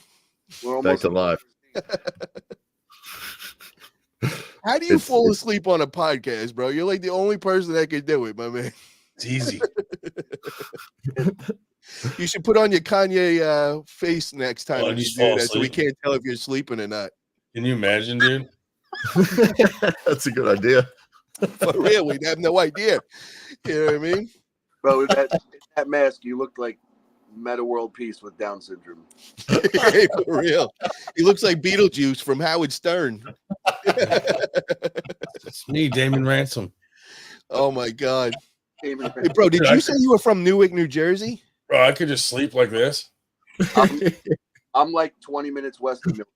We're
back to life.
How do you fall asleep on a podcast, bro? You're like the only person that can do it, my man.
It's easy.
You should put on your Kanye face next time when you do that, so we can't tell if you're sleeping or not.
Can you imagine, dude?
That's a good idea.
For real, we'd have no idea. You know what I mean?
Bro, with that mask, you look like Meta World Peace with Down syndrome.
Hey, for real. He looks like Beetlejuice from Howard Stern.
It's me, Damon Ransom.
Oh my God. Hey, bro, did you say you were from Newark, New Jersey?
Bro, I could just sleep like this.
I'm like 20 minutes west of Newark.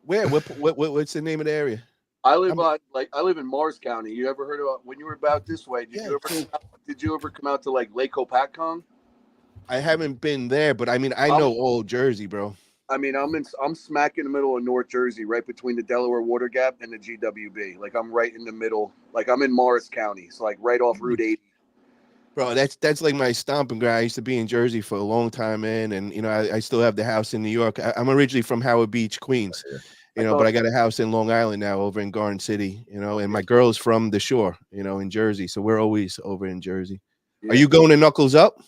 Where? What's the name of the area?
I live in Morris County. You ever heard about when you were about this way? Did you ever come out to like Lake Hopatcong?
I haven't been there, but I mean, I know old Jersey, bro.
I mean, I'm smack in the middle of North Jersey, right between the Delaware Water Gap and the GWB. Like I'm right in the middle. Like I'm in Morris County, so like right off Route 80.
Bro, that's like my stomping ground. I used to be in Jersey for a long time, man, and you know, I still have the house in New York. I'm originally from Howard Beach, Queens, you know, but I got a house in Long Island now, over in Garden City, you know, and my girl's from the shore, you know, in Jersey, so we're always over in Jersey.
Yeah.
Are you going to Knuckles Up?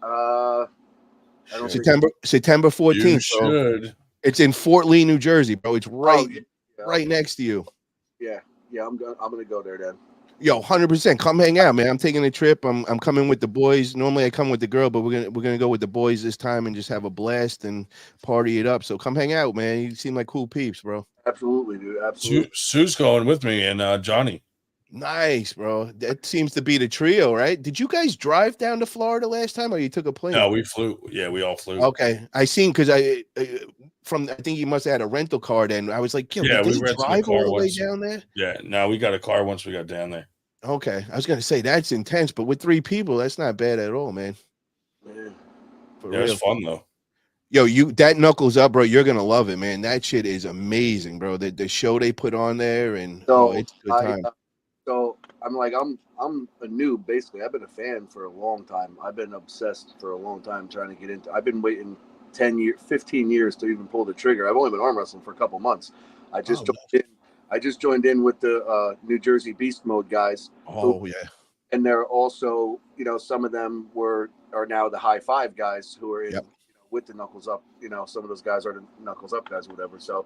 I don't
September 14th.
You
bro.
should.
It's in Fort Lee, New Jersey, bro. It's right next to you.
Yeah, I'm gonna go there then.
Yo, 100%. Come hang out, man. I'm taking a trip. I'm coming with the boys. Normally I come with the girl, but we're gonna go with the boys this time and just have a blast and party it up. So come hang out, man. You seem like cool peeps, bro.
Absolutely, dude. Absolutely.
Sue's going with me and Johnny.
Nice, bro. That seems to be the trio, right? Did you guys drive down to Florida last time, or you took a plane?
No, we flew. Yeah, we all flew.
Okay, I seen because I think you must have had a rental car then. I was like,
Yeah, we rented
drive
a car
all the way
once.
down there.
Yeah, no, we got a car once we got down there.
Okay, I was gonna say that's intense, but with 3 people, that's not bad at all, man. For
Yeah, it was fun though.
Yo, that Knuckles Up, bro. You're gonna love it, man. That shit is amazing, bro. The show they put on there, and it's a good time.
So I'm a noob basically. I've been a fan for a long time. I've been obsessed for a long time trying to get into. I've been waiting 15 years to even pull the trigger. I've only been arm wrestling for a couple months. I just joined in with the New Jersey Beast Mode guys.
Oh yeah.
And they're also, you know, some of them are now the High Five guys who are in with the Knuckles Up. You know, some of those guys are the Knuckles Up guys, whatever. So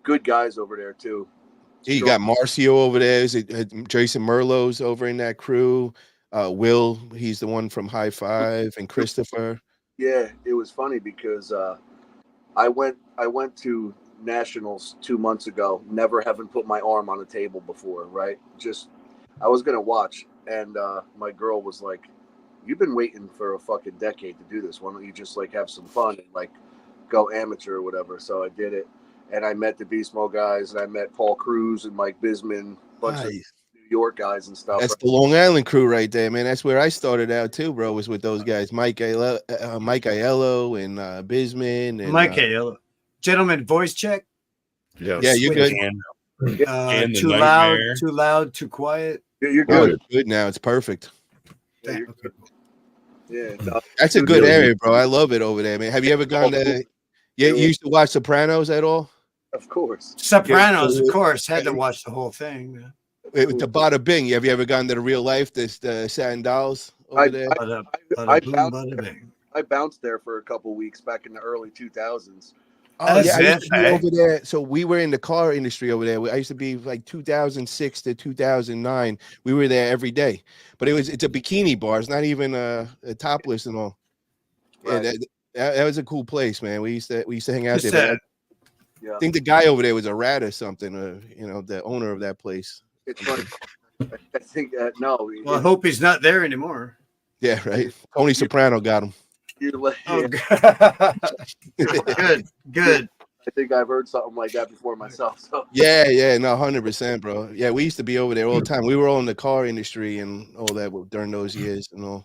good guys over there too.
Yeah, you got Marcio over there. Is it Jason Merlot's over in that crew? Will, he's the one from High Five, and Christopher.
Yeah, it was funny because I went to nationals 2 months ago, never having put my arm on a table before, right? Just I was gonna watch, and my girl was like, "You've been waiting for a fucking decade to do this. Why don't you just like have some fun and like go amateur or whatever?" So I did it. And I met the Beast Mode guys, and I met Paul Cruz and Mike Bisman, bunch of New York guys and stuff.
That's the Long Island crew right there, man. That's where I started out too, bro. Was with those guys, Mike Aiello and Bisman. And,
Mike Aiello. Gentlemen, voice check.
Yeah, you're good.
Too loud, too quiet.
You're
good. Good now. It's perfect.
Yeah,
that's a good area, bro. I love it over there, man. Have you ever gone to? Yeah, you used to watch Sopranos at all?
Of course.
Sopranos, of course. Had to watch the whole thing.
With the Bada Bing. Have you ever gone to the real life? The Satin Dolls over there?
I bounced there for a couple weeks back in the early 2000s.
Oh, yeah, I used to be over there. So we were in the car industry over there. I used to be like 2006 to 2009. We were there every day. But it's a bikini bar. It's not even a topless and all. Right. Yeah, that was a cool place, man. We used to hang out there. I think the guy over there was a rat or something, you know, the owner of that place.
It's funny. I think no.
Well, I hope he's not there anymore.
Yeah, right. Tony Soprano got him.
Good. I think I've heard something like that before myself. So
yeah, no, 100%, bro. Yeah, we used to be over there all the time. We were all in the car industry and all that during those years and all.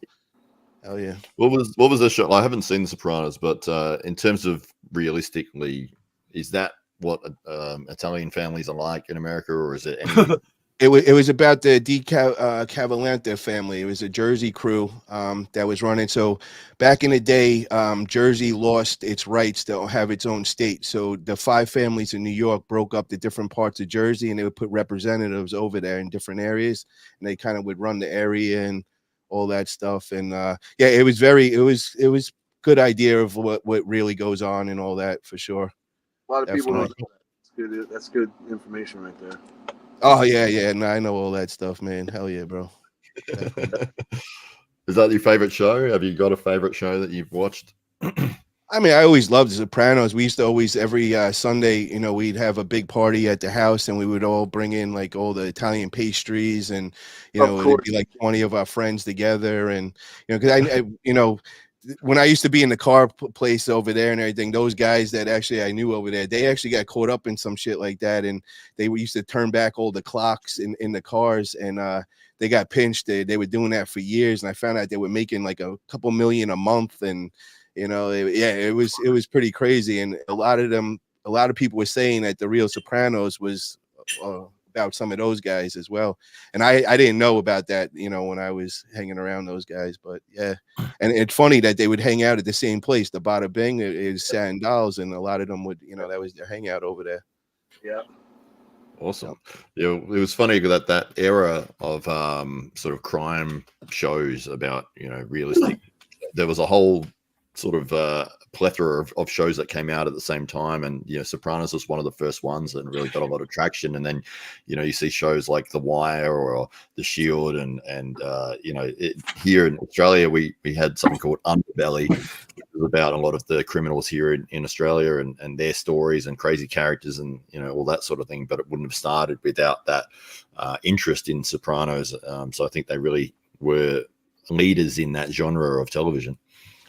Hell yeah.
What was the show? I haven't seen The Sopranos, but in terms of realistically, is that what Italian families are like in America, or is it any?
It was about the Cavalante family. It was a Jersey crew that was running. So back in the day, Jersey lost its rights to have its own state. So the 5 families in New York broke up the different parts of Jersey, and they would put representatives over there in different areas, and they kind of would run the area and all that stuff. And yeah, it was good idea of what really goes on and all that for sure.
A lot of people don't know that. That's good information right there.
Oh yeah. No, I know all that stuff, man. Hell yeah, bro.
Is that your favorite show? Have you got a favorite show that you've watched?
I mean, I always loved The Sopranos. We used to always, every Sunday, you know, we'd have a big party at the house, and we would all bring in like all the Italian pastries, and you know, it'd be like 20 of our friends together, and you know, because I you know, when I used to be in the car place over there and everything, those guys that actually I knew over there, they actually got caught up in some shit like that, and they used to turn back all the clocks in the cars, and they got pinched. They were doing that for years, and I found out they were making like a couple million a month, and it was pretty crazy. And a lot of people were saying that the real Sopranos was about some of those guys as well, and I didn't know about that, when I was hanging around those guys. But yeah, and it's funny that they would hang out at the same place, the Bada Bing is Satin Dolls, and a lot of them would, that was their hangout over there.
Yeah.
Awesome. Yeah, it was funny that era of sort of crime shows about realistic. There was a whole sort of plethora of shows that came out at the same time, and Sopranos was one of the first ones and really got a lot of traction. And then you see shows like The Wire or The Shield, and here in Australia we had something called Underbelly, which was about a lot of the criminals here in Australia and their stories and crazy characters and all that sort of thing. But it wouldn't have started without that interest in Sopranos. So I think they really were leaders in that genre of television.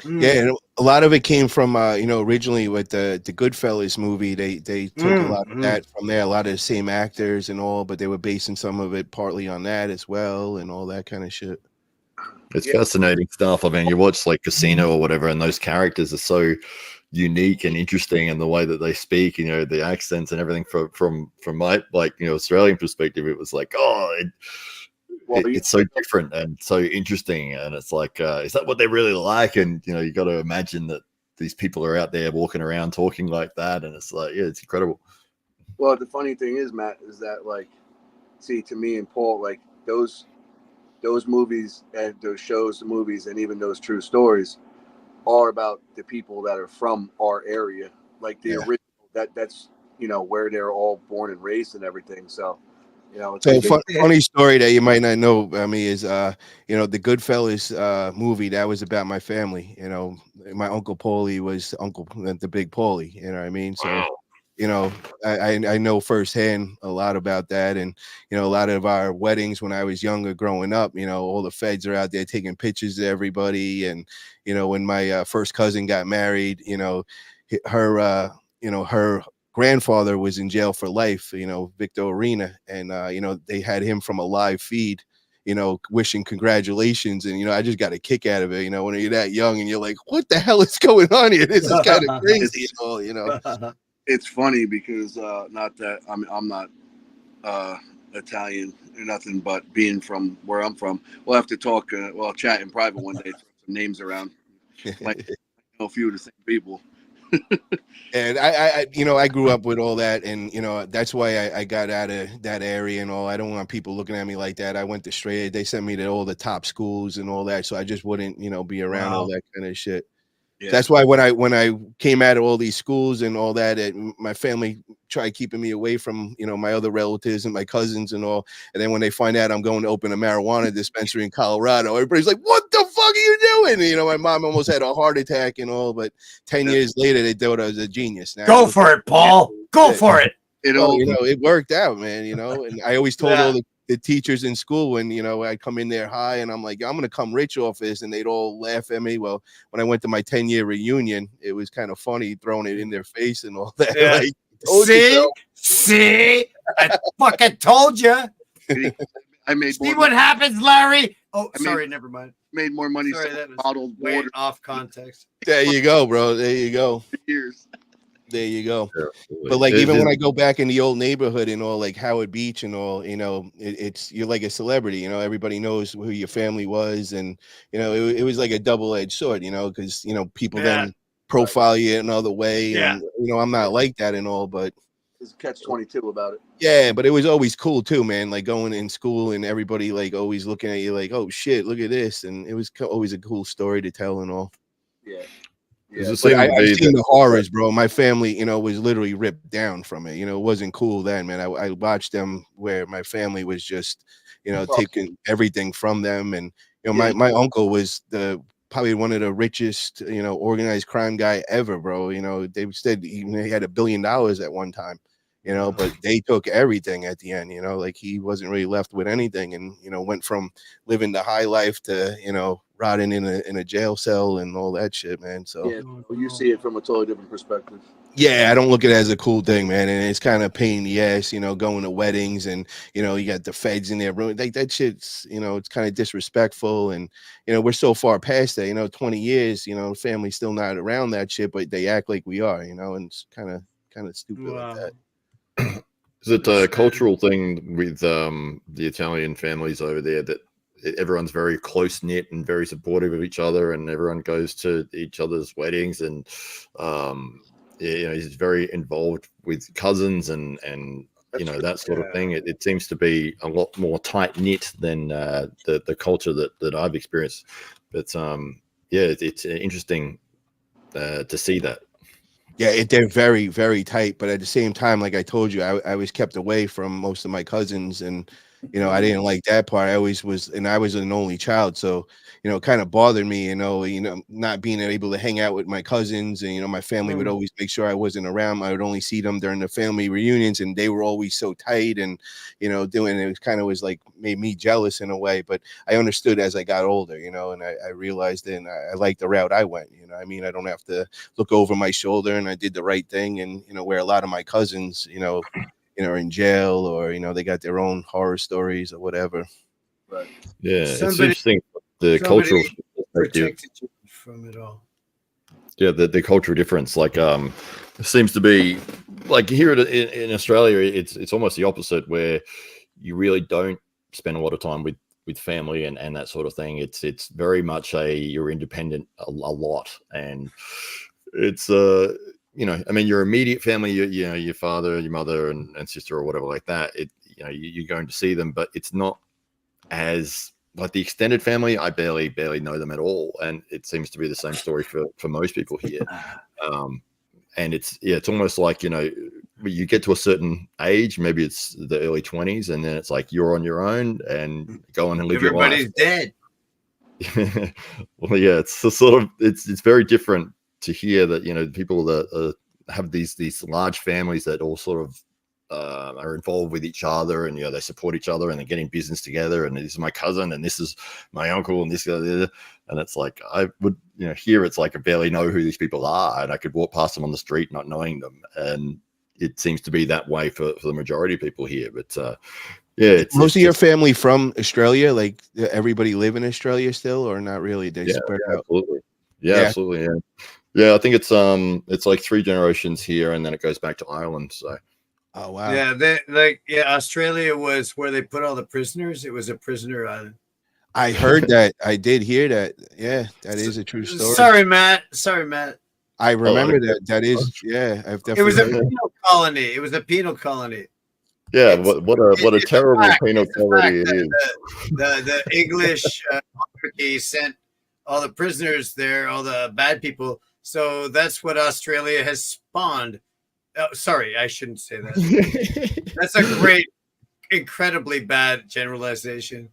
Yeah, and a lot of it came from originally with the Goodfellas movie. They took a lot of that from there, a lot of the same actors and all, but they were basing some of it partly on that as well, and all that kind of shit.
It's fascinating stuff. I mean, you watch like Casino or whatever, and those characters are so unique and interesting, and the way that they speak, the accents and everything. From my Australian perspective, it was like, it's so different and so interesting, and it's like, is that what they're really like? And you got to imagine that these people are out there walking around talking like that, and it's like, it's incredible.
Well, the funny thing is, Matt, is that to me and Paul, those movies and those shows, the movies, and even those true stories are about the people that are from our area, like the original. That's where they're all born and raised and everything. So.
Funny story that you might not know about me is the Goodfellas movie that was about my family. My Uncle Paulie was the Big Paulie, you know what I mean? So I know firsthand a lot about that, and a lot of our weddings when I was younger growing up, all the feds are out there taking pictures of everybody, and when my first cousin got married, her grandfather was in jail for life, Victor Arena, and they had him from a live feed, wishing congratulations, and I just got a kick out of it, when you're that young and you're like, what the hell is going on here? This is kind of crazy.
It's funny because not that I'm not Italian or nothing, but being from where I'm from, we'll have to talk. We'll chat in private one day, throw some names around. Like, I know a few of the same people.
And I grew up with all that, and that's why I got out of that area and all. I don't want people looking at me like that. I went to straight. They sent me to all the top schools and all that, so I just wouldn't be around all that kind of shit. Yeah. That's why when I came out of all these schools and all that, my family tried keeping me away from my other relatives and my cousins and all. And then when they find out I'm going to open a marijuana dispensary in Colorado, everybody's like, "What the fuck are you doing?" My mom almost had a heart attack and all. But 10 years later, they thought I was a genius. Now,
go for it, Paul. Go for it.
It worked out, man. And I always told all the teachers in school when I'd come in there high and I'm like, I'm gonna come rich off this, and they'd all laugh at me. Well, when I went to my 10-year reunion, it was kind of funny throwing it in their face and all that.
Yeah. See, I fucking told you.
I made
see what happens, Larry. Oh, sorry, never mind.
Made more money bottled water
off context.
There you go, bro. There you go.
Years.
There you go. But even when I go back in the old neighborhood and all, like Howard Beach and all, it's you're like a celebrity. Everybody knows who your family was, and it was like a double-edged sword. Because people then profile you another way, and I'm not like that and all, but
there's catch-22 about it.
Yeah, but it was always cool too, man. Like going in school and everybody like always looking at you like, oh shit, look at this, and it was always a cool story to tell and all.
Yeah.
I've seen the horrors, bro. My family, was literally ripped down from it. It wasn't cool then, man. I watched them where my family was just, taking everything from them. And, my uncle was probably one of the richest, organized crime guy ever, bro. They said he had $1 billion at one time, but they took everything at the end, like he wasn't really left with anything, and, went from living the high life to, rotting in a jail cell and all that shit, man. So
Yeah, you see it from a totally different perspective.
yeah, I don't look at it as a cool thing, man. And it's kind of pain in the ass, going to weddings and, you got the feds in there. Like that shit's, it's kind of disrespectful. And, we're so far past that, 20 years, family's still not around that shit, but they act like we are, and it's kind of stupid like that.
Is it a cultural thing with the Italian families over there that everyone's very close knit and very supportive of each other, and everyone goes to each other's weddings, and he's very involved with cousins and that sort of thing. It seems to be a lot more tight knit than the culture that I've experienced. But it's interesting to see that.
Yeah, they're very, very tight. But at the same time, like I told you, I was kept away from most of my cousins, and I didn't like that part. I always was, and I was an only child, so it kind of bothered me, not being able to hang out with my cousins, and my family would always make sure I wasn't around. I would only see them during the family reunions, and they were always so tight, and doing it kind of was like made me jealous in a way. But I understood as I got older, and I realized, and I liked the route I went. I don't have to look over my shoulder, and I did the right thing. And where a lot of my cousins, are in jail, or they got their own horror stories or whatever.
Right.
Yeah, it's interesting the cultural
protected you from it all.
Yeah, the cultural difference, like seems to be like here in Australia, it's almost the opposite, where you really don't spend a lot of time with family and that sort of thing. It's very much you're independent a lot, and it's your immediate family, your father, your mother, and sister, or whatever like that. You're going to see them, but it's not as like the extended family. I barely know them at all, and it seems to be the same story for most people here. And it's almost like you get to a certain age, maybe it's the early 20s, and then it's like you're on your own and go on and live your life.
Everybody's dead.
Well, yeah, it's the sort of it's very different to hear that people that have these large families that all sort of are involved with each other, and they support each other, and they're getting business together, and this is my cousin, and this is my uncle, and this, and it's like I would here it's like I barely know who these people are, and I could walk past them on the street not knowing them, and it seems to be that way for the majority of people here. But
most of your family from Australia, like everybody live in Australia still, or not really? They spread out.
Absolutely. Absolutely. Yeah, I think it's like 3 generations here, and then it goes back to Ireland. So.
Oh wow.
Yeah, Australia was where they put all the prisoners. It was a prisoner island.
I heard that. I did hear that. Yeah, that is a true story.
Sorry, Matt.
I remember that. That is, yeah. I've definitely.
It was a penal colony. It was a penal colony.
Yeah, what a terrible penal colony it is.
The English monarchy sent all the prisoners there, all the bad people. So that's what Australia has spawned. Oh, sorry, I shouldn't say that. That's a great, incredibly bad generalization.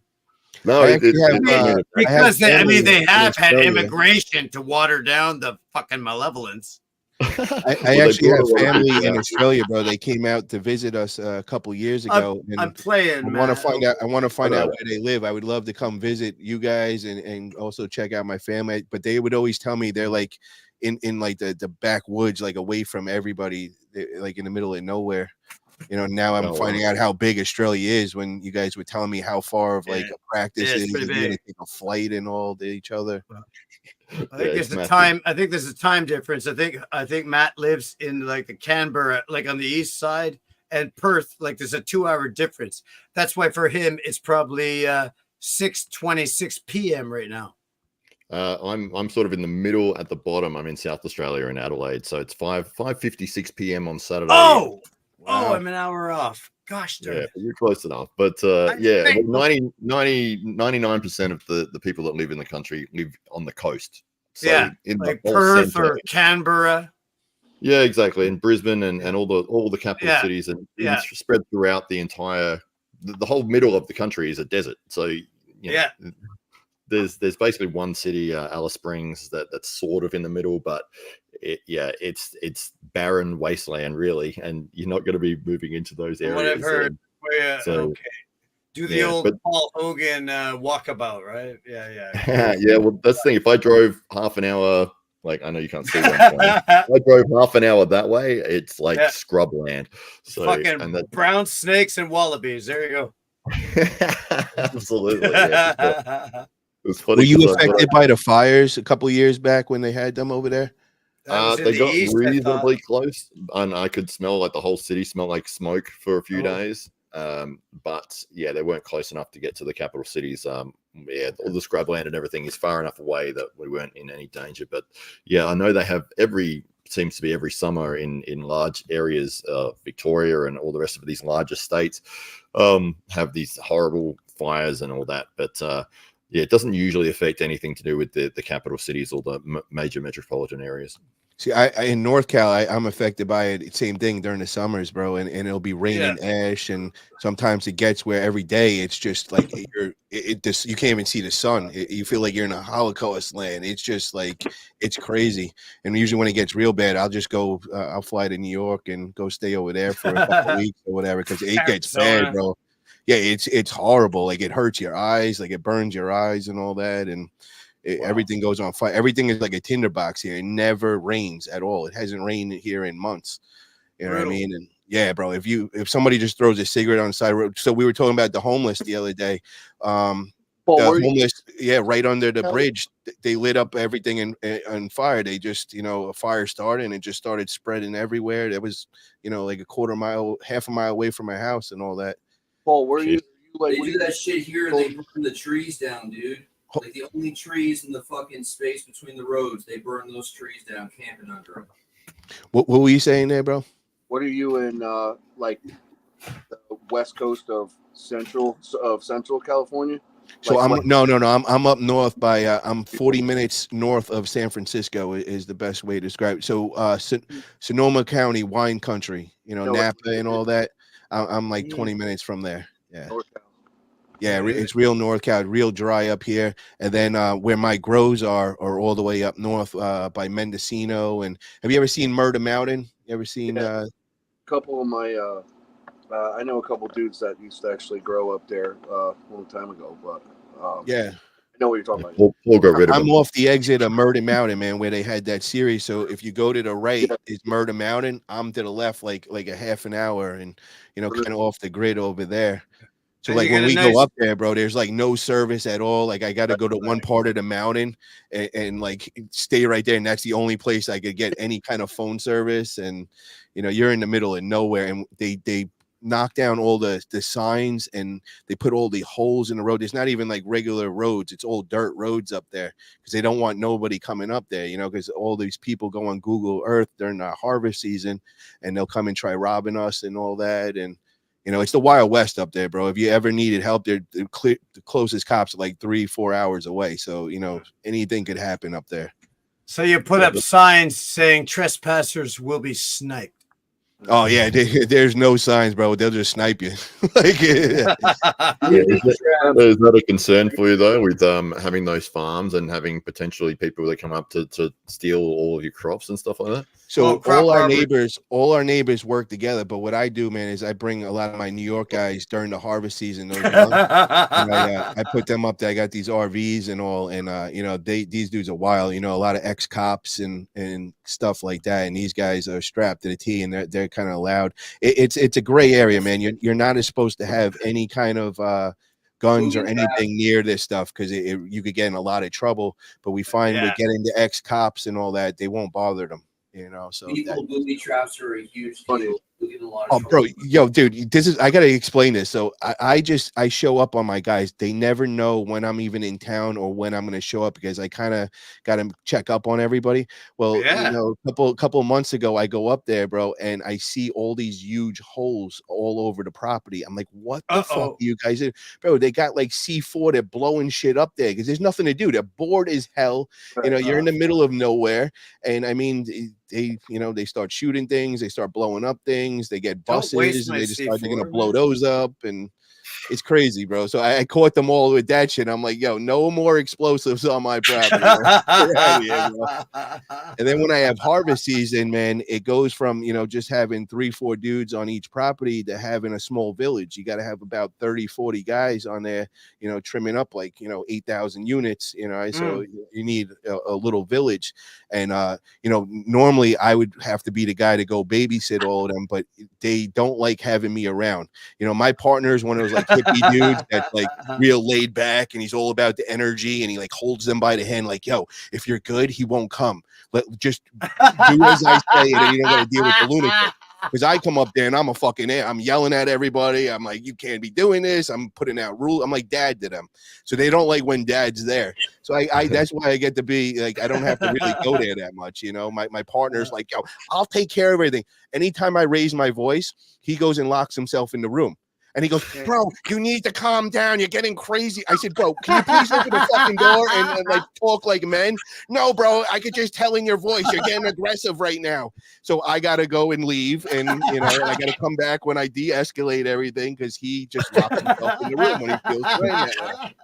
No,
because they have had immigration to water down the fucking malevolence.
I actually have family in Australia, bro. They came out to visit us a couple years ago.
I'm playing.
I want to find out where they live. I would love to come visit you guys and also check out my family. But they would always tell me they're like in like the backwoods, like away from everybody, like in the middle of nowhere. Now I'm finding out how big Australia is when you guys were telling me how far of like a practice is. You're gonna take a flight and all to each other.
I think there's a time. I think there's a time difference. I think Matt lives in like the Canberra, like on the east side, and Perth. Like there's a 2-hour difference. That's why for him it's probably 6:26 p.m. right now.
I'm sort of in the middle at the bottom. I'm in South Australia in Adelaide, so it's 5:56 p.m. on Saturday.
Oh, I'm an hour off. Gosh darn it.
You're close enough. But 99% of the people that live in the country live on the coast. So in
like Perth
center,
or Canberra.
Yeah, exactly. In Brisbane and all the capital cities, and it's spread throughout the entire the whole middle of the country is a desert. So there's basically one city, Alice Springs, that's sort of in the middle, but it's barren wasteland really, and you're not going to be moving into those areas.
What I've heard. Do the
Yeah,
old
but
Paul Hogan walkabout, right? Yeah.
yeah, well, that's the thing. If I drove half an hour, like I know you can't see where I'm going. If I drove half an hour that way, it's like
Yeah.
scrubland. So,
Fucking
and that
brown snakes and wallabies. There you go.
absolutely, yeah. It was funny
Were you
because
affected by the fires a couple of years back when they had them over there?
That was in
they
the
got
east, I thought.
reasonably close, and I could smell like the whole city smelled like smoke for a few days. But yeah, they weren't close enough to get to the capital cities. Yeah, all the scrubland and everything is far enough away that we weren't in any danger. But yeah, I know they have seems to be every summer in large areas of Victoria and all the rest of these larger states have these horrible fires and all that. But yeah, it doesn't usually affect anything to do with the capital cities or the major metropolitan areas.
See, I in North Cal, I'm affected by it. Same thing during the summers, bro, and it'll be raining ash, and sometimes it gets where every day it's just like you can't even see the sun. You feel like you're in a Holocaust land. It's just like it's crazy. And usually when it gets real bad, I'll just go. I'll fly to New York and go stay over there for a couple weeks or whatever because it gets bad, bro. Yeah, it's horrible. Like it hurts your eyes, like it burns your eyes and all that, and everything goes on fire. Everything is like a tinderbox here. It never rains at all. It hasn't rained here in months. You know what I mean? And yeah, bro, if somebody just throws a cigarette on the side of the road. So we were talking about the homeless the other day. The homeless, right under the bridge, they lit up everything on fire. They just, a fire started and it just started spreading everywhere. That was, like half a mile away from my house and all that.
Paul, where are you?
They do that shit here. They burn the trees down, dude. Like the only trees in the fucking space between the roads, they burn those trees down, camping under them.
What were you saying there, bro?
What are you in like the west coast of Central California?
So
like,
I'm up north by I'm 40 minutes north of San Francisco is the best way to describe it. So Sonoma County, wine country, Napa and all that. I'm like 20 minutes from there. Yeah. Yeah, it's real North Cal, real dry up here. And then where my grows are all the way up north by Mendocino. And have you ever seen Murder Mountain? You ever seen?
A couple of my, I know a couple dudes that used to actually grow up there a long time ago. But
yeah,
I know what you're talking about.
We'll go rid of
I'm
them.
off the exit of Murder Mountain, man, where they had that series. So if you go to the right, it's Murder Mountain. I'm to the left, like a half an hour, and kind of off the grid over there. So like when we go up there, bro, there's like no service at all. Like I got to go to one part of the mountain and like stay right there. And that's the only place I could get any kind of phone service. And, you're in the middle of nowhere, and they knock down all the signs and they put all the holes in the road. There's not even like regular roads. It's all dirt roads up there because they don't want nobody coming up there, because all these people go on Google Earth during the harvest season and they'll come and try robbing us and all that. And, it's the Wild West up there, bro. If you ever needed help, the closest cops are like 3-4 hours away. So, anything could happen up there.
So you put up signs saying trespassers will be sniped.
Oh, yeah. There's no signs, bro. They'll just snipe you. Like,
is that a concern for you, though, with having those farms and having potentially people that come up to steal all of your crops and stuff like that?
So all our neighbors work together. But what I do, man, is I bring a lot of my New York guys during the harvest season. And I put them up there. I got these RVs and all, and these dudes are wild. A lot of ex-cops and stuff like that. And these guys are strapped to the T, and they're kind of loud. It's a gray area, man. You're not supposed to have any kind of guns or anything near this stuff because you could get in a lot of trouble. But we find with getting the ex-cops and all that, they won't bother them. So
Booby traps are a huge deal.
Bro, yo, dude, I gotta explain this. So I show up on my guys. They never know when I'm even in town or when I'm gonna show up because I kind of gotta check up on everybody. Well, a couple of months ago, I go up there, bro, and I see all these huge holes all over the property. I'm like, what the fuck are you guys do? Bro, they got like C4, they're blowing shit up there because there's nothing to do. They're bored as hell. You're in the middle of nowhere, and I mean, they start shooting things, they start blowing up things, they get buses and they decide they're gonna blow those up. And it's crazy, bro. So I caught them all with that shit. I'm like, yo, no more explosives on my property. Bro. Get out of here, bro. And then when I have harvest season, man, it goes from, just having 3-4 dudes on each property to having a small village. You got to have about 30-40 guys on there, trimming up like, 8,000 units, so you need a little village. And, normally I would have to be the guy to go babysit all of them, but they don't like having me around. My partner is one of those like hippie dudes that's like real laid back, and he's all about the energy, and he like holds them by the hand, like, yo, if you're good, he won't come. Just do as I say, and then you don't got to deal with the lunatic. Because I come up there and I'm yelling at everybody. I'm like, you can't be doing this. I'm putting out rules. I'm like dad to them. So they don't like when dad's there. So I that's why I get to be like, I don't have to really go there that much. My partner's like, yo, I'll take care of everything. Anytime I raise my voice, he goes and locks himself in the room. And he goes, bro, you need to calm down. You're getting crazy. I said, bro, can you please open the fucking door and like talk like men? No, bro, I could just tell in your voice. You're getting aggressive right now. So I got to go and leave. And, I got to come back when I de-escalate everything because he just locked himself in the room when he feels threatened that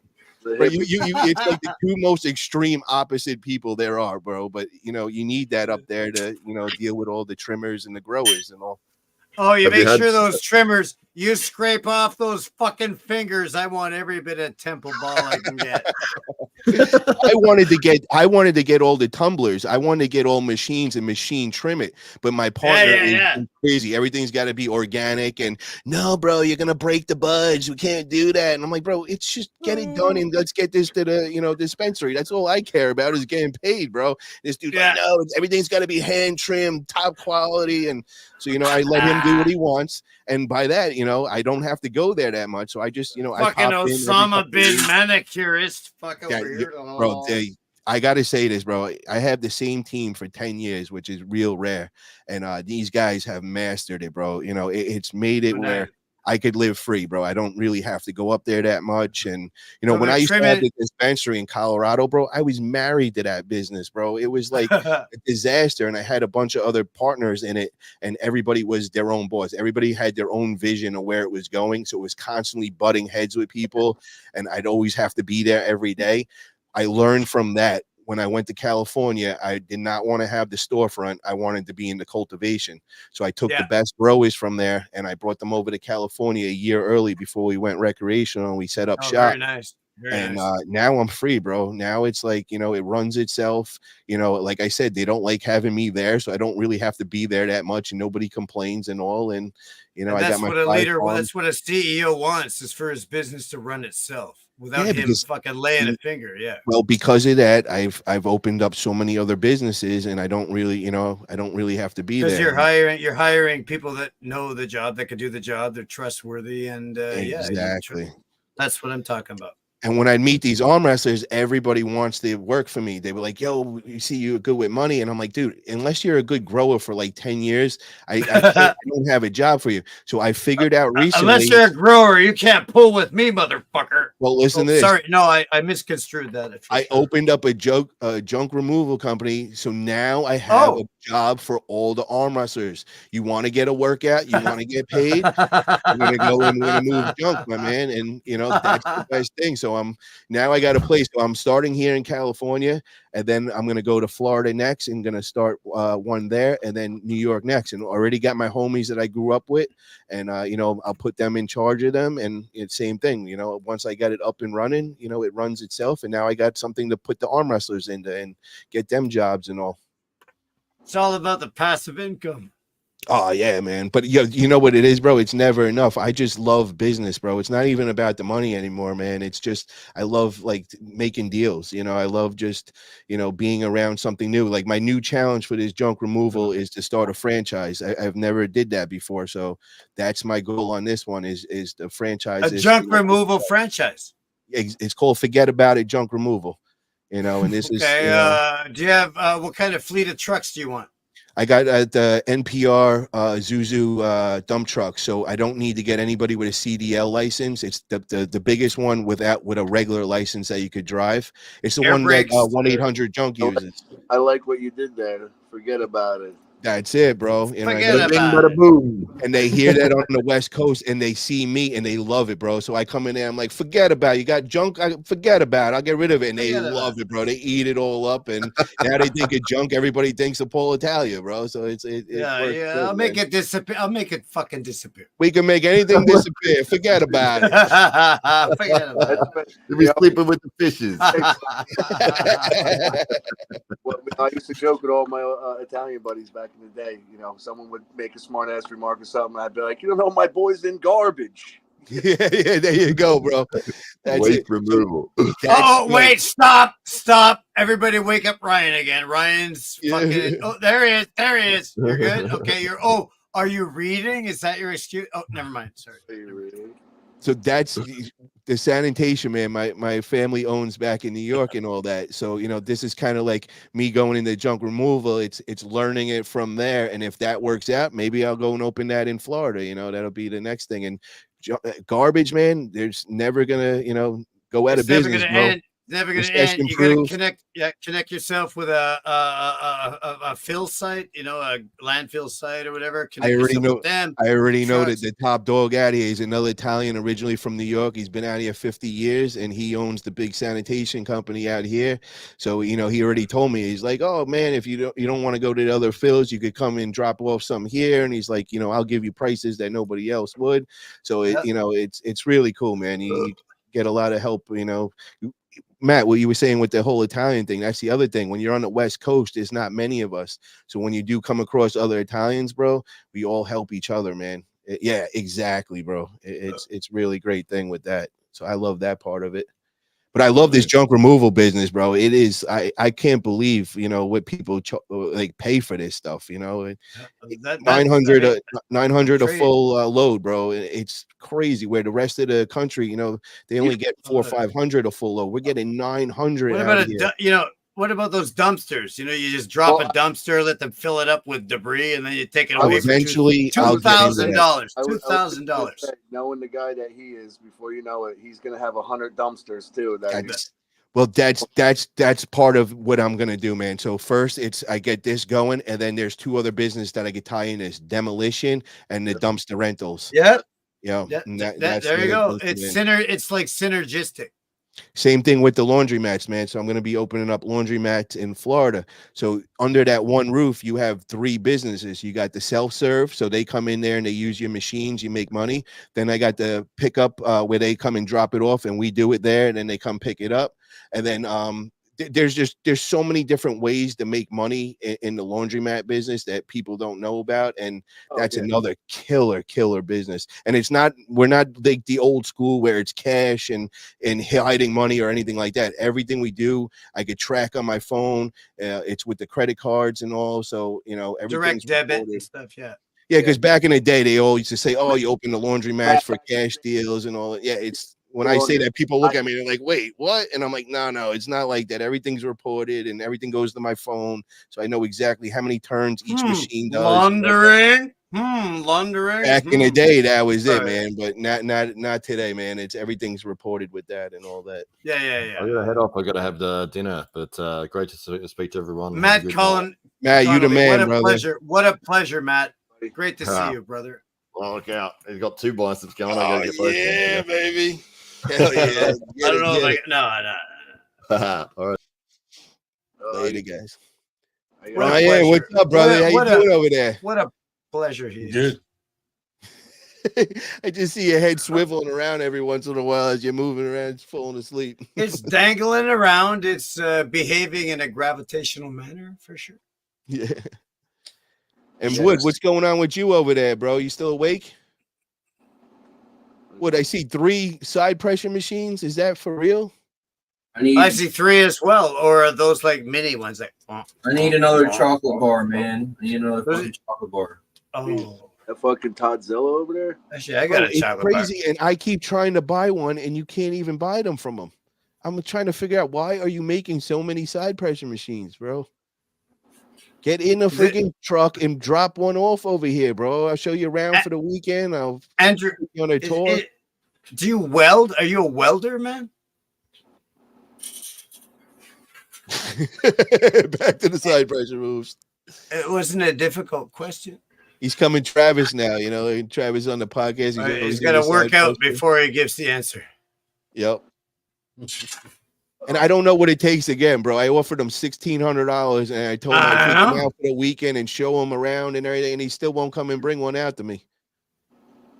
way. But it's like the two most extreme opposite people there are, bro. But, you need that up there to, deal with all the trimmers and the growers and all.
Oh, you make sure those trimmers, you scrape off those fucking fingers. I want every bit of temple ball I can get.
I wanted to get all the tumblers. I wanted to get all machines and machine trim it. But my partner is crazy. Everything's got to be organic. And no, bro, you're gonna break the buds. We can't do that. And I'm like, bro, it's just get it done and let's get this to the dispensary. That's all I care about is getting paid, bro. This dude's like, no, everything's got to be hand trimmed, top quality. And so I let him do what he wants. And by that, I don't have to go there that much. So I just,
fucking Osama bin manicurist. Fuck over here.
Bro, I got to say this, bro. I have the same team for 10 years, which is real rare. And these guys have mastered it, bro. It's made it where I could live free, bro. I don't really have to go up there that much. And, when I used to have the dispensary in Colorado, bro, I was married to that business, bro. It was like a disaster. And I had a bunch of other partners in it, and everybody was their own boss. Everybody had their own vision of where it was going. So it was constantly butting heads with people, and I'd always have to be there every day. I learned from that. When I went to California, I did not want to have the storefront. I wanted to be in the cultivation. So I took the best growers from there and I brought them over to California a year early before we went recreational, and we set up shop.
Very nice. Very
nice. Now I'm free, bro. Now it's like, it runs itself. Like I said, they don't like having me there. So I don't really have to be there that much, and nobody complains and all. And,
and I got my that's what a CEO wants, is for his business to run itself. Without him fucking laying a finger,
Well, because of that, I've opened up so many other businesses, and I don't really, have to be there.
Because you're hiring people that know the job, that can do the job, they're trustworthy, and
exactly.
That's what I'm talking about.
And when I meet these arm wrestlers, everybody wants to work for me. They were like, yo, you see you're good with money. And I'm like, dude, unless you're a good grower for like 10 years, I don't have a job for you. So I figured out recently.
Unless you're a grower, you can't pull with me, motherfucker.
Well, listen to this.
Sorry, no, I misconstrued that.
I opened up a junk removal company. So now I have a job for all the arm wrestlers. You want to get a workout? You want to get paid? I'm going to go and we're going to move junk, my man. And, that's the best thing. So I got a place. So I'm starting here in California, and then I'm going to go to Florida next and going to start one there, and then New York next. And already got my homies that I grew up with, and, I'll put them in charge of them. And it's same thing, once I got it up and running, it runs itself. And now I got something to put the arm wrestlers into and get them jobs and all.
It's all about the passive income.
Oh yeah, man. But you know what it is, bro? It's never enough. I just love business, bro. It's not even about the money anymore, man. It's just, I love like making deals. I love just, being around something new. Like my new challenge for this junk removal is to start a franchise. I've never did that before. So that's my goal on this one is the franchise.
A junk removal franchise.
It's called Forget About It Junk Removal. And this is.
Do you have, what kind of fleet of trucks do you want?
I got the NPR Zuzu dump truck, so I don't need to get anybody with a CDL license. It's the biggest one with a regular license that you could drive. It's the one that 1-800 junk uses.
I like what you did there. Forget about it.
That's it, bro. And I
Forget
know
about it.
and they hear that on the West Coast and they see me and they love it, bro. So I come in there, I'm like, forget about it. You got junk, forget about it. I'll get rid of it. And they love it, bro. They eat it all up. And now they think of junk. Everybody thinks of Paul Italia, bro. So it
Yeah,
works
yeah.
good,
I'll make
man.
it disappear. I'll make it fucking disappear.
We can make anything disappear. Forget about it.
Forget about it.
You'll be sleeping with the fishes.
Well, I used to joke with all my Italian buddies back in the day. You know, someone would make a smart ass remark or something. I'd be like, you don't know, my boy's in garbage.
Yeah, there you go, bro. That's
Waste
it.
removal.
Oh, wait, stop. Everybody wake up Ryan again. Ryan's fucking. Oh, there he is. You're good? Okay, are you reading? Is that your excuse? Oh, never mind. Sorry.
So that's the sanitation, man. My family owns back in New York and all that. So, you know, this is kind of like me going into junk removal. It's learning it from there. And if that works out, maybe I'll go and open that in Florida. You know, that'll be the next thing. And garbage, man, there's never gonna, you know, go out of business, bro.
Never gonna end. You gotta connect yourself with a fill site, you know, a landfill site or whatever.
I already know.
With them.
I already know that the top dog out here is another Italian, originally from New York. He's been out here 50 years, and he owns the big sanitation company out here. So, you know, he already told me, he's like, "Oh man, if you don't want to go to the other fills, you could come and drop off some here." And he's like, "You know, I'll give you prices that nobody else would." So, you know, it's really cool, man. You get a lot of help, you know. Matt, what you were saying with the whole Italian thing, that's the other thing. When you're on the West Coast, there's not many of us. So when you do come across other Italians, bro, we all help each other, man. Yeah, exactly, bro. It's really great thing with that. So I love that part of it. But I love this junk removal business, bro. It is. I can't believe, you know, what people like pay for this stuff. You know, 900 a full load, bro. It's crazy. Where the rest of the country, you know, they only get 400 or 500 a full load. We're getting 900.
What about what about those dumpsters? You know, you just drop a dumpster, let them fill it up with debris, and then you take it away.
Eventually,
$2,000.
$2,000. Knowing the guy that he is, before you know it, he's gonna have 100 dumpsters too.
Well, that's part of what I'm gonna do, man. So first, I get this going, and then there's two other business that I could tie in: is demolition and the dumpster rentals.
Yeah.
Yeah.
There you go. It's like synergistic.
Same thing with the laundromats, man. So I'm going to be opening up laundromats in Florida. So under that one roof, you have three businesses. You got the self-serve, so they come in there and they use your machines, you make money. Then I got the pickup where they come and drop it off and we do it there, and then they come pick it up. And then there's so many different ways to make money in the laundromat business that people don't know about, and that's another killer business. And we're not like the old school where it's cash and hiding money or anything like that. Everything we do, I could track on my phone. It's with the credit cards and all, so you know, everything's
direct debit
recorded.
and stuff. Yeah,
because back in the day they all used to say, "Oh, you open the laundromats for cash deals and all." Yeah, it's. When I say that, people look at me, they're like, wait, what? And I'm like, no, it's not like that. Everything's reported and everything goes to my phone. So I know exactly how many turns each machine does.
Laundering.
Back in the day, that was it, man. But not today, man. Everything's reported with that and all that.
Yeah.
I gotta head off. I gotta have the dinner. But great to speak to everyone.
Matt Cullen.
Matt, you the man,
what a
brother.
Pleasure. What a pleasure, Matt. Great to see you, brother.
Well, look out. He's got two biceps going. I gotta get both.
Yeah, baby. Hell yeah.
I don't know if no.
All right.
Later, guys. Ryan, what's up, brother? How you doing over there?
What a pleasure he is.
Good.
I just see your head swiveling around every once in a while as you're moving around, falling asleep.
It's dangling around. It's behaving in a gravitational manner for sure.
Yeah. And Wood, what's going on with you over there, bro? You still awake? What, I see 3 side pressure machines. Is that for real?
I see 3 as well, or are those like mini ones? Like,
I need another chocolate bar, man. I need another fucking chocolate bar.
Oh,
that fucking Toddzilla over there.
Actually, I got a chocolate bar.
Crazy, and I keep trying to buy one, and you can't even buy them from them. I'm trying to figure out, why are you making so many side pressure machines, bro? Get in a freaking truck and drop one off over here, bro. I'll show you around for the weekend.
Andrew,
take you on a tour.
Do you weld? Are you a welder, man?
Back to the side pressure moves.
It wasn't a difficult question.
He's coming Travis now, you know. Travis on the podcast.
He's got to work out before he gives the answer.
Yep. And I don't know what it takes again, bro. I offered him $1,600 and I told him I'd take him out for the weekend and show him around and everything, and he still won't come and bring one out to me.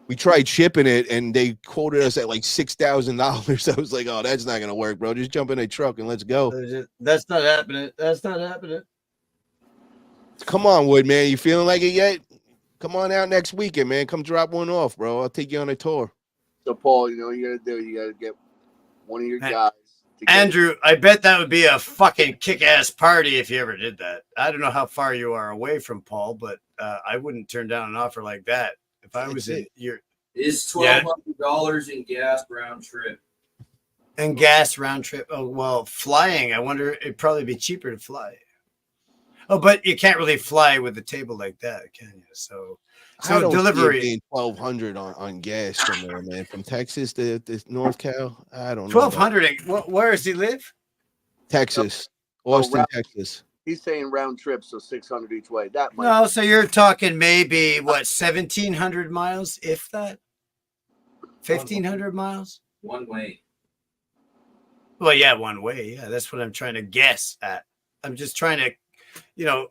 We tried shipping it and they quoted us at like $6,000. I was like, oh, that's not gonna work, bro. Just jump in a truck and let's go.
That's not happening. That's not happening.
Come on, Wood, man. You feeling like it yet? Come on out next weekend, man. Come drop one off, bro. I'll take you on a tour.
So, Paul, you know what you got to do? You got to get one of your guys.
Andrew, I bet that would be a fucking kick-ass party if you ever did that. I don't know how far you are away from Paul, but I wouldn't turn down an offer like that. If I was in your...
It's $1,200 in gas round trip.
And gas round trip. Oh, well, flying, I wonder, it'd probably be cheaper to fly. Oh, but you can't really fly with a table like that, can you? So
I don't
delivery
see it being $1,200 on gas from there, man. From Texas to North Cal, I don't know.
$1,200. Where does he live?
Texas, Austin, Texas.
He's saying round trip, so 600 each way. That might
No, so you're talking maybe 1,700 miles, if that. 1,500 miles.
One way.
Well, yeah, one way. Yeah, that's what I'm trying to guess at. I'm just trying to.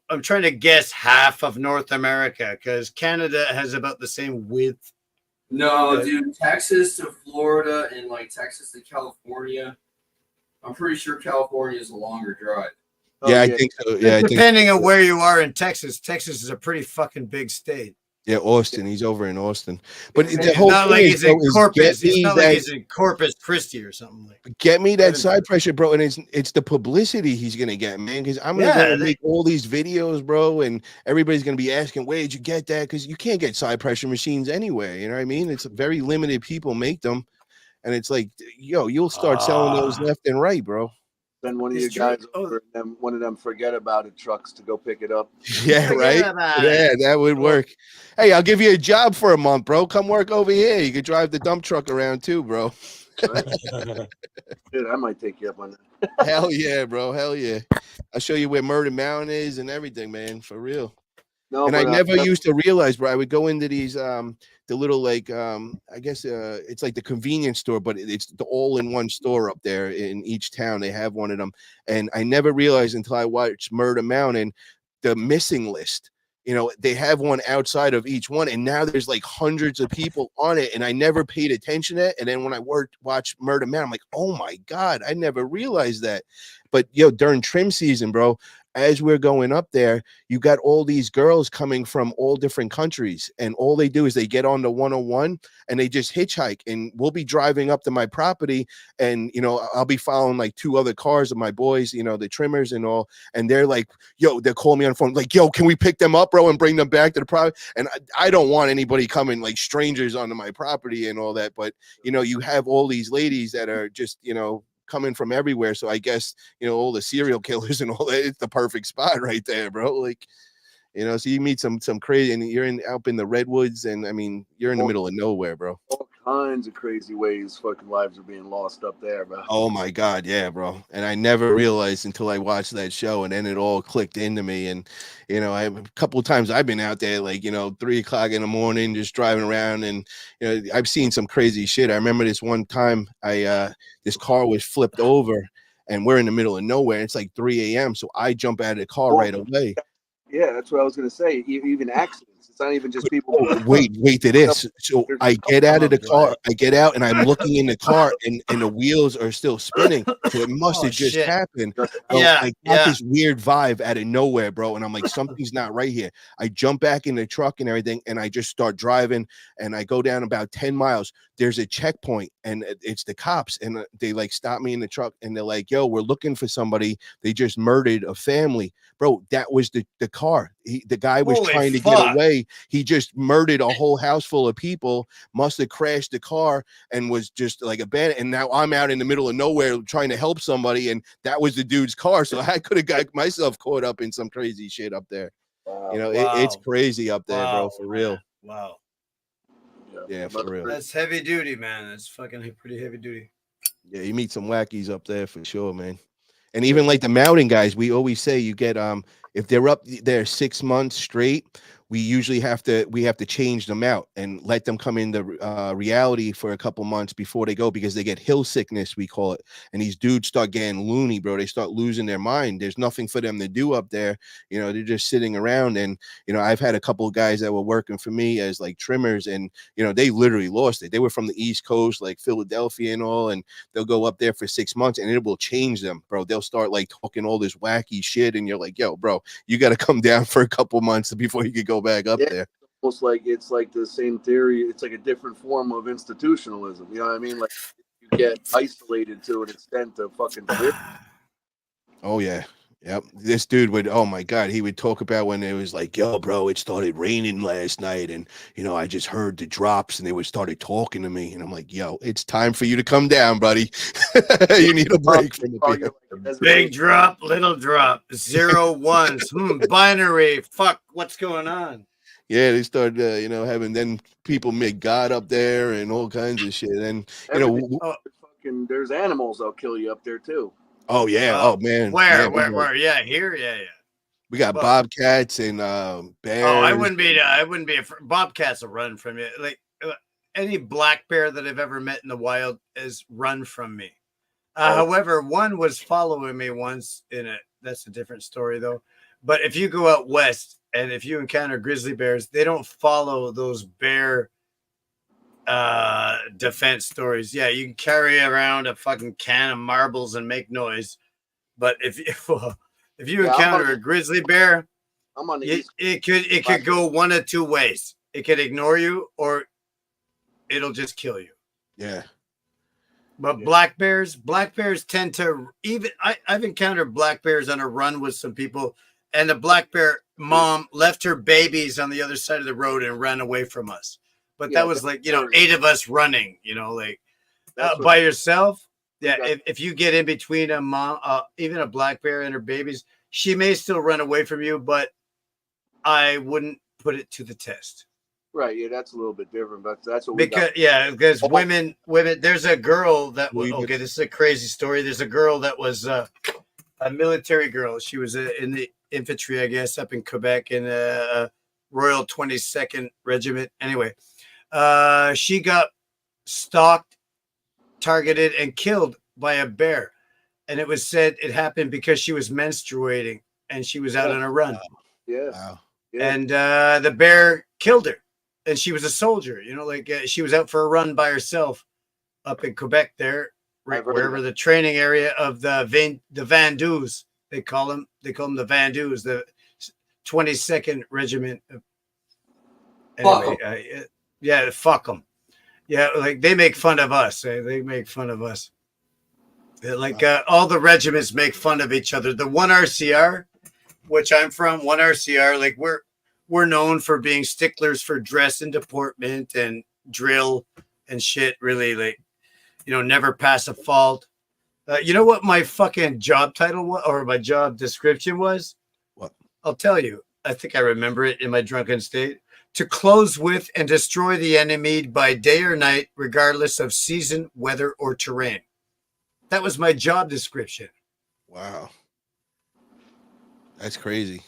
I'm trying to guess half of North America because Canada has about the same width.
No, dude, Texas to Florida and like Texas to California. I'm pretty sure California is a longer drive.
Yeah, I think so. Yeah,
depending on where you are in Texas, Texas is a pretty fucking big state.
Yeah, Austin. He's over in Austin, but the
It's
whole
not
thing
like
is,
he's in
bro, is
Corpus.
get
It's
me
not like
that-
he's in Corpus Christi or something like.
Get me that side pressure, bro, and it's the publicity he's gonna get, man. Because I'm gonna go and make all these videos, bro, and everybody's gonna be asking, "Where did you get that?" Because you can't get side pressure machines anywhere. You know what I mean? It's very limited people make them, and it's like, yo, you'll start selling those left and right, bro.
Send one of your guys over and then one of them forget about it trucks to go pick it up.
Yeah, right. Yeah, that would work. Hey, I'll give you a job for a month, bro. Come work over here. You could drive the dump truck around too, bro.
Dude, I might take you up on that.
Hell yeah, bro. Hell yeah. I'll show you where Murder Mountain is and everything, man. For real.
No,
and I
but,
never used to realize, bro. I would go into these the little like I guess it's like the convenience store, but it's the all-in-one store up there in each town. They have one of them, and I never realized until I watched Murder Mountain, the missing list. You know, they have one outside of each one, and now there's like hundreds of people on it, and I never paid attention to it. And then when I watch Murder Mountain, I'm like, oh my God, I never realized that. But during trim season, bro, as we're going up there, you got all these girls coming from all different countries, and all they do is they get on the 101 and they just hitchhike, and we'll be driving up to my property, and I'll be following like two other cars of my boys, the trimmers and all, and they're like, yo, they'll call me on the phone like, yo, can we pick them up, bro, and bring them back to the property? And I don't want anybody coming like strangers onto my property and all that, but you have all these ladies that are just coming from everywhere. So I guess all the serial killers and all that, it's the perfect spot right there, bro. Like, so you meet some crazy, and you're up in the redwoods, and I mean, you're in the middle of nowhere, bro.
All kinds of crazy ways fucking lives are being lost up there, bro.
Oh my God, yeah, bro. And I never realized until I watched that show, and then it all clicked into me. And a couple of times I've been out there like 3 o'clock in the morning just driving around, and I've seen some crazy shit. I remember this one time this car was flipped over, and we're in the middle of nowhere. It's like 3 a.m. So I jump out of the car right away.
Yeah, that's what I was gonna say. Even accidents. It's not even just people.
Wait to this. So I get out of the car. I get out, and I'm looking in the car, and the wheels are still spinning. So it must have just happened. I got this weird vibe out of nowhere, bro. And I'm like, something's not right here. I jump back in the truck and everything, and I just start driving. And I go down about 10 miles. There's a checkpoint, and it's the cops, and they like stop me in the truck, and they're like, yo, we're looking for somebody. They just murdered a family, bro. That was the car. The guy was trying to get away. He just murdered a whole house full of people, must have crashed the car and was just like abandoned. And now I'm out in the middle of nowhere trying to help somebody, and that was the dude's car. So I could have got myself caught up in some crazy shit up there. It's crazy up there, bro, for real.
Wow.
Yeah, for real.
That's heavy duty, man. That's fucking pretty heavy duty.
Yeah, you meet some wackies up there for sure, man. And even like the mountain guys, we always say you get if they're up there 6 months straight, we usually have to change them out and let them come into reality for a couple months before they go, because they get hill sickness, we call it. And these dudes start getting loony, bro. They start losing their mind. There's nothing for them to do up there. You know, they're just sitting around. And, you know, I've had a couple of guys that were working for me as like trimmers, and, you know, they literally lost it. They were from the East Coast, like Philadelphia and all, and they'll go up there for 6 months and it will change them, bro. They'll start like talking all this wacky shit. And you're like, yo, bro, you got to come down for a couple months before you could go back up there.
Almost like it's like the same theory. It's like a different form of institutionalism. You know what I mean? Like you get isolated to an extent of fucking delirium.
Oh yeah. Yep. This dude would, oh my God, he would talk about when it was like, yo, bro, it started raining last night. And, you know, I just heard the drops and they would started talking to me. And I'm like, yo, it's time for you to come down, buddy. You need a break from the beer.
Big drop, little drop, 0 1s, binary. Fuck, what's going on?
Yeah, they started, you know, having then people make God up there and all kinds of shit. And, you know,
Fucking, there's animals that'll kill you up there too.
oh yeah, oh man,
Where?
yeah,
Here, yeah.
we got bobcats and bears.
Oh, I wouldn't be bobcats will run from you. Like any black bear that I've ever met in the wild has run from me. However, one was following me once that's a different story though. But if you go out west and if you encounter grizzly bears, they don't follow those bear defense stories. Yeah, you can carry around a fucking can of marbles and make noise, but if you encounter a grizzly bear,
I'm on the
it could go one of two ways. It could ignore you or it'll just kill you.
Yeah.
But black bears tend to I've encountered black bears on a run with some people, and the black bear mom left her babies on the other side of the road and ran away from us. But that was like, you know, 8 of us running, you know, like by yourself. Yeah. If you get in between a mom, even a black bear and her babies, she may still run away from you, but I wouldn't put it to the test.
Right. Yeah. That's a little bit different, but that's what
because women, there's a girl that okay, this is a crazy story. There's a girl that was a military girl. She was in the infantry, I guess, up in Quebec in Royal 22nd Regiment. Anyway, she got stalked, targeted, and killed by a bear. And it was said it happened because she was menstruating and she was out on a run.
Yeah. Wow.
And the bear killed her. And she was a soldier, you know, like she was out for a run by herself up in Quebec there, right wherever the training area of the Vandus, they call them the Vandus, the 22nd Regiment. Anyway, yeah, fuck them. Yeah, like they make fun of us. They make fun of us. Like all the regiments make fun of each other. The 1RCR, which I'm from, 1RCR, like we're known for being sticklers for dress and deportment and drill and shit. Really, like, you know, never pass a fault. You know what my fucking job title was, or my job description was?
What?
I'll tell you. I think I remember it in my drunken state. To close with and destroy the enemy by day or night, regardless of season, weather, or terrain. That was my job description.
Wow. That's crazy.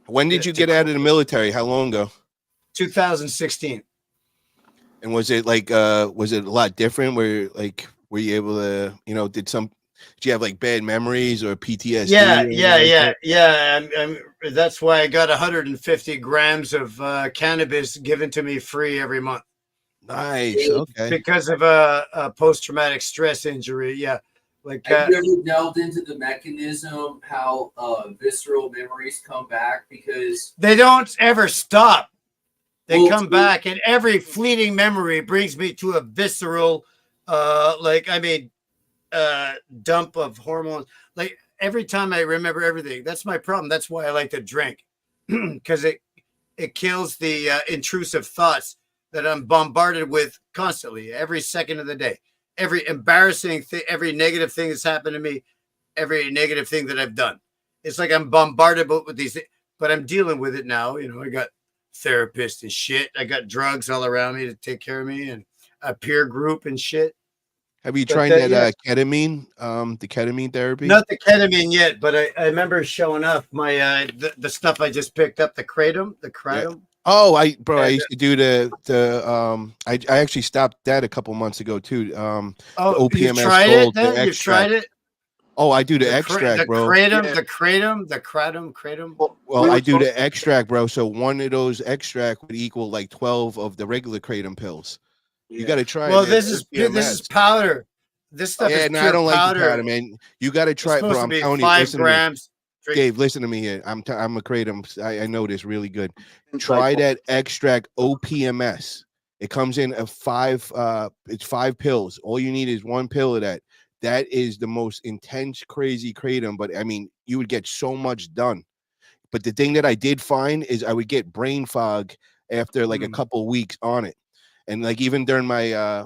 When did you get out of the military? How long ago?
2016.
And was it like was it a lot different? Were you able to, you know, did you have like bad memories or PTSD?
Yeah. That's why I got 150 grams of cannabis given to me free every month.
Nice. Okay.
Because of a post-traumatic stress injury. Yeah. Like,
have you ever delved into the mechanism, how visceral memories come back? Because
they don't ever stop. They come back, and every fleeting memory brings me to a visceral, dump of hormones. Like every time I remember everything, that's my problem. That's why I like to drink, because it kills the intrusive thoughts that I'm bombarded with constantly, every second of the day. Every embarrassing thing, every negative thing that's happened to me, every negative thing that I've done. It's like I'm bombarded with these, but I'm dealing with it now. You know, I got therapists and shit. I got drugs all around me to take care of me and a peer group and shit.
Have you
But
tried
the-
that ketamine, the ketamine therapy?
Not the ketamine yet, but I remember showing off my the stuff I just picked up, the kratom.
Oh, I used to do I actually stopped that a couple months ago too. The
you've
OPMS
tried
Gold,
it then?
the
You've tried
extract.
it?
Oh, I do the
The
extract, bro.
kratom.
Well, I do the extract, bro. So one of those extract would equal like 12 of the regular kratom pills. You got to try.
Well,
it, man.
this is powder. This stuff is
no,
pure
I don't like the
powder.
powder, man. You got to
It's
try it, bro.
supposed to
I'm
be
telling you.
5
Listen
grams.
to me, Dave. Listen to me here. I'm a kratom. I know this really good. Try that extract OPMS. It comes in it's 5 pills. All you need is 1 pill of that. That is the most intense, crazy kratom. But I mean, you would get so much done. But the thing that I did find is I would get brain fog after like a couple weeks on it, and like even during my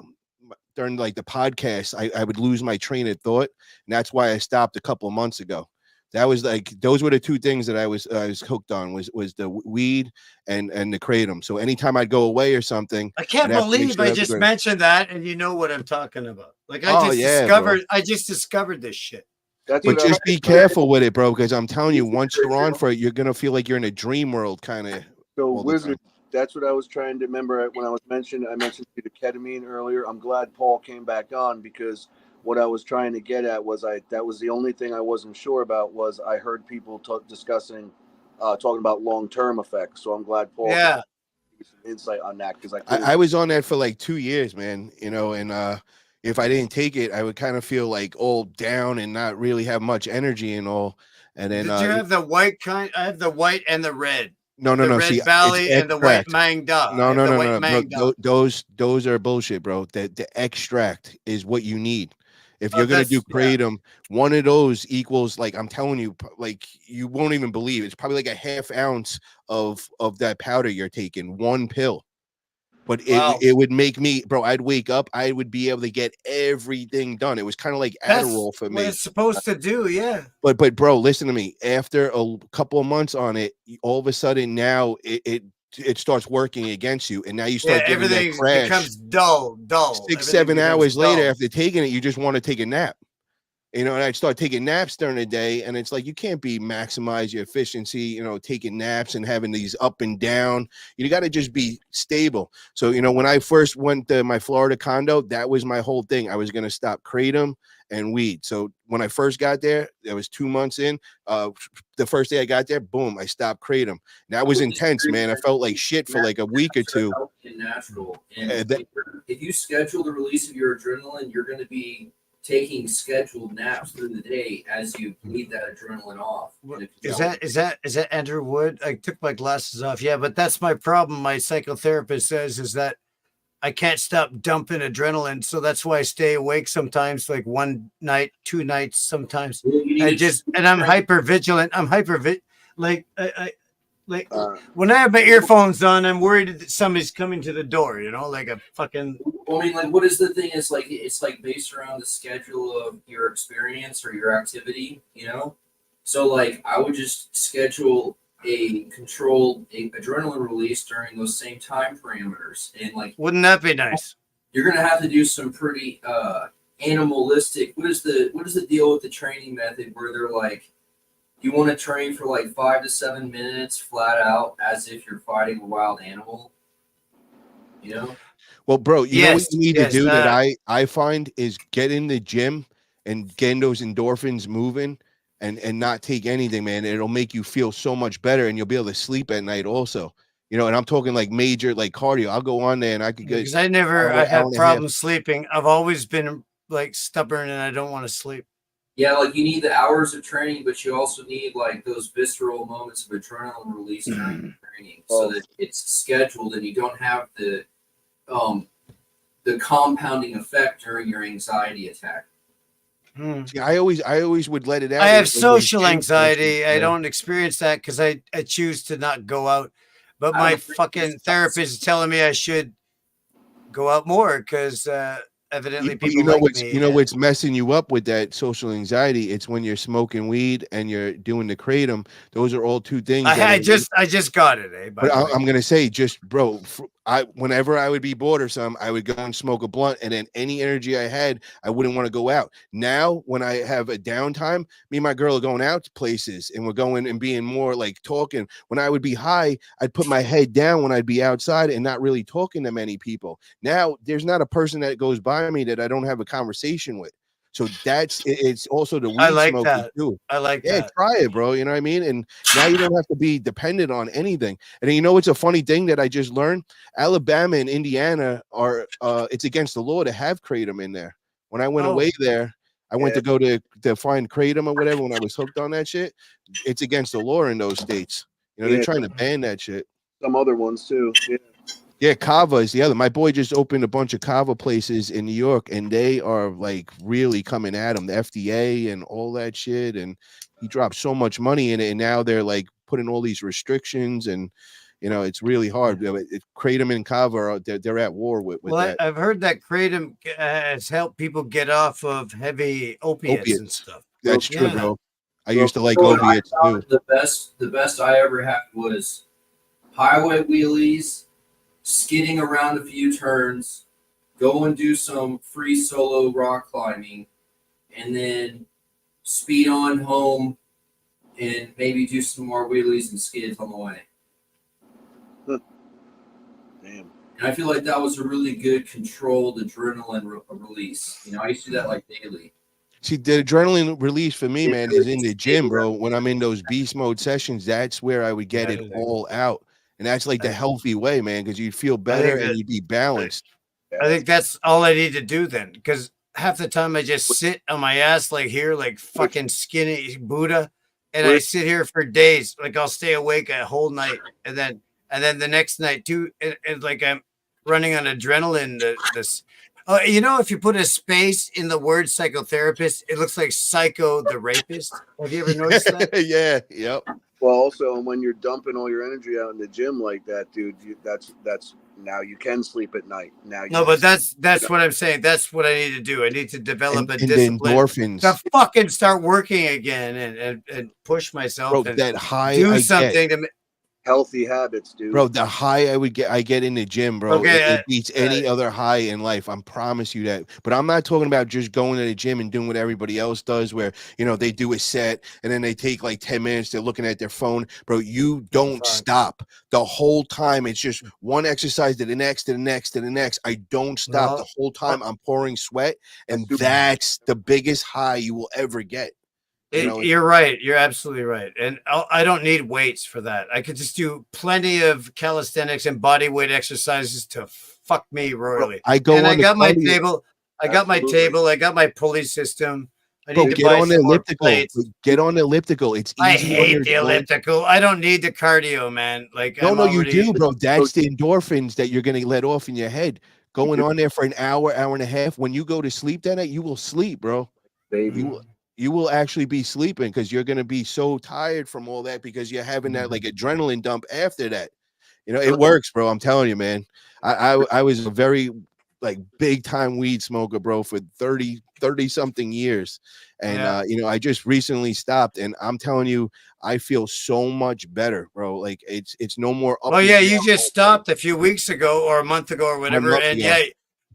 during like the podcast, I would lose my train of thought, and that's why I stopped a couple of months ago. That was like those were the 2 things that I was hooked on was the weed and the kratom. So anytime I'd go away or something,
I can't
I'd have to make
believe
sure
I
that was
just
good.
mentioned that, and you know what I'm talking about. Like
Oh, yeah, bro.
I just discovered this shit.
But just be careful with it, bro, because I'm telling you, once you're on for it, you're gonna feel like you're in a dream world, kind of.
So, Wizard, that's what I was trying to remember when I mentioned the ketamine earlier. I'm glad Paul came back on because what I was trying to get at was that was the only thing I wasn't sure about was I heard people talking about long-term effects. So I'm glad Paul gave me some insight on that because
I was on that for like 2 years, man. You know, and if I didn't take it, I would kind of feel like all down and not really have much energy and all. And then
Did you have the white kind? I have the white and the red.
No.
The Red
See,
Valley
it's
and the white
extract.
Mangda.
No. Those are bullshit, bro. The extract is what you need. If you're gonna do kratom, one of those equals like I'm telling you, like you won't even believe it's probably like a half ounce of that powder you're taking, 1 pill. But it would make me, bro. I'd wake up, I would be able to get everything done. It was kind of like Adderall for me.
What it's supposed to do, yeah.
But bro, listen to me. After a couple of months on it, all of a sudden now it starts working against you, and now you start getting that
everything
crash.
becomes dull.
6-7 hours later, after taking it, you just want to take a nap. You know, and I'd start taking naps during the day, and it's like you can't maximize your efficiency, you know, taking naps and having these up and down. You got to just be stable. So, you know, when I first went to my Florida condo, that was my whole thing. I was going to stop kratom and weed. So when I first got there, that was 2 months in. The first day I got there, boom, I stopped kratom. That was intense, man. I felt like shit for like a week or 2.
Natural. And if you schedule the release of your adrenaline, you're going to be taking scheduled naps through the day as you bleed that adrenaline off.
Is that Andrew Wood? I took my glasses off. Yeah, but that's my problem. My psychotherapist says is that I can't stop dumping adrenaline, so that's why I stay awake sometimes, like 1 night, 2 nights sometimes. And I'm hyper vigilant. When I have my earphones on, I'm worried that somebody's coming to the door, you know, like a fucking.
I mean, like, what is the thing? It's like based around the schedule of your experience or your activity, you know? So, like, I would just schedule a controlled adrenaline release during those same time parameters. And, like,
wouldn't that be nice?
You're going to have to do some pretty animalistic. What is the deal with the training method where they're like, you want to train for like 5 to 7 minutes flat out as if you're fighting a wild animal, you know?
Well, bro, you know what you need to do that I find is get in the gym and getting those endorphins moving and not take anything, man. It'll make you feel so much better, and you'll be able to sleep at night also. You know, and I'm talking like major like cardio. I'll go on there and I could get
because I have problems sleeping. I've always been like stubborn and I don't want to sleep.
Yeah, like you need the hours of training, but you also need like those visceral moments of adrenaline release during training, so that it's scheduled and you don't have the compounding effect during your anxiety attack.
See, I always would let it out.
I have social anxiety. I don't experience that because I choose to not go out. But my fucking therapist is telling me I should go out more because evidently people
you know
like
what's
me.
you know what's messing you up with that social anxiety. It's when you're smoking weed and you're doing the kratom. Those are all 2 things.
I just got it,
but I'm gonna say, just bro, whenever I would be bored or something, I would go and smoke a blunt, and then any energy I had, I wouldn't want to go out. Now, when I have a downtime, me and my girl are going out to places, and we're going and being more like talking. When I would be high, I'd put my head down when I'd be outside and not really talking to many people. Now, there's not a person that goes by me that I don't have a conversation with. So it's also the
I
weed
like
smoking
that.
too.
I like
Yeah,
that.
try it, bro. You know what I mean? And now you don't have to be dependent on anything. And then, you know, it's a funny thing that I just learned. Alabama and Indiana are it's against the law to have kratom in there. When I went away there, I went to go to find kratom or whatever when I was hooked on that shit. It's against the law in those states. You know, they're trying to ban that shit.
Some other ones too. Yeah.
Yeah, Kava is the other. My boy just opened a bunch of Kava places in New York, and they are like really coming at him, the FDA and all that shit. And he dropped so much money in it, and now they're like putting all these restrictions, and you know it's really hard. Kratom and Kava are they're at war with that.
I've heard that kratom has helped people get off of heavy opiates and stuff.
That's true,
Yeah.
bro. I used to like
So what I
opiates
found
too.
the best I ever had was highway wheelies, skidding around a few turns, go and do some free solo rock climbing, and then speed on home and maybe do some more wheelies and skids on the way.
Damn.
And I feel like that was a really good controlled adrenaline release. You know, I used to do that like daily.
See, the adrenaline release for me, man, is in the gym, bro. When I'm in those beast mode sessions, that's where I would get it all out. And that's like the healthy way, man, because you'd feel better and you'd be balanced.
I think that's all I need to do then, because half the time I just sit on my ass like here, like fucking skinny Buddha, and I sit here for days. Like I'll stay awake a whole night, and then the next night too, and like I'm running on adrenaline. You know, if you put a space in the word psychotherapist, it looks like psycho the rapist. Have you ever noticed that?
Yeah, yep.
Well, also, when you're dumping all your energy out in the gym like that, dude, that's now you can sleep at night. Now,
No, but that's what I'm saying. That's what I need to do. I need to develop a
and the
discipline
endorphins.
to fucking start working again and push myself.
Bro,
and
that high
do
I
something
get.
to.
Healthy habits, dude.
Bro, the high I get in the gym, bro.
Okay,
it beats any other high in life. I promise you that. But I'm not talking about just going to the gym and doing what everybody else does, where you know they do a set and then they take like 10 minutes. They're looking at their phone, bro. You don't stop the whole time. It's just one exercise to the next, to the next, to the next. I don't stop the whole time. I'm pouring sweat, and that's the biggest high you will ever get.
You're right. You're absolutely right. And I don't need weights for that. I could just do plenty of calisthenics and body weight exercises to fuck me royally.
I go
and
on
I got my
cardio.
table. I got my table. I got my pulley system. I
Bro,
need to
get
buy
on the
some more
elliptical.
plates.
Get on the elliptical. It's easy.
I
when
hate
there's
the
one-
elliptical. I don't need the cardio, man. Like
No,
I'm
no, you
already,
do, bro. That's the endorphins that you're gonna let off in your head. Going on there for an hour, hour and a half. When you go to sleep that night, you will sleep, bro.
Baby.
You will actually be sleeping because you're gonna be so tired from all that because you're having that like adrenaline dump after that. You know, it works, bro. I'm telling you, man. I was a very like big time weed smoker, bro, for 30 something years. And you know, I just recently stopped, and I'm telling you, I feel so much better, bro. Like it's no more up
Oh
and
yeah,
down.
you just stopped a few weeks ago or a month ago or whatever,
month
and
ago.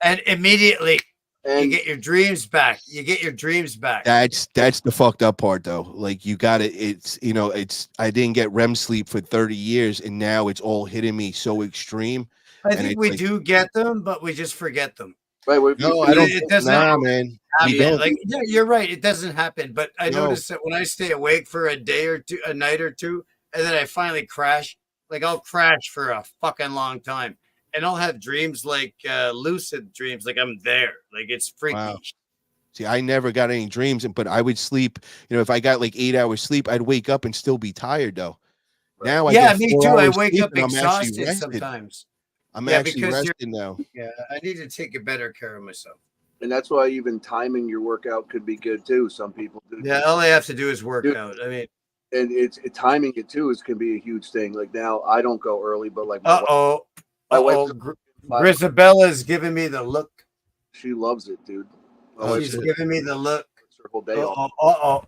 and immediately you get your dreams back. You get your dreams back.
That's the fucked up part though. Like you got it. It's you know, I didn't get REM sleep for 30 years, and now it's all hitting me so extreme.
I
And
think
it's
we
like,
do get them, but we just forget them.
Right.
No, I don't.
It doesn't
Nah, man. We
happen.
don't.
Like yeah, you're right. It doesn't happen. But I
No.
notice that when I stay awake for a day or two, a night or two, and then I finally crash, like I'll crash for a fucking long time. And I'll have dreams like lucid dreams, like I'm there. Like it's freaky.
Wow. See, I never got any dreams, but I would sleep. You know, if I got like 8 hours sleep, I'd wake up and still be tired though. Now I
Yeah,
get
me
4
too. I
hours
wake
sleep
up
and I'm actually
exhausted
rested.
sometimes.
I'm
Yeah,
actually
because
rested now.
Yeah, I need to take a better care of myself.
And that's why even timing your workout could be good too. Some people do.
Yeah, all I have to do is work
Dude,
out. I mean,
and timing it too can be a huge thing. Like now, I don't go early, but like my wife,
Grisabella's giving me the look.
she loves it, dude.
She's giving me the look.
Her whole day off.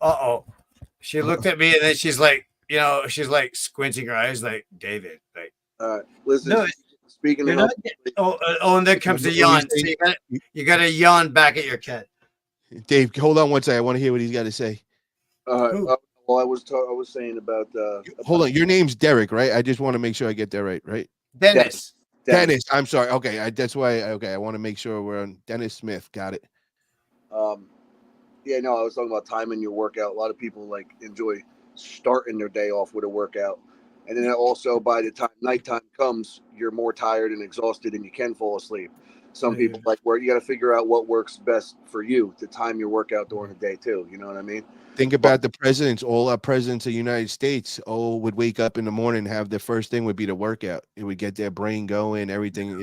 Uh-oh. She looked at me and then she's like, she's like squinting her eyes, like David, like.
Listen,
No,
Speaking
You're
of
not. And there comes the yawn. So you got to yawn back at your cat.
Dave, hold on one second. I want to hear what he's got to say.
Well, I was saying about
Hold on. Your name's Derek, right? I just want to make sure I get that right, right?
Dennis.
Dennis. I'm sorry. Okay. That's why. Okay. I want to make sure we're on Dennis Smith. Got it.
Yeah, no, I was talking about timing your workout. A lot of people like enjoy starting their day off with a workout. And then also by the time nighttime comes, you're more tired and exhausted and you can fall asleep. Some people like where you got to figure out what works best for you to time your workout during the day too. You know what I mean?
Think about the presidents. All our presidents of the United States would wake up in the morning and have their first thing would be to work out. It would get their brain going, everything,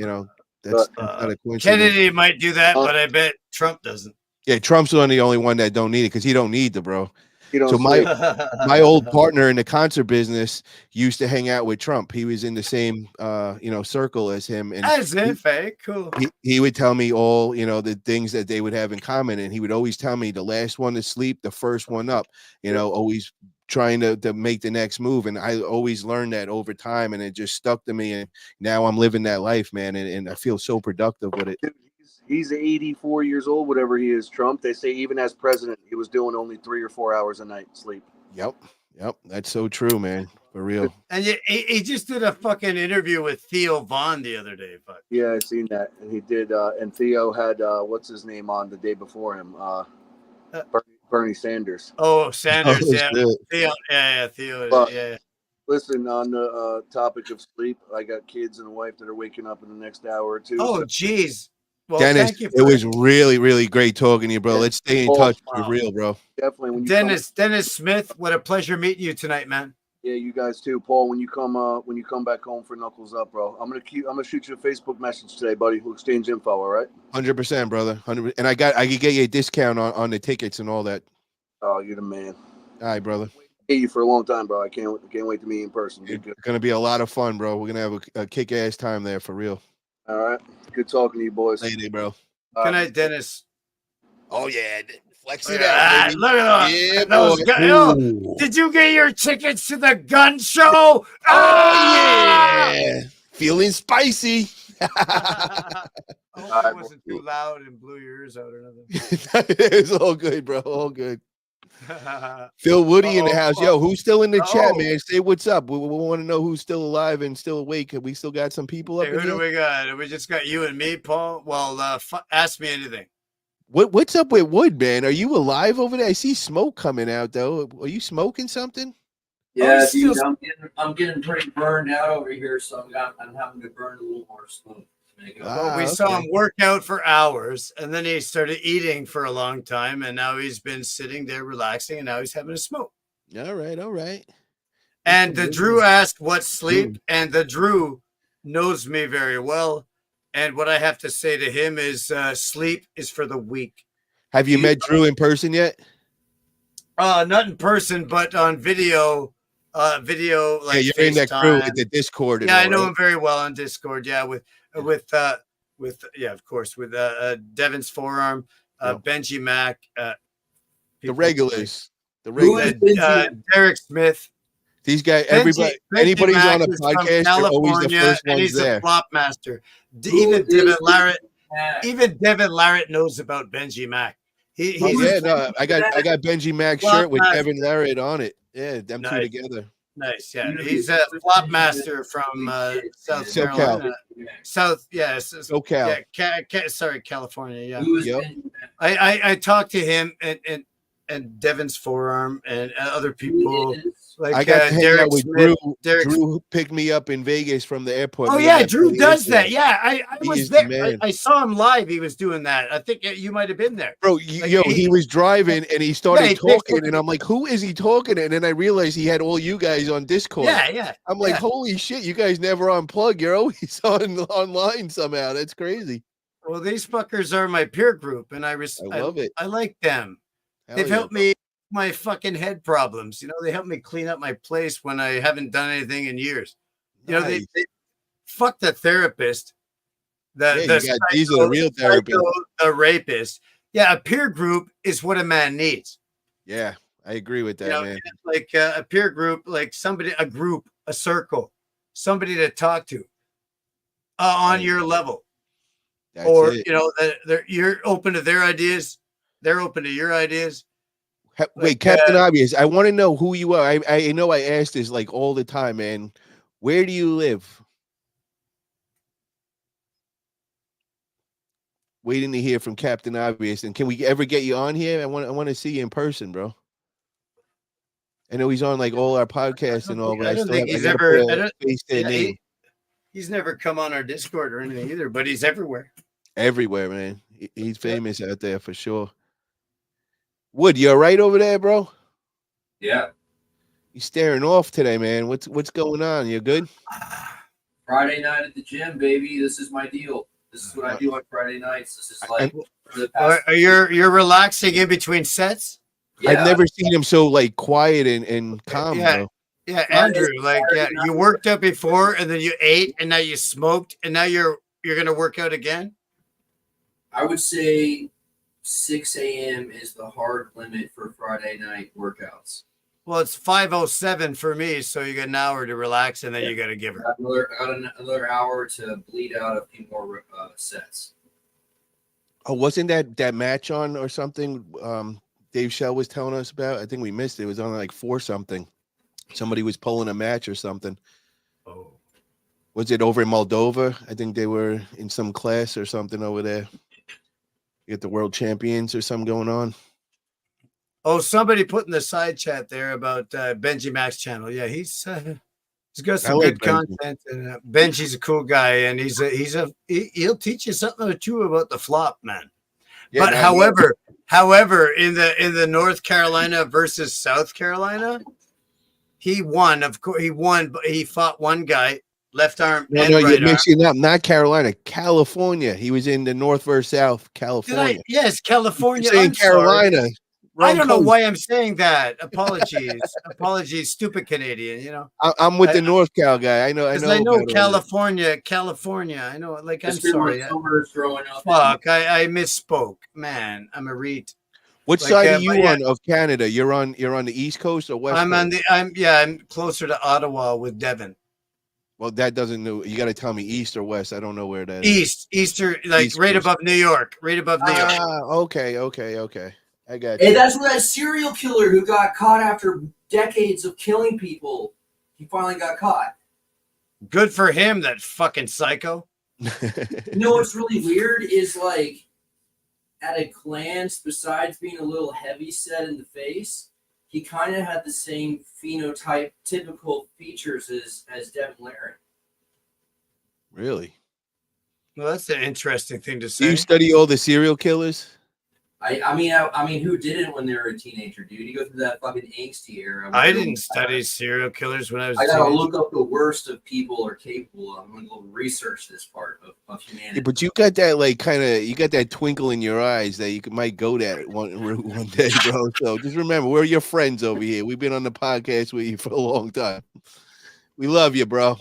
that's not a coincidence.
Kennedy might do that, but I bet Trump doesn't.
Yeah, Trump's the only one that don't need it because he don't need the bro. So
sleep.
my old partner in the concert business used to hang out with Trump. He was in the same circle as him. And
as if, cool.
He would tell me all the things that they would have in common, and he would always tell me the last one to sleep, the first one up. Always trying to make the next move, and I always learned that over time, and it just stuck to me. And now I'm living that life, man, and I feel so productive with it.
He's 84 years old, whatever he is, Trump. They say even as president, he was doing only 3 or 4 hours a night sleep.
Yep. That's so true, man. For real.
And he just did a fucking interview with Theo Vaughn the other day. Fuck.
Yeah, I seen that. And he did. And Theo had, what's his name on the day before him? Bernie Sanders.
Oh, Sanders. Yeah. Theo.
But,
yeah.
Listen, on the topic of sleep, I got kids and a wife that are waking up in the next hour or two.
Oh, geez. Well,
Dennis,
thank you
it was really, really great talking to you, bro.
Yeah.
Let's stay in touch for real, bro.
Definitely. When you
Dennis Smith, what a pleasure meeting you tonight, man.
Yeah, you guys too, Paul. When you come back home for Knuckles Up, bro, I'm gonna shoot you a Facebook message today, buddy. We'll exchange info, all right?
100%, brother. 100%. And I could get you a discount on the tickets and all that.
Oh, you're the man.
All right, brother.
Hate you for a long time, bro. I can't wait to meet you in person.
It's gonna be a lot of fun, bro. We're gonna have a kick-ass time there for real.
All right. Good talking to you, boys.
Lady, bro.
Good night, Dennis.
Oh yeah, flex it
out.
Baby.
Look at those. Did you get your tickets to the gun show?
Oh yeah, feeling spicy.
I hope it wasn't too loud and blew your ears out or nothing.
It's all good, bro. All good. Phil Woody in the house. Yo, who's still in the chat, man? Say what's up. We want to know who's still alive and still awake. We still got some people up
Who
in
do
here?
we got? We just got you and me, Paul. Well, ask me anything.
What's up with Wood, man? Are you alive over there? I see smoke coming out, though. Are you smoking something?
Yeah, dude, I'm getting pretty burned out over here, so I'm having to burn a little more smoke.
We saw him work out for hours, and then he started eating for a long time, and now he's been sitting there relaxing, and now he's having a smoke.
All right.
And the Drew asked what's sleep, and the Drew knows me very well. And what I have to say to him is sleep is for the weak.
Have you met Drew in person yet?
Not in person, but on video. Like
yeah, you're in that crew with the Discord.
Yeah, I know him very well on Discord. Yeah, with of course, with Devin's Forearm, Benji Mac,
the regulars,
Derek Smith.
These guys, everybody, anybody's on a podcast, they're always the first
and
ones
he's
there.
a flop master. Even Devin Larrett knows about Benji Mac.
I got Benji Mac's shirt with Kevin Larrett on it. Yeah, them two together.
Nice, yeah. He's a flop master from South Carolina.
SoCal.
Sorry, California. Yeah.
Yep.
I talked to him and Devin's Forearm and other people. Like
I got to hang
Derek
out with
Smith,
Drew picked me up in Vegas from the airport.
Oh
We
yeah,
got
Drew
really
does
into
that.
it.
Yeah, I was
is
there.
the man.
I saw him live. He was doing that. I think you might have been there,
Bro, he was driving and he started
he
talking, and I'm like, who is he talking to? And then I realized he had all you guys on Discord.
Yeah.
I'm like,
yeah.
holy shit, you guys never unplug. You're always online somehow. That's crazy.
Well, these fuckers are my peer group, and I
love it.
I like them. They've helped me with my fucking head problems. They helped me clean up my place when I haven't done anything in years. They fuck the therapist.
These are the real therapists.
The rapist. Yeah, a peer group is what a man needs.
Yeah, I agree with that, man.
Like a peer group, like somebody, a group, a circle, somebody to talk to. on your level.
That's
Or
it.
you know that you're open to their ideas, they're open to your ideas.
Wait, Captain Obvious, I want to know who you are. I know I ask this like all the time, man. Where do you live? Waiting to hear from Captain Obvious. And can we ever get you on here? I want to see you in person, bro. I know he's on like all our podcasts and all, but
I
I
don't
still
think
have
he's
I gotta
ever.
put
I
a
don't.
face to a
Yeah,
name.
he's never come on our Discord or anything either, but he's everywhere.
Everywhere, man. He's famous out there for sure. Wood, you all right over there, bro?
Yeah.
You staring off today, man. What's going on? You good?
Friday night at the gym, baby. This is my deal. This is what I do on Friday nights. This is like for the past.
You're relaxing in between sets?
I've never seen him so like quiet and calm,
Yeah.
bro.
Yeah, Andrew, like you worked out before and then you ate and now you smoked and now you're gonna work out again?
I would say 6 a.m. is the hard limit for Friday night workouts.
Well, it's 5:07 for me, so you got an hour to relax and then you got to give her.
I got another hour to bleed out a few more sets.
Oh, wasn't that match on or something? Dave Shell was telling us about. I think we missed it. It was on like 4 something. Somebody was pulling a match or something.
Oh,
was it over in Moldova? I think they were in some class or something over there. You get the world champions or something going on.
Oh, somebody put in the side chat there about Benji Mac's channel. Yeah, he's got some good content, and Benji's a cool guy, and he'll teach you something or two about the flop, man.
Yeah,
but however, in the North Carolina versus South Carolina, he won. Of course, he won. But he fought one guy, left arm and
No,
right
you're
arm.
mixing up. Not Carolina, California. He was in the North versus South, California.
Yes, California.
You're saying
I'm sorry.
Carolina.
I
Wrong
don't know
coast.
why I'm saying that. Apologies, apologies, stupid Canadian. You know,
I'm with the North Cal guy. I know.
because I know
about all that.
California. I know. Like, I'm
Just
sorry.
summers growing up.
Fuck, I misspoke, man. I'm a reet.
What
Like,
side are you
but yeah,
on of Canada? You're on the East Coast or West
I'm
Coast?
on the. I'm closer to Ottawa with Devon.
Well, that doesn't know. You got to tell me East or West. I don't know where that is.
Easter, like
East
right
Coast.
above New York. Right above New York.
Ah, okay. I got
Hey,
you.
that's where that serial killer who got caught after decades of killing people, he finally got caught.
Good for him, that fucking psycho.
You know what's really weird is like at a glance, besides being a little heavy set in the face, he kind of had the same phenotype, typical features as Devin Larry.
Really?
Well, that's an interesting thing to
Do
say.
you study all the serial killers?
I mean, who didn't when they were a teenager, dude? You go through that fucking angsty era.
I didn't study serial killers when I was.
I
a
gotta
teenager.
look up the worst of people are capable of. I'm gonna go research this part of humanity.
Yeah, but you got that like you got that twinkle in your eyes that you might go that one day, bro. So just remember, we're your friends over here. We've been on the podcast with you for a long time. We love you, bro.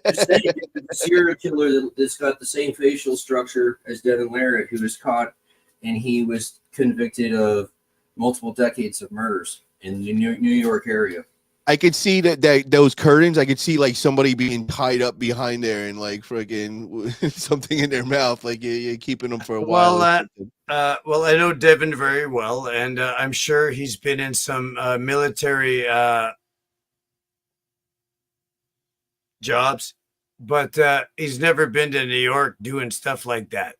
Just saying, the serial killer that's got the same facial structure as Devin Larry, who was caught and he was convicted of multiple decades of murders in the New York area.
I could see that those curtains. I could see like somebody being tied up behind there and like freaking something in their mouth. Like you're keeping them for a while.
Well, I know Devin very well, and I'm sure he's been in some military jobs, but he's never been to New York doing stuff like that.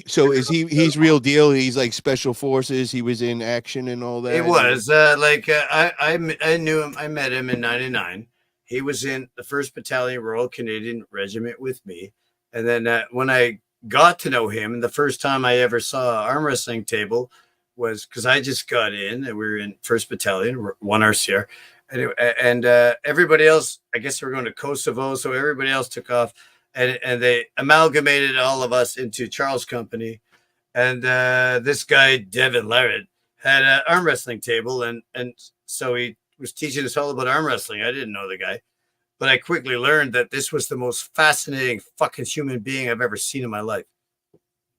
So is he's real deal? He's like special forces. He was in action and all that.
It was I knew him. I met him in '99. He was in the 1st Battalion Royal Canadian Regiment with me, and then when I got to know him, the first time I ever saw an arm wrestling table was because I just got in, and we were in 1st Battalion, 1 RCR, and everybody else. I guess they were going to Kosovo, so everybody else took off. And they amalgamated all of us into Charles Company. And this guy, Devin Larrett, had an arm wrestling table. And so he was teaching us all about arm wrestling. I didn't know the guy. But I quickly learned that this was the most fascinating fucking human being I've ever seen in my life.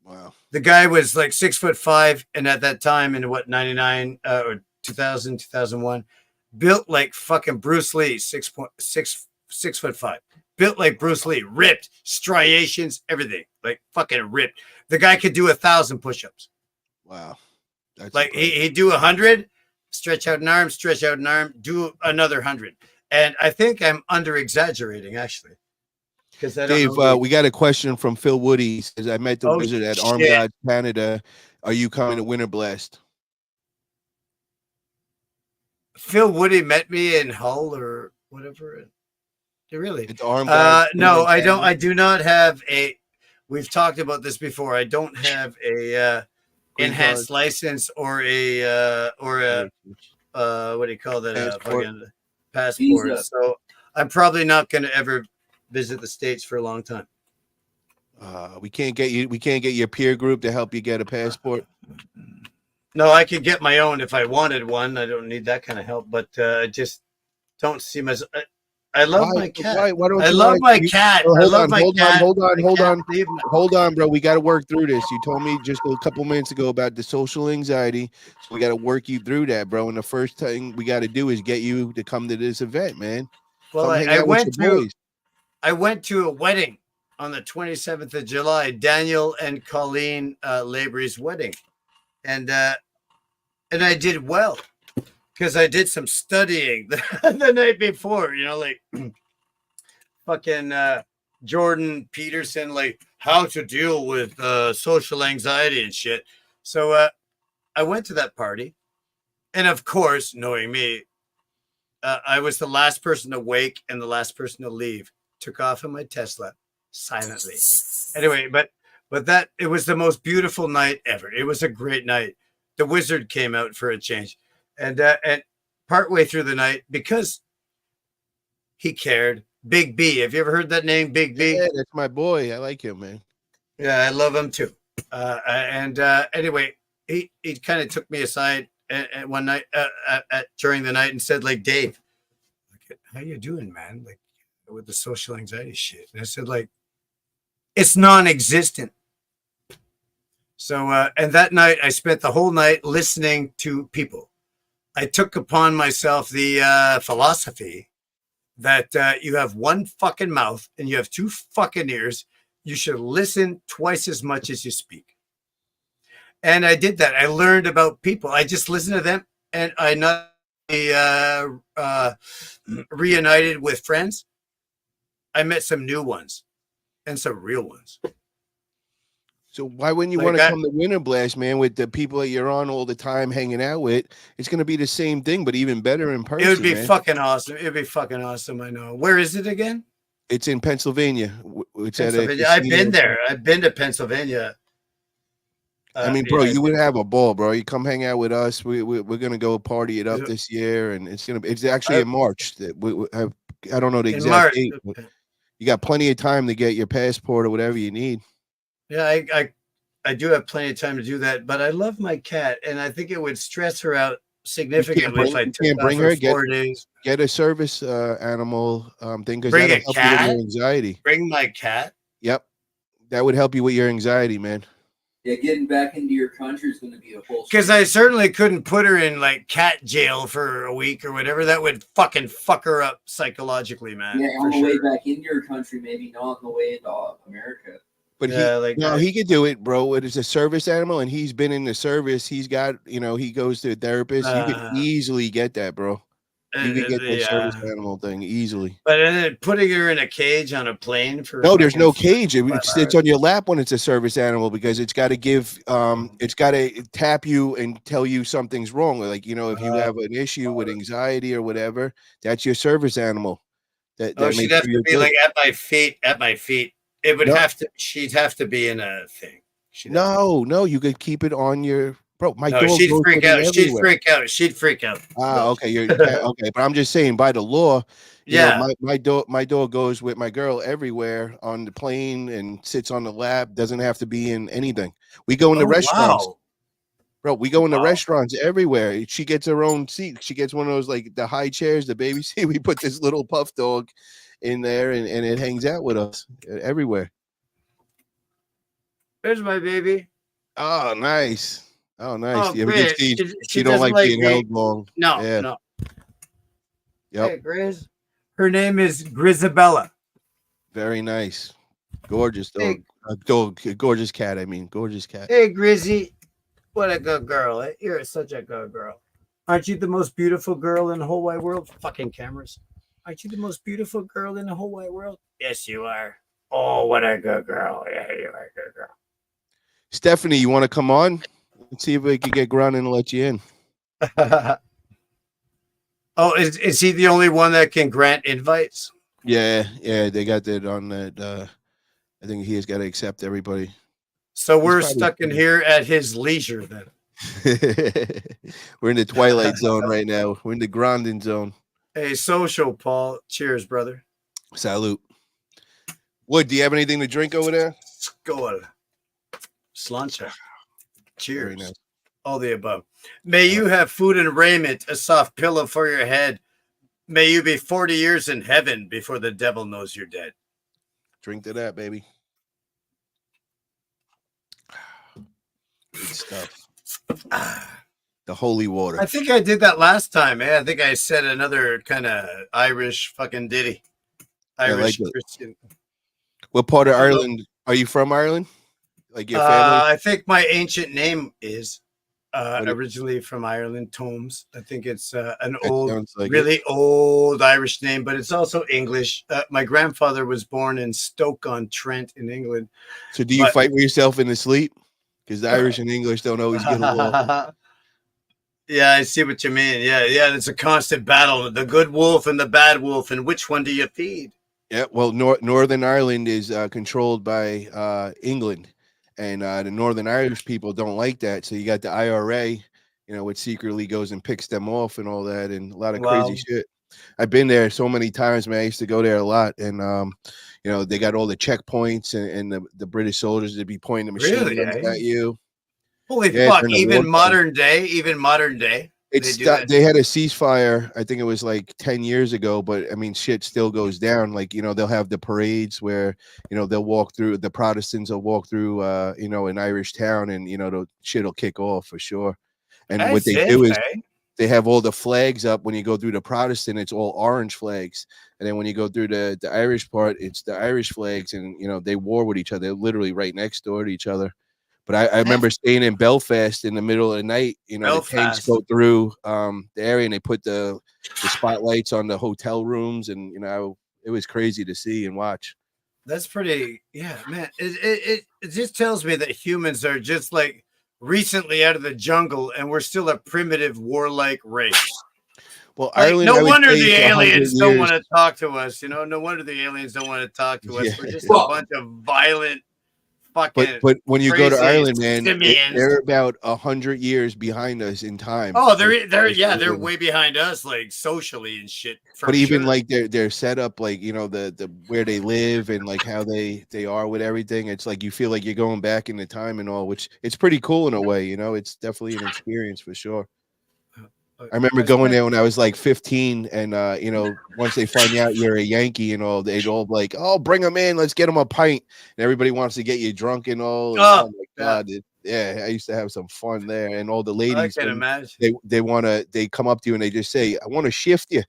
Wow.
The guy was like 6'5", and at that time in 99 or 2000, 2001, built like fucking Bruce Lee, 6 6'5", built like Bruce Lee, ripped, striations, everything, like fucking ripped. The guy could do 1,000 push-ups.
Wow. That's
like he'd do 100, stretch out an arm, do another 100. And I think I'm under exaggerating actually. Because I don't
Dave,
know
we got a question from Phil Woody. He says, I met the wizard at Arm God Canada. Are you coming to Winter Blast?
Phil Woody met me in Hull or whatever. Really?
It's Arm God.
No, I don't. I do not have a. We've talked about this before. I don't have a enhanced license or a what do you call that?
Passport.
Passport.
Visa.
So I'm probably not going to ever visit the States for a long time.
We can't get you. We can't get your peer group to help you get a passport.
No, I could get my own if I wanted one. I don't need that kind of help, but I just don't see myself. I love my cat.
Why don't
I
you
love
wanna-
my cat.
Oh,
I love my cat.
Hold on, bro. We got to work through this. You told me just a couple minutes ago about the social anxiety, so we got to work you through that, bro. And the first thing we got to do is get you to come to this event, man.
Well,
Come hang
I
out with
went
your
to
boys.
I went to a wedding on the 27th of July, Daniel and Colleen Labory's wedding, and I did well because I did some studying the night before. You know, like fucking Jordan Peterson, like how to deal with social anxiety and shit. So I went to that party, and of course, knowing me, I was the last person to wake and the last person to leave. Took off in my Tesla silently. Anyway, but that it was the most beautiful night ever. It was a great night. The wizard came out for a change, and partway through the night, because he cared. Big B. Have you ever heard that name, Big B?
Yeah, that's my boy. I like him, man.
Yeah, I love him too. Anyway, he kind of took me aside and one night during the night and said, like, Dave, how you doing, man? Like, with the social anxiety shit. And I said, like, it's non-existent. So, and that night I spent the whole night listening to people. I took upon myself the philosophy that you have one fucking mouth and you have two fucking ears. You should listen twice as much as you speak. And I did that. I learned about people. I just listened to them, and I not reunited with friends. I met some new ones and some real ones.
So why wouldn't you
Like
want to
I-
come to Winter Blast, man, with the people that you're on all the time hanging out with? It's going to be the same thing, but even better in person.
It would be
man.
fucking awesome. It'd be fucking awesome. I know. Where is it again?
It's in Pennsylvania. It's at a
Pennsylvania. I've
casino.
been there. I've been to Pennsylvania.
I mean, bro,
yeah.
you would have a ball, bro. You come hang out with us. We're gonna go party it up this year, and it's actually in March. That we have, I don't know the
In
exact
March.
date, but you got plenty of time to get your passport or whatever you need.
Yeah, I do have plenty of time to do that, but I love my cat, and I think it would stress her out significantly if I took off for 4 days.
Get a service animal thing because
Bring
that'll
a
help you with
cat?
your anxiety.
Bring my cat.
Yep, that would help you with your anxiety, man.
Yeah, getting back into your country is going to be a whole.
Because I certainly couldn't put her in like cat jail for a week or whatever. That would fucking fuck her up psychologically, man.
Yeah, on
for
the way
sure.
back into your country, maybe not on the way into America.
But
Yeah, like
no,
that.
he could do it, bro. It is a service animal, and he's been in the service. He's got, he goes to a therapist. You can easily get that, bro. You can get that service animal thing easily.
But then putting her in a cage on a plane for
No, there's
fucking
no cage. It
5
sits
hours.
on your lap when it's a service animal because it's got to give, it's got to tap you and tell you something's wrong. Like, if you have an issue with anxiety or whatever, that's your service animal. That
Oh,
makes
she'd have
sure
to
you're
be
good.
like at my feet. At my feet. It would
No.
have to. She'd have to be in a thing.
No, you could keep it on your bro. My
No,
dog
she'd
goes
freak
with me
out. She'd
everywhere.
freak out. She'd freak out.
Okay, okay, but I'm just saying by the law,
Yeah.
my dog goes with my girl everywhere on the plane and sits on the lap. Doesn't have to be in anything. We go into restaurants,
Wow.
bro. We go into restaurants everywhere. She gets her own seat. She gets one of those like the high chairs, the baby seat. We put this little puff dog in there, and it hangs out with us everywhere.
There's my baby.
Oh, nice. Oh, nice.
Oh,
Yeah,
great.
she
She
don't
doesn't
like
like
being
me.
held long.
No,
Yeah.
no.
Yep.
Hey, Grizz. Her name is Grisabella.
Very nice. Gorgeous
Hey.
dog. Gorgeous cat. I mean, gorgeous cat.
Hey, Grizzy. What a good girl. Eh? You're such a good girl. Aren't you the most beautiful girl in the whole wide world? Fucking cameras. Aren't you the most beautiful girl in the whole wide world? Yes, you are. Oh, what a good girl. Yeah, you are a good girl.
Stephanie, you want to come on? Let's see if we can get Grunt and let you in.
Oh, is he the only one that can grant invites?
Yeah, they got that on that. I think he has got to accept everybody.
So we're stuck in here at his leisure then.
We're in the twilight zone right now. We're in the grinding zone.
Hey, social, Paul. Cheers, brother.
Salute. Wood, do you have anything to drink over there?
Skål. Slancha. Cheers.
Nice.
All the above. May you have food and raiment, a soft pillow for your head. May you be 40 years in heaven before the devil knows you're dead.
Drink to that, baby. Good stuff. The holy water.
I think I did that last time. Eh? I think I said another kind of Irish fucking ditty. Irish
like
Christian.
What part of Ireland are you from? Ireland? Like your family?
I think my ancient name is originally from Ireland, Tomes. I think it's an old, really old Irish name, but it's also English. My grandfather was born in Stoke-on-Trent in England.
So do you fight with yourself in the sleep? Because the Irish and English don't always get along.
Yeah, I see what you mean. Yeah, it's a constant battle. The good wolf and the bad wolf, and which one do you feed?
Yeah, well, Northern Ireland is controlled by England, and the Northern Irish people don't like that. So you got the IRA, which secretly goes and picks them off and all that, and a lot of crazy shit. I've been there so many times, man. I used to go there a lot, and they got all the checkpoints and the British soldiers to be pointing the machine guns at you.
Holy fuck! Even modern day.
They had a ceasefire. I think it was like 10 years ago, but I mean, shit still goes down. Like, they'll have the parades where, they'll walk through, the Protestants will walk through, an Irish town, and, the shit will kick off for sure. And what they do is they have all the flags up. When you go through the Protestant, it's all orange flags. And then when you go through the Irish part, it's the Irish flags, and, they war with each other. They're literally right next door to each other. But I remember staying in Belfast in the middle of the night. The tanks go through the area, and they put the spotlights on the hotel rooms, and it was crazy to see and watch.
That's pretty, man. It just tells me that humans are just like recently out of the jungle, and we're still a primitive warlike race.
Well, Ireland.
No wonder the aliens don't want to talk to us. No wonder the aliens don't want to talk to us. We're just a bunch of violent.
But when you go to Ireland, man, they're about 100 years behind us in time.
Oh, they're way behind us, like socially and shit.
But even like they're set up, like the where they live and like how they are with everything. It's like you feel like you're going back in the time and all, which it's pretty cool in a way. It's definitely an experience for sure. I remember going there when I was like 15, and once they find out you're a Yankee and all, they'd all like, "Oh, bring them in, let's get them a pint." And everybody wants to get you drunk and all. Oh my god, I used to have some fun there. And all the ladies,
I can imagine.
They come up to you and they just say, "I want to shift you."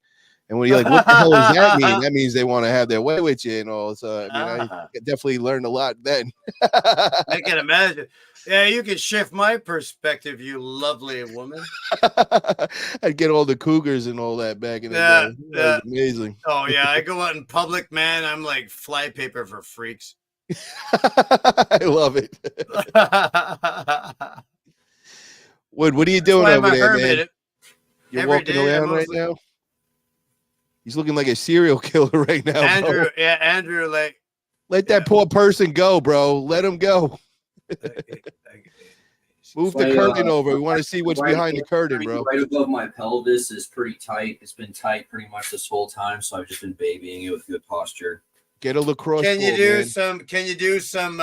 And when you're like, "What the hell does that mean?" That means they want to have their way with you and all. So I definitely learned a lot then.
I can imagine. Yeah, you can shift my perspective, you lovely woman.
I'd get all the cougars and all that back in the day. That was amazing.
Oh, yeah. I go out in public, man. I'm like flypaper for freaks.
I love it. Wood, what are you doing over there, man? You're walking around right now? He's looking like a serial killer right now,
Andrew,
bro.
Yeah, Andrew, like.
Let that poor person go, bro. Let him go. Move the curtain over. We want to see what's behind the curtain, bro.
Right above my pelvis is pretty tight. It's been tight pretty much this whole time, so I've just been babying it with good posture.
Get a lacrosse
Can you
ball,
do
man.
some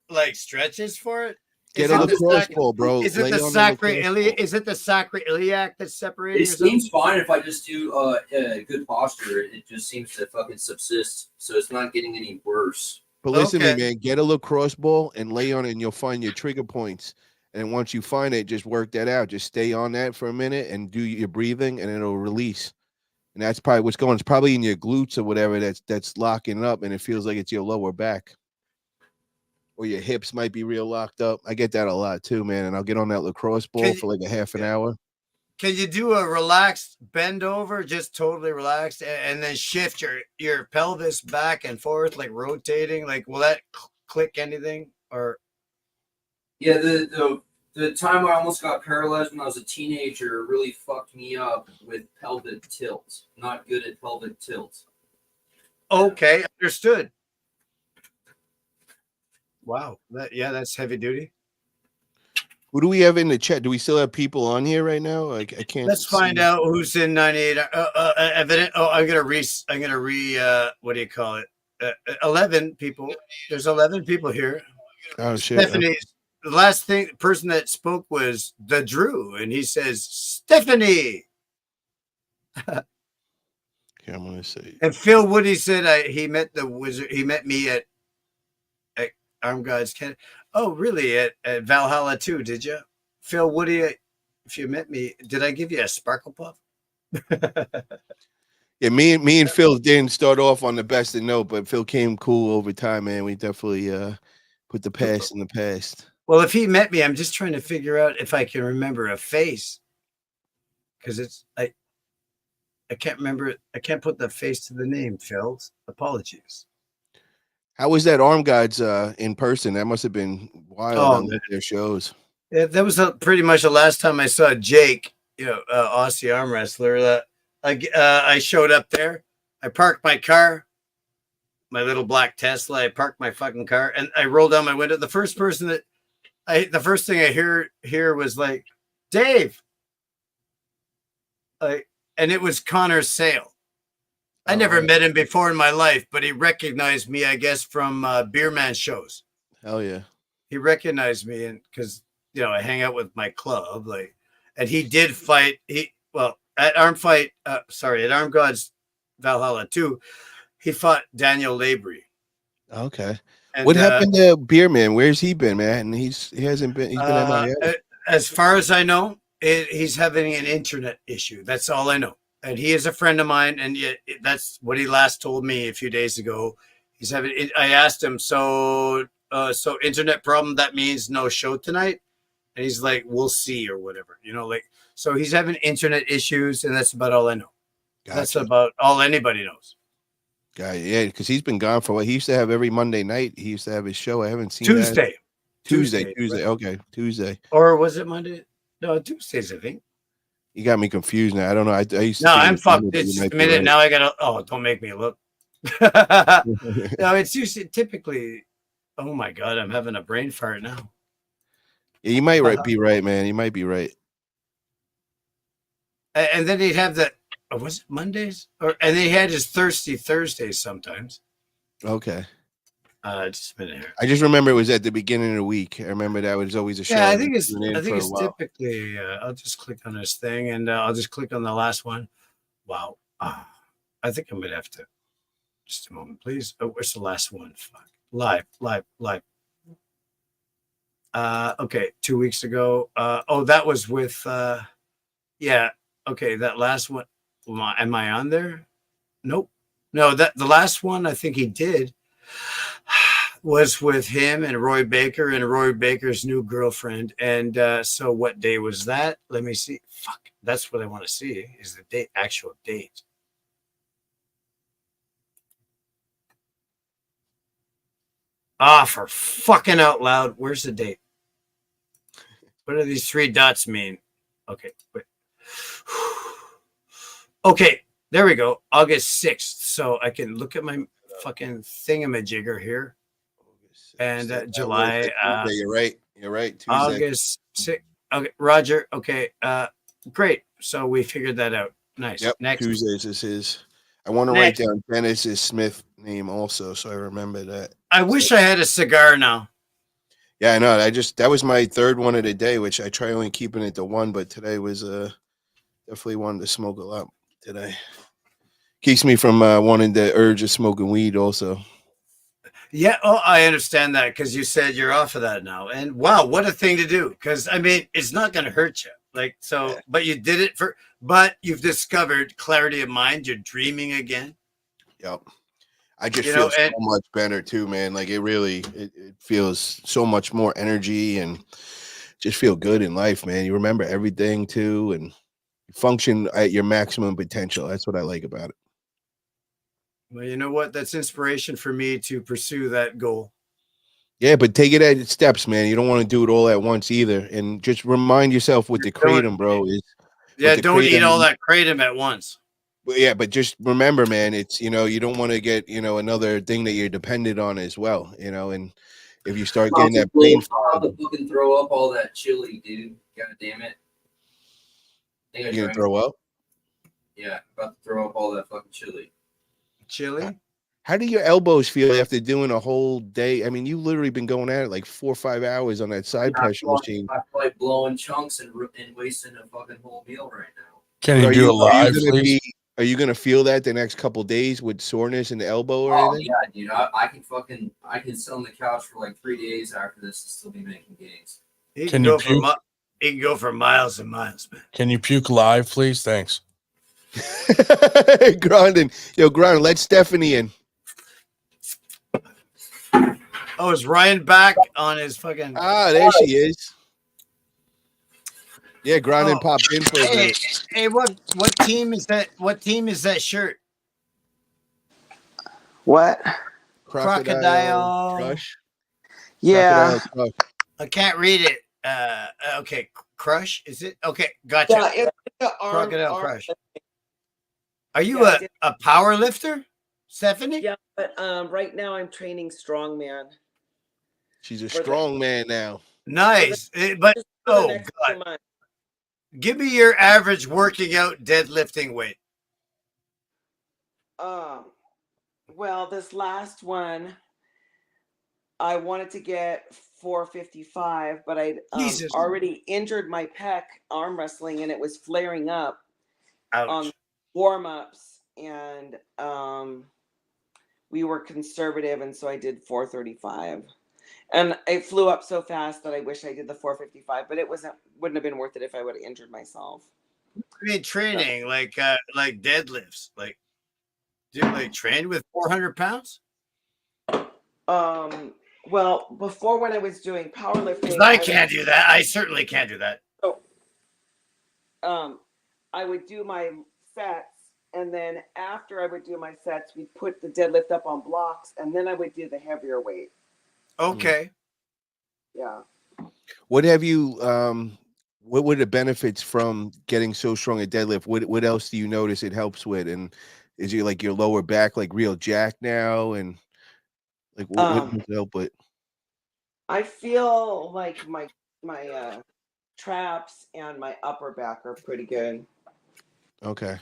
like stretches for it?
Get a lacrosse ball, bro.
Is it the sacroiliac? Is it the sacroiliac that's separating?
It seems fine if I just do good posture. It just seems to fucking subsist, so it's not getting any worse.
But listen to me, man. Get a lacrosse ball and lay on it, and you'll find your trigger points. And once you find it, just work that out. Just stay on that for a minute and do your breathing, and it'll release. and that's probably what's going. It's probably in your glutes or whatever that's locking it up, and it feels like it's your lower back. Or your hips might be real locked up. I get that a lot too, man. And I'll get on that lacrosse ball for like a half an hour.
Can you do a relaxed bend over, just totally relaxed, and then shift your pelvis back and forth, like rotating? Like, will that click anything? Or
Yeah, the time where I almost got paralyzed when I was a teenager really fucked me up with pelvic tilts. Not good at pelvic tilts.
okay, understood. Wow, that's heavy duty.
Who do we have in the chat? Do we still have people on here right now? I can't.
Let's find out who's in 98. Evident. Oh, I'm gonna what do you call it? 11 people. There's 11 people here.
Oh shit!
Stephanie. The last person that spoke was the Drew, and he says Stephanie.
Yeah, I'm gonna say.
And Phil Woody said he met the wizard. He met me at Arm Gods Canada. Oh, really? At Valhalla too? Did you, Phil Woody? If you met me, did I give you a sparkle puff?
Yeah, me and Phil didn't start off on the best of note, but Phil came cool over time, man. We definitely put the past in the past.
Well, if he met me, I'm just trying to figure out if I can remember a face, because I can't remember. I can't put the face to the name. Phil, apologies.
How was that Arm Gods in person? That must have been wild on their shows.
Yeah, that was pretty much the last time I saw Jake, Aussie arm wrestler. I showed up there. I parked my car, my little black Tesla. I parked my fucking car, and I rolled down my window. The first thing I hear was like, Dave. And it was Connor Sale. I never met him before in my life, but he recognized me, I guess, from Beer Man shows.
Hell yeah.
He recognized me, and because I hang out with my club, and he did fight. At Arm Gods Valhalla too, he fought Daniel Labrie.
Okay.
And,
what happened to Beer Man? Where's he been, man? He's been MIA.
As far as I know, he's having an internet issue. That's all I know. And he is a friend of mine, and yet that's what he last told me a few days ago. He's having. I asked him, so internet problem. That means no show tonight, and he's like, "We'll see" or whatever. So he's having internet issues, and that's about all I know. Gotcha. That's about all anybody knows.
Yeah, because he's been gone for what he used to have every Monday night. He used to have his show. I haven't seen
Tuesday.
Tuesday.
Right?
Okay, Tuesday.
Or was it Monday? No, Tuesdays, I think.
You got me confused now. I don't know. I used to.
No, I'm fucked. It's a minute right. Now. I gotta. Oh, don't make me look. No, it's usually typically. Oh my god, I'm having a brain fart now.
Yeah, you might be right, man. You might be right.
And then he'd have was it Mondays? And he had his Thirsty Thursdays sometimes.
Okay.
Just a minute here.
I just remember it was at the beginning of the week. I remember that was always a show.
Yeah, I think it's typically. I'll just click on this thing, and I'll just click on the last one. Wow. I think I'm gonna have to. Just a moment, please. Oh, where's the last one? Fuck. Live. Okay, 2 weeks ago. That was with. Yeah. Okay, that last one. Am I on there? Nope. No, the last one I think he did was with him and Roy Baker and Roy Baker's new girlfriend. And so what day was that? Let me see. Fuck. That's what I want to see is the actual date. For fucking out loud. Where's the date? What do these 3 dots mean? Okay, wait. Okay, there we go. August 6th. So I can look at my fucking thingamajigger here. And July.
You're right. Tuesday.
August 6th. Okay, Roger. Okay. Great. So we figured that out. Nice.
Yep.
Next.
Tuesdays is his. I want to write down Dennis's Smith name also, so I remember that.
I wish I had a cigar now.
Yeah, I know. That was my third one of the day, which I try only keeping it to one, but today was definitely wanted to smoke a lot today. Keeps me from wanting the urge of smoking weed also.
Yeah, I understand that because you said you're off of that now. And wow, what a thing to do. Because, I mean, it's not going to hurt you. Like, so, but you did it but you've discovered clarity of mind. You're dreaming again.
Yep. I just
You
feel
know,
so much better too, man. Like it feels so much more energy and just feel good in life, man. You remember everything too and function at your maximum potential. That's what I like about it.
Well, you know what? That's inspiration for me to pursue that goal.
Yeah, but take it at steps, man. You don't want to do it all at once either. And just remind yourself with the kratom, bro, is
don't eat all that kratom at once.
Yeah, but just remember, man, it's you don't want to get another thing that you're dependent on as well, and if you start getting that brain
fog, to fucking throw up all that chili, dude. God damn it!
you're gonna throw up.
Yeah, about to throw up all that fucking chili.
Chili?
How do your elbows feel after doing a whole day? I mean, you literally been going at it like 4 or 5 hours on that side pressure machine.
I feel like blowing chunks and wasting a fucking whole meal right now.
Can you do it live, please?
Are you gonna feel that the next couple days with soreness in the elbow or anything?
Yeah, dude. I can sit on the couch for like 3 days after this and still be making gains.
He can go for miles and miles, man.
Can you puke live, please? Thanks.
Grandin, Grandin, let Stephanie in.
Oh, is Ryan back on his fucking?
Ah, there she is. Yeah, Grandin popped in for a minute.
Hey, what team is that? What team is that shirt?
What?
Crocodile
Crush.
Yeah.
Crocodile Crush.
I can't read it. Okay, Crush. Is it? Okay, gotcha.
Yeah, it's the
Crocodile Crush. Are you a power lifter, Stephanie?
Yeah, but right now I'm training strongman.
She's a strong man now.
Nice, but oh god, give me your average working out deadlifting weight.
Well, this last one, I wanted to get 455, but I'd already injured my pec arm wrestling, and it was flaring up on warm-ups, and we were conservative, and so I did 435. And it flew up so fast that I wish I did the 455, but it wouldn't have been worth it if I would have injured myself.
I mean, training like deadlifts, like train with 400 pounds.
Well, before when I was doing powerlifting,
I can't do that. I certainly can't do that.
So, I would do my sets, and then after I would do my sets, we'd put the deadlift up on blocks, and then I would do the heavier weight.
Okay.
Yeah.
What have you? What were the benefits from getting so strong at deadlift? What else do you notice it helps with? And is it like your lower back like real jack now? And like what does it help with?
I feel like my traps and my upper back are pretty good.
Okay.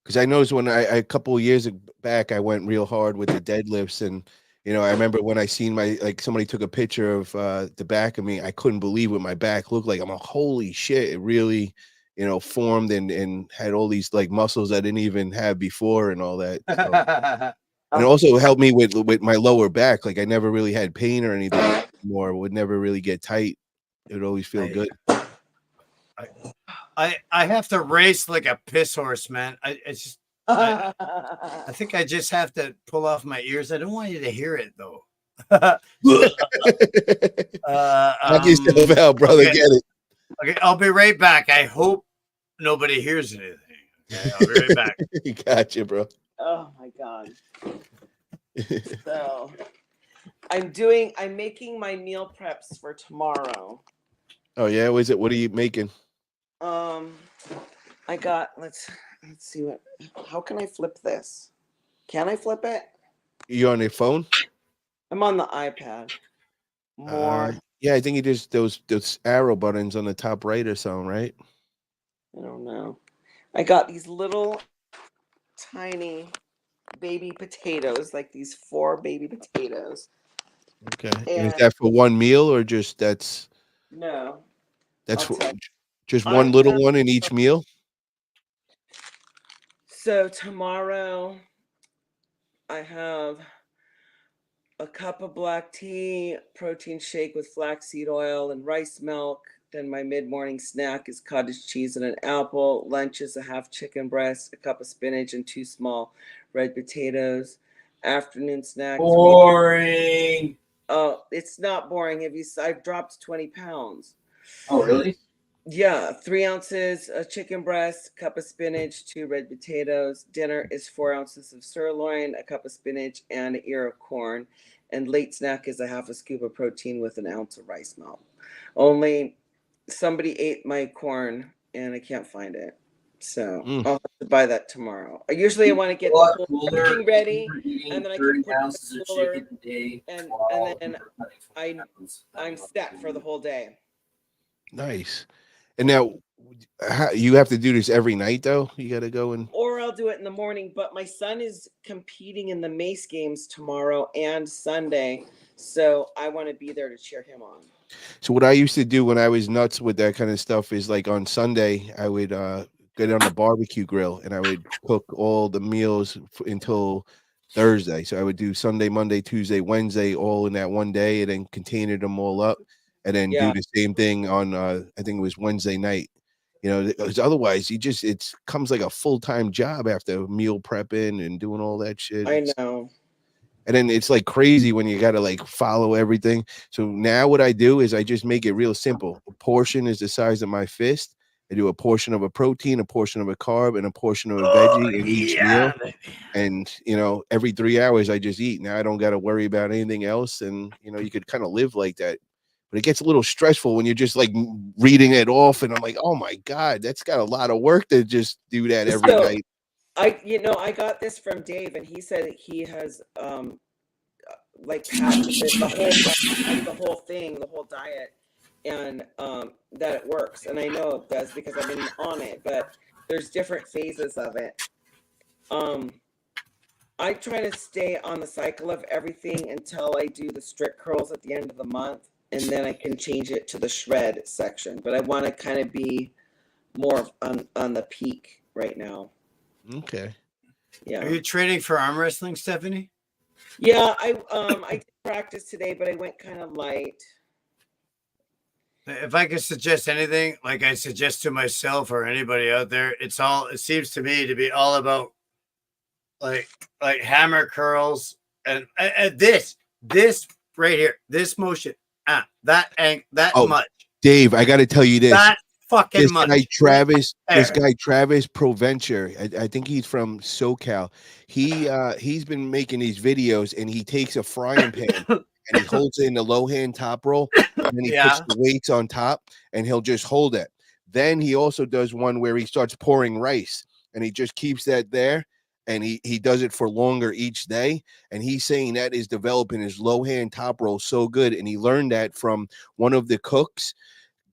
Because I noticed when a couple of years back, I went real hard with the deadlifts, and I remember when I seen somebody took a picture of the back of me, I couldn't believe what my back looked like. I'm like, holy shit! It really, formed and had all these like muscles I didn't even have before and all that. So. And it also helped me with my lower back. Like I never really had pain or anything anymore. It would never really get tight. It would always feel good.
I have to race like a piss horse, man. I think I just have to pull off my ears. I don't want you to hear it though.
Knock yourself out, brother.
Okay.
Get it.
Okay, I'll be right back. I hope nobody hears anything. Okay, I'll be right back.
Gotcha, bro.
Oh my god. So I'm making my meal preps for tomorrow.
Oh yeah, what are you making?
I got let's see how can I flip this? Can I flip it?
You on your phone?
I'm on the iPad. More.
Yeah, I think it is those arrow buttons on the top right or something, right?
I don't know. I got these little tiny baby potatoes, like these 4 baby potatoes.
Okay. And is that for one meal or just that's
no?
That's for just one little one in each meal?
So tomorrow I have a cup of black tea, protein shake with flaxseed oil and rice milk. Then my mid-morning snack is cottage cheese and an apple. Lunch is a half chicken breast, a cup of spinach, and 2 small red potatoes. Afternoon snack.
Boring.
Oh, it's not boring. I've dropped 20 pounds.
Oh, really?
Yeah, 3 ounces of chicken breast, cup of spinach, 2 red potatoes. Dinner is 4 ounces of sirloin, a cup of spinach, and an ear of corn. And late snack is a half a scoop of protein with an ounce of rice melt. Only somebody ate my corn and I can't find it. So I'll have to buy that tomorrow. I want to get the whole thing ready, and then I can put it in the cooler, and then I'm set for the whole day.
Nice. And now you have to do this every night, though. You got to go and.
Or I'll do it in the morning. But my son is competing in the Mace Games tomorrow and Sunday, so I want to be there to cheer him on.
So what I used to do when I was nuts with that kind of stuff is like on Sunday I would get on the barbecue grill and I would cook all the meals until Thursday. So I would do Sunday, Monday, Tuesday, Wednesday, all in that one day, and then container them all up, and then do the same thing on I think it was Wednesday night. You know, because otherwise it comes like a full-time job after meal prepping and doing all that shit.
I know.
And then it's like crazy when you got to like follow everything. So now what I do is I just make it real simple. A portion is the size of my fist. I do a portion of a protein, a portion of a carb, and a portion of a veggie in each meal. And, you know, every 3 hours I just eat. Now I don't got to worry about anything else. And, you know, you could kind of live like that. But it gets a little stressful when you're just like reading it off. And I'm like, oh my God, that's got a lot of work to just do that every night.
I got this from Dave, and he said that he has like patented the whole thing, the whole diet, and that it works. And I know it does because I've been on it, but there's different phases of it. I try to stay on the cycle of everything until I do the strict curls at the end of the month, and then I can change it to the shred section. But I want to kind of be more on the peak right now.
Okay.
Yeah.
Are you training for arm wrestling, Stephanie?
Yeah, I did practice today, but I went kind of light.
If I could suggest anything, like I suggest to myself or anybody out there, it seems to me to be all about like hammer curls and this right here, this motion, that much.
Dave, I got to tell you this.
That fucking
this
much.
This guy Travis Proventure, I think he's from SoCal. He's been making these videos, and he takes a frying pan and he holds it in the low hand top roll, and then he puts the weights on top, and he'll just hold it. Then he also does one where he starts pouring rice, and he just keeps that there, and he does it for longer each day. And he's saying that is developing his low hand top roll so good, and he learned that from one of the cooks.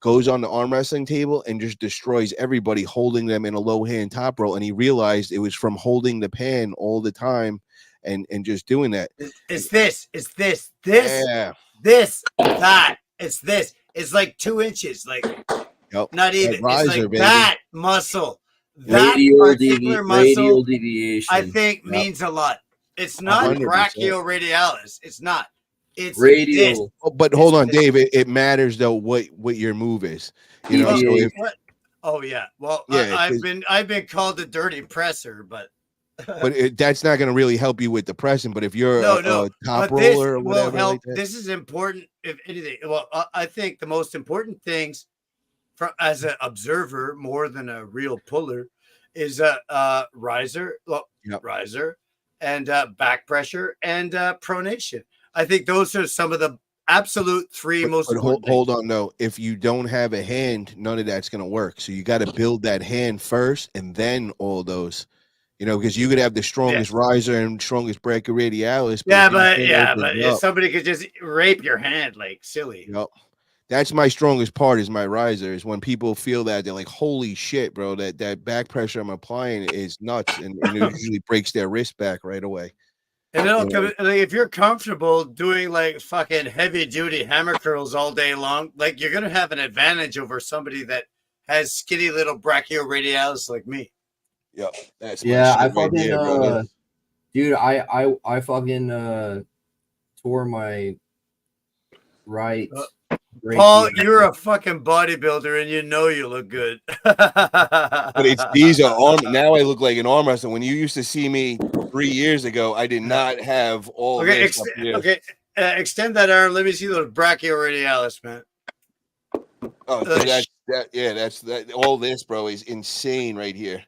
Goes on the arm wrestling table and just destroys everybody holding them in a low hand top roll. And he realized it was from holding the pan all the time and just doing that.
It's this, that. It's this. It's like 2 inches, like not even.
Riser,
it's like
baby.
that muscle. That particular muscle,
deviation.
I think means a lot. It's not
100%.
brachioradialis. It's not. It's
radial.
Oh, but hold on, Dave. It matters though what your move is. You know. So if,
oh yeah. Well,
Yeah,
I've been called a dirty presser, but
that's not going to really help you with the pressing. But if you're a top
but this
roller or whatever,
will help.
like that.
This is important. If anything, well, I think the most important things, as an observer more than a real puller, is a riser, riser, and back pressure and pronation. I think those are some of the absolute three most important
hold on though. If you don't have a hand, none of that's going to work. So you got to build that hand first, and then all those. You know, because you could have the strongest riser and strongest brachioradialis.
But if somebody could just rape your hand like silly.
Yep. That's my strongest part is my riser. Is when people feel that they're like, holy shit, bro, that back pressure I'm applying is nuts, and it usually breaks their wrist back right away.
And like, if you're comfortable doing like fucking heavy duty hammer curls all day long, like you're gonna have an advantage over somebody that has skinny little brachioradialis like me.
Yep. That's
I fucking dude, I fucking tore my right
Paul, you're a fucking bodybuilder, and you know you look good.
But it's these are arm. Now I look like an arm wrestler. When you used to see me 3 years ago, I did not have all
Okay,
this up here.
extend that arm. Let me see those brachioradialis, man.
Oh, so that's that. Yeah, that's that. All this, bro, is insane right here.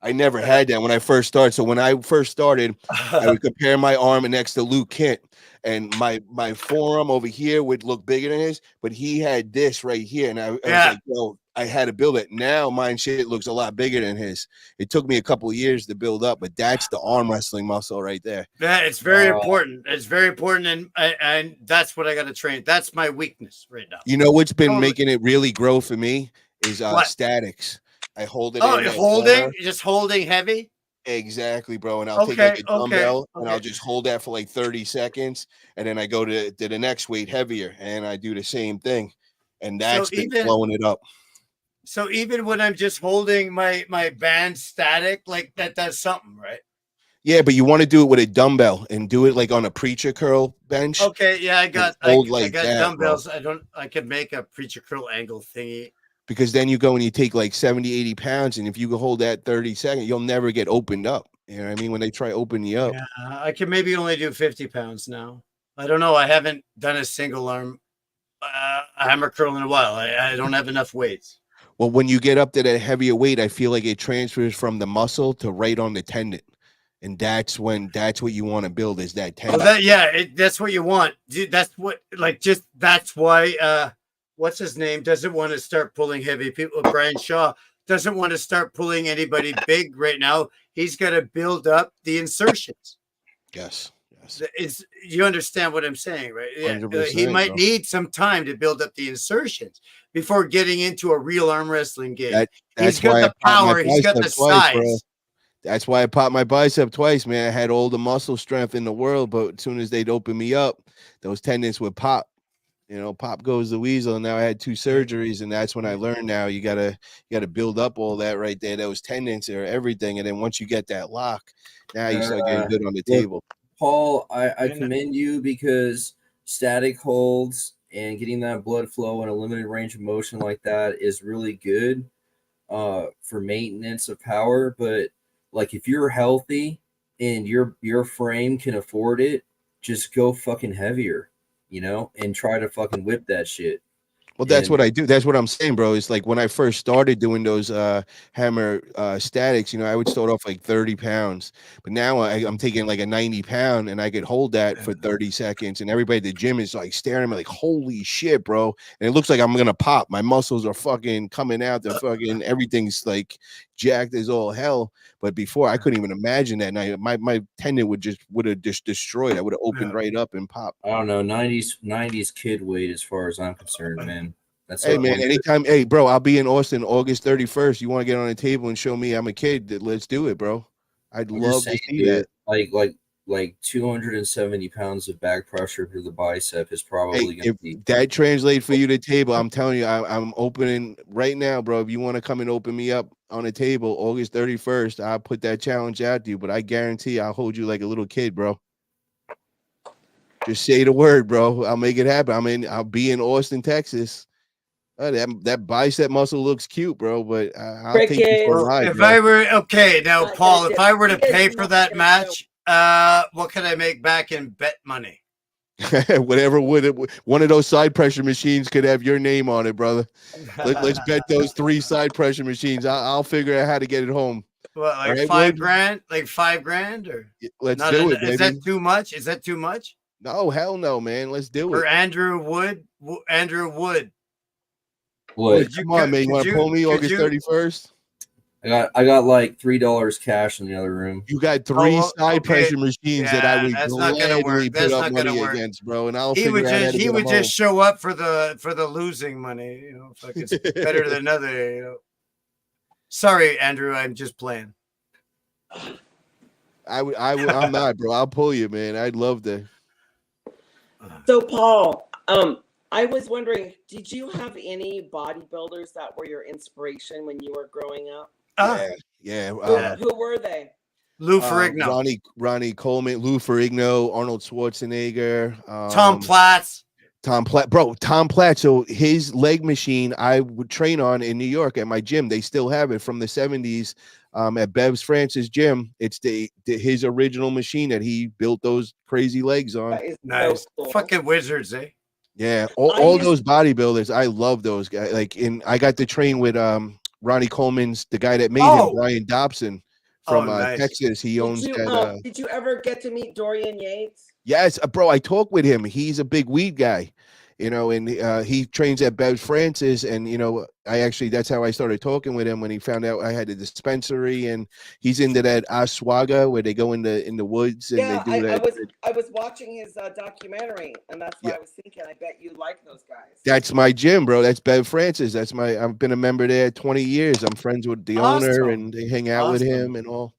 I never had that when I first started. So when I first started, I would compare my arm next to Luke Kent, and my forearm over here would look bigger than his, but he had this right here, and I was like, yo, I had to build it. Now mine shit looks a lot bigger than his. It took me a couple of years to build up, but that's the arm wrestling muscle right there.
Yeah, it's very important. It's very important, and that's what I got to train. That's my weakness right now.
You know what's been making it really grow for me is statics. I hold it.
Oh, holding, just holding heavy.
Exactly, bro. And I'll take like a dumbbell and I'll just hold that for like 30 seconds, and then I go to the next weight heavier, and I do the same thing, and that's been blowing it up.
So even when I'm just holding my band static, like that does something, right?
Yeah, but you want to do it with a dumbbell and do it like on a preacher curl bench.
Okay, yeah, I got dumbbells. Bro. I can make a preacher curl angle thingy.
Because then you go and you take like 70, 80 pounds, and if you can hold that 30 seconds, you'll never get opened up. You know what I mean? When they try open you up.
Yeah, I can maybe only do 50 pounds now. I don't know. I haven't done a single arm hammer curl in a while. I don't have enough weights.
Well, when you get up to that heavier weight, I feel like it transfers from the muscle to right on the tendon. And that's what you want to build is that tendon.
Well, that's what you want. Dude, that's why what's his name doesn't want to start pulling heavy people. Brian Shaw doesn't want to start pulling anybody big right now. He's got to build up the insertions.
Yes.
You understand what I'm saying, right? Yeah. He might need some time to build up the insertions before getting into a real arm wrestling game. He's got the power. He's got the size.
Bro. That's why I popped my bicep twice, man. I had all the muscle strength in the world, but as soon as they'd open me up, those tendons would pop. You know, pop goes the weasel. And now I had 2 surgeries, and that's when I learned now you gotta build up all that right there. Those tendons are everything. And then once you get that lock, now you start getting good on the table.
Paul, I commend you because static holds and getting that blood flow and a limited range of motion like that is really good for maintenance of power. But like if you're healthy and your frame can afford it, just go fucking heavier. You know, and try to fucking whip that shit.
Well, that's what I do. That's what I'm saying, bro. It's like when I first started doing those hammer statics, you know, I would start off like 30 pounds, but now I'm taking like a 90 pound and I could hold that for 30 seconds. And everybody at the gym is like staring at me like, holy shit, bro. And it looks like I'm going to pop. My muscles are fucking coming out. They're fucking, everything's like jacked as all hell. But before I couldn't even imagine that. And my tendon would have just destroyed. I would have opened right up and popped.
I don't know. 90s kid weight as far as I'm concerned, man. That's
hey man, anytime, hey bro, I'll be in Austin August 31st. You want to get on a table and show me I'm a kid? Let's do it, bro. I'd love to see that.
Like 270 pounds of back pressure to the bicep is probably
going to be. That translates for you to table. I'm telling you, I'm opening right now, bro. If you want to come and open me up on a table August 31st, I'll put that challenge out to you. But I guarantee I'll hold you like a little kid, bro. Just say the word, bro. I'll make it happen. I'll be in Austin, Texas. That bicep muscle looks cute, bro, but I'll take you for a ride.
If I were now, Paul, if I were to pay for that match, what could I make back in bet money?
Whatever one of those side pressure machines could have your name on it, brother. Let's bet those 3 side pressure machines. I'll figure out how to get it home.
What, like right, $5 grand? Like $5 grand, or
let's do it, baby.
Is that too much? Is that too much?
No, hell no, man. Let's do it.
For Andrew Wood.
Come on, man. You want to pull me August 31st?
I got like $3 cash in the other room.
You got 3 side pressure machines that I would gladly put up money against, bro. And
he would just show up for the losing money. You know, if it's better than another. You know. Sorry, Andrew. I'm just playing.
I'm not, bro. I'll pull you, man. I'd love to.
So, Paul, I was wondering, did you have any bodybuilders that were your inspiration when you were growing up?
Yeah.
Who were they?
Lou Ferrigno,
Ronnie Coleman, Lou Ferrigno, Arnold Schwarzenegger,
Tom Platz.
Tom Platt, bro. Tom Platt. So his leg machine I would train on in New York at my gym. They still have it from the 70s at Bev's Francis gym. It's his original machine that he built those crazy legs on.
That is
Nice.
so cool.
Fucking wizards, eh?
Yeah,
I
all
used-
those bodybuilders. I love those guys. Like I got to train with Ronnie Coleman's, the guy that made him, Brian Dobson from
nice.
Texas. He owns that.
Did you ever get to meet Dorian Yates?
Yes, bro. I talked with him. He's a big weed guy, and he trains at Bev Francis. And that's how I started talking with him when he found out I had a dispensary. And he's into that Saga where they go in the woods and they do that.
I was watching his documentary, and that's why I was thinking. I bet you like those guys.
That's my gym, bro. That's Bev Francis. I've been a member there 20 years. I'm friends with the owner, and they hang out with him and all.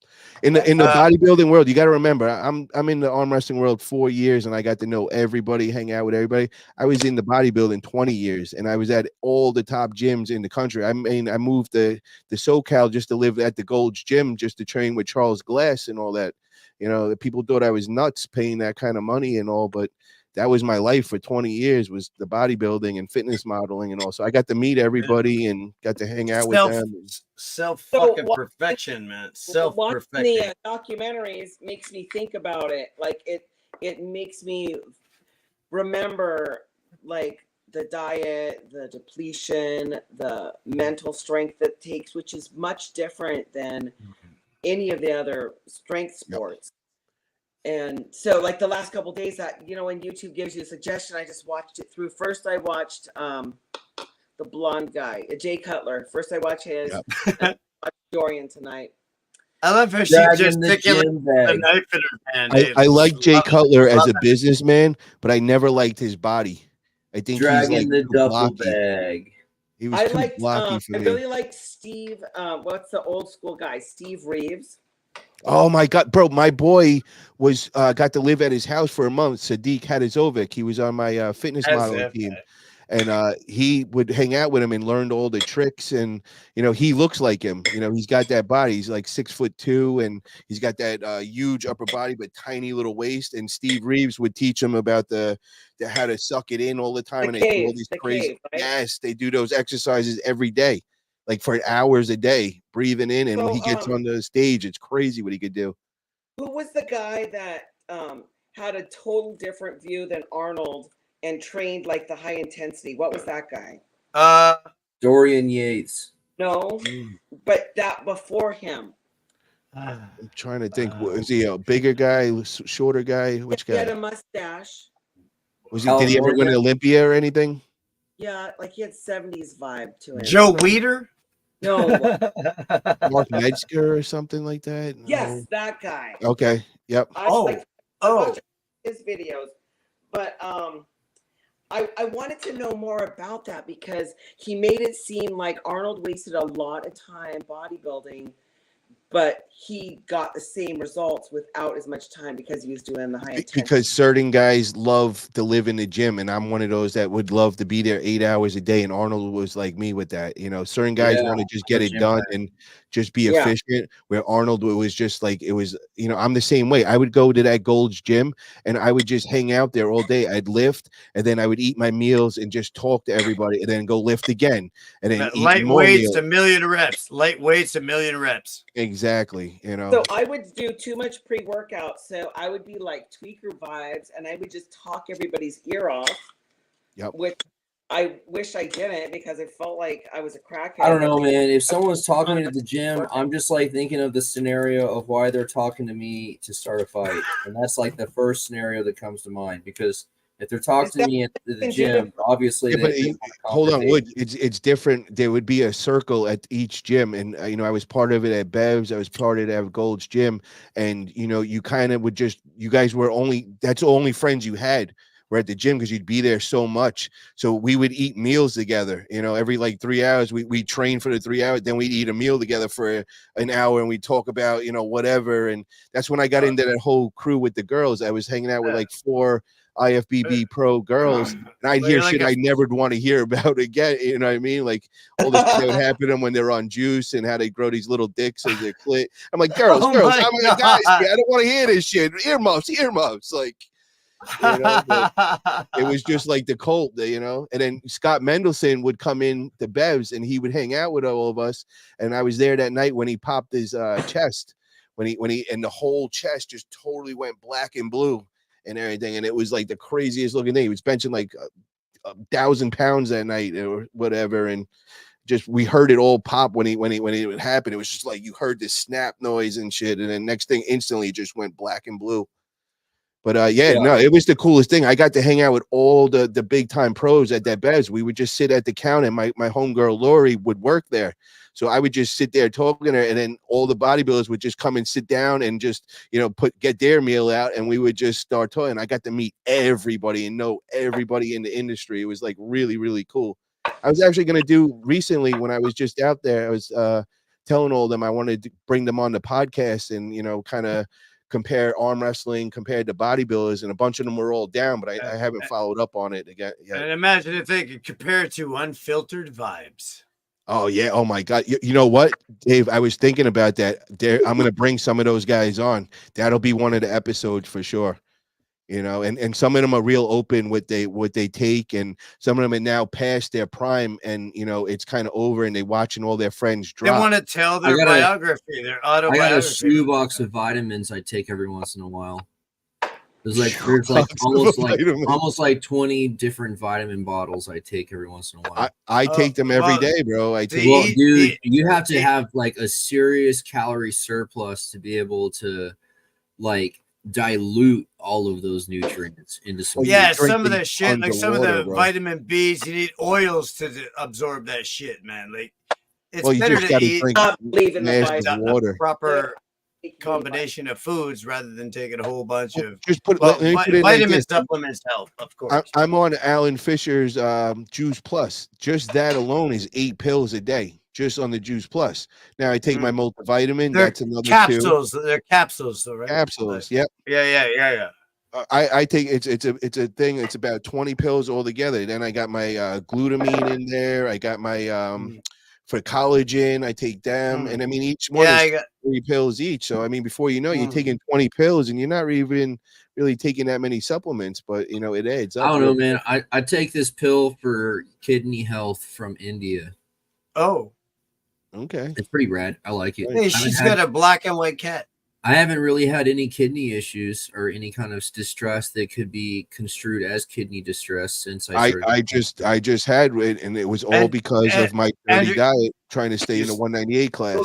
In the bodybuilding world, you got to remember, I'm in the arm wrestling world 4 years, and I got to know everybody, hang out with everybody. I was in the bodybuilding 20 years, and I was at all the top gyms in the country. I mean, I moved to SoCal just to live at the Gold's Gym, just to train with Charles Glass and all that. The people thought I was nuts paying that kind of money and all, but that was my life for 20 years, was the bodybuilding and fitness modeling and all. So I got to meet everybody and got to hang out with them.
Perfection, man.
Watching the documentaries makes me think about it. Like it makes me remember like the diet, the depletion, the mental strength that takes, which is much different than any of the other strength sports. And so like the last couple of days that, when YouTube gives you a suggestion, I just watched it through. First, I watched the blonde guy, Jay Cutler. First, I watched his. I watched Dorian tonight.
I love how she just sticking the knife in her hand.
I like Jay Cutler as a businessman, but I never liked his body. I think
Dragging
he's like
the
too
duffel
blocky.
bag.
He was too blocky for
I
me.
really liked Steve. What's the old school guy? Steve Reeves.
Oh my God, bro! My boy was got to live at his house for a month. Sadiq Hadizovic. He was on my fitness modeling team, and he would hang out with him and learned all the tricks. And he looks like him. He's got that body. He's like 6'2", and he's got that huge upper body but tiny little waist. And Steve Reeves would teach him about the how to suck it in all the time. And they do all these crazy. Right? Yes, they do those exercises every day. Like for hours a day, breathing in, and when he gets on the stage, it's crazy what he could do.
Who was the guy that had a total different view than Arnold and trained like the high intensity? What was that guy?
Dorian Yates.
No, but that before him.
I'm trying to think. Was he a bigger guy, shorter guy? Which guy?
He had a mustache.
Was he? Did he ever win an Olympia or anything?
Yeah, like he had 70s vibe to him.
Joe Weider?
No.
Mark Metzger or something like that?
Yes, that guy.
Okay. Yep.
I watch his videos, but I wanted to know more about that because he made it seem like Arnold wasted a lot of time bodybuilding, but he got the same results without as much time because he was doing the high intensity.
Because certain guys love to live in the gym, and I'm one of those that would love to be there 8 hours a day. And Arnold was like me with that. Certain guys want to just get it done and just be efficient. Where Arnold was just like, it was, I'm the same way. I would go to that Gold's Gym and I would just hang out there all day. I'd lift, and then I would eat my meals and just talk to everybody, and then go lift again, and then
light weights, 1,000,000 reps. Light weights, 1,000,000 reps.
Exactly.
So I would do too much pre-workout. So I would be like tweaker vibes, and I would just talk everybody's ear off.
Yep.
Which I wish I didn't because it felt like I was a crackhead.
I don't know, man. If someone's talking to me at the gym, I'm just like thinking of the scenario of why they're talking to me to start a fight. And that's like the first scenario that comes to mind, because if they're talking to me at the gym, obviously
hold on, Wood. It's different. There would be a circle at each gym, and I was part of it at Bev's. I was part of it at Gold's Gym, and you kind of would you guys were that's the only friends you had were at the gym because you'd be there so much. So we would eat meals together. Every like 3 hours we train for the 3 hours, then we'd eat a meal together for an hour, and we talk about whatever. And that's when I got into that whole crew with the girls. I was hanging out with like 4 IFBB pro girls, and I'd hear shit I never want to hear about again. You know what I mean? Like all this shit would happen to them when they're on juice and how they grow these little dicks as their clit. I'm like, girls, I'm like, guys, I don't want to hear this shit. Earmuffs. Like, But it was just like the cult, And then Scott Mendelson would come in to Bev's and he would hang out with all of us. And I was there that night when he popped his chest, when he and the whole chest just totally went black and blue and everything. And it was like the craziest looking thing. He was benching like 1,000 pounds that night or whatever. And just we heard it all pop when it would happen. It was just like you heard this snap noise and shit, and then next thing instantly it just went black and blue. But no, it was the coolest thing. I got to hang out with all the big time pros at that Bev's. We would just sit at the counter. My homegirl Lori would work there, so I would just sit there talking to her, and then all the bodybuilders would just come and sit down and just get their meal out, and we would just start talking. I got to meet everybody and know everybody in the industry. It was like really, really cool. I was actually going to do recently when I was just out there, I was telling all of them I wanted to bring them on the podcast and, kind of compare arm wrestling compared to bodybuilders, and a bunch of them were all down, but I haven't followed up on it again yet.
And imagine if they could compare it to Unfiltered Vibes.
Oh, yeah. Oh, my God. You know what, Dave? I was thinking about that. I'm going to bring some of those guys on. That'll be one of the episodes for sure. And some of them are real open what they take, and some of them are now past their prime, and it's kind of over, and they watching all their friends drop.
They want to tell their biography, their autobiography.
I got a shoebox of vitamins I take every once in a while. There's almost like 20 different vitamin bottles I take every once in a while.
I take them every day, bro.
Dude, you have to have like a serious calorie surplus to be able to like dilute all of those nutrients into some.
Yeah, some of that shit, like some of the vitamin B's, you need oils to absorb that shit, man. Like it's better to eat the proper combination of foods rather than taking a whole bunch of vitamin supplements help, of course.
I'm on Alan Fisher's Juice Plus. Just that alone is 8 pills a day. Just on the Juice Plus. Now I take my multivitamin. That's another
capsules.
2.
They're capsules, though, right?
Capsules. Yep.
Yeah.
I take it's a thing. It's about 20 pills altogether. Then I got my glutamine in there. I got my for collagen. I take them, and I mean each one is 3 pills each. So I mean, before you know, you're taking 20 pills, and you're not even really taking that many supplements. But it adds up.
I don't know, man. I take this pill for kidney health from India.
Oh.
Okay.
It's pretty rad. I like it.
Hey, she's got a black and white cat.
I haven't really had any kidney issues or any kind of distress that could be construed as kidney distress since I
just had it, and it was all because of my dirty diet, trying to stay in the 198 class.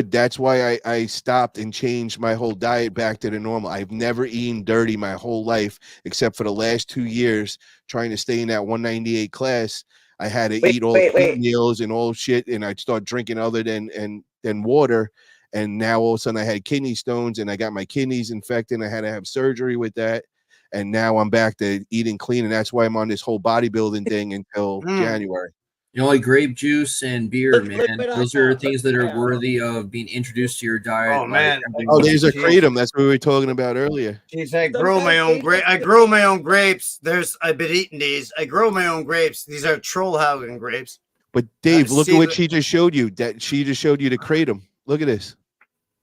That's why I stopped and changed my whole diet back to the normal. I've never eaten dirty my whole life, except for the last 2 years trying to stay in that 198 class. I had to eat all meals and all shit, and I'd start drinking other than water. And now all of a sudden I had kidney stones, and I got my kidneys infected. I had to have surgery with that. And now I'm back to eating clean, and that's why I'm on this whole bodybuilding thing until January.
Like grape juice and beer, man. Those are things that are worthy of being introduced to your diet.
Oh, man.
There's a kratom. That's what we were talking about earlier.
Jeez, I grow my own grapes. I grow my own grapes. I've been eating these. I grow my own grapes. These are Trollhaugen grapes.
But Dave, look at what she just showed you. That she just showed you the kratom. Look at this.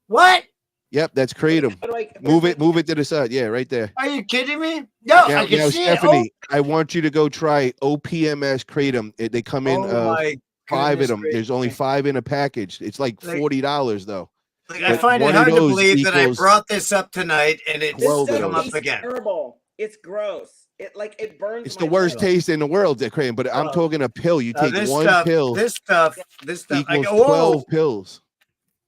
What?
Yep, that's kratom. Move it to the side. Yeah, right there.
Are you kidding me? No, I can see
Stephanie, I want you to go try OPMS kratom. They come in 5 of them. There's only 5 in a package. It's like $40 though.
I find it hard to believe that I brought this up tonight and it just come up again.
Terrible. It's gross. It burns.
It's the worst taste in the world, that kratom. But I'm talking a pill. You take one pill.
This stuff
equals 12 pills.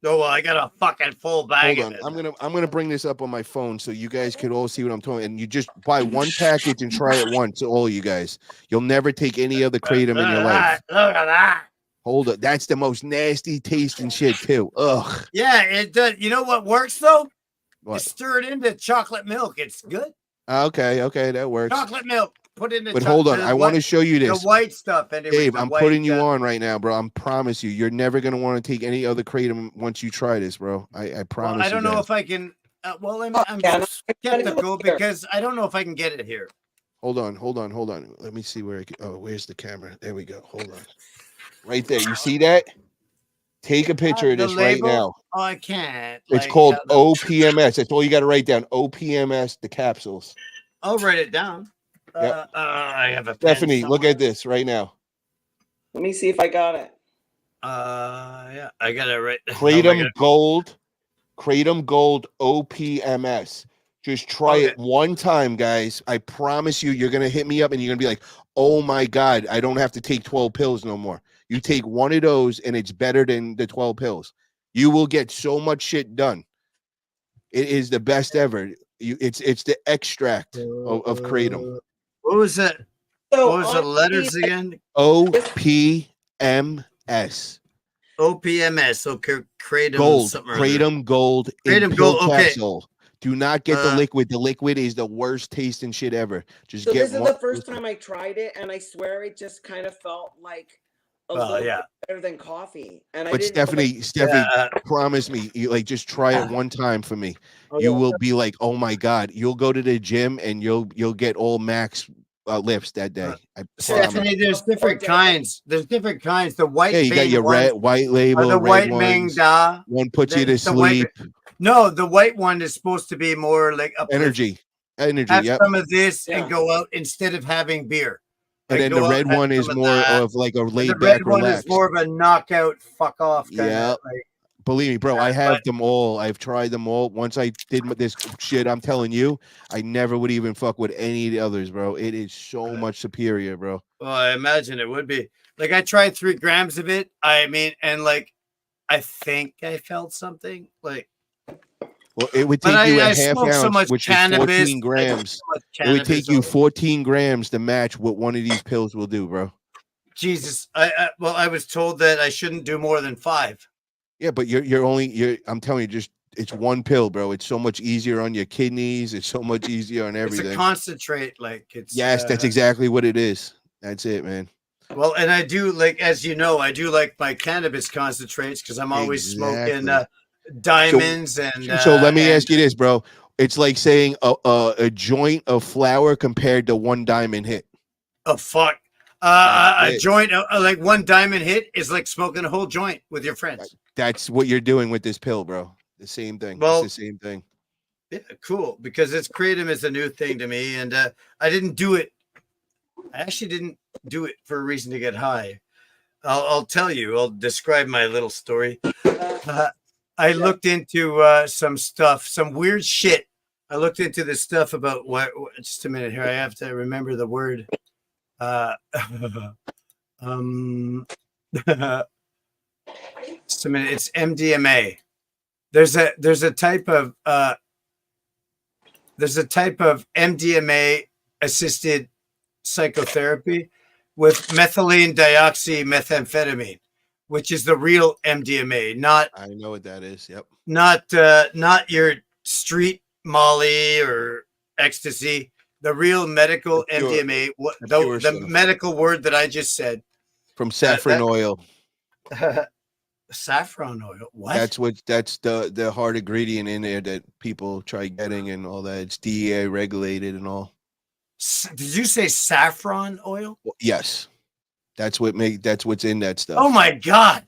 Oh, well, I got a fucking full bag.
Hold on. I'm gonna bring this up on my phone so you guys can all see what I'm talking. And you just buy one package and try it once, all you guys. You'll never take any other kratom in your life.
Look at that.
Hold up. That's the most nasty tasting shit too. Ugh.
Yeah, it does. You know what works though?
What?
You stir it into chocolate milk. It's good.
Okay, that works.
Chocolate milk. Put it in the
But hold on, I want to show you this.
The white stuff. Anyway,
Dave, I'm putting you on right now, bro. I promise you, you're never gonna want to take any other kratom once you try this, bro. I promise.
Well, I don't know if I can. I'm skeptical because I don't know if I can get it here.
Hold on. Let me see where I can. Oh, where's the camera? There we go. Hold on. Right there. You see that? Take a picture of
The
this right
label?
now.
Oh, I can't.
It's
Like,
called OPMS. That's all you got to write down. OPMS, the capsules.
I'll write it down.
Yep.
I have a pen
Stephanie, look
somewhere.
at this right now.
Let me see if I got it.
Yeah, I got it right.
Kratom Gold. Kratom Gold OPMS. Just try it one time, guys. I promise you, you're going to hit me up and you're going to be like, oh my God, I don't have to take 12 pills no more. You take one of those and it's better than the 12 pills. You will get so much shit done. It is the best ever. It's the extract of Kratom.
What was that?
So
what was the letters again?
OPMS.
OPMS. Okay, Kratom
Gold.
something or other.
Kratom Gold in
Kratom
pill
Gold. Okay.
capsule. Do not get the liquid. The liquid is the worst tasting shit ever. Just
So
get
this is
one.
the first time I tried it, and I swear it just kind of felt like a little bit better than coffee. And I
But
didn't know,
Stephanie, promise me, you like just try it one time for me. You will be like, oh my God, you'll go to the gym and you'll get all max lifts that day. I promise.
Stephanie, there's different kinds. There's different kinds. The white.
Yeah, you got your white label,
the
red
white Ming
ones.
Da.
One puts you to sleep.
No, the white one is supposed to be more like
Energy.
Have
Yep.
some of this and go out instead of having beer.
And
Like,
then the
go out,
red
have
one is
some of
more
that.
of like a
And
laid
the
back,
red one
relaxed.
is more of a knockout, fuck off kind
Yeah.
of like.
Believe me, bro, I have them all. I've tried them all. Once I did this shit, I'm telling you, I never would even fuck with any of the others, bro. It is so much superior, bro.
Well, I imagine it would be. Like I tried 3 grams of it. I mean, and like I think I felt something. Like
Well, it would
But
take you
I
a half
smoked so
ounce,
much
which
cannabis,
is 14
I
grams.
smoked so much
It would take
cannabis
you 14 grams to match what one of these pills will do, bro.
Jesus. I was told that I shouldn't do more than 5.
Yeah, but I'm telling you, just it's one pill, bro. It's so much easier on your kidneys. It's so much easier on everything.
It's a concentrate, like it's
Yes, that's exactly what it is. That's it, man.
Well, and I do like, as you know, I do like my cannabis concentrates because I'm always smoking diamonds
so
and.
let me ask you this, bro. It's like saying a joint of flour compared to one diamond hit.
Oh fuck! A joint, like one diamond hit, is like smoking a whole joint with your friends.
That's what you're doing with this pill, bro. The same thing.
Well,
it's the same thing.
Yeah, cool. Because it's Kratom is a new thing to me, and I didn't do it. I actually didn't do it for a reason to get high. I'll tell you. I'll describe my little story. I looked into some stuff, some weird shit. I looked into this stuff about what. Just a minute here. I have to remember the word. Just a minute. It's MDMA. There's a type of MDMA assisted psychotherapy with methylene dioxymethamphetamine, which is the real MDMA. Not
I know what that is. Yep.
Not your street Molly or ecstasy. The real medical MDMA. The medical word that I just said.
From saffron oil.
Saffron oil. What?
That's the hard ingredient in there that people try getting and all that. It's DEA regulated and all.
Did you say saffron oil?
Yes. That's what's in that stuff.
Oh my God.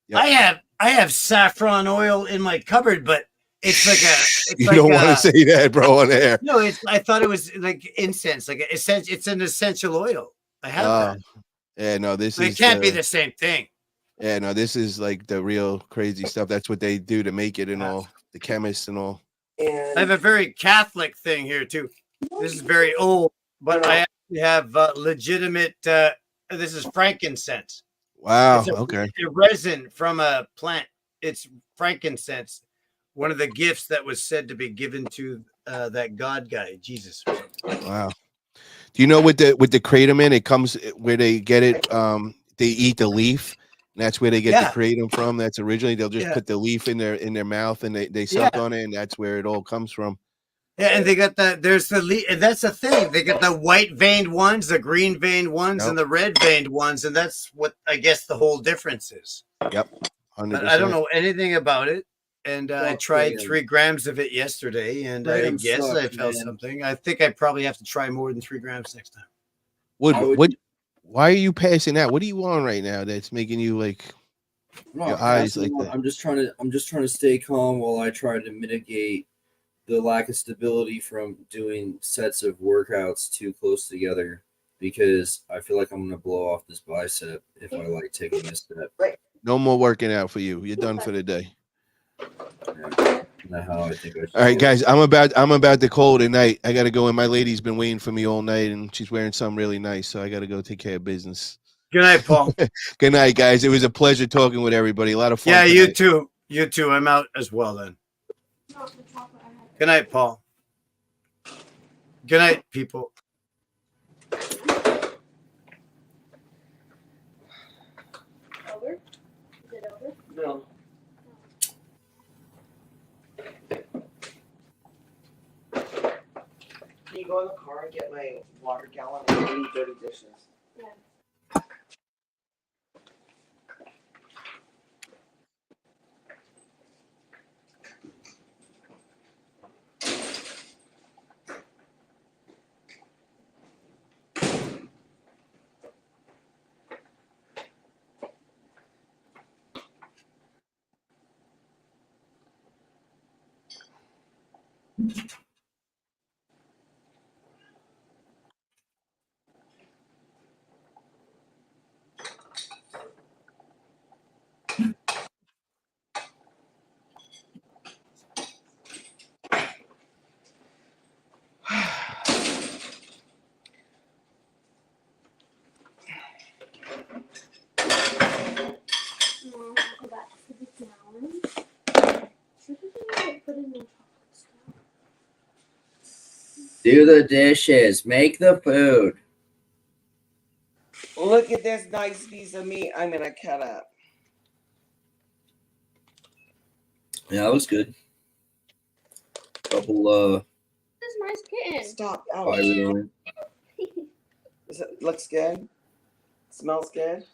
Yep.
I have saffron oil in my cupboard, but it's like a
you don't want to say that, bro, on air.
No, I thought it was like incense, like it's an essential oil. I have that.
Yeah, no,
It can't be the same thing.
Yeah, no, this is like the real crazy stuff. That's what they do to make it and all, the chemists and all.
I have a very Catholic thing here too. This is very old, but I actually have legitimate. This is frankincense.
Wow.
It's
Okay.
a resin from a plant. It's frankincense, one of the gifts that was said to be given to that God guy, Jesus.
Wow. Do you know with the kratom in it comes where they get it? They eat the leaf. And that's where they get the kratom from. That's originally they'll just put the leaf in their mouth and they suck on it, and that's where it all comes from.
Yeah, and they got there's the leaf, and that's the thing. They got the white veined ones, the green veined ones, and the red veined ones, and that's what I guess the whole difference is.
Yep. 100%.
But I don't know anything about it, and I tried 3 grams of it yesterday, and I guess I felt something. I think I probably have to try more than 3 grams next time.
What? Why are you passing out? What are you on right now that's making you like
I'm
Your
not
eyes
passing
like
out.
that.
I'm just trying to stay calm while I try to mitigate the lack of stability from doing sets of workouts too close together, because I feel like I'm gonna blow off this bicep if I like take a misstep.
No more working out for you. You're done for the day.
Yeah, not how I think I should.
All right,
do it.
guys. I'm about to call tonight. I gotta go, and my lady's been waiting for me all night, and she's wearing something really nice, so I gotta go take care of business.
Good night, Paul.
Good night, guys. It was a pleasure talking with everybody. A lot of fun.
Yeah, you
tonight.
too. You too. I'm out as well then. Good night, Paul. Good night, people.
Over? Is it over? No. Can you go in the car and get my water gallon and any dirty dishes? Yeah.
Do the dishes. Make the food.
Look at this nice piece of meat I'm gonna cut up.
Yeah, that was good. Couple
This nice kitten. Stop.
fire on.
Does it looks good? Smells good.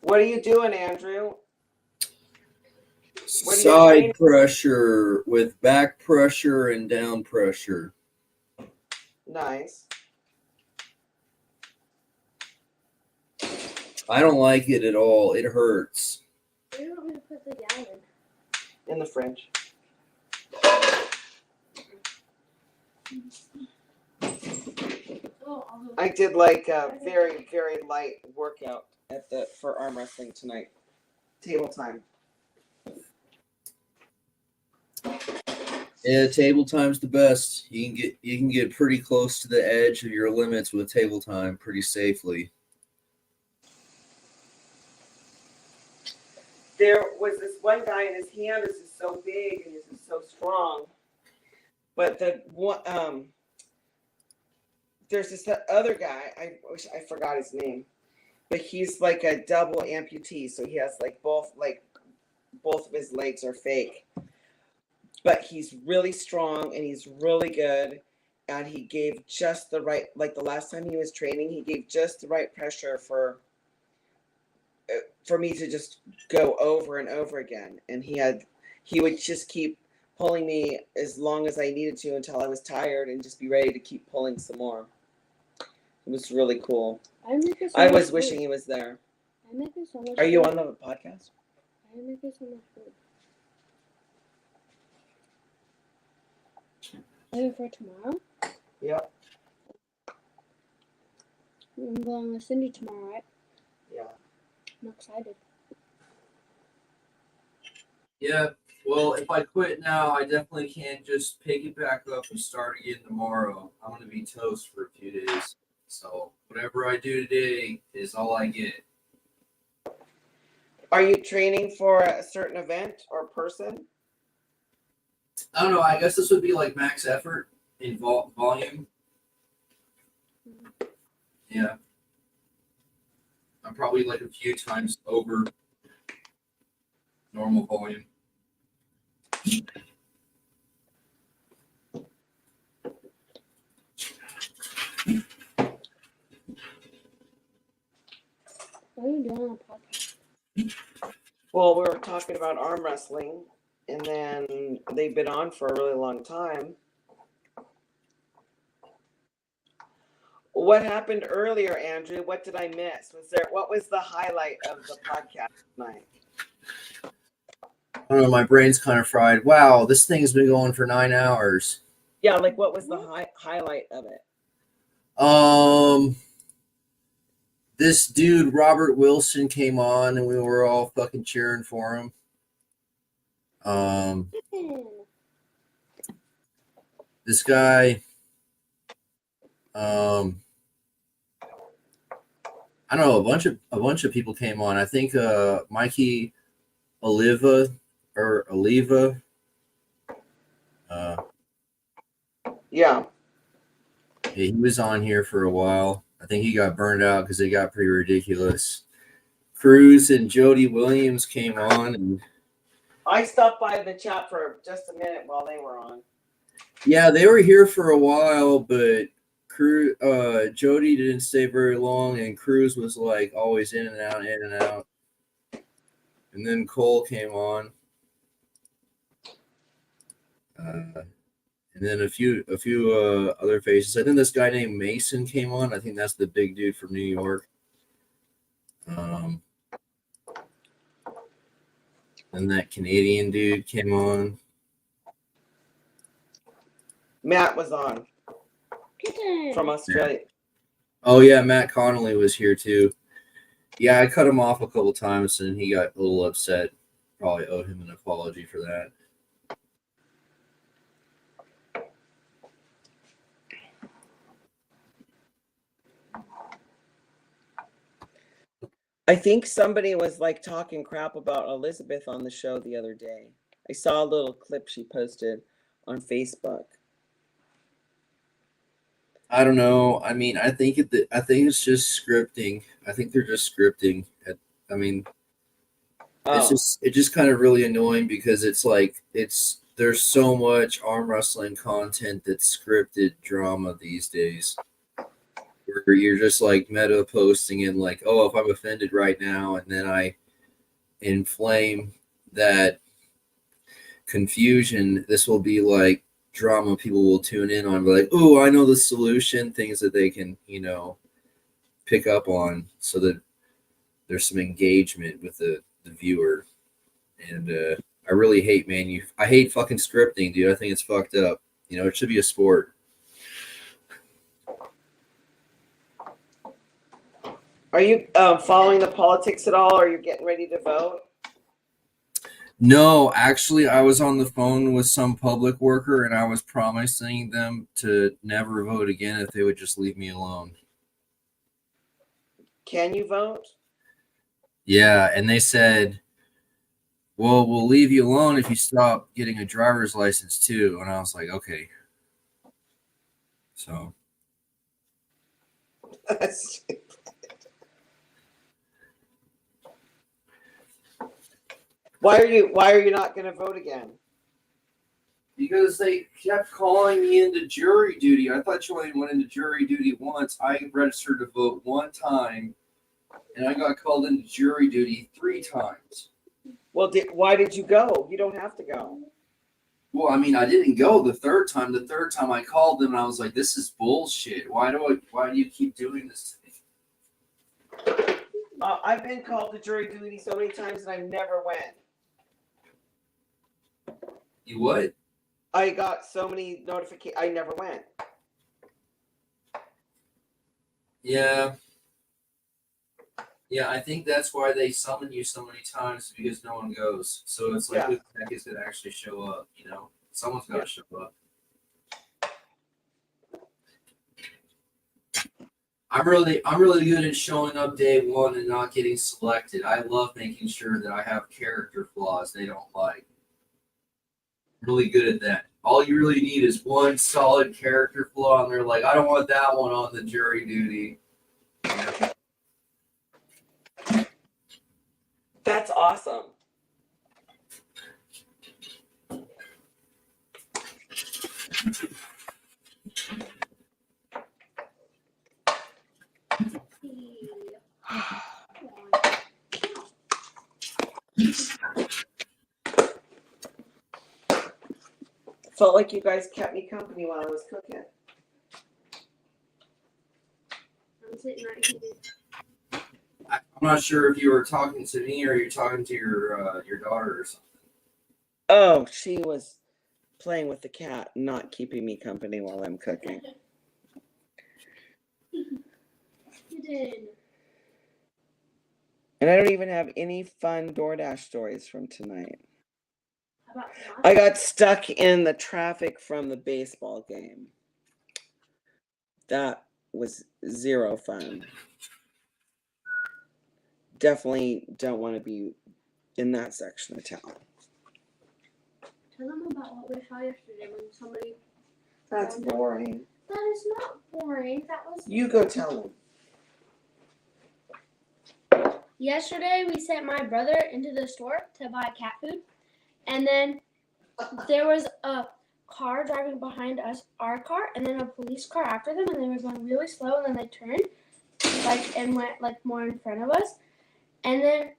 What are you doing, Andrew? What are you
Side
doing?
pressure with back pressure and down pressure.
Nice.
I don't like it at all. It hurts.
Where do you want me to put the gallon? In the fridge. I did like a very, very light workout for arm wrestling tonight. Table time.
Yeah, table time's the best. You can get pretty close to the edge of your limits with table time pretty safely.
There was this one guy, and his hand is just so big and he's just so strong. But there's this other guy. I wish I forgot his name, but he's like a double amputee, so he has like both of his legs are fake. But he's really strong and he's really good, and he gave just the right. Like the last time he was training, he gave just the right pressure for me to just go over and over again. And he would just keep pulling me as long as I needed to until I was tired and just be ready to keep pulling some more. It was really cool. I was wishing he was there.
I'm making so much
Are you
food.
on the podcast?
I'm making so much food. Maybe for tomorrow?
Yep.
I'm going with Cindy tomorrow, right?
Yeah.
I'm excited.
Yeah, well, if I quit now, I definitely can't just pick it back up and start again tomorrow. I'm going to be toast for a few days. So whatever I do today is all I get.
Are you training for a certain event or person?
I don't know. I guess this would be like max effort in volume. Yeah. I'm probably like a few times over normal volume.
What are you doing on a podcast?
Well, we were talking about arm wrestling, and then they've been on for a really long time. What happened earlier, Andrew? What did I miss? What was the highlight of the podcast tonight?
I don't know. My brain's kind of fried. Wow, this thing's been going for 9 hours.
Yeah, like what was the highlight of it?
This dude Robert Wilson came on, and we were all fucking cheering for him. This guy, I don't know, a bunch of people came on. I think Mikey Oliva.
Yeah,
he was on here for a while. I think he got burned out because it got pretty ridiculous. Cruz and Jody Williams came on, and
I stopped by the chat for just a minute while they were on.
yeah, they were here for a while, but Jody didn't stay very long, and Cruz was like always in and out, in and out. And then Cole came on, and then a few other faces. I think this guy named Mason came on. I think that's the big dude from New York. Then that Canadian dude came on.
Matt was on from Australia.
Oh yeah, Matt Connolly was here too. Yeah, I cut him off a couple times, and he got a little upset. Probably owed him an apology for that.
I think somebody was like talking crap about Elizabeth on the show the other day. I saw a little clip she posted on Facebook.
I don't know. I mean, I think it's just scripting. I think they're just scripting. It's just kind of really annoying because it's like there's so much arm wrestling content that's scripted drama these days. Where you're just like meta posting in like, oh, if I'm offended right now, and then I inflame that confusion, this will be like drama people will tune in on, like, oh, I know the solution, things that they can, pick up on so that there's some engagement with the viewer. And I really hate, I hate fucking scripting, dude. I think it's fucked up. It should be a sport.
Are you following the politics at all? Or are you getting ready to vote?
No, actually, I was on the phone with some public worker, and I was promising them to never vote again if they would just leave me alone.
Can you vote?
Yeah, and they said, well, we'll leave you alone if you stop getting a driver's license too. And I was like, okay. So.
Why are you not going to vote again?
Because they kept calling me into jury duty. I thought you only went into jury duty once. I registered to vote one time, and I got called into jury duty 3 times.
Well, why did you go? You don't have to go.
Well, I mean, I didn't go the third time. The third time I called them, and I was like, this is bullshit. Why do you keep doing this to me?
I've been called to jury duty so many times, and I never went.
You would?
I got so many notifications. I never went.
Yeah. Yeah, I think that's why they summon you so many times, because no one goes. So it's like, who the heck is going to actually show up, Someone's got to show up. I'm really good at showing up day one and not getting selected. I love making sure that I have character flaws they don't like. Really good at that. All you really need is one solid character flaw, and they're like, I don't want that one on the jury duty.
That's awesome. Felt like you guys kept me company while I was cooking.
sitting right here.
I'm not sure if you were talking to me or you're talking to your daughter or something.
Oh, she was playing with the cat, not keeping me company while I'm cooking. And I don't even have any fun DoorDash stories from tonight. I got stuck in the traffic from the baseball game. That was zero fun. Definitely don't want to be in that section of town.
Tell them about what we saw yesterday when somebody.
That's boring.
That is not boring. That was.
You go tell them.
Yesterday, we sent my brother into the store to buy cat food, and then there was a car driving behind us, our car, and then a police car after them, and they were going really slow, and then they turned, and went more in front of us, and then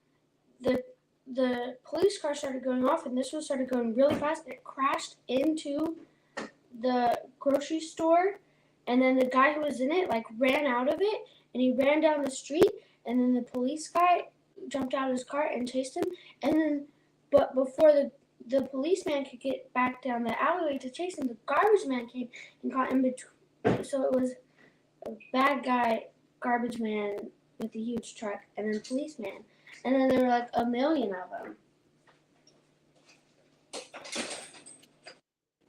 the police car started going off, and this one started going really fast, and it crashed into the grocery store, and then the guy who was in it ran out of it, and he ran down the street. And then the police guy jumped out of his car and chased him. But before the policeman could get back down the alleyway to chase him, the garbage man came and caught in between. So it was a bad guy, garbage man with a huge truck, and then policeman. And then there were a million of them.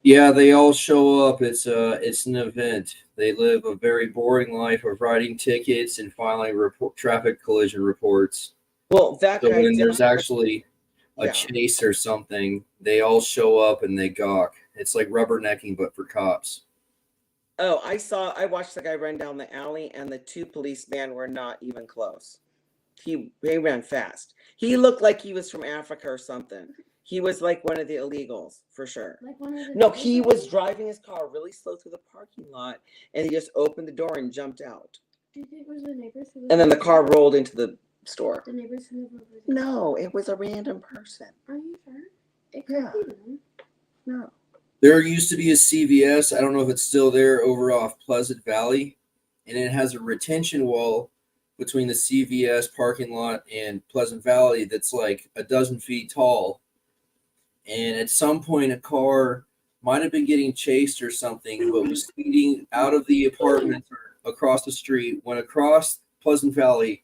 Yeah, they all show up. It's an event. They live a very boring life of writing tickets and filing traffic collision reports.
Well, that
so
guy
when there's
jumped.
actually a chase or something, they all show up and they gawk. It's like rubbernecking, but for cops.
Oh, I watched the guy run down the alley, and the two policemen were not even close. He ran fast. He looked like he was from Africa or something. He was like one of the illegals, for sure. No, he was driving his car really slow through the parking lot, and he just opened the door and jumped out.
Do you think it was the neighbors?
And then the car rolled into the store.
The neighbors who live over there?
No, it was a random person.
Are you sure? It could be them.
No.
There used to be a CVS. I don't know if it's still there over off Pleasant Valley, and it has a retention wall between the CVS parking lot and Pleasant Valley that's like a dozen feet tall. And at some point, a car might have been getting chased or something, but was speeding out of the apartment across the street, went across Pleasant Valley,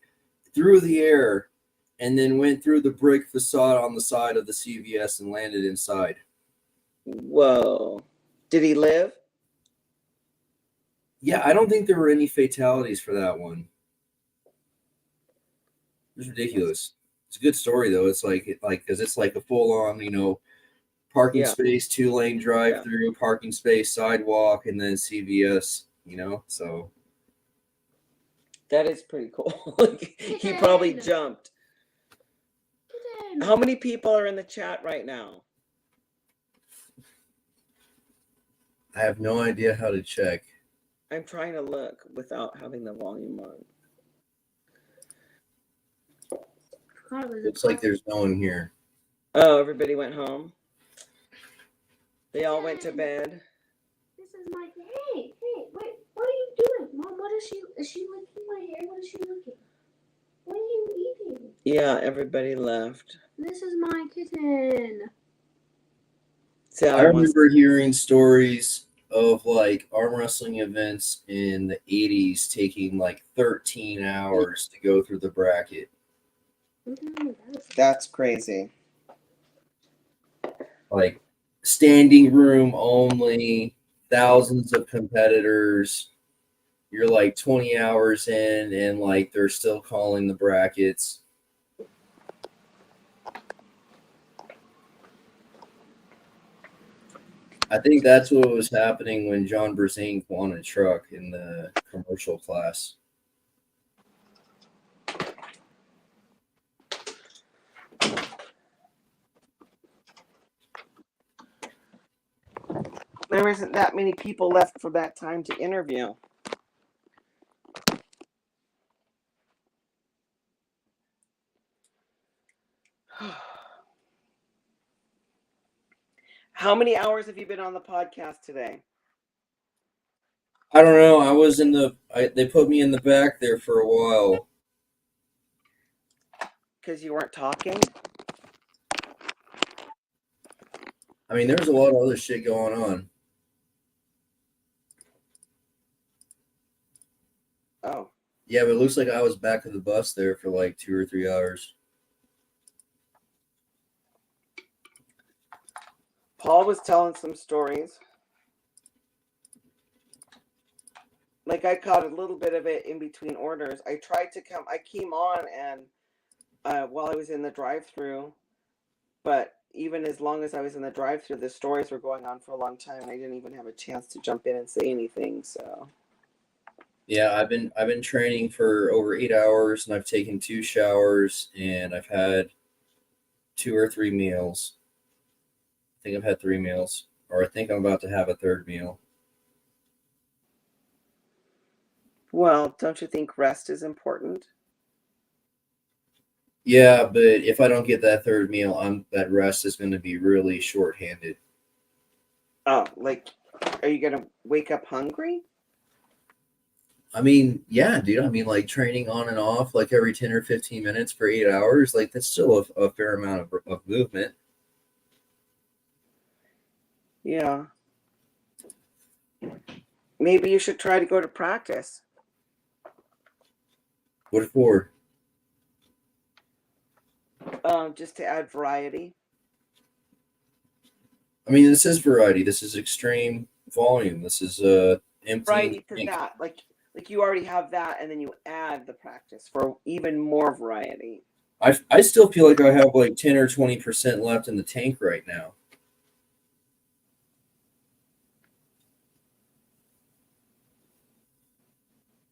through the air, and then went through the brick facade on the side of the CVS and landed inside.
Whoa. Did he live?
Yeah, I don't think there were any fatalities for that one. It was ridiculous. It's a good story, though. It's because it's like a full-on, parking space, 2-lane drive-through, parking space, sidewalk, and then CVS, so.
That is pretty cool. He probably jumped. How many people are in the chat right now?
I have no idea how to check.
I'm trying to look without having the volume on.
Looks like there's no one here.
Oh, everybody went home? They all went to bed?
This is my. Hey, wait, what are you doing? Mom, is she licking my hair? What is she licking? What are you eating?
Yeah, everybody left.
This is my kitten.
See,
I remember hearing stories of arm wrestling events in the 80s taking 13 hours to go through the bracket.
That's crazy.
Standing room only, thousands of competitors. You're 20 hours in and they're still calling the brackets. I think that's what was happening when John Brzezinski won a truck in the commercial class.
There isn't that many people left for that time to interview. How many hours have you been on the podcast today?
I don't know. I was in the. They put me in the back there for a while.
Because you weren't talking?
I mean, there was a lot of other shit going on.
Oh.
Yeah, but it looks like I was back of the bus there for like 2 or 3 hours.
Paul was telling some stories. Like I caught a little bit of it in between orders. I came on and while I was in the drive-through, but even as long as I was in the drive-through, the stories were going on for a long time, and I didn't even have a chance to jump in and say anything. So
Yeah, I've been training for over 8 hours, and I've taken 2 showers, and I've had 2 or 3 meals. I think I've had 3 meals, or I think I'm about to have a 3rd meal.
well, don't you think rest is important?
Yeah, but if I don't get that 3rd meal, that rest is going to be really short-handed.
Oh, like, are you gonna wake up hungry?
I mean, yeah, dude. I mean, like training on and off, like every 10 or 15 minutes for 8 hours, like that's still a fair amount of movement.
Yeah. Maybe you should try to go to practice.
What for?
Just to add variety.
I mean, this is variety. This is extreme volume. This is empty.
Variety to that, like you already have that, and then you add the practice for even more variety.
I still feel like I have like 10 or 20% left in the tank right now.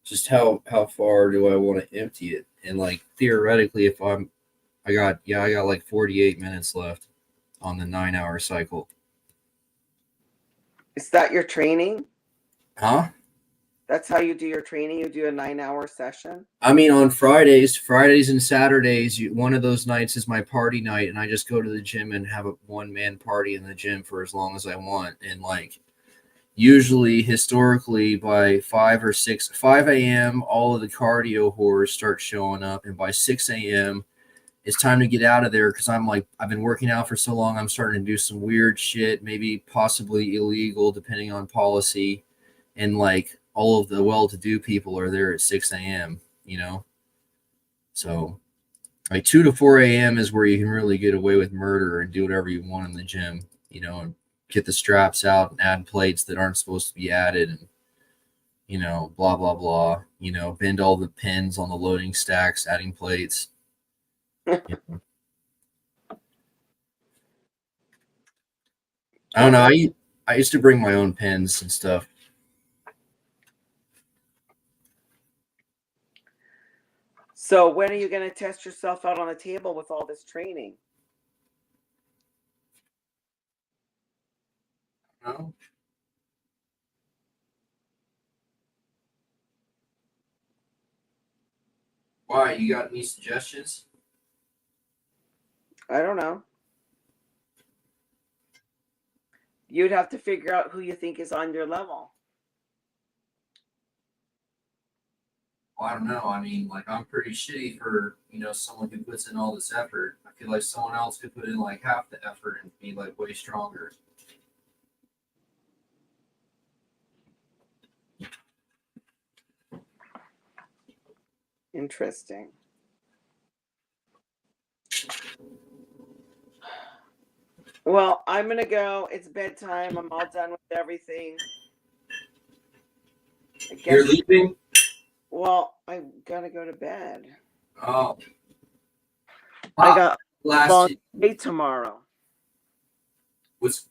Just how far do I want to empty it? And like theoretically, if I got like 48 minutes left on the 9-hour cycle.
Is that your training?
Huh?
That's how you do your training? You do a 9-hour session?
I mean, on Fridays and Saturdays, one of those nights is my party night, and I just go to the gym and have a one-man party in the gym for as long as I want. And like, usually, historically, by 5 a.m., all of the cardio whores start showing up, and by 6 a.m., it's time to get out of there because I've been working out for so long. I'm starting to do some weird shit, maybe possibly illegal, depending on policy. And like all of the well-to-do people are there at 6 a.m., you know? So like 2 to 4 a.m. is where you can really get away with murder and do whatever you want in the gym, you know, and get the straps out and add plates that aren't supposed to be added and, you know, blah, blah, blah, you know, bend all the pins on the loading stacks, adding plates. You know. I don't know. I used to bring my own pins and stuff.
So when are you going to test yourself out on the table with all this training?
No. Why? You got any suggestions?
I don't know. You'd have to figure out who you think is on your level.
Well, I don't know. I mean, like, I'm pretty shitty for, you know, someone who puts in all this effort. I feel like someone else could put in like half the effort and be like way stronger.
Interesting. Well, I'm going to go. It's bedtime. I'm all done with everything.
You're leaving?
Well, I got to go to bed.
Oh.
I got
last
long day tomorrow.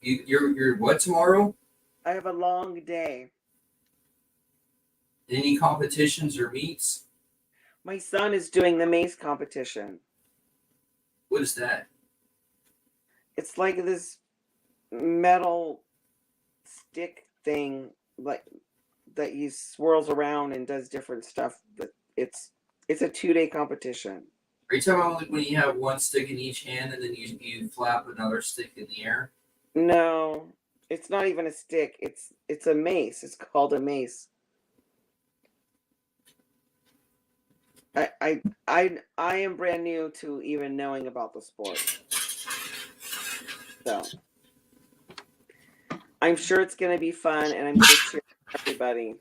You're what tomorrow?
I have a long day.
Any competitions or meets?
My son is doing the mace competition.
What is that?
It's like this metal stick thing, like that he swirls around and does different stuff. But it's a 2-day competition.
Are you talking about like when you have one stick in each hand and then you flap another stick in the air?
No, it's not even a stick. It's a mace. It's called a mace. I am brand new to even knowing about the sport. So I'm sure it's going to be fun, and I'm going to cheer everybody.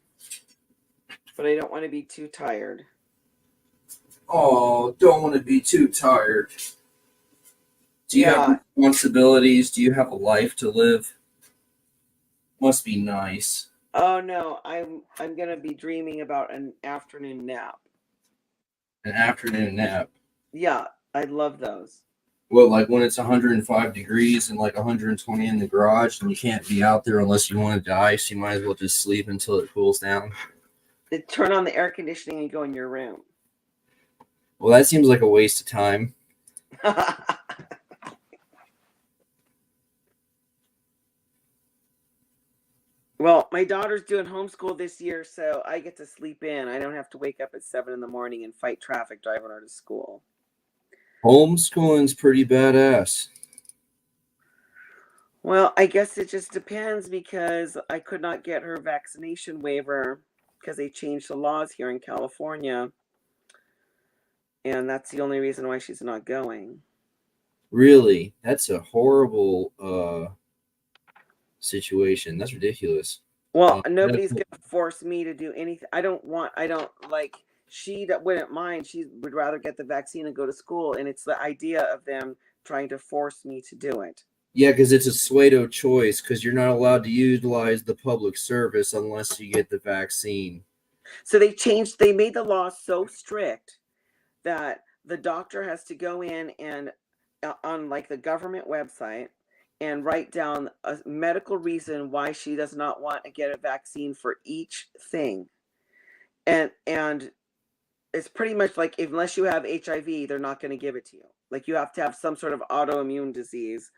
But I don't want to be too tired.
Oh, don't want to be too tired. Do you have responsibilities? Do you have a life to live? Must be nice.
Oh no, I'm going to be dreaming about an afternoon nap.
An afternoon nap.
Yeah, I love those.
Well, like when it's 105 degrees and like 120 in the garage, and you can't be out there unless you want to die, so you might as well just sleep until it cools down.
Turn on the air conditioning and go in your room.
Well, that seems like a waste of time.
Well, my daughter's doing homeschool this year, so I get to sleep in. I don't have to wake up at 7 in the morning and fight traffic driving her to school.
Homeschooling's pretty badass.
Well, I guess it just depends because I could not get her vaccination waiver because they changed the laws here in California. And that's the only reason why she's not going.
Really? That's a horrible situation. That's ridiculous.
Well, nobody's going to force me to do anything. She that wouldn't mind. She would rather get the vaccine and go to school. And it's the idea of them trying to force me to do it.
Yeah, because it's a pseudo choice because you're not allowed to utilize the public service unless you get the vaccine.
So they made the law so strict that the doctor has to go in and on like the government website and write down a medical reason why she does not want to get a vaccine for each thing. And it's pretty much like unless you have HIV, they're not going to give it to you. Like you have to have some sort of autoimmune disease.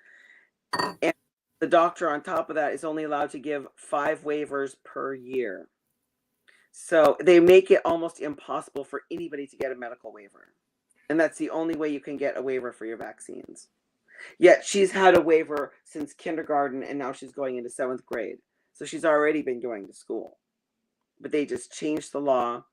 And the doctor on top of that is only allowed to give 5 waivers per year. So they make it almost impossible for anybody to get a medical waiver. And that's the only way you can get a waiver for your vaccines. Yet she's had a waiver since kindergarten and now she's going into 7th grade. So she's already been going to school. But they just changed the law.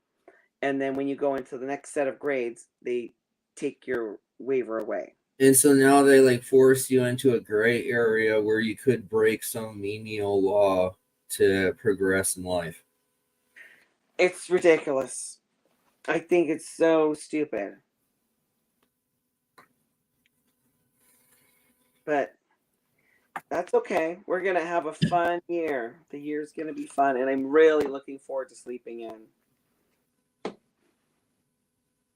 And then when you go into the next set of grades, they take your waiver away.
And so now they like force you into a gray area where you could break some menial law to progress in life.
It's ridiculous. I think it's so stupid. But that's okay. We're going to have a fun year. The year's going to be fun. And I'm really looking forward to sleeping in.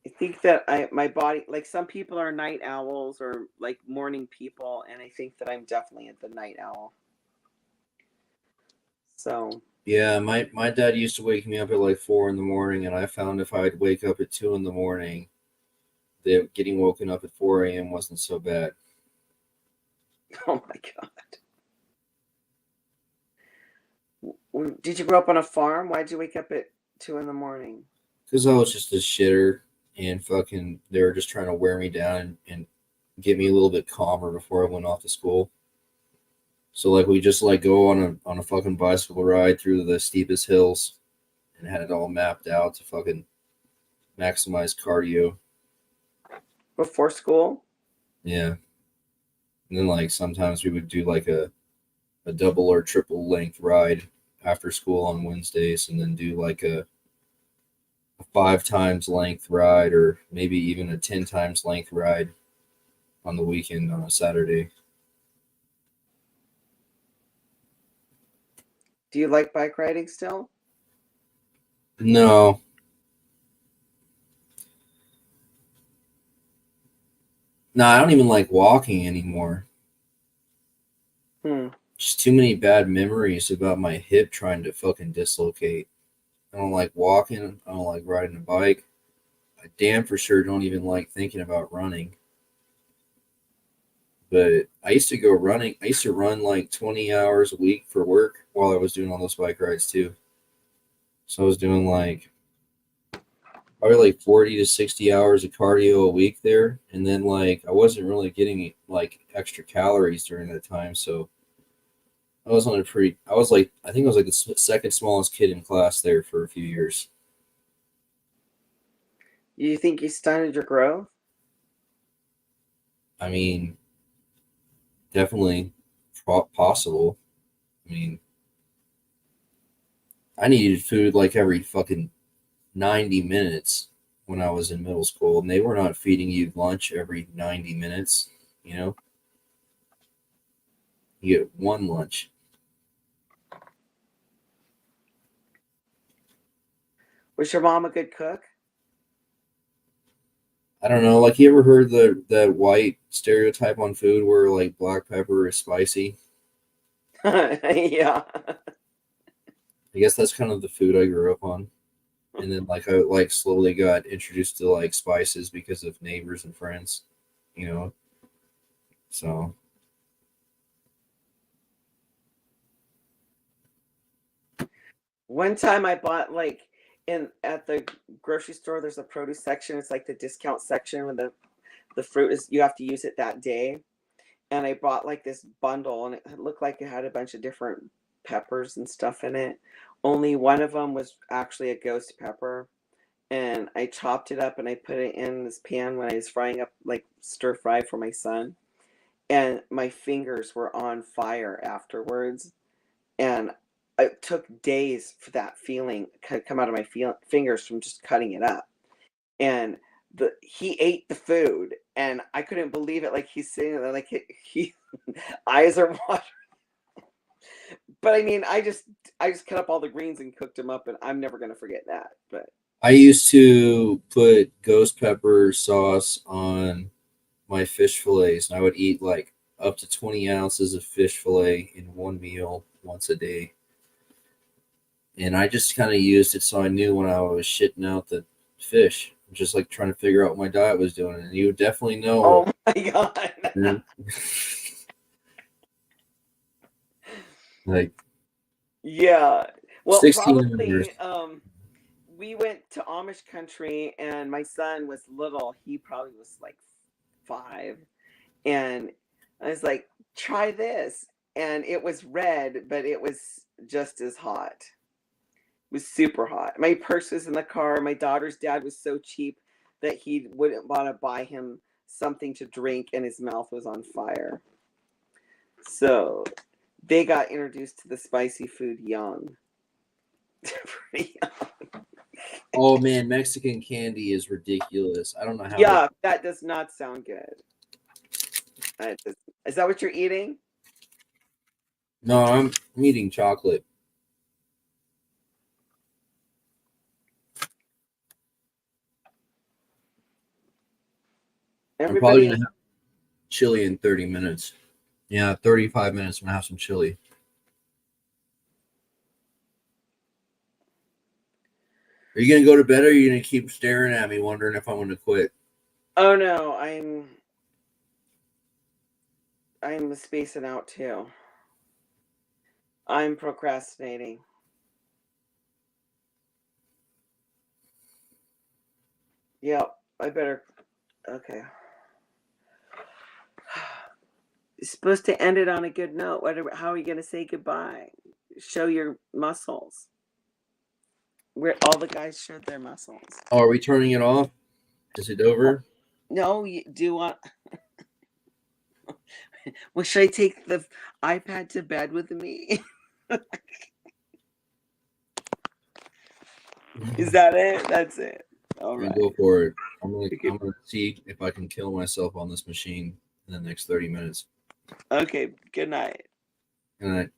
I think that my body, like some people are night owls or like morning people. And I think that I'm definitely the night owl. So.
Yeah, my dad used to wake me up at like 4 in the morning. And I found if I'd wake up at 2 in the morning, that getting woken up at 4 a.m. wasn't so bad.
Oh my God. Did you grow up on a farm? Why'd you wake up at 2 in the morning?
Because I was just a shitter and fucking they were just trying to wear me down and get me a little bit calmer before I went off to school. So like we just like go on a fucking bicycle ride through the steepest hills and had it all mapped out to fucking maximize cardio.
Before school?
Yeah. And then like sometimes we would do like a double or triple length ride after school on Wednesdays and then do like a 5 times length ride or maybe even a 10 times length ride on the weekend on a Saturday.
Do you like bike riding still?
No. No, I don't even like walking anymore. Just too many bad memories about my hip trying to fucking dislocate. I don't like walking. I don't like riding a bike. I damn for sure don't even like thinking about running. But I used to go running. I used to run like 20 hours a week for work while I was doing all those bike rides too. So I was doing like probably like 40 to 60 hours of cardio a week there. And then like I wasn't really getting like extra calories during that time. So I was on a pretty, I think I was like the second smallest kid in class there for a few years.
You think you stunted your growth?
I mean, definitely possible. I mean, I needed food like every fucking 90 minutes when I was in middle school, and they were not feeding you lunch every 90 minutes, you know? You get one lunch.
Was your mom a good cook?
I don't know, like you ever heard that white stereotype on food where like black pepper is spicy?
Yeah.
I guess that's kind of the food I grew up on. And then like I like slowly got introduced to like spices because of neighbors and friends, you know. So
One time I bought like at the grocery store, there's a produce section. It's like the discount section where the fruit is, you have to use it that day. And I bought like this bundle, and it looked like it had a bunch of different peppers and stuff in it. Only one of them was actually a ghost pepper. And I chopped it up and I put it in this pan when I was frying up, like stir fry for my son. And my fingers were on fire afterwards. And it took days for that feeling to come out of my fingers from just cutting it up. And he ate the food, and I couldn't believe it. Like he's sitting there, like he eyes are watering. But I mean, I just cut up all the greens and cooked them up, and I'm never gonna forget that. But
I used to put ghost pepper sauce on my fish fillets, and I would eat like up to 20 ounces of fish fillet in one meal once a day. And I just kind of used it so I knew when I was shitting out the fish, just like trying to figure out what my diet was doing. And you would definitely know.
oh my god.
Like,
Yeah. Well,
16 hours.
probably we went to Amish country, and my son was little. He probably was like 5. And I was like, try this. And it was red, but it was just as hot. It was super hot. My purse was in the car. My daughter's dad was so cheap that he wouldn't want to buy him something to drink, and his mouth was on fire. So they got introduced to the spicy food young. Pretty young.
Oh man, Mexican candy is ridiculous. I don't know how.
Yeah, that does not sound good. Is that what you're eating?
No, I'm eating chocolate. I'm probably gonna have chili in 30 minutes. Yeah, 35 minutes. I'm gonna have some chili. Are you gonna go to bed, or are you gonna keep staring at me, wondering if I'm gonna quit?
Oh no, I'm spacing out too. I'm procrastinating. Yep, I better. Okay. You're supposed to end it on a good note. How are you going to say goodbye? Show your muscles. Where all the guys showed their muscles.
Oh, are we turning it off? Is it over?
No, you do want. Well, should I take the iPad to bed with me? Is that it? That's it. All right.
Go for it. I'm gonna see if I can kill myself on this machine in the next 30 minutes.
Okay. Good night.
Good night.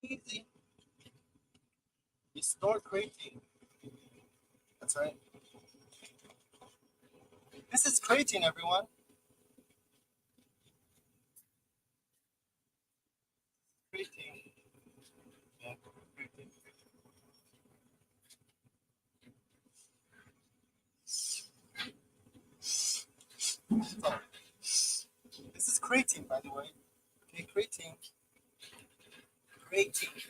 Easy. You store creatine. That's right. This is creatine, everyone. Creatine. Yeah, creatine. This is creatine, by the way. Okay, creatine. Creatine.